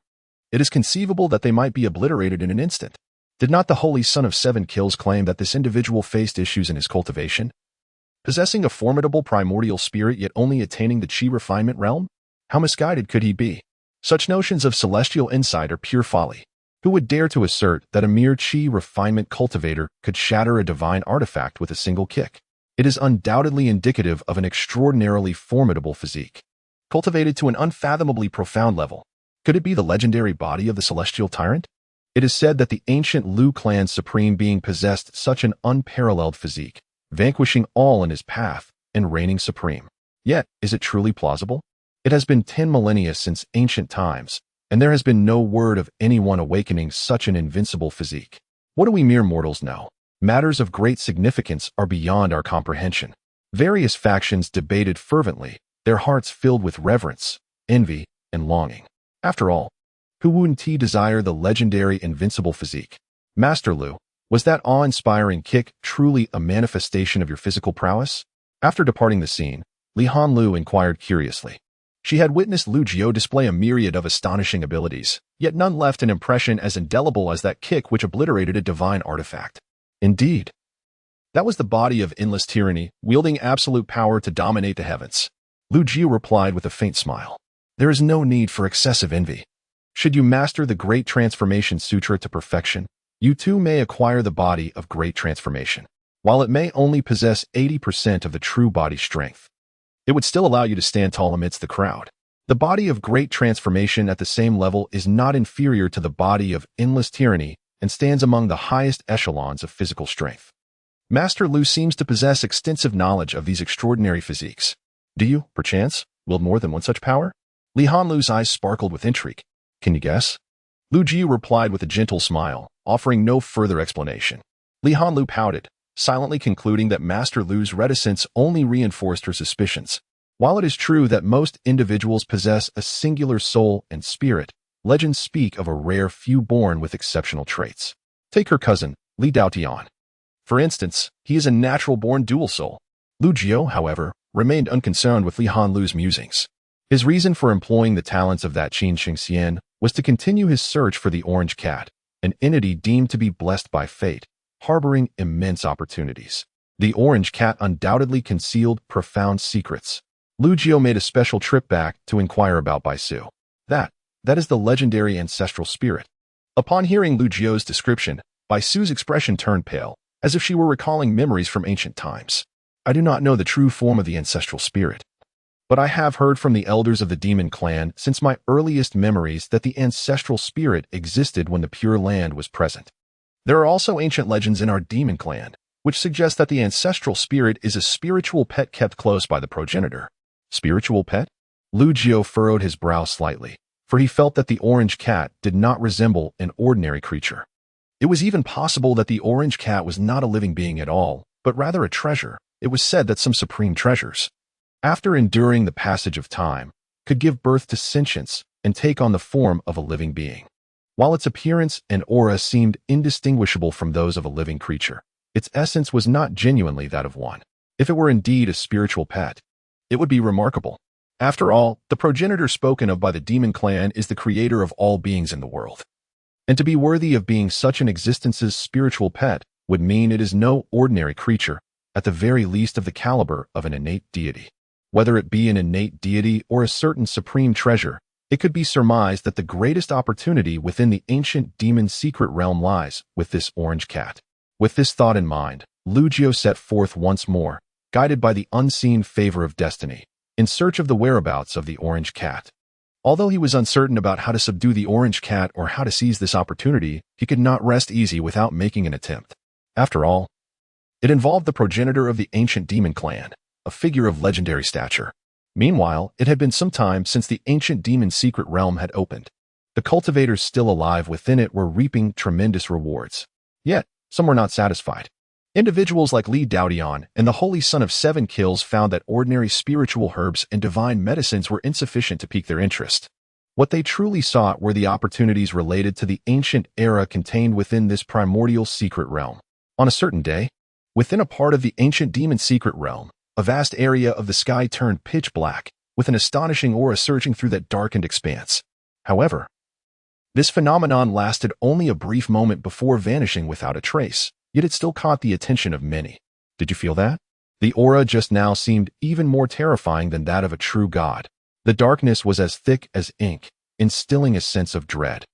it is conceivable that they might be obliterated in an instant. Did not the Holy Son of 7 Kills claim that this individual faced issues in his cultivation? Possessing a formidable primordial spirit yet only attaining the Qi refinement realm? How misguided could he be? Such notions of celestial insight are pure folly. Who would dare to assert that a mere Qi refinement cultivator could shatter a divine artifact with a single kick? It is undoubtedly indicative of an extraordinarily formidable physique, cultivated to an unfathomably profound level. Could it be the legendary body of the celestial tyrant? It is said that the ancient Lu clan's supreme being possessed such an unparalleled physique, vanquishing all in his path and reigning supreme. Yet, is it truly plausible? It has been 10 millennia since ancient times, and there has been no word of anyone awakening such an invincible physique. What do we mere mortals know? Matters of great significance are beyond our comprehension. Various factions debated fervently, their hearts filled with reverence, envy, and longing. After all, who wouldn't desire the legendary invincible physique? Master Lu, was that awe-inspiring kick truly a manifestation of your physical prowess? After departing the scene, Li Hanlu inquired curiously. She had witnessed Lu Jiu display a myriad of astonishing abilities, yet none left an impression as indelible as that kick which obliterated a divine artifact. Indeed, that was the body of endless tyranny, wielding absolute power to dominate the heavens. Lu Jiu replied with a faint smile. There is no need for excessive envy. Should you master the Great Transformation Sutra to perfection, you too may acquire the body of Great Transformation. While it may only possess 80% of the true body strength, it would still allow you to stand tall amidst the crowd. The body of Great Transformation at the same level is not inferior to the body of endless tyranny and stands among the highest echelons of physical strength. Master Lu seems to possess extensive knowledge of these extraordinary physiques. Do you, perchance, wield more than one such power? Li Hanlu's eyes sparkled with intrigue. Can you guess? Lu Jiu replied with a gentle smile, offering no further explanation. Li Hanlu pouted, silently concluding that Master Lu's reticence only reinforced her suspicions. While it is true that most individuals possess a singular soul and spirit, legends speak of a rare few born with exceptional traits. Take her cousin, Li Daotian. For instance, he is a natural-born dual soul. Lu Jiu, however, remained unconcerned with Li Hanlu's musings. His reason for employing the talents of that Qin Xingxian was to continue his search for the orange cat, an entity deemed to be blessed by fate, harboring immense opportunities. The orange cat undoubtedly concealed profound secrets. Lu Jiu made a special trip back to inquire about Baisu. That is the legendary ancestral spirit. Upon hearing Lu Jiu's description, Baisu's expression turned pale, as if she were recalling memories from ancient times. I do not know the true form of the ancestral spirit, but I have heard from the elders of the demon clan since my earliest memories that the ancestral spirit existed when the Pure Land was present. There are also ancient legends in our demon clan, which suggest that the ancestral spirit is a spiritual pet kept close by the progenitor. Spiritual pet? Lu Jiu furrowed his brow slightly, for he felt that the orange cat did not resemble an ordinary creature. It was even possible that the orange cat was not a living being at all, but rather a treasure. It was said that some supreme treasures, after enduring the passage of time, could give birth to sentience and take on the form of a living being. While its appearance and aura seemed indistinguishable from those of a living creature, its essence was not genuinely that of one. If it were indeed a spiritual pet, it would be remarkable. After all, the progenitor spoken of by the demon clan is the creator of all beings in the world. And to be worthy of being such an existence's spiritual pet would mean it is no ordinary creature, at the very least of the caliber of an innate deity. Whether it be an innate deity or a certain supreme treasure, it could be surmised that the greatest opportunity within the ancient demon secret realm lies with this orange cat. With this thought in mind, Lu Jiu set forth once more, guided by the unseen favor of destiny, in search of the whereabouts of the orange cat. Although he was uncertain about how to subdue the orange cat or how to seize this opportunity, he could not rest easy without making an attempt. After all, it involved the progenitor of the ancient demon clan, a figure of legendary stature. Meanwhile, it had been some time since the ancient demon secret realm had opened. The cultivators still alive within it were reaping tremendous rewards. Yet, some were not satisfied. Individuals like Li Daotian and the Holy Son of Seven Kills found that ordinary spiritual herbs and divine medicines were insufficient to pique their interest. What they truly sought were the opportunities related to the ancient era contained within this primordial secret realm. On a certain day, within a part of the ancient demon secret realm, a vast area of the sky turned pitch black, with an astonishing aura surging through that darkened expanse. However, this phenomenon lasted only a brief moment before vanishing without a trace. Yet it still caught the attention of many. Did you feel that? The aura just now seemed even more terrifying than that of a true god. The darkness was as thick as ink, instilling a sense of dread,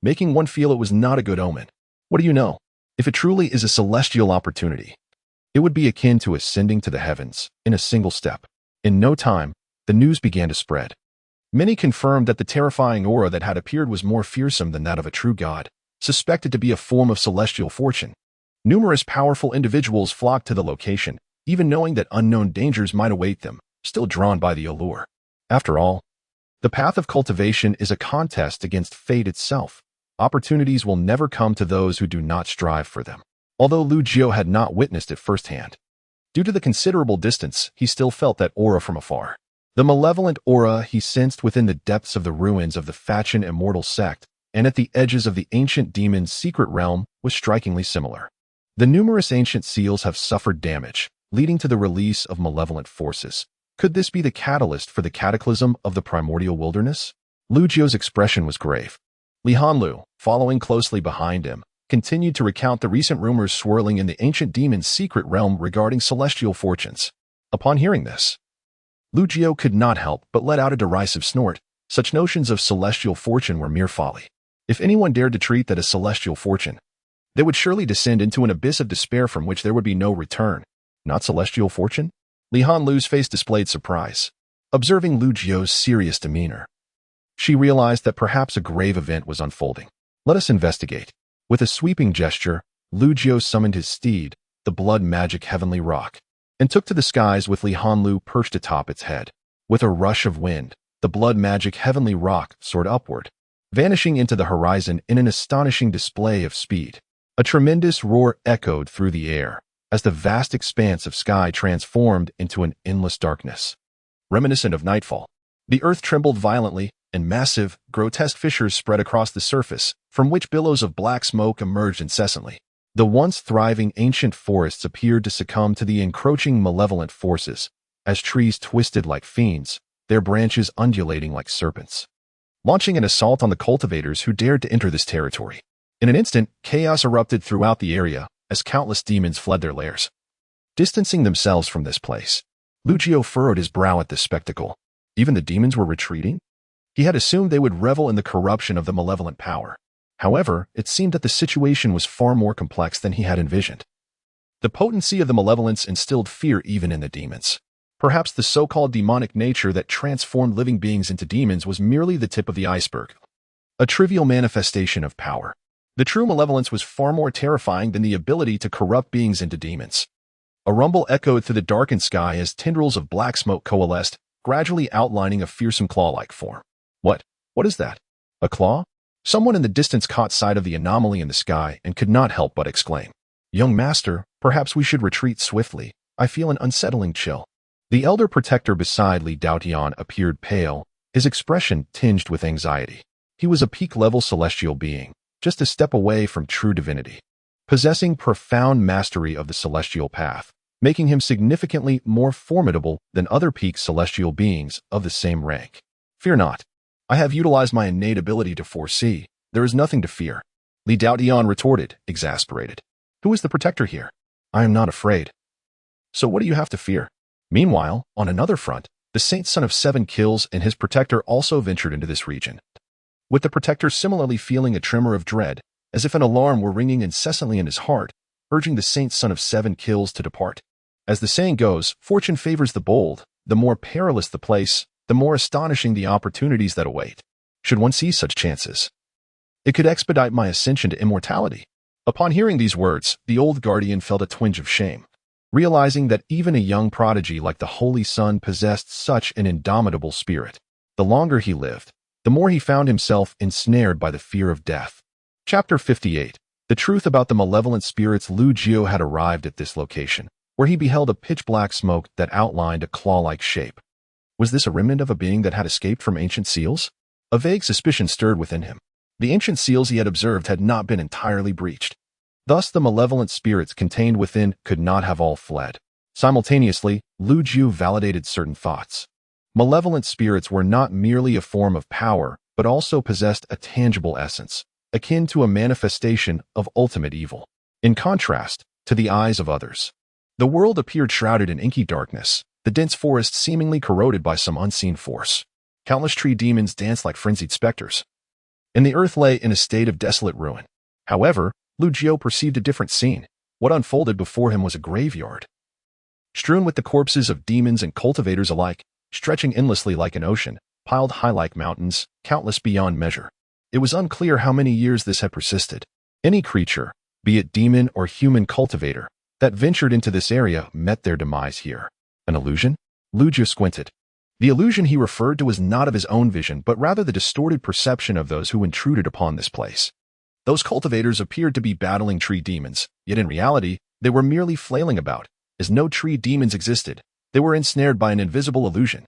making one feel it was not a good omen. What do you know? If it truly is a celestial opportunity, it would be akin to ascending to the heavens in a single step. In no time, the news began to spread. Many confirmed that the terrifying aura that had appeared was more fearsome than that of a true god, suspected to be a form of celestial fortune. Numerous powerful individuals flocked to the location, even knowing that unknown dangers might await them, still drawn by the allure. After all, the path of cultivation is a contest against fate itself. Opportunities will never come to those who do not strive for them. Although Lu Jiu had not witnessed it firsthand, due to the considerable distance, he still felt that aura from afar. The malevolent aura he sensed within the depths of the ruins of the Fachin immortal sect and at the edges of the ancient demon's secret realm was strikingly similar. The numerous ancient seals have suffered damage, leading to the release of malevolent forces. Could this be the catalyst for the cataclysm of the primordial wilderness? Lu Jiu's expression was grave. Li Hanlu, following closely behind him, continued to recount the recent rumors swirling in the ancient demon's secret realm regarding celestial fortunes. Upon hearing this, Lu Jiu could not help but let out a derisive snort. Such notions of celestial fortune were mere folly. If anyone dared to treat that as celestial fortune, they would surely descend into an abyss of despair from which there would be no return. Not celestial fortune? Li Hanlu's face displayed surprise. Observing Lu Jiu's serious demeanor, she realized that perhaps a grave event was unfolding. Let us investigate. With a sweeping gesture, Lu Jiu summoned his steed, the blood magic heavenly rock, and took to the skies with Li Hanlu perched atop its head. With a rush of wind, the blood magic heavenly rock soared upward, vanishing into the horizon in an astonishing display of speed. A tremendous roar echoed through the air as the vast expanse of sky transformed into an endless darkness. Reminiscent of nightfall, the earth trembled violently, and massive, grotesque fissures spread across the surface, from which billows of black smoke emerged incessantly. The once thriving ancient forests appeared to succumb to the encroaching malevolent forces, as trees twisted like fiends, their branches undulating like serpents, launching an assault on the cultivators who dared to enter this territory. In an instant, chaos erupted throughout the area as countless demons fled their lairs. Distancing themselves from this place, Lucio furrowed his brow at this spectacle. Even the demons were retreating? He had assumed they would revel in the corruption of the malevolent power. However, it seemed that the situation was far more complex than he had envisioned. The potency of the malevolence instilled fear even in the demons. Perhaps the so-called demonic nature that transformed living beings into demons was merely the tip of the iceberg, a trivial manifestation of power. The true malevolence was far more terrifying than the ability to corrupt beings into demons. A rumble echoed through the darkened sky as tendrils of black smoke coalesced, gradually outlining a fearsome claw-like form. What is that? A claw? Someone in the distance caught sight of the anomaly in the sky and could not help but exclaim, "Young master, perhaps we should retreat swiftly. I feel an unsettling chill." The elder protector beside Li Daotian appeared pale, his expression tinged with anxiety. He was a peak-level celestial being, just a step away from true divinity, possessing profound mastery of the celestial path, making him significantly more formidable than other peak celestial beings of the same rank. "Fear not. I have utilized my innate ability to foresee. There is nothing to fear," Li Daotian retorted, exasperated. "Who is the protector here? I am not afraid. So what do you have to fear?" Meanwhile, on another front, the Saint's son of seven kills and his protector also ventured into this region, with the protector similarly feeling a tremor of dread, as if an alarm were ringing incessantly in his heart, urging the Saint's son of seven kills to depart. As the saying goes, fortune favors the bold. The more perilous the place, the more astonishing the opportunities that await. Should one seize such chances, it could expedite my ascension to immortality. Upon hearing these words, the old guardian felt a twinge of shame, realizing that even a young prodigy like the Holy Sun possessed such an indomitable spirit. The longer he lived, the more he found himself ensnared by the fear of death. Chapter 58. The truth about the malevolent spirits. Lu Jiu had arrived at this location, where he beheld a pitch-black smoke that outlined a claw-like shape. Was this a remnant of a being that had escaped from ancient seals? A vague suspicion stirred within him. The ancient seals he had observed had not been entirely breached. Thus, the malevolent spirits contained within could not have all fled. Simultaneously, Lu Jiu validated certain thoughts. Malevolent spirits were not merely a form of power, but also possessed a tangible essence, akin to a manifestation of ultimate evil. In contrast, to the eyes of others, the world appeared shrouded in inky darkness, the dense forest seemingly corroded by some unseen force. Countless tree demons danced like frenzied specters, and the earth lay in a state of desolate ruin. However, Lu Jiu perceived a different scene. What unfolded before him was a graveyard, strewn with the corpses of demons and cultivators alike, stretching endlessly like an ocean, piled high like mountains, countless beyond measure. It was unclear how many years this had persisted. Any creature, be it demon or human cultivator, that ventured into this area met their demise here. An illusion? Lu Jiu squinted. The illusion he referred to was not of his own vision, but rather the distorted perception of those who intruded upon this place. Those cultivators appeared to be battling tree demons, yet in reality, they were merely flailing about. As no tree demons existed, they were ensnared by an invisible illusion.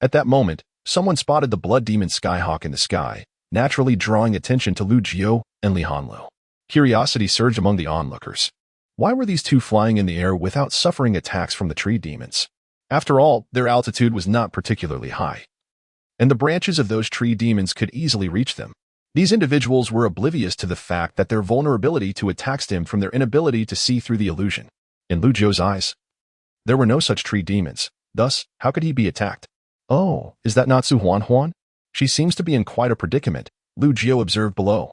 At that moment, someone spotted the blood demon Skyhawk in the sky, naturally drawing attention to Lu Jiu and Li Hanlu. Curiosity surged among the onlookers. Why were these two flying in the air without suffering attacks from the tree demons? After all, their altitude was not particularly high, and the branches of those tree demons could easily reach them. These individuals were oblivious to the fact that their vulnerability to attack stemmed from their inability to see through the illusion. In Lu Jiu's eyes, there were no such tree demons. Thus, how could he be attacked? "Oh, is that not Su Huan? She seems to be in quite a predicament," Lu Jiu observed below,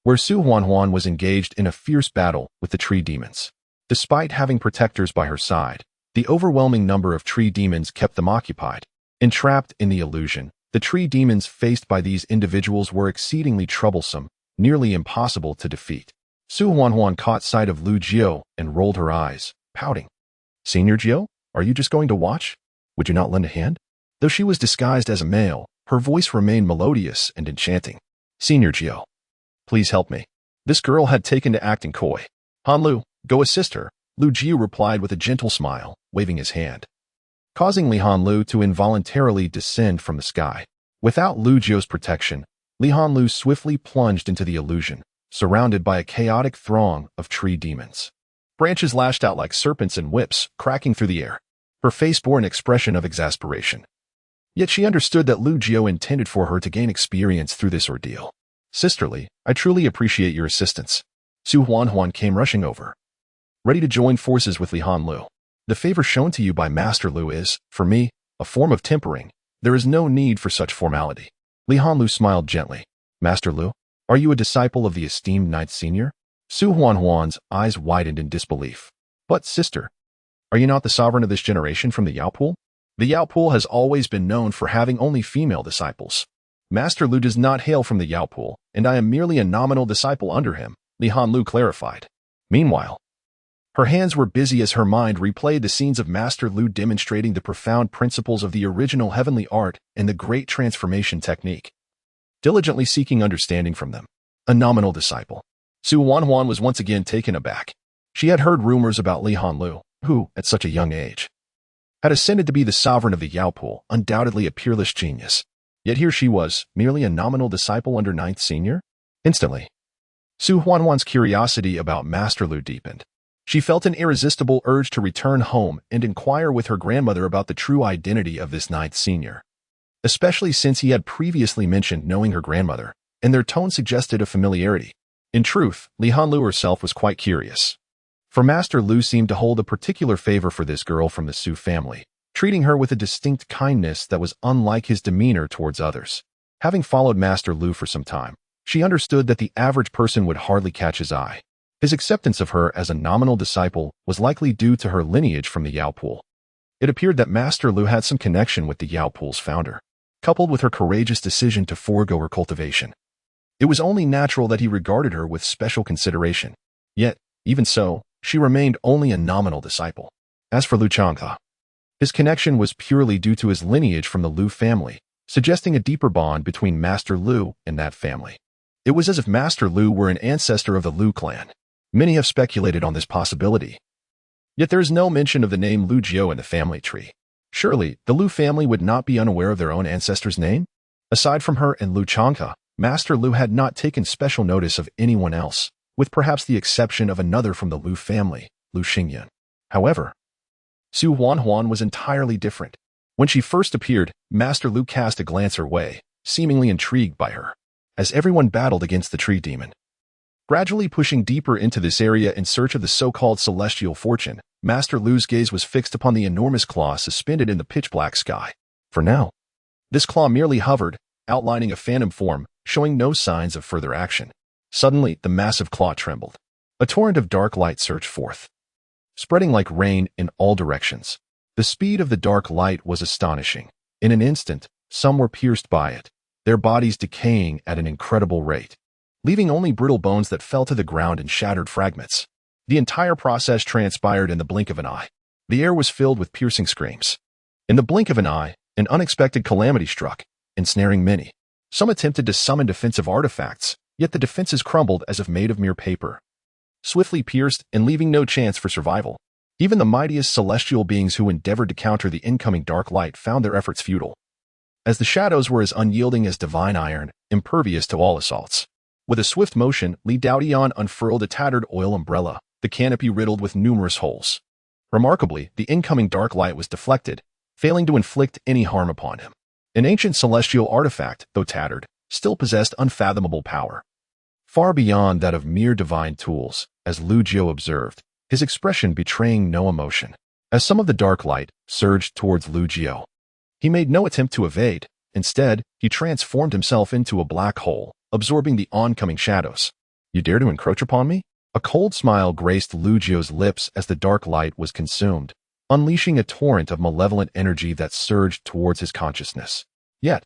where Su Huan was engaged in a fierce battle with the tree demons. Despite having protectors by her side, the overwhelming number of tree demons kept them occupied. Entrapped in the illusion, the tree demons faced by these individuals were exceedingly troublesome, nearly impossible to defeat. Su Huan caught sight of Lu Jiu and rolled her eyes, pouting. "Senior Jiu, are you just going to watch? Would you not lend a hand?" Though she was disguised as a male, her voice remained melodious and enchanting. Senior Jiao, please help me. This girl had taken to acting coy. Han Lu, go assist her, Lu Jiu replied with a gentle smile, waving his hand, causing Li Han Lu to involuntarily descend from the sky. Without Lu Jiu's protection, Li Han Lu swiftly plunged into the illusion, surrounded by a chaotic throng of tree demons. Branches lashed out like serpents and whips, cracking through the air. Her face bore an expression of exasperation. Yet she understood that Lu Jiu intended for her to gain experience through this ordeal. Sisterly, I truly appreciate your assistance. Su Huan came rushing over, ready to join forces with Li Han Lu. The favor shown to you by Master Lu is, for me, a form of tempering. There is no need for such formality. Li Han Lu smiled gently. Master Lu, are you a disciple of the esteemed Ninth Senior? Su Huan's eyes widened in disbelief. But, sister, are you not the sovereign of this generation from the Yao Pool? The Yao Pool has always been known for having only female disciples. Master Lu does not hail from the Yao Pool, and I am merely a nominal disciple under him, Li Han Lu clarified. Meanwhile, her hands were busy as her mind replayed the scenes of Master Lu demonstrating the profound principles of the original heavenly art and the great transformation technique, diligently seeking understanding from them. A nominal disciple. Su Huan was once again taken aback. She had heard rumors about Li Han Lu, who, at such a young age, had ascended to be the sovereign of the Yao Pool, undoubtedly a peerless genius. Yet here she was, merely a nominal disciple under Ninth Senior? Instantly, Su Huan's curiosity about Master Lu deepened. She felt an irresistible urge to return home and inquire with her grandmother about the true identity of this Ninth Senior, especially since he had previously mentioned knowing her grandmother, and their tone suggested a familiarity. In truth, Li Han Lu herself was quite curious. For Master Lu seemed to hold a particular favor for this girl from the Su family, treating her with a distinct kindness that was unlike his demeanor towards others. Having followed Master Lu for some time, she understood that the average person would hardly catch his eye. His acceptance of her as a nominal disciple was likely due to her lineage from the Yao Pool. It appeared that Master Lu had some connection with the Yao Pool's founder, coupled with her courageous decision to forego her cultivation. It was only natural that he regarded her with special consideration. Yet, even so, she remained only a nominal disciple. As for Lu Changhe, his connection was purely due to his lineage from the Lu family, suggesting a deeper bond between Master Lu and that family. It was as if Master Lu were an ancestor of the Lu clan. Many have speculated on this possibility. Yet there is no mention of the name Lu Jiu in the family tree. Surely, the Lu family would not be unaware of their own ancestor's name? Aside from her and Lu Changhe, Master Lu had not taken special notice of anyone else, with perhaps the exception of another from the Lu family, Lu Xingyan. However, Su Huan was entirely different. When she first appeared, Master Lu cast a glance her way, seemingly intrigued by her, as everyone battled against the tree demon. Gradually pushing deeper into this area in search of the so-called celestial fortune, Master Lu's gaze was fixed upon the enormous claw suspended in the pitch-black sky. For now, this claw merely hovered, outlining a phantom form, showing no signs of further action. Suddenly, the massive claw trembled. A torrent of dark light surged forth, spreading like rain in all directions. The speed of the dark light was astonishing. In an instant, some were pierced by it, their bodies decaying at an incredible rate, leaving only brittle bones that fell to the ground in shattered fragments. The entire process transpired in the blink of an eye. The air was filled with piercing screams. In the blink of an eye, an unexpected calamity struck, ensnaring many. Some attempted to summon defensive artifacts, yet the defenses crumbled as if made of mere paper, swiftly pierced and leaving no chance for survival. Even the mightiest celestial beings who endeavored to counter the incoming dark light found their efforts futile, as the shadows were as unyielding as divine iron, impervious to all assaults. With a swift motion, Li Daodian unfurled a tattered oil umbrella, the canopy riddled with numerous holes. Remarkably, the incoming dark light was deflected, failing to inflict any harm upon him. An ancient celestial artifact, though tattered, still possessed unfathomable power, far beyond that of mere divine tools, as Lu Jiu observed, his expression betraying no emotion. As some of the dark light surged towards Lu Jiu, he made no attempt to evade. Instead, he transformed himself into a black hole, absorbing the oncoming shadows. You dare to encroach upon me? A cold smile graced Lu Jiu's lips as the dark light was consumed, unleashing a torrent of malevolent energy that surged towards his consciousness. Yet,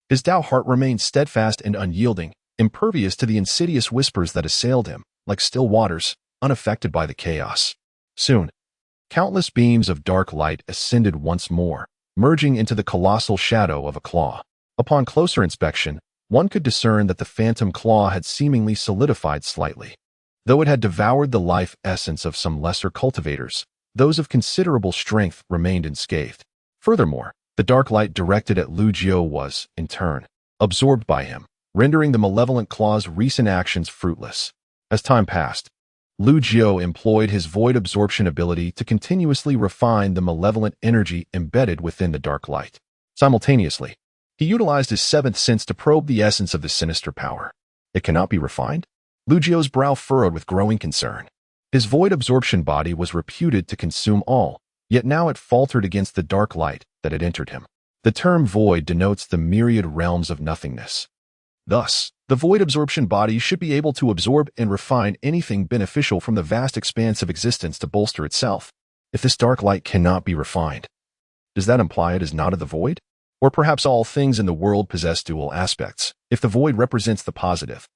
his Tao heart remained steadfast and unyielding, impervious to the insidious whispers that assailed him, like still waters, unaffected by the chaos. Soon, countless beams of dark light ascended once more, merging into the colossal shadow of a claw. Upon closer inspection, one could discern that the phantom claw had seemingly solidified slightly. Though it had devoured the life essence of some lesser cultivators, those of considerable strength remained unscathed. Furthermore, the dark light directed at Lu Jiu was, in turn, absorbed by him, rendering the malevolent claw's recent actions fruitless. As time passed, Lu Jiu employed his void absorption ability to continuously refine the malevolent energy embedded within the dark light. Simultaneously, he utilized his seventh sense to probe the essence of the sinister power. It cannot be refined? Lu Jiu's brow furrowed with growing concern. His void absorption body was reputed to consume all, yet now it faltered against the dark light that had entered him. The term void denotes the myriad realms of nothingness. Thus, the void absorption body should be able to absorb and refine anything beneficial from the vast expanse of existence to bolster itself. If this dark light cannot be refined, does that imply it is not of the void? Or perhaps all things in the world possess dual aspects. If the void represents the positive,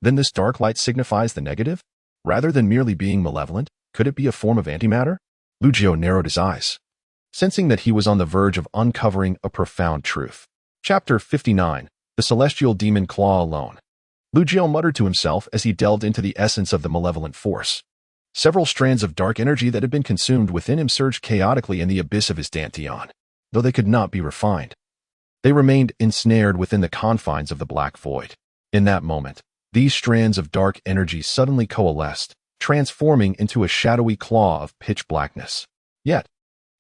then this dark light signifies the negative? Rather than merely being malevolent, could it be a form of antimatter? Lu Jiu narrowed his eyes, sensing that he was on the verge of uncovering a profound truth. Chapter 59. The Celestial Demon Claw Alone. Lu Jiu muttered to himself as he delved into the essence of the malevolent force. Several strands of dark energy that had been consumed within him surged chaotically in the abyss of his dantian. Though they could not be refined, they remained ensnared within the confines of the black void. In that moment, these strands of dark energy suddenly coalesced, transforming into a shadowy claw of pitch blackness. Yet,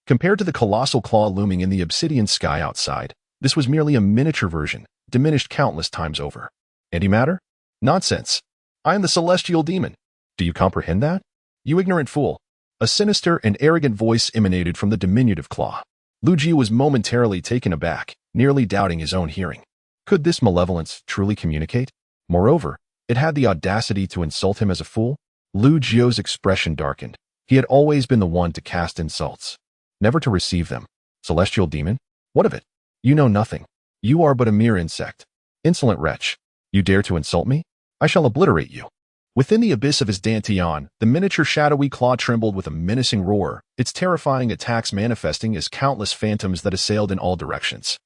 compared to the colossal claw looming in the obsidian sky outside, this was merely a miniature version, diminished countless times over. Antimatter? Nonsense. I am the celestial demon. Do you comprehend that? You ignorant fool. A sinister and arrogant voice emanated from the diminutive claw. Lu Jiu was momentarily taken aback, nearly doubting his own hearing. Could this malevolence truly communicate? Moreover, it had the audacity to insult him as a fool. Lu Jiu's expression darkened. He had always been the one to cast insults, never to receive them. Celestial demon? What of it? You know nothing. You are but a mere insect. Insolent wretch. You dare to insult me? I shall obliterate you. Within the abyss of his dantian, the miniature shadowy claw trembled with a menacing roar, its terrifying attacks manifesting as countless phantoms that assailed in all directions.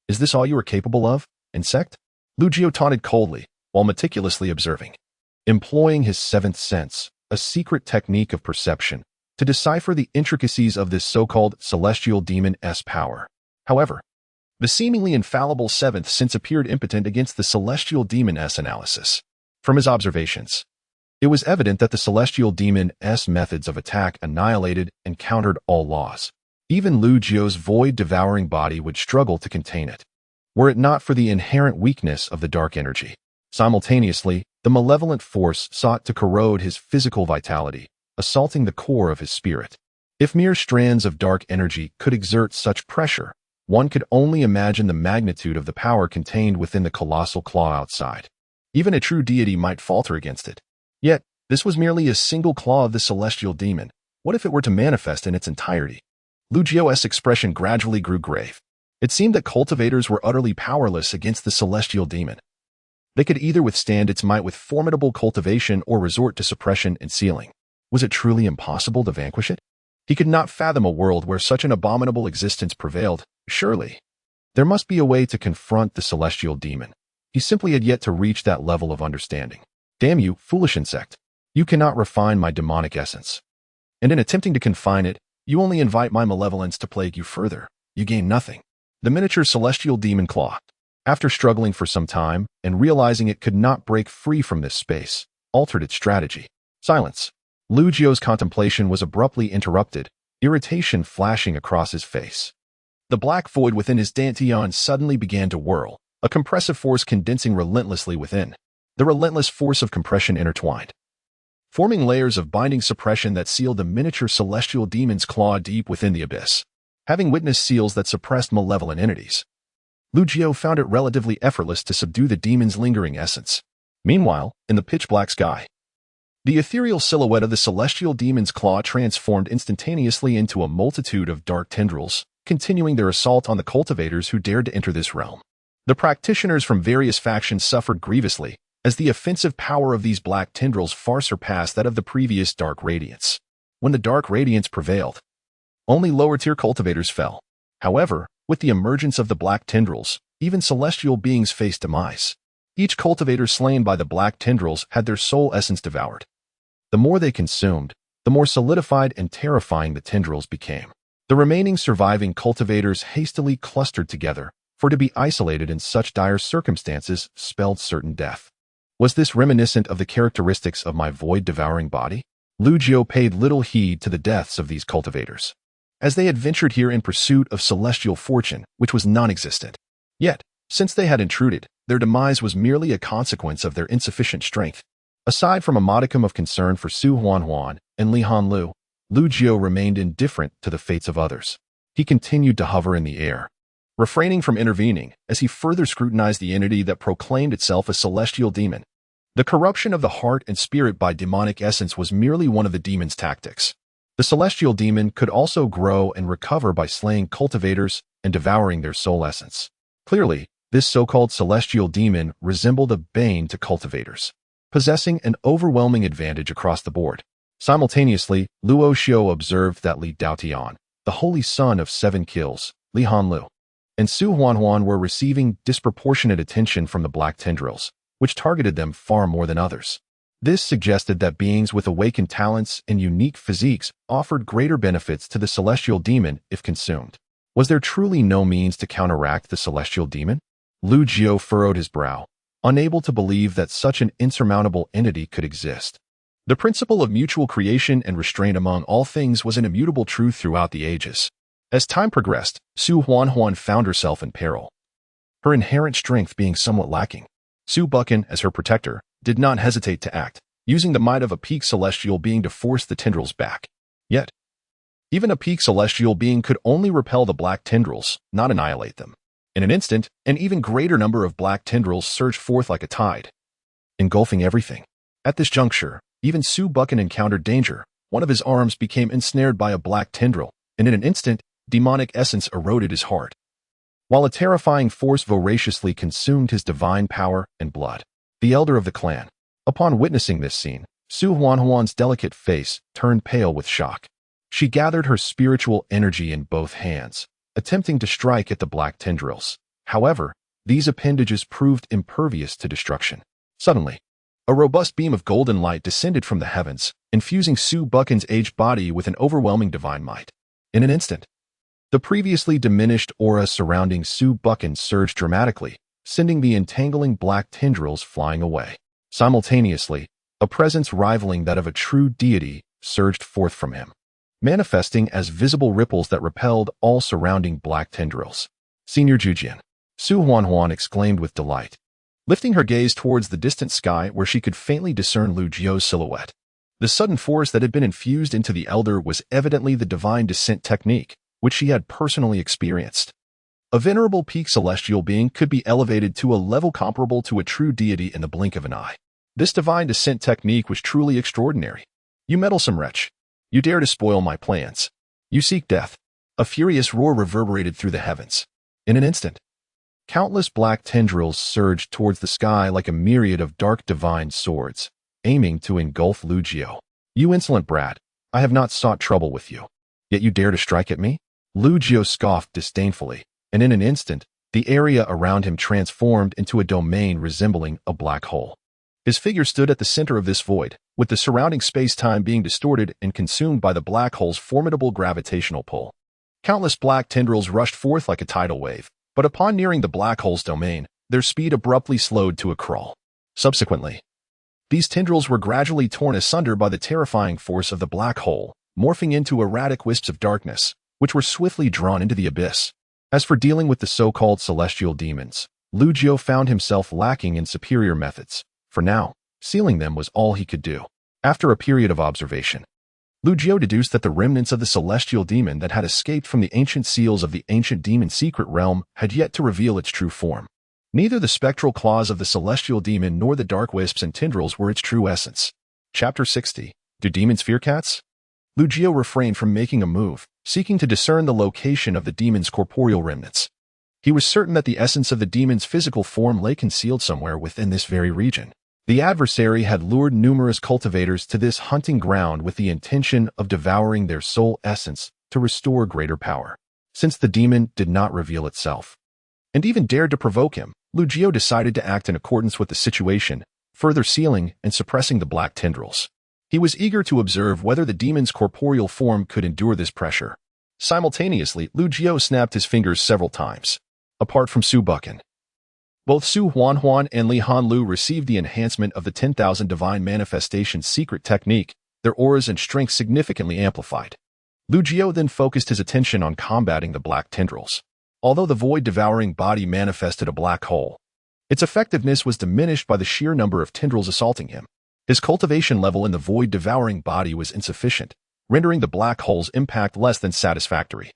Is this all you are capable of, insect? Lu Jiu taunted coldly, while meticulously observing, employing his seventh sense, a secret technique of perception, to decipher the intricacies of this so-called celestial demon's power. However, the seemingly infallible seventh sense appeared impotent against the celestial demon's analysis. From his observations, it was evident that the celestial demon's methods of attack annihilated and countered all laws. Even Lu Jiu's void-devouring body would struggle to contain it, were it not for the inherent weakness of the dark energy. Simultaneously, the malevolent force sought to corrode his physical vitality, assaulting the core of his spirit. If mere strands of dark energy could exert such pressure, one could only imagine the magnitude of the power contained within the colossal claw outside. Even a true deity might falter against it. Yet, this was merely a single claw of the celestial demon. What if it were to manifest in its entirety? Lu Jiu's expression gradually grew grave. It seemed that cultivators were utterly powerless against the celestial demon. They could either withstand its might with formidable cultivation or resort to suppression and sealing. Was it truly impossible to vanquish it? He could not fathom a world where such an abominable existence prevailed. Surely, there must be a way to confront the celestial demon. He simply had yet to reach that level of understanding. Damn you, foolish insect. You cannot refine my demonic essence. And in attempting to confine it, you only invite my malevolence to plague you further. You gain nothing. The miniature celestial demon claw, after struggling for some time and realizing it could not break free from this space, altered its strategy. Silence. Lu Jiu's contemplation was abruptly interrupted, irritation flashing across his face. The black void within his dantian suddenly began to whirl, a compressive force condensing relentlessly within. The relentless force of compression intertwined, forming layers of binding suppression that sealed the miniature celestial demon's claw deep within the abyss. Having witnessed seals that suppressed malevolent entities, Lu Jiu found it relatively effortless to subdue the demon's lingering essence. Meanwhile, in the pitch-black sky, the ethereal silhouette of the celestial demon's claw transformed instantaneously into a multitude of dark tendrils, continuing their assault on the cultivators who dared to enter this realm. The practitioners from various factions suffered grievously, as the offensive power of these black tendrils far surpassed that of the previous dark radiance. When the dark radiance prevailed, only lower-tier cultivators fell. However, with the emergence of the black tendrils, even celestial beings faced demise. Each cultivator slain by the black tendrils had their soul essence devoured. The more they consumed, the more solidified and terrifying the tendrils became. The remaining surviving cultivators hastily clustered together, for to be isolated in such dire circumstances spelled certain death. Was this reminiscent of the characteristics of my void-devouring body? Lu Jiu paid little heed to the deaths of these cultivators, as they had ventured here in pursuit of celestial fortune, which was non-existent. Yet, since they had intruded, their demise was merely a consequence of their insufficient strength. Aside from a modicum of concern for Su Huanhuan and Li Hanlu, Lu Jiu remained indifferent to the fates of others. He continued to hover in the air, refraining from intervening as he further scrutinized the entity that proclaimed itself a celestial demon. The corruption of the heart and spirit by demonic essence was merely one of the demon's tactics. The celestial demon could also grow and recover by slaying cultivators and devouring their soul essence. Clearly, this so-called celestial demon resembled a bane to cultivators, possessing an overwhelming advantage across the board. Simultaneously, Luo Xiu observed that Li Daotian, the holy son of 7 kills, Li Hanlu, and Su Huanhuan were receiving disproportionate attention from the black tendrils, which targeted them far more than others. This suggested that beings with awakened talents and unique physiques offered greater benefits to the celestial demon if consumed. Was there truly no means to counteract the celestial demon? Lu Jiu furrowed his brow, unable to believe that such an insurmountable entity could exist. The principle of mutual creation and restraint among all things was an immutable truth throughout the ages. As time progressed, Su Huanhuan found herself in peril, her inherent strength being somewhat lacking. Su Buchan, as her protector, did not hesitate to act, using the might of a peak celestial being to force the tendrils back. Yet, even a peak celestial being could only repel the black tendrils, not annihilate them. In an instant, an even greater number of black tendrils surged forth like a tide, engulfing everything. At this juncture, even Su Buchan encountered danger. One of his arms became ensnared by a black tendril, and in an instant, demonic essence eroded his heart, while a terrifying force voraciously consumed his divine power and blood. The elder of the clan. Upon witnessing this scene, Su Huanhuan's delicate face turned pale with shock. She gathered her spiritual energy in both hands, attempting to strike at the black tendrils. However, these appendages proved impervious to destruction. Suddenly, a robust beam of golden light descended from the heavens, infusing Su Buchan's aged body with an overwhelming divine might. In an instant, the previously diminished aura surrounding Su Buchan surged dramatically, sending the entangling black tendrils flying away. Simultaneously, a presence rivaling that of a true deity surged forth from him, manifesting as visible ripples that repelled all surrounding black tendrils. Senior Jujian, Su Huanhuan exclaimed with delight, lifting her gaze towards the distant sky where she could faintly discern Lu Jiu's silhouette. The sudden force that had been infused into the elder was evidently the divine descent technique, which she had personally experienced. A venerable peak celestial being could be elevated to a level comparable to a true deity in the blink of an eye. This divine descent technique was truly extraordinary. You meddlesome wretch! You dare to spoil my plans. You seek death. A furious roar reverberated through the heavens. In an instant, countless black tendrils surged towards the sky like a myriad of dark divine swords, aiming to engulf Lu Jiu. You insolent brat, I have not sought trouble with you, yet you dare to strike at me? Lu Jiu scoffed disdainfully, and in an instant, the area around him transformed into a domain resembling a black hole. His figure stood at the center of this void, with the surrounding space-time being distorted and consumed by the black hole's formidable gravitational pull. Countless black tendrils rushed forth like a tidal wave, but upon nearing the black hole's domain, their speed abruptly slowed to a crawl. Subsequently, these tendrils were gradually torn asunder by the terrifying force of the black hole, morphing into erratic wisps of darkness, which were swiftly drawn into the abyss. As for dealing with the so-called celestial demons, Lu Jiu found himself lacking in superior methods. For now, sealing them was all he could do. After a period of observation, Lu Jiu deduced that the remnants of the celestial demon that had escaped from the ancient seals of the ancient demon secret realm had yet to reveal its true form. Neither the spectral claws of the celestial demon nor the dark wisps and tendrils were its true essence. Chapter 60. Do demons fear cats? Lu Jiu refrained from making a move, seeking to discern the location of the demon's corporeal remnants. He was certain that the essence of the demon's physical form lay concealed somewhere within this very region. The adversary had lured numerous cultivators to this hunting ground with the intention of devouring their soul essence to restore greater power. Since the demon did not reveal itself, and even dared to provoke him, Lu Jiao decided to act in accordance with the situation, further sealing and suppressing the black tendrils. He was eager to observe whether the demon's corporeal form could endure this pressure. Simultaneously, Lu Jiao snapped his fingers several times. Apart from Su Buchan, both Su Huanhuan and Li Hanlu received the enhancement of the 10,000 Divine Manifestations secret technique, their auras and strength significantly amplified. Lu Jiao then focused his attention on combating the black tendrils. Although the void-devouring body manifested a black hole, its effectiveness was diminished by the sheer number of tendrils assaulting him. His cultivation level in the void-devouring body was insufficient, rendering the black hole's impact less than satisfactory.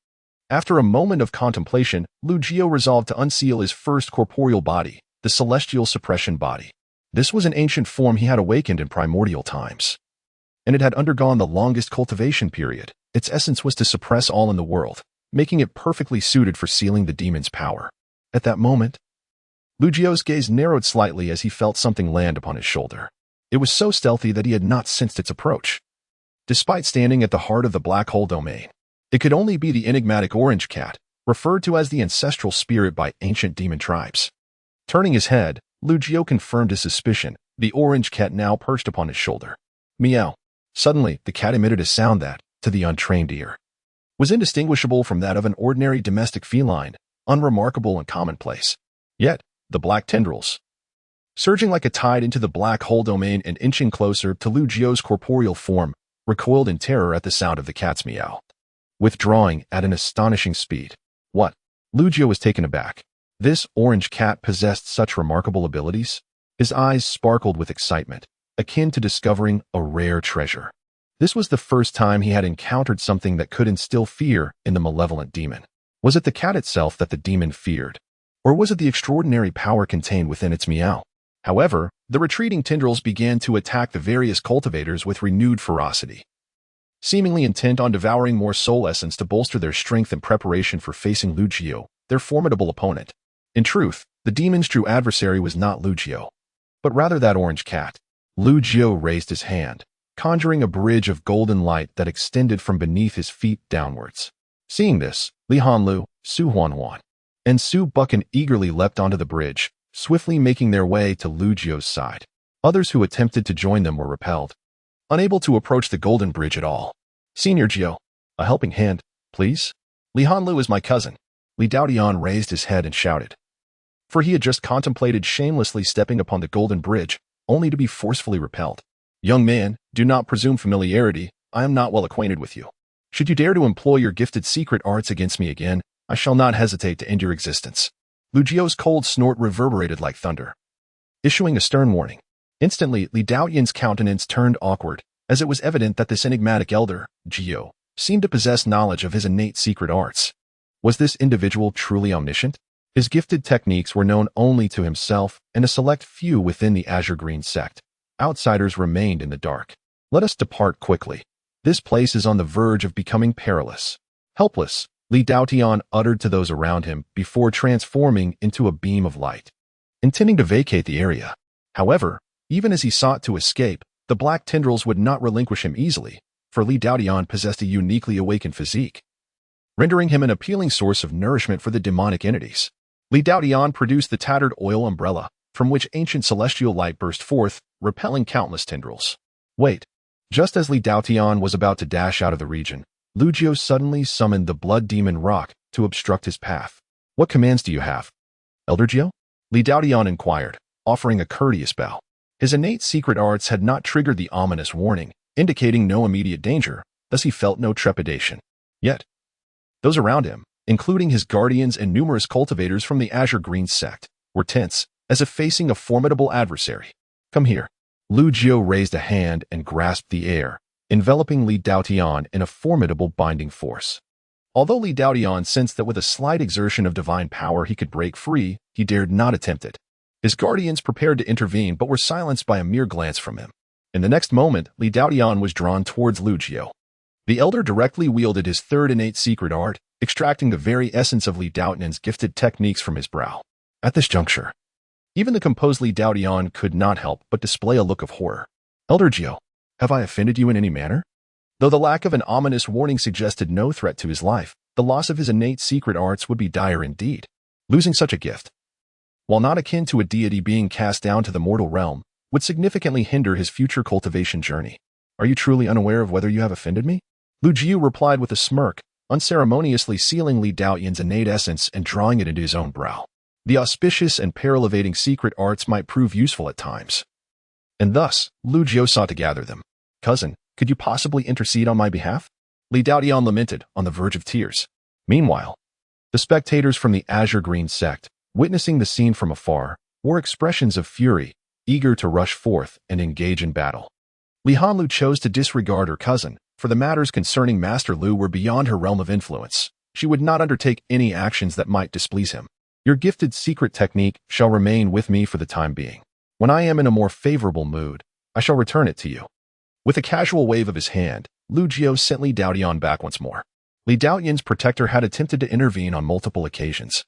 After a moment of contemplation, Lu Jiao resolved to unseal his first corporeal body, the celestial suppression body. This was an ancient form he had awakened in primordial times, and it had undergone the longest cultivation period. Its essence was to suppress all in the world, making it perfectly suited for sealing the demon's power. At that moment, Lu Jiao's gaze narrowed slightly as he felt something land upon his shoulder. It was so stealthy that he had not sensed its approach. Despite standing at the heart of the black hole domain, it could only be the enigmatic orange cat, referred to as the ancestral spirit by ancient demon tribes. Turning his head, Lu Jiao confirmed his suspicion. The orange cat now perched upon his shoulder. Meow. Suddenly, the cat emitted a sound that, to the untrained ear, was indistinguishable from that of an ordinary domestic feline, unremarkable and commonplace. Yet, the black tendrils, surging like a tide into the black hole domain and inching closer to Lu Jiao's corporeal form, recoiled in terror at the sound of the cat's meow, withdrawing at an astonishing speed. What? Lu Jiao was taken aback. This orange cat possessed such remarkable abilities? His eyes sparkled with excitement, akin to discovering a rare treasure. This was the first time he had encountered something that could instill fear in the malevolent demon. Was it the cat itself that the demon feared? Or was it the extraordinary power contained within its meow? However, the retreating tendrils began to attack the various cultivators with renewed ferocity, seemingly intent on devouring more soul essence to bolster their strength in preparation for facing Lu Jiao, their formidable opponent. In truth, the demon's true adversary was not Lu Jiao, but rather that orange cat. Lu Jiao raised his hand, conjuring a bridge of golden light that extended from beneath his feet downwards. Seeing this, Li Hanlu, Su Huanhuan, and Su Buchan eagerly leapt onto the bridge, swiftly making their way to Lu Jiao's side. Others who attempted to join them were repelled, unable to approach the golden bridge at all. Senior Jiao, a helping hand, please? Li Hanlu is my cousin. Li Daotian raised his head and shouted, for he had just contemplated shamelessly stepping upon the golden bridge, only to be forcefully repelled. Young man, do not presume familiarity. I am not well acquainted with you. Should you dare to employ your gifted secret arts against me again, I shall not hesitate to end your existence. Lu Jiao's cold snort reverberated like thunder, issuing a stern warning. Instantly, Li Daotian's countenance turned awkward, as it was evident that this enigmatic elder, Jiao, seemed to possess knowledge of his innate secret arts. Was this individual truly omniscient? His gifted techniques were known only to himself and a select few within the Azure Green sect. Outsiders remained in the dark. Let us depart quickly. This place is on the verge of becoming perilous. Helpless, Li Daotian uttered to those around him before transforming into a beam of light, intending to vacate the area. However, even as he sought to escape, the black tendrils would not relinquish him easily, for Li Daotian possessed a uniquely awakened physique, rendering him an appealing source of nourishment for the demonic entities. Li Daotian produced the tattered oil umbrella, from which ancient celestial light burst forth, repelling countless tendrils. Wait. Just as Li Daotian was about to dash out of the region, Lu Jiao suddenly summoned the blood demon rock to obstruct his path. What commands do you have, Elder Jiao? Li Daotian inquired, offering a courteous bow. His innate secret arts had not triggered the ominous warning, indicating no immediate danger, thus he felt no trepidation. Yet, those around him, including his guardians and numerous cultivators from the Azure Green sect, were tense, as if facing a formidable adversary. Come here. Lu Jiao raised a hand and grasped the air, enveloping Li Daotian in a formidable binding force. Although Li Daotian sensed that with a slight exertion of divine power he could break free, he dared not attempt it. His guardians prepared to intervene but were silenced by a mere glance from him. In the next moment, Li Daotian was drawn towards Lu Jiao. The elder directly wielded his third innate secret art, extracting the very essence of Li Daotian's gifted techniques from his brow. At this juncture, even the composed Li Daotian could not help but display a look of horror. Elder Jiao, have I offended you in any manner? Though the lack of an ominous warning suggested no threat to his life, the loss of his innate secret arts would be dire indeed. Losing such a gift, while not akin to a deity being cast down to the mortal realm, would significantly hinder his future cultivation journey. Are you truly unaware of whether you have offended me? Lu Jiu replied with a smirk, unceremoniously sealing Li Daoyan's innate essence and drawing it into his own brow. The auspicious and peril-evading secret arts might prove useful at times. And thus, Lu Jiu sought to gather them. Cousin, could you possibly intercede on my behalf? Li Daoyan lamented, on the verge of tears. Meanwhile, the spectators from the Azure Green sect, witnessing the scene from afar, wore expressions of fury, eager to rush forth and engage in battle. Li Hanlu chose to disregard her cousin, for the matters concerning Master Lu were beyond her realm of influence. She would not undertake any actions that might displease him. Your gifted secret technique shall remain with me for the time being. When I am in a more favorable mood, I shall return it to you. With a casual wave of his hand, Lu Jiu sent Li Daoyan back once more. Li Daoyan's protector had attempted to intervene on multiple occasions.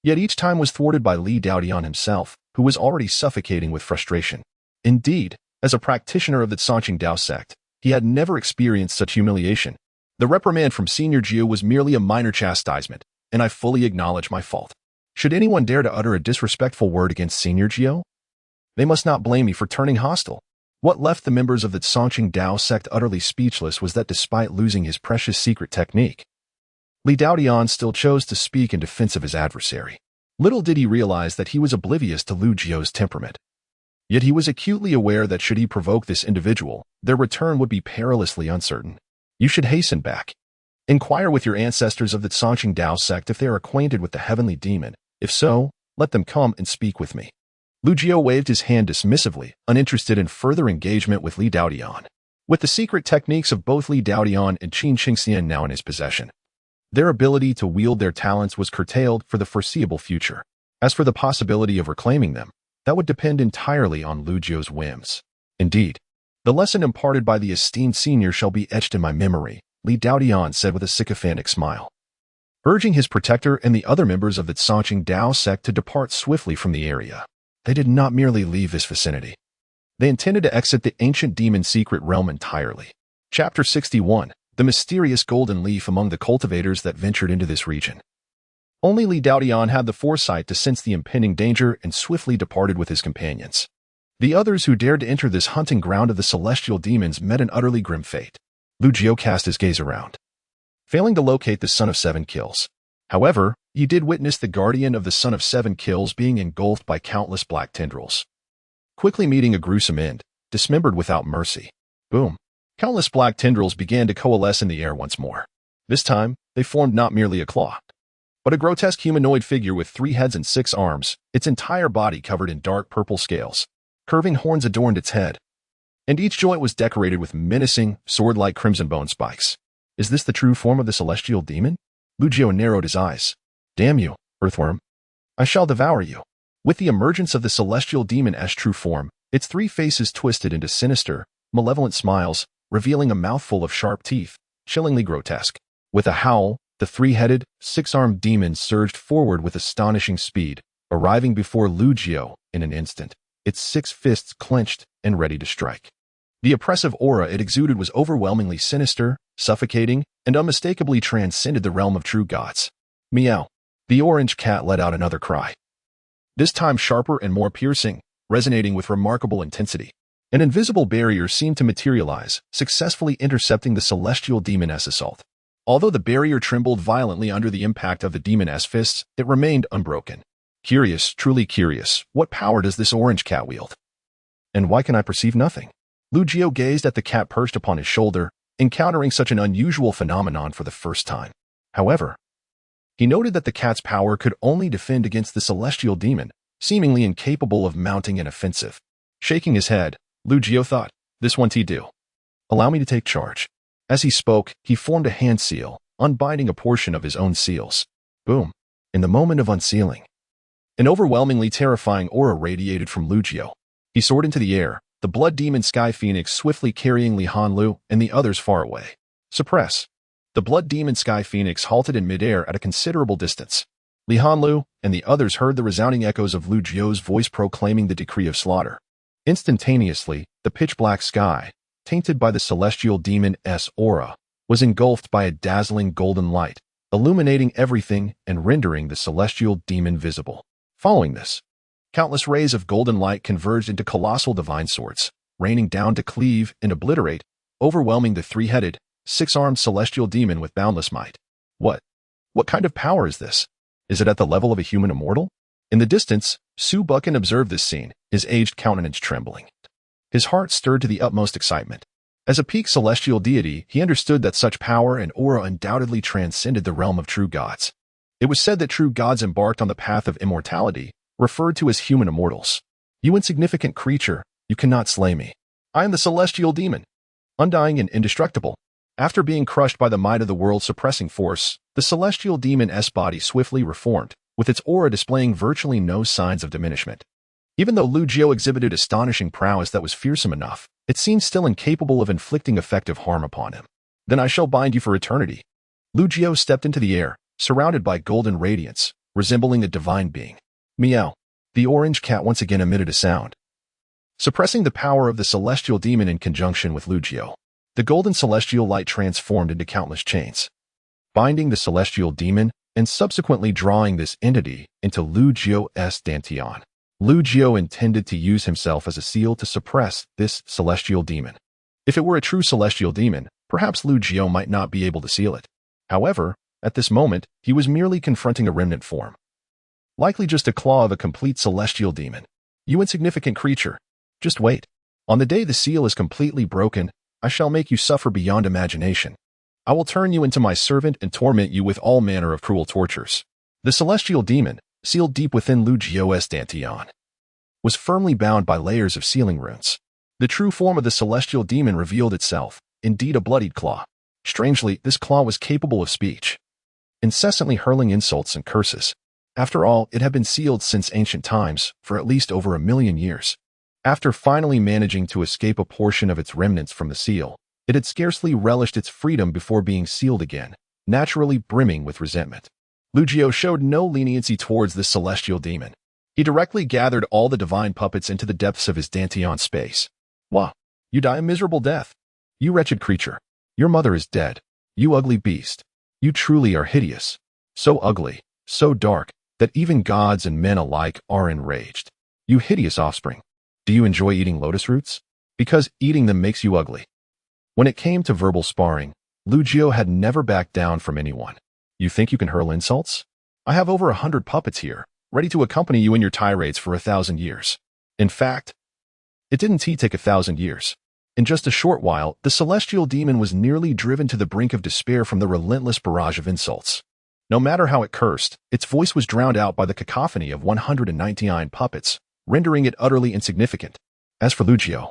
Yet each time was thwarted by Li Daoyan himself, who was already suffocating with frustration. Indeed, as a practitioner of the Sanqing Dao sect, he had never experienced such humiliation. The reprimand from Senior Jiu was merely a minor chastisement, and I fully acknowledge my fault. Should anyone dare to utter a disrespectful word against Senior Jiu, they must not blame me for turning hostile. What left the members of the Sanqing Dao sect utterly speechless was that despite losing his precious secret technique, Li Daoyan still chose to speak in defense of his adversary. Little did he realize that he was oblivious to Lu Jiu's temperament. Yet he was acutely aware that should he provoke this individual, their return would be perilously uncertain. You should hasten back. Inquire with your ancestors of the Sanqing Dao sect if they are acquainted with the heavenly demon. If so, let them come and speak with me. Lu Jiu waved his hand dismissively, uninterested in further engagement with Li Daoyan. With the secret techniques of both Li Daoyan and Qin Qingxian now in his possession, their ability to wield their talents was curtailed for the foreseeable future. As for the possibility of reclaiming them, that would depend entirely on Lu Jiu's whims. Indeed, the lesson imparted by the esteemed senior shall be etched in my memory, Li Daoyan said with a sycophantic smile, urging his protector and the other members of the Sanqing Dao sect to depart swiftly from the area. They did not merely leave this vicinity. They intended to exit the ancient demon secret realm entirely. Chapter 61, The Mysterious Golden Leaf Among the Cultivators that Ventured into this region. Only Li Daoyan had the foresight to sense the impending danger and swiftly departed with his companions. The others who dared to enter this hunting ground of the celestial demons met an utterly grim fate. Lu Jiu cast his gaze around, failing to locate the Son of Seven Kills. However, he did witness the guardian of the Son of Seven Kills being engulfed by countless black tendrils, quickly meeting a gruesome end, dismembered without mercy. Boom! Countless black tendrils began to coalesce in the air once more. This time, they formed not merely a claw, but a grotesque humanoid figure with 3 heads and 6 arms, its entire body covered in dark purple scales. Curving horns adorned its head, and each joint was decorated with menacing, sword-like crimson bone spikes. Is this the true form of the celestial demon? Lu Jiu narrowed his eyes. Damn you, earthworm. I shall devour you. With the emergence of the celestial demon's true form, its 3 faces twisted into sinister, malevolent smiles, revealing a mouthful of sharp teeth, chillingly grotesque. With a howl, the 3-headed, 6-armed demon surged forward with astonishing speed, arriving before Lu Jiu in an instant, its 6 fists clenched and ready to strike. The oppressive aura it exuded was overwhelmingly sinister, suffocating, and unmistakably transcended the realm of true gods. Meow. The orange cat let out another cry, this time sharper and more piercing, resonating with remarkable intensity. An invisible barrier seemed to materialize, successfully intercepting the celestial demon's assault. Although the barrier trembled violently under the impact of the demon's fists, it remained unbroken. Curious, truly curious, what power does this orange cat wield? And why can I perceive nothing? Lu Jiu gazed at the cat perched upon his shoulder, encountering such an unusual phenomenon for the first time. However, he noted that the cat's power could only defend against the celestial demon, seemingly incapable of mounting an offensive. Shaking his head, Lu Jiu thought, this won't he do. Allow me to take charge. As he spoke, he formed a hand seal, unbinding a portion of his own seals. Boom. In the moment of unsealing, an overwhelmingly terrifying aura radiated from Lu Jiu. He soared into the air, the blood demon Sky Phoenix swiftly carrying Li Hanlu and the others far away. Suppress. The blood demon Sky Phoenix halted in midair at a considerable distance. Li Hanlu and the others heard the resounding echoes of Lu Jiu's voice proclaiming the decree of slaughter. Instantaneously, the pitch-black sky, tainted by the celestial demon's aura, was engulfed by a dazzling golden light, illuminating everything and rendering the celestial demon visible. Following this, countless rays of golden light converged into colossal divine swords, raining down to cleave and obliterate, overwhelming the three-headed, six-armed celestial demon with boundless might. What kind of power is this? Is it at the level of a human immortal? In the distance, Sue Buchan observed this scene, his aged countenance trembling. His heart stirred to the utmost excitement. As a peak celestial deity, he understood that such power and aura undoubtedly transcended the realm of true gods. It was said that true gods embarked on the path of immortality, referred to as human immortals. You insignificant creature, you cannot slay me. I am the celestial demon, undying and indestructible. After being crushed by the might of the world-suppressing force, the celestial demon's body swiftly reformed, with its aura displaying virtually no signs of diminishment. Even though Lu Jiao exhibited astonishing prowess that was fearsome enough, it seemed still incapable of inflicting effective harm upon him. Then I shall bind you for eternity. Lu Jiao stepped into the air, surrounded by golden radiance, resembling a divine being. Meow. The orange cat once again emitted a sound, suppressing the power of the celestial demon in conjunction with Lu Jiao. The golden celestial light transformed into countless chains, binding the celestial demon and subsequently drawing this entity into Lu Jiao's dantian. Lu Jiao intended to use himself as a seal to suppress this celestial demon. If it were a true celestial demon, perhaps Lu Jiao might not be able to seal it. However, at this moment, he was merely confronting a remnant form. Likely just a claw of a complete celestial demon. You insignificant creature. Just wait. On the day the seal is completely broken, I shall make you suffer beyond imagination. I will turn you into my servant and torment you with all manner of cruel tortures. The celestial demon, sealed deep within Lu Jiao's dantian, was firmly bound by layers of sealing runes. The true form of the celestial demon revealed itself, indeed a bloodied claw. Strangely, this claw was capable of speech, incessantly hurling insults and curses. After all, it had been sealed since ancient times, for at least over 1,000,000 years. After finally managing to escape a portion of its remnants from the seal, it had scarcely relished its freedom before being sealed again, naturally brimming with resentment. Lu Jiao showed no leniency towards this celestial demon. He directly gathered all the divine puppets into the depths of his dantian space. Wah! You die a miserable death. You wretched creature. Your mother is dead. You ugly beast. You truly are hideous. So ugly, so dark, that even gods and men alike are enraged. You hideous offspring. Do you enjoy eating lotus roots? Because eating them makes you ugly. When it came to verbal sparring, Lu Jiao had never backed down from anyone. You think you can hurl insults? I have over 100 puppets here, ready to accompany you in your tirades for 1,000 years. In fact, it didn't take 1,000 years. In just a short while, the celestial demon was nearly driven to the brink of despair from the relentless barrage of insults. No matter how it cursed, its voice was drowned out by the cacophony of 199 puppets, rendering it utterly insignificant. As for Lu Jiao,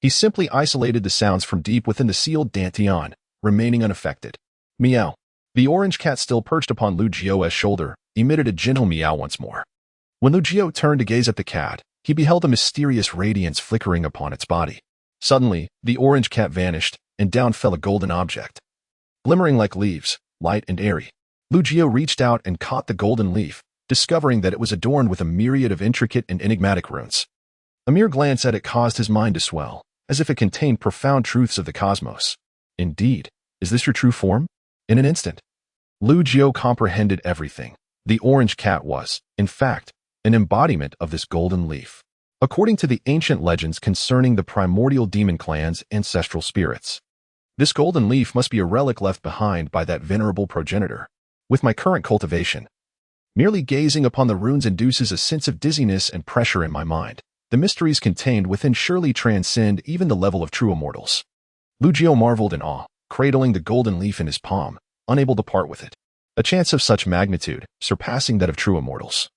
he simply isolated the sounds from deep within the sealed dantian, remaining unaffected. Meow. The orange cat still perched upon Lu Jiao's shoulder, emitted a gentle meow once more. When Lu Jiao turned to gaze at the cat, he beheld a mysterious radiance flickering upon its body. Suddenly, the orange cat vanished, and down fell a golden object, glimmering like leaves, light and airy. Lu Jiao reached out and caught the golden leaf, discovering that it was adorned with a myriad of intricate and enigmatic runes. A mere glance at it caused his mind to swell, as if it contained profound truths of the cosmos. Indeed, is this your true form? In an instant, Lu Jiao comprehended everything. The orange cat was, in fact, an embodiment of this golden leaf. According to the ancient legends concerning the primordial demon clan's ancestral spirits, this golden leaf must be a relic left behind by that venerable progenitor. With my current cultivation, merely gazing upon the runes induces a sense of dizziness and pressure in my mind. The mysteries contained within surely transcend even the level of true immortals. Lu Jiao marveled in awe, cradling the golden leaf in his palm, unable to part with it. A chance of such magnitude, surpassing that of true immortals,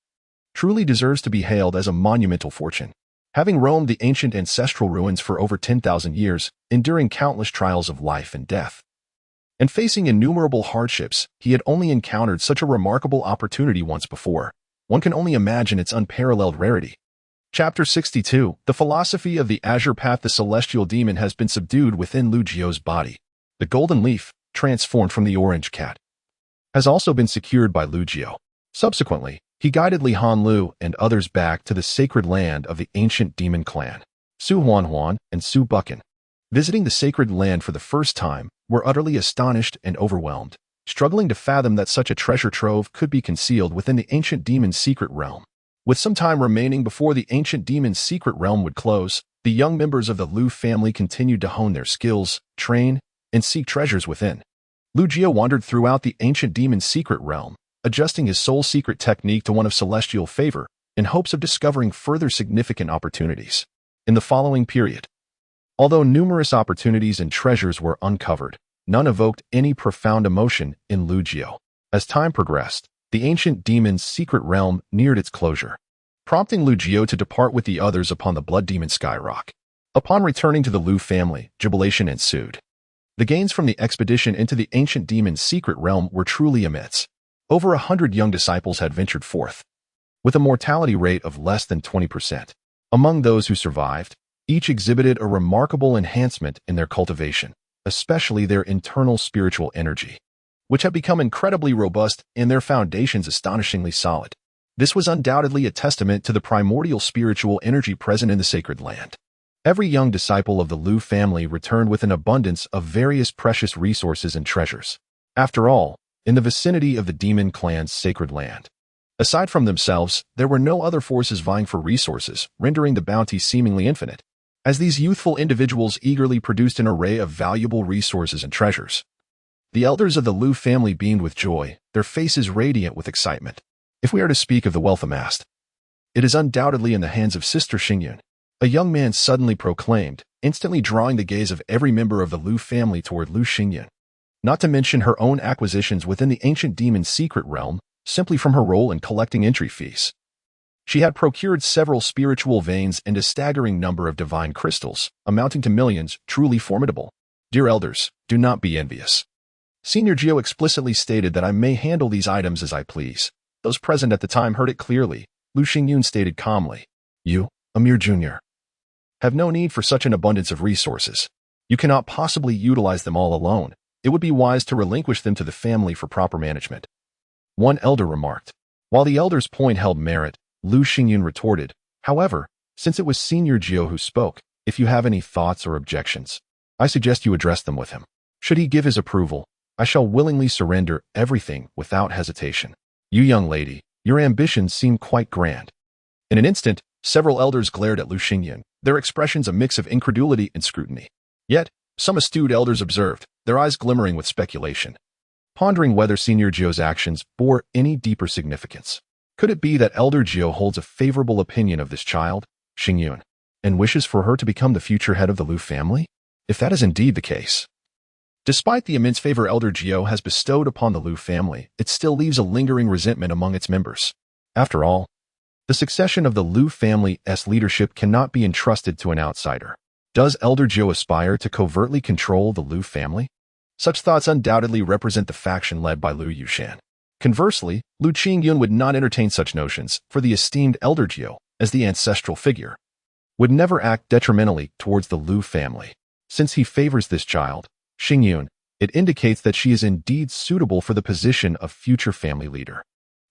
truly deserves to be hailed as a monumental fortune. Having roamed the ancient ancestral ruins for over 10,000 years, enduring countless trials of life and death, and facing innumerable hardships, he had only encountered such a remarkable opportunity once before. One can only imagine its unparalleled rarity. Chapter 62. The philosophy of the Azure Path. The celestial demon has been subdued within Lu Jiao's body. The golden leaf, transformed from the orange cat, has also been secured by Lu Jiao. Subsequently, he guided Li Hanlu and others back to the sacred land of the ancient demon clan. Su Huanhuan and Su Buchan, visiting the sacred land for the first time, were utterly astonished and overwhelmed. struggling to fathom that such a treasure trove could be concealed within the ancient demon's secret realm. With some time remaining before the ancient demon's secret realm would close, the young members of the Lu family continued to hone their skills, train, and seek treasures within. Lu Jio wandered throughout the ancient demon's secret realm, adjusting his soul secret technique to one of celestial favor, in hopes of discovering further significant opportunities. In the following period, although numerous opportunities and treasures were uncovered, none evoked any profound emotion in Lu Jio. As time progressed, the ancient demon's secret realm neared its closure, prompting Lu Jio to depart with the others upon the blood demon Skyrock. Upon returning to the Lu family, jubilation ensued. The gains from the expedition into the ancient demon's secret realm were truly immense. Over 100 young disciples had ventured forth, with a mortality rate of less than 20%. Among those who survived, each exhibited a remarkable enhancement in their cultivation, especially their internal spiritual energy, which had become incredibly robust and their foundations astonishingly solid. This was undoubtedly a testament to the primordial spiritual energy present in the sacred land. Every young disciple of the Lu family returned with an abundance of various precious resources and treasures. After all, in the vicinity of the demon clan's sacred land, aside from themselves, there were no other forces vying for resources, rendering the bounty seemingly infinite, as these youthful individuals eagerly produced an array of valuable resources and treasures. The elders of the Lu family beamed with joy, their faces radiant with excitement. If we are to speak of the wealth amassed, it is undoubtedly in the hands of Sister Xingyun, a young man suddenly proclaimed, instantly drawing the gaze of every member of the Lu family toward Lu Xingyun. Not to mention her own acquisitions within the ancient demon's secret realm, simply from her role in collecting entry fees. She had procured several spiritual veins and a staggering number of divine crystals, amounting to millions, truly formidable. Dear elders, do not be envious. Senior Geo explicitly stated that I may handle these items as I please. Those present at the time heard it clearly. Lu Xingyun stated calmly, "You, Amir Jr., have no need for such an abundance of resources. You cannot possibly utilize them all alone. It would be wise to relinquish them to the family for proper management." One elder remarked. While the elder's point held merit, Lu Xingyun retorted, "However, since it was Senior Geo who spoke, if you have any thoughts or objections, I suggest you address them with him. Should he give his approval, I shall willingly surrender everything without hesitation. You young lady, your ambitions seem quite grand." In an instant, several elders glared at Lu Xingyun, their expressions a mix of incredulity and scrutiny. Yet, some astute elders observed, their eyes glimmering with speculation, pondering whether Senior Geo's actions bore any deeper significance. Could it be that Elder Geo holds a favorable opinion of this child, Xingyun, and wishes for her to become the future head of the Lu family? If that is indeed the case, despite the immense favor Elder Geo has bestowed upon the Lu family, it still leaves a lingering resentment among its members. After all, the succession of the Lu family's leadership cannot be entrusted to an outsider. Does Elder Geo aspire to covertly control the Lu family? Such thoughts undoubtedly represent the faction led by Lu Yushan. Conversely, Lu Qingyun would not entertain such notions, for the esteemed Elder Geo, as the ancestral figure, would never act detrimentally towards the Lu family. Since he favors this child, Xingyun, it indicates that she is indeed suitable for the position of future family leader.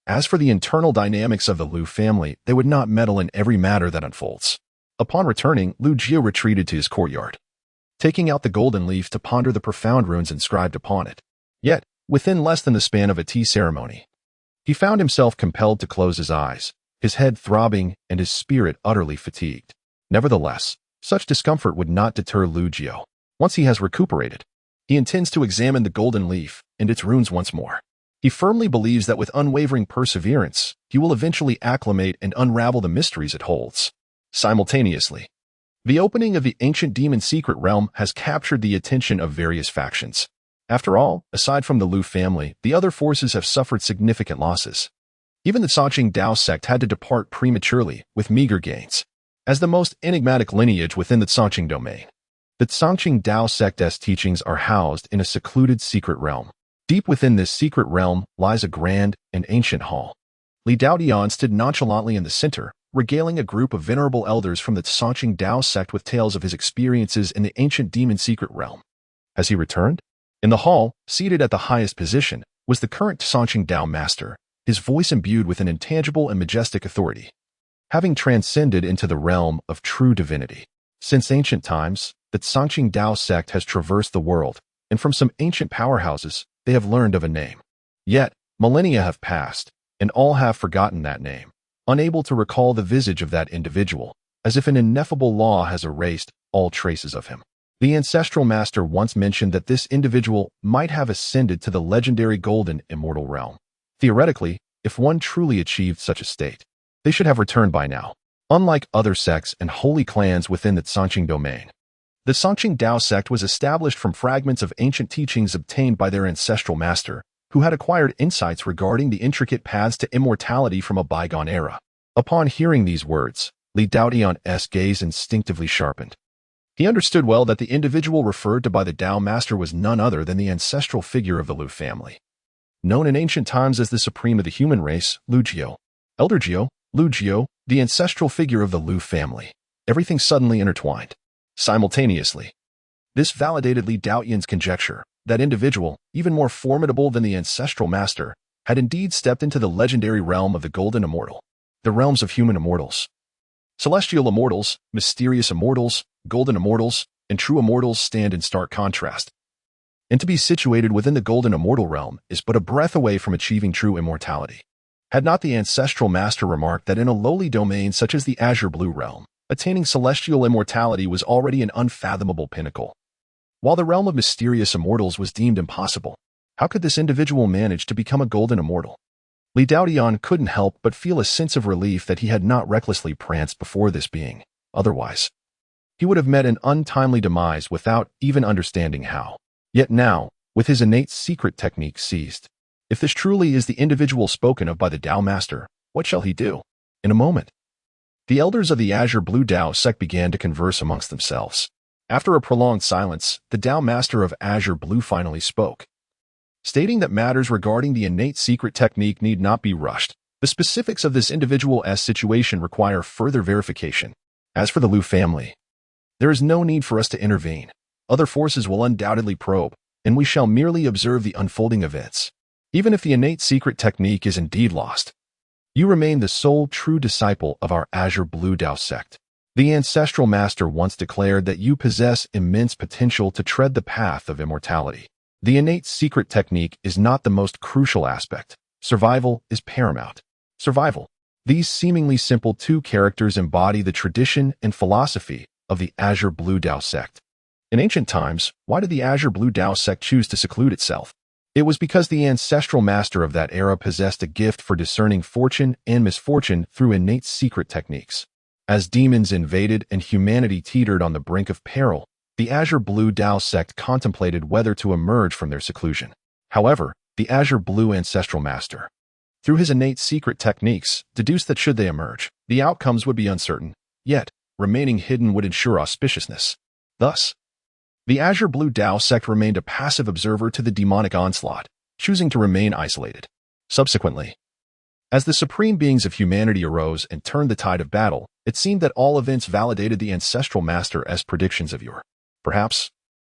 As for the internal dynamics of the Lu family, they would not meddle in every matter that unfolds. Upon returning, Lu Jio retreated to his courtyard, taking out the golden leaf to ponder the profound runes inscribed upon it. Yet, within less than the span of a tea ceremony, he found himself compelled to close his eyes, his head throbbing and his spirit utterly fatigued. Nevertheless, such discomfort would not deter Lu Jio. Once he has recuperated, he intends to examine the golden leaf and its runes once more. He firmly believes that with unwavering perseverance, he will eventually acclimate and unravel the mysteries it holds. Simultaneously, the opening of the ancient demon secret realm has captured the attention of various factions. After all, aside from the Lu family, the other forces have suffered significant losses. Even the Sanqing Dao sect had to depart prematurely, with meager gains. As the most enigmatic lineage within the Sanqing domain, the Sanqing Dao sect's teachings are housed in a secluded secret realm. Deep within this secret realm lies a grand and ancient hall. Li Daodian stood nonchalantly in the center, regaling a group of venerable elders from the Sanqing Dao sect with tales of his experiences in the ancient demon secret realm. Has he returned? In the hall, seated at the highest position, was the current Sanqing Dao master, his voice imbued with an intangible and majestic authority, having transcended into the realm of true divinity. Since ancient times, the Sanqing Dao sect has traversed the world, and from some ancient powerhouses, they have learned of a name. Yet, millennia have passed, and all have forgotten that name, unable to recall the visage of that individual, as if an ineffable law has erased all traces of him. The Ancestral Master once mentioned that this individual might have ascended to the legendary golden immortal realm. Theoretically, if one truly achieved such a state, they should have returned by now. Unlike other sects and holy clans within the Songqing domain, the Songqing Dao sect was established from fragments of ancient teachings obtained by their ancestral master, who had acquired insights regarding the intricate paths to immortality from a bygone era. Upon hearing these words, Li Daotian's gaze instinctively sharpened. He understood well that the individual referred to by the Dao Master was none other than the ancestral figure of the Lu family. Known in ancient times as the supreme of the human race, Lu Jiu. Elder Jiu, Lu Jiu, the ancestral figure of the Lu family. Everything suddenly intertwined. Simultaneously. This validated Li Daotian's conjecture. That individual, even more formidable than the ancestral master, had indeed stepped into the legendary realm of the golden immortal. The realms of human immortals. Celestial immortals, mysterious immortals, golden immortals, and true immortals stand in stark contrast. And to be situated within the golden immortal realm is but a breath away from achieving true immortality. Had not the ancestral master remarked that in a lowly domain such as the azure blue realm, attaining celestial immortality was already an unfathomable pinnacle? While the realm of mysterious immortals was deemed impossible, how could this individual manage to become a golden immortal? Li Daotian couldn't help but feel a sense of relief that he had not recklessly pranced before this being. Otherwise, he would have met an untimely demise without even understanding how. Yet now, with his innate secret technique seized, if this truly is the individual spoken of by the Dao Master, what shall he do? In a moment, the elders of the Azure Blue Dao sect began to converse amongst themselves. After a prolonged silence, the Dao Master of Azure Blue finally spoke, stating that matters regarding the innate secret technique need not be rushed. The specifics of this individual's situation require further verification. As for the Lu family, there is no need for us to intervene. Other forces will undoubtedly probe, and we shall merely observe the unfolding events. Even if the innate secret technique is indeed lost, you remain the sole true disciple of our Azure Blue Dao sect. The Ancestral Master once declared that you possess immense potential to tread the path of immortality. The innate secret technique is not the most crucial aspect. Survival is paramount. Survival. These seemingly simple two characters embody the tradition and philosophy of the Azure Blue Dao sect. In ancient times, why did the Azure Blue Dao sect choose to seclude itself? It was because the ancestral master of that era possessed a gift for discerning fortune and misfortune through innate secret techniques. As demons invaded and humanity teetered on the brink of peril, the Azure Blue Dao sect contemplated whether to emerge from their seclusion. However, the Azure Blue Ancestral Master, through his innate secret techniques, deduced that should they emerge, the outcomes would be uncertain, yet, remaining hidden would ensure auspiciousness. Thus, the Azure Blue Dao sect remained a passive observer to the demonic onslaught, choosing to remain isolated. Subsequently, as the supreme beings of humanity arose and turned the tide of battle, it seemed that all events validated the Ancestral Master as predictions of yore. Perhaps,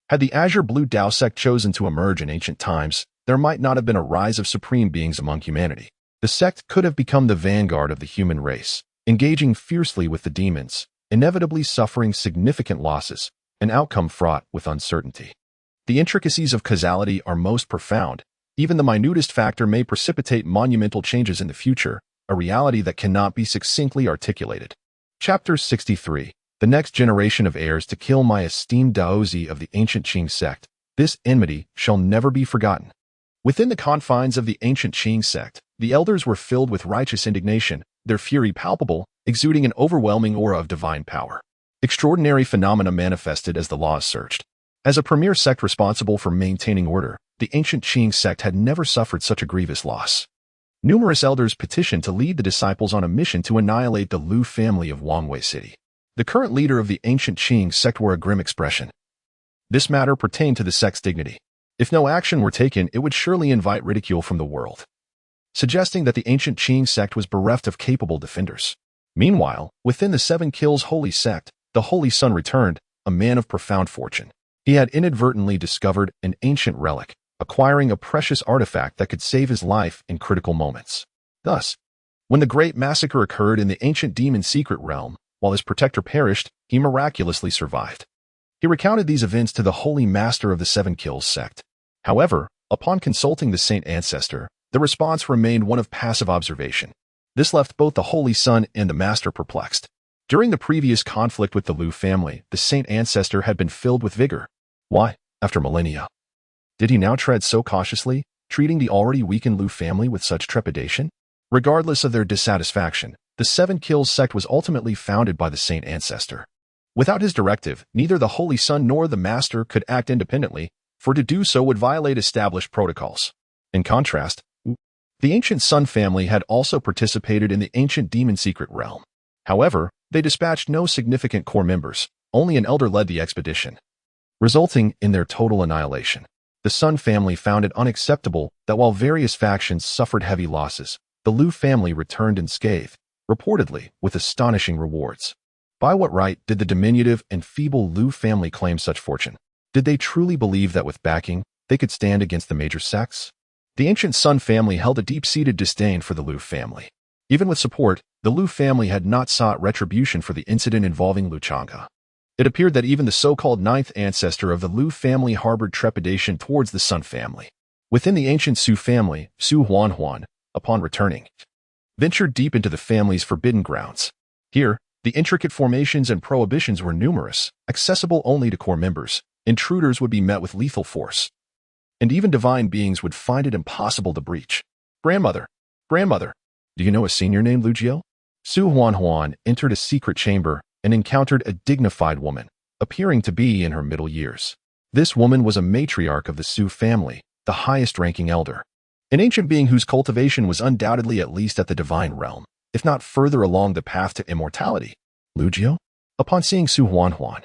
had the Azure Blue Dao sect chosen to emerge in ancient times, there might not have been a rise of supreme beings among humanity. The sect could have become the vanguard of the human race, engaging fiercely with the demons, inevitably suffering significant losses, an outcome fraught with uncertainty. The intricacies of causality are most profound. Even the minutest factor may precipitate monumental changes in the future, a reality that cannot be succinctly articulated. Chapter 63. The next generation of heirs to kill my esteemed Daozi of the ancient Qing sect. This enmity shall never be forgotten. Within the confines of the ancient Qing sect, the elders were filled with righteous indignation, their fury palpable, exuding an overwhelming aura of divine power. Extraordinary phenomena manifested as the laws surged. As a premier sect responsible for maintaining order, the ancient Qing sect had never suffered such a grievous loss. Numerous elders petitioned to lead the disciples on a mission to annihilate the Lu family of Wangwei City. The current leader of the ancient Qing sect wore a grim expression. This matter pertained to the sect's dignity. If no action were taken, it would surely invite ridicule from the world, suggesting that the ancient Qing sect was bereft of capable defenders. Meanwhile, within the Seven Kills holy sect, the Holy Son returned, a man of profound fortune. He had inadvertently discovered an ancient relic, acquiring a precious artifact that could save his life in critical moments. Thus, when the great massacre occurred in the ancient demon secret realm, while his protector perished, he miraculously survived. He recounted these events to the Holy Master of the Seven Kills sect. However, Upon consulting the Saint Ancestor, the response remained one of passive observation. This left both the Holy Son and the Master perplexed. During the previous conflict with the Lu family, the Saint Ancestor had been filled with vigor. Why, after millennia, did he now tread so cautiously, treating the already weakened Lu family with such trepidation? Regardless of their dissatisfaction, the Seven Kills sect was ultimately founded by the Saint Ancestor. Without his directive, neither the Holy Son nor the Master could act independently, for to do so would violate established protocols. In contrast, the ancient Sun family had also participated in the ancient demon secret realm. However, they dispatched no significant core members, only an elder led the expedition, resulting in their total annihilation. The Sun family found it unacceptable that while various factions suffered heavy losses, the Lu family returned unscathed, reportedly with astonishing rewards. By what right did the diminutive and feeble Lu family claim such fortune? Did they truly believe that with backing, they could stand against the major sects? The ancient Sun family held a deep-seated disdain for the Lu family. Even with support, the Lu family had not sought retribution for the incident involving Lu Chang'e. It appeared that even the so-called ninth ancestor of the Lu family harbored trepidation towards the Sun family. Within the ancient Su family, Su Huanhuan, upon returning, ventured deep into the family's forbidden grounds. Here, the intricate formations and prohibitions were numerous, accessible only to core members. Intruders would be met with lethal force, and even divine beings would find it impossible to breach. Grandmother, do you know a senior named Lu Jiao? Su Huanhuan entered a secret chamber and encountered a dignified woman, appearing to be in her middle years. This woman was a matriarch of the Su family, the highest-ranking elder, an ancient being whose cultivation was undoubtedly at least at the divine realm, if not further along the path to immortality. Lu Jiao? Upon seeing Su Huanhuan,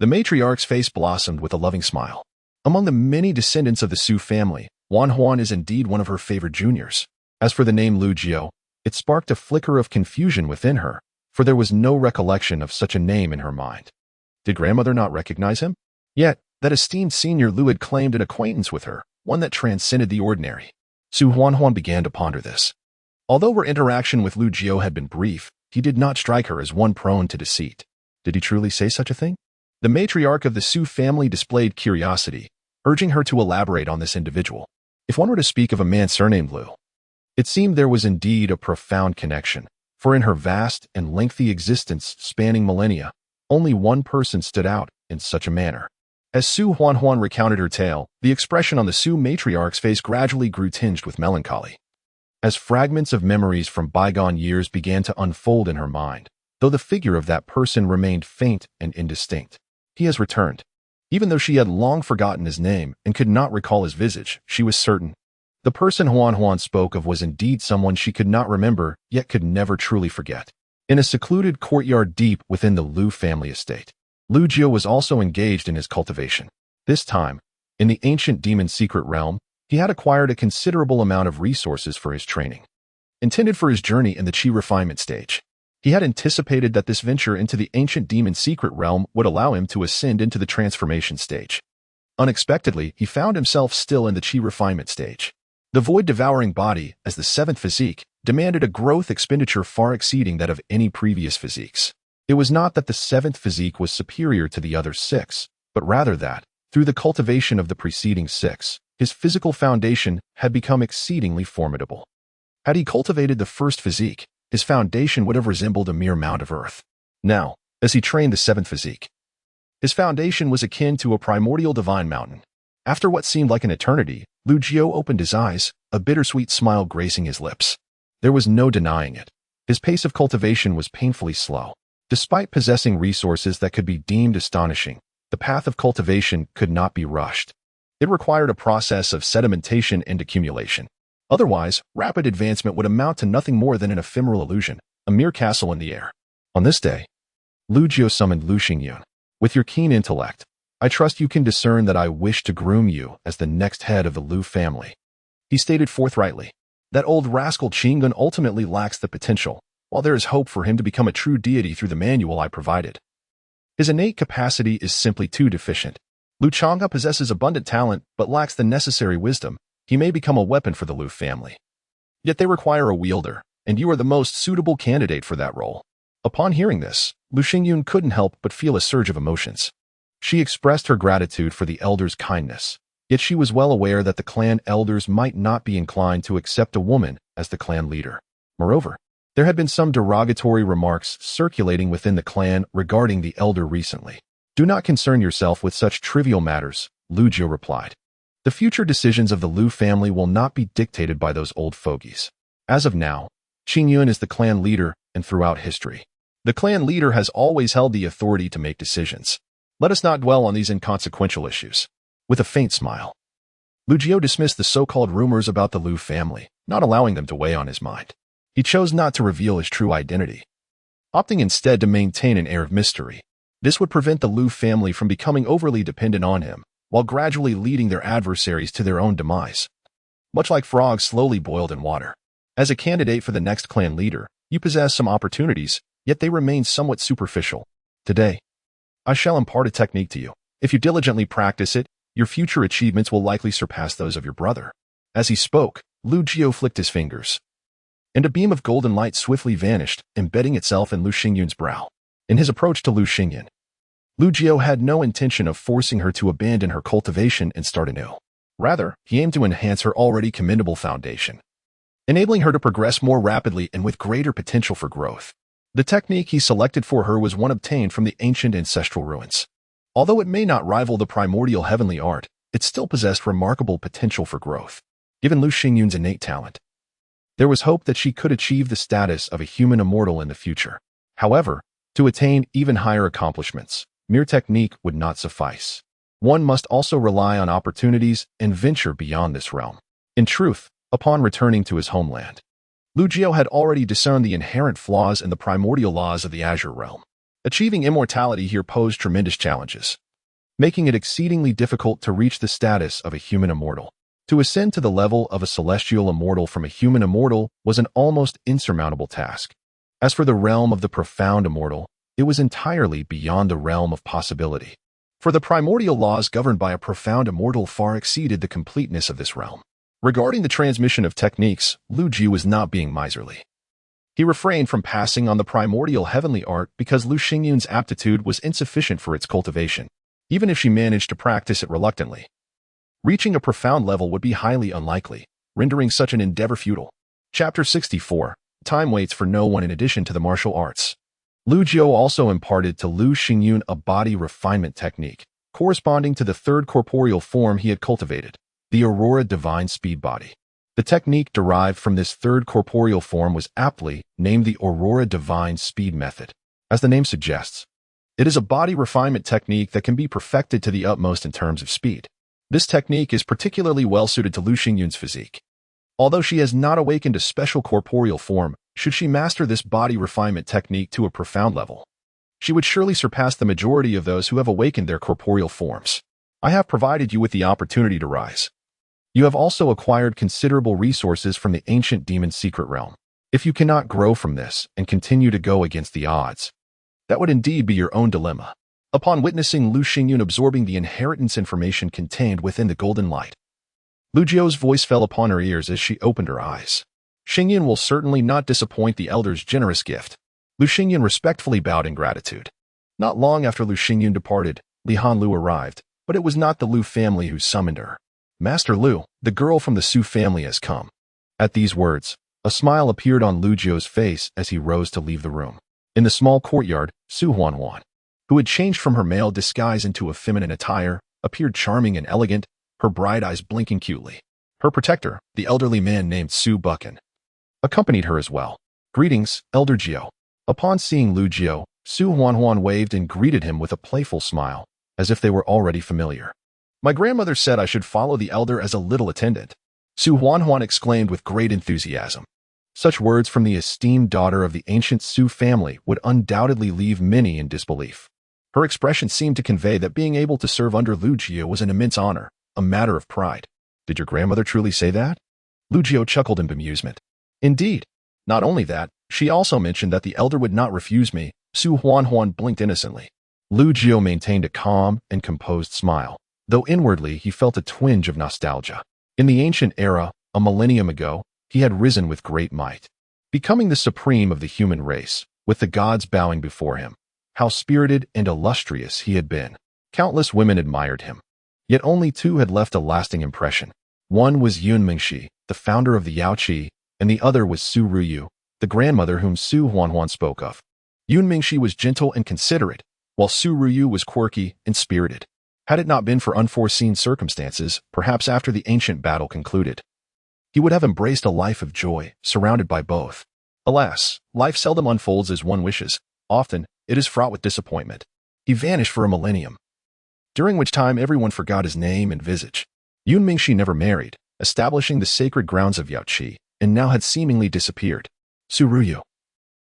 the matriarch's face blossomed with a loving smile. Among the many descendants of the Su family, Huanhuan is indeed one of her favored juniors. As for the name Lu Jiao, it sparked a flicker of confusion within her, for there was no recollection of such a name in her mind. Did grandmother not recognize him? Yet, that esteemed senior Lu had claimed an acquaintance with her, one that transcended the ordinary. Su Huanhuan began to ponder this. Although her interaction with Lu Jiao had been brief, he did not strike her as one prone to deceit. Did he truly say such a thing? The matriarch of the Su family displayed curiosity, urging her to elaborate on this individual. If one were to speak of a man surnamed Lu, it seemed there was indeed a profound connection, for in her vast and lengthy existence spanning millennia, only one person stood out in such a manner. As Su Huanhuan recounted her tale, the expression on the Su matriarch's face gradually grew tinged with melancholy. As fragments of memories from bygone years began to unfold in her mind, though the figure of that person remained faint and indistinct. He has returned. Even though she had long forgotten his name and could not recall his visage, she was certain. The person Huanhuan spoke of was indeed someone she could not remember, yet could never truly forget. In a secluded courtyard deep within the Lu family estate, Lu Jiao was also engaged in his cultivation. This time, in the ancient demon secret realm, he had acquired a considerable amount of resources for his training, intended for his journey in the Qi refinement stage. He had anticipated that this venture into the ancient demon secret realm would allow him to ascend into the transformation stage. Unexpectedly, he found himself still in the Qi refinement stage. The void-devouring body, as the seventh physique, demanded a growth expenditure far exceeding that of any previous physiques. It was not that the seventh physique was superior to the other six, but rather that, through the cultivation of the preceding six, his physical foundation had become exceedingly formidable. Had he cultivated the first physique, his foundation would have resembled a mere mound of earth. Now, as he trained the seventh physique, his foundation was akin to a primordial divine mountain. After what seemed like an eternity, Lu Jiao opened his eyes, a bittersweet smile gracing his lips. There was no denying it. His pace of cultivation was painfully slow. Despite possessing resources that could be deemed astonishing, the path of cultivation could not be rushed. It required a process of sedimentation and accumulation. Otherwise, rapid advancement would amount to nothing more than an ephemeral illusion, a mere castle in the air. On this day, Lu Jiao summoned Lu Xingyun. With your keen intellect, I trust you can discern that I wish to groom you as the next head of the Lu family. He stated forthrightly. That old rascal Qingyun ultimately lacks the potential, while there is hope for him to become a true deity through the manual I provided. His innate capacity is simply too deficient. Lu Chang'e possesses abundant talent but lacks the necessary wisdom. He may become a weapon for the Lu family. Yet they require a wielder, and you are the most suitable candidate for that role. Upon hearing this, Lu Xingyun couldn't help but feel a surge of emotions. She expressed her gratitude for the elder's kindness, Yet she was well aware that the clan elders might not be inclined to accept a woman as the clan leader. Moreover, there had been some derogatory remarks circulating within the clan regarding the elder recently. Do not concern yourself with such trivial matters, Lu Jiu replied. The future decisions of the Lu family will not be dictated by those old fogies. As of now, Qing Yun is the clan leader, and throughout history, the clan leader has always held the authority to make decisions. Let us not dwell on these inconsequential issues. With a faint smile, Lu Jiu dismissed the so-called rumors about the Lu family, not allowing them to weigh on his mind. He chose not to reveal his true identity, opting instead to maintain an air of mystery. This would prevent the Lu family from becoming overly dependent on him, while gradually leading their adversaries to their own demise. Much like frogs slowly boiled in water. As a candidate for the next clan leader, you possess some opportunities, yet they remain somewhat superficial. Today, I shall impart a technique to you. If you diligently practice it, your future achievements will likely surpass those of your brother. As he spoke, Lu Jiu flicked his fingers, and a beam of golden light swiftly vanished, embedding itself in Lu Xingyun's brow. In his approach to Lu Xingyun, Lu Jiu had no intention of forcing her to abandon her cultivation and start anew. Rather, he aimed to enhance her already commendable foundation, enabling her to progress more rapidly and with greater potential for growth. The technique he selected for her was one obtained from the ancient ancestral ruins. Although it may not rival the primordial heavenly art, it still possessed remarkable potential for growth. Given Lu Xingyun's innate talent, there was hope that she could achieve the status of a human immortal in the future. However, to attain even higher accomplishments, mere technique would not suffice. One must also rely on opportunities and venture beyond this realm. In truth, upon returning to his homeland, Lu Jiu had already discerned the inherent flaws in the primordial laws of the Azure realm. Achieving immortality here posed tremendous challenges, making it exceedingly difficult to reach the status of a human immortal. To ascend to the level of a celestial immortal from a human immortal was an almost insurmountable task. As for the realm of the profound immortal, it was entirely beyond the realm of possibility. For the primordial laws governed by a profound immortal far exceeded the completeness of this realm. Regarding the transmission of techniques, Lu Jiu was not being miserly. He refrained from passing on the primordial heavenly art because Lu Xingyun's aptitude was insufficient for its cultivation, even if she managed to practice it reluctantly. Reaching a profound level would be highly unlikely, rendering such an endeavor futile. Chapter 64. Time waits for no one in addition to the martial arts. Lu Jiu also imparted to Lu Xingyun a body refinement technique, corresponding to the third corporeal form he had cultivated, the Aurora Divine Speed Body. The technique derived from this third corporeal form was aptly named the Aurora Divine Speed Method. As the name suggests, it is a body refinement technique that can be perfected to the utmost in terms of speed. This technique is particularly well suited to Lu Xingyun's physique. Although she has not awakened a special corporeal form, should she master this body refinement technique to a profound level, she would surely surpass the majority of those who have awakened their corporeal forms. I have provided you with the opportunity to rise. You have also acquired considerable resources from the ancient demon's secret realm. If you cannot grow from this and continue to go against the odds, that would indeed be your own dilemma. Upon witnessing Lu Xingyun absorbing the inheritance information contained within the golden light, Lu Jiu's voice fell upon her ears as she opened her eyes. Xingyun will certainly not disappoint the elder's generous gift. Lu Xingyun respectfully bowed in gratitude. Not long after Lu Xingyun departed, Li Hanlu arrived, but it was not the Lu family who summoned her. Master Lu, the girl from the Su family has come. At these words, a smile appeared on Lu Jiu's face as he rose to leave the room. In the small courtyard, Su Huanhuan, who had changed from her male disguise into a feminine attire, appeared charming and elegant, her bright eyes blinking cutely. Her protector, the elderly man named Su Buchan, accompanied her as well. Greetings, Elder Jiu. Upon seeing Lu Jiu, Su Huanhuan waved and greeted him with a playful smile, as if they were already familiar. My grandmother said I should follow the elder as a little attendant, Su Huanhuan exclaimed with great enthusiasm. Such words from the esteemed daughter of the ancient Su family would undoubtedly leave many in disbelief. Her expression seemed to convey that being able to serve under Lu Jiu was an immense honor, a matter of pride. Did your grandmother truly say that? Lu Jiu chuckled in bemusement. Indeed. Not only that, she also mentioned that the elder would not refuse me. Su Huanhuan blinked innocently. Lu Jiu maintained a calm and composed smile, though inwardly he felt a twinge of nostalgia. In the ancient era, a millennium ago, he had risen with great might, becoming the supreme of the human race, with the gods bowing before him. How spirited and illustrious he had been. Countless women admired him. Yet only two had left a lasting impression. One was Yun Mingxi, the founder of the Yaoqi, and the other was Su Ruyu, the grandmother whom Su Huanhuan spoke of. Yun Mingxi was gentle and considerate, while Su Ruyu was quirky and spirited. Had it not been for unforeseen circumstances, perhaps after the ancient battle concluded, he would have embraced a life of joy, surrounded by both. Alas, life seldom unfolds as one wishes. Often, it is fraught with disappointment. He vanished for a millennium, during which time everyone forgot his name and visage. Yun Mingxi never married, establishing the sacred grounds of Yaoqi, and now had seemingly disappeared. Su Ruyu,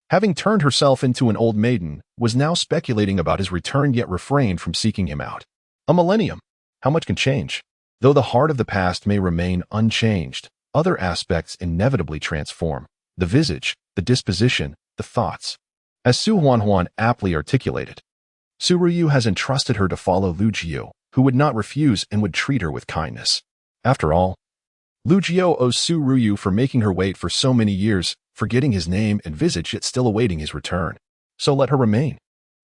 having turned herself into an old maiden, was now speculating about his return yet refrained from seeking him out. A millennium. How much can change? Though the heart of the past may remain unchanged, other aspects inevitably transform. The visage, the disposition, the thoughts. As Su Huanhuan aptly articulated, Su Ruyu has entrusted her to follow Lu Jiu, who would not refuse and would treat her with kindness. After all, Lu Jiu owes Su Ruyu for making her wait for so many years, forgetting his name and visage yet still awaiting his return. So let her remain.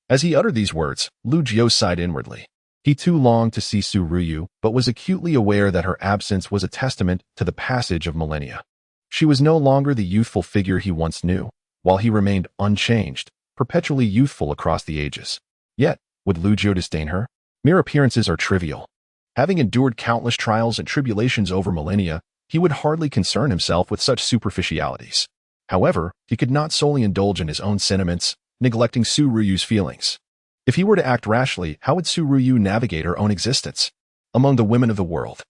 As he uttered these words, Lu Jiu sighed inwardly. He too longed to see Su Ruyu, but was acutely aware that her absence was a testament to the passage of millennia. She was no longer the youthful figure he once knew, while he remained unchanged, perpetually youthful across the ages. Yet, would Lu Jiu disdain her? Mere appearances are trivial. Having endured countless trials and tribulations over millennia, he would hardly concern himself with such superficialities. However, he could not solely indulge in his own sentiments, neglecting Su Ruyu's feelings. If he were to act rashly, how would Su Ruyu navigate her own existence among the women of the world?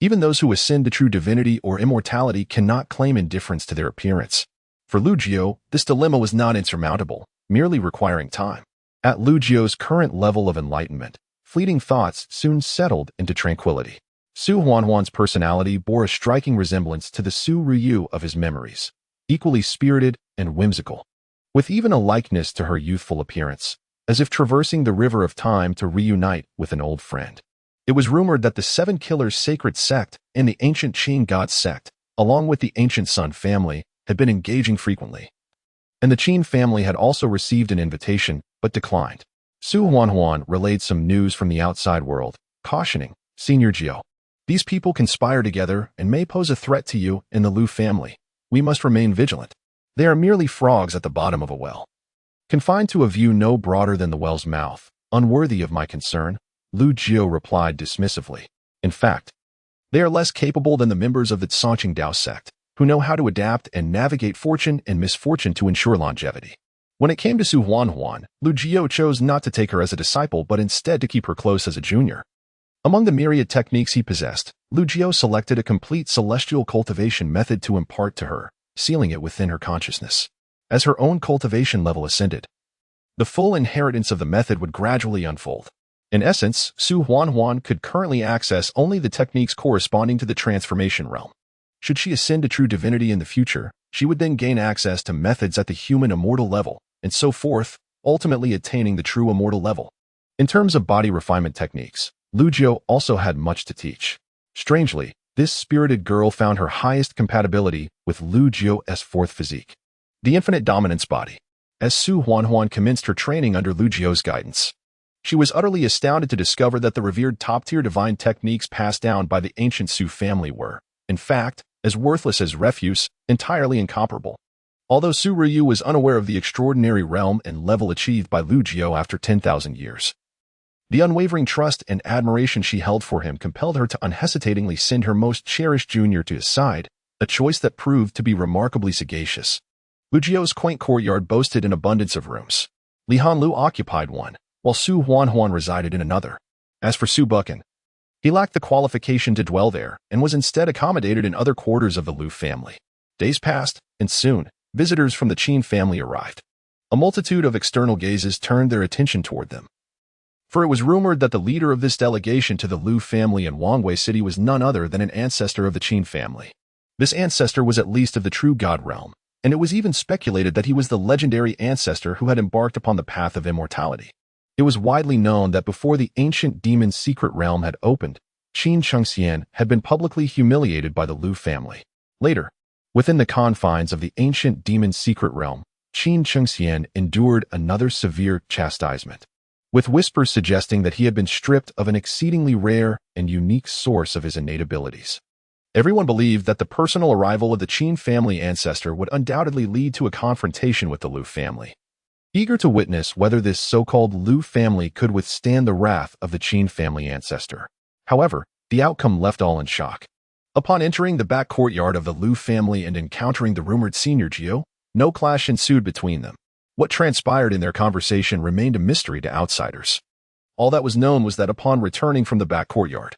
Even those who ascend to true divinity or immortality cannot claim indifference to their appearance. For Lu Jiu, this dilemma was not insurmountable, merely requiring time. At Lu Jiu's current level of enlightenment, fleeting thoughts soon settled into tranquility. Su Huanhuan's personality bore a striking resemblance to the Su Ruyu of his memories, equally spirited and whimsical, with even a likeness to her youthful appearance, as if traversing the river of time to reunite with an old friend. It was rumored that the Seven Killers sacred sect and the ancient Qin God sect, along with the ancient Sun family, had been engaging frequently. And the Qin family had also received an invitation, but declined. Su Huanhuan relayed some news from the outside world, cautioning, Senior Jiu, these people conspire together and may pose a threat to you and the Lu family. We must remain vigilant. They are merely frogs at the bottom of a well, confined to a view no broader than the well's mouth, unworthy of my concern, Lu Jiu replied dismissively. In fact, they are less capable than the members of the Songqing Dao sect, who know how to adapt and navigate fortune and misfortune to ensure longevity. When it came to Su Huanhuan, Lu Jiu chose not to take her as a disciple but instead to keep her close as a junior. Among the myriad techniques he possessed, Lu Jiu selected a complete celestial cultivation method to impart to her, sealing it within her consciousness. As her own cultivation level ascended, the full inheritance of the method would gradually unfold. In essence, Su Huanhuan could currently access only the techniques corresponding to the transformation realm. Should she ascend to true divinity in the future, she would then gain access to methods at the human immortal level, and so forth, ultimately attaining the true immortal level. In terms of body refinement techniques, Lu Jiu also had much to teach. Strangely, this spirited girl found her highest compatibility with Lu Jiu's fourth physique, the infinite dominance body. As Su Huanhuan commenced her training under Lu Jiu's guidance, she was utterly astounded to discover that the revered top-tier divine techniques passed down by the ancient Su family were, in fact, as worthless as refuse, entirely incomparable. Although Su Ruyu was unaware of the extraordinary realm and level achieved by Lu Jiu after 10,000 years, the unwavering trust and admiration she held for him compelled her to unhesitatingly send her most cherished junior to his side, a choice that proved to be remarkably sagacious. Lu Jiu's quaint courtyard boasted an abundance of rooms. Li Hanlu occupied one, while Su Huanhuan resided in another. As for Su Buchan, he lacked the qualification to dwell there and was instead accommodated in other quarters of the Lu family. Days passed, and soon, visitors from the Qin family arrived. A multitude of external gazes turned their attention toward them, for it was rumored that the leader of this delegation to the Lu family in Wangwei City was none other than an ancestor of the Qin family. This ancestor was at least of the true God realm, and it was even speculated that he was the legendary ancestor who had embarked upon the path of immortality. It was widely known that before the ancient demon's secret realm had opened, Qin Chengxian had been publicly humiliated by the Lu family. Later, within the confines of the ancient demon's secret realm, Qin Chengxian endured another severe chastisement. with whispers suggesting that he had been stripped of an exceedingly rare and unique source of his innate abilities. Everyone believed that the personal arrival of the Qin family ancestor would undoubtedly lead to a confrontation with the Liu family. Eager to witness whether this so-called Liu family could withstand the wrath of the Qin family ancestor. However, the outcome left all in shock. Upon entering the back courtyard of the Liu family and encountering the rumored senior Jiu, no clash ensued between them. What transpired in their conversation remained a mystery to outsiders. All that was known was that upon returning from the back courtyard,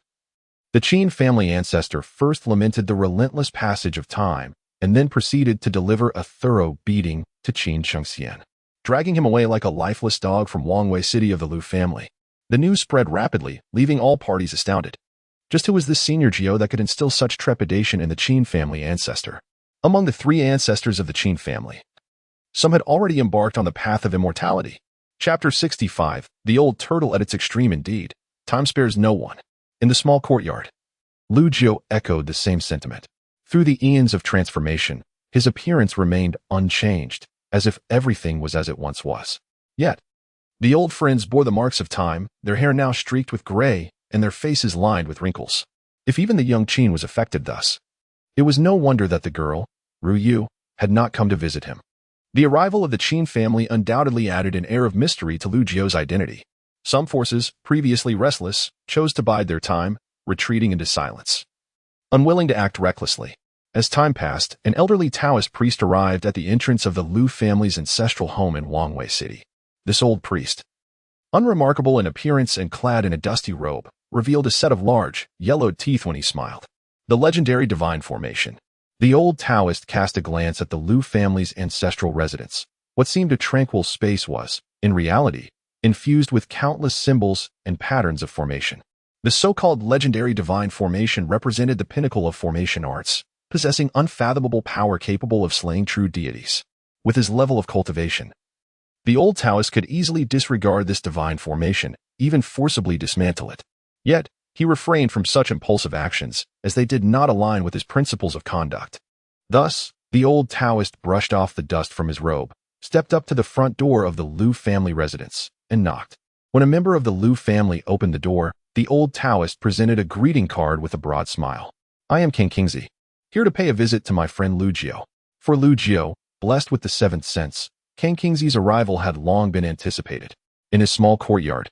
the Qin family ancestor first lamented the relentless passage of time and then proceeded to deliver a thorough beating to Qin Chengxian, dragging him away like a lifeless dog from Wangwei City of the Liu family. The news spread rapidly, leaving all parties astounded. Just who was this senior Jiu that could instill such trepidation in the Qin family ancestor? Among the three ancestors of the Qin family, some had already embarked on the path of immortality. Chapter 65, The Old Turtle at its extreme indeed. Time spares no one. In the small courtyard, Lu Jiu echoed the same sentiment. Through the eons of transformation, his appearance remained unchanged, as if everything was as it once was. Yet, the old friends bore the marks of time, their hair now streaked with gray, and their faces lined with wrinkles. If even the young Qin was affected thus, it was no wonder that the girl, Ru Yu, had not come to visit him. The arrival of the Qin family undoubtedly added an air of mystery to Lu Jiu's identity. Some forces, previously restless, chose to bide their time, retreating into silence, unwilling to act recklessly. As time passed, an elderly Taoist priest arrived at the entrance of the Liu family's ancestral home in Wangwei City. This old priest, unremarkable in appearance and clad in a dusty robe, revealed a set of large, yellowed teeth when he smiled. The legendary divine formation. The old Taoist cast a glance at the Liu family's ancestral residence. What seemed a tranquil space was, in reality, infused with countless symbols and patterns of formation. The so-called legendary divine formation represented the pinnacle of formation arts, possessing unfathomable power capable of slaying true deities. With his level of cultivation, the old Taoist could easily disregard this divine formation, even forcibly dismantle it. Yet, he refrained from such impulsive actions, as they did not align with his principles of conduct. Thus, the old Taoist brushed off the dust from his robe, stepped up to the front door of the Liu family residence, and knocked. When a member of the Liu family opened the door, the old Taoist presented a greeting card with a broad smile. I am King Kingzi, here to pay a visit to my friend Lu Jiu. For Lu Jiu, blessed with the seventh sense, King Kingzi's arrival had long been anticipated. In his small courtyard,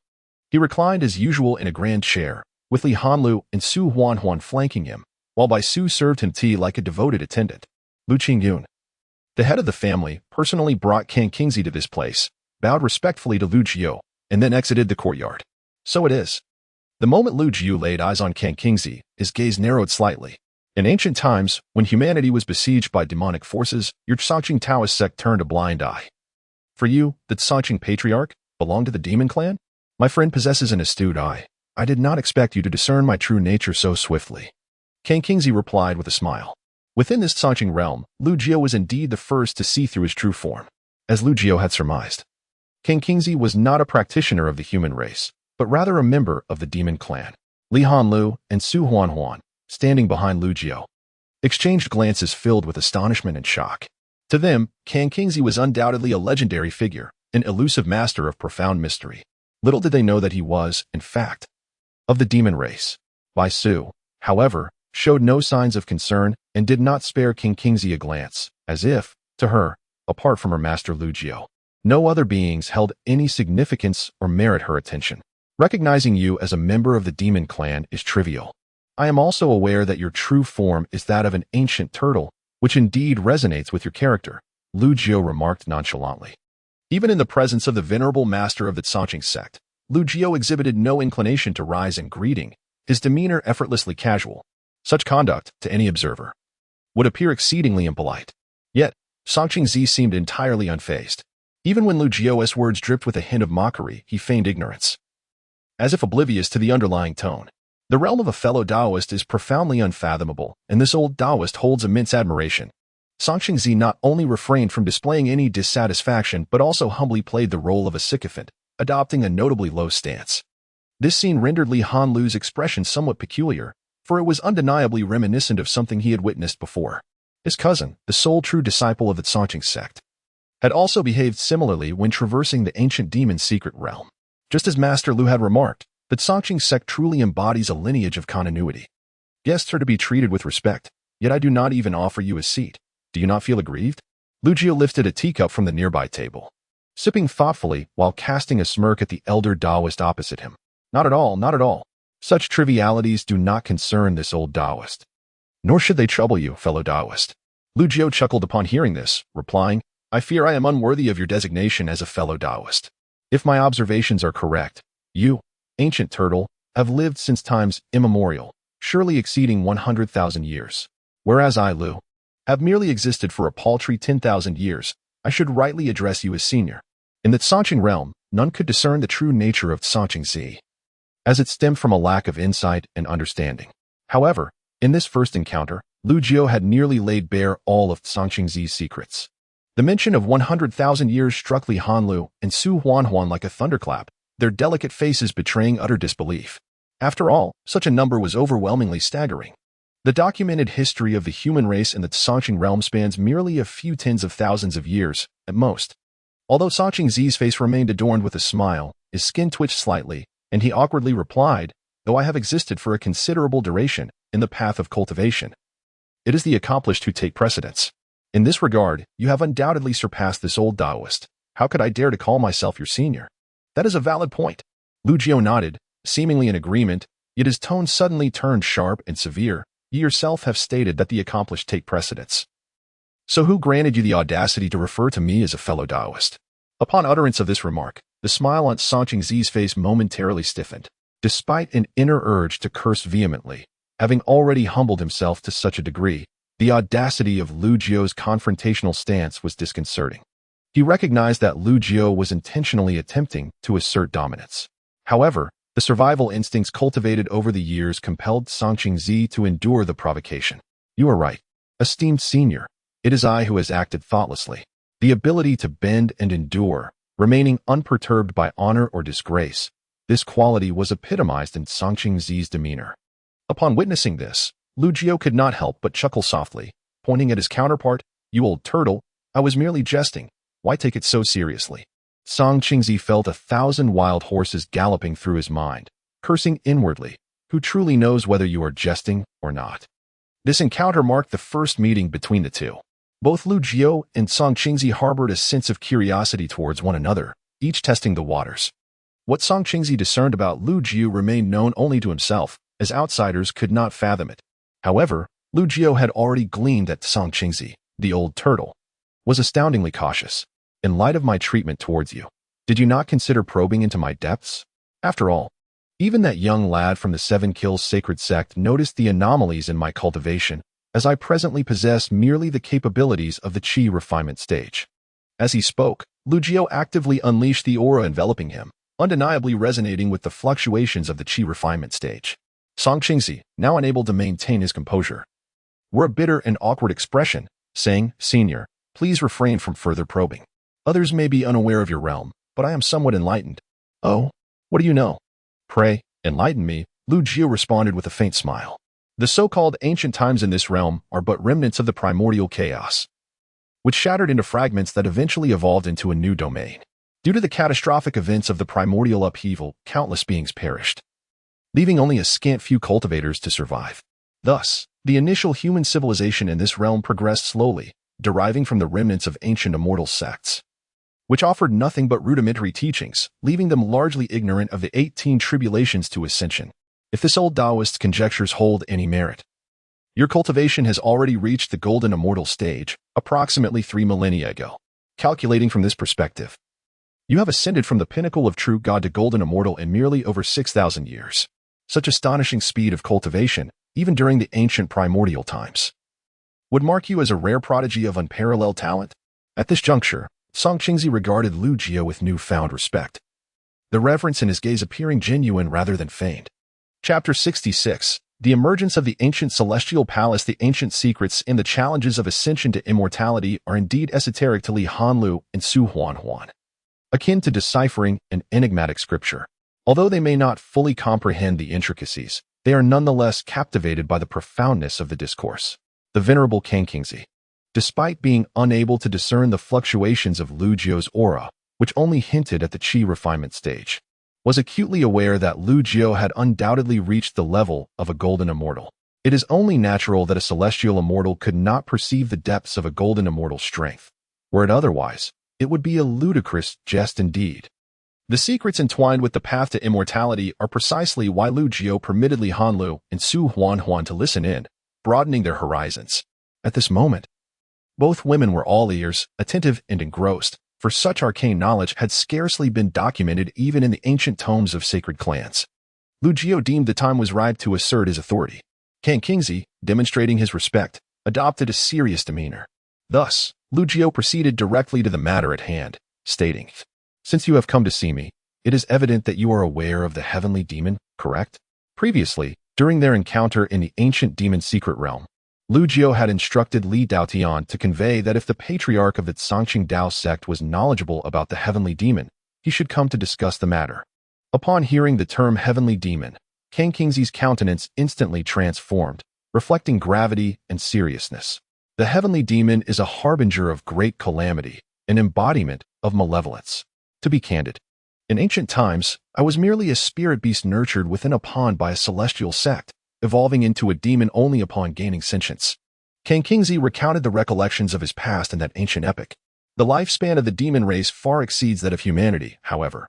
he reclined as usual in a grand chair, with Li Hanlu and Su Huanhuan flanking him, while Bai Su served him tea like a devoted attendant. Lu Qingyun, the head of the family, personally brought King Kingzi to this place, bowed respectfully to Lu Jiu, and then exited the courtyard. So it is. The moment Lu Jiu laid eyes on King Kingzi, his gaze narrowed slightly. In ancient times, when humanity was besieged by demonic forces, your Tsangqing Taoist sect turned a blind eye. For you, the Tsangqing Patriarch, belong to the demon clan? My friend possesses an astute eye. I did not expect you to discern my true nature so swiftly. King Kingzi replied with a smile. Within this Tsangqing realm, Lu Jiu was indeed the first to see through his true form. As Lu Jiu had surmised, King Kingzi was not a practitioner of the human race, but rather a member of the demon clan. Li Hanlu and Su Huanhuan, standing behind Lu Jiu, exchanged glances filled with astonishment and shock. To them, King Kingzi was undoubtedly a legendary figure, an elusive master of profound mystery. Little did they know that he was, in fact, of the demon race. Bai Su, however, showed no signs of concern and did not spare King Kingzi a glance, as if, to her, apart from her master Lu Jiu, no other beings held any significance or merit her attention. Recognizing you as a member of the demon clan is trivial. I am also aware that your true form is that of an ancient turtle, which indeed resonates with your character, Lu Jiu remarked nonchalantly. Even in the presence of the venerable master of the Tsangqing sect, Lu Jiu exhibited no inclination to rise in greeting, his demeanor effortlessly casual. Such conduct, to any observer, would appear exceedingly impolite. Yet, Tsangqing Zi seemed entirely unfazed. Even when Lu Jiu's words dripped with a hint of mockery, he feigned ignorance, as if oblivious to the underlying tone. The realm of a fellow Taoist is profoundly unfathomable, and this old Taoist holds immense admiration. Tsangqing Zi not only refrained from displaying any dissatisfaction, but also humbly played the role of a sycophant, adopting a notably low stance. This scene rendered Li Hanlu's expression somewhat peculiar, for it was undeniably reminiscent of something he had witnessed before. His cousin, the sole true disciple of the Tsangqing sect, had also behaved similarly when traversing the ancient demon's secret realm. Just as Master Lu had remarked, the Songqing sect truly embodies a lineage of continuity. Guests are to be treated with respect, yet I do not even offer you a seat. Do you not feel aggrieved? Lu Jiu lifted a teacup from the nearby table, sipping thoughtfully while casting a smirk at the elder Taoist opposite him. Not at all, not at all. Such trivialities do not concern this old Taoist. Nor should they trouble you, fellow Taoist. Lu Jiu chuckled upon hearing this, replying, I fear I am unworthy of your designation as a fellow Taoist. If my observations are correct, you, ancient turtle, have lived since times immemorial, surely exceeding 100,000 years. Whereas I, Lu, have merely existed for a paltry 10,000 years, I should rightly address you as senior. In the Songqing realm, none could discern the true nature of Songqing Z, as it stemmed from a lack of insight and understanding. However, in this first encounter, Lu Jiu had nearly laid bare all of Songqing Z's secrets. The mention of 100,000 years struck Li Hanlu and Su Huanhuan like a thunderclap, their delicate faces betraying utter disbelief. After all, such a number was overwhelmingly staggering. The documented history of the human race in the Songqing realm spans merely a few tens of thousands of years, at most. Although Songqing Z's face remained adorned with a smile, his skin twitched slightly, and he awkwardly replied, though I have existed for a considerable duration in the path of cultivation. It is the accomplished who take precedence. In this regard, you have undoubtedly surpassed this old Taoist. How could I dare to call myself your senior? That is a valid point. Lu Jiu nodded, seemingly in agreement, yet his tone suddenly turned sharp and severe. You yourself have stated that the accomplished take precedence. So who granted you the audacity to refer to me as a fellow Taoist? Upon utterance of this remark, the smile on Songqing Z's face momentarily stiffened. Despite an inner urge to curse vehemently, having already humbled himself to such a degree, the audacity of Lu Jiu's confrontational stance was disconcerting. He recognized that Lu Jiu was intentionally attempting to assert dominance. However, the survival instincts cultivated over the years compelled Songqing Z to endure the provocation. You are right. Esteemed senior, it is I who has acted thoughtlessly. The ability to bend and endure, remaining unperturbed by honor or disgrace, this quality was epitomized in Songqing Z's demeanor. Upon witnessing this, Lu Jiu could not help but chuckle softly, pointing at his counterpart. You old turtle, I was merely jesting. Why take it so seriously? Songqing Z felt 1,000 wild horses galloping through his mind, cursing inwardly. Who truly knows whether you are jesting or not? This encounter marked the first meeting between the two. Both Lu Jiu and Songqing Z harbored a sense of curiosity towards one another, each testing the waters. What Songqing Z discerned about Lu Jiu remained known only to himself, as outsiders could not fathom it. However, Lu Jiu had already gleaned that Songqing Z, the old turtle, was astoundingly cautious. In light of my treatment towards you, did you not consider probing into my depths? After all, even that young lad from the Seven Kills Sacred Sect noticed the anomalies in my cultivation, as I presently possess merely the capabilities of the Qi refinement stage. As he spoke, Lu Jiu actively unleashed the aura enveloping him, undeniably resonating with the fluctuations of the Qi refinement stage. Songqing Z, now unable to maintain his composure, wore a bitter and awkward expression, saying, Senior, please refrain from further probing. Others may be unaware of your realm, but I am somewhat enlightened. Oh, what do you know? Pray, enlighten me, Lu Jiu responded with a faint smile. The so-called ancient times in this realm are but remnants of the primordial chaos, which shattered into fragments that eventually evolved into a new domain. Due to the catastrophic events of the primordial upheaval, countless beings perished, leaving only a scant few cultivators to survive. Thus, the initial human civilization in this realm progressed slowly, deriving from the remnants of ancient immortal sects, which offered nothing but rudimentary teachings, leaving them largely ignorant of the 18 tribulations to ascension. If this old Taoist conjectures hold any merit, your cultivation has already reached the golden immortal stage, approximately 3 millennia ago. Calculating from this perspective, you have ascended from the pinnacle of true God to golden immortal in merely over 6,000 years. Such astonishing speed of cultivation, even during the ancient primordial times, would mark you as a rare prodigy of unparalleled talent. At this juncture, Songqing Z regarded Lu Jiu with newfound respect, the reverence in his gaze appearing genuine rather than feigned. Chapter 66. The Emergence of the Ancient Celestial Palace. The ancient secrets and the challenges of ascension to immortality are indeed esoteric to Li Hanlu and Su Huanhuan, akin to deciphering an enigmatic scripture. Although they may not fully comprehend the intricacies, they are nonetheless captivated by the profoundness of the discourse. The Venerable Songqing Z, despite being unable to discern the fluctuations of Lu Jiu's aura, which only hinted at the Qi refinement stage, was acutely aware that Lu Jiu had undoubtedly reached the level of a golden immortal. It is only natural that a celestial immortal could not perceive the depths of a golden immortal's strength. Were it otherwise, it would be a ludicrous jest indeed. The secrets entwined with the path to immortality are precisely why Lu Jiu permitted Li Hanlu and Su Huanhuan to listen in, broadening their horizons. At this moment, both women were all ears, attentive and engrossed, for such arcane knowledge had scarcely been documented even in the ancient tomes of sacred clans. Lu Jiu deemed the time was ripe to assert his authority. Kang Qingzi, demonstrating his respect, adopted a serious demeanor. Thus, Lu Jiu proceeded directly to the matter at hand, stating, "Since you have come to see me, it is evident that you are aware of the heavenly demon, correct?" Previously, during their encounter in the ancient demon secret realm, Lu Jiu had instructed Li Daotian to convey that if the patriarch of the Zhangqing Dao sect was knowledgeable about the heavenly demon, he should come to discuss the matter. Upon hearing the term heavenly demon, Kang Qingzi's countenance instantly transformed, reflecting gravity and seriousness. The heavenly demon is a harbinger of great calamity, an embodiment of malevolence. To be candid, in ancient times, I was merely a spirit beast nurtured within a pond by a celestial sect, evolving into a demon only upon gaining sentience. Kang Qingzi recounted the recollections of his past in that ancient epic. The lifespan of the demon race far exceeds that of humanity, however.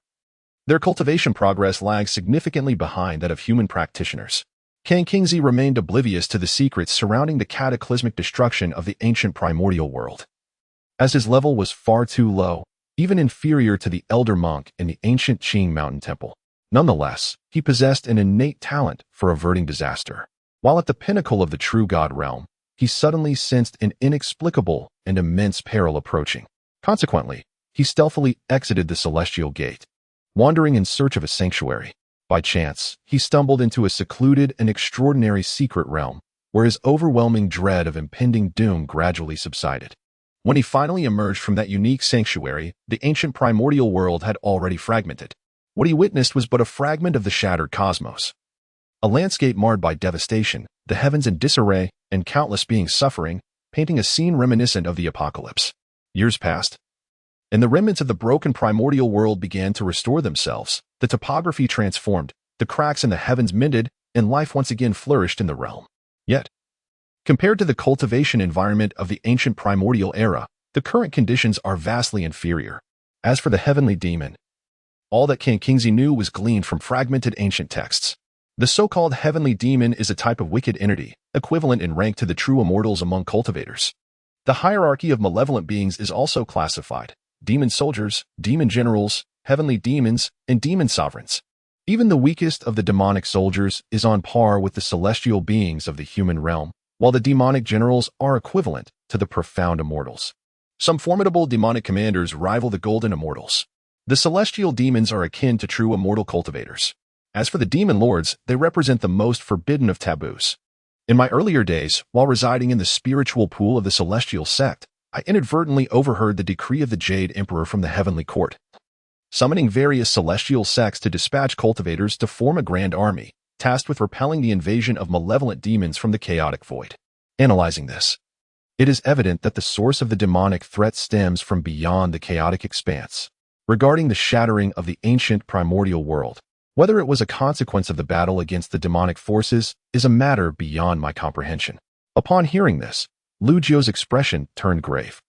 Their cultivation progress lags significantly behind that of human practitioners. Kang Qingzi remained oblivious to the secrets surrounding the cataclysmic destruction of the ancient primordial world. As his level was far too low, even inferior to the elder monk in the ancient Qing mountain temple. Nonetheless, he possessed an innate talent for averting disaster. While at the pinnacle of the true god realm, he suddenly sensed an inexplicable and immense peril approaching. Consequently, he stealthily exited the celestial gate, wandering in search of a sanctuary. By chance, he stumbled into a secluded and extraordinary secret realm, where his overwhelming dread of impending doom gradually subsided. When he finally emerged from that unique sanctuary, the ancient primordial world had already fragmented. What he witnessed was but a fragment of the shattered cosmos. A landscape marred by devastation, the heavens in disarray, and countless beings suffering, painting a scene reminiscent of the apocalypse. Years passed, and the remnants of the broken primordial world began to restore themselves. The topography transformed, the cracks in the heavens mended, and life once again flourished in the realm. Yet, compared to the cultivation environment of the ancient primordial era, the current conditions are vastly inferior. As for the heavenly demon, all that Kang Qingzi knew was gleaned from fragmented ancient texts. The so-called heavenly demon is a type of wicked entity, equivalent in rank to the true immortals among cultivators. The hierarchy of malevolent beings is also classified: demon soldiers, demon generals, heavenly demons, and demon sovereigns. Even the weakest of the demonic soldiers is on par with the celestial beings of the human realm, while the demonic generals are equivalent to the profound immortals. Some formidable demonic commanders rival the golden immortals. The celestial demons are akin to true immortal cultivators. As for the demon lords, they represent the most forbidden of taboos. In my earlier days, while residing in the spiritual pool of the celestial sect, I inadvertently overheard the decree of the Jade Emperor from the heavenly court, summoning various celestial sects to dispatch cultivators to form a grand army, tasked with repelling the invasion of malevolent demons from the chaotic void. Analyzing this, it is evident that the source of the demonic threat stems from beyond the chaotic expanse. Regarding the shattering of the ancient primordial world, whether it was a consequence of the battle against the demonic forces is a matter beyond my comprehension. Upon hearing this, Lu Jiu's expression turned grave.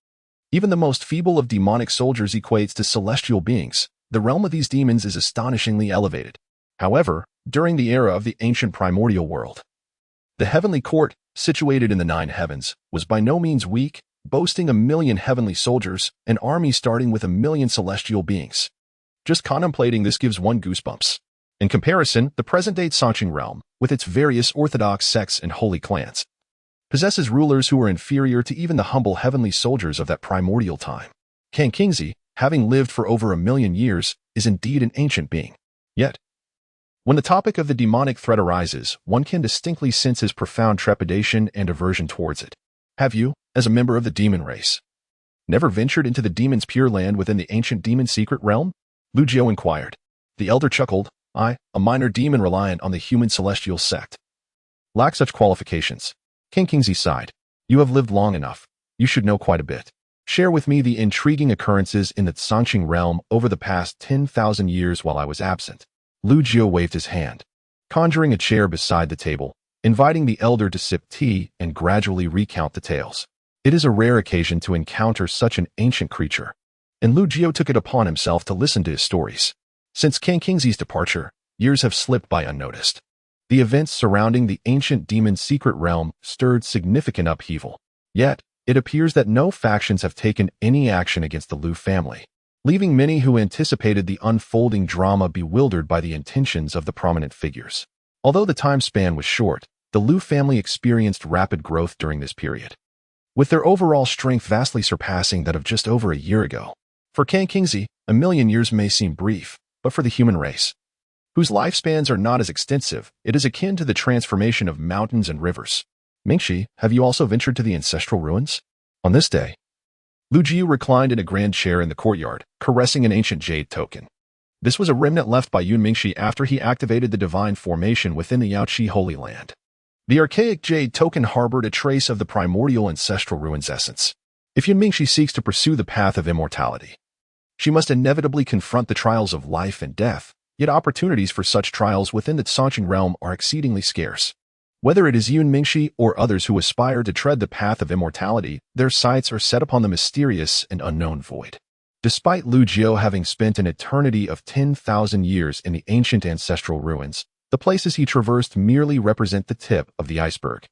Even the most feeble of demonic soldiers equates to celestial beings. The realm of these demons is astonishingly elevated. However, during the era of the ancient primordial world, the heavenly court, situated in the 9 heavens, was by no means weak, boasting 1,000,000 heavenly soldiers, an army starting with 1,000,000 celestial beings. Just contemplating this gives one goosebumps. In comparison, the present-day Zhangqing realm, with its various orthodox sects and holy clans, possesses rulers who are inferior to even the humble heavenly soldiers of that primordial time. Kang Qingzi, having lived for over 1,000,000 years, is indeed an ancient being. Yet, when the topic of the demonic threat arises, one can distinctly sense his profound trepidation and aversion towards it. Have you, as a member of the demon race, never ventured into the demon's pure land within the ancient demon secret realm? Lu Jiu inquired. The elder chuckled. I, a minor demon reliant on the human celestial sect, lack such qualifications. Kang Qingzi sighed. You have lived long enough. You should know quite a bit. Share with me the intriguing occurrences in the Zhangqing realm over the past 10,000 years while I was absent. Lu Jiu waved his hand, conjuring a chair beside the table, inviting the elder to sip tea and gradually recount the tales. It is a rare occasion to encounter such an ancient creature, and Lu Jiu took it upon himself to listen to his stories. Since King Kingsley's departure, years have slipped by unnoticed. The events surrounding the ancient demon's secret realm stirred significant upheaval. Yet, it appears that no factions have taken any action against the Lu family, leaving many who anticipated the unfolding drama bewildered by the intentions of the prominent figures. Although the time span was short, the Lu family experienced rapid growth during this period, with their overall strength vastly surpassing that of just over a year ago. For King Kingsley, a million years may seem brief, but for the human race, whose lifespans are not as extensive, it is akin to the transformation of mountains and rivers. Mingxi, have you also ventured to the ancestral ruins? On this day, Lu Jiu reclined in a grand chair in the courtyard, caressing an ancient jade token. This was a remnant left by Yun Mingxi after he activated the divine formation within the Yaoqi Holy Land. The archaic jade token harbored a trace of the primordial ancestral ruins essence. If Yun Mingxi seeks to pursue the path of immortality, she must inevitably confront the trials of life and death, yet opportunities for such trials within the Songqing realm are exceedingly scarce. Whether it is Yun Mingxi or others who aspire to tread the path of immortality, their sights are set upon the mysterious and unknown void. Despite Lu Jiu having spent an eternity of 10,000 years in the ancient ancestral ruins, the places he traversed merely represent the tip of the iceberg.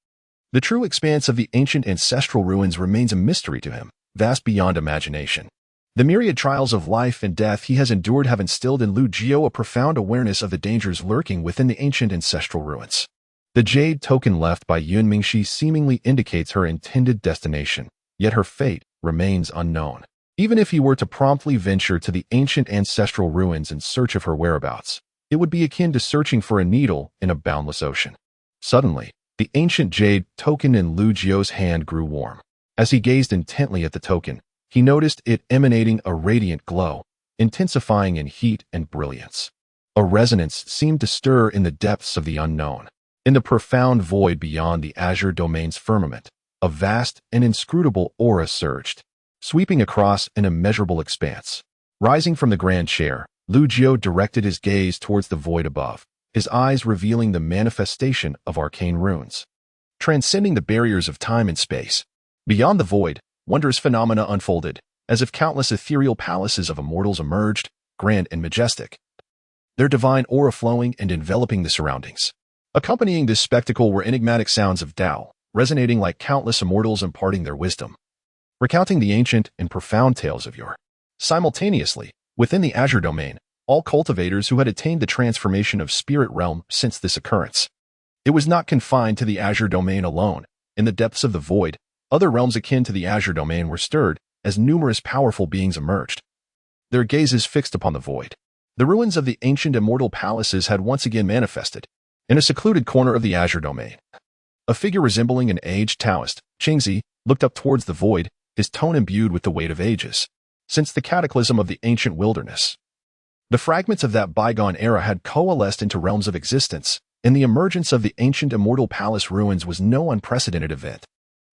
The true expanse of the ancient ancestral ruins remains a mystery to him, vast beyond imagination. The myriad trials of life and death he has endured have instilled in Lu Jiu a profound awareness of the dangers lurking within the ancient ancestral ruins. The jade token left by Yun Mingxi seemingly indicates her intended destination, yet her fate remains unknown. Even if he were to promptly venture to the ancient ancestral ruins in search of her whereabouts, it would be akin to searching for a needle in a boundless ocean. Suddenly, the ancient jade token in Lu Jiu's hand grew warm. As he gazed intently at the token, he noticed it emanating a radiant glow, intensifying in heat and brilliance. A resonance seemed to stir in the depths of the unknown. In the profound void beyond the azure domain's firmament, a vast and inscrutable aura surged, sweeping across an immeasurable expanse. Rising from the grand chair, Lu Jiu directed his gaze towards the void above, his eyes revealing the manifestation of arcane runes, transcending the barriers of time and space. Beyond the void, wondrous phenomena unfolded, as if countless ethereal palaces of immortals emerged, grand and majestic, their divine aura flowing and enveloping the surroundings. Accompanying this spectacle were enigmatic sounds of Tao, resonating like countless immortals imparting their wisdom, recounting the ancient and profound tales of yore. Simultaneously, within the Azure domain, all cultivators who had attained the transformation of spirit realm sensed this occurrence. It was not confined to the Azure domain alone. In the depths of the void, other realms akin to the Azure domain were stirred as numerous powerful beings emerged, their gazes fixed upon the void. The ruins of the ancient immortal palaces had once again manifested. In a secluded corner of the Azure domain, a figure resembling an aged Taoist, Qingzi, looked up towards the void, his tone imbued with the weight of ages. Since the cataclysm of the ancient wilderness, the fragments of that bygone era had coalesced into realms of existence, and the emergence of the ancient immortal palace ruins was no unprecedented event.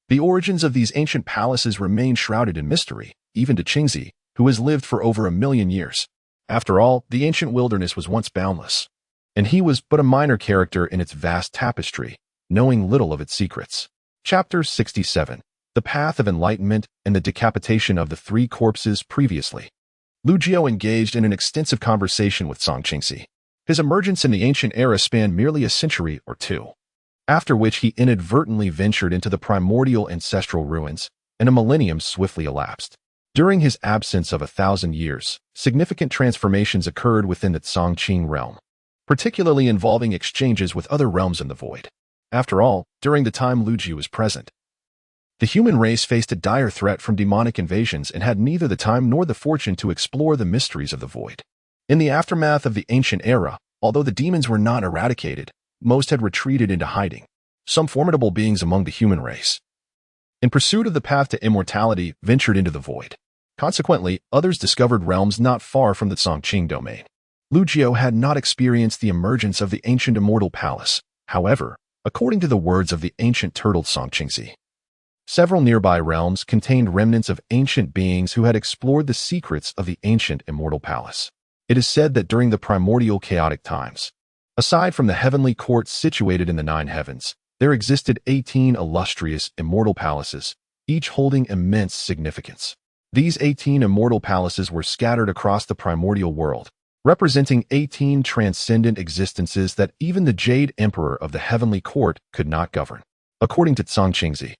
The origins of these ancient palaces remain shrouded in mystery, even to Qingzi, who has lived for over 1,000,000 years. After all, the ancient wilderness was once boundless, and he was but a minor character in its vast tapestry, knowing little of its secrets. Chapter 67. The Path of Enlightenment and the Decapitation of the Three Corpses Previously. Lu Jiu engaged in an extensive conversation with Song Qingxi. His emergence in the ancient era spanned merely a century or two, after which he inadvertently ventured into the primordial ancestral ruins, and a millennium swiftly elapsed. During his absence of 1,000 years, significant transformations occurred within the Songqing realm, particularly involving exchanges with other realms in the void. After all, during the time Lu Jiu was present, the human race faced a dire threat from demonic invasions and had neither the time nor the fortune to explore the mysteries of the void. In the aftermath of the ancient era, although the demons were not eradicated, most had retreated into hiding, some formidable beings among the human race, in pursuit of the path to immortality, ventured into the void. Consequently, others discovered realms not far from the Songqing domain. Lu Jiu had not experienced the emergence of the ancient immortal palace. However, according to the words of the ancient turtle Song Qingxi, several nearby realms contained remnants of ancient beings who had explored the secrets of the ancient immortal palace. It is said that during the primordial chaotic times, aside from the heavenly court situated in the nine heavens, there existed 18 illustrious immortal palaces, each holding immense significance. These 18 immortal palaces were scattered across the primordial world, representing 18 transcendent existences that even the Jade Emperor of the heavenly court could not govern. According to Tsongqingzi,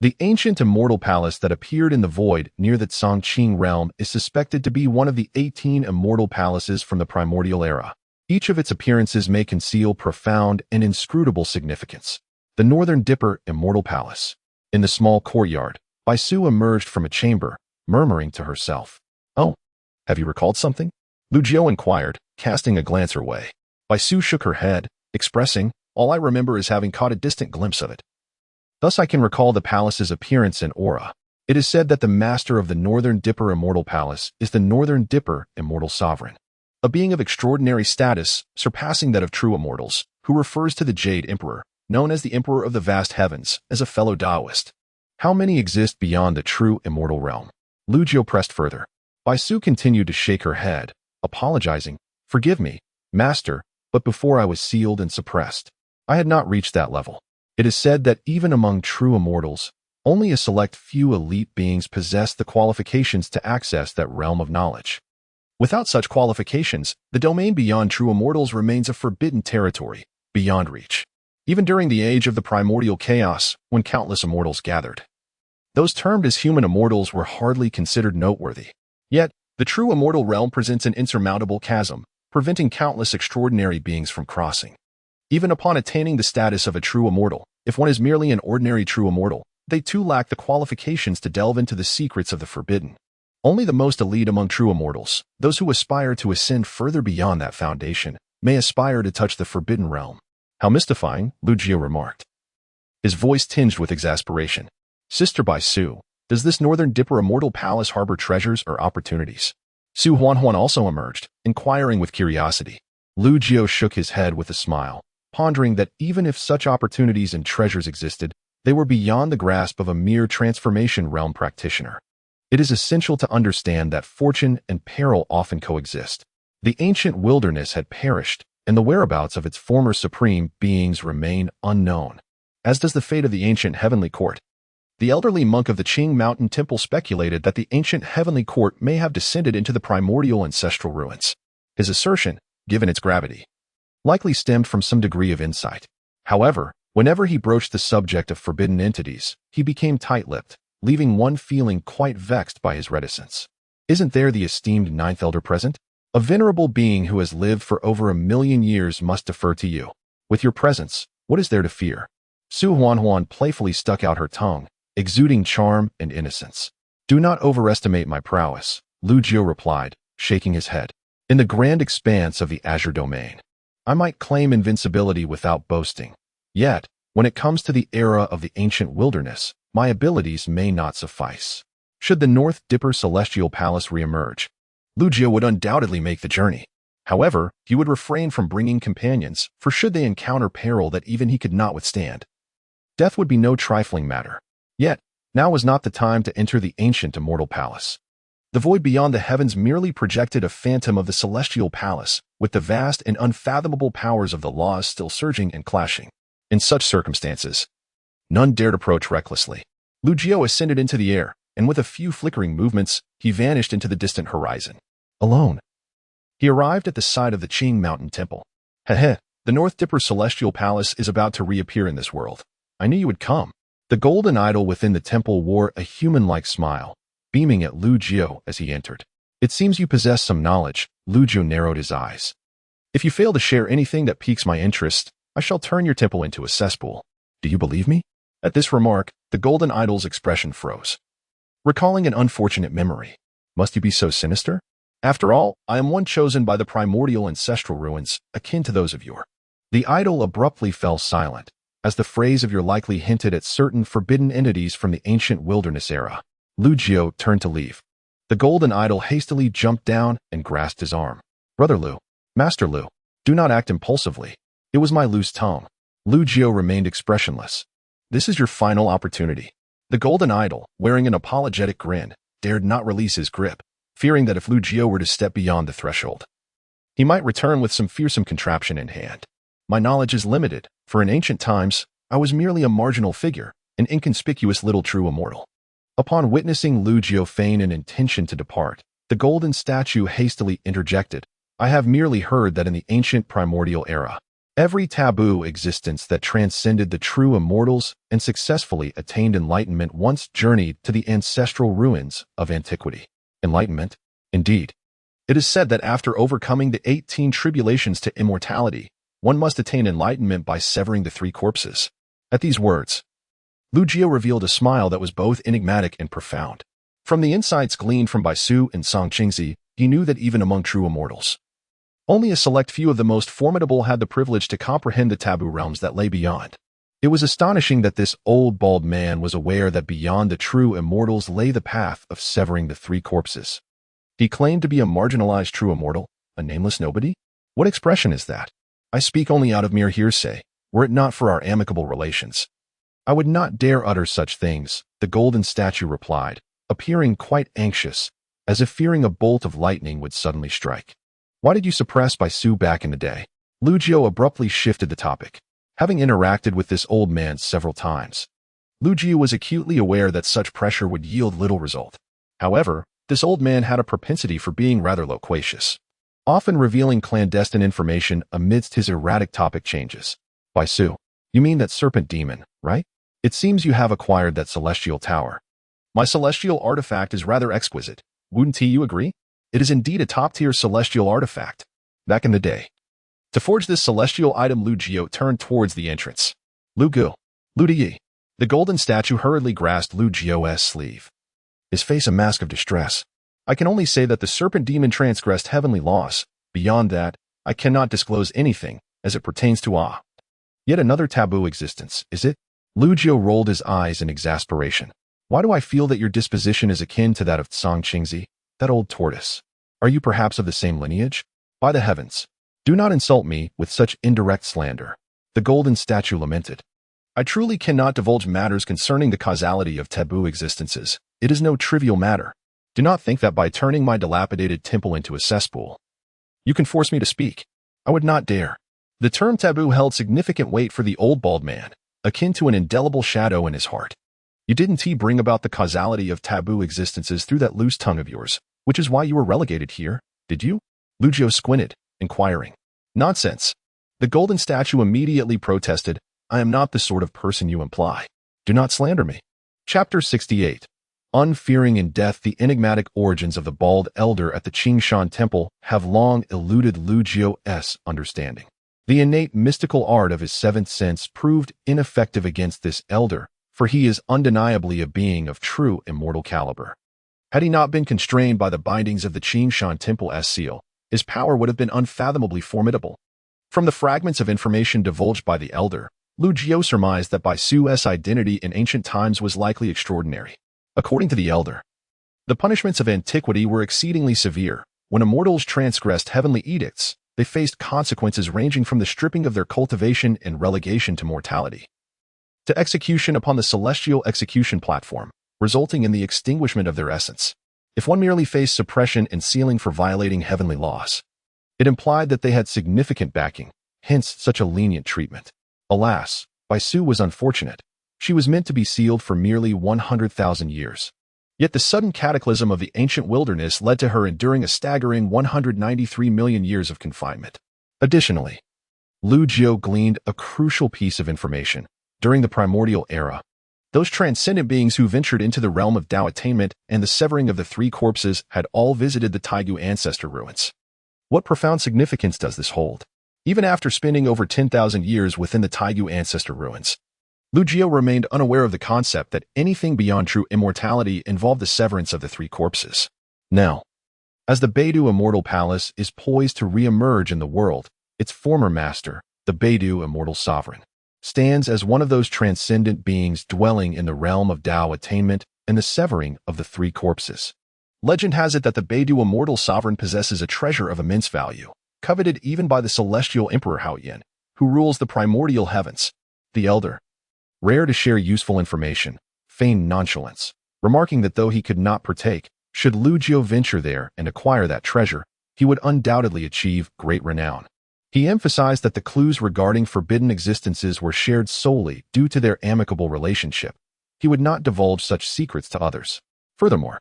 the ancient immortal palace that appeared in the void near the Tsongqing realm is suspected to be one of the 18 immortal palaces from the primordial era. Each of its appearances may conceal profound and inscrutable significance. The Northern Dipper Immortal Palace. In the small courtyard, Baisu emerged from a chamber, murmuring to herself. "Oh, have you recalled something?" Lu Jiu inquired, casting a glance her way. Baisu shook her head, expressing, "All I remember is having caught a distant glimpse of it. Thus I can recall the palace's appearance and aura. It is said that the master of the Northern Dipper Immortal Palace is the Northern Dipper Immortal Sovereign, a being of extraordinary status, surpassing that of true immortals, who refers to the Jade Emperor, known as the Emperor of the Vast Heavens, as a fellow Taoist. How many exist beyond the true immortal realm?" Lu Jiu pressed further. Baisu continued to shake her head, apologizing, "Forgive me, master, but before I was sealed and suppressed, I had not reached that level. It is said that even among true immortals, only a select few elite beings possess the qualifications to access that realm of knowledge. Without such qualifications, the domain beyond true immortals remains a forbidden territory, beyond reach. Even during the age of the primordial chaos, when countless immortals gathered, those termed as human immortals were hardly considered noteworthy. Yet, the true immortal realm presents an insurmountable chasm, preventing countless extraordinary beings from crossing. Even upon attaining the status of a true immortal, if one is merely an ordinary true immortal, they too lack the qualifications to delve into the secrets of the forbidden. Only the most elite among true immortals, those who aspire to ascend further beyond that foundation, may aspire to touch the forbidden realm." "How mystifying," Lu Jiu remarked, his voice tinged with exasperation. "Sister Baisu, does this Northern Dipper Immortal Palace harbor treasures or opportunities?" Su Huanhuan also emerged, inquiring with curiosity. Lu Jiu shook his head with a smile, pondering that even if such opportunities and treasures existed, they were beyond the grasp of a mere transformation realm practitioner. It is essential to understand that fortune and peril often coexist. The ancient wilderness had perished, and the whereabouts of its former supreme beings remain unknown, as does the fate of the ancient heavenly court. The elderly monk of the Qing Mountain Temple speculated that the ancient heavenly court may have descended into the primordial ancestral ruins. His assertion, given its gravity, likely stemmed from some degree of insight. However, whenever he broached the subject of forbidden entities, he became tight-lipped, leaving one feeling quite vexed by his reticence. "Isn't there the esteemed Ninth Elder present? A venerable being who has lived for over 1,000,000 years must defer to you. With your presence, what is there to fear?" Su Huanhuan playfully stuck out her tongue, exuding charm and innocence. "Do not overestimate my prowess," Lu Jiu replied, shaking his head. "In the grand expanse of the Azure Domain, I might claim invincibility without boasting. Yet, when it comes to the era of the ancient wilderness, my abilities may not suffice. Should the North Dipper Celestial Palace reemerge, Lu Jiu would undoubtedly make the journey. However, he would refrain from bringing companions, for should they encounter peril that even he could not withstand, death would be no trifling matter. Yet, now was not the time to enter the ancient immortal palace. The void beyond the heavens merely projected a phantom of the celestial palace, with the vast and unfathomable powers of the laws still surging and clashing. In such circumstances, none dared approach recklessly. Lu Jiu ascended into the air, and with a few flickering movements, he vanished into the distant horizon. Alone, he arrived at the side of the Qing Mountain Temple. Heh, the North Dipper Celestial Palace is about to reappear in this world. I knew you would come. The golden idol within the temple wore a human-like smile, beaming at Lu Jiu as he entered. "It seems you possess some knowledge." Lu Jiu narrowed his eyes. "If you fail to share anything that piques my interest, I shall turn your temple into a cesspool. Do you believe me?" At this remark, the golden idol's expression froze. Recalling an unfortunate memory. "Must you be so sinister? After all, I am one chosen by the primordial ancestral ruins, akin to those of yore." The idol abruptly fell silent, as the phrase of your likely hinted at certain forbidden entities from the ancient wilderness era. Lu Jiu turned to leave. The golden idol hastily jumped down and grasped his arm. "Brother Lu, Master Lu, do not act impulsively. It was my loose tongue." Lu Jiu remained expressionless. "This is your final opportunity." The golden idol, wearing an apologetic grin, dared not release his grip, fearing that if Lu Jiu were to step beyond the threshold, He might return with some fearsome contraption in hand. My knowledge is limited, for in ancient times, I was merely a marginal figure, an inconspicuous little true immortal. Upon witnessing Lu Jiu feign an intention to depart, the golden statue hastily interjected, I have merely heard that in the ancient primordial era, every taboo existence that transcended the true immortals and successfully attained enlightenment once journeyed to the ancestral ruins of antiquity. Enlightenment? Indeed. It is said that after overcoming the 18 tribulations to immortality, one must attain enlightenment by severing the 3 corpses. At these words, Lu Jiu revealed a smile that was both enigmatic and profound. From the insights gleaned from Baisu and Song Qingzi, he knew that even among true immortals, only a select few of the most formidable had the privilege to comprehend the taboo realms that lay beyond. It was astonishing that this old bald man was aware that beyond the true immortals lay the path of severing the 3 corpses. He claimed to be a marginalized true immortal, a nameless nobody? What expression is that? I speak only out of mere hearsay, were it not for our amicable relations. I would not dare utter such things, the golden statue replied, appearing quite anxious, as if fearing a bolt of lightning would suddenly strike. Why did you suppress Baisu back in the day? Lu Jiu abruptly shifted the topic. Having interacted with this old man several times, Lu Jiu was acutely aware that such pressure would yield little result. However, this old man had a propensity for being rather loquacious, often revealing clandestine information amidst his erratic topic changes. Baisu, you mean that serpent demon, right? It seems you have acquired that celestial tower. My celestial artifact is rather exquisite. Wouldn't you agree? It is indeed a top-tier celestial artifact. Back in the day, to forge this celestial item, Lu Jiu turned towards the entrance. Lu Gu, Lu Di. The golden statue hurriedly grasped Lu Jiu's sleeve, his face a mask of distress. I can only say that the serpent demon transgressed heavenly laws. Beyond that, I cannot disclose anything as it pertains to yet another taboo existence, is it? Lu Jiu rolled his eyes in exasperation. Why do I feel that your disposition is akin to that of Song Qingzi, that old tortoise? Are you perhaps of the same lineage? By the heavens, do not insult me with such indirect slander. The golden statue lamented. I truly cannot divulge matters concerning the causality of taboo existences. It is no trivial matter. Do not think that by turning my dilapidated temple into a cesspool, you can force me to speak. I would not dare. The term taboo held significant weight for the old bald man, akin to an indelible shadow in his heart. You didn't bring about the causality of taboo existences through that loose tongue of yours, which is why you were relegated here, did you? Lu Jiu squinted, inquiring. Nonsense. The golden statue immediately protested, I am not the sort of person you imply. Do not slander me. Chapter 68. Unfearing in death, the enigmatic origins of the bald elder at the Qingshan Temple have long eluded Lu Jiu's understanding. The innate mystical art of his 7th sense proved ineffective against this elder, for he is undeniably a being of true immortal caliber. Had he not been constrained by the bindings of the Qingshan Temple's seal, his power would have been unfathomably formidable. From the fragments of information divulged by the elder, Lu Jiu surmised that Baisu's identity in ancient times was likely extraordinary. According to the elder, the punishments of antiquity were exceedingly severe. When immortals transgressed heavenly edicts, they faced consequences ranging from the stripping of their cultivation and relegation to mortality, to execution upon the celestial execution platform, resulting in the extinguishment of their essence. If one merely faced suppression and sealing for violating heavenly laws, it implied that they had significant backing, hence such a lenient treatment. Alas, Baisu was unfortunate. She was meant to be sealed for merely 100,000 years. Yet the sudden cataclysm of the ancient wilderness led to her enduring a staggering 193 million years of confinement. Additionally, Lu Jiu gleaned a crucial piece of information. During the primordial era, those transcendent beings who ventured into the realm of Tao attainment and the severing of the 3 corpses had all visited the Taikoo ancestor ruins. What profound significance does this hold? Even after spending over 10,000 years within the Taikoo ancestor ruins, Lu Jiu remained unaware of the concept that anything beyond true immortality involved the severance of the 3 corpses. Now, as the Beidou Immortal Palace is poised to re-emerge in the world, its former master, the Beidou Immortal Sovereign, stands as one of those transcendent beings dwelling in the realm of Tao attainment and the severing of the 3 corpses. Legend has it that the Beidou Immortal Sovereign possesses a treasure of immense value, coveted even by the celestial Emperor Haoyan, who rules the primordial heavens. The elder, rare to share useful information, feigned nonchalance, remarking that though he could not partake, should Lu Jiu venture there and acquire that treasure, he would undoubtedly achieve great renown. He emphasized that the clues regarding forbidden existences were shared solely due to their amicable relationship. He would not divulge such secrets to others. Furthermore,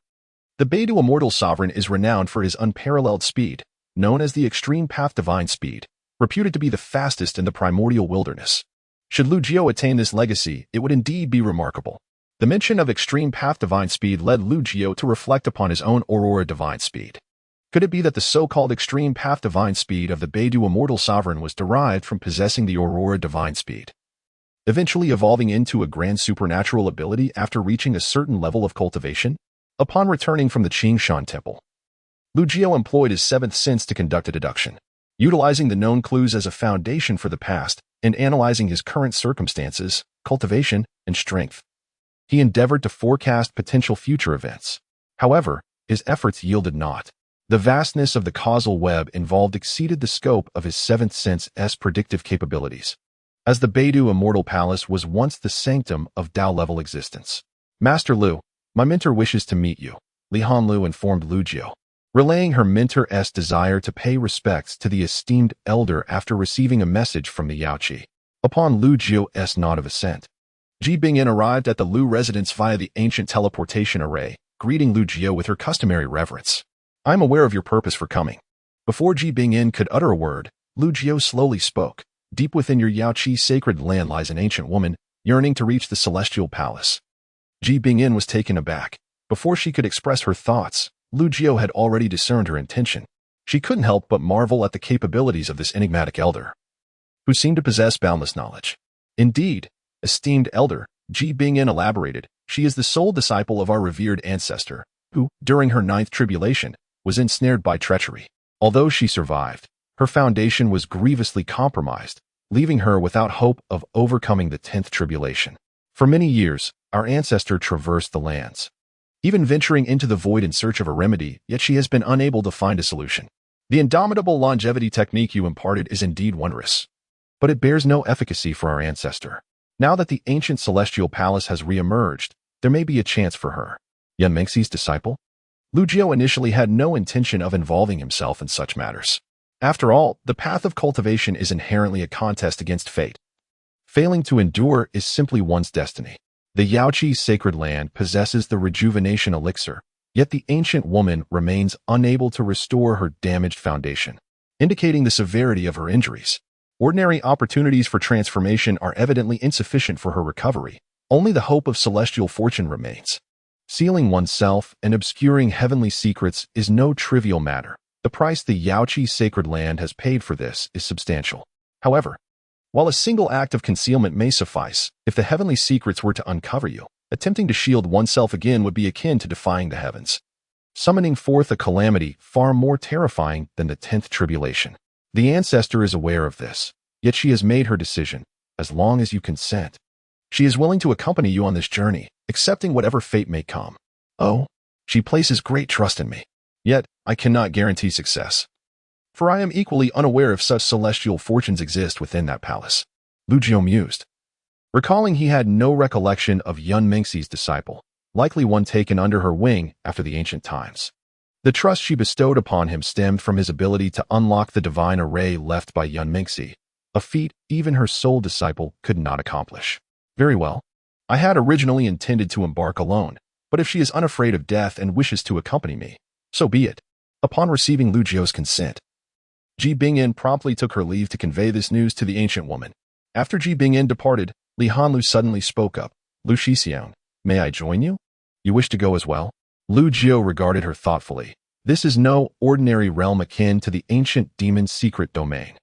the Beidou immortal sovereign is renowned for his unparalleled speed, known as the Extreme Path Divine Speed, reputed to be the fastest in the primordial wilderness. Should Lu Jiao attain this legacy, it would indeed be remarkable. The mention of Extreme Path Divine Speed led Lu Jiao to reflect upon his own Aurora Divine Speed. Could it be that the so-called Extreme Path Divine Speed of the Beidou immortal sovereign was derived from possessing the Aurora Divine Speed, eventually evolving into a grand supernatural ability after reaching a certain level of cultivation? Upon returning from the Qingshan Temple, Lu Jiao employed his seventh sense to conduct a deduction, utilizing the known clues as a foundation for the past and analyzing his current circumstances, cultivation, and strength. He endeavored to forecast potential future events. However, his efforts yielded naught. The vastness of the causal web involved exceeded the scope of his seventh sense's predictive capabilities. As the Beidou Immortal Palace was once the sanctum of Dao-level existence. Master Lu, my mentor wishes to meet you, Li Hanlu informed Lu Jiao, relaying her mentor's desire to pay respects to the esteemed elder after receiving a message from the Yaoqi. Upon Lu Jiao's nod of assent, Ji Bingyan arrived at the Lu residence via the ancient teleportation array, greeting Lu Jiao with her customary reverence. I am aware of your purpose for coming. Before Ji Bingyan could utter a word, Lu Jiao slowly spoke. Deep within your Yaoqi sacred land lies an ancient woman, yearning to reach the celestial palace. Ji Bingyan was taken aback. Before she could express her thoughts, Lu Jiao had already discerned her intention. She couldn't help but marvel at the capabilities of this enigmatic elder, who seemed to possess boundless knowledge. Indeed, esteemed elder, Ji Bingyan elaborated, she is the sole disciple of our revered ancestor, who, during her 9th tribulation, was ensnared by treachery. Although she survived, her foundation was grievously compromised, leaving her without hope of overcoming the 10th tribulation. For many years, our ancestor traversed the lands, even venturing into the void in search of a remedy, yet she has been unable to find a solution. The indomitable longevity technique you imparted is indeed wondrous, but it bears no efficacy for our ancestor. Now that the ancient celestial palace has re-emerged, there may be a chance for her. Yan Mengxi's disciple? Lu Jiao initially had no intention of involving himself in such matters. After all, the path of cultivation is inherently a contest against fate. Failing to endure is simply one's destiny. The Yaoqi sacred land possesses the rejuvenation elixir, yet the ancient woman remains unable to restore her damaged foundation, indicating the severity of her injuries. Ordinary opportunities for transformation are evidently insufficient for her recovery. Only the hope of celestial fortune remains. Sealing oneself and obscuring heavenly secrets is no trivial matter. The price the Yaoqi sacred land has paid for this is substantial. However, while a single act of concealment may suffice, if the heavenly secrets were to uncover you, attempting to shield oneself again would be akin to defying the heavens, summoning forth a calamity far more terrifying than the 10th tribulation. The ancestor is aware of this, yet she has made her decision. As long as you consent, she is willing to accompany you on this journey, accepting whatever fate may come. Oh, she places great trust in me. Yet, I cannot guarantee success, for I am equally unaware if such celestial fortunes exist within that palace. Lu Jiao mused, recalling he had no recollection of Yan Mengxi's disciple, likely one taken under her wing after the ancient times. The trust she bestowed upon him stemmed from his ability to unlock the divine array left by Yan Mengxi, a feat even her sole disciple could not accomplish. Very well. I had originally intended to embark alone, but if she is unafraid of death and wishes to accompany me, so be it. Upon receiving Lu Jiao's consent, Ji Bingyan promptly took her leave to convey this news to the ancient woman. After Ji Bingyan departed, Li Hanlu suddenly spoke up. Lu Shixiang, may I join you? You wish to go as well? Lu Jiao regarded her thoughtfully. This is no ordinary realm akin to the ancient demon's secret domain.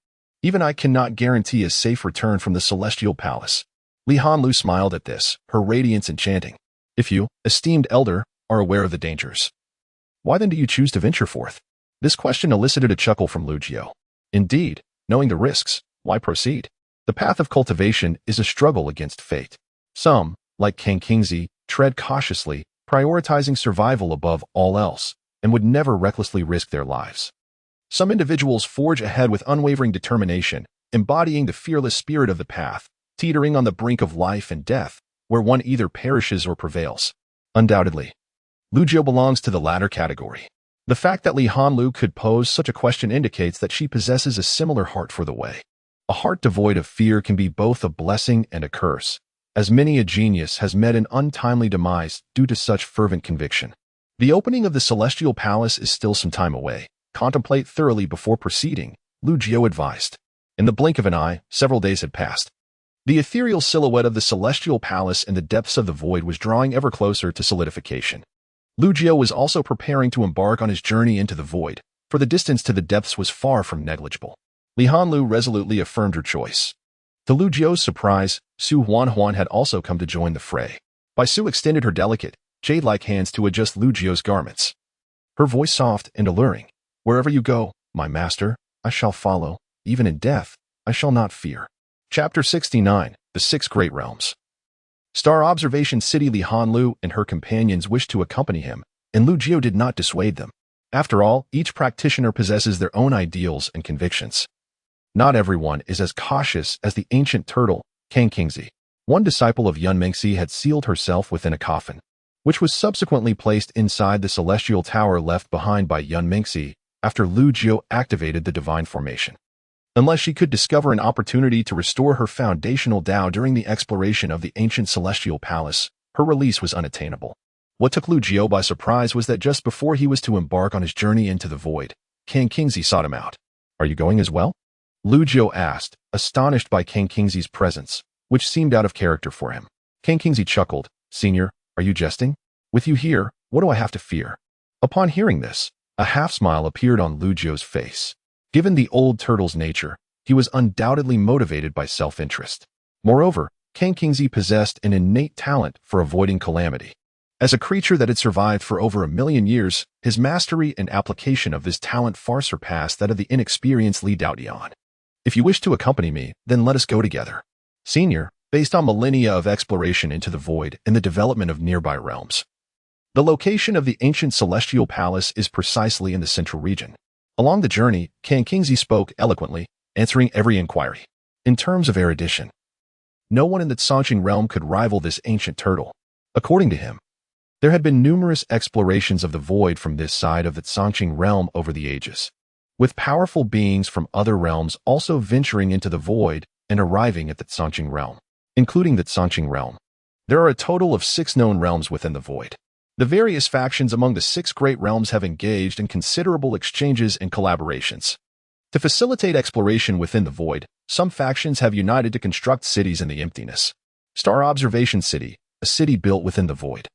Even I cannot guarantee a safe return from the celestial palace. Li Hanlu smiled at this, her radiance enchanting. If you, esteemed elder, are aware of the dangers, why then do you choose to venture forth? This question elicited a chuckle from Lu Jiao. Indeed, knowing the risks, why proceed? The path of cultivation is a struggle against fate. Some, like Kang Qingzi, tread cautiously, prioritizing survival above all else, and would never recklessly risk their lives. Some individuals forge ahead with unwavering determination, embodying the fearless spirit of the path, teetering on the brink of life and death, where one either perishes or prevails. Undoubtedly, Lu Jiao belongs to the latter category. The fact that Li Hanlu could pose such a question indicates that she possesses a similar heart for the way. A heart devoid of fear can be both a blessing and a curse, as many a genius has met an untimely demise due to such fervent conviction. The opening of the Celestial Palace is still some time away. Contemplate thoroughly before proceeding, Lu Jiu advised. In the blink of an eye, several days had passed. The ethereal silhouette of the Celestial Palace in the depths of the void was drawing ever closer to solidification. Lu Jiu was also preparing to embark on his journey into the void, for the distance to the depths was far from negligible. Li Hanlu resolutely affirmed her choice. To Lu Jiu's surprise, Su Huanhuan had also come to join the fray. Bai Su extended her delicate, jade-like hands to adjust Lu Jiu's garments. Her voice soft and alluring. Wherever you go, my master, I shall follow. Even in death, I shall not fear. Chapter 69, The Six Great Realms. Star Observation City. Li Hanlu and her companions wished to accompany him, and Lu Jiu did not dissuade them. After all, each practitioner possesses their own ideals and convictions. Not everyone is as cautious as the ancient turtle, Kang Qingzi. One disciple of Yun Mengxi had sealed herself within a coffin, which was subsequently placed inside the celestial tower left behind by Yun Mengxi after Lu Jiu activated the divine formation. Unless she could discover an opportunity to restore her foundational Tao during the exploration of the ancient celestial palace, her release was unattainable. What took Lu Jiu by surprise was that just before he was to embark on his journey into the void, Kang Qingzi sought him out. Are you going as well? Lu Jiu asked, astonished by Kang Qingzi's presence, which seemed out of character for him. Kang Qingzi chuckled. Senior, are you jesting? With you here, what do I have to fear? Upon hearing this, a half-smile appeared on Lu Jiu's face. Given the old turtle's nature, he was undoubtedly motivated by self-interest. Moreover, Kang Qingzi possessed an innate talent for avoiding calamity. As a creature that had survived for over 1,000,000 years, his mastery and application of this talent far surpassed that of the inexperienced Li Daodian. If you wish to accompany me, then let us go together. Senior, based on millennia of exploration into the void and the development of nearby realms. The location of the ancient celestial palace is precisely in the central region. Along the journey, Kang Qingzi spoke eloquently, answering every inquiry. In terms of erudition, no one in the Tsangqing realm could rival this ancient turtle. According to him, there had been numerous explorations of the void from this side of the Tsangqing realm over the ages, with powerful beings from other realms also venturing into the void and arriving at the Tsangqing realm, including the Tsangqing realm. There are a total of 6 known realms within the void. The various factions among the 6 great realms have engaged in considerable exchanges and collaborations. To facilitate exploration within the void, some factions have united to construct cities in the emptiness. Star Observation City, a city built within the void,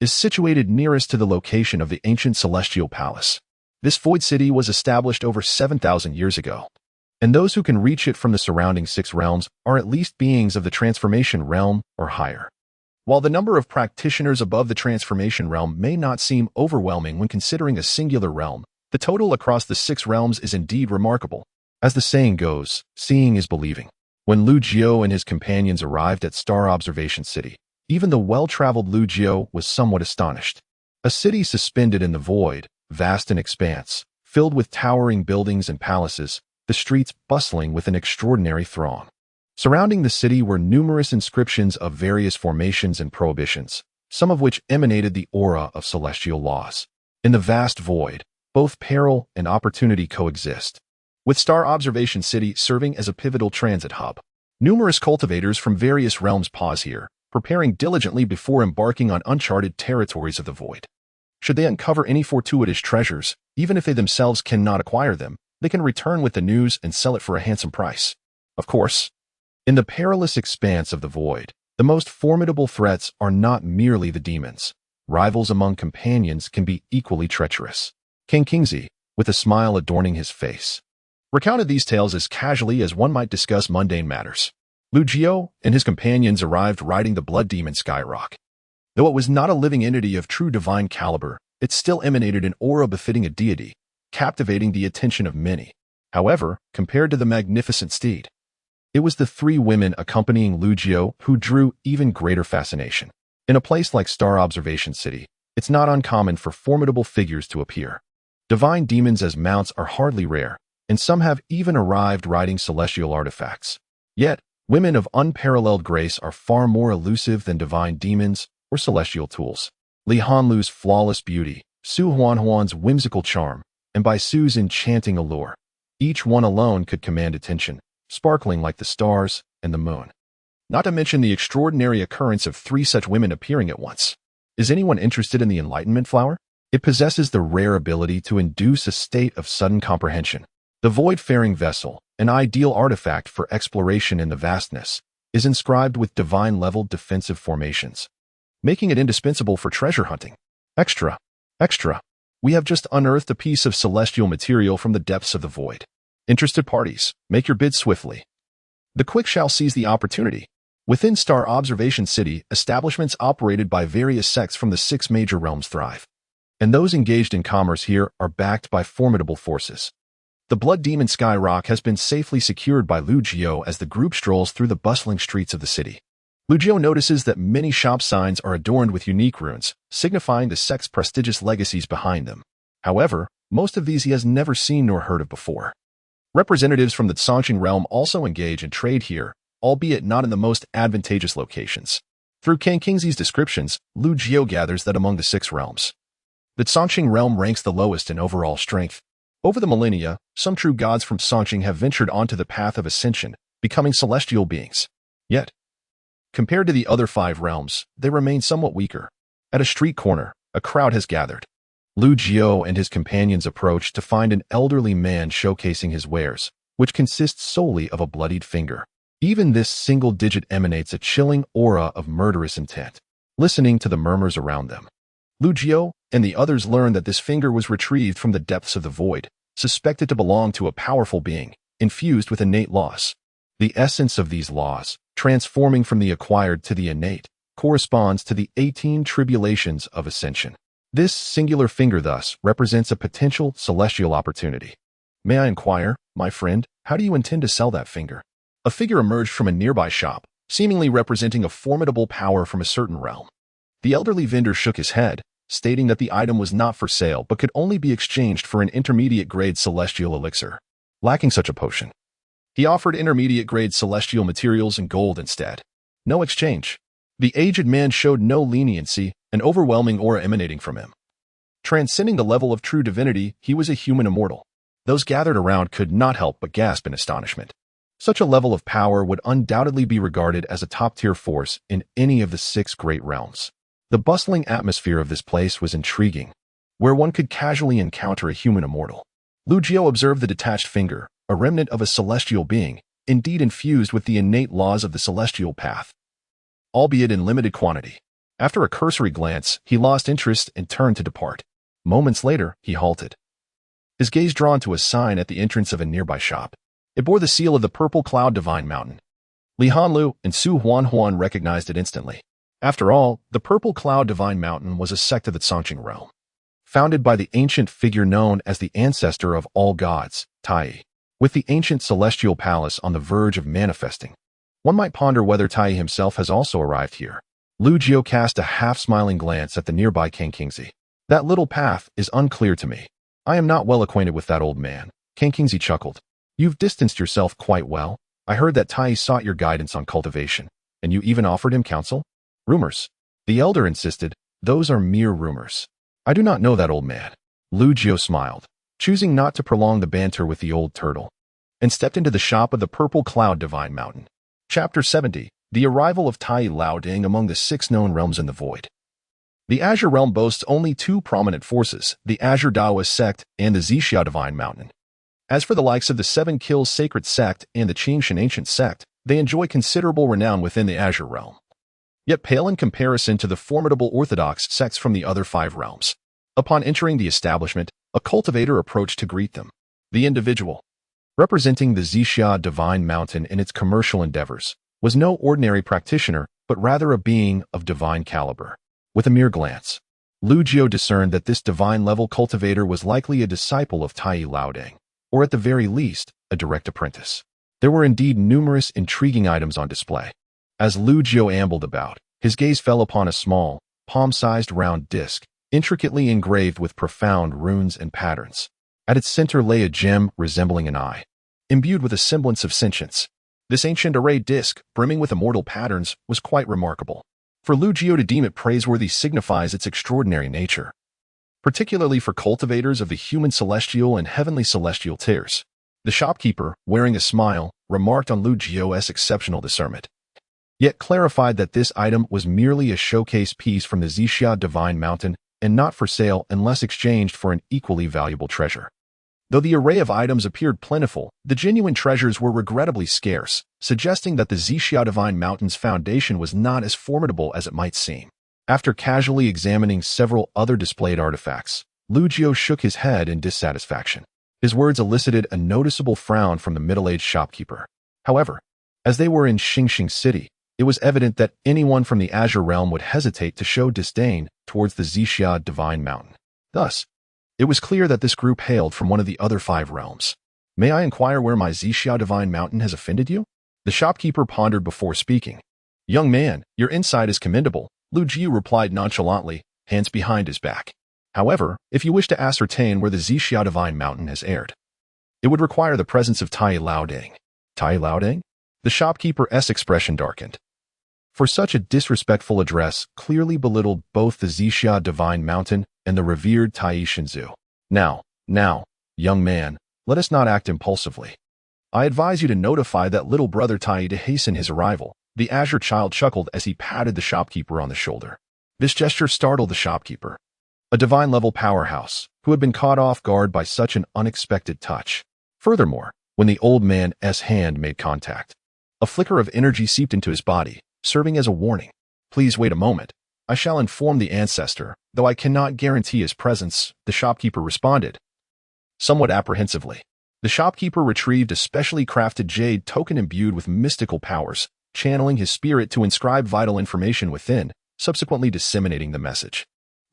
is situated nearest to the location of the ancient celestial palace. This void city was established over 7,000 years ago, and those who can reach it from the surrounding 6 realms are at least beings of the transformation realm or higher. While the number of practitioners above the transformation realm may not seem overwhelming when considering a singular realm, the total across the 6 realms is indeed remarkable. As the saying goes, seeing is believing. When Lu Jiu and his companions arrived at Star Observation City, even the well-traveled Lu Jiu was somewhat astonished. A city suspended in the void, vast in expanse, filled with towering buildings and palaces, the streets bustling with an extraordinary throng. Surrounding the city were numerous inscriptions of various formations and prohibitions, some of which emanated the aura of celestial laws. In the vast void, both peril and opportunity coexist, with Star Observation City serving as a pivotal transit hub. Numerous cultivators from various realms pause here, preparing diligently before embarking on uncharted territories of the void. Should they uncover any fortuitous treasures, even if they themselves cannot acquire them, they can return with the news and sell it for a handsome price. Of course, in the perilous expanse of the void, the most formidable threats are not merely the demons. Rivals among companions can be equally treacherous. Kang Qingzi, with a smile adorning his face, recounted these tales as casually as one might discuss mundane matters. Lu Jiu and his companions arrived riding the blood demon Skyrock. Though it was not a living entity of true divine caliber, it still emanated an aura befitting a deity, captivating the attention of many. However, compared to the magnificent steed, it was the 3 women accompanying Lu Jiu who drew even greater fascination. In a place like Star Observation City, it's not uncommon for formidable figures to appear. Divine demons as mounts are hardly rare, and some have even arrived riding celestial artifacts. Yet, women of unparalleled grace are far more elusive than divine demons or celestial tools. Li Hanlu's flawless beauty, Su Huanhuan's whimsical charm, and by Su's enchanting allure. Each one alone could command attention, sparkling like the stars and the moon. Not to mention the extraordinary occurrence of 3 such women appearing at once. Is anyone interested in the Enlightenment Flower? It possesses the rare ability to induce a state of sudden comprehension. The void-faring vessel, an ideal artifact for exploration in the vastness, is inscribed with divine-level defensive formations, making it indispensable for treasure hunting. Extra! We have just unearthed a piece of celestial material from the depths of the void. Interested parties, make your bid swiftly. The quick shall seize the opportunity. Within Star Observation City, establishments operated by various sects from the 6 major realms thrive. And those engaged in commerce here are backed by formidable forces. The Blood Demon Skyrock has been safely secured by Lu Jiao as the group strolls through the bustling streets of the city. Lu Jiao notices that many shop signs are adorned with unique runes, signifying the sect's prestigious legacies behind them. However, most of these he has never seen nor heard of before. Representatives from the Songqing realm also engage in trade here, albeit not in the most advantageous locations. Through Kang Kingzi's descriptions, Lu Jiao gathers that among the 6 realms, the Songqing realm ranks the lowest in overall strength. Over the millennia, some true gods from Songqing have ventured onto the path of ascension, becoming celestial beings. Yet, compared to the other 5 realms, they remain somewhat weaker. At a street corner, a crowd has gathered. Lu Jiao and his companions approach to find an elderly man showcasing his wares, which consists solely of a bloodied finger. Even this single digit emanates a chilling aura of murderous intent. Listening to the murmurs around them, Lu Jiao and the others learn that this finger was retrieved from the depths of the void, suspected to belong to a powerful being, infused with innate laws. The essence of these laws, transforming from the acquired to the innate, corresponds to the 18 tribulations of ascension. This singular finger thus represents a potential celestial opportunity. May I inquire, my friend, how do you intend to sell that finger? A figure emerged from a nearby shop, seemingly representing a formidable power from a certain realm. The elderly vendor shook his head, stating that the item was not for sale but could only be exchanged for an intermediate-grade celestial elixir. Lacking such a potion, he offered intermediate-grade celestial materials and gold instead. No exchange. The aged man showed no leniency, an overwhelming aura emanating from him. Transcending the level of true divinity, he was a human immortal. Those gathered around could not help but gasp in astonishment. Such a level of power would undoubtedly be regarded as a top-tier force in any of the 6 great realms. The bustling atmosphere of this place was intriguing, where one could casually encounter a human immortal. Lu Jiao observed the detached finger, a remnant of a celestial being, indeed infused with the innate laws of the celestial path, albeit in limited quantity. After a cursory glance, he lost interest and turned to depart. Moments later, he halted, his gaze drawn to a sign at the entrance of a nearby shop. It bore the seal of the Purple Cloud Divine Mountain. Li Hanlu and Su Huanhuan recognized it instantly. After all, the Purple Cloud Divine Mountain was a sect of the Songqing realm, founded by the ancient figure known as the ancestor of all gods, Tai. With the ancient celestial palace on the verge of manifesting, one might ponder whether Tai himself has also arrived here. Lu Jiao cast a half-smiling glance at the nearby Kang Kingzi. That little path is unclear to me. I am not well acquainted with that old man. Kang Kingzi chuckled. You've distanced yourself quite well. I heard that Tai sought your guidance on cultivation, and you even offered him counsel? Rumors. The elder insisted, those are mere rumors. I do not know that old man. Lu Jiao smiled, choosing not to prolong the banter with the old turtle, and stepped into the shop of the Purple Cloud Divine Mountain. Chapter 70. The arrival of Tai Laoding among the 6 known realms in the void. The Azure Realm boasts only 2 prominent forces, the Azure Daoist sect and the Zixia Divine Mountain. As for the likes of the 7 Kills Sacred Sect and the Qingshan Ancient Sect, they enjoy considerable renown within the Azure Realm, yet pale in comparison to the formidable orthodox sects from the other 5 realms. Upon entering the establishment, a cultivator approached to greet them. The individual, representing the Zixia Divine Mountain in its commercial endeavors, was no ordinary practitioner, but rather a being of divine caliber. With a mere glance, Lu Jiao discerned that this divine-level cultivator was likely a disciple of Tai Laoding, or at the very least, a direct apprentice. There were indeed numerous intriguing items on display. As Lu Jiao ambled about, his gaze fell upon a small, palm-sized round disc, intricately engraved with profound runes and patterns. At its center lay a gem resembling an eye, imbued with a semblance of sentience. This ancient array disc, brimming with immortal patterns, was quite remarkable. For Lu Jiao to deem it praiseworthy signifies its extraordinary nature. particularly for cultivators of the human celestial and heavenly celestial tiers. The shopkeeper, wearing a smile, remarked on Lu Jio's exceptional discernment, yet clarified that this item was merely a showcase piece from the Zixia Divine Mountain and not for sale unless exchanged for an equally valuable treasure. Though the array of items appeared plentiful, the genuine treasures were regrettably scarce, suggesting that the Zixia Divine Mountain's foundation was not as formidable as it might seem. After casually examining several other displayed artifacts, Lu Jio shook his head in dissatisfaction. His words elicited a noticeable frown from the middle-aged shopkeeper. However, as they were in Xingxing City, it was evident that anyone from the Azure Realm would hesitate to show disdain towards the Zixia Divine Mountain. Thus, it was clear that this group hailed from one of the other 5 realms. May I inquire where my Zixia Divine Mountain has offended you? The shopkeeper pondered before speaking. Young man, your insight is commendable, Lu Jiu replied nonchalantly, hands behind his back. However, if you wish to ascertain where the Zixia Divine Mountain has erred, it would require the presence of Tai Laoding. Tai Laoding? The shopkeeper's expression darkened. For such a disrespectful address clearly belittled both the Zixia Divine Mountain and the revered Tai Shinzu. Now, young man, let us not act impulsively. I advise you to notify that little brother Tai to hasten his arrival. The Azure child chuckled as he patted the shopkeeper on the shoulder. This gesture startled the shopkeeper, a divine-level powerhouse, who had been caught off guard by such an unexpected touch. Furthermore, when the old man's hand made contact, a flicker of energy seeped into his body, serving as a warning. Please wait a moment. I shall inform the ancestor, though I cannot guarantee his presence, the shopkeeper responded, somewhat apprehensively. The shopkeeper retrieved a specially crafted jade token imbued with mystical powers, channeling his spirit to inscribe vital information within, subsequently disseminating the message.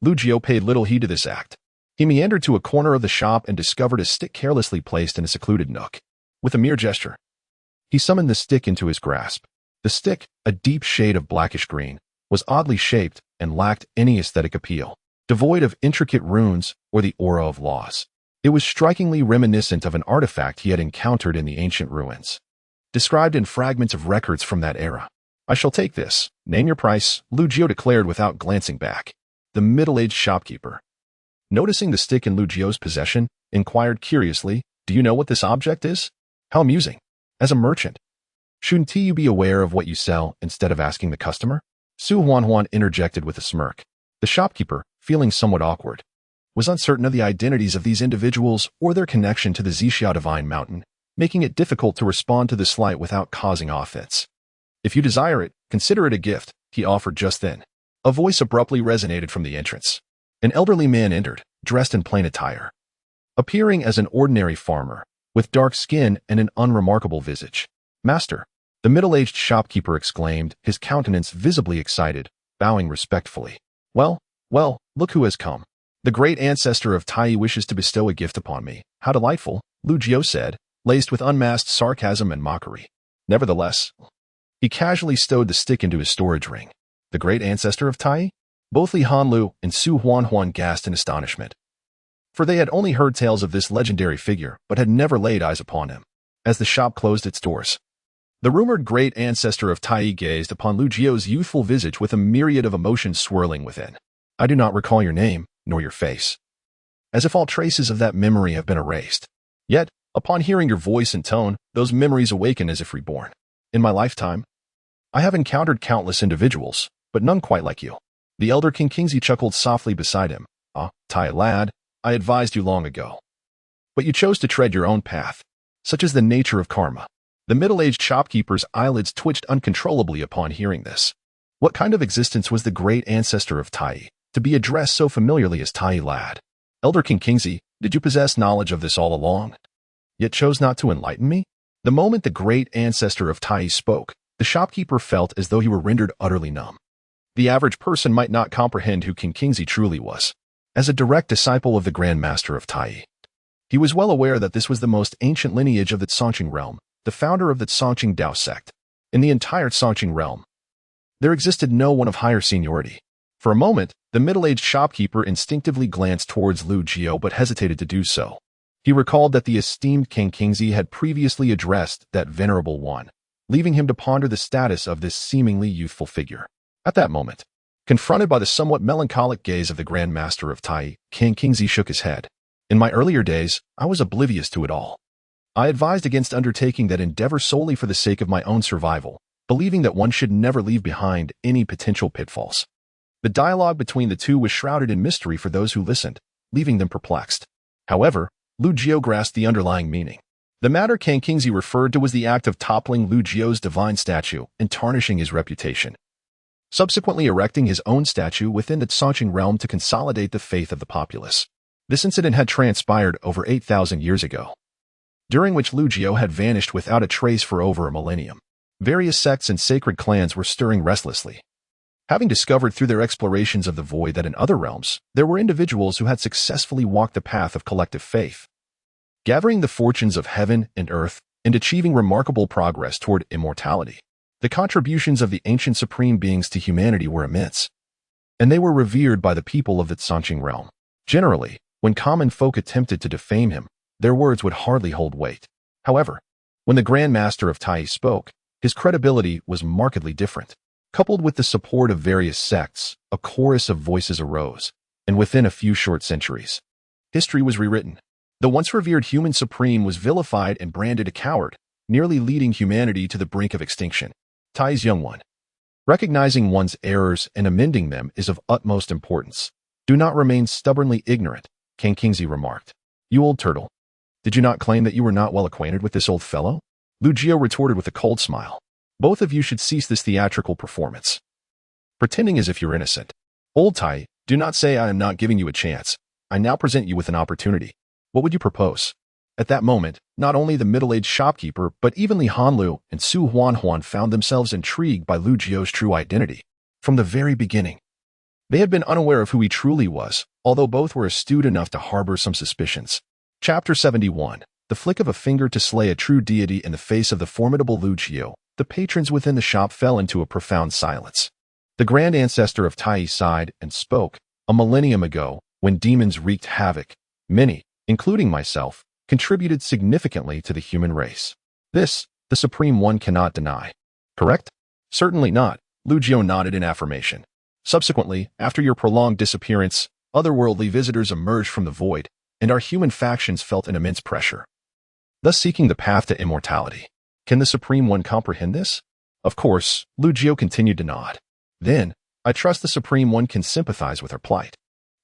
Lu Jio paid little heed to this act. He meandered to a corner of the shop and discovered a stick carelessly placed in a secluded nook. With a mere gesture, he summoned the stick into his grasp. The stick, a deep shade of blackish green, was oddly shaped and lacked any aesthetic appeal. Devoid of intricate runes or the aura of laws, it was strikingly reminiscent of an artifact he had encountered in the ancient ruins, described in fragments of records from that era. I shall take this. Name your price, Lu Jio declared without glancing back. The middle-aged shopkeeper, noticing the stick in Lu Jio's possession, inquired curiously, do you know what this object is? How amusing. As a merchant, shouldn't you be aware of what you sell instead of asking the customer? Su Huanhuan interjected with a smirk. The shopkeeper, feeling somewhat awkward, was uncertain of the identities of these individuals or their connection to the Zixia Divine Mountain, making it difficult to respond to the slight without causing offense. If you desire it, consider it a gift, he offered just then. A voice abruptly resonated from the entrance. An elderly man entered, dressed in plain attire, appearing as an ordinary farmer, with dark skin and an unremarkable visage. Master, the middle-aged shopkeeper exclaimed, his countenance visibly excited, bowing respectfully. Well, look who has come. The great ancestor of Tai wishes to bestow a gift upon me. How delightful, Lu Jio said, laced with unmasked sarcasm and mockery. Nevertheless, he casually stowed the stick into his storage ring. The great ancestor of Tai? Both Li Hanlu and Su Huanhuan gasped in astonishment, for they had only heard tales of this legendary figure but had never laid eyes upon him. As the shop closed its doors, the rumored great ancestor of Tai gazed upon Lu Jio's youthful visage with a myriad of emotions swirling within. I do not recall your name, nor your face, as if all traces of that memory have been erased. Yet, upon hearing your voice and tone, those memories awaken as if reborn. In my lifetime, I have encountered countless individuals, but none quite like you. The elder King Kingsley chuckled softly beside him. Ah, Tai lad, I advised you long ago. But you chose to tread your own path. Such is the nature of karma. The middle-aged shopkeeper's eyelids twitched uncontrollably upon hearing this. What kind of existence was the great ancestor of Tai, to be addressed so familiarly as Tai lad? Elder King Kingsley, did you possess knowledge of this all along, yet chose not to enlighten me? The moment the great ancestor of Tai spoke, the shopkeeper felt as though he were rendered utterly numb. The average person might not comprehend who King Kingsley truly was. As a direct disciple of the Grand Master of Tai, he was well aware that this was the most ancient lineage of the Songqing realm, the founder of the Songqing Dao sect. In the entire Songqing realm, there existed no one of higher seniority. For a moment, the middle-aged shopkeeper instinctively glanced towards Lu Jio but hesitated to do so. He recalled that the esteemed King Kingsley had previously addressed that venerable one, leaving him to ponder the status of this seemingly youthful figure. At that moment, Confronted by the somewhat melancholic gaze of the Grand Master of Tai, King Kingzi shook his head. In my earlier days, I was oblivious to it all. I advised against undertaking that endeavor solely for the sake of my own survival, believing that one should never leave behind any potential pitfalls. The dialogue between the two was shrouded in mystery for those who listened, leaving them perplexed. However, Lu Jiao grasped the underlying meaning. The matter King Kingzi referred to was the act of toppling Lu Jiao's divine statue and tarnishing his reputation, subsequently erecting his own statue within the Sanqing realm to consolidate the faith of the populace. This incident had transpired over 8,000 years ago, during which Lu Jiao had vanished without a trace for over a millennium. Various sects and sacred clans were stirring restlessly, having discovered through their explorations of the void that in other realms, there were individuals who had successfully walked the path of collective faith, gathering the fortunes of heaven and earth and achieving remarkable progress toward immortality. The contributions of the ancient supreme beings to humanity were immense, and they were revered by the people of the Sanqing realm. Generally, when common folk attempted to defame him, their words would hardly hold weight. However, when the Grand Master of Tai spoke, his credibility was markedly different. Coupled with the support of various sects, a chorus of voices arose, and within a few short centuries, history was rewritten. The once revered human supreme was vilified and branded a coward, nearly leading humanity to the brink of extinction. Tai's young one. Recognizing one's errors and amending them is of utmost importance. Do not remain stubbornly ignorant, King Kingzi remarked. You old turtle. Did you not claim that you were not well acquainted with this old fellow? Lu Jiao retorted with a cold smile. Both of you should cease this theatrical performance, pretending as if you're innocent. Old Tai, do not say I am not giving you a chance. I now present you with an opportunity. What would you propose? At that moment, not only the middle-aged shopkeeper, but even Li Hanlu and Su Huanhuan found themselves intrigued by Lu Jiao's true identity. From the very beginning, they had been unaware of who he truly was, although both were astute enough to harbor some suspicions. Chapter 71. The flick of a finger to slay a true deity in the face of the formidable Lu Jiao. The patrons within the shop fell into a profound silence. The Grand Ancestor of Tai sighed and spoke. A millennium ago, when demons wreaked havoc, many, including myself, contributed significantly to the human race. This, the Supreme One cannot deny. Correct? Certainly not, Lu Jiao nodded in affirmation. Subsequently, after your prolonged disappearance, otherworldly visitors emerged from the void, and our human factions felt an immense pressure, thus seeking the path to immortality. Can the Supreme One comprehend this? Of course, Lu Jiao continued to nod. Then, I trust the Supreme One can sympathize with our plight.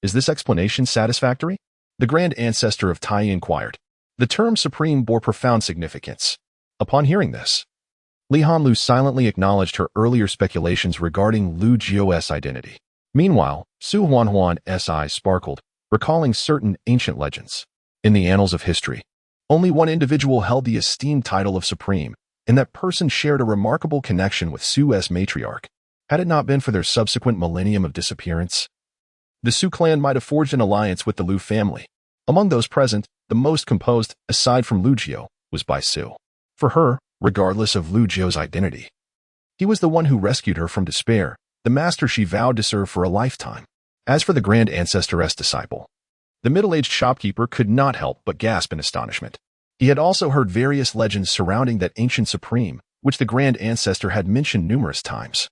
Is this explanation satisfactory? The Grand Ancestor of Tai inquired. The term Supreme bore profound significance. Upon hearing this, Li Hanlu silently acknowledged her earlier speculations regarding Lu Jiao's identity. Meanwhile, Su Huanhuan's eyes sparkled, recalling certain ancient legends. In the annals of history, only one individual held the esteemed title of Supreme, and that person shared a remarkable connection with Su's matriarch. Had it not been for their subsequent millennium of disappearance, the Su clan might have forged an alliance with the Lu family. Among those present, the most composed, aside from Lu Jiao, was Bai Su. For her, regardless of Lu Jiao's identity, he was the one who rescued her from despair, the master she vowed to serve for a lifetime. As for the Grand Ancestor's disciple, the middle-aged shopkeeper could not help but gasp in astonishment. He had also heard various legends surrounding that ancient supreme, which the Grand Ancestor had mentioned numerous times,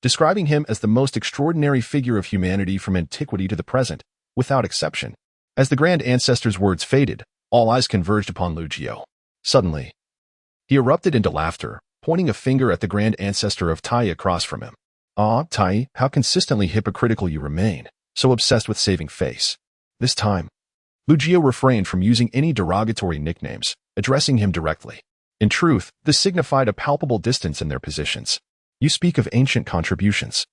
describing him as the most extraordinary figure of humanity from antiquity to the present, without exception. As the Grand Ancestor's words faded, all eyes converged upon Lu Jiao. Suddenly, he erupted into laughter, pointing a finger at the Grand Ancestor of Tai across from him. Ah, Tai, how consistently hypocritical you remain, so obsessed with saving face. This time, Lu Jiao refrained from using any derogatory nicknames, addressing him directly. In truth, this signified a palpable distance in their positions. You speak of ancient contributions.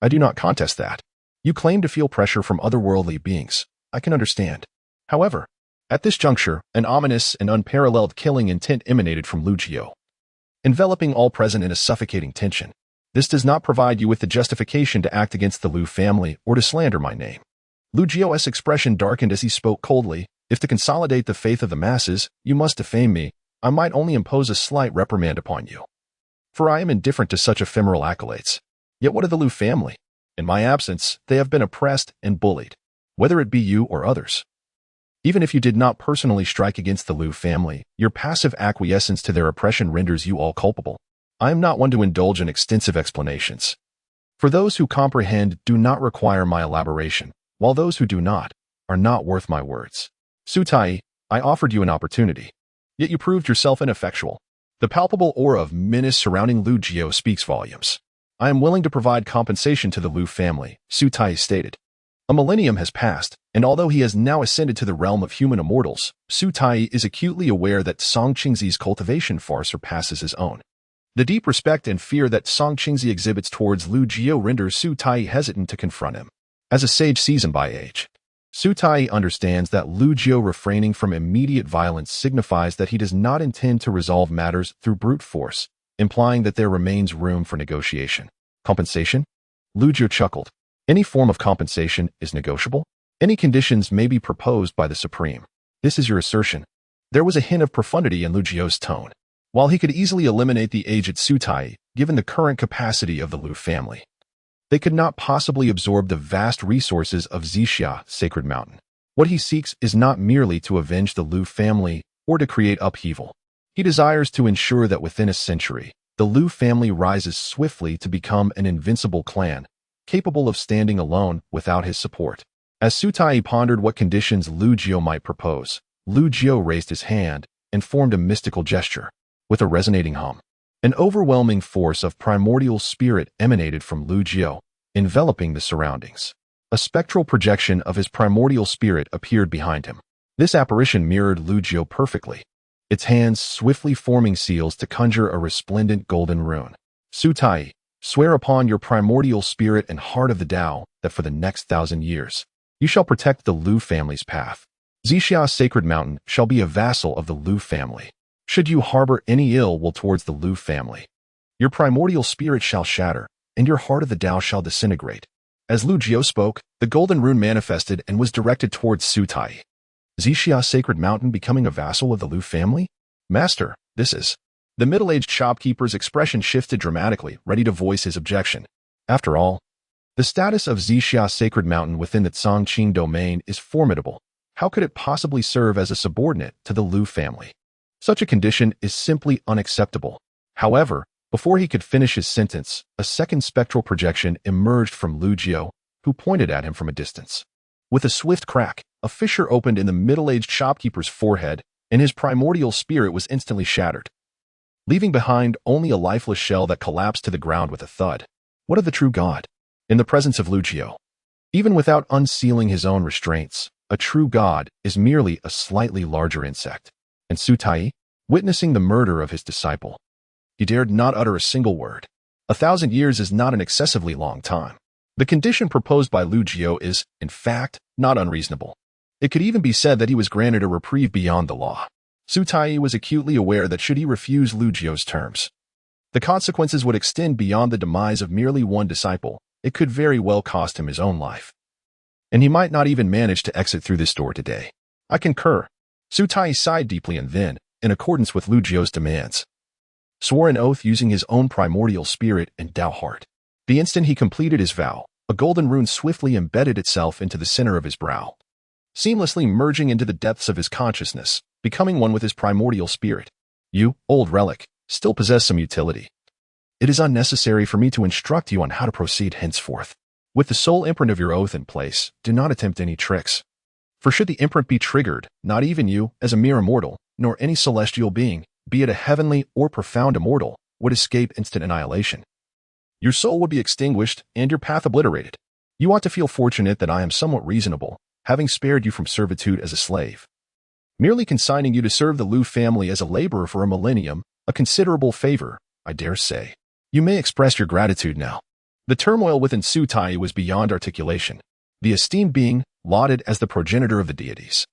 I do not contest that. You claim to feel pressure from otherworldly beings. I can understand. However, at this juncture, an ominous and unparalleled killing intent emanated from Lu Jiao, enveloping all present in a suffocating tension. This does not provide you with the justification to act against the Lu family or to slander my name. Lu Jiao's expression darkened as he spoke coldly. If to consolidate the faith of the masses, you must defame me, I might only impose a slight reprimand upon you. For I am indifferent to such ephemeral accolades. Yet what of the Lu family? In my absence, they have been oppressed and bullied, whether it be you or others. Even if you did not personally strike against the Lu family, your passive acquiescence to their oppression renders you all culpable. I am not one to indulge in extensive explanations. For those who comprehend do not require my elaboration, while those who do not are not worth my words. Su Tai, I offered you an opportunity, yet you proved yourself ineffectual. The palpable aura of menace surrounding Lu Jiao speaks volumes. I am willing to provide compensation to the Lu family, Su Tai stated. A millennium has passed, and although he has now ascended to the realm of human immortals, Su Tai is acutely aware that Song Qingzi's cultivation far surpasses his own. The deep respect and fear that Song Qingzi exhibits towards Lu Jiao renders Su Tai hesitant to confront him. As a sage seasoned by age, Su Tai understands that Lu Jiao refraining from immediate violence signifies that he does not intend to resolve matters through brute force, implying that there remains room for negotiation. Compensation? Lu Jiao chuckled. Any form of compensation is negotiable. Any conditions may be proposed by the Supreme. This is your assertion. There was a hint of profundity in Lu Jiao's tone. While he could easily eliminate the aged Su Tai, given the current capacity of the Lu family, they could not possibly absorb the vast resources of Zixia, Sacred Mountain. What he seeks is not merely to avenge the Lu family or to create upheaval. He desires to ensure that within a century, the Lu family rises swiftly to become an invincible clan, capable of standing alone without his support. As Su Tai pondered what conditions Lu Jiao might propose, Lu Jiao raised his hand and formed a mystical gesture. With a resonating hum, an overwhelming force of primordial spirit emanated from Lu Jiao, enveloping the surroundings. A spectral projection of his primordial spirit appeared behind him. This apparition mirrored Lu Jiao perfectly, its hands swiftly forming seals to conjure a resplendent golden rune. Su Tai, swear upon your primordial spirit and heart of the Tao that for the next 1,000 years, you shall protect the Lu family's path. Zixia Sacred Mountain shall be a vassal of the Lu family. Should you harbor any ill will towards the Lu family, your primordial spirit shall shatter, and your heart of the Tao shall disintegrate. As Lu Jiao spoke, the golden rune manifested and was directed towards Su Tai. Zixia Sacred Mountain becoming a vassal of the Lu family? Master, this is... The middle-aged shopkeeper's expression shifted dramatically, ready to voice his objection. After all, the status of Zixia Sacred Mountain within the Chongqing domain is formidable. How could it possibly serve as a subordinate to the Lu family? Such a condition is simply unacceptable. However, before he could finish his sentence, a second spectral projection emerged from Lu Jiao, who pointed at him from a distance. With a swift crack, a fissure opened in the middle-aged shopkeeper's forehead, and his primordial spirit was instantly shattered, leaving behind only a lifeless shell that collapsed to the ground with a thud. What of the true God? In the presence of Lu Jiao, even without unsealing his own restraints, a true God is merely a slightly larger insect. And Su Tai, witnessing the murder of his disciple, he dared not utter a single word. 1,000 years is not an excessively long time. The condition proposed by Lu Jiao is, in fact, not unreasonable. It could even be said that he was granted a reprieve beyond the law. Su Tai was acutely aware that should he refuse Lu Jiao's terms, the consequences would extend beyond the demise of merely one disciple. It could very well cost him his own life. And he might not even manage to exit through this door today. I concur. Su Tai sighed deeply and then, in accordance with Lu Jiao's demands, swore an oath using his own primordial spirit and Tao heart. The instant he completed his vow, a golden rune swiftly embedded itself into the center of his brow, seamlessly merging into the depths of his consciousness, becoming one with his primordial spirit. You, old relic, still possess some utility. It is unnecessary for me to instruct you on how to proceed henceforth. With the sole imprint of your oath in place, do not attempt any tricks. For should the imprint be triggered, not even you, as a mere immortal, nor any celestial being, be it a heavenly or profound immortal, would escape instant annihilation. Your soul would be extinguished and your path obliterated. You ought to feel fortunate that I am somewhat reasonable, having spared you from servitude as a slave. Merely consigning you to serve the Lu family as a laborer for a millennium, a considerable favor, I dare say. You may express your gratitude now. The turmoil within Su Tai was beyond articulation. The esteemed being, lauded as the progenitor of the deities,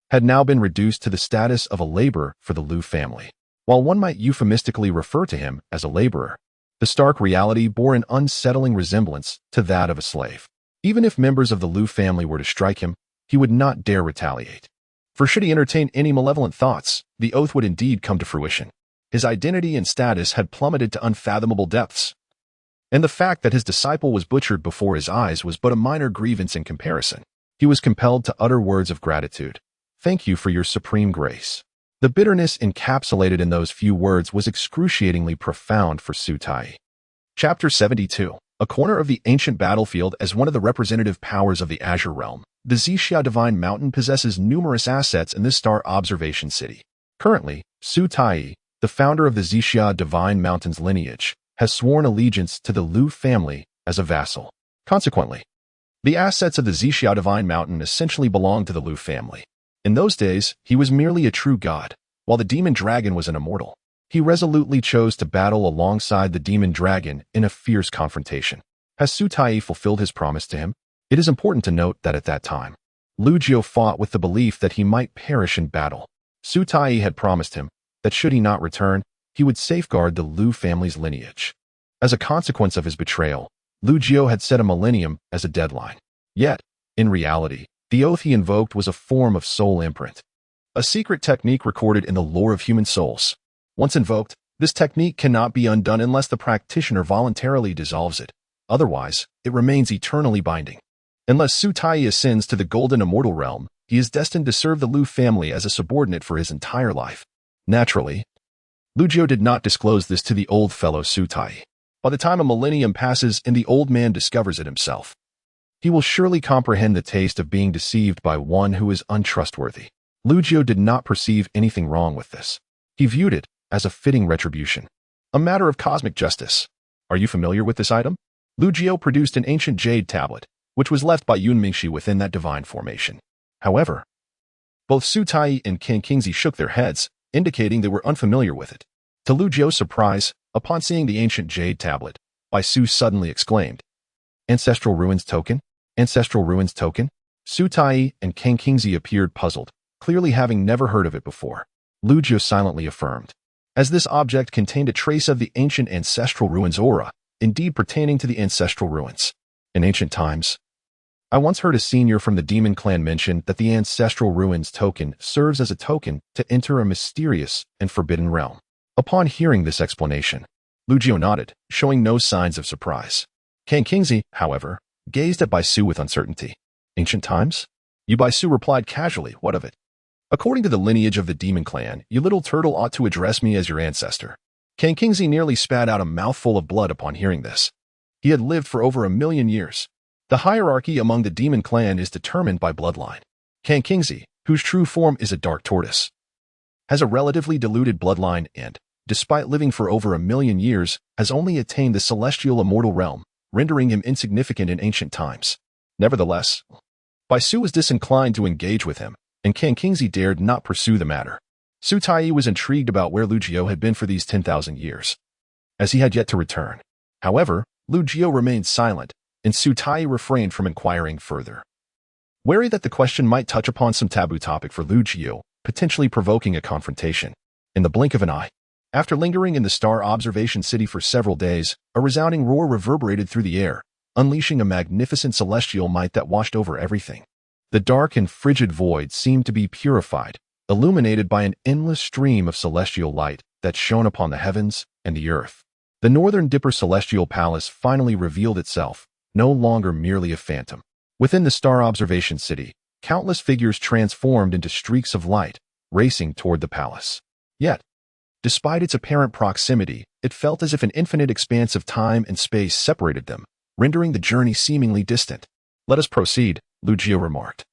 had now been reduced to the status of a laborer for the Lu family. While one might euphemistically refer to him as a laborer, the stark reality bore an unsettling resemblance to that of a slave. Even if members of the Lu family were to strike him, he would not dare retaliate. For should he entertain any malevolent thoughts, the oath would indeed come to fruition. His identity and status had plummeted to unfathomable depths, and the fact that his disciple was butchered before his eyes was but a minor grievance in comparison. He was compelled to utter words of gratitude. Thank you for your supreme grace. The bitterness encapsulated in those few words was excruciatingly profound for Su Tai. Chapter 72. a corner of the ancient battlefield. As one of the representative powers of the Azure Realm, the Xixia Divine Mountain possesses numerous assets in this star observation city. Currently, Su Tai, the founder of the Xixia Divine Mountain's lineage, has sworn allegiance to the Lu family as a vassal. Consequently, the assets of the Xixia Divine Mountain essentially belong to the Lu family. In those days, he was merely a true god, while the demon dragon was an immortal. He resolutely chose to battle alongside the demon dragon in a fierce confrontation. Has Su Tai fulfilled his promise to him? It is important to note that at that time, Lu Jiu fought with the belief that he might perish in battle. Su Tai had promised him that should he not return, he would safeguard the Lu family's lineage. As a consequence of his betrayal, Lu Jiu had set a millennium as a deadline. Yet, in reality, the oath he invoked was a form of soul imprint, a secret technique recorded in the lore of human souls. Once invoked, this technique cannot be undone unless the practitioner voluntarily dissolves it. Otherwise, it remains eternally binding. Unless Su Tai ascends to the golden immortal realm, he is destined to serve the Lu family as a subordinate for his entire life. Naturally, Lu Jiu did not disclose this to the old fellow Su Tai. By the time a millennium passes and the old man discovers it himself, he will surely comprehend the taste of being deceived by one who is untrustworthy. Lu Jiu did not perceive anything wrong with this. He viewed it as a fitting retribution, a matter of cosmic justice. Are you familiar with this item? Lu Jiu produced an ancient jade tablet, which was left by Yun Mingxi within that divine formation. However, both Su Tai and King Kingzi shook their heads, indicating they were unfamiliar with it. To Lu Jiu's surprise, upon seeing the ancient jade tablet, Bai Su suddenly exclaimed, "Ancestral Ruins Token? Ancestral Ruins Token?" Su Tai and King Kingzi appeared puzzled, clearly having never heard of it before. Lu Jiu silently affirmed, as this object contained a trace of the ancient Ancestral Ruins aura, indeed pertaining to the Ancestral Ruins. In ancient times, I once heard a senior from the Demon Clan mention that the Ancestral Ruins token serves as a token to enter a mysterious and forbidden realm. Upon hearing this explanation, Lu Jiu nodded, showing no signs of surprise. King Kingzi, however, gazed at Bai Su with uncertainty. Ancient times? Bai Su replied casually, what of it? According to the lineage of the Demon Clan, you little turtle ought to address me as your ancestor. King Kingzi nearly spat out a mouthful of blood upon hearing this. He had lived for over 1,000,000 years. The hierarchy among the Demon Clan is determined by bloodline. King Kingzi, whose true form is a dark tortoise, has a relatively diluted bloodline and, despite living for over 1,000,000 years, has only attained the celestial immortal realm, rendering him insignificant in ancient times. Nevertheless, Bai Su was disinclined to engage with him, and King Kingzi dared not pursue the matter. Su Tai was intrigued about where Lu Jiu had been for these 10,000 years, as he had yet to return. However, Lu Jiu remained silent, and Su Tai refrained from inquiring further, wary that the question might touch upon some taboo topic for Lu Jiu, potentially provoking a confrontation. In the blink of an eye, after lingering in the star observation city for several days, a resounding roar reverberated through the air, unleashing a magnificent celestial might that washed over everything. The dark and frigid void seemed to be purified, illuminated by an endless stream of celestial light that shone upon the heavens and the earth. The Northern Dipper Celestial Palace finally revealed itself, no longer merely a phantom. Within the star observation city, countless figures transformed into streaks of light, racing toward the palace. Yet, despite its apparent proximity, it felt as if an infinite expanse of time and space separated them, rendering the journey seemingly distant. Let us proceed, Lu Jiu remarked,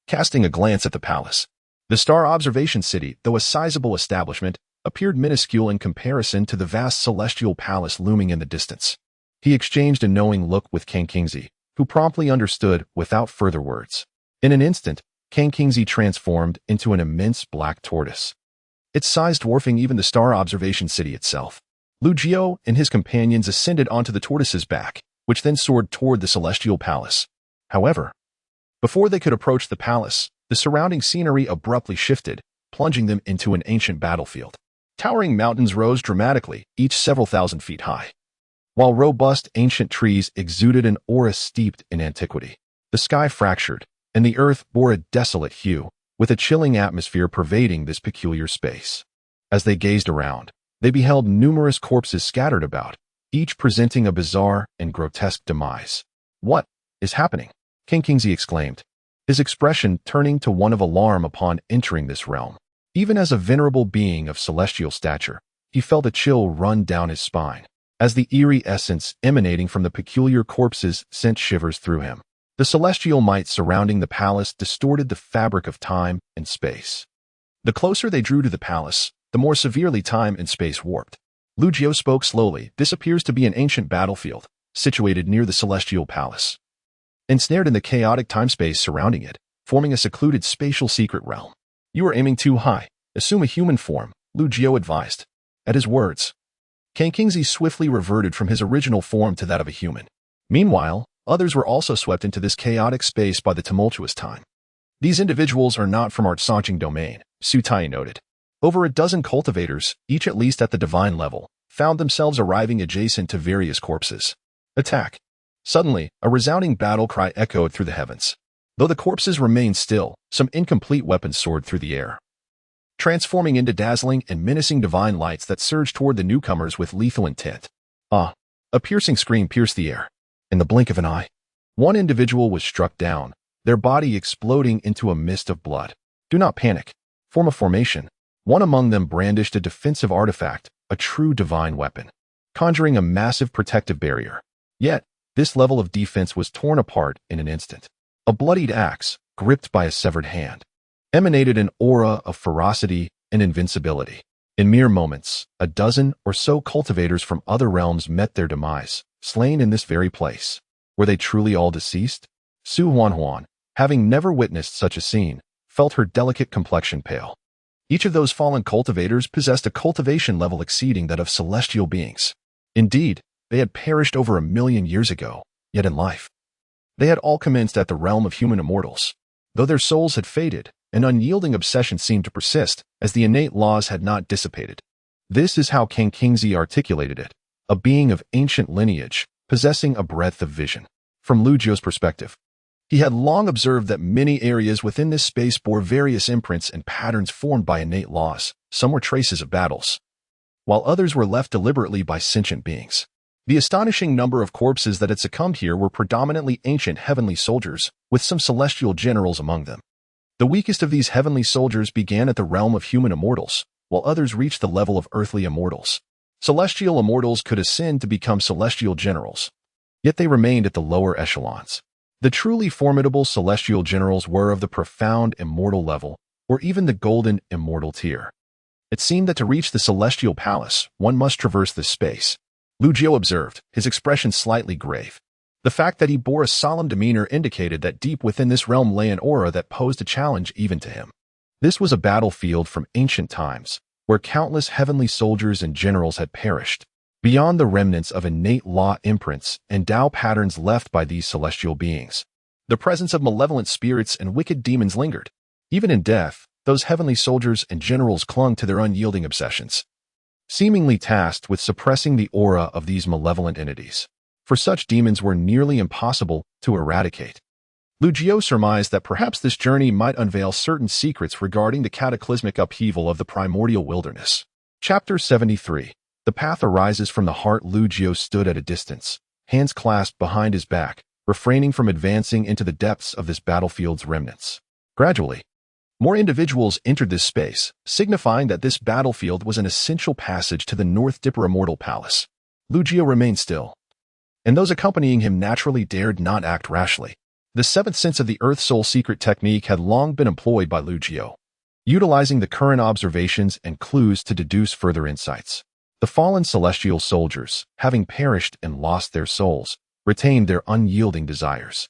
casting a glance at the palace. The star observation city, though a sizable establishment, appeared minuscule in comparison to the vast celestial palace looming in the distance. He exchanged a knowing look with King Kingzi, who promptly understood without further words. In an instant, King Kingzi transformed into an immense black tortoise, its size dwarfing even the star observation city itself. Lu Jiu and his companions ascended onto the tortoise's back, which then soared toward the celestial palace. However, before they could approach the palace, the surrounding scenery abruptly shifted, plunging them into an ancient battlefield. Towering mountains rose dramatically, each several thousand feet high, while robust ancient trees exuded an aura steeped in antiquity. The sky fractured, and the earth bore a desolate hue, with a chilling atmosphere pervading this peculiar space. As they gazed around, they beheld numerous corpses scattered about, each presenting a bizarre and grotesque demise. What is happening? King Kingzi exclaimed, his expression turning to one of alarm upon entering this realm. Even as a venerable being of celestial stature, he felt a chill run down his spine. as the eerie essence emanating from the peculiar corpses sent shivers through him. The celestial might surrounding the palace distorted the fabric of time and space. The closer they drew to the palace, the more severely time and space warped. Lu Jiao spoke slowly. This appears to be an ancient battlefield, situated near the celestial palace. Ensnared in the chaotic time-space surrounding it, forming a secluded spatial secret realm. You are aiming too high. Assume a human form, Lu Jiao advised. At his words, Kang Qingzi swiftly reverted from his original form to that of a human. Meanwhile, others were also swept into this chaotic space by the tumultuous time. These individuals are not from our Sanqing domain, Su Tai noted. Over a dozen cultivators, each at least at the divine level, found themselves arriving adjacent to various corpses. Attack! Suddenly, a resounding battle cry echoed through the heavens. Though the corpses remained still, some incomplete weapons soared through the air, transforming into dazzling and menacing divine lights that surged toward the newcomers with lethal intent. Ah! A piercing scream pierced the air. In the blink of an eye, one individual was struck down, their body exploding into a mist of blood. Do not panic. Form a formation. One among them brandished a defensive artifact, a true divine weapon, conjuring a massive protective barrier. Yet, this level of defense was torn apart in an instant. A bloodied axe, gripped by a severed hand, emanated an aura of ferocity and invincibility. In mere moments, a dozen or so cultivators from other realms met their demise, slain in this very place. Were they truly all deceased? Su Huanhuan, having never witnessed such a scene, felt her delicate complexion pale. Each of those fallen cultivators possessed a cultivation level exceeding that of celestial beings. Indeed, they had perished over 1,000,000 years ago, yet in life, they had all commenced at the realm of human immortals. Though their souls had faded, an unyielding obsession seemed to persist, as the innate laws had not dissipated. This is how Kang Qingzi articulated it, a being of ancient lineage, possessing a breadth of vision. From Lu Jiao's perspective, he had long observed that many areas within this space bore various imprints and patterns formed by innate laws. Some were traces of battles, while others were left deliberately by sentient beings. The astonishing number of corpses that had succumbed here were predominantly ancient heavenly soldiers, with some celestial generals among them. The weakest of these heavenly soldiers began at the realm of human immortals, while others reached the level of earthly immortals. Celestial immortals could ascend to become celestial generals, yet they remained at the lower echelons. The truly formidable celestial generals were of the profound immortal level, or even the golden immortal tier. It seemed that to reach the celestial palace, one must traverse this space. Lu Jiao observed, his expression slightly grave. The fact that he bore a solemn demeanor indicated that deep within this realm lay an aura that posed a challenge even to him. This was a battlefield from ancient times, where countless heavenly soldiers and generals had perished. Beyond the remnants of innate law imprints and Tao patterns left by these celestial beings, the presence of malevolent spirits and wicked demons lingered. Even in death, those heavenly soldiers and generals clung to their unyielding obsessions, seemingly tasked with suppressing the aura of these malevolent entities. For such demons were nearly impossible to eradicate. Lu Jiao surmised that perhaps this journey might unveil certain secrets regarding the cataclysmic upheaval of the primordial wilderness. Chapter 73. The path arises from the heart. Lu Jiao stood at a distance, hands clasped behind his back, refraining from advancing into the depths of this battlefield's remnants. Gradually, more individuals entered this space, signifying that this battlefield was an essential passage to the North Dipper Immortal Palace. Lu Jiao remained still, and those accompanying him naturally dared not act rashly. The seventh sense of the Earth Soul secret technique had long been employed by Lu Jiao, utilizing the current observations and clues to deduce further insights. The fallen celestial soldiers, having perished and lost their souls, retained their unyielding desires.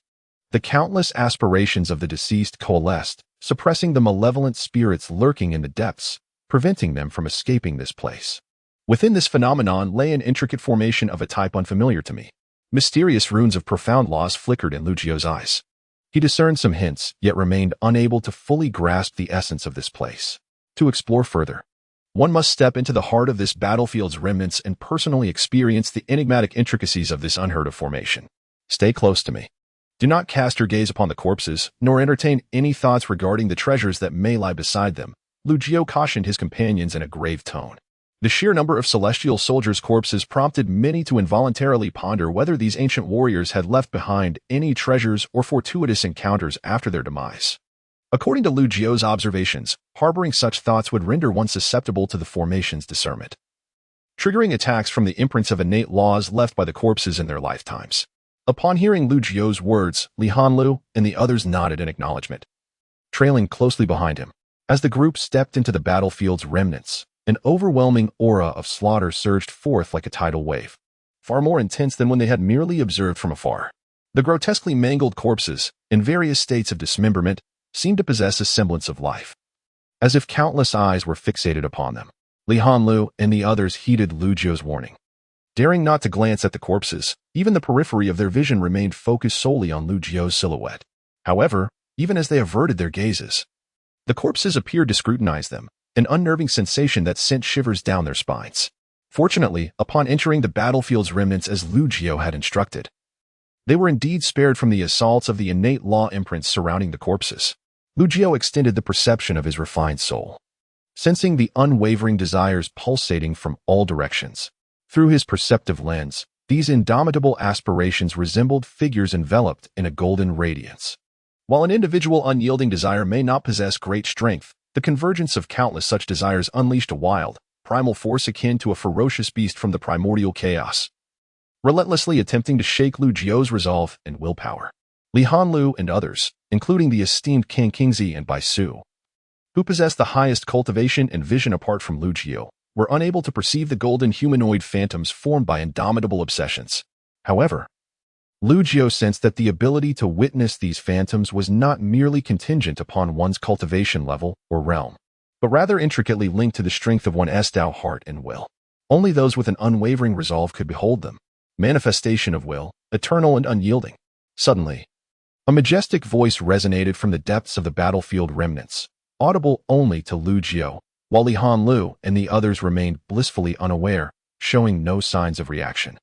The countless aspirations of the deceased coalesced, suppressing the malevolent spirits lurking in the depths, preventing them from escaping this place. Within this phenomenon lay an intricate formation of a type unfamiliar to me. Mysterious runes of profound laws flickered in Lu Jiao's eyes. He discerned some hints, yet remained unable to fully grasp the essence of this place. To explore further, one must step into the heart of this battlefield's remnants and personally experience the enigmatic intricacies of this unheard-of formation. Stay close to me. Do not cast your gaze upon the corpses, nor entertain any thoughts regarding the treasures that may lie beside them, Lu Jiao cautioned his companions in a grave tone. The sheer number of celestial soldiers' corpses prompted many to involuntarily ponder whether these ancient warriors had left behind any treasures or fortuitous encounters after their demise. According to Lu Jiao's observations, harboring such thoughts would render one susceptible to the formation's discernment. triggering attacks from the imprints of innate laws left by the corpses in their lifetimes. Upon hearing Lu Jiu's words, Li Hanlu and the others nodded in acknowledgement, trailing closely behind him. As the group stepped into the battlefield's remnants, an overwhelming aura of slaughter surged forth like a tidal wave, far more intense than when they had merely observed from afar. The grotesquely mangled corpses, in various states of dismemberment, seemed to possess a semblance of life, as if countless eyes were fixated upon them. Li Hanlu and the others heeded Lu Jiu's warning. Daring not to glance at the corpses, even the periphery of their vision remained focused solely on Lu Jiu's silhouette. However, even as they averted their gazes, the corpses appeared to scrutinize them, an unnerving sensation that sent shivers down their spines. Fortunately, upon entering the battlefield's remnants as Lu Jiu had instructed, they were indeed spared from the assaults of the innate law imprints surrounding the corpses. Lu Jiu extended the perception of his refined soul, sensing the unwavering desires pulsating from all directions. Through his perceptive lens, these indomitable aspirations resembled figures enveloped in a golden radiance. While an individual unyielding desire may not possess great strength, the convergence of countless such desires unleashed a wild, primal force akin to a ferocious beast from the primordial chaos, relentlessly attempting to shake Lu Jiu's resolve and willpower. Li Hanlu and others, including the esteemed King Kingzi and Bai Su, who possessed the highest cultivation and vision apart from Lu Jiu, were unable to perceive the golden humanoid phantoms formed by indomitable obsessions. However, Lu Jiu sensed that the ability to witness these phantoms was not merely contingent upon one's cultivation level or realm, but rather intricately linked to the strength of one's Tao heart and will. Only those with an unwavering resolve could behold them. Manifestation of will, eternal and unyielding. Suddenly, a majestic voice resonated from the depths of the battlefield remnants, audible only to Lu Jiu, while Li Hanlu and the others remained blissfully unaware, showing no signs of reaction.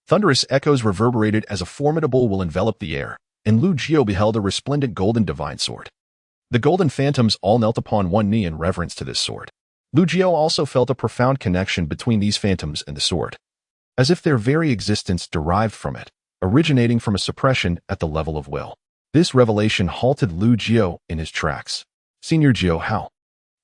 Thunderous echoes reverberated as a formidable will enveloped the air, and Lu Jiu beheld a resplendent golden divine sword. The golden phantoms all knelt upon one knee in reverence to this sword. Lu Jiu also felt a profound connection between these phantoms and the sword, as if their very existence derived from it, originating from a suppression at the level of will. This revelation halted Lu Jiu in his tracks. Senior Jiu, how?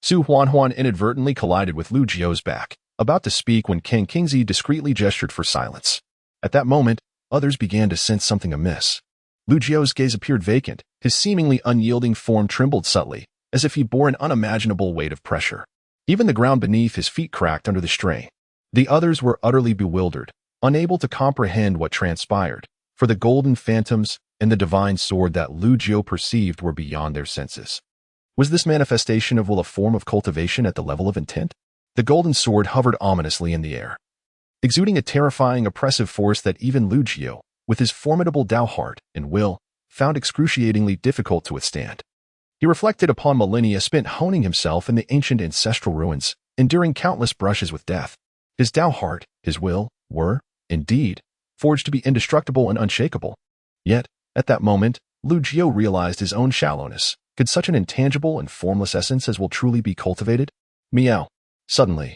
Su Huanhuan inadvertently collided with Lu Jiu's back, about to speak when King Kingzi discreetly gestured for silence. At that moment, others began to sense something amiss. Lu Jiu's gaze appeared vacant, his seemingly unyielding form trembled subtly, as if he bore an unimaginable weight of pressure. Even the ground beneath his feet cracked under the strain. The others were utterly bewildered, unable to comprehend what transpired, for the golden phantoms and the divine sword that Lu Jiu perceived were beyond their senses. Was this manifestation of will a form of cultivation at the level of intent? The golden sword hovered ominously in the air, exuding a terrifying, oppressive force that even Lu Jiu, with his formidable Tao heart and will, found excruciatingly difficult to withstand. He reflected upon millennia spent honing himself in the ancient ancestral ruins, enduring countless brushes with death. His Tao heart, his will, were, indeed, forged to be indestructible and unshakable. Yet, at that moment, Lu Jiu realized his own shallowness. Could such an intangible and formless essence as will truly be cultivated? Meow. Suddenly,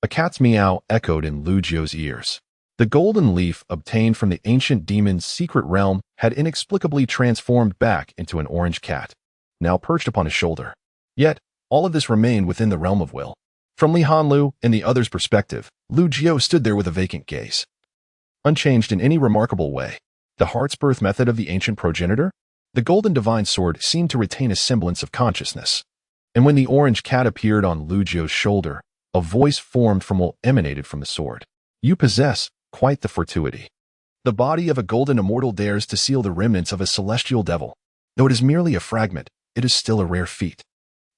a cat's meow echoed in Lu Jiu's ears. The golden leaf obtained from the ancient demon's secret realm had inexplicably transformed back into an orange cat, now perched upon his shoulder. Yet, all of this remained within the realm of will. From Li Hanlu and the others' perspective, Lu Jiu stood there with a vacant gaze, unchanged in any remarkable way. The heart's birth method of the ancient progenitor? The golden divine sword seemed to retain a semblance of consciousness, and when the orange cat appeared on Lu Jiu's shoulder, a voice formed from will emanated from the sword. You possess quite the fortuity. The body of a golden immortal dares to seal the remnants of a celestial devil. Though it is merely a fragment, it is still a rare feat.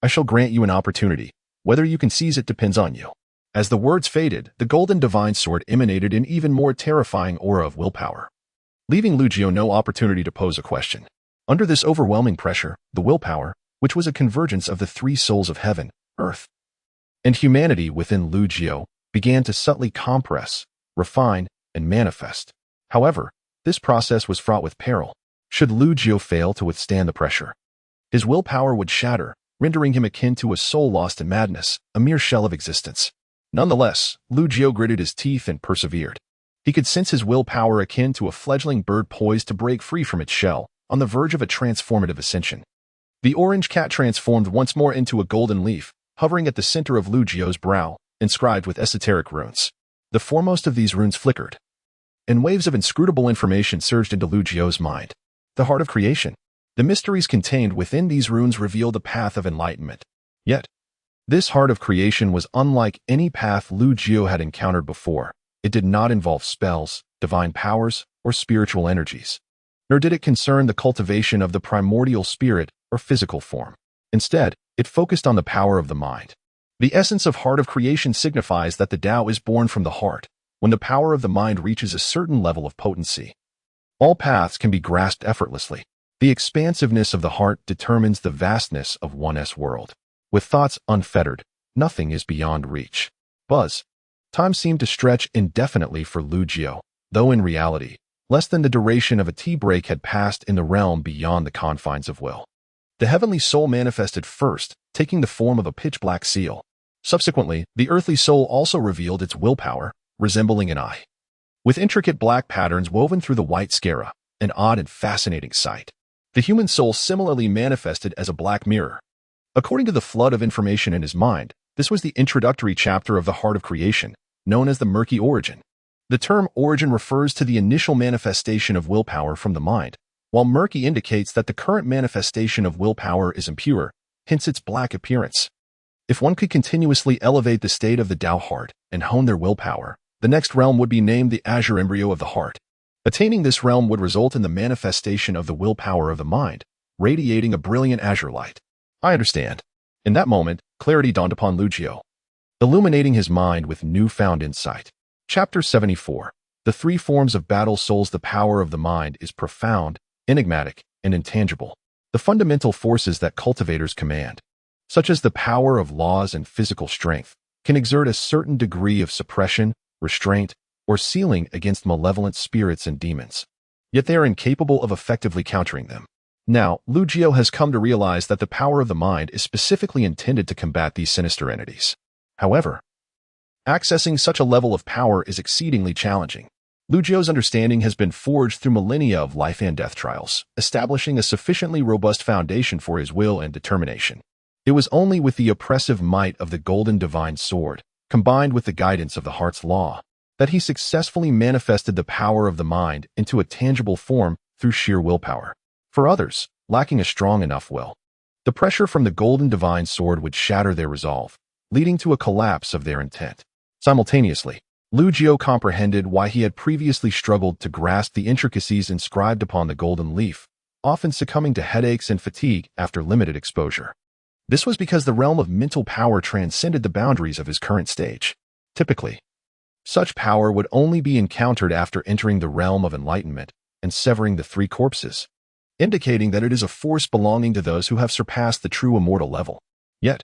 I shall grant you an opportunity. Whether you can seize it depends on you. As the words faded, the golden divine sword emanated an even more terrifying aura of willpower, leaving Lu Jiu no opportunity to pose a question. Under this overwhelming pressure, the willpower, which was a convergence of the three souls of heaven, earth, and humanity within Lu Jiu, began to subtly compress, refine, and manifest. However, this process was fraught with peril. Should Lu Jiu fail to withstand the pressure, his willpower would shatter, rendering him akin to a soul lost in madness, a mere shell of existence. Nonetheless, Lu Jiu gritted his teeth and persevered. He could sense his willpower akin to a fledgling bird poised to break free from its shell, on the verge of a transformative ascension. The orange cat transformed once more into a golden leaf, hovering at the center of Lu Jiu's brow, inscribed with esoteric runes. The foremost of these runes flickered, and waves of inscrutable information surged into Lu Jiu's mind. The heart of creation. The mysteries contained within these runes reveal the path of enlightenment. Yet, this heart of creation was unlike any path Lu Jiu had encountered before. It did not involve spells, divine powers, or spiritual energies. Nor did it concern the cultivation of the primordial spirit or physical form. Instead, it focused on the power of the mind. The essence of heart of creation signifies that the Tao is born from the heart, when the power of the mind reaches a certain level of potency. All paths can be grasped effortlessly. The expansiveness of the heart determines the vastness of one's world. With thoughts unfettered, nothing is beyond reach. Buzz. Time seemed to stretch indefinitely for Lu Jiu, though in reality, less than the duration of a tea break had passed in the realm beyond the confines of will. The heavenly soul manifested first, taking the form of a pitch-black seal. Subsequently, the earthly soul also revealed its willpower, resembling an eye, with intricate black patterns woven through the white sclera, an odd and fascinating sight. The human soul similarly manifested as a black mirror. According to the flood of information in his mind, this was the introductory chapter of the heart of creation, known as the murky origin. The term origin refers to the initial manifestation of willpower from the mind, while murky indicates that the current manifestation of willpower is impure, hence its black appearance. If one could continuously elevate the state of the Tao heart and hone their willpower, the next realm would be named the azure embryo of the heart. Attaining this realm would result in the manifestation of the willpower of the mind, radiating a brilliant azure light. I understand. In that moment, clarity dawned upon Lu Jiu, illuminating his mind with newfound insight. Chapter 74. The three forms of battle souls. The power of the mind is profound, enigmatic, and intangible. The fundamental forces that cultivators command, such as the power of laws and physical strength, can exert a certain degree of suppression, restraint, or sealing against malevolent spirits and demons. Yet they are incapable of effectively countering them. Now, Lu Jiu has come to realize that the power of the mind is specifically intended to combat these sinister entities. However, accessing such a level of power is exceedingly challenging. Lu Jiu's understanding has been forged through millennia of life and death trials, establishing a sufficiently robust foundation for his will and determination. It was only with the oppressive might of the golden divine sword, combined with the guidance of the heart's law, that he successfully manifested the power of the mind into a tangible form through sheer willpower. For others, lacking a strong enough will, the pressure from the golden divine sword would shatter their resolve, leading to a collapse of their intent. Simultaneously, Lu Jiu comprehended why he had previously struggled to grasp the intricacies inscribed upon the golden leaf, often succumbing to headaches and fatigue after limited exposure. This was because the realm of mental power transcended the boundaries of his current stage. Typically, such power would only be encountered after entering the realm of enlightenment and severing the three corpses, indicating that it is a force belonging to those who have surpassed the true immortal level. Yet,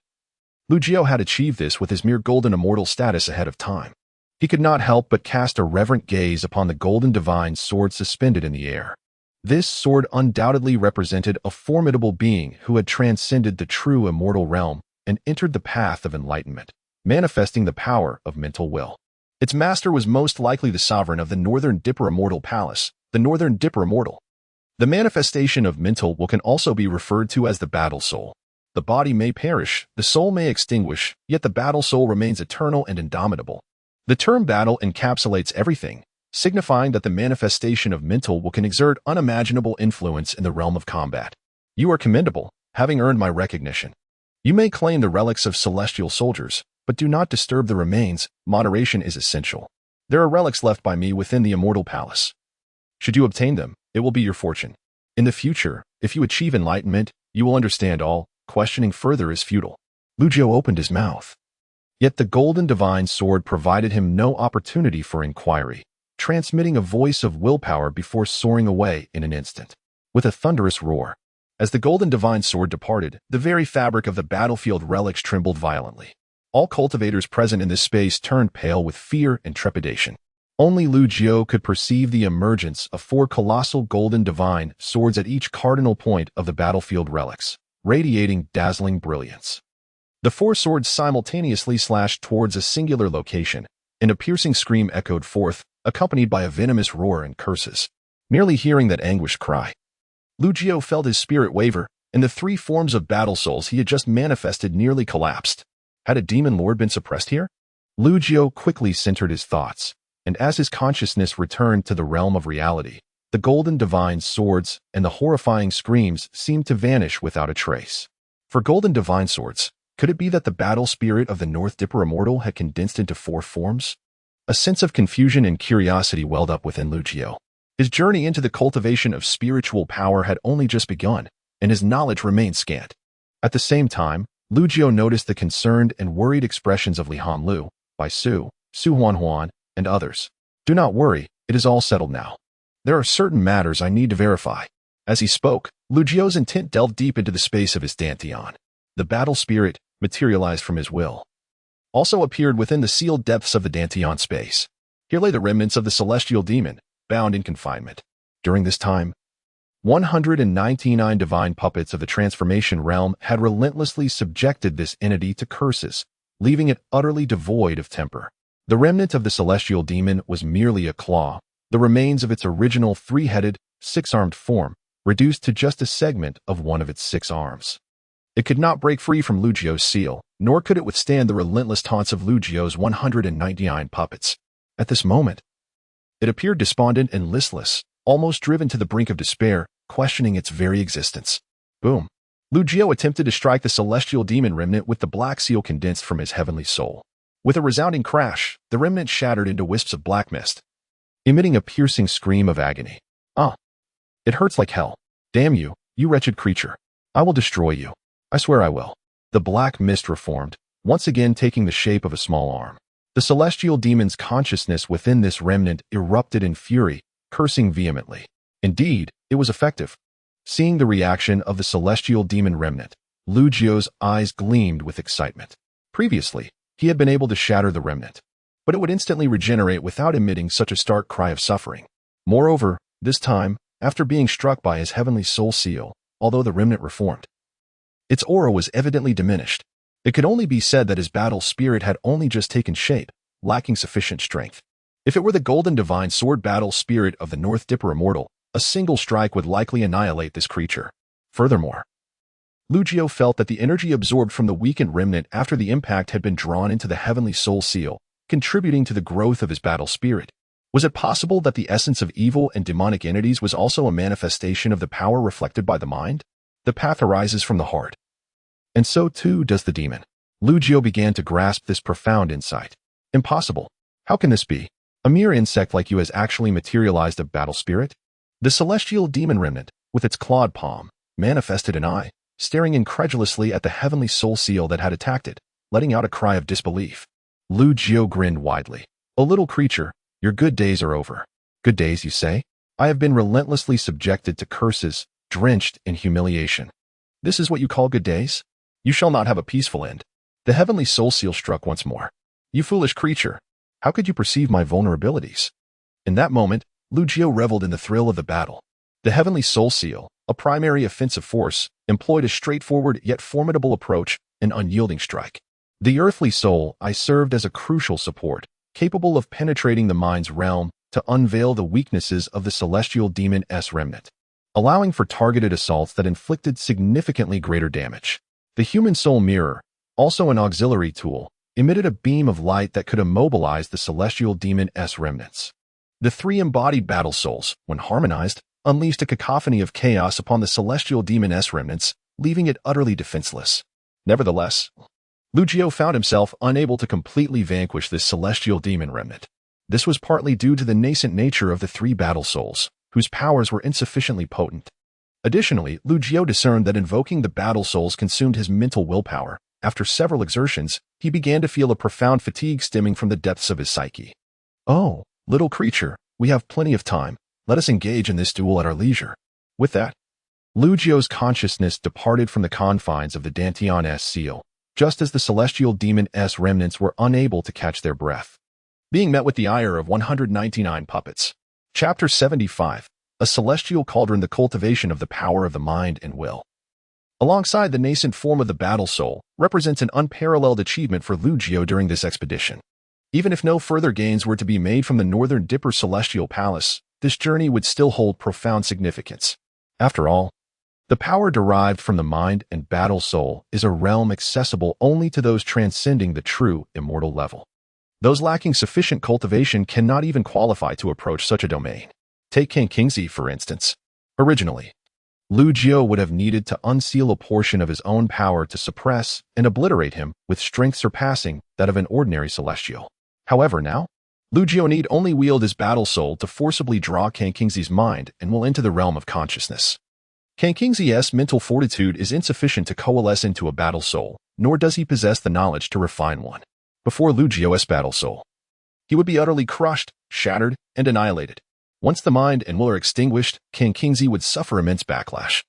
Lu Jiu had achieved this with his mere golden immortal status ahead of time. He could not help but cast a reverent gaze upon the golden divine sword suspended in the air. This sword undoubtedly represented a formidable being who had transcended the true immortal realm and entered the path of enlightenment, manifesting the power of mental will. Its master was most likely the sovereign of the Northern Dipper Immortal Palace, the Northern Dipper Immortal. The manifestation of mental will can also be referred to as the battle soul. The body may perish, the soul may extinguish, yet the battle soul remains eternal and indomitable. The term battle encapsulates everything, signifying that the manifestation of mental will can exert unimaginable influence in the realm of combat. You are commendable, having earned my recognition. You may claim the relics of celestial soldiers, but do not disturb the remains. Moderation is essential. There are relics left by me within the immortal palace. Should you obtain them, it will be your fortune. In the future, if you achieve enlightenment, you will understand all. Questioning further is futile. Lu Jiu opened his mouth. Yet the golden divine sword provided him no opportunity for inquiry, transmitting a voice of willpower before soaring away in an instant. With a thunderous roar, as the golden divine sword departed, the very fabric of the battlefield relics trembled violently. All cultivators present in this space turned pale with fear and trepidation. Only Lu Jiu could perceive the emergence of four colossal golden divine swords at each cardinal point of the battlefield relics, radiating dazzling brilliance. The four swords simultaneously slashed towards a singular location, and a piercing scream echoed forth, accompanied by a venomous roar and curses. Merely hearing that anguished cry, Lu Jiu felt his spirit waver, and the three forms of battle souls he had just manifested nearly collapsed. Had a demon lord been suppressed here? Lu Jiao quickly centered his thoughts, and as his consciousness returned to the realm of reality, the golden divine swords and the horrifying screams seemed to vanish without a trace. For golden divine swords, could it be that the battle spirit of the North Dipper immortal had condensed into 4 forms? A sense of confusion and curiosity welled up within Lu Jiao. His journey into the cultivation of spiritual power had only just begun, and his knowledge remained scant. At the same time, Lu Jiao noticed the concerned and worried expressions of Li Hanlu, Bai Su, Su Huanhuan, and others. Do not worry, it is all settled now. There are certain matters I need to verify. As he spoke, Lu Jiao's intent delved deep into the space of his dantian. The battle spirit, materialized from his will, also appeared within the sealed depths of the dantian space. Here lay the remnants of the celestial demon, bound in confinement. During this time, 199 divine puppets of the transformation realm had relentlessly subjected this entity to curses, leaving it utterly devoid of temper. The remnant of the celestial demon was merely a claw, the remains of its original 3-headed, 6-armed form, reduced to just a segment of one of its 6 arms. It could not break free from Lu Jiao's seal, nor could it withstand the relentless taunts of Lu Jiao's 199 puppets. At this moment, it appeared despondent and listless, almost driven to the brink of despair, questioning its very existence. Boom! Lu Jiao attempted to strike the celestial demon remnant with the black seal condensed from his heavenly soul. With a resounding crash, the remnant shattered into wisps of black mist, emitting a piercing scream of agony. Ah! It hurts like hell. Damn you, you wretched creature. I will destroy you. I swear I will. The black mist reformed, once again taking the shape of a small arm. The celestial demon's consciousness within this remnant erupted in fury, cursing vehemently. Indeed, it was effective. Seeing the reaction of the celestial demon remnant, Lu Jiao's eyes gleamed with excitement. Previously, he had been able to shatter the remnant, but it would instantly regenerate without emitting such a stark cry of suffering. Moreover, this time, after being struck by his heavenly soul seal, although the remnant reformed, its aura was evidently diminished. It could only be said that his battle spirit had only just taken shape, lacking sufficient strength. If it were the golden divine sword battle spirit of the North Dipper immortal, a single strike would likely annihilate this creature. Furthermore, Lu Jiao felt that the energy absorbed from the weakened remnant after the impact had been drawn into the heavenly soul seal, contributing to the growth of his battle spirit. Was it possible that the essence of evil and demonic entities was also a manifestation of the power reflected by the mind? The path arises from the heart. And so too does the demon. Lu Jiao began to grasp this profound insight. Impossible. How can this be? A mere insect like you has actually materialized a battle spirit? The celestial demon remnant, with its clawed palm, manifested an eye, staring incredulously at the heavenly soul seal that had attacked it, letting out a cry of disbelief. Lu Jiao grinned widely. O little creature, your good days are over. Good days, you say? I have been relentlessly subjected to curses, drenched in humiliation. This is what you call good days? You shall not have a peaceful end. The heavenly soul seal struck once more. You foolish creature, how could you perceive my vulnerabilities? In that moment, Lu Jiao reveled in the thrill of the battle. The heavenly soul seal, a primary offensive force, employed a straightforward yet formidable approach, an unyielding strike. The earthly soul I served as a crucial support, capable of penetrating the mind's realm to unveil the weaknesses of the celestial demon's remnant, allowing for targeted assaults that inflicted significantly greater damage. The human soul mirror, also an auxiliary tool, emitted a beam of light that could immobilize the celestial demon's remnants. The 3 embodied battle souls, when harmonized, unleashed a cacophony of chaos upon the celestial demon's remnants, leaving it utterly defenseless. Nevertheless, Lu Jiao found himself unable to completely vanquish this celestial demon remnant. This was partly due to the nascent nature of the 3 battle souls, whose powers were insufficiently potent. Additionally, Lu Jiao discerned that invoking the battle souls consumed his mental willpower. After several exertions, he began to feel a profound fatigue stemming from the depths of his psyche. Oh, little creature, we have plenty of time. Let us engage in this duel at our leisure. With that, Lu Jiao's consciousness departed from the confines of the Dantian's seal, just as the celestial demon's remnants were unable to catch their breath. Being met with the ire of 199 puppets. Chapter 75. A celestial cauldron, the cultivation of the power of the mind and will. Alongside the nascent form of the battle soul, represents an unparalleled achievement for Lu Jiao during this expedition. Even if no further gains were to be made from the Northern Dipper Celestial Palace, this journey would still hold profound significance. After all, the power derived from the mind and battle soul is a realm accessible only to those transcending the true immortal level. Those lacking sufficient cultivation cannot even qualify to approach such a domain. Take King Kingsley, for instance. Originally, Lu Jiao would have needed to unseal a portion of his own power to suppress and obliterate him with strength surpassing that of an ordinary celestial. However, now, Lu Jiao need only wield his battle soul to forcibly draw King Kingsley's mind and will into the realm of consciousness. King Kingsley's mental fortitude is insufficient to coalesce into a battle soul, nor does he possess the knowledge to refine one. Before Lu Jiao's battle soul, he would be utterly crushed, shattered, and annihilated. Once the mind and will are extinguished, King Kingsley would suffer immense backlash,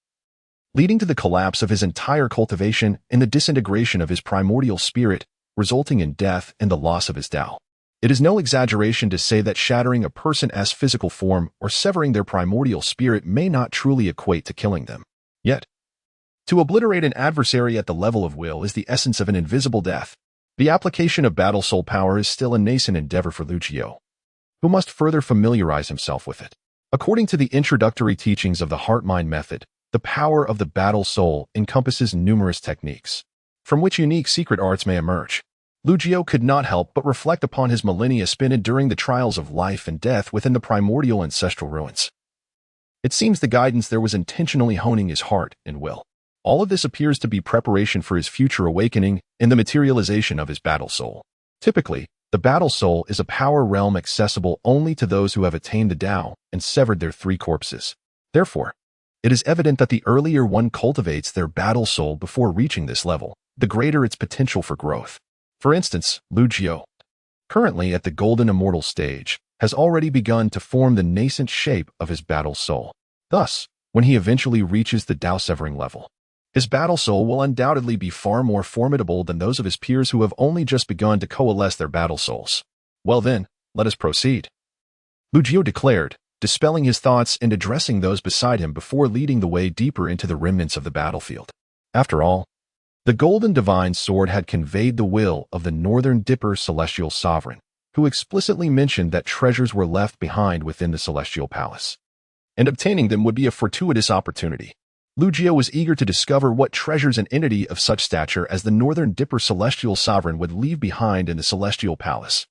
leading to the collapse of his entire cultivation and the disintegration of his primordial spirit, resulting in death and the loss of his Tao. It is no exaggeration to say that shattering a person's physical form or severing their primordial spirit may not truly equate to killing them. Yet, to obliterate an adversary at the level of will is the essence of an invisible death. The application of battle soul power is still a nascent endeavor for Lu Jiao, who must further familiarize himself with it. According to the introductory teachings of the heart-mind method, the power of the battle soul encompasses numerous techniques, from which unique secret arts may emerge. Lu Jiao could not help but reflect upon his millennia spent during the trials of life and death within the primordial ancestral ruins. It seems the guidance there was intentionally honing his heart and will. All of this appears to be preparation for his future awakening and the materialization of his battle soul. Typically, the battle soul is a power realm accessible only to those who have attained the Tao and severed their three corpses. Therefore, it is evident that the earlier one cultivates their battle soul before reaching this level, the greater its potential for growth. For instance, Lu Jiao, currently at the golden immortal stage, has already begun to form the nascent shape of his battle soul. Thus, when he eventually reaches the Tao-severing level, his battle soul will undoubtedly be far more formidable than those of his peers who have only just begun to coalesce their battle souls. Well then, let us proceed, Lu Jiao declared, dispelling his thoughts and addressing those beside him before leading the way deeper into the remnants of the battlefield. After all, the golden divine sword had conveyed the will of the Northern Dipper celestial sovereign, who explicitly mentioned that treasures were left behind within the celestial palace, and obtaining them would be a fortuitous opportunity. Lu Jiao was eager to discover what treasures an entity of such stature as the Northern Dipper celestial sovereign would leave behind in the celestial palace.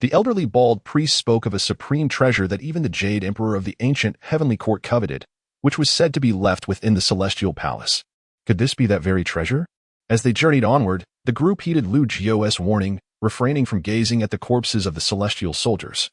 The elderly bald priest spoke of a supreme treasure that even the Jade Emperor of the ancient heavenly court coveted, which was said to be left within the celestial palace. Could this be that very treasure? As they journeyed onward, the group heeded Lu Jiao's warning, refraining from gazing at the corpses of the celestial soldiers,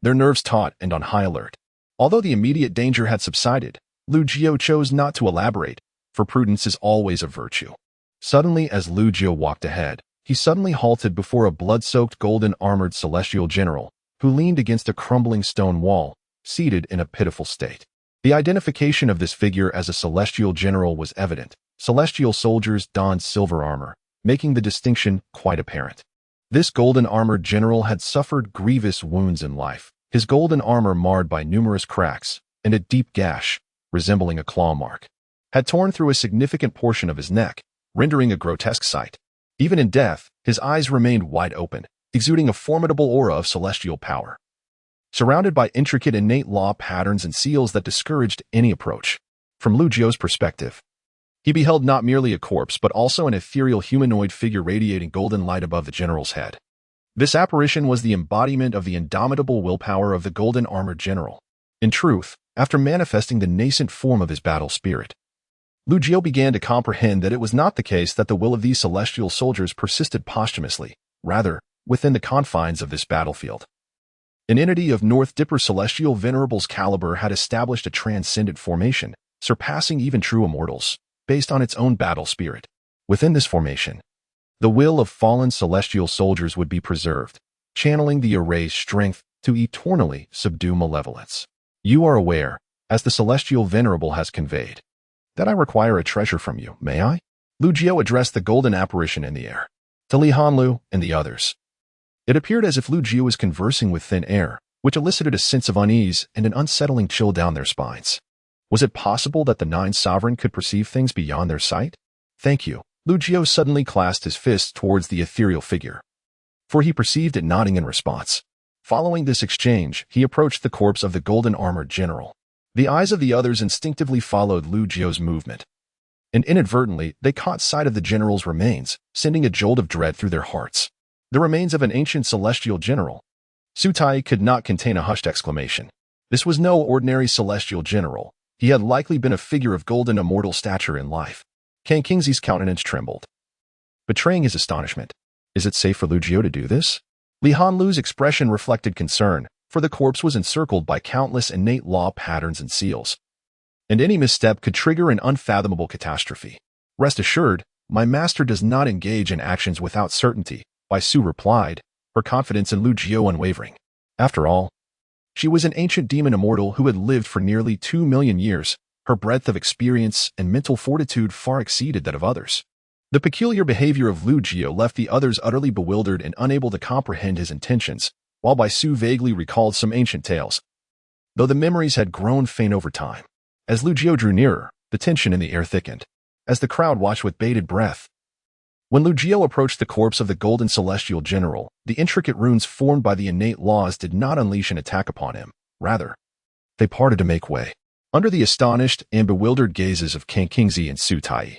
their nerves taut and on high alert. Although the immediate danger had subsided, Lu Jiao chose not to elaborate, for prudence is always a virtue. Suddenly, as Lu Jiao walked ahead, he suddenly halted before a blood-soaked golden-armored celestial general, who leaned against a crumbling stone wall, seated in a pitiful state. The identification of this figure as a celestial general was evident. Celestial soldiers donned silver armor, making the distinction quite apparent. This golden-armored general had suffered grievous wounds in life, his golden armor marred by numerous cracks, and a deep gash, resembling a claw mark, had torn through a significant portion of his neck, rendering a grotesque sight. Even in death, his eyes remained wide open, exuding a formidable aura of celestial power, surrounded by intricate innate law patterns and seals that discouraged any approach. From Lu Jiao's perspective, he beheld not merely a corpse but also an ethereal humanoid figure radiating golden light above the general's head. This apparition was the embodiment of the indomitable willpower of the golden-armored general. In truth, after manifesting the nascent form of his battle spirit, Lu Jiao began to comprehend that it was not the case that the will of these celestial soldiers persisted posthumously, rather, within the confines of this battlefield. An entity of North Dipper celestial venerables caliber had established a transcendent formation, surpassing even true immortals, based on its own battle spirit. Within this formation, the will of fallen celestial soldiers would be preserved, channeling the array's strength to eternally subdue malevolence. You are aware, as the celestial venerable has conveyed, that I require a treasure from you, may I? Lu Jiao addressed the golden apparition in the air, to Li Hanlu and the others. It appeared as if Lu Jiao was conversing with thin air, which elicited a sense of unease and an unsettling chill down their spines. Was it possible that the Nine Sovereign could perceive things beyond their sight? Thank you. Lu Jiao suddenly clasped his fists towards the ethereal figure, for he perceived it nodding in response. Following this exchange, he approached the corpse of the golden-armored general. The eyes of the others instinctively followed Lu Jiao's movement, and inadvertently, they caught sight of the general's remains, sending a jolt of dread through their hearts. The remains of an ancient celestial general. Su Tai could not contain a hushed exclamation. This was no ordinary celestial general. He had likely been a figure of golden immortal stature in life. Kang Kingsley's countenance trembled, betraying his astonishment. Is it safe for Lu Jiao to do this? Li Hanlu's expression reflected concern, for the corpse was encircled by countless innate law patterns and seals, and any misstep could trigger an unfathomable catastrophe. Rest assured, my master does not engage in actions without certainty, Bai Su replied, her confidence in Lu Jiao unwavering. After all, she was an ancient demon immortal who had lived for nearly 2 million years. Her breadth of experience and mental fortitude far exceeded that of others. The peculiar behavior of Lu Jiao left the others utterly bewildered and unable to comprehend his intentions, while Bai Su vaguely recalled some ancient tales, though the memories had grown faint over time. As Lu Jiao drew nearer, the tension in the air thickened, as the crowd watched with bated breath. When Lu Jiao approached the corpse of the golden celestial general, the intricate runes formed by the innate laws did not unleash an attack upon him. Rather, they parted to make way. Under the astonished and bewildered gazes of Kang Kingsley and Su Tai,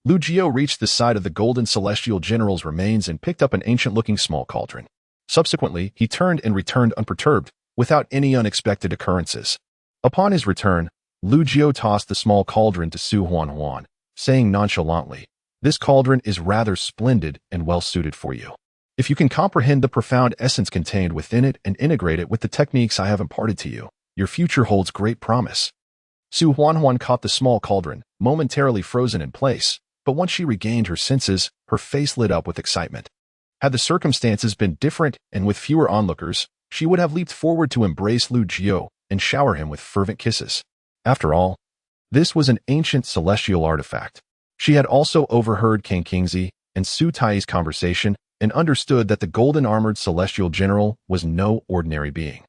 Lu Jiao reached the side of the golden celestial general's remains and picked up an ancient-looking small cauldron. Subsequently, he turned and returned unperturbed, without any unexpected occurrences. Upon his return, Lu Jiao tossed the small cauldron to Su Huan, saying nonchalantly, "This cauldron is rather splendid and well-suited for you. If you can comprehend the profound essence contained within it and integrate it with the techniques I have imparted to you, your future holds great promise." Su Huan caught the small cauldron, momentarily frozen in place, but once she regained her senses, her face lit up with excitement. Had the circumstances been different and with fewer onlookers, she would have leaped forward to embrace Lu Jiao and shower him with fervent kisses. After all, this was an ancient celestial artifact. She had also overheard Kang Kingsley and Su Tai's conversation and understood that the golden-armored celestial general was no ordinary being.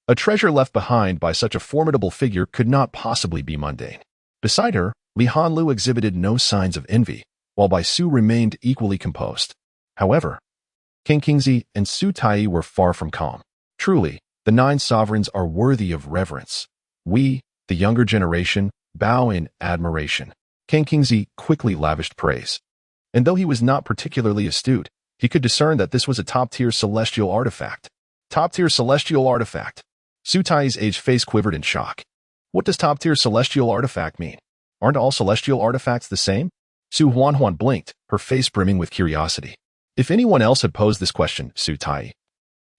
A treasure left behind by such a formidable figure could not possibly be mundane. Beside her, Li Hanlu exhibited no signs of envy, while Bai Su remained equally composed. However, Kang Kingsley and Su Tai were far from calm. Truly, the 9 sovereigns are worthy of reverence. We, the younger generation, bow in admiration. Kang Kingsley quickly lavished praise. And though he was not particularly astute, he could discern that this was a top-tier celestial artifact. Top-tier celestial artifact. Su Tai's aged face quivered in shock. What does top-tier celestial artifact mean? Aren't all celestial artifacts the same? Su Huan blinked, her face brimming with curiosity. If anyone else had posed this question, Su Tai,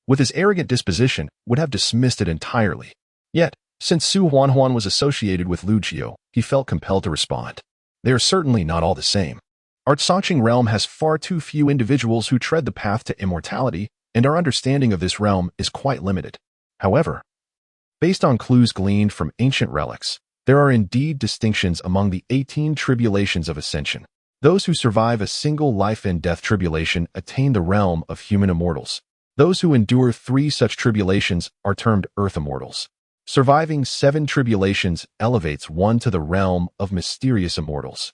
with his arrogant disposition, would have dismissed it entirely. Yet, since Su Huan was associated with Lu Jiao, he felt compelled to respond. They are certainly not all the same. Our Sanqing realm has far too few individuals who tread the path to immortality, and our understanding of this realm is quite limited. However, based on clues gleaned from ancient relics, there are indeed distinctions among the 18 tribulations of ascension. Those who survive a single life and death tribulation attain the realm of human immortals. Those who endure 3 such tribulations are termed earth immortals. Surviving 7 tribulations elevates one to the realm of mysterious immortals.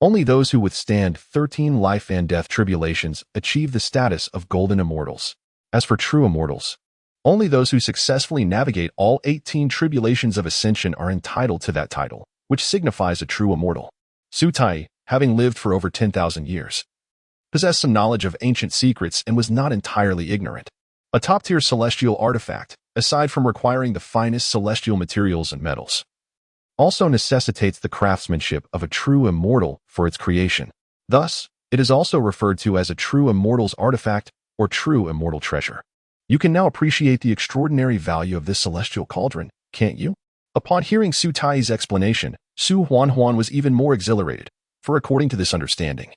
Only those who withstand 13 life and death tribulations achieve the status of golden immortals. As for true immortals, only those who successfully navigate all 18 tribulations of ascension are entitled to that title, which signifies a true immortal. Su Tai, having lived for over 10,000 years, possessed some knowledge of ancient secrets and was not entirely ignorant. A top-tier celestial artifact, aside from requiring the finest celestial materials and metals, also necessitates the craftsmanship of a true immortal for its creation. Thus, it is also referred to as a true immortal's artifact or true immortal treasure. You can now appreciate the extraordinary value of this celestial cauldron, can't you? Upon hearing Su Tai's explanation, Su Huan was even more exhilarated, for according to this understanding,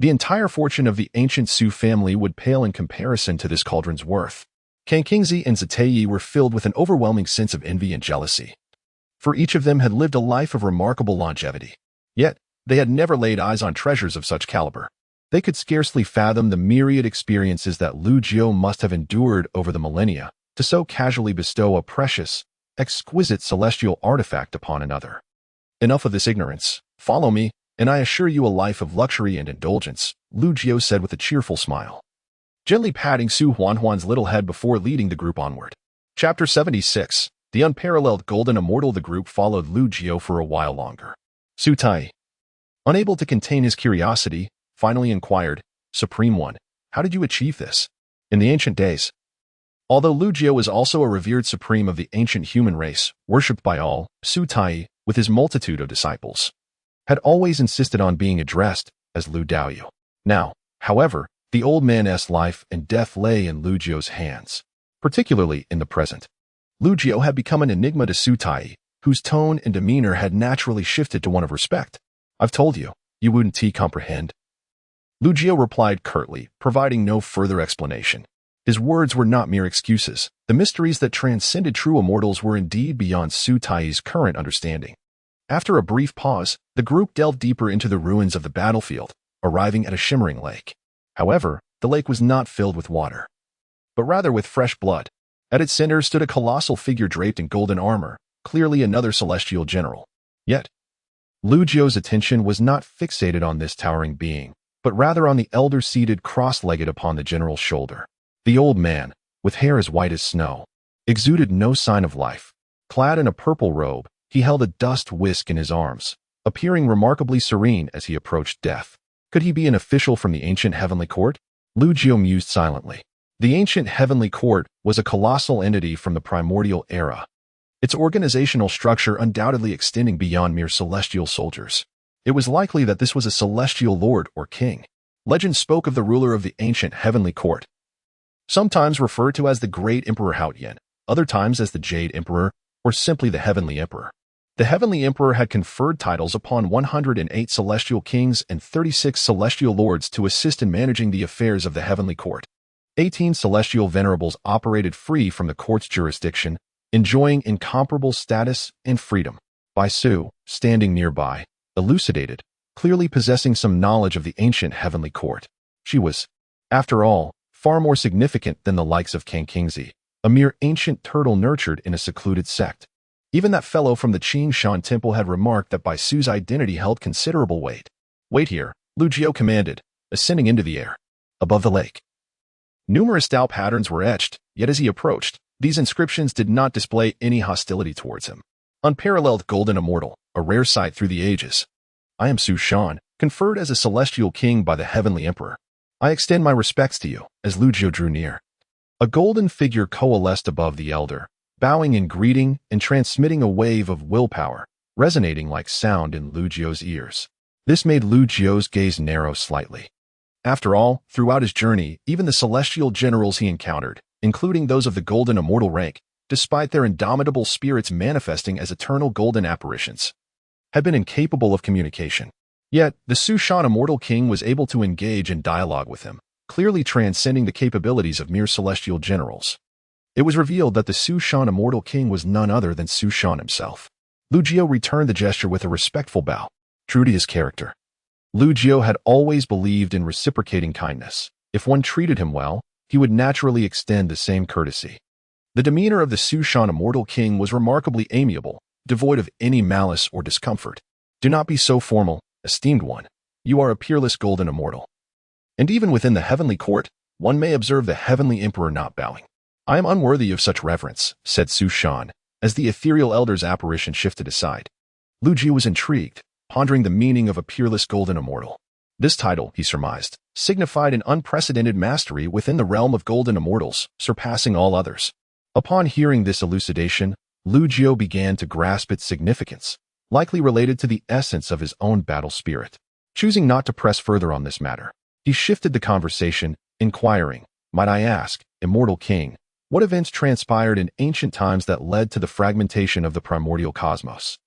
the entire fortune of the ancient Su family would pale in comparison to this cauldron's worth. Kang Kingsley and Zetayi were filled with an overwhelming sense of envy and jealousy, for each of them had lived a life of remarkable longevity. Yet, they had never laid eyes on treasures of such caliber. They could scarcely fathom the myriad experiences that Lu Jiao must have endured over the millennia to so casually bestow a precious, exquisite celestial artifact upon another. Enough of this ignorance. Follow me, and I assure you a life of luxury and indulgence, Lu Jiao said with a cheerful smile, gently patting Su Huan's little head before leading the group onward. Chapter 76. The Unparalleled Golden Immortal. The group followed Lu Jiao for a while longer. Su Tai, unable to contain his curiosity, finally inquired, "Supreme One, How did you achieve this? In the ancient days, although Lu Jiao was also a revered supreme of the ancient human race, worshipped by all, Su Tai, with his multitude of disciples, had always insisted on being addressed as Lu Daoyu. Now, however, the old man's life and death lay in Lu Jiao's hands, particularly in the present. Lu Jiao had become an enigma to Su Tai, whose tone and demeanor had naturally shifted to one of respect. I've told you, you wouldn't comprehend. Lu Jiao replied curtly, providing no further explanation. His words were not mere excuses. The mysteries that transcended true immortals were indeed beyond Su Tai's current understanding. After a brief pause, the group delved deeper into the ruins of the battlefield, arriving at a shimmering lake. However, the lake was not filled with water, but rather with fresh blood. At its center stood a colossal figure draped in golden armor, clearly another celestial general. Yet, Lu Jiao's attention was not fixated on this towering being, but rather on the elder seated cross-legged upon the general's shoulder. The old man, with hair as white as snow, exuded no sign of life. Clad in a purple robe, he held a dust whisk in his arms, appearing remarkably serene as he approached death. Could he be an official from the ancient heavenly court? Lu Jiao mused silently. The ancient heavenly court was a colossal entity from the primordial era, its organizational structure undoubtedly extending beyond mere celestial soldiers. It was likely that this was a celestial lord or king. Legend spoke of the ruler of the ancient heavenly court, sometimes referred to as the Great Emperor Haotian, other times as the Jade Emperor, or simply the Heavenly Emperor. The Heavenly Emperor had conferred titles upon 108 celestial kings and 36 celestial lords to assist in managing the affairs of the heavenly court. 18 celestial venerables operated free from the court's jurisdiction, enjoying incomparable status and freedom. Bai Su, standing nearby, elucidated, clearly possessing some knowledge of the ancient heavenly court. She was, after all, far more significant than the likes of Kang Kingzi, a mere ancient turtle nurtured in a secluded sect. Even that fellow from the Qin Shan temple had remarked that Bai Su's identity held considerable weight. Wait here, Lu Jiao commanded, ascending into the air. Above the lake, numerous Dao patterns were etched, yet as he approached, these inscriptions did not display any hostility towards him. Unparalleled golden immortal, a rare sight through the ages. I am Su Shan, conferred as a celestial king by the heavenly emperor. I extend my respects to you, as Lu Jiao drew near. A golden figure coalesced above the elder, bowing in greeting and transmitting a wave of willpower, resonating like sound in Lu Jiao's ears. This made Lu Jiao's gaze narrow slightly. After all, throughout his journey, even the celestial generals he encountered, including those of the golden immortal rank, despite their indomitable spirits manifesting as eternal golden apparitions, had been incapable of communication. Yet, the Su Shan immortal king was able to engage in dialogue with him, clearly transcending the capabilities of mere celestial generals. It was revealed that the Su Shan immortal king was none other than Su Shan himself. Lu Jiao returned the gesture with a respectful bow. True to his character, Lu Jiao had always believed in reciprocating kindness. If one treated him well, he would naturally extend the same courtesy. The demeanor of the Su Shan immortal king was remarkably amiable, devoid of any malice or discomfort. Do not be so formal, esteemed one. You are a peerless golden immortal. And even within the heavenly court, one may observe the heavenly emperor not bowing. I am unworthy of such reverence, said Su Shan, as the ethereal elder's apparition shifted aside. Lu Jiao was intrigued, pondering the meaning of a peerless golden immortal. This title, he surmised, signified an unprecedented mastery within the realm of golden immortals, surpassing all others. Upon hearing this elucidation, Lu Jiao began to grasp its significance, likely related to the essence of his own battle spirit. Choosing not to press further on this matter, he shifted the conversation, inquiring, might I ask, immortal king, what events transpired in ancient times that led to the fragmentation of the primordial cosmos?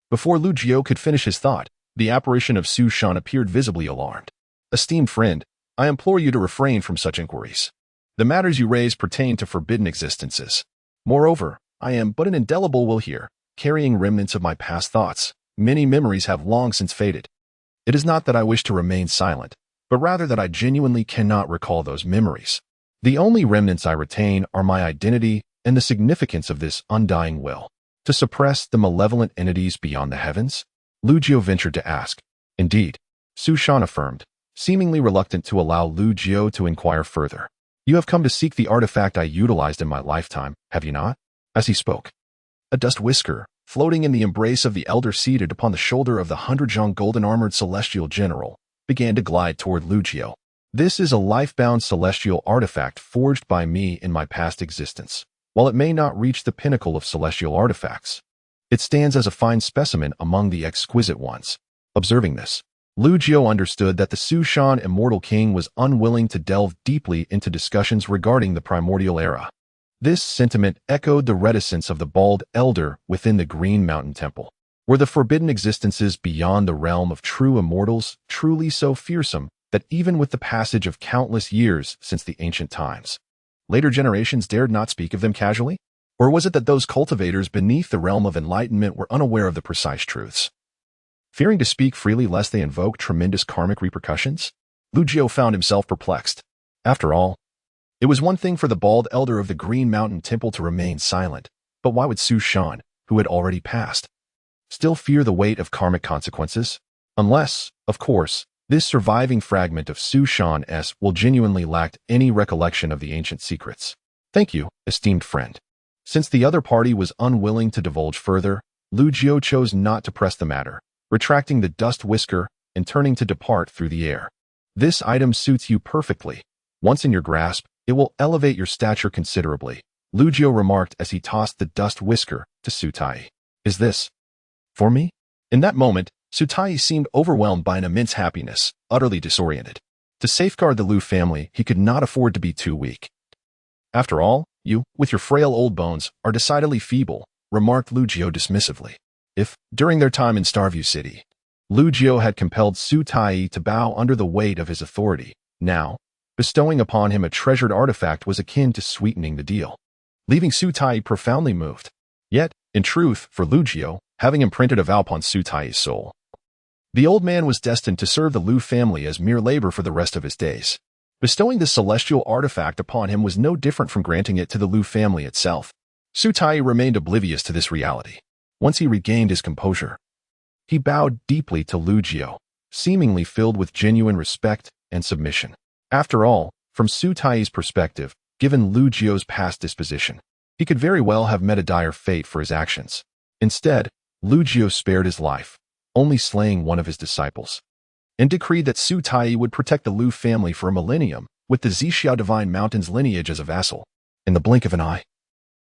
Before Lu Jiao could finish his thought, the apparition of Su Shan appeared visibly alarmed. Esteemed friend, I implore you to refrain from such inquiries. The matters you raise pertain to forbidden existences. Moreover, I am but an indelible will here, carrying remnants of my past thoughts. Many memories have long since faded. It is not that I wish to remain silent, but rather that I genuinely cannot recall those memories. The only remnants I retain are my identity and the significance of this undying will. To suppress the malevolent entities beyond the heavens? Lu Jiao ventured to ask. Indeed, Su Shan affirmed, seemingly reluctant to allow Lu Jiao to inquire further. You have come to seek the artifact I utilized in my lifetime, have you not? As he spoke, a dust whisker, floating in the embrace of the elder seated upon the shoulder of the 100-zhang golden-armored celestial general, began to glide toward Lu Jiao. This is a life-bound celestial artifact forged by me in my past existence. While it may not reach the pinnacle of celestial artifacts, it stands as a fine specimen among the exquisite ones. Observing this, Lu Jiu understood that the Sushan immortal king was unwilling to delve deeply into discussions regarding the primordial era. This sentiment echoed the reticence of the bald elder within the Green Mountain Temple. Were the forbidden existences beyond the realm of true immortals truly so fearsome that even with the passage of countless years since the ancient times, later generations dared not speak of them casually? Or was it that those cultivators beneath the realm of enlightenment were unaware of the precise truths, fearing to speak freely lest they invoke tremendous karmic repercussions? Lu Jiu found himself perplexed. After all, it was one thing for the bald elder of the Green Mountain Temple to remain silent, but why would Su Shan, who had already passed, still fear the weight of karmic consequences? Unless, of course, this surviving fragment of Su Shan's will genuinely lacked any recollection of the ancient secrets. Thank you, esteemed friend. Since the other party was unwilling to divulge further, Lu Jiu chose not to press the matter, retracting the dust whisker and turning to depart through the air. This item suits you perfectly. Once in your grasp, it will elevate your stature considerably, Lu Jiu remarked as he tossed the dust whisker to Su Tai. Is this for me? In that moment, Su Tai seemed overwhelmed by an immense happiness, utterly disoriented. To safeguard the Lu family, he could not afford to be too weak. After all, you, with your frail old bones, are decidedly feeble, remarked Lu Jiu dismissively. If, during their time in Starview City, Lu Jiu had compelled Su Tai to bow under the weight of his authority, now, bestowing upon him a treasured artifact was akin to sweetening the deal, leaving Su Tai profoundly moved. Yet, in truth, for Lu Jiu, having imprinted a vow upon Su Tai's soul, the old man was destined to serve the Lu family as mere labor for the rest of his days. Bestowing this celestial artifact upon him was no different from granting it to the Lu family itself. Su Tai remained oblivious to this reality. Once he regained his composure, he bowed deeply to Lu Jiu, seemingly filled with genuine respect and submission. After all, from Su Tai's perspective, given Lu Jiu's past disposition, he could very well have met a dire fate for his actions. Instead, Lu Jiu spared his life, only slaying one of his disciples, and decreed that Su Tai would protect the Lu family for a millennium, with the Zixiao Divine Mountain's lineage as a vassal. In the blink of an eye,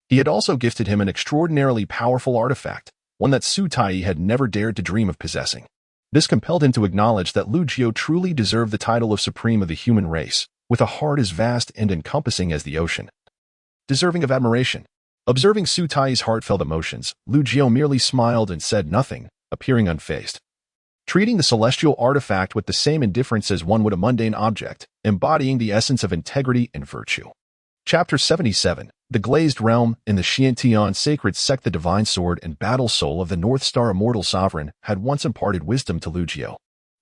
he had also gifted him an extraordinarily powerful artifact, one that Su Tai had never dared to dream of possessing. This compelled him to acknowledge that Lu Jiu truly deserved the title of supreme of the human race, with a heart as vast and encompassing as the ocean, deserving of admiration. Observing Su Tai's heartfelt emotions, Lu Jiu merely smiled and said nothing, appearing unfazed, treating the celestial artifact with the same indifference as one would a mundane object, embodying the essence of integrity and virtue. Chapter 77, The Glazed Realm. In the Xiantian sacred sect, the divine sword and battle soul of the North Star immortal sovereign had once imparted wisdom to Lu Jiu.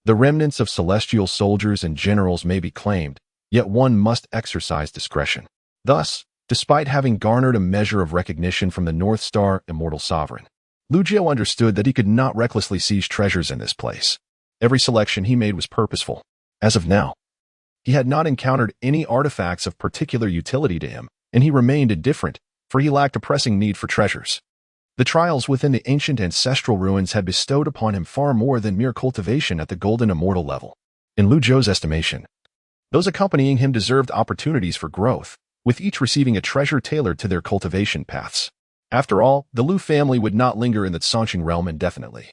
The remnants of celestial soldiers and generals may be claimed, yet one must exercise discretion. Thus, despite having garnered a measure of recognition from the North Star immortal sovereign, Lu Jiu understood that he could not recklessly seize treasures in this place. Every selection he made was purposeful. As of now, he had not encountered any artifacts of particular utility to him, and he remained indifferent, for he lacked a pressing need for treasures. The trials within the ancient ancestral ruins had bestowed upon him far more than mere cultivation at the golden immortal level. In Lu Jiu's estimation, those accompanying him deserved opportunities for growth, with each receiving a treasure tailored to their cultivation paths. After all, the Lu family would not linger in the Sanqing realm indefinitely.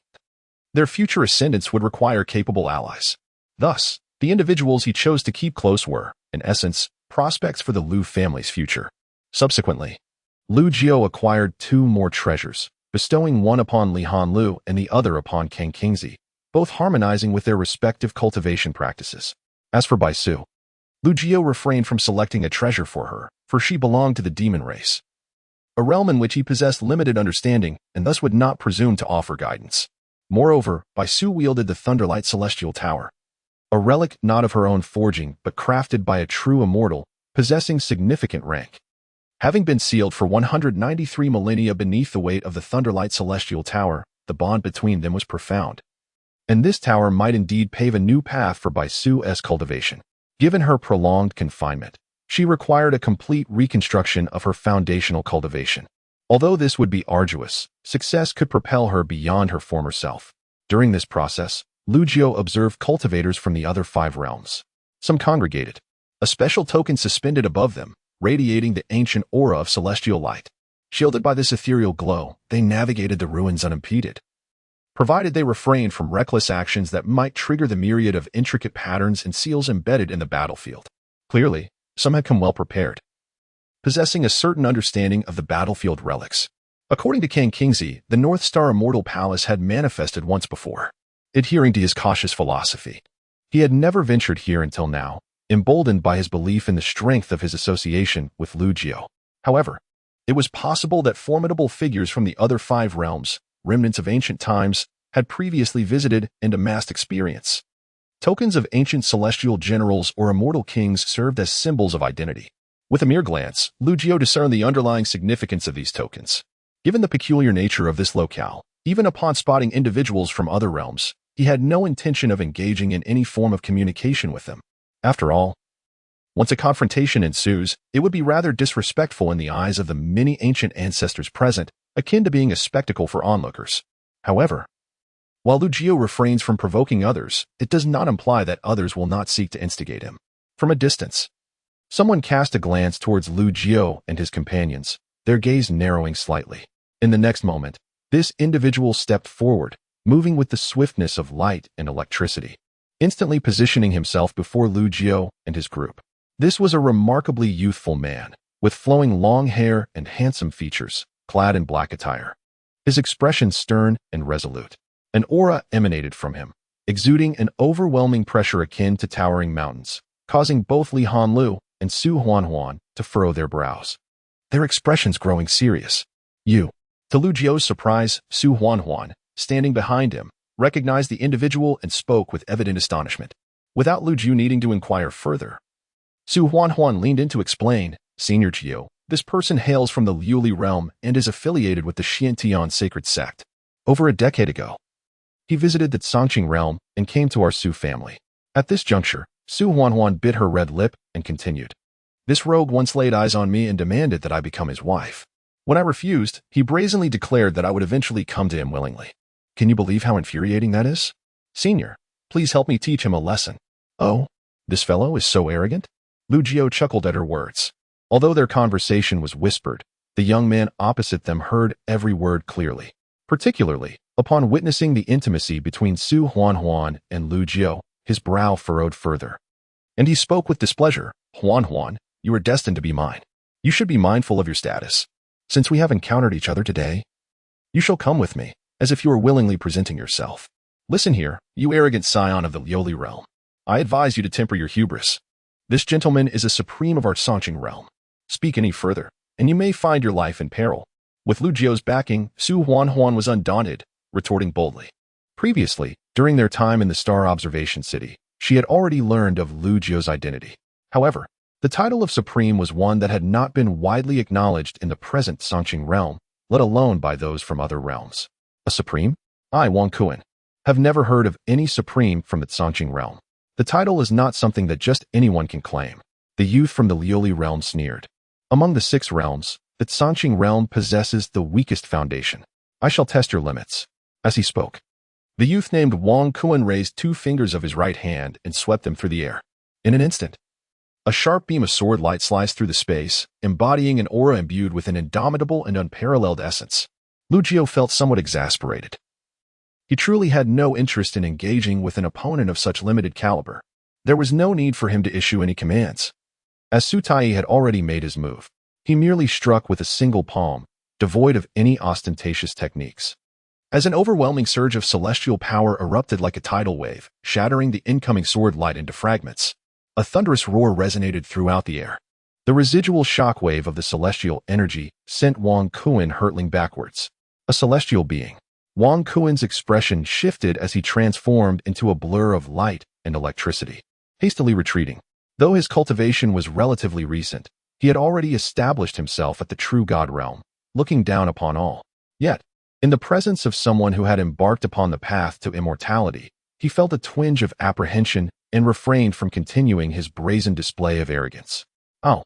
Their future ascendants would require capable allies. Thus, the individuals he chose to keep close were, in essence, prospects for the Lu family's future. Subsequently, Lu Jiu acquired two more treasures, bestowing one upon Li Hanlu and the other upon Kang Qingzi, both harmonizing with their respective cultivation practices. As for Bai Su, Lu Jiu refrained from selecting a treasure for her, for she belonged to the demon race, a realm in which he possessed limited understanding and thus would not presume to offer guidance. Moreover, Bai Su wielded the Thunderlight Celestial Tower, a relic not of her own forging but crafted by a true immortal, possessing significant rank. Having been sealed for 193 millennia beneath the weight of the Thunderlight Celestial Tower, the bond between them was profound. And this tower might indeed pave a new path for Bai Su's cultivation. Given her prolonged confinement, she required a complete reconstruction of her foundational cultivation. Although this would be arduous, success could propel her beyond her former self. During this process, Lu Jiu observed cultivators from the other 5 realms. Some congregated, a special token suspended above them, radiating the ancient aura of celestial light. Shielded by this ethereal glow, they navigated the ruins unimpeded, provided they refrained from reckless actions that might trigger the myriad of intricate patterns and seals embedded in the battlefield. Clearly, some had come well prepared, possessing a certain understanding of the battlefield relics. According to King Kingsley, the North Star Immortal Palace had manifested once before. Adhering to his cautious philosophy, he had never ventured here until now, emboldened by his belief in the strength of his association with Lu Jiao. However, it was possible that formidable figures from the other 5 realms, remnants of ancient times, had previously visited and amassed experience. Tokens of ancient celestial generals or immortal kings served as symbols of identity. With a mere glance, Lu Jiao discerned the underlying significance of these tokens. Given the peculiar nature of this locale, even upon spotting individuals from other realms, he had no intention of engaging in any form of communication with them. After all, once a confrontation ensues, it would be rather disrespectful in the eyes of the many ancient ancestors present, akin to being a spectacle for onlookers. However, while Lu Jiao refrains from provoking others, it does not imply that others will not seek to instigate him. From a distance, someone cast a glance towards Lu Jiao and his companions, their gaze narrowing slightly. In the next moment, this individual stepped forward, moving with the swiftness of light and electricity, instantly positioning himself before Lu Jiao and his group. This was a remarkably youthful man, with flowing long hair and handsome features, clad in black attire. His expression stern and resolute. An aura emanated from him, exuding an overwhelming pressure akin to towering mountains, causing both Li Hanlu and Su Huanhuan to furrow their brows, their expressions growing serious. To Lu Jiao's surprise, Su Huanhuan, standing behind him, recognized the individual and spoke with evident astonishment. Without Lu Jiao needing to inquire further, Su Huanhuan leaned in to explain, "Senior Jiao, this person hails from the Liuli realm and is affiliated with the Xiantian sacred sect. Over a decade ago, he visited the Songqing realm and came to our Su family." At this juncture, Su Huanhuan bit her red lip and continued, "This rogue once laid eyes on me and demanded that I become his wife. When I refused, he brazenly declared that I would eventually come to him willingly. Can you believe how infuriating that is? Senior, please help me teach him a lesson." "Oh, this fellow is so arrogant?" Lu Jiao chuckled at her words. Although their conversation was whispered, the young man opposite them heard every word clearly. Particularly, upon witnessing the intimacy between Su Huanhuan and Lu Jiao, his brow furrowed further. And he spoke with displeasure. "Huanhuan, you are destined to be mine. You should be mindful of your status. Since we have encountered each other today, you shall come with me, as if you were willingly presenting yourself. Listen here, you arrogant scion of the Liuli realm. I advise you to temper your hubris. This gentleman is a supreme of our Songqing realm. Speak any further, and you may find your life in peril." With Lu Jiao's backing, Su Huanhuan was undaunted, retorting boldly. Previously, during their time in the Star Observation City, she had already learned of Lu Jiao's identity. However, the title of Supreme was one that had not been widely acknowledged in the present Songqing realm, let alone by those from other realms. A Supreme? I, Wang Kuan, have never heard of any Supreme from the Songqing realm. The title is not something that just anyone can claim. The youth from the Liuli realm sneered. Among the 6 realms, the Songqing realm possesses the weakest foundation. I shall test your limits." As he spoke, the youth named Wang Kuan raised 2 fingers of his right hand and swept them through the air. In an instant, a sharp beam of sword light sliced through the space, embodying an aura imbued with an indomitable and unparalleled essence. Lu Jiao felt somewhat exasperated. He truly had no interest in engaging with an opponent of such limited caliber. There was no need for him to issue any commands, as Su Tai had already made his move. He merely struck with a single palm, devoid of any ostentatious techniques. As an overwhelming surge of celestial power erupted like a tidal wave, shattering the incoming sword light into fragments, a thunderous roar resonated throughout the air. The residual shockwave of the celestial energy sent Wang Kuan hurtling backwards. A celestial being. Wang Kuan's expression shifted as he transformed into a blur of light and electricity. Hastily retreating. Though his cultivation was relatively recent, he had already established himself at the true God realm, looking down upon all. Yet, in the presence of someone who had embarked upon the path to immortality, he felt a twinge of apprehension and refrained from continuing his brazen display of arrogance. "Oh,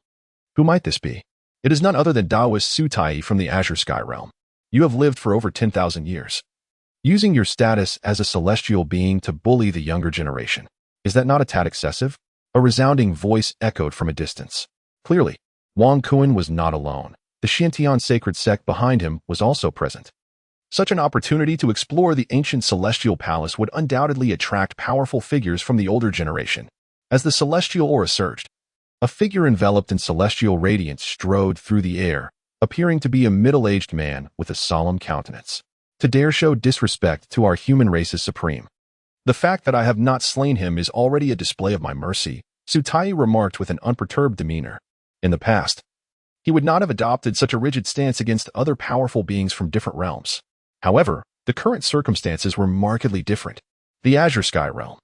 who might this be?" "It is none other than Taoist Su Tai from the Azure Sky realm. You have lived for over 10,000 years, using your status as a celestial being to bully the younger generation. Is that not a tad excessive?" A resounding voice echoed from a distance. Clearly, Wang Kuan was not alone. The Xiantian sacred sect behind him was also present. Such an opportunity to explore the ancient celestial palace would undoubtedly attract powerful figures from the older generation. As the celestial aura surged, a figure enveloped in celestial radiance strode through the air, appearing to be a middle-aged man with a solemn countenance. To dare show disrespect to our human race is supreme. The fact that I have not slain him is already a display of my mercy, Sutai remarked with an unperturbed demeanor. In the past, he would not have adopted such a rigid stance against other powerful beings from different realms. However, the current circumstances were markedly different. The Azure Sky Realm,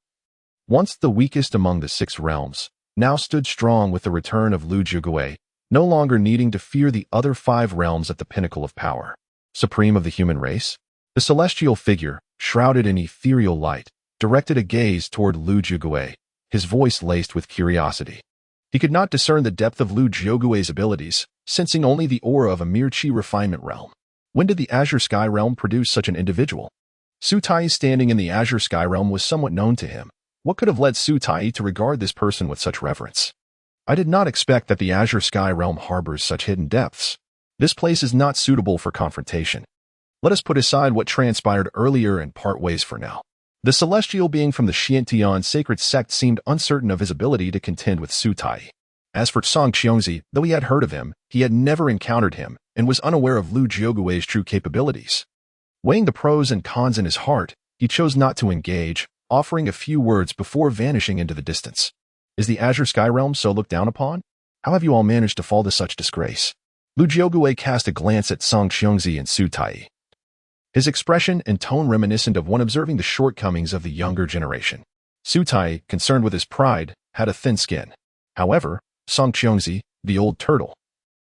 once the weakest among the 6 realms, now stood strong with the return of Lu Jiugui, no longer needing to fear the other 5 realms at the pinnacle of power. Supreme of the human race, the celestial figure, shrouded in ethereal light, directed a gaze toward Lu Jiugui, his voice laced with curiosity. He could not discern the depth of Lu Jiugui's abilities, sensing only the aura of a mere chi refinement realm. When did the Azure Sky Realm produce such an individual? Sutai standing in the Azure Sky Realm was somewhat known to him. What could have led Sutai to regard this person with such reverence? I did not expect that the Azure Sky Realm harbors such hidden depths. This place is not suitable for confrontation. Let us put aside what transpired earlier and part ways for now. The celestial being from the Xiantian sacred sect seemed uncertain of his ability to contend with Sutai. As for Song Xiongzi, though he had heard of him, he had never encountered him and was unaware of Lu Jiugui's true capabilities. Weighing the pros and cons in his heart, he chose not to engage, offering a few words before vanishing into the distance. Is the Azure Sky Realm so looked down upon? How have you all managed to fall to such disgrace? Lu Jiugui cast a glance at Song Xiongzi and Sutai. His expression and tone reminiscent of one observing the shortcomings of the younger generation. Sutai, concerned with his pride, had a thin skin. However, Song Xiongzi, the old turtle,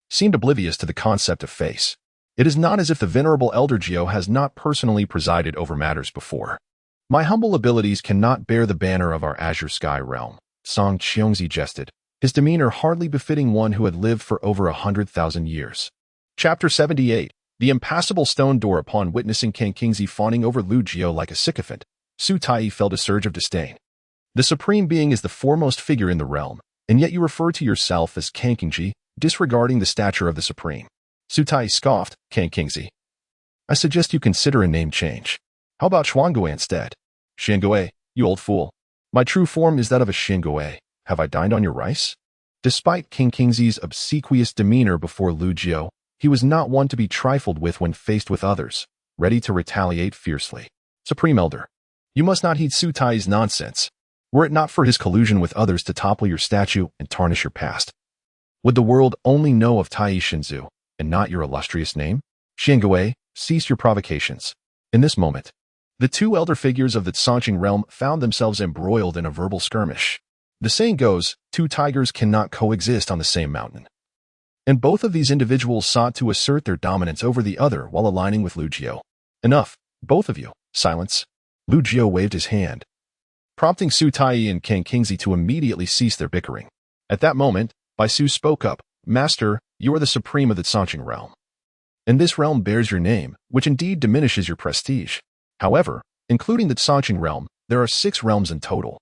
seemed oblivious to the concept of face. It is not as if the venerable Elder Jiu has not personally presided over matters before. My humble abilities cannot bear the banner of our Azure Sky Realm, Song Xiongzi jested, his demeanor hardly befitting one who had lived for over 100,000 years. Chapter 78. The impassable stone door. Upon witnessing Kang Qingzi fawning over Lu Jiu like a sycophant, Sutai felt a surge of disdain. The Supreme Being is the foremost figure in the realm, and yet you refer to yourself as Kang Qingzi, disregarding the stature of the Supreme. Sutai scoffed. Kang Qingzi, I suggest you consider a name change. How about Xuangui instead? Xuangui, you old fool. My true form is that of a Xuangui. Have I dined on your rice? Despite King Qingzi's obsequious demeanor before Lu Jiu, he was not one to be trifled with when faced with others, ready to retaliate fiercely. Supreme Elder, you must not heed Sutai's nonsense. Were it not for his collusion with others to topple your statue and tarnish your past, would the world only know of Tai Shinzu and not your illustrious name? Xuangui, cease your provocations. In this moment, the 2 elder figures of the Sanqing realm found themselves embroiled in a verbal skirmish. The saying goes, 2 tigers cannot coexist on the same mountain. And both of these individuals sought to assert their dominance over the other while aligning with Lu Jiu. Enough, both of you, silence. Lu Jiu waved his hand, prompting Sutai and Kang Qingzi to immediately cease their bickering. At that moment, Baisu spoke up. Master, you are the supreme of the Sanqing realm. And this realm bears your name, which indeed diminishes your prestige. However, including the Sanqing realm, there are 6 realms in total.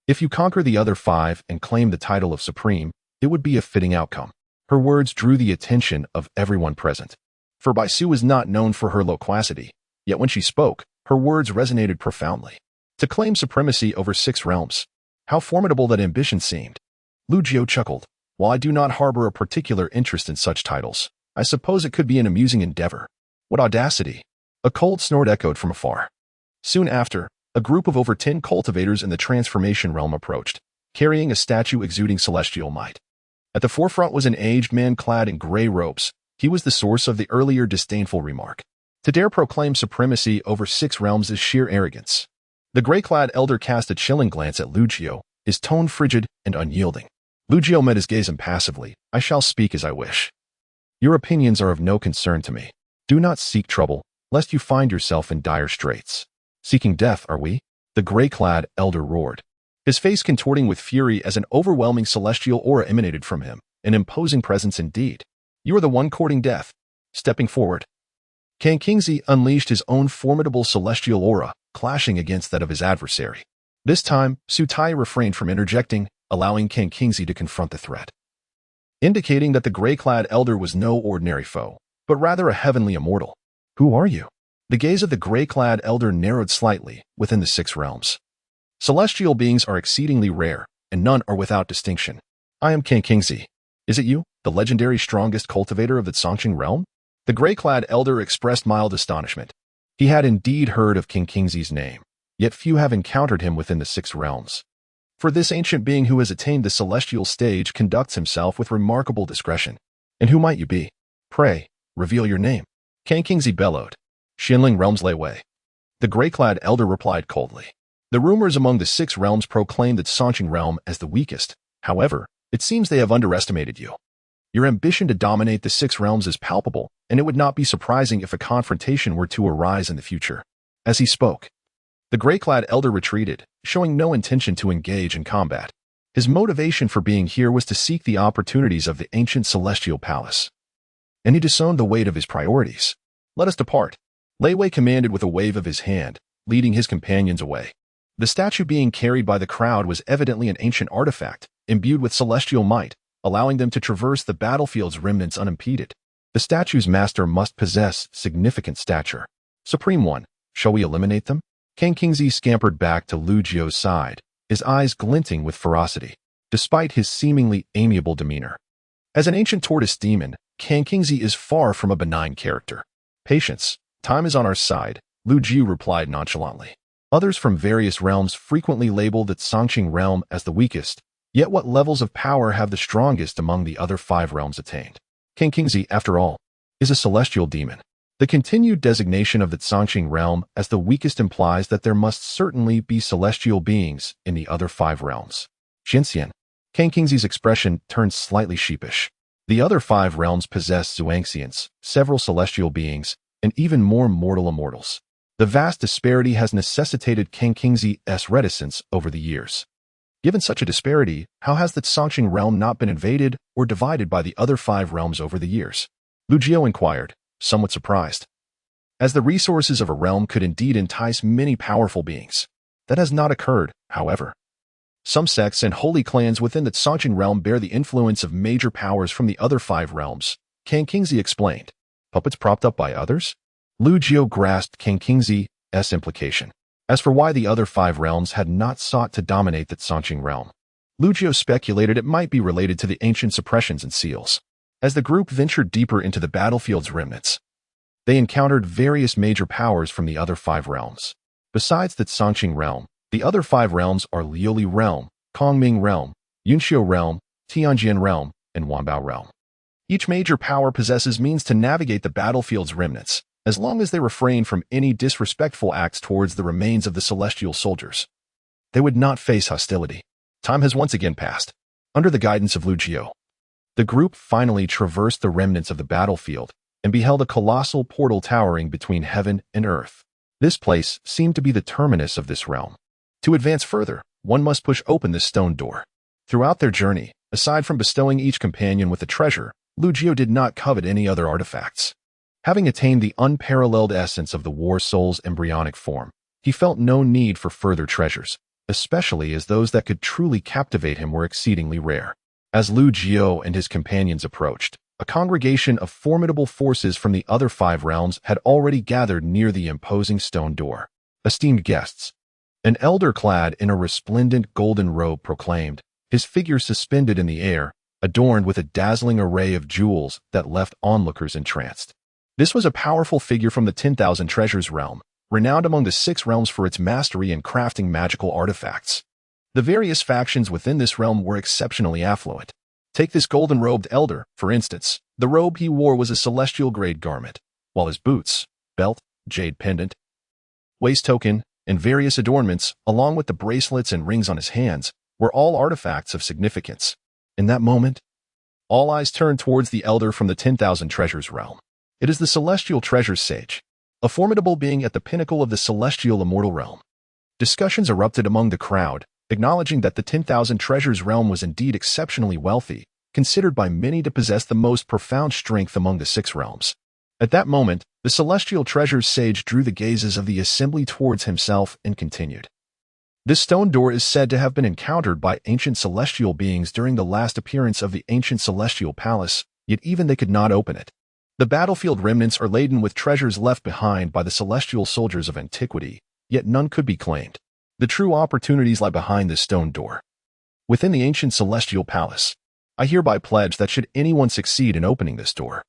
If you conquer the other 5 and claim the title of supreme, it would be a fitting outcome. Her words drew the attention of everyone present. For Baisu is not known for her loquacity, yet when she spoke, her words resonated profoundly. To claim supremacy over 6 realms, how formidable that ambition seemed. Lu Jiu chuckled. While I do not harbor a particular interest in such titles, I suppose it could be an amusing endeavor. What audacity! A cold snort echoed from afar. Soon after, a group of over 10 cultivators in the transformation realm approached, carrying a statue exuding celestial might. At the forefront was an aged man clad in gray robes. He was the source of the earlier disdainful remark. To dare proclaim supremacy over 6 realms is sheer arrogance. The gray-clad elder cast a chilling glance at Lu Jiu, his tone frigid and unyielding. Lu Jiu met his gaze impassively. I shall speak as I wish. Your opinions are of no concern to me. Do not seek trouble, lest you find yourself in dire straits. Seeking death, are we? The gray-clad elder roared, his face contorting with fury as an overwhelming celestial aura emanated from him, an imposing presence indeed. You are the one courting death. Stepping forward, Kang Qingzi unleashed his own formidable celestial aura, clashing against that of his adversary. This time, Sutai refrained from interjecting. allowing King Kingsley to confront the threat, indicating that the gray-clad elder was no ordinary foe, but rather a heavenly immortal. Who are you? The gaze of the gray-clad elder narrowed slightly within the six realms. Celestial beings are exceedingly rare, and none are without distinction. I am King Kingsley. Is it you, the legendary strongest cultivator of the Tsangqing realm? The gray-clad elder expressed mild astonishment. He had indeed heard of King Kingsley's name, yet few have encountered him within the six realms. For this ancient being who has attained the celestial stage conducts himself with remarkable discretion. And who might you be? Pray, reveal your name. King Kingsley bellowed. Xinling realms lay way. The gray-clad elder replied coldly. The rumors among the six realms proclaim the Tsangqing realm as the weakest. However, it seems they have underestimated you. Your ambition to dominate the six realms is palpable, and it would not be surprising if a confrontation were to arise in the future. As he spoke, the gray-clad elder retreated, showing no intention to engage in combat. His motivation for being here was to seek the opportunities of the ancient celestial palace. And he disowned the weight of his priorities. Let us depart. Lei Wei commanded with a wave of his hand, leading his companions away. The statue being carried by the crowd was evidently an ancient artifact, imbued with celestial might, allowing them to traverse the battlefield's remnants unimpeded. The statue's master must possess significant stature. Supreme One, shall we eliminate them? King Kingsley scampered back to Lu Jio's side, his eyes glinting with ferocity, despite his seemingly amiable demeanor. As an ancient tortoise demon, King Kingsley is far from a benign character. Patience, time is on our side, Lu Jiu replied nonchalantly. Others from various realms frequently label the Tsangqing realm as the weakest, yet what levels of power have the strongest among the other five realms attained? King Kingsley, after all, is a celestial demon. The continued designation of the Tsangqing realm as the weakest implies that there must certainly be celestial beings in the other five realms. Jinxian. King Kingsley's expression turned slightly sheepish. The other five realms possess Xuanxians, several celestial beings, and even more mortal immortals. The vast disparity has necessitated King Kingsley's reticence over the years. Given such a disparity, how has the Tsangqing realm not been invaded or divided by the other five realms over the years? Lu Jiu inquired, somewhat surprised. As the resources of a realm could indeed entice many powerful beings. That has not occurred, however. Some sects and holy clans within the Tsangqing realm bear the influence of major powers from the other five realms, King Kingsley explained. Puppets propped up by others? Lu Jiu grasped King Kingsley's implication. As for why the other five realms had not sought to dominate the Tsangqing realm, Lu Jiu speculated it might be related to the ancient suppressions and seals. As the group ventured deeper into the battlefield's remnants, they encountered various major powers from the other five realms. Besides the Tsangqing realm, the other five realms are Liuli realm, Kongming realm, Yunxiu realm, Tianjin realm, and Wanbao realm. Each major power possesses means to navigate the battlefield's remnants, as long as they refrain from any disrespectful acts towards the remains of the celestial soldiers. They would not face hostility. Time has once again passed. Under the guidance of Lu Jiu, the group finally traversed the remnants of the battlefield and beheld a colossal portal towering between heaven and earth. This place seemed to be the terminus of this realm. To advance further, one must push open this stone door. Throughout their journey, aside from bestowing each companion with a treasure, Lu Jiu did not covet any other artifacts. Having attained the unparalleled essence of the war soul's embryonic form, he felt no need for further treasures, especially as those that could truly captivate him were exceedingly rare. As Lu Jiu and his companions approached, a congregation of formidable forces from the other five realms had already gathered near the imposing stone door. Esteemed guests, an elder clad in a resplendent golden robe proclaimed, his figure suspended in the air, adorned with a dazzling array of jewels that left onlookers entranced. This was a powerful figure from the 10,000 Treasures realm, renowned among the six realms for its mastery in crafting magical artifacts. The various factions within this realm were exceptionally affluent. Take this golden-robed elder, for instance. The robe he wore was a celestial-grade garment, while his boots, belt, jade pendant, waist token, and various adornments, along with the bracelets and rings on his hands, were all artifacts of significance. In that moment, all eyes turned towards the elder from the 10,000 Treasures realm. It is the Celestial Treasures Sage, a formidable being at the pinnacle of the celestial immortal realm. Discussions erupted among the crowd, acknowledging that the 10,000 Treasures realm was indeed exceptionally wealthy, considered by many to possess the most profound strength among the six realms. At that moment, the Celestial Treasures Sage drew the gazes of the assembly towards himself and continued. This stone door is said to have been encountered by ancient celestial beings during the last appearance of the ancient celestial palace, yet even they could not open it. The battlefield remnants are laden with treasures left behind by the celestial soldiers of antiquity, yet none could be claimed. The true opportunities lie behind this stone door. Within the ancient celestial palace, I hereby pledge that should anyone succeed in opening this door,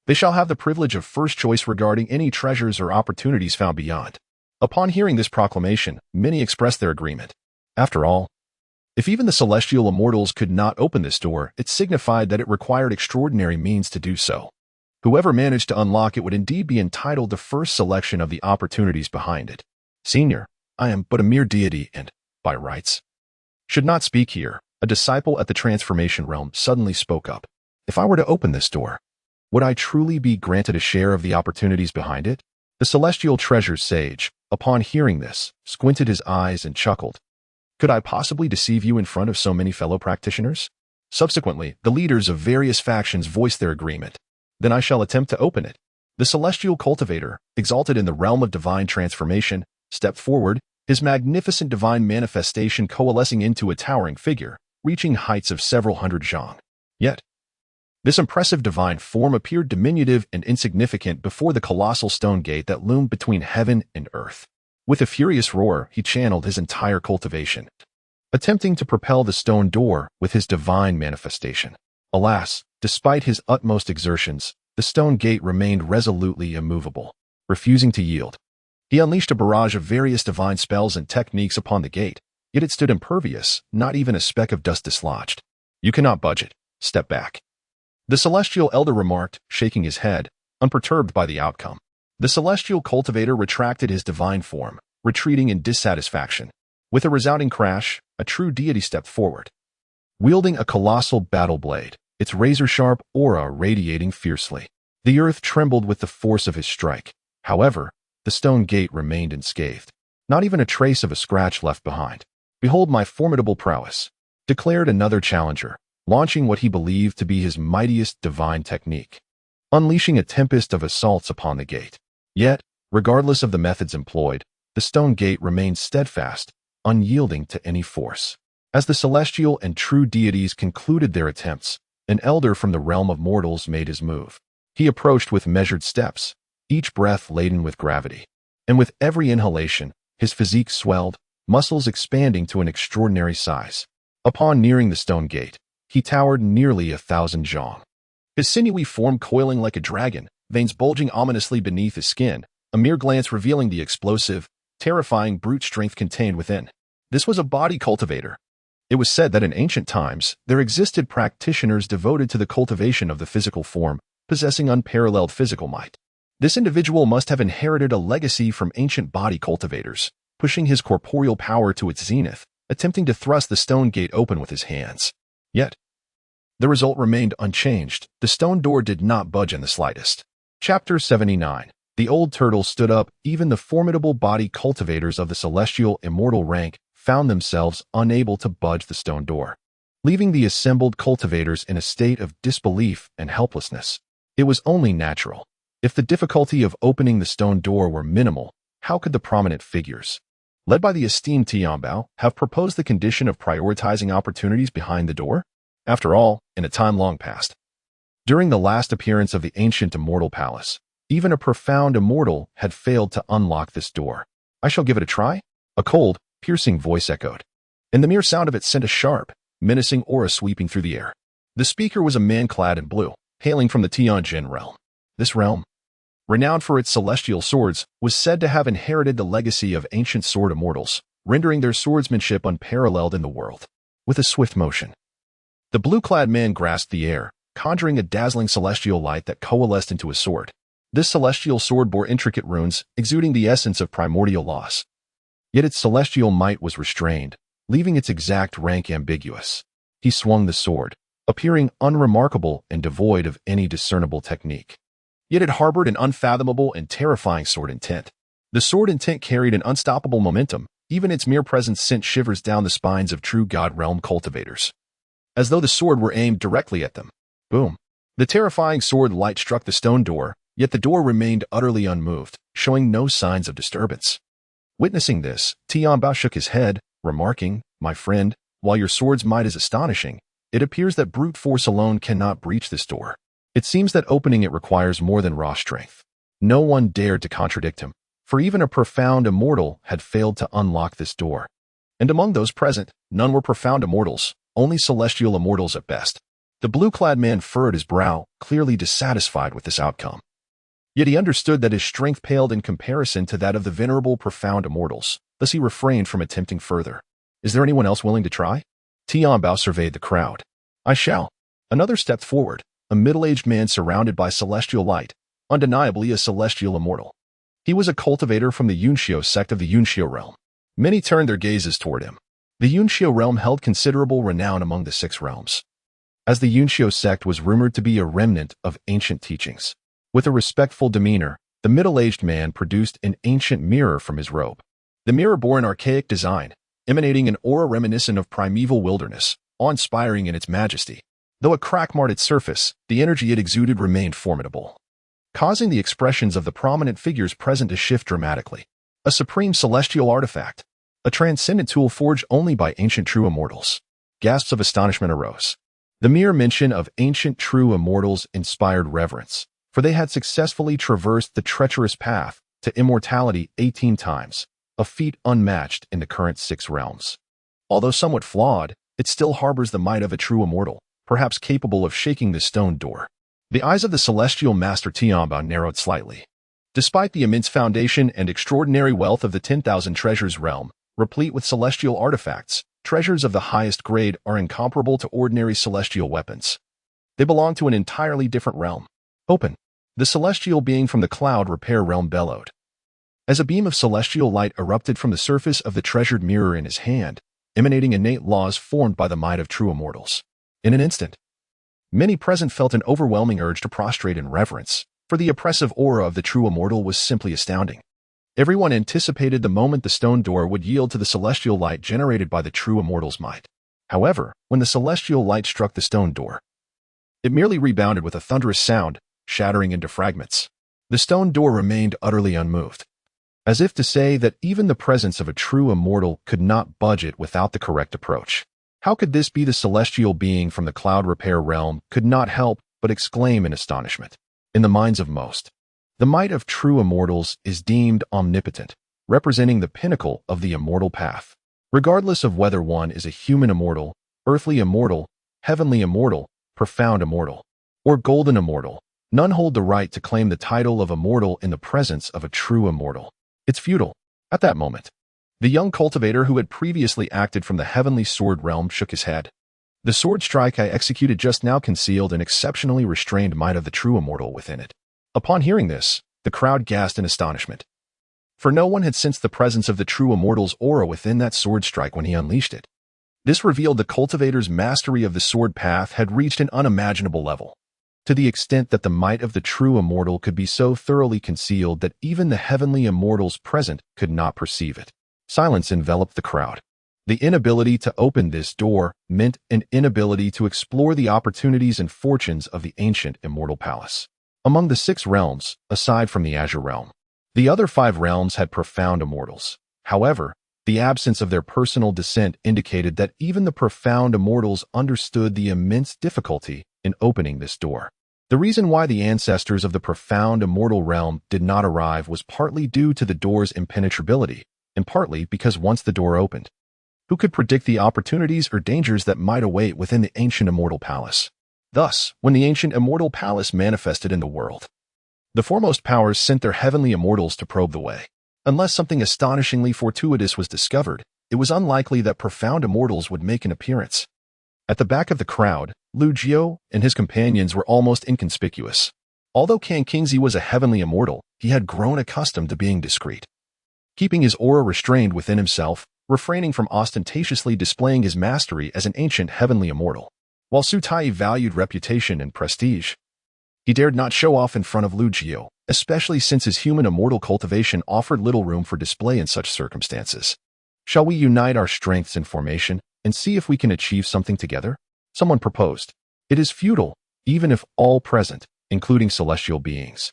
they shall have the privilege of first choice regarding any treasures or opportunities found beyond. Upon hearing this proclamation, many expressed their agreement. After all, if even the celestial immortals could not open this door, it signified that it required extraordinary means to do so. Whoever managed to unlock it would indeed be entitled to first selection of the opportunities behind it. Senior, I am but a mere deity and, by rights, should not speak here. A disciple at the transformation realm suddenly spoke up. If I were to open this door, would I truly be granted a share of the opportunities behind it? The celestial treasures sage, upon hearing this, squinted his eyes and chuckled. Could I possibly deceive you in front of so many fellow practitioners? Subsequently, the leaders of various factions voiced their agreement. Then I shall attempt to open it. The celestial cultivator, exalted in the realm of divine transformation, stepped forward, his magnificent divine manifestation coalescing into a towering figure, reaching heights of several hundred zhang. Yet, this impressive divine form appeared diminutive and insignificant before the colossal stone gate that loomed between heaven and earth. With a furious roar, he channeled his entire cultivation, attempting to propel the stone door with his divine manifestation. Alas, despite his utmost exertions, the stone gate remained resolutely immovable, refusing to yield. He unleashed a barrage of various divine spells and techniques upon the gate, yet it stood impervious, not even a speck of dust dislodged. You cannot budge it. Step back. The celestial elder remarked, shaking his head, unperturbed by the outcome. The celestial cultivator retracted his divine form, retreating in dissatisfaction. With a resounding crash, a true deity stepped forward, wielding a colossal battle blade, its razor-sharp aura radiating fiercely. The earth trembled with the force of his strike. However, the stone gate remained unscathed. Not even a trace of a scratch left behind. Behold my formidable prowess, declared another challenger, launching what he believed to be his mightiest divine technique, unleashing a tempest of assaults upon the gate. Yet, regardless of the methods employed, the stone gate remained steadfast, unyielding to any force. As the celestial and true deities concluded their attempts, an elder from the realm of mortals made his move. He approached with measured steps, each breath laden with gravity. And with every inhalation, his physique swelled, muscles expanding to an extraordinary size. Upon nearing the stone gate, he towered nearly 1,000 zhang. His sinewy form coiling like a dragon, veins bulging ominously beneath his skin, a mere glance revealing the explosive, terrifying brute strength contained within. This was a body cultivator. It was said that in ancient times, there existed practitioners devoted to the cultivation of the physical form, possessing unparalleled physical might. This individual must have inherited a legacy from ancient body cultivators, pushing his corporeal power to its zenith, attempting to thrust the stone gate open with his hands. Yet, the result remained unchanged. The stone door did not budge in the slightest. Chapter 79. The old turtle stood up. Even the formidable body cultivators of the celestial immortal rank found themselves unable to budge the stone door, leaving the assembled cultivators in a state of disbelief and helplessness. It was only natural. If the difficulty of opening the stone door were minimal, how could the prominent figures, led by the esteemed Tianbao, have proposed the condition of prioritizing opportunities behind the door? After all, in a time long past, during the last appearance of the ancient immortal palace, even a profound immortal had failed to unlock this door. I shall give it a try? A cold, piercing voice echoed, and the mere sound of it sent a sharp, menacing aura sweeping through the air. The speaker was a man clad in blue, hailing from the Tianjin realm. This realm, renowned for its celestial swords, was said to have inherited the legacy of ancient sword immortals, rendering their swordsmanship unparalleled in the world. With a swift motion, the blue-clad man grasped the air, conjuring a dazzling celestial light that coalesced into a sword. This celestial sword bore intricate runes, exuding the essence of primordial laws. Yet its celestial might was restrained, leaving its exact rank ambiguous. He swung the sword, appearing unremarkable and devoid of any discernible technique. Yet it harbored an unfathomable and terrifying sword intent. The sword intent carried an unstoppable momentum. Even its mere presence sent shivers down the spines of true God realm cultivators, as though the sword were aimed directly at them. Boom. The terrifying sword light struck the stone door, yet the door remained utterly unmoved, showing no signs of disturbance. Witnessing this, Tian Bao shook his head, remarking, "My friend, while your sword's might is astonishing, it appears that brute force alone cannot breach this door. It seems that opening it requires more than raw strength." No one dared to contradict him, for even a profound immortal had failed to unlock this door. And among those present, none were profound immortals, only celestial immortals at best. The blue-clad man furrowed his brow, clearly dissatisfied with this outcome. Yet he understood that his strength paled in comparison to that of the venerable profound immortals, thus he refrained from attempting further. "Is there anyone else willing to try?" Tian Bao surveyed the crowd. "I shall." Another stepped forward, a middle-aged man surrounded by celestial light, undeniably a celestial immortal. He was a cultivator from the Yunxiu sect of the Yunxiu realm. Many turned their gazes toward him. The Yunxiu realm held considerable renown among the six realms, as the Yunxiu sect was rumored to be a remnant of ancient teachings. With a respectful demeanor, the middle-aged man produced an ancient mirror from his robe. The mirror bore an archaic design, emanating an aura reminiscent of primeval wilderness, awe-inspiring in its majesty. Though a crack marred its surface, the energy it exuded remained formidable, causing the expressions of the prominent figures present to shift dramatically. A supreme celestial artifact, a transcendent tool forged only by ancient true immortals. Gasps of astonishment arose. The mere mention of ancient true immortals inspired reverence, for they had successfully traversed the treacherous path to immortality 18 times, a feat unmatched in the current six realms. Although somewhat flawed, it still harbors the might of a true immortal, perhaps capable of shaking the stone door. The eyes of the celestial master Tian Bao narrowed slightly. Despite the immense foundation and extraordinary wealth of the 10,000 treasures realm, replete with celestial artifacts, treasures of the highest grade are incomparable to ordinary celestial weapons. They belong to an entirely different realm. "Open!" The celestial being from the cloud repair realm bellowed. As a beam of celestial light erupted from the surface of the treasured mirror in his hand, emanating innate laws formed by the might of true immortals. In an instant, many present felt an overwhelming urge to prostrate in reverence, for the oppressive aura of the true immortal was simply astounding. Everyone anticipated the moment the stone door would yield to the celestial light generated by the true immortal's might. However, when the celestial light struck the stone door, it merely rebounded with a thunderous sound, shattering into fragments. The stone door remained utterly unmoved, as if to say that even the presence of a true immortal could not budge it without the correct approach. How could this be? The celestial being from the cloud repair realm could not help but exclaim in astonishment. In the minds of most, the might of true immortals is deemed omnipotent, representing the pinnacle of the immortal path. Regardless of whether one is a human immortal, earthly immortal, heavenly immortal, profound immortal, or golden immortal, none hold the right to claim the title of immortal in the presence of a true immortal. It's futile. At that moment, the young cultivator who had previously acted from the heavenly sword realm shook his head. The sword strike I executed just now concealed an exceptionally restrained might of the true immortal within it. Upon hearing this, the crowd gasped in astonishment, for no one had sensed the presence of the true immortal's aura within that sword strike when he unleashed it. This revealed the cultivator's mastery of the sword path had reached an unimaginable level, to the extent that the might of the true immortal could be so thoroughly concealed that even the heavenly immortals present could not perceive it. Silence enveloped the crowd. The inability to open this door meant an inability to explore the opportunities and fortunes of the ancient immortal palace. Among the six realms, aside from the Azure realm, the other 5 realms had profound immortals. However, the absence of their personal descent indicated that even the profound immortals understood the immense difficulty in opening this door. The reason why the ancestors of the profound immortal realm did not arrive was partly due to the door's impenetrability, and partly because once the door opened, who could predict the opportunities or dangers that might await within the ancient immortal palace? Thus, when the ancient immortal palace manifested in the world, the foremost powers sent their heavenly immortals to probe the way. Unless something astonishingly fortuitous was discovered, it was unlikely that profound immortals would make an appearance. At the back of the crowd, Lu Jiao and his companions were almost inconspicuous. Although Kan Qingzi was a heavenly immortal, he had grown accustomed to being discreet, keeping his aura restrained within himself, refraining from ostentatiously displaying his mastery as an ancient heavenly immortal. While Su Tai valued reputation and prestige, he dared not show off in front of Lu Jiao, especially since his human immortal cultivation offered little room for display in such circumstances. "Shall we unite our strengths in formation and see if we can achieve something together?" Someone proposed. "It is futile, even if all present, including celestial beings,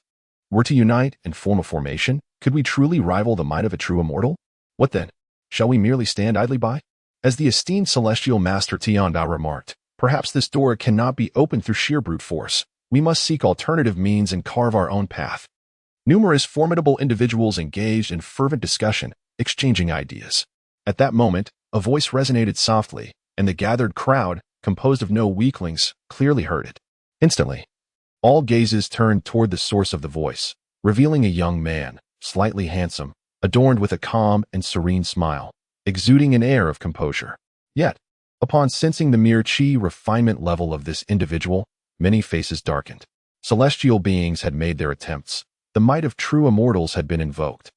were to unite and form a formation. Could we truly rival the might of a true immortal?" What then? Shall we merely stand idly by? As the esteemed celestial master Tianbao remarked, perhaps this door cannot be opened through sheer brute force. We must seek alternative means and carve our own path. Numerous formidable individuals engaged in fervent discussion, exchanging ideas. At that moment, a voice resonated softly, and the gathered crowd, composed of no weaklings, clearly heard it. Instantly, all gazes turned toward the source of the voice, revealing a young man, slightly handsome, adorned with a calm and serene smile, exuding an air of composure. Yet, upon sensing the mere chi refinement level of this individual, many faces darkened. Celestial beings had made their attempts. The might of true immortals had been invoked.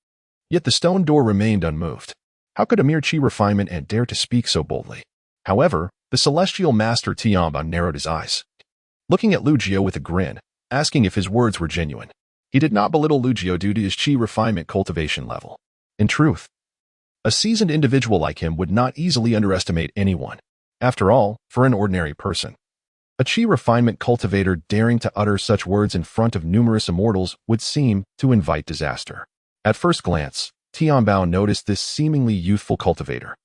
Yet the stone door remained unmoved. How could a mere chi refinement and dare to speak so boldly? However, the celestial master Tianbao narrowed his eyes, looking at Lu Jiao with a grin, asking if his words were genuine. He did not belittle Lu Jiao due to his chi refinement cultivation level. In truth, a seasoned individual like him would not easily underestimate anyone. After all, for an ordinary person, a chi refinement cultivator daring to utter such words in front of numerous immortals would seem to invite disaster. At first glance, Tianbao noticed this seemingly youthful cultivator,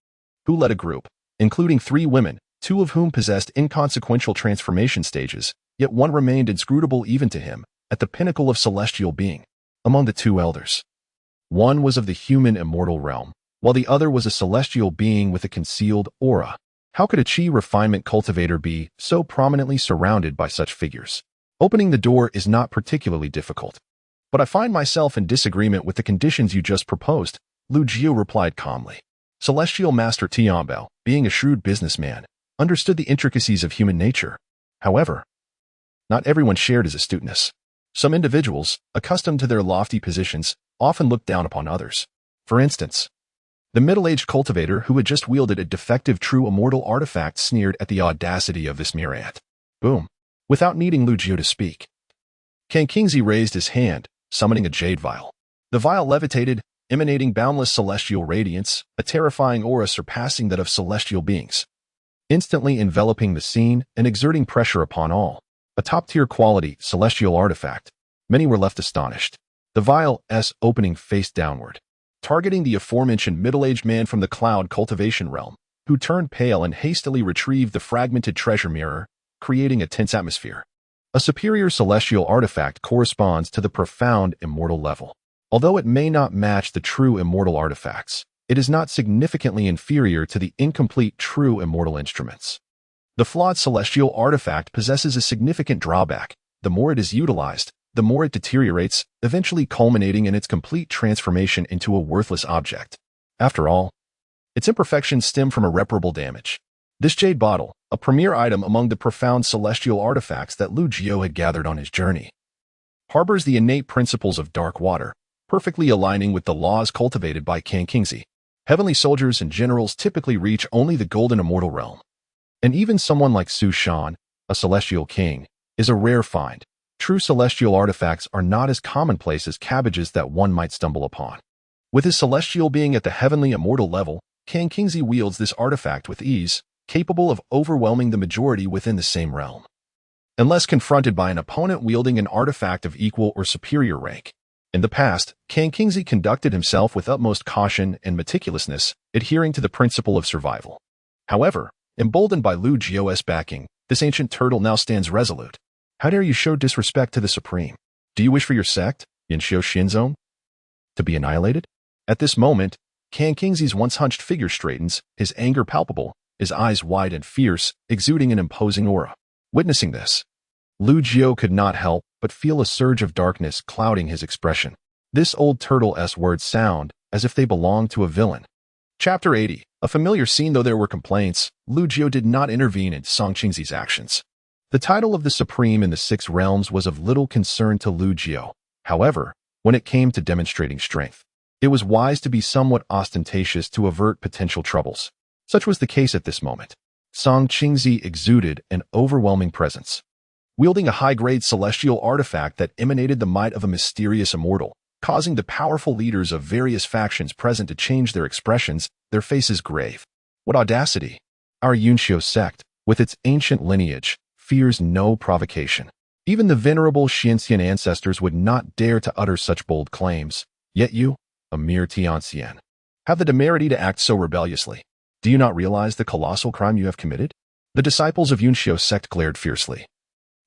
who led a group, including 3 women, 2 of whom possessed inconsequential transformation stages, yet one remained inscrutable even to him, at the pinnacle of celestial being. Among the 2 elders, one was of the human immortal realm, while the other was a celestial being with a concealed aura. How could a chi refinement cultivator be so prominently surrounded by such figures? Opening the door is not particularly difficult. But I find myself in disagreement with the conditions you just proposed, Lu Jiao replied calmly. Celestial Master Tianbao, being a shrewd businessman, understood the intricacies of human nature. However, not everyone shared his astuteness. Some individuals, accustomed to their lofty positions, often looked down upon others. For instance, the middle-aged cultivator who had just wielded a defective true immortal artifact sneered at the audacity of this myriad. Boom. Without needing Lu Jiao to speak, Kang Qingzi raised his hand, summoning a jade vial. The vial levitated, emanating boundless celestial radiance, a terrifying aura surpassing that of celestial beings, instantly enveloping the scene and exerting pressure upon all. A top-tier quality celestial artifact. Many were left astonished. The vial's opening faced downward, targeting the aforementioned middle-aged man from the cloud cultivation realm, who turned pale and hastily retrieved the fragmented treasure mirror, creating a tense atmosphere. A superior celestial artifact corresponds to the profound immortal level. Although it may not match the true immortal artifacts, it is not significantly inferior to the incomplete true immortal instruments. The flawed celestial artifact possesses a significant drawback. The more it is utilized, the more it deteriorates, eventually culminating in its complete transformation into a worthless object. After all, its imperfections stem from irreparable damage. This jade bottle, a premier item among the profound celestial artifacts that Lu Jiao had gathered on his journey, harbors the innate principles of dark water, perfectly aligning with the laws cultivated by Kang Qingzi. Heavenly soldiers and generals typically reach only the golden immortal realm. And even someone like Su Shan, a celestial king, is a rare find. True celestial artifacts are not as commonplace as cabbages that one might stumble upon. With his celestial being at the heavenly immortal level, Kang Qingzi wields this artifact with ease, capable of overwhelming the majority within the same realm. Unless confronted by an opponent wielding an artifact of equal or superior rank. In the past, Kang Qingzi conducted himself with utmost caution and meticulousness, adhering to the principle of survival. However, emboldened by Lu Jiao's backing, this ancient turtle now stands resolute. How dare you show disrespect to the Supreme? Do you wish for your sect, Yanxiu Xinzong, to be annihilated? At this moment, Kang Qingzi's once hunched figure straightens, his anger palpable, his eyes wide and fierce, exuding an imposing aura. Witnessing this, Lu Jiao could not help but feel a surge of darkness clouding his expression. This old turtle's words sound as if they belonged to a villain. Chapter 80. A familiar scene. Though there were complaints, Lu Jiao did not intervene in Song Qingzi's actions. The title of the Supreme in the 6 realms was of little concern to Lu Jiao. However, when it came to demonstrating strength, it was wise to be somewhat ostentatious to avert potential troubles. Such was the case at this moment. Song Qingzi exuded an overwhelming presence, wielding a high-grade celestial artifact that emanated the might of a mysterious immortal, causing the powerful leaders of various factions present to change their expressions, their faces grave. What audacity! Our Yunxiu sect, with its ancient lineage, fears no provocation. Even the venerable Xianxian ancestors would not dare to utter such bold claims. Yet you, a mere Tianxian, have the temerity to act so rebelliously? Do you not realize the colossal crime you have committed? The disciples of Yunxiu sect glared fiercely,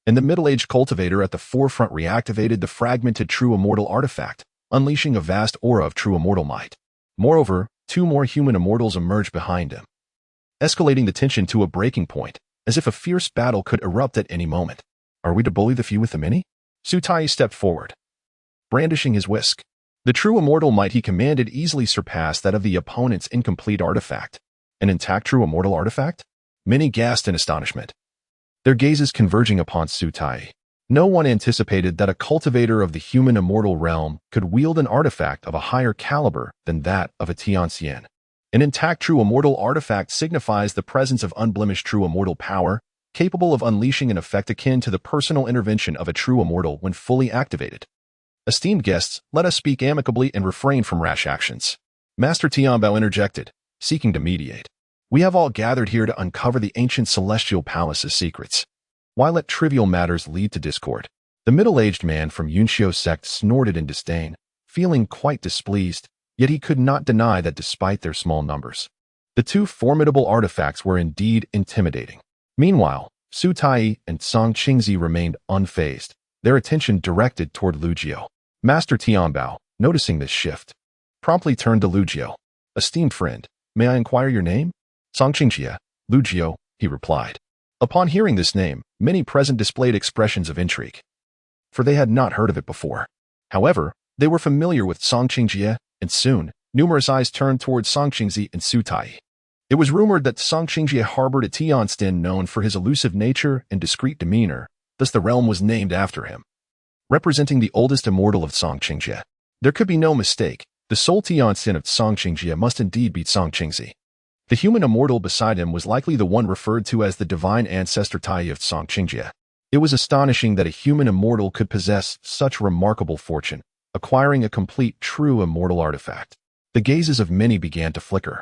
and the middle-aged cultivator at the forefront reactivated the fragmented true immortal artifact, unleashing a vast aura of true immortal might. Moreover, 2 more human immortals emerged behind him, escalating the tension to a breaking point, as if a fierce battle could erupt at any moment. Are we to bully the few with the many? Su Tai stepped forward, brandishing his whisk. The true immortal might he commanded easily surpassed that of the opponent's incomplete artifact. An intact true immortal artifact? Many gasped in astonishment, their gazes converging upon Su Tai. No one anticipated that a cultivator of the human immortal realm could wield an artifact of a higher caliber than that of a Tianxian. An intact true immortal artifact signifies the presence of unblemished true immortal power, capable of unleashing an effect akin to the personal intervention of a true immortal when fully activated. Esteemed guests, let us speak amicably and refrain from rash actions. Master Tianbao interjected, seeking to mediate. We have all gathered here to uncover the ancient celestial palace's secrets. Why let trivial matters lead to discord? The middle-aged man from Yunxiu sect snorted in disdain, feeling quite displeased, yet he could not deny that despite their small numbers, the 2 formidable artifacts were indeed intimidating. Meanwhile, Su Tai and Song Qingzi remained unfazed, their attention directed toward Lu Jiao. Master Tianbao, noticing this shift, promptly turned to Lu Jiao. Esteemed friend, may I inquire your name? Song Qingji, Lu Jiao, he replied. Upon hearing this name, many present displayed expressions of intrigue, for they had not heard of it before. However, they were familiar with Song Qingji, and soon, numerous eyes turned towards Song Qingzi and Su Tai. It was rumored that Song Qingji harbored a Tianstin known for his elusive nature and discreet demeanor, thus the realm was named after him. Representing the oldest immortal of Song Qingji, there could be no mistake, the sole Tiansin of Song Qingji must indeed be Song Qingzi. The human immortal beside him was likely the one referred to as the divine ancestor Tai of Song Qingji. It was astonishing that a human immortal could possess such remarkable fortune, acquiring a complete true immortal artifact. The gazes of many began to flicker.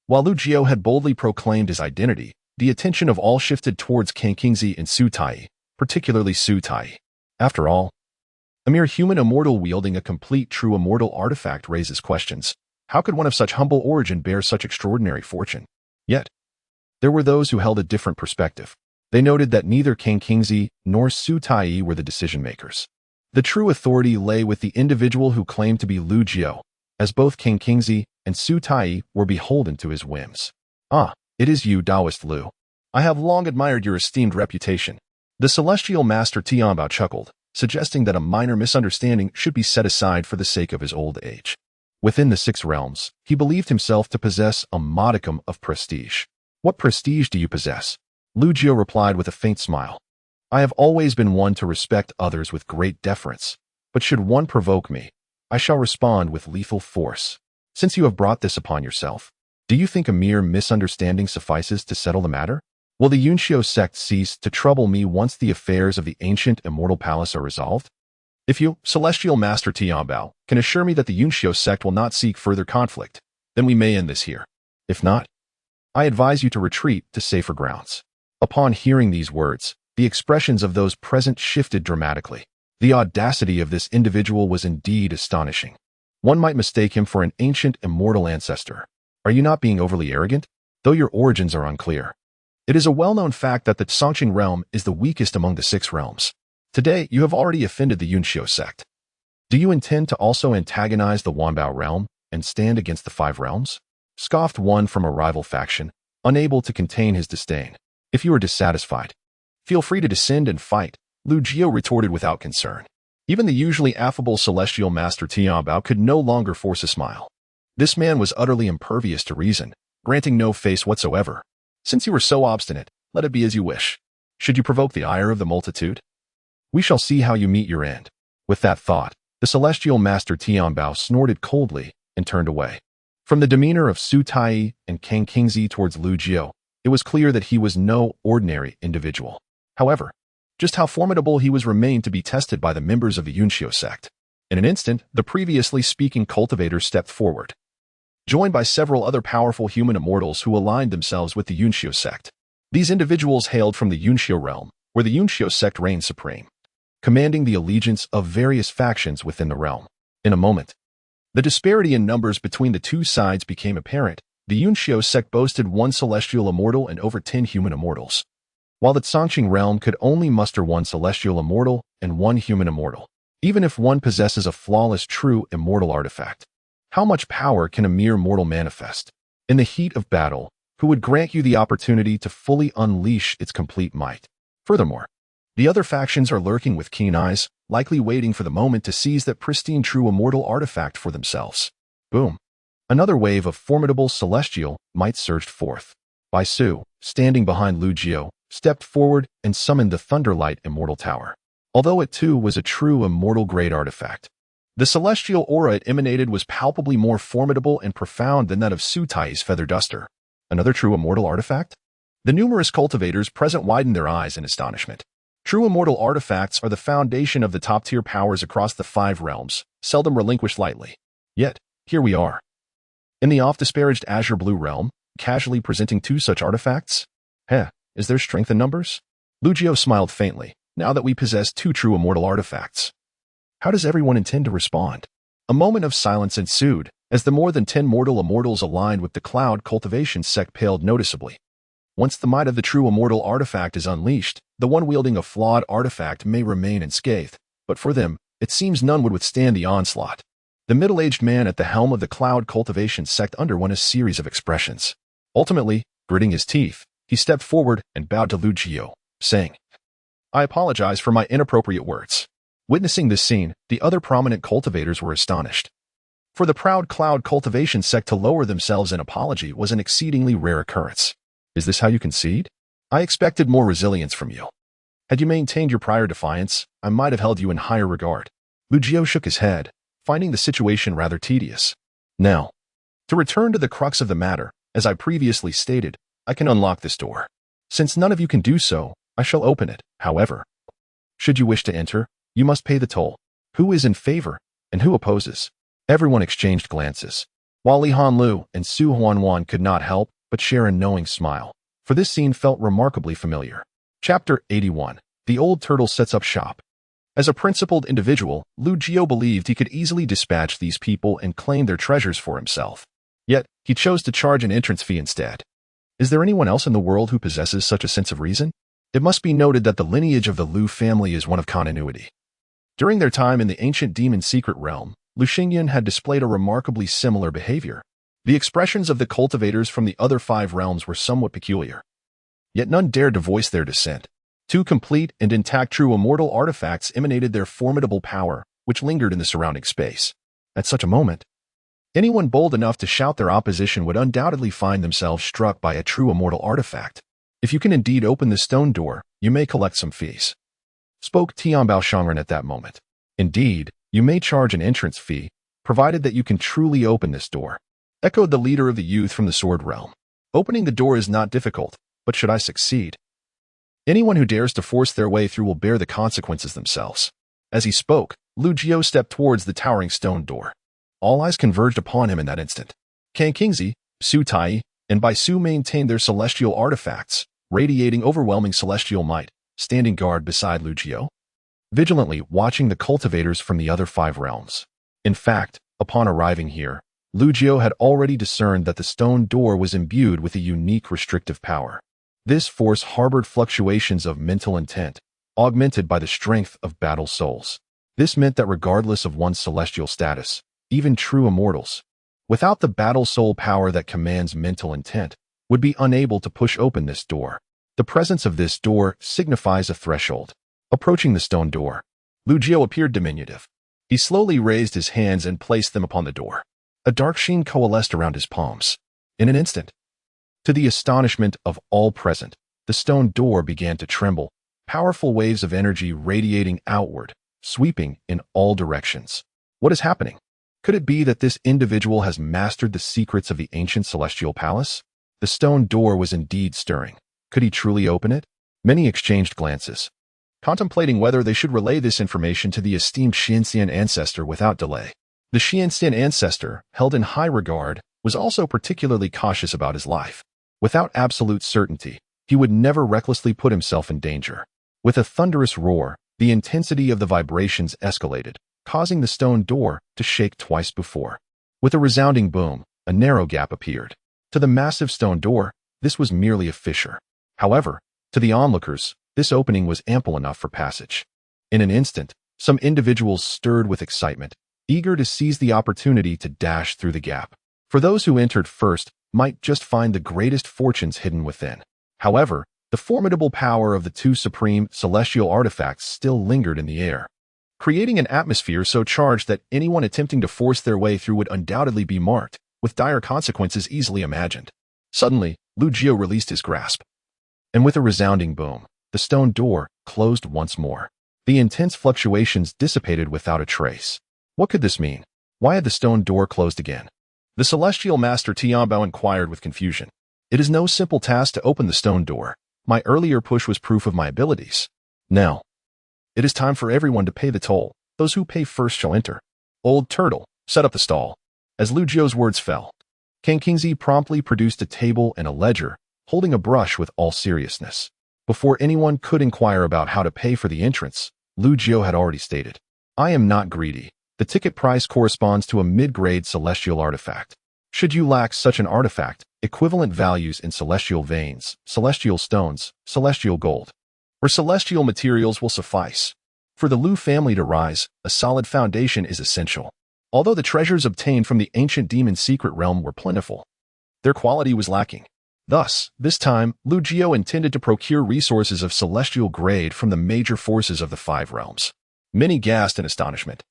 While Lu Jiao had boldly proclaimed his identity, the attention of all shifted towards Kang Qingzi and Su Tai, particularly Su Tai. After all, a mere human immortal wielding a complete true immortal artifact raises questions. How could one of such humble origin bear such extraordinary fortune? Yet, there were those who held a different perspective. They noted that neither Kang Qingzi nor Su Tai were the decision-makers. The true authority lay with the individual who claimed to be Lu Jiao, as both Kang Qingzi and Su Tai were beholden to his whims. Ah, it is you, Taoist Lu. I have long admired your esteemed reputation. The celestial master Tianbao chuckled, suggesting that a minor misunderstanding should be set aside for the sake of his old age. Within the 6 realms, he believed himself to possess a modicum of prestige. What prestige do you possess? Lu Jiao replied with a faint smile. I have always been one to respect others with great deference, but should one provoke me, I shall respond with lethal force. Since you have brought this upon yourself, do you think a mere misunderstanding suffices to settle the matter? Will the Yunxiu sect cease to trouble me once the affairs of the ancient immortal palace are resolved? If you, celestial master Tianbao, can assure me that the Yunxiu sect will not seek further conflict, then we may end this here. If not, I advise you to retreat to safer grounds. Upon hearing these words, the expressions of those present shifted dramatically. The audacity of this individual was indeed astonishing. One might mistake him for an ancient immortal ancestor. Are you not being overly arrogant? Though your origins are unclear, it is a well-known fact that the Songqing realm is the weakest among the 6 realms. Today, you have already offended the Yunxiu sect. Do you intend to also antagonize the Wanbao realm and stand against the 5 realms? Scoffed one from a rival faction, unable to contain his disdain. If you are dissatisfied, feel free to descend and fight, Lu Jiao retorted without concern. Even the usually affable celestial master Tianbao could no longer force a smile. This man was utterly impervious to reason, granting no face whatsoever. Since you were so obstinate, let it be as you wish. Should you provoke the ire of the multitude? We shall see how you meet your end. With that thought, the celestial master Tianbao snorted coldly and turned away. From the demeanor of Su Tai and Kang Qingzi towards Lu Jiao, it was clear that he was no ordinary individual. However, just how formidable he was remained to be tested by the members of the Yunxiu sect. In an instant, the previously speaking cultivator stepped forward, joined by several other powerful human immortals who aligned themselves with the Yunxiu sect. These individuals hailed from the Yunxiu realm, where the Yunxiu sect reigned supreme, commanding the allegiance of various factions within the realm. In a moment, The disparity in numbers between the two sides became apparent. The Yunxiu sect boasted 1 celestial immortal and over 10 human immortals, while the Songqing realm could only muster 1 celestial immortal and 1 human immortal. Even if one possesses a flawless true immortal artifact, how much power can a mere mortal manifest? In the heat of battle, who would grant you the opportunity to fully unleash its complete might? Furthermore, the other factions are lurking with keen eyes, likely waiting for the moment to seize that pristine true immortal artifact for themselves. Boom. Another wave of formidable celestial might surged forth. Bai Su, standing behind Lu Jiao, stepped forward and summoned the Thunderlight Immortal Tower. Although it too was a true immortal-grade artifact, the celestial aura it emanated was palpably more formidable and profound than that of Su Tai's Feather Duster. Another true immortal artifact? The numerous cultivators present widened their eyes in astonishment. True immortal artifacts are the foundation of the top-tier powers across the 5 realms, seldom relinquished lightly. Yet, here we are, in the oft-disparaged Azure Blue realm, casually presenting 2 such artifacts? Is there strength in numbers? Lu Jiao smiled faintly. Now that we possess 2 true immortal artifacts, how does everyone intend to respond? A moment of silence ensued, as the more than 10 mortal immortals aligned with the Cloud Cultivation sect paled noticeably. Once the might of the true immortal artifact is unleashed, the one wielding a flawed artifact may remain unscathed, but for them, it seems none would withstand the onslaught. The middle-aged man at the helm of the Cloud Cultivation sect underwent a series of expressions. Ultimately, gritting his teeth, he stepped forward and bowed to Lu Jiao, saying, "I apologize for my inappropriate words." Witnessing this scene, the other prominent cultivators were astonished. For the proud Cloud Cultivation sect to lower themselves in apology was an exceedingly rare occurrence. Is this how you concede? I expected more resilience from you. Had you maintained your prior defiance, I might have held you in higher regard. Lu Jiao shook his head, finding the situation rather tedious. Now, to return to the crux of the matter, as I previously stated, I can unlock this door. Since none of you can do so, I shall open it. However, should you wish to enter, you must pay the toll. Who is in favor, and who opposes? Everyone exchanged glances, while Li Hanlu and Su Huanwan could not help but share a knowing smile, for this scene felt remarkably familiar. Chapter 81. The Old Turtle Sets Up Shop. As a principled individual, Lu Jiao believed he could easily dispatch these people and claim their treasures for himself. Yet, he chose to charge an entrance fee instead. Is there anyone else in the world who possesses such a sense of reason? It must be noted that the lineage of the Lu family is one of continuity. During their time in the ancient demon secret realm, Lu Xingyan had displayed a remarkably similar behavior. The expressions of the cultivators from the other 5 realms were somewhat peculiar. Yet none dared to voice their dissent. 2 complete and intact true immortal artifacts emanated their formidable power, which lingered in the surrounding space. At such a moment, anyone bold enough to shout their opposition would undoubtedly find themselves struck by a true immortal artifact. If you can indeed open the stone door, you may collect some fees. Spoke Tianbao Shangren at that moment. Indeed, you may charge an entrance fee, provided that you can truly open this door. Echoed the leader of the youth from the Sword Realm. Opening the door is not difficult, but should I succeed, anyone who dares to force their way through will bear the consequences themselves. As he spoke, Lu Jiao stepped towards the towering stone door. All eyes converged upon him in that instant. Kang Qingzi, Su Tai, and Bai Su maintained their celestial artifacts, radiating overwhelming celestial might, standing guard beside Lu Jiao, vigilantly watching the cultivators from the other 5 realms. In fact, upon arriving here, Lu Jiao had already discerned that the stone door was imbued with a unique restrictive power. This force harbored fluctuations of mental intent, augmented by the strength of battle souls. This meant that regardless of one's celestial status, even true immortals, without the battle soul power that commands mental intent, would be unable to push open this door. The presence of this door signifies a threshold. Approaching the stone door, Lu Jiao appeared diminutive. He slowly raised his hands and placed them upon the door. A dark sheen coalesced around his palms. In an instant, to the astonishment of all present, the stone door began to tremble, powerful waves of energy radiating outward, sweeping in all directions. What is happening? Could it be that this individual has mastered the secrets of the ancient celestial palace? The stone door was indeed stirring. Could he truly open it? Many exchanged glances, contemplating whether they should relay this information to the esteemed Xianxian ancestor without delay. The Xianxian ancestor, held in high regard, was also particularly cautious about his life. Without absolute certainty, he would never recklessly put himself in danger. With a thunderous roar, the intensity of the vibrations escalated, causing the stone door to shake twice before. With a resounding boom, a narrow gap appeared. To the massive stone door, this was merely a fissure. However, to the onlookers, this opening was ample enough for passage. In an instant, some individuals stirred with excitement, eager to seize the opportunity to dash through the gap. For those who entered first might just find the greatest fortunes hidden within. However, the formidable power of the two supreme celestial artifacts still lingered in the air, creating an atmosphere so charged that anyone attempting to force their way through would undoubtedly be marked, with dire consequences easily imagined. Suddenly, Lu Jiu released his grasp, and with a resounding boom, the stone door closed once more. The intense fluctuations dissipated without a trace. What could this mean? Why had the stone door closed again? The celestial master Tianbao inquired with confusion. It is no simple task to open the stone door. My earlier push was proof of my abilities. Now, it is time for everyone to pay the toll. Those who pay first shall enter. Old Turtle, set up the stall. As Lu Jiu's words fell, King Kingzi promptly produced a table and a ledger, holding a brush with all seriousness. Before anyone could inquire about how to pay for the entrance, Lu Jiu had already stated, I am not greedy. The ticket price corresponds to a mid-grade celestial artifact. Should you lack such an artifact, equivalent values in celestial veins, celestial stones, celestial gold, or celestial materials will suffice. For the Lu family to rise, a solid foundation is essential. Although the treasures obtained from the ancient demon secret realm were plentiful, their quality was lacking. Thus, this time, Lu Jiu intended to procure resources of celestial grade from the major forces of the five realms. Many gasped in astonishment.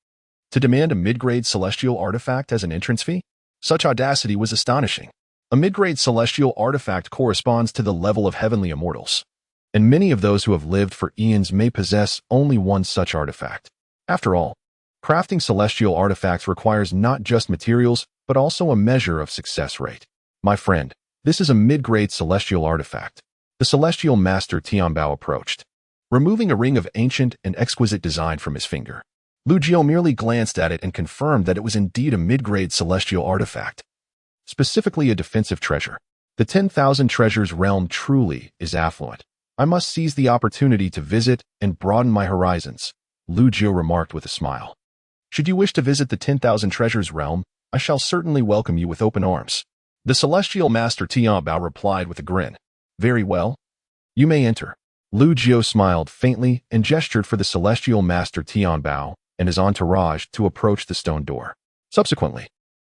To demand a mid-grade celestial artifact as an entrance fee? Such audacity was astonishing. A mid-grade celestial artifact corresponds to the level of heavenly immortals, and many of those who have lived for eons may possess only one such artifact. After all, crafting celestial artifacts requires not just materials, but also a measure of success rate. My friend, this is a mid-grade celestial artifact. The celestial master Tianbao approached, removing a ring of ancient and exquisite design from his finger. Lu Jiu merely glanced at it and confirmed that it was indeed a mid-grade celestial artifact, specifically a defensive treasure. The 10,000 treasures realm truly is affluent. I must seize the opportunity to visit and broaden my horizons, Lu Jiu remarked with a smile. Should you wish to visit the 10,000 treasures realm, I shall certainly welcome you with open arms. The celestial master Tianbao replied with a grin. Very well. You may enter. Lu Jiu smiled faintly and gestured for the celestial master Tianbao and his entourage to approach the stone door. Subsequently,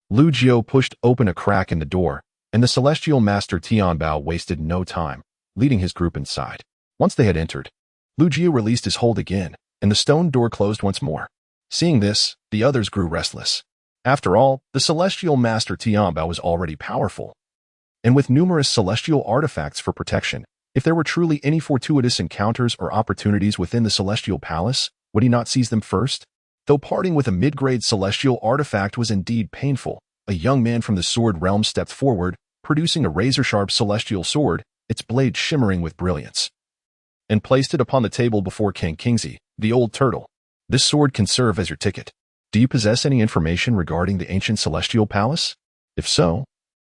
Lu Jiu pushed open a crack in the door, and the celestial master Tianbao wasted no time, leading his group inside. Once they had entered, Lu Jiu released his hold again, and the stone door closed once more. Seeing this, the others grew restless. After all, the celestial master Tianbao was already powerful, and with numerous celestial artifacts for protection, if there were truly any fortuitous encounters or opportunities within the celestial palace, would he not seize them first? Though parting with a mid-grade celestial artifact was indeed painful, a young man from the sword realm stepped forward, producing a razor-sharp celestial sword, its blade shimmering with brilliance, and placed it upon the table before King Kingzi, the old turtle. This sword can serve as your ticket. Do you possess any information regarding the ancient celestial palace? If so,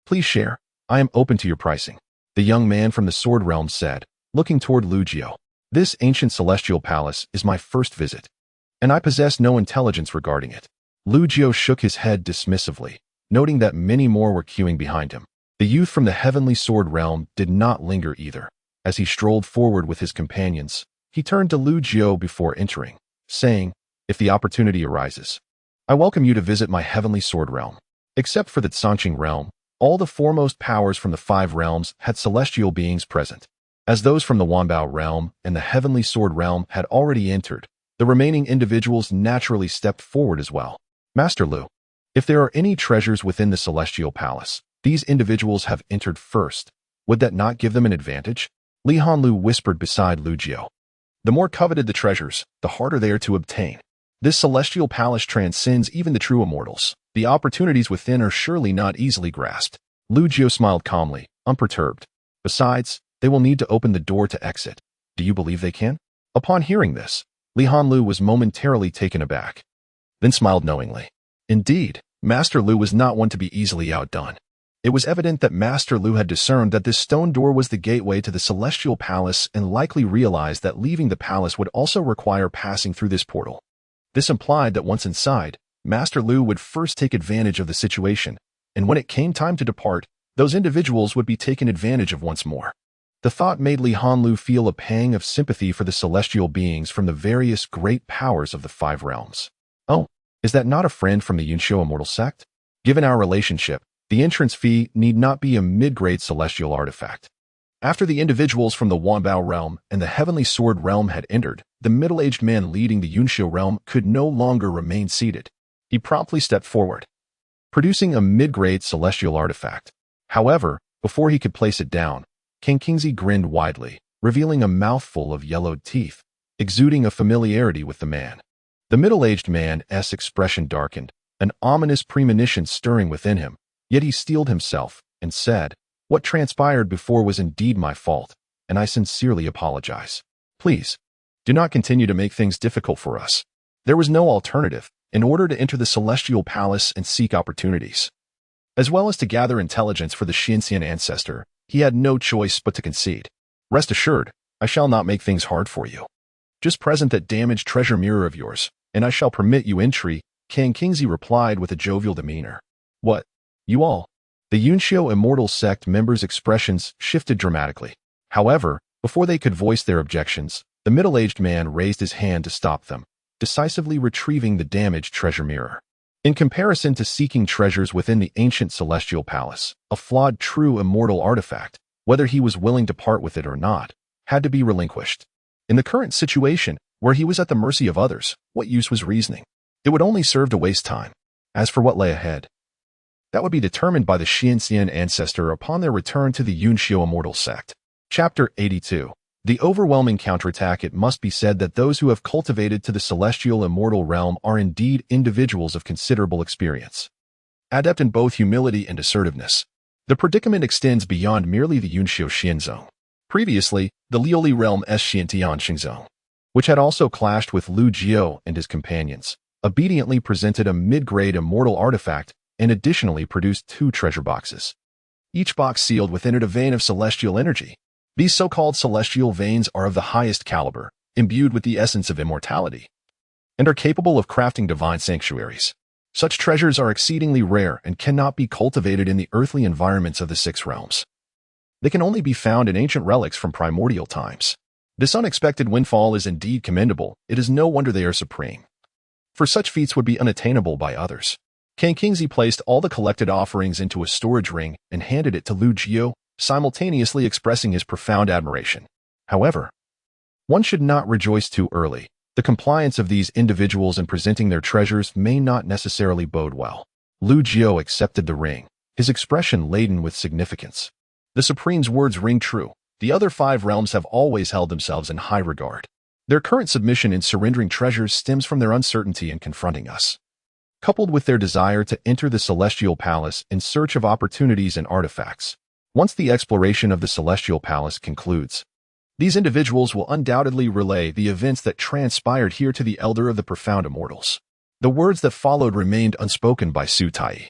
please share. I am open to your pricing. The young man from the sword realm said, looking toward Lu Jiu. This ancient celestial palace is my first visit, and I possess no intelligence regarding it. Lu Jiu shook his head dismissively, noting that many more were queuing behind him. The youth from the heavenly sword realm did not linger either. As he strolled forward with his companions, he turned to Lu Jiu before entering, saying, if the opportunity arises, I welcome you to visit my heavenly sword realm. Except for the Sanqing realm, all the foremost powers from the five realms had celestial beings present. As those from the Wanbao realm and the heavenly sword realm had already entered, the remaining individuals naturally stepped forward as well. Master Lu, if there are any treasures within the celestial palace, these individuals have entered first. Would that not give them an advantage? Li Hanlu whispered beside Lu Jiu. The more coveted the treasures, the harder they are to obtain. This celestial palace transcends even the true immortals. The opportunities within are surely not easily grasped. Lu Jiu smiled calmly, unperturbed. Besides, they will need to open the door to exit. Do you believe they can? Upon hearing this, Li Hanlu was momentarily taken aback, then smiled knowingly. Indeed, Master Lu was not one to be easily outdone. It was evident that Master Lu had discerned that this stone door was the gateway to the celestial palace and likely realized that leaving the palace would also require passing through this portal. This implied that once inside, Master Lu would first take advantage of the situation, and when it came time to depart, those individuals would be taken advantage of once more. The thought made Li Hanlu feel a pang of sympathy for the celestial beings from the various great powers of the 5 realms. Oh, is that not a friend from the Yunxiu immortal sect? Given our relationship, the entrance fee need not be a mid-grade celestial artifact. After the individuals from the Wanbao realm and the Heavenly Sword realm had entered, the middle-aged man leading the Yunxiu realm could no longer remain seated. He promptly stepped forward, producing a mid-grade celestial artifact. However, before he could place it down, King Kingsley grinned widely, revealing a mouthful of yellowed teeth, exuding a familiarity with the man. The middle-aged man's expression darkened, an ominous premonition stirring within him, yet he steeled himself and said, "What transpired before was indeed my fault, and I sincerely apologize. Please, do not continue to make things difficult for us." There was no alternative in order to enter the Celestial Palace and seek opportunities. As well as to gather intelligence for the Xinxian ancestor, he had no choice but to concede. "Rest assured, I shall not make things hard for you. Just present that damaged treasure mirror of yours, and I shall permit you entry," King Kingsley replied with a jovial demeanor. "What? You all?" The Yunxiu immortal sect members' expressions shifted dramatically. However, before they could voice their objections, the middle-aged man raised his hand to stop them, decisively retrieving the damaged treasure mirror. In comparison to seeking treasures within the ancient celestial palace, a flawed true immortal artifact, whether he was willing to part with it or not, had to be relinquished. In the current situation, where he was at the mercy of others, what use was reasoning? It would only serve to waste time. As for what lay ahead, that would be determined by the Xinxian ancestor upon their return to the Yunxiu immortal sect. Chapter 82. The overwhelming counterattack. It must be said that those who have cultivated to the celestial immortal realm are indeed individuals of considerable experience, adept in both humility and assertiveness. The predicament extends beyond merely the Yunxiu Xianzong. Previously, the Liuli realm Xiantian Xingzong, which had also clashed with Lu Jiu and his companions, obediently presented a mid-grade immortal artifact and additionally produced 2 treasure boxes. Each box sealed within it a vein of celestial energy. These so-called celestial veins are of the highest caliber, imbued with the essence of immortality, and are capable of crafting divine sanctuaries. Such treasures are exceedingly rare and cannot be cultivated in the earthly environments of the 6 realms. They can only be found in ancient relics from primordial times. This unexpected windfall is indeed commendable. It is no wonder they are supreme, for such feats would be unattainable by others. King Kingsley placed all the collected offerings into a storage ring and handed it to Lu Jiu, simultaneously expressing his profound admiration. However, one should not rejoice too early. The compliance of these individuals in presenting their treasures may not necessarily bode well. Lu Jiu accepted the ring, his expression laden with significance. The Supreme's words ring true. The other 5 realms have always held themselves in high regard. Their current submission in surrendering treasures stems from their uncertainty in confronting us, coupled with their desire to enter the Celestial Palace in search of opportunities and artifacts. Once the exploration of the Celestial Palace concludes, these individuals will undoubtedly relay the events that transpired here to the Elder of the Profound Immortals. The words that followed remained unspoken by Su Tai,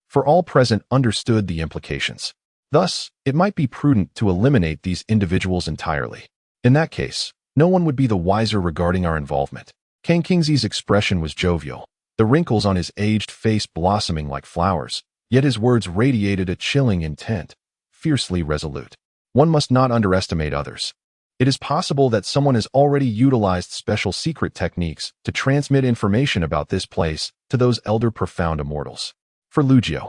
for all present understood the implications. Thus, it might be prudent to eliminate these individuals entirely. In that case, no one would be the wiser regarding our involvement. King Kingsley's expression was jovial, the wrinkles on his aged face blossoming like flowers, yet his words radiated a chilling intent, fiercely resolute. One must not underestimate others. It is possible that someone has already utilized special secret techniques to transmit information about this place to those elder profound immortals. For Lu Jiu,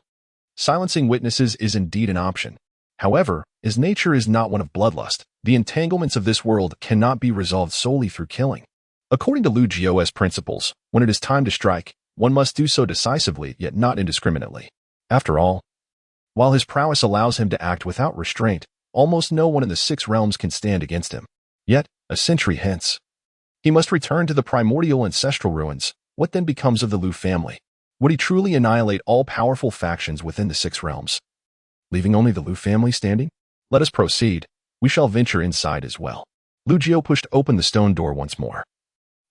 silencing witnesses is indeed an option. However, his nature is not one of bloodlust. The entanglements of this world cannot be resolved solely through killing. According to Lu Jiu's principles, when it is time to strike, one must do so decisively yet not indiscriminately. After all, while his prowess allows him to act without restraint, almost no one in the 6 realms can stand against him. Yet, a century hence, he must return to the primordial ancestral ruins. What then becomes of the Lu family? Would he truly annihilate all powerful factions within the 6 realms, leaving only the Lu family standing? Let us proceed. We shall venture inside as well. Lu Jiu pushed open the stone door once more,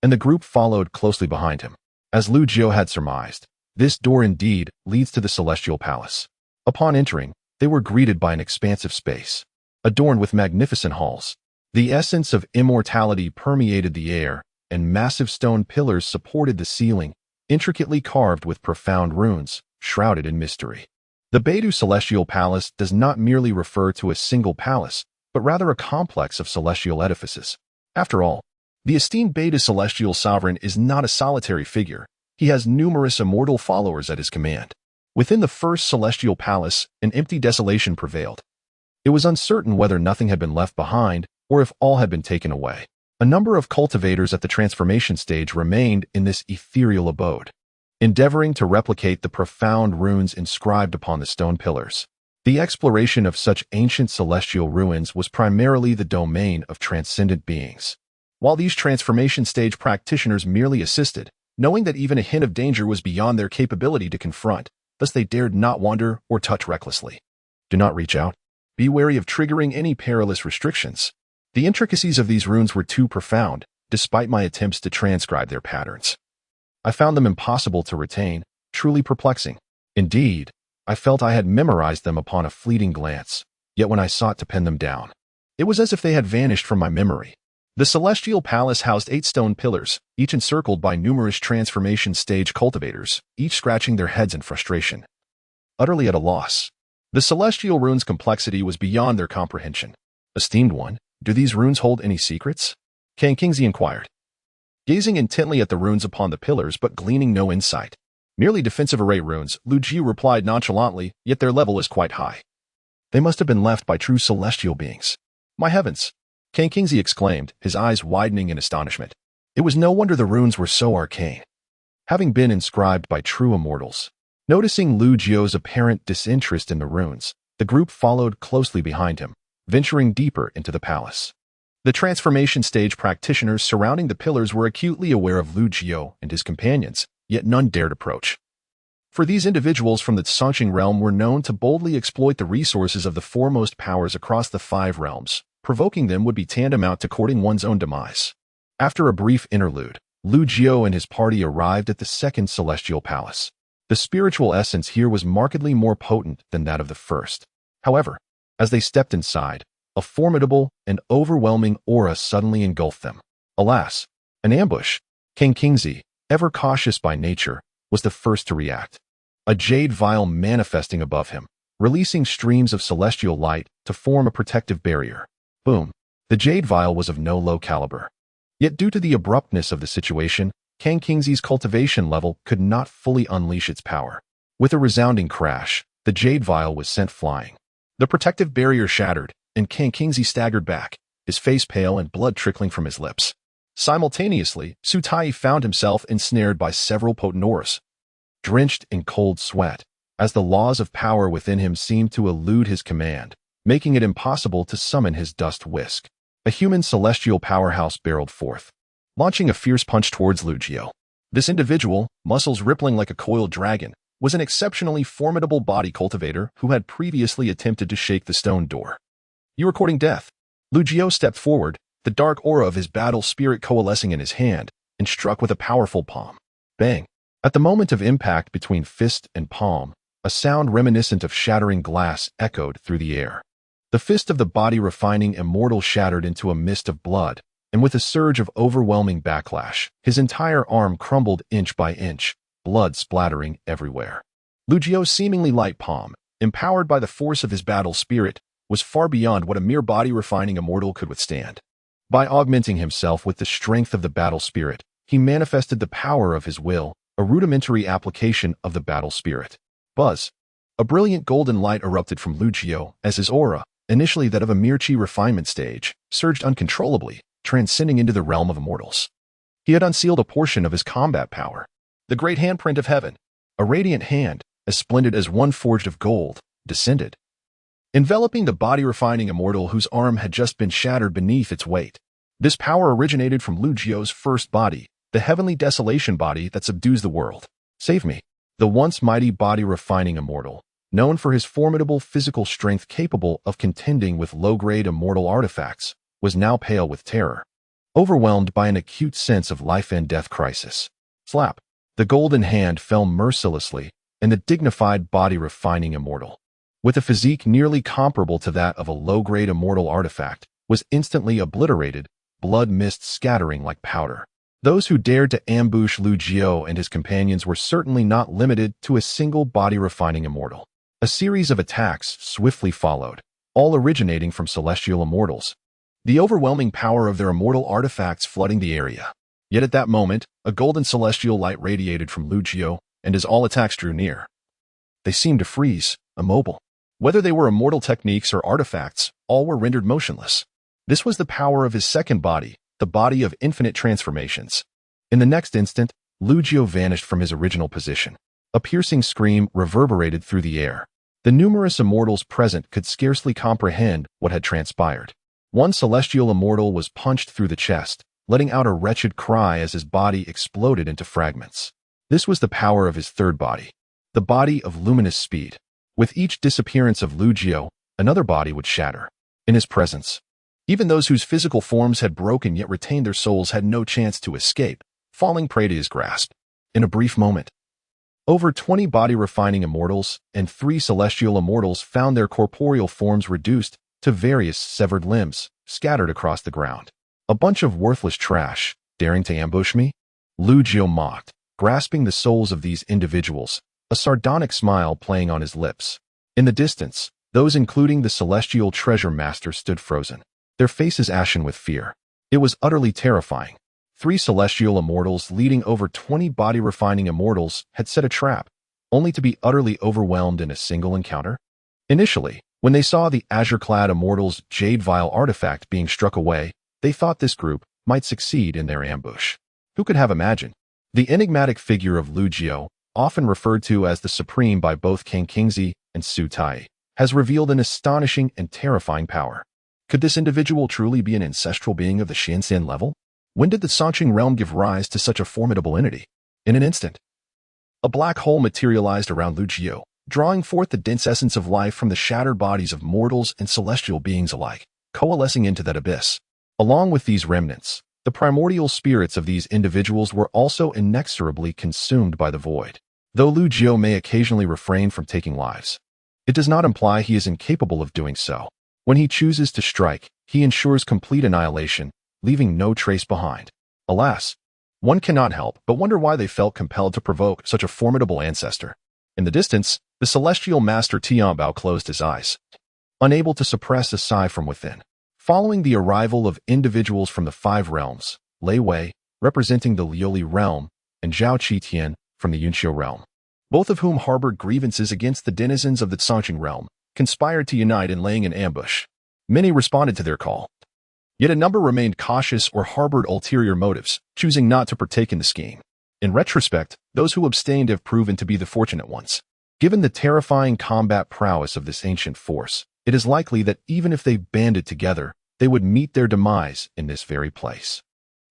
and the group followed closely behind him. As Lu Jiu had surmised, this door indeed leads to the Celestial Palace. Upon entering, they were greeted by an expansive space, adorned with magnificent halls. The essence of immortality permeated the air, and massive stone pillars supported the ceiling, intricately carved with profound runes, shrouded in mystery. The Baidu Celestial Palace does not merely refer to a single palace, but rather a complex of celestial edifices. After all, the esteemed Baidu Celestial Sovereign is not a solitary figure. He has numerous immortal followers at his command. Within the first celestial palace, an empty desolation prevailed. It was uncertain whether nothing had been left behind or if all had been taken away. A number of cultivators at the transformation stage remained in this ethereal abode, endeavoring to replicate the profound runes inscribed upon the stone pillars. The exploration of such ancient celestial ruins was primarily the domain of transcendent beings, while these transformation stage practitioners merely assisted, knowing that even a hint of danger was beyond their capability to confront. Thus they dared not wander or touch recklessly. Do not reach out. Be wary of triggering any perilous restrictions. The intricacies of these runes were too profound, despite my attempts to transcribe their patterns. I found them impossible to retain, truly perplexing. Indeed, I felt I had memorized them upon a fleeting glance, yet when I sought to pen them down, it was as if they had vanished from my memory. The Celestial Palace housed 8 stone pillars, each encircled by numerous transformation stage cultivators, each scratching their heads in frustration. Utterly at a loss. The celestial runes' complexity was beyond their comprehension. Esteemed one, do these runes hold any secrets? Kingzi inquired, gazing intently at the runes upon the pillars but gleaning no insight. Merely defensive array runes, Lu Jiu replied nonchalantly, yet their level is quite high. They must have been left by true celestial beings. My heavens! Kingzi exclaimed, his eyes widening in astonishment. It was no wonder the runes were so arcane, having been inscribed by true immortals. Noticing Lu Jiu's apparent disinterest in the runes, the group followed closely behind him, venturing deeper into the palace. The transformation stage practitioners surrounding the pillars were acutely aware of Lu Jiu and his companions, yet none dared approach. For these individuals from the Songqing realm were known to boldly exploit the resources of the foremost powers across the 5 realms. Provoking them would be tantamount to courting one's own demise. After a brief interlude, Lu Jiu and his party arrived at the second celestial palace. The spiritual essence here was markedly more potent than that of the first. However, as they stepped inside, a formidable and overwhelming aura suddenly engulfed them. Alas, an ambush. Kingzi, ever cautious by nature, was the first to react. A jade vial manifesting above him, releasing streams of celestial light to form a protective barrier. Boom. The jade vial was of no low caliber. Yet due to the abruptness of the situation, Kingzi's cultivation level could not fully unleash its power. With a resounding crash, the jade vial was sent flying. The protective barrier shattered, and Kingzi staggered back, his face pale and blood trickling from his lips. Simultaneously, Su Tai found himself ensnared by several potent auras. Drenched in cold sweat, as the laws of power within him seemed to elude his command, making it impossible to summon his dust whisk. A human celestial powerhouse barreled forth, launching a fierce punch towards Lu Jiu. This individual, muscles rippling like a coiled dragon, was an exceptionally formidable body cultivator who had previously attempted to shake the stone door. You are courting death. Lu Jiu stepped forward, the dark aura of his battle spirit coalescing in his hand, and struck with a powerful palm. Bang! At the moment of impact between fist and palm, a sound reminiscent of shattering glass echoed through the air. The fist of the body-refining immortal shattered into a mist of blood, and with a surge of overwhelming backlash, his entire arm crumbled inch by inch, blood splattering everywhere. Lu Jiu's seemingly light palm, empowered by the force of his battle spirit, was far beyond what a mere body-refining immortal could withstand. By augmenting himself with the strength of the battle spirit, he manifested the power of his will, a rudimentary application of the battle spirit. Buzz. A brilliant golden light erupted from Lu Jiu as his aura, initially that of a mere chi refinement stage, surged uncontrollably, transcending into the realm of immortals. He had unsealed a portion of his combat power. The great handprint of heaven, a radiant hand, as splendid as one forged of gold, descended, enveloping the body-refining immortal whose arm had just been shattered beneath its weight. This power originated from Lu Jiu's first body, the heavenly desolation body that subdues the world. Save me. The once mighty body-refining immortal, known for his formidable physical strength capable of contending with low-grade immortal artifacts, was now pale with terror, overwhelmed by an acute sense of life and death crisis. Slap! The golden hand fell mercilessly, and the dignified body-refining immortal, with a physique nearly comparable to that of a low-grade immortal artifact, was instantly obliterated, blood mist scattering like powder. Those who dared to ambush Lu Jiao and his companions were certainly not limited to a single body-refining immortal. A series of attacks swiftly followed, all originating from celestial immortals, the overwhelming power of their immortal artifacts flooding the area. Yet at that moment, a golden celestial light radiated from Lu Jiao, and as all attacks drew near, they seemed to freeze, immobile. Whether they were immortal techniques or artifacts, all were rendered motionless. This was the power of his second body, the body of infinite transformations. In the next instant, Lu Jiao vanished from his original position. A piercing scream reverberated through the air. The numerous immortals present could scarcely comprehend what had transpired. One celestial immortal was punched through the chest, letting out a wretched cry as his body exploded into fragments. This was the power of his third body, the body of luminous speed. With each disappearance of Lu Jiao, another body would shatter. In his presence, even those whose physical forms had broken yet retained their souls had no chance to escape, falling prey to his grasp. In a brief moment, over 20 body-refining immortals and 3 celestial immortals found their corporeal forms reduced to various severed limbs, scattered across the ground. A bunch of worthless trash, daring to ambush me? Lu Jiao mocked, grasping the souls of these individuals, a sardonic smile playing on his lips. In the distance, those including the celestial treasure master stood frozen, their faces ashen with fear. It was utterly terrifying. 3 celestial immortals leading over 20 body-refining immortals had set a trap, only to be utterly overwhelmed in a single encounter. Initially, when they saw the azure-clad immortals' jade vial artifact being struck away, they thought this group might succeed in their ambush. Who could have imagined? The enigmatic figure of Lu Jiao, often referred to as the Supreme by both King Kingzi and Su Tai, has revealed an astonishing and terrifying power. Could this individual truly be an ancestral being of the Xianxian level? When did the Sanqing realm give rise to such a formidable entity? In an instant, a black hole materialized around Lu Jiao, drawing forth the dense essence of life from the shattered bodies of mortals and celestial beings alike, coalescing into that abyss. Along with these remnants, the primordial spirits of these individuals were also inexorably consumed by the void. Though Lu Jiao may occasionally refrain from taking lives, it does not imply he is incapable of doing so. When he chooses to strike, he ensures complete annihilation, leaving no trace behind. Alas, one cannot help but wonder why they felt compelled to provoke such a formidable ancestor. In the distance, the celestial master Tianbao closed his eyes, unable to suppress a sigh from within. Following the arrival of individuals from the 5 realms, Lei Wei, representing the Liuli realm, and Zhao Qitian from the Yunqiu realm, both of whom harbored grievances against the denizens of the Sanqing realm, conspired to unite in laying an ambush. Many responded to their call. Yet a number remained cautious or harbored ulterior motives, choosing not to partake in the scheme. In retrospect, those who abstained have proven to be the fortunate ones. Given the terrifying combat prowess of this ancient force, it is likely that even if they banded together, they would meet their demise in this very place.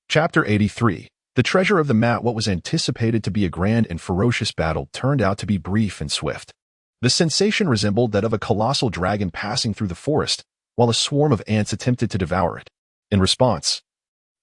Chapter 83. The treasure of the mat. What was anticipated to be a grand and ferocious battle turned out to be brief and swift. The sensation resembled that of a colossal dragon passing through the forest, while a swarm of ants attempted to devour it. In response,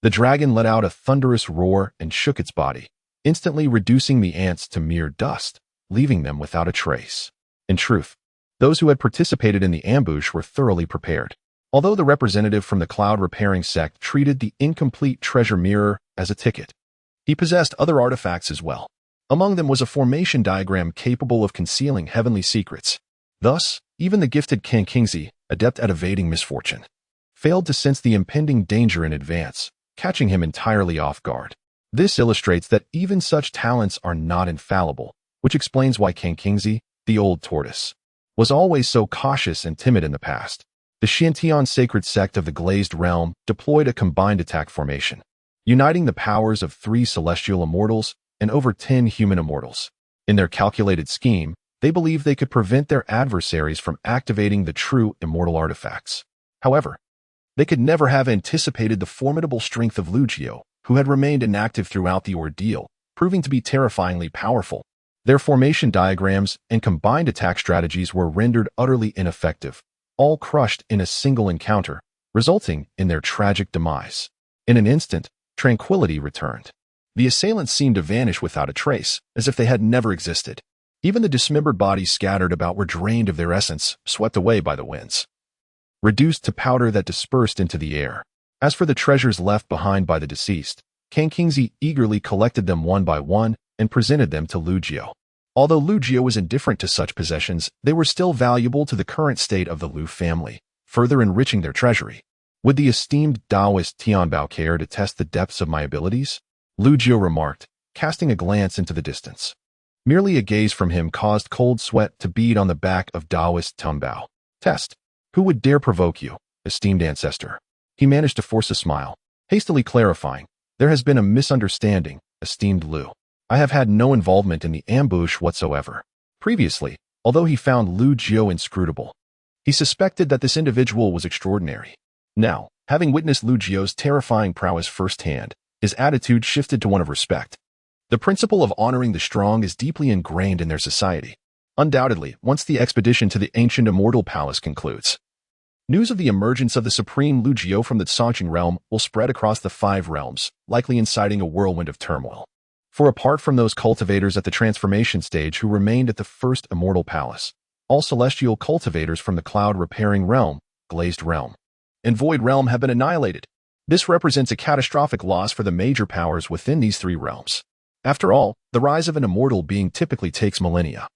the dragon let out a thunderous roar and shook its body, instantly reducing the ants to mere dust, leaving them without a trace. In truth, those who had participated in the ambush were thoroughly prepared. Although the representative from the cloud-repairing sect treated the incomplete treasure mirror as a ticket, he possessed other artifacts as well. Among them was a formation diagram capable of concealing heavenly secrets. Thus, even the gifted King Kingzi, adept at evading misfortune, failed to sense the impending danger in advance, catching him entirely off guard. This illustrates that even such talents are not infallible, which explains why King Kingzi, the old tortoise, was always so cautious and timid in the past. The Xiantian sacred sect of the Glazed Realm deployed a combined attack formation, uniting the powers of 3 celestial immortals and over 10 human immortals. In their calculated scheme, they believed they could prevent their adversaries from activating the true immortal artifacts. However, they could never have anticipated the formidable strength of Lu Jiao, who had remained inactive throughout the ordeal, proving to be terrifyingly powerful. Their formation diagrams and combined attack strategies were rendered utterly ineffective, all crushed in a single encounter, resulting in their tragic demise. In an instant, tranquility returned. The assailants seemed to vanish without a trace, as if they had never existed. Even the dismembered bodies scattered about were drained of their essence, swept away by the winds, reduced to powder that dispersed into the air. As for the treasures left behind by the deceased, Kang Kingzi eagerly collected them one by one and presented them to Lu Jiao. Although Lu Jiao was indifferent to such possessions, they were still valuable to the current state of the Lu family, further enriching their treasury. Would the esteemed Taoist Tianbao care to test the depths of my abilities? Lu Jiao remarked, casting a glance into the distance. Merely a gaze from him caused cold sweat to bead on the back of Taoist Tianbao. Test. Who would dare provoke you, esteemed ancestor? He managed to force a smile, hastily clarifying, there has been a misunderstanding, esteemed Lu. I have had no involvement in the ambush whatsoever. Previously, although he found Lu Jiao inscrutable, he suspected that this individual was extraordinary. Now, having witnessed Lu Jiao's terrifying prowess firsthand, his attitude shifted to one of respect. The principle of honoring the strong is deeply ingrained in their society. Undoubtedly, once the expedition to the ancient immortal palace concludes, news of the emergence of the supreme Lu Jiao from the Songqing realm will spread across the 5 realms, likely inciting a whirlwind of turmoil. For apart from those cultivators at the transformation stage who remained at the first immortal palace, all celestial cultivators from the cloud-repairing realm, glazed realm, and void realm have been annihilated. This represents a catastrophic loss for the major powers within these 3 realms. After all, the rise of an immortal being typically takes millennia,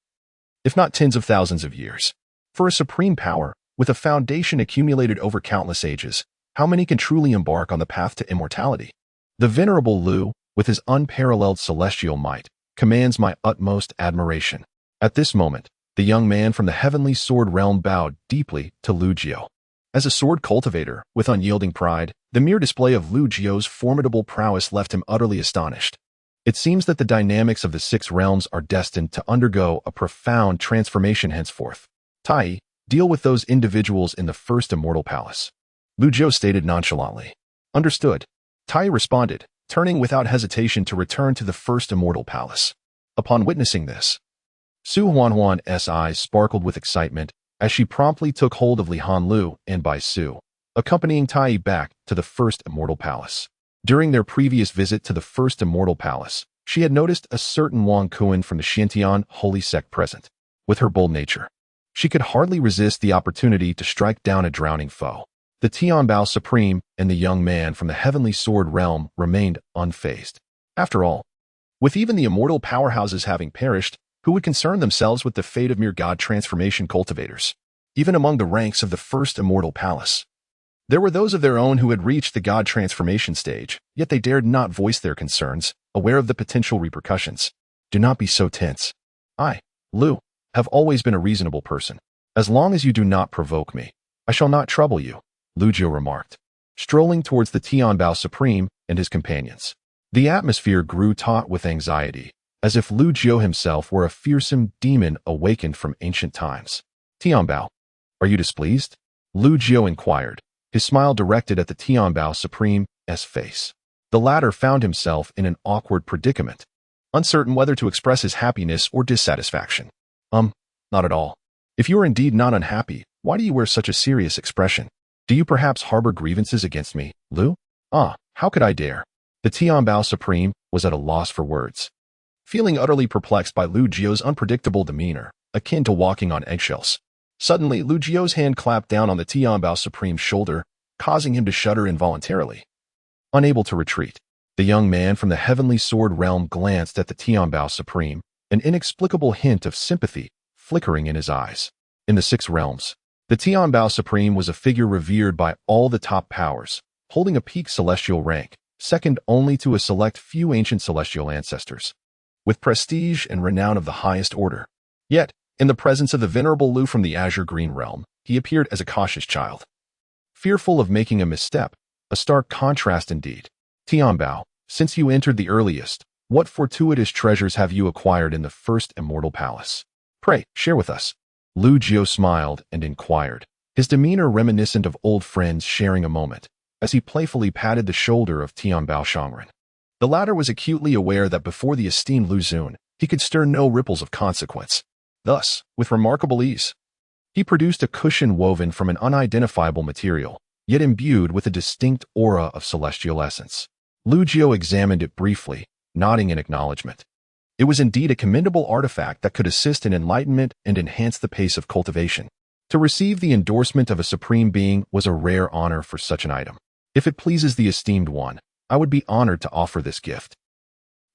if not tens of thousands of years. For a supreme power, with a foundation accumulated over countless ages, how many can truly embark on the path to immortality? The venerable Lu, with his unparalleled celestial might, commands my utmost admiration. At this moment, the young man from the heavenly sword realm bowed deeply to Lu Jiao. As a sword cultivator, with unyielding pride, the mere display of Lu Jiao's formidable prowess left him utterly astonished. It seems that the dynamics of the 6 realms are destined to undergo a profound transformation henceforth. Tai, deal with those individuals in the first immortal palace. Lu Jiao stated nonchalantly. Understood. Tai responded, turning without hesitation to return to the first immortal palace. Upon witnessing this, Su Huanhuan's eyes sparkled with excitement as she promptly took hold of Li Hanlu and Bai Su, accompanying Tai back to the first immortal palace. During their previous visit to the first immortal palace, she had noticed a certain Wang Kuan from the Xintian holy sect present. With her bold nature, she could hardly resist the opportunity to strike down a drowning foe. The Tianbao Supreme and the young man from the heavenly sword realm remained unfazed. After all, with even the immortal powerhouses having perished, who would concern themselves with the fate of mere god transformation cultivators? Even among the ranks of the first immortal palace, there were those of their own who had reached the god transformation stage, yet they dared not voice their concerns, aware of the potential repercussions. Do not be so tense. I, Lu, have always been a reasonable person. As long as you do not provoke me, I shall not trouble you, Lu Jiao remarked, strolling towards the Tianbao Supreme and his companions. The atmosphere grew taut with anxiety, as if Lu Jiao himself were a fearsome demon awakened from ancient times. Tianbao, are you displeased? Lu Jiao inquired, his smile directed at the Tianbao Supreme's face. The latter found himself in an awkward predicament, uncertain whether to express his happiness or dissatisfaction. Not at all. If you are indeed not unhappy, why do you wear such a serious expression? Do you perhaps harbor grievances against me, Lu? How could I dare? The Tianbao Supreme was at a loss for words. Feeling utterly perplexed by Lu Jiao's unpredictable demeanor, akin to walking on eggshells. Suddenly, Lu Jiao's hand clapped down on the Tianbao Supreme's shoulder, causing him to shudder involuntarily. Unable to retreat, the young man from the heavenly sword realm glanced at the Tianbao Supreme, an inexplicable hint of sympathy flickering in his eyes. In the 6 realms, the Tianbao Supreme was a figure revered by all the top powers, holding a peak celestial rank, second only to a select few ancient celestial ancestors, with prestige and renown of the highest order. Yet, in the presence of the venerable Lu from the azure green realm, he appeared as a cautious child, fearful of making a misstep, a stark contrast indeed. Tianbao, since you entered the earliest, what fortuitous treasures have you acquired in the first immortal palace? Pray, share with us. Lu Jiao smiled and inquired, his demeanor reminiscent of old friends sharing a moment, as he playfully patted the shoulder of Tianbao Shangren. The latter was acutely aware that before the esteemed Lu Xun, he could stir no ripples of consequence. Thus, with remarkable ease, he produced a cushion woven from an unidentifiable material, yet imbued with a distinct aura of celestial essence. Lu Jiao examined it briefly, nodding in acknowledgement. It was indeed a commendable artifact that could assist in enlightenment and enhance the pace of cultivation. To receive the endorsement of a supreme being was a rare honor for such an item. If it pleases the esteemed one, I would be honored to offer this gift.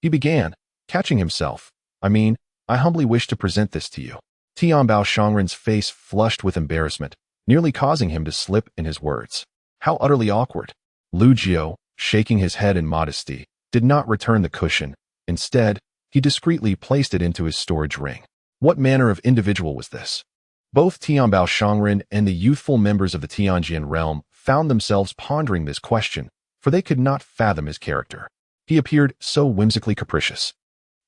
He began, catching himself. I humbly wish to present this to you. Tianbao Shangren's face flushed with embarrassment, nearly causing him to slip in his words. How utterly awkward. Lu Jiao, shaking his head in modesty, did not return the cushion. Instead, he discreetly placed it into his storage ring. What manner of individual was this? Both Tianbao Shangren and the youthful members of the Tianjin realm found themselves pondering this question, for they could not fathom his character. He appeared so whimsically capricious,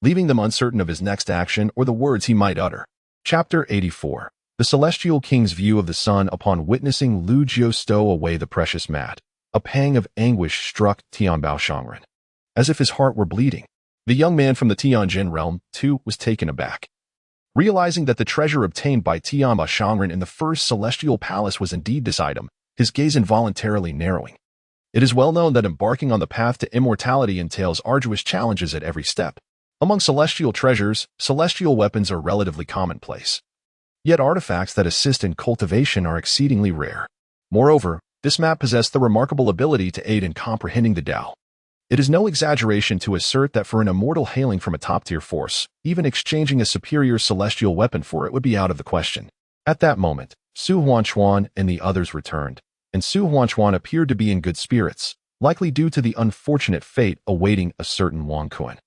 leaving them uncertain of his next action or the words he might utter. Chapter 84. The Celestial King's View of the Sun upon witnessing Lu Jiao stow away the precious mat. A pang of anguish struck Tianbao Shangren, as if his heart were bleeding. The young man from the Tianjin realm, too, was taken aback. Realizing that the treasure obtained by Tianbao Shangren in the first celestial palace was indeed this item, his gaze involuntarily narrowing. It is well known that embarking on the path to immortality entails arduous challenges at every step. Among celestial treasures, celestial weapons are relatively commonplace. Yet artifacts that assist in cultivation are exceedingly rare. Moreover, this map possessed the remarkable ability to aid in comprehending the Tao. It is no exaggeration to assert that for an immortal hailing from a top-tier force, even exchanging a superior celestial weapon for it would be out of the question. At that moment, Su Huanchuan and the others returned, and Su Huanchuan appeared to be in good spirits, likely due to the unfortunate fate awaiting a certain Wang Kuan.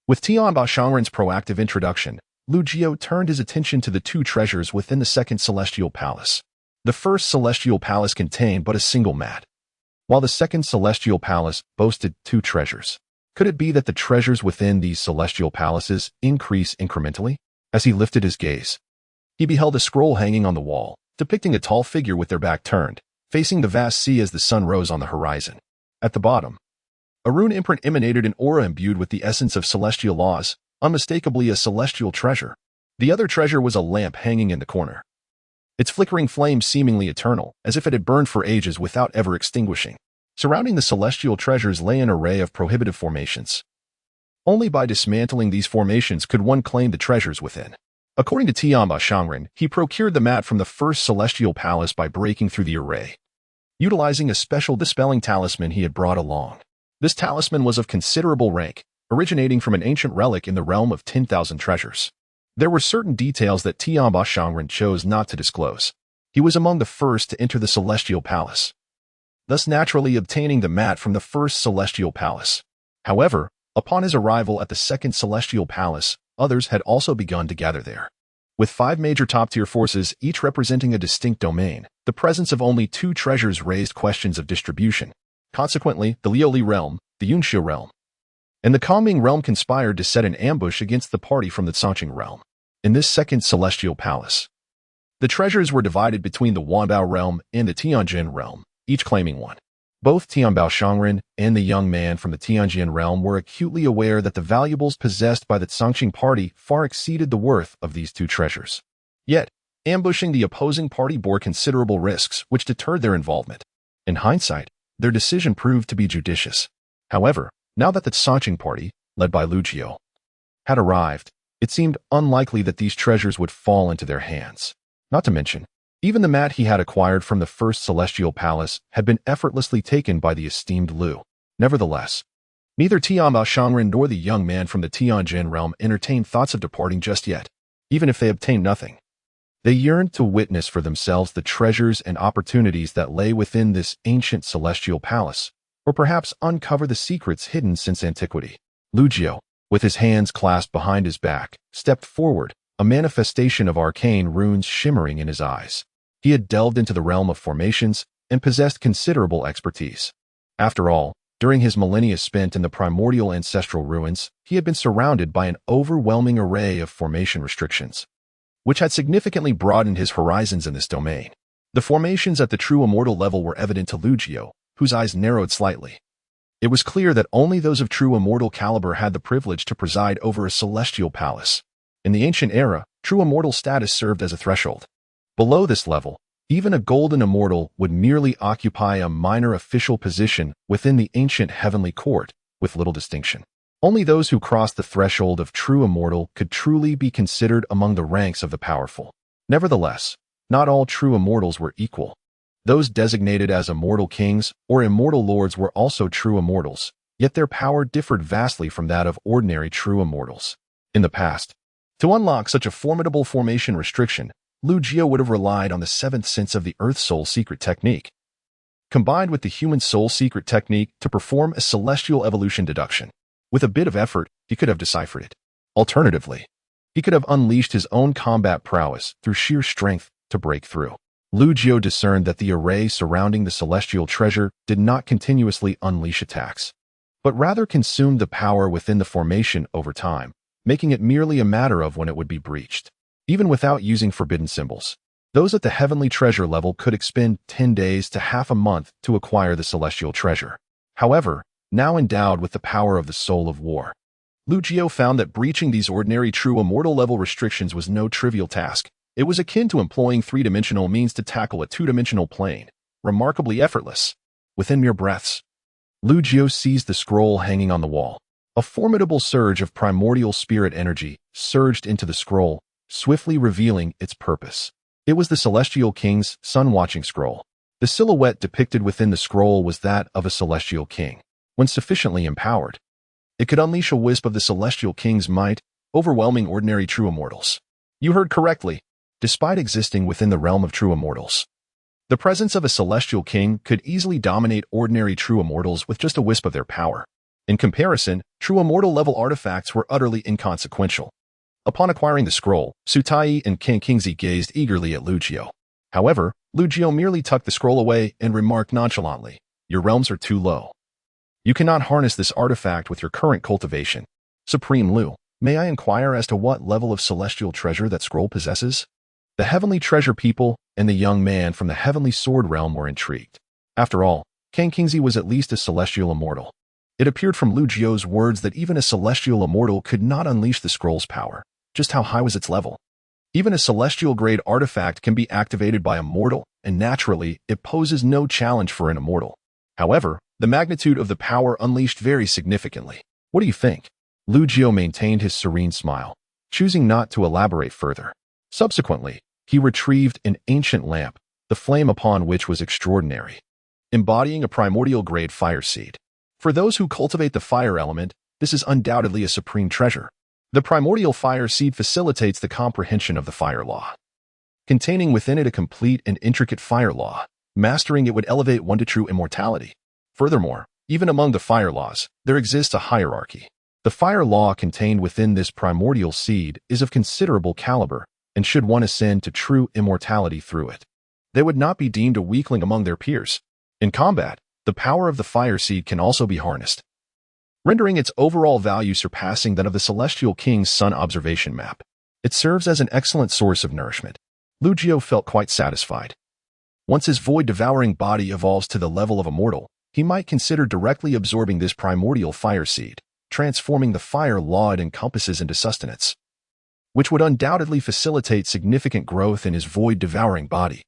With Tianbao Shangren's proactive introduction, Lu Jiao turned his attention to the two treasures within the second celestial palace. The first celestial palace contained but a single mat, while the second celestial palace boasted two treasures. Could it be that the treasures within these celestial palaces increase incrementally? As he lifted his gaze, he beheld a scroll hanging on the wall, depicting a tall figure with their back turned, facing the vast sea as the sun rose on the horizon. At the bottom, a rune imprint emanated an aura imbued with the essence of celestial laws, unmistakably a celestial treasure. The other treasure was a lamp hanging in the corner, its flickering flame seemingly eternal, as if it had burned for ages without ever extinguishing. Surrounding the celestial treasures lay an array of prohibitive formations. Only by dismantling these formations could one claim the treasures within. According to Tianbao Shangren, he procured the mat from the first celestial palace by breaking through the array, utilizing a special dispelling talisman he had brought along. This talisman was of considerable rank, originating from an ancient relic in the realm of 10,000 treasures. There were certain details that Tianbao Shangren chose not to disclose. He was among the first to enter the celestial palace, thus naturally obtaining the mat from the first celestial palace. However, upon his arrival at the second celestial palace, others had also begun to gather there. With 5 major top-tier forces, each representing a distinct domain, the presence of only 2 treasures raised questions of distribution. Consequently, the Liuli realm, the Yunxia realm, and the Kangming realm conspired to set an ambush against the party from the Changqing realm. In this second celestial palace, the treasures were divided between the Wanbao realm and the Tianjin realm, each claiming one. Both Tianbao Shangren and the young man from the Tianjin realm were acutely aware that the valuables possessed by the Changqing party far exceeded the worth of these 2 treasures. Yet, ambushing the opposing party bore considerable risks, which deterred their involvement. In hindsight, their decision proved to be judicious. However, now that the Changqing party, led by Lu Jiao, had arrived, it seemed unlikely that these treasures would fall into their hands. Not to mention, even the mat he had acquired from the first celestial palace had been effortlessly taken by the esteemed Lu. Nevertheless, neither Tianbao Shangren nor the young man from the Tianjin realm entertained thoughts of departing just yet, even if they obtained nothing. They yearned to witness for themselves the treasures and opportunities that lay within this ancient celestial palace, or perhaps uncover the secrets hidden since antiquity. Lu Jiao, with his hands clasped behind his back, stepped forward, a manifestation of arcane runes shimmering in his eyes. He had delved into the realm of formations and possessed considerable expertise. After all, during his millennia spent in the primordial ancestral ruins, he had been surrounded by an overwhelming array of formation restrictions, which had significantly broadened his horizons in this domain. The formations at the true immortal level were evident to Lu Jiao, whose eyes narrowed slightly. It was clear that only those of true immortal caliber had the privilege to preside over a celestial palace. In the ancient era, true immortal status served as a threshold. Below this level, even a golden immortal would merely occupy a minor official position within the ancient heavenly court, with little distinction. Only those who crossed the threshold of true immortal could truly be considered among the ranks of the powerful. Nevertheless, not all true immortals were equal. Those designated as immortal kings or immortal lords were also true immortals, Yet their power differed vastly from that of ordinary true immortals. In the past, to unlock such a formidable formation restriction, Lu Jiao would have relied on the seventh sense of the Earth Soul Secret Technique, combined with the Human Soul Secret Technique to perform a celestial evolution deduction. With a bit of effort, he could have deciphered it. Alternatively, he could have unleashed his own combat prowess through sheer strength to break through. Lu Jiao discerned that the array surrounding the celestial treasure did not continuously unleash attacks, but rather consumed the power within the formation over time, making it merely a matter of when it would be breached. Even without using forbidden symbols, those at the heavenly treasure level could expend 10 days to half a month to acquire the celestial treasure. However, now endowed with the power of the soul of war, Lu Jiao found that breaching these ordinary true immortal level restrictions was no trivial task. It was akin to employing three-dimensional means to tackle a two-dimensional plane, remarkably effortless. Within mere breaths, Lu Jiao seized the scroll hanging on the wall. A formidable surge of primordial spirit energy surged into the scroll, swiftly revealing its purpose. It was the Celestial King's sun-watching scroll. The silhouette depicted within the scroll was that of a Celestial King. When sufficiently empowered, it could unleash a wisp of the Celestial King's might, overwhelming ordinary true immortals. You heard correctly. Despite existing within the realm of true immortals, the presence of a Celestial King could easily dominate ordinary true immortals with just a wisp of their power. In comparison, true immortal-level artifacts were utterly inconsequential. Upon acquiring the scroll, Su Tai and King Kingzi gazed eagerly at Lu Jiao. However, Lu Jiao merely tucked the scroll away and remarked nonchalantly, "Your realms are too low. You cannot harness this artifact with your current cultivation. Supreme Lu, may I inquire as to what level of celestial treasure that scroll possesses?" The Heavenly Treasure people and the young man from the Heavenly Sword realm were intrigued. After all, King Kingzi was at least a celestial immortal. It appeared from Lu Jiao's words that even a celestial immortal could not unleash the scroll's power. Just how high was its level? Even a celestial-grade artifact can be activated by a mortal, and naturally, it poses no challenge for an immortal. However, the magnitude of the power unleashed varies significantly. What do you think? Lu Jiao maintained his serene smile, choosing not to elaborate further. Subsequently, he retrieved an ancient lamp, the flame upon which was extraordinary, embodying a primordial-grade fire seed. For those who cultivate the fire element, this is undoubtedly a supreme treasure. The primordial fire seed facilitates the comprehension of the fire law, containing within it a complete and intricate fire law. Mastering it would elevate one to true immortality. Furthermore, even among the fire laws, there exists a hierarchy. The fire law contained within this primordial seed is of considerable caliber, and should one ascend to true immortality through it, they would not be deemed a weakling among their peers. In combat, the power of the fire seed can also be harnessed, rendering its overall value surpassing that of the Celestial King's sun observation map. It serves as an excellent source of nourishment. Lu Jiao felt quite satisfied. Once his void-devouring body evolves to the level of immortal, he might consider directly absorbing this primordial fire seed, transforming the fire law it encompasses into sustenance, which would undoubtedly facilitate significant growth in his void-devouring body.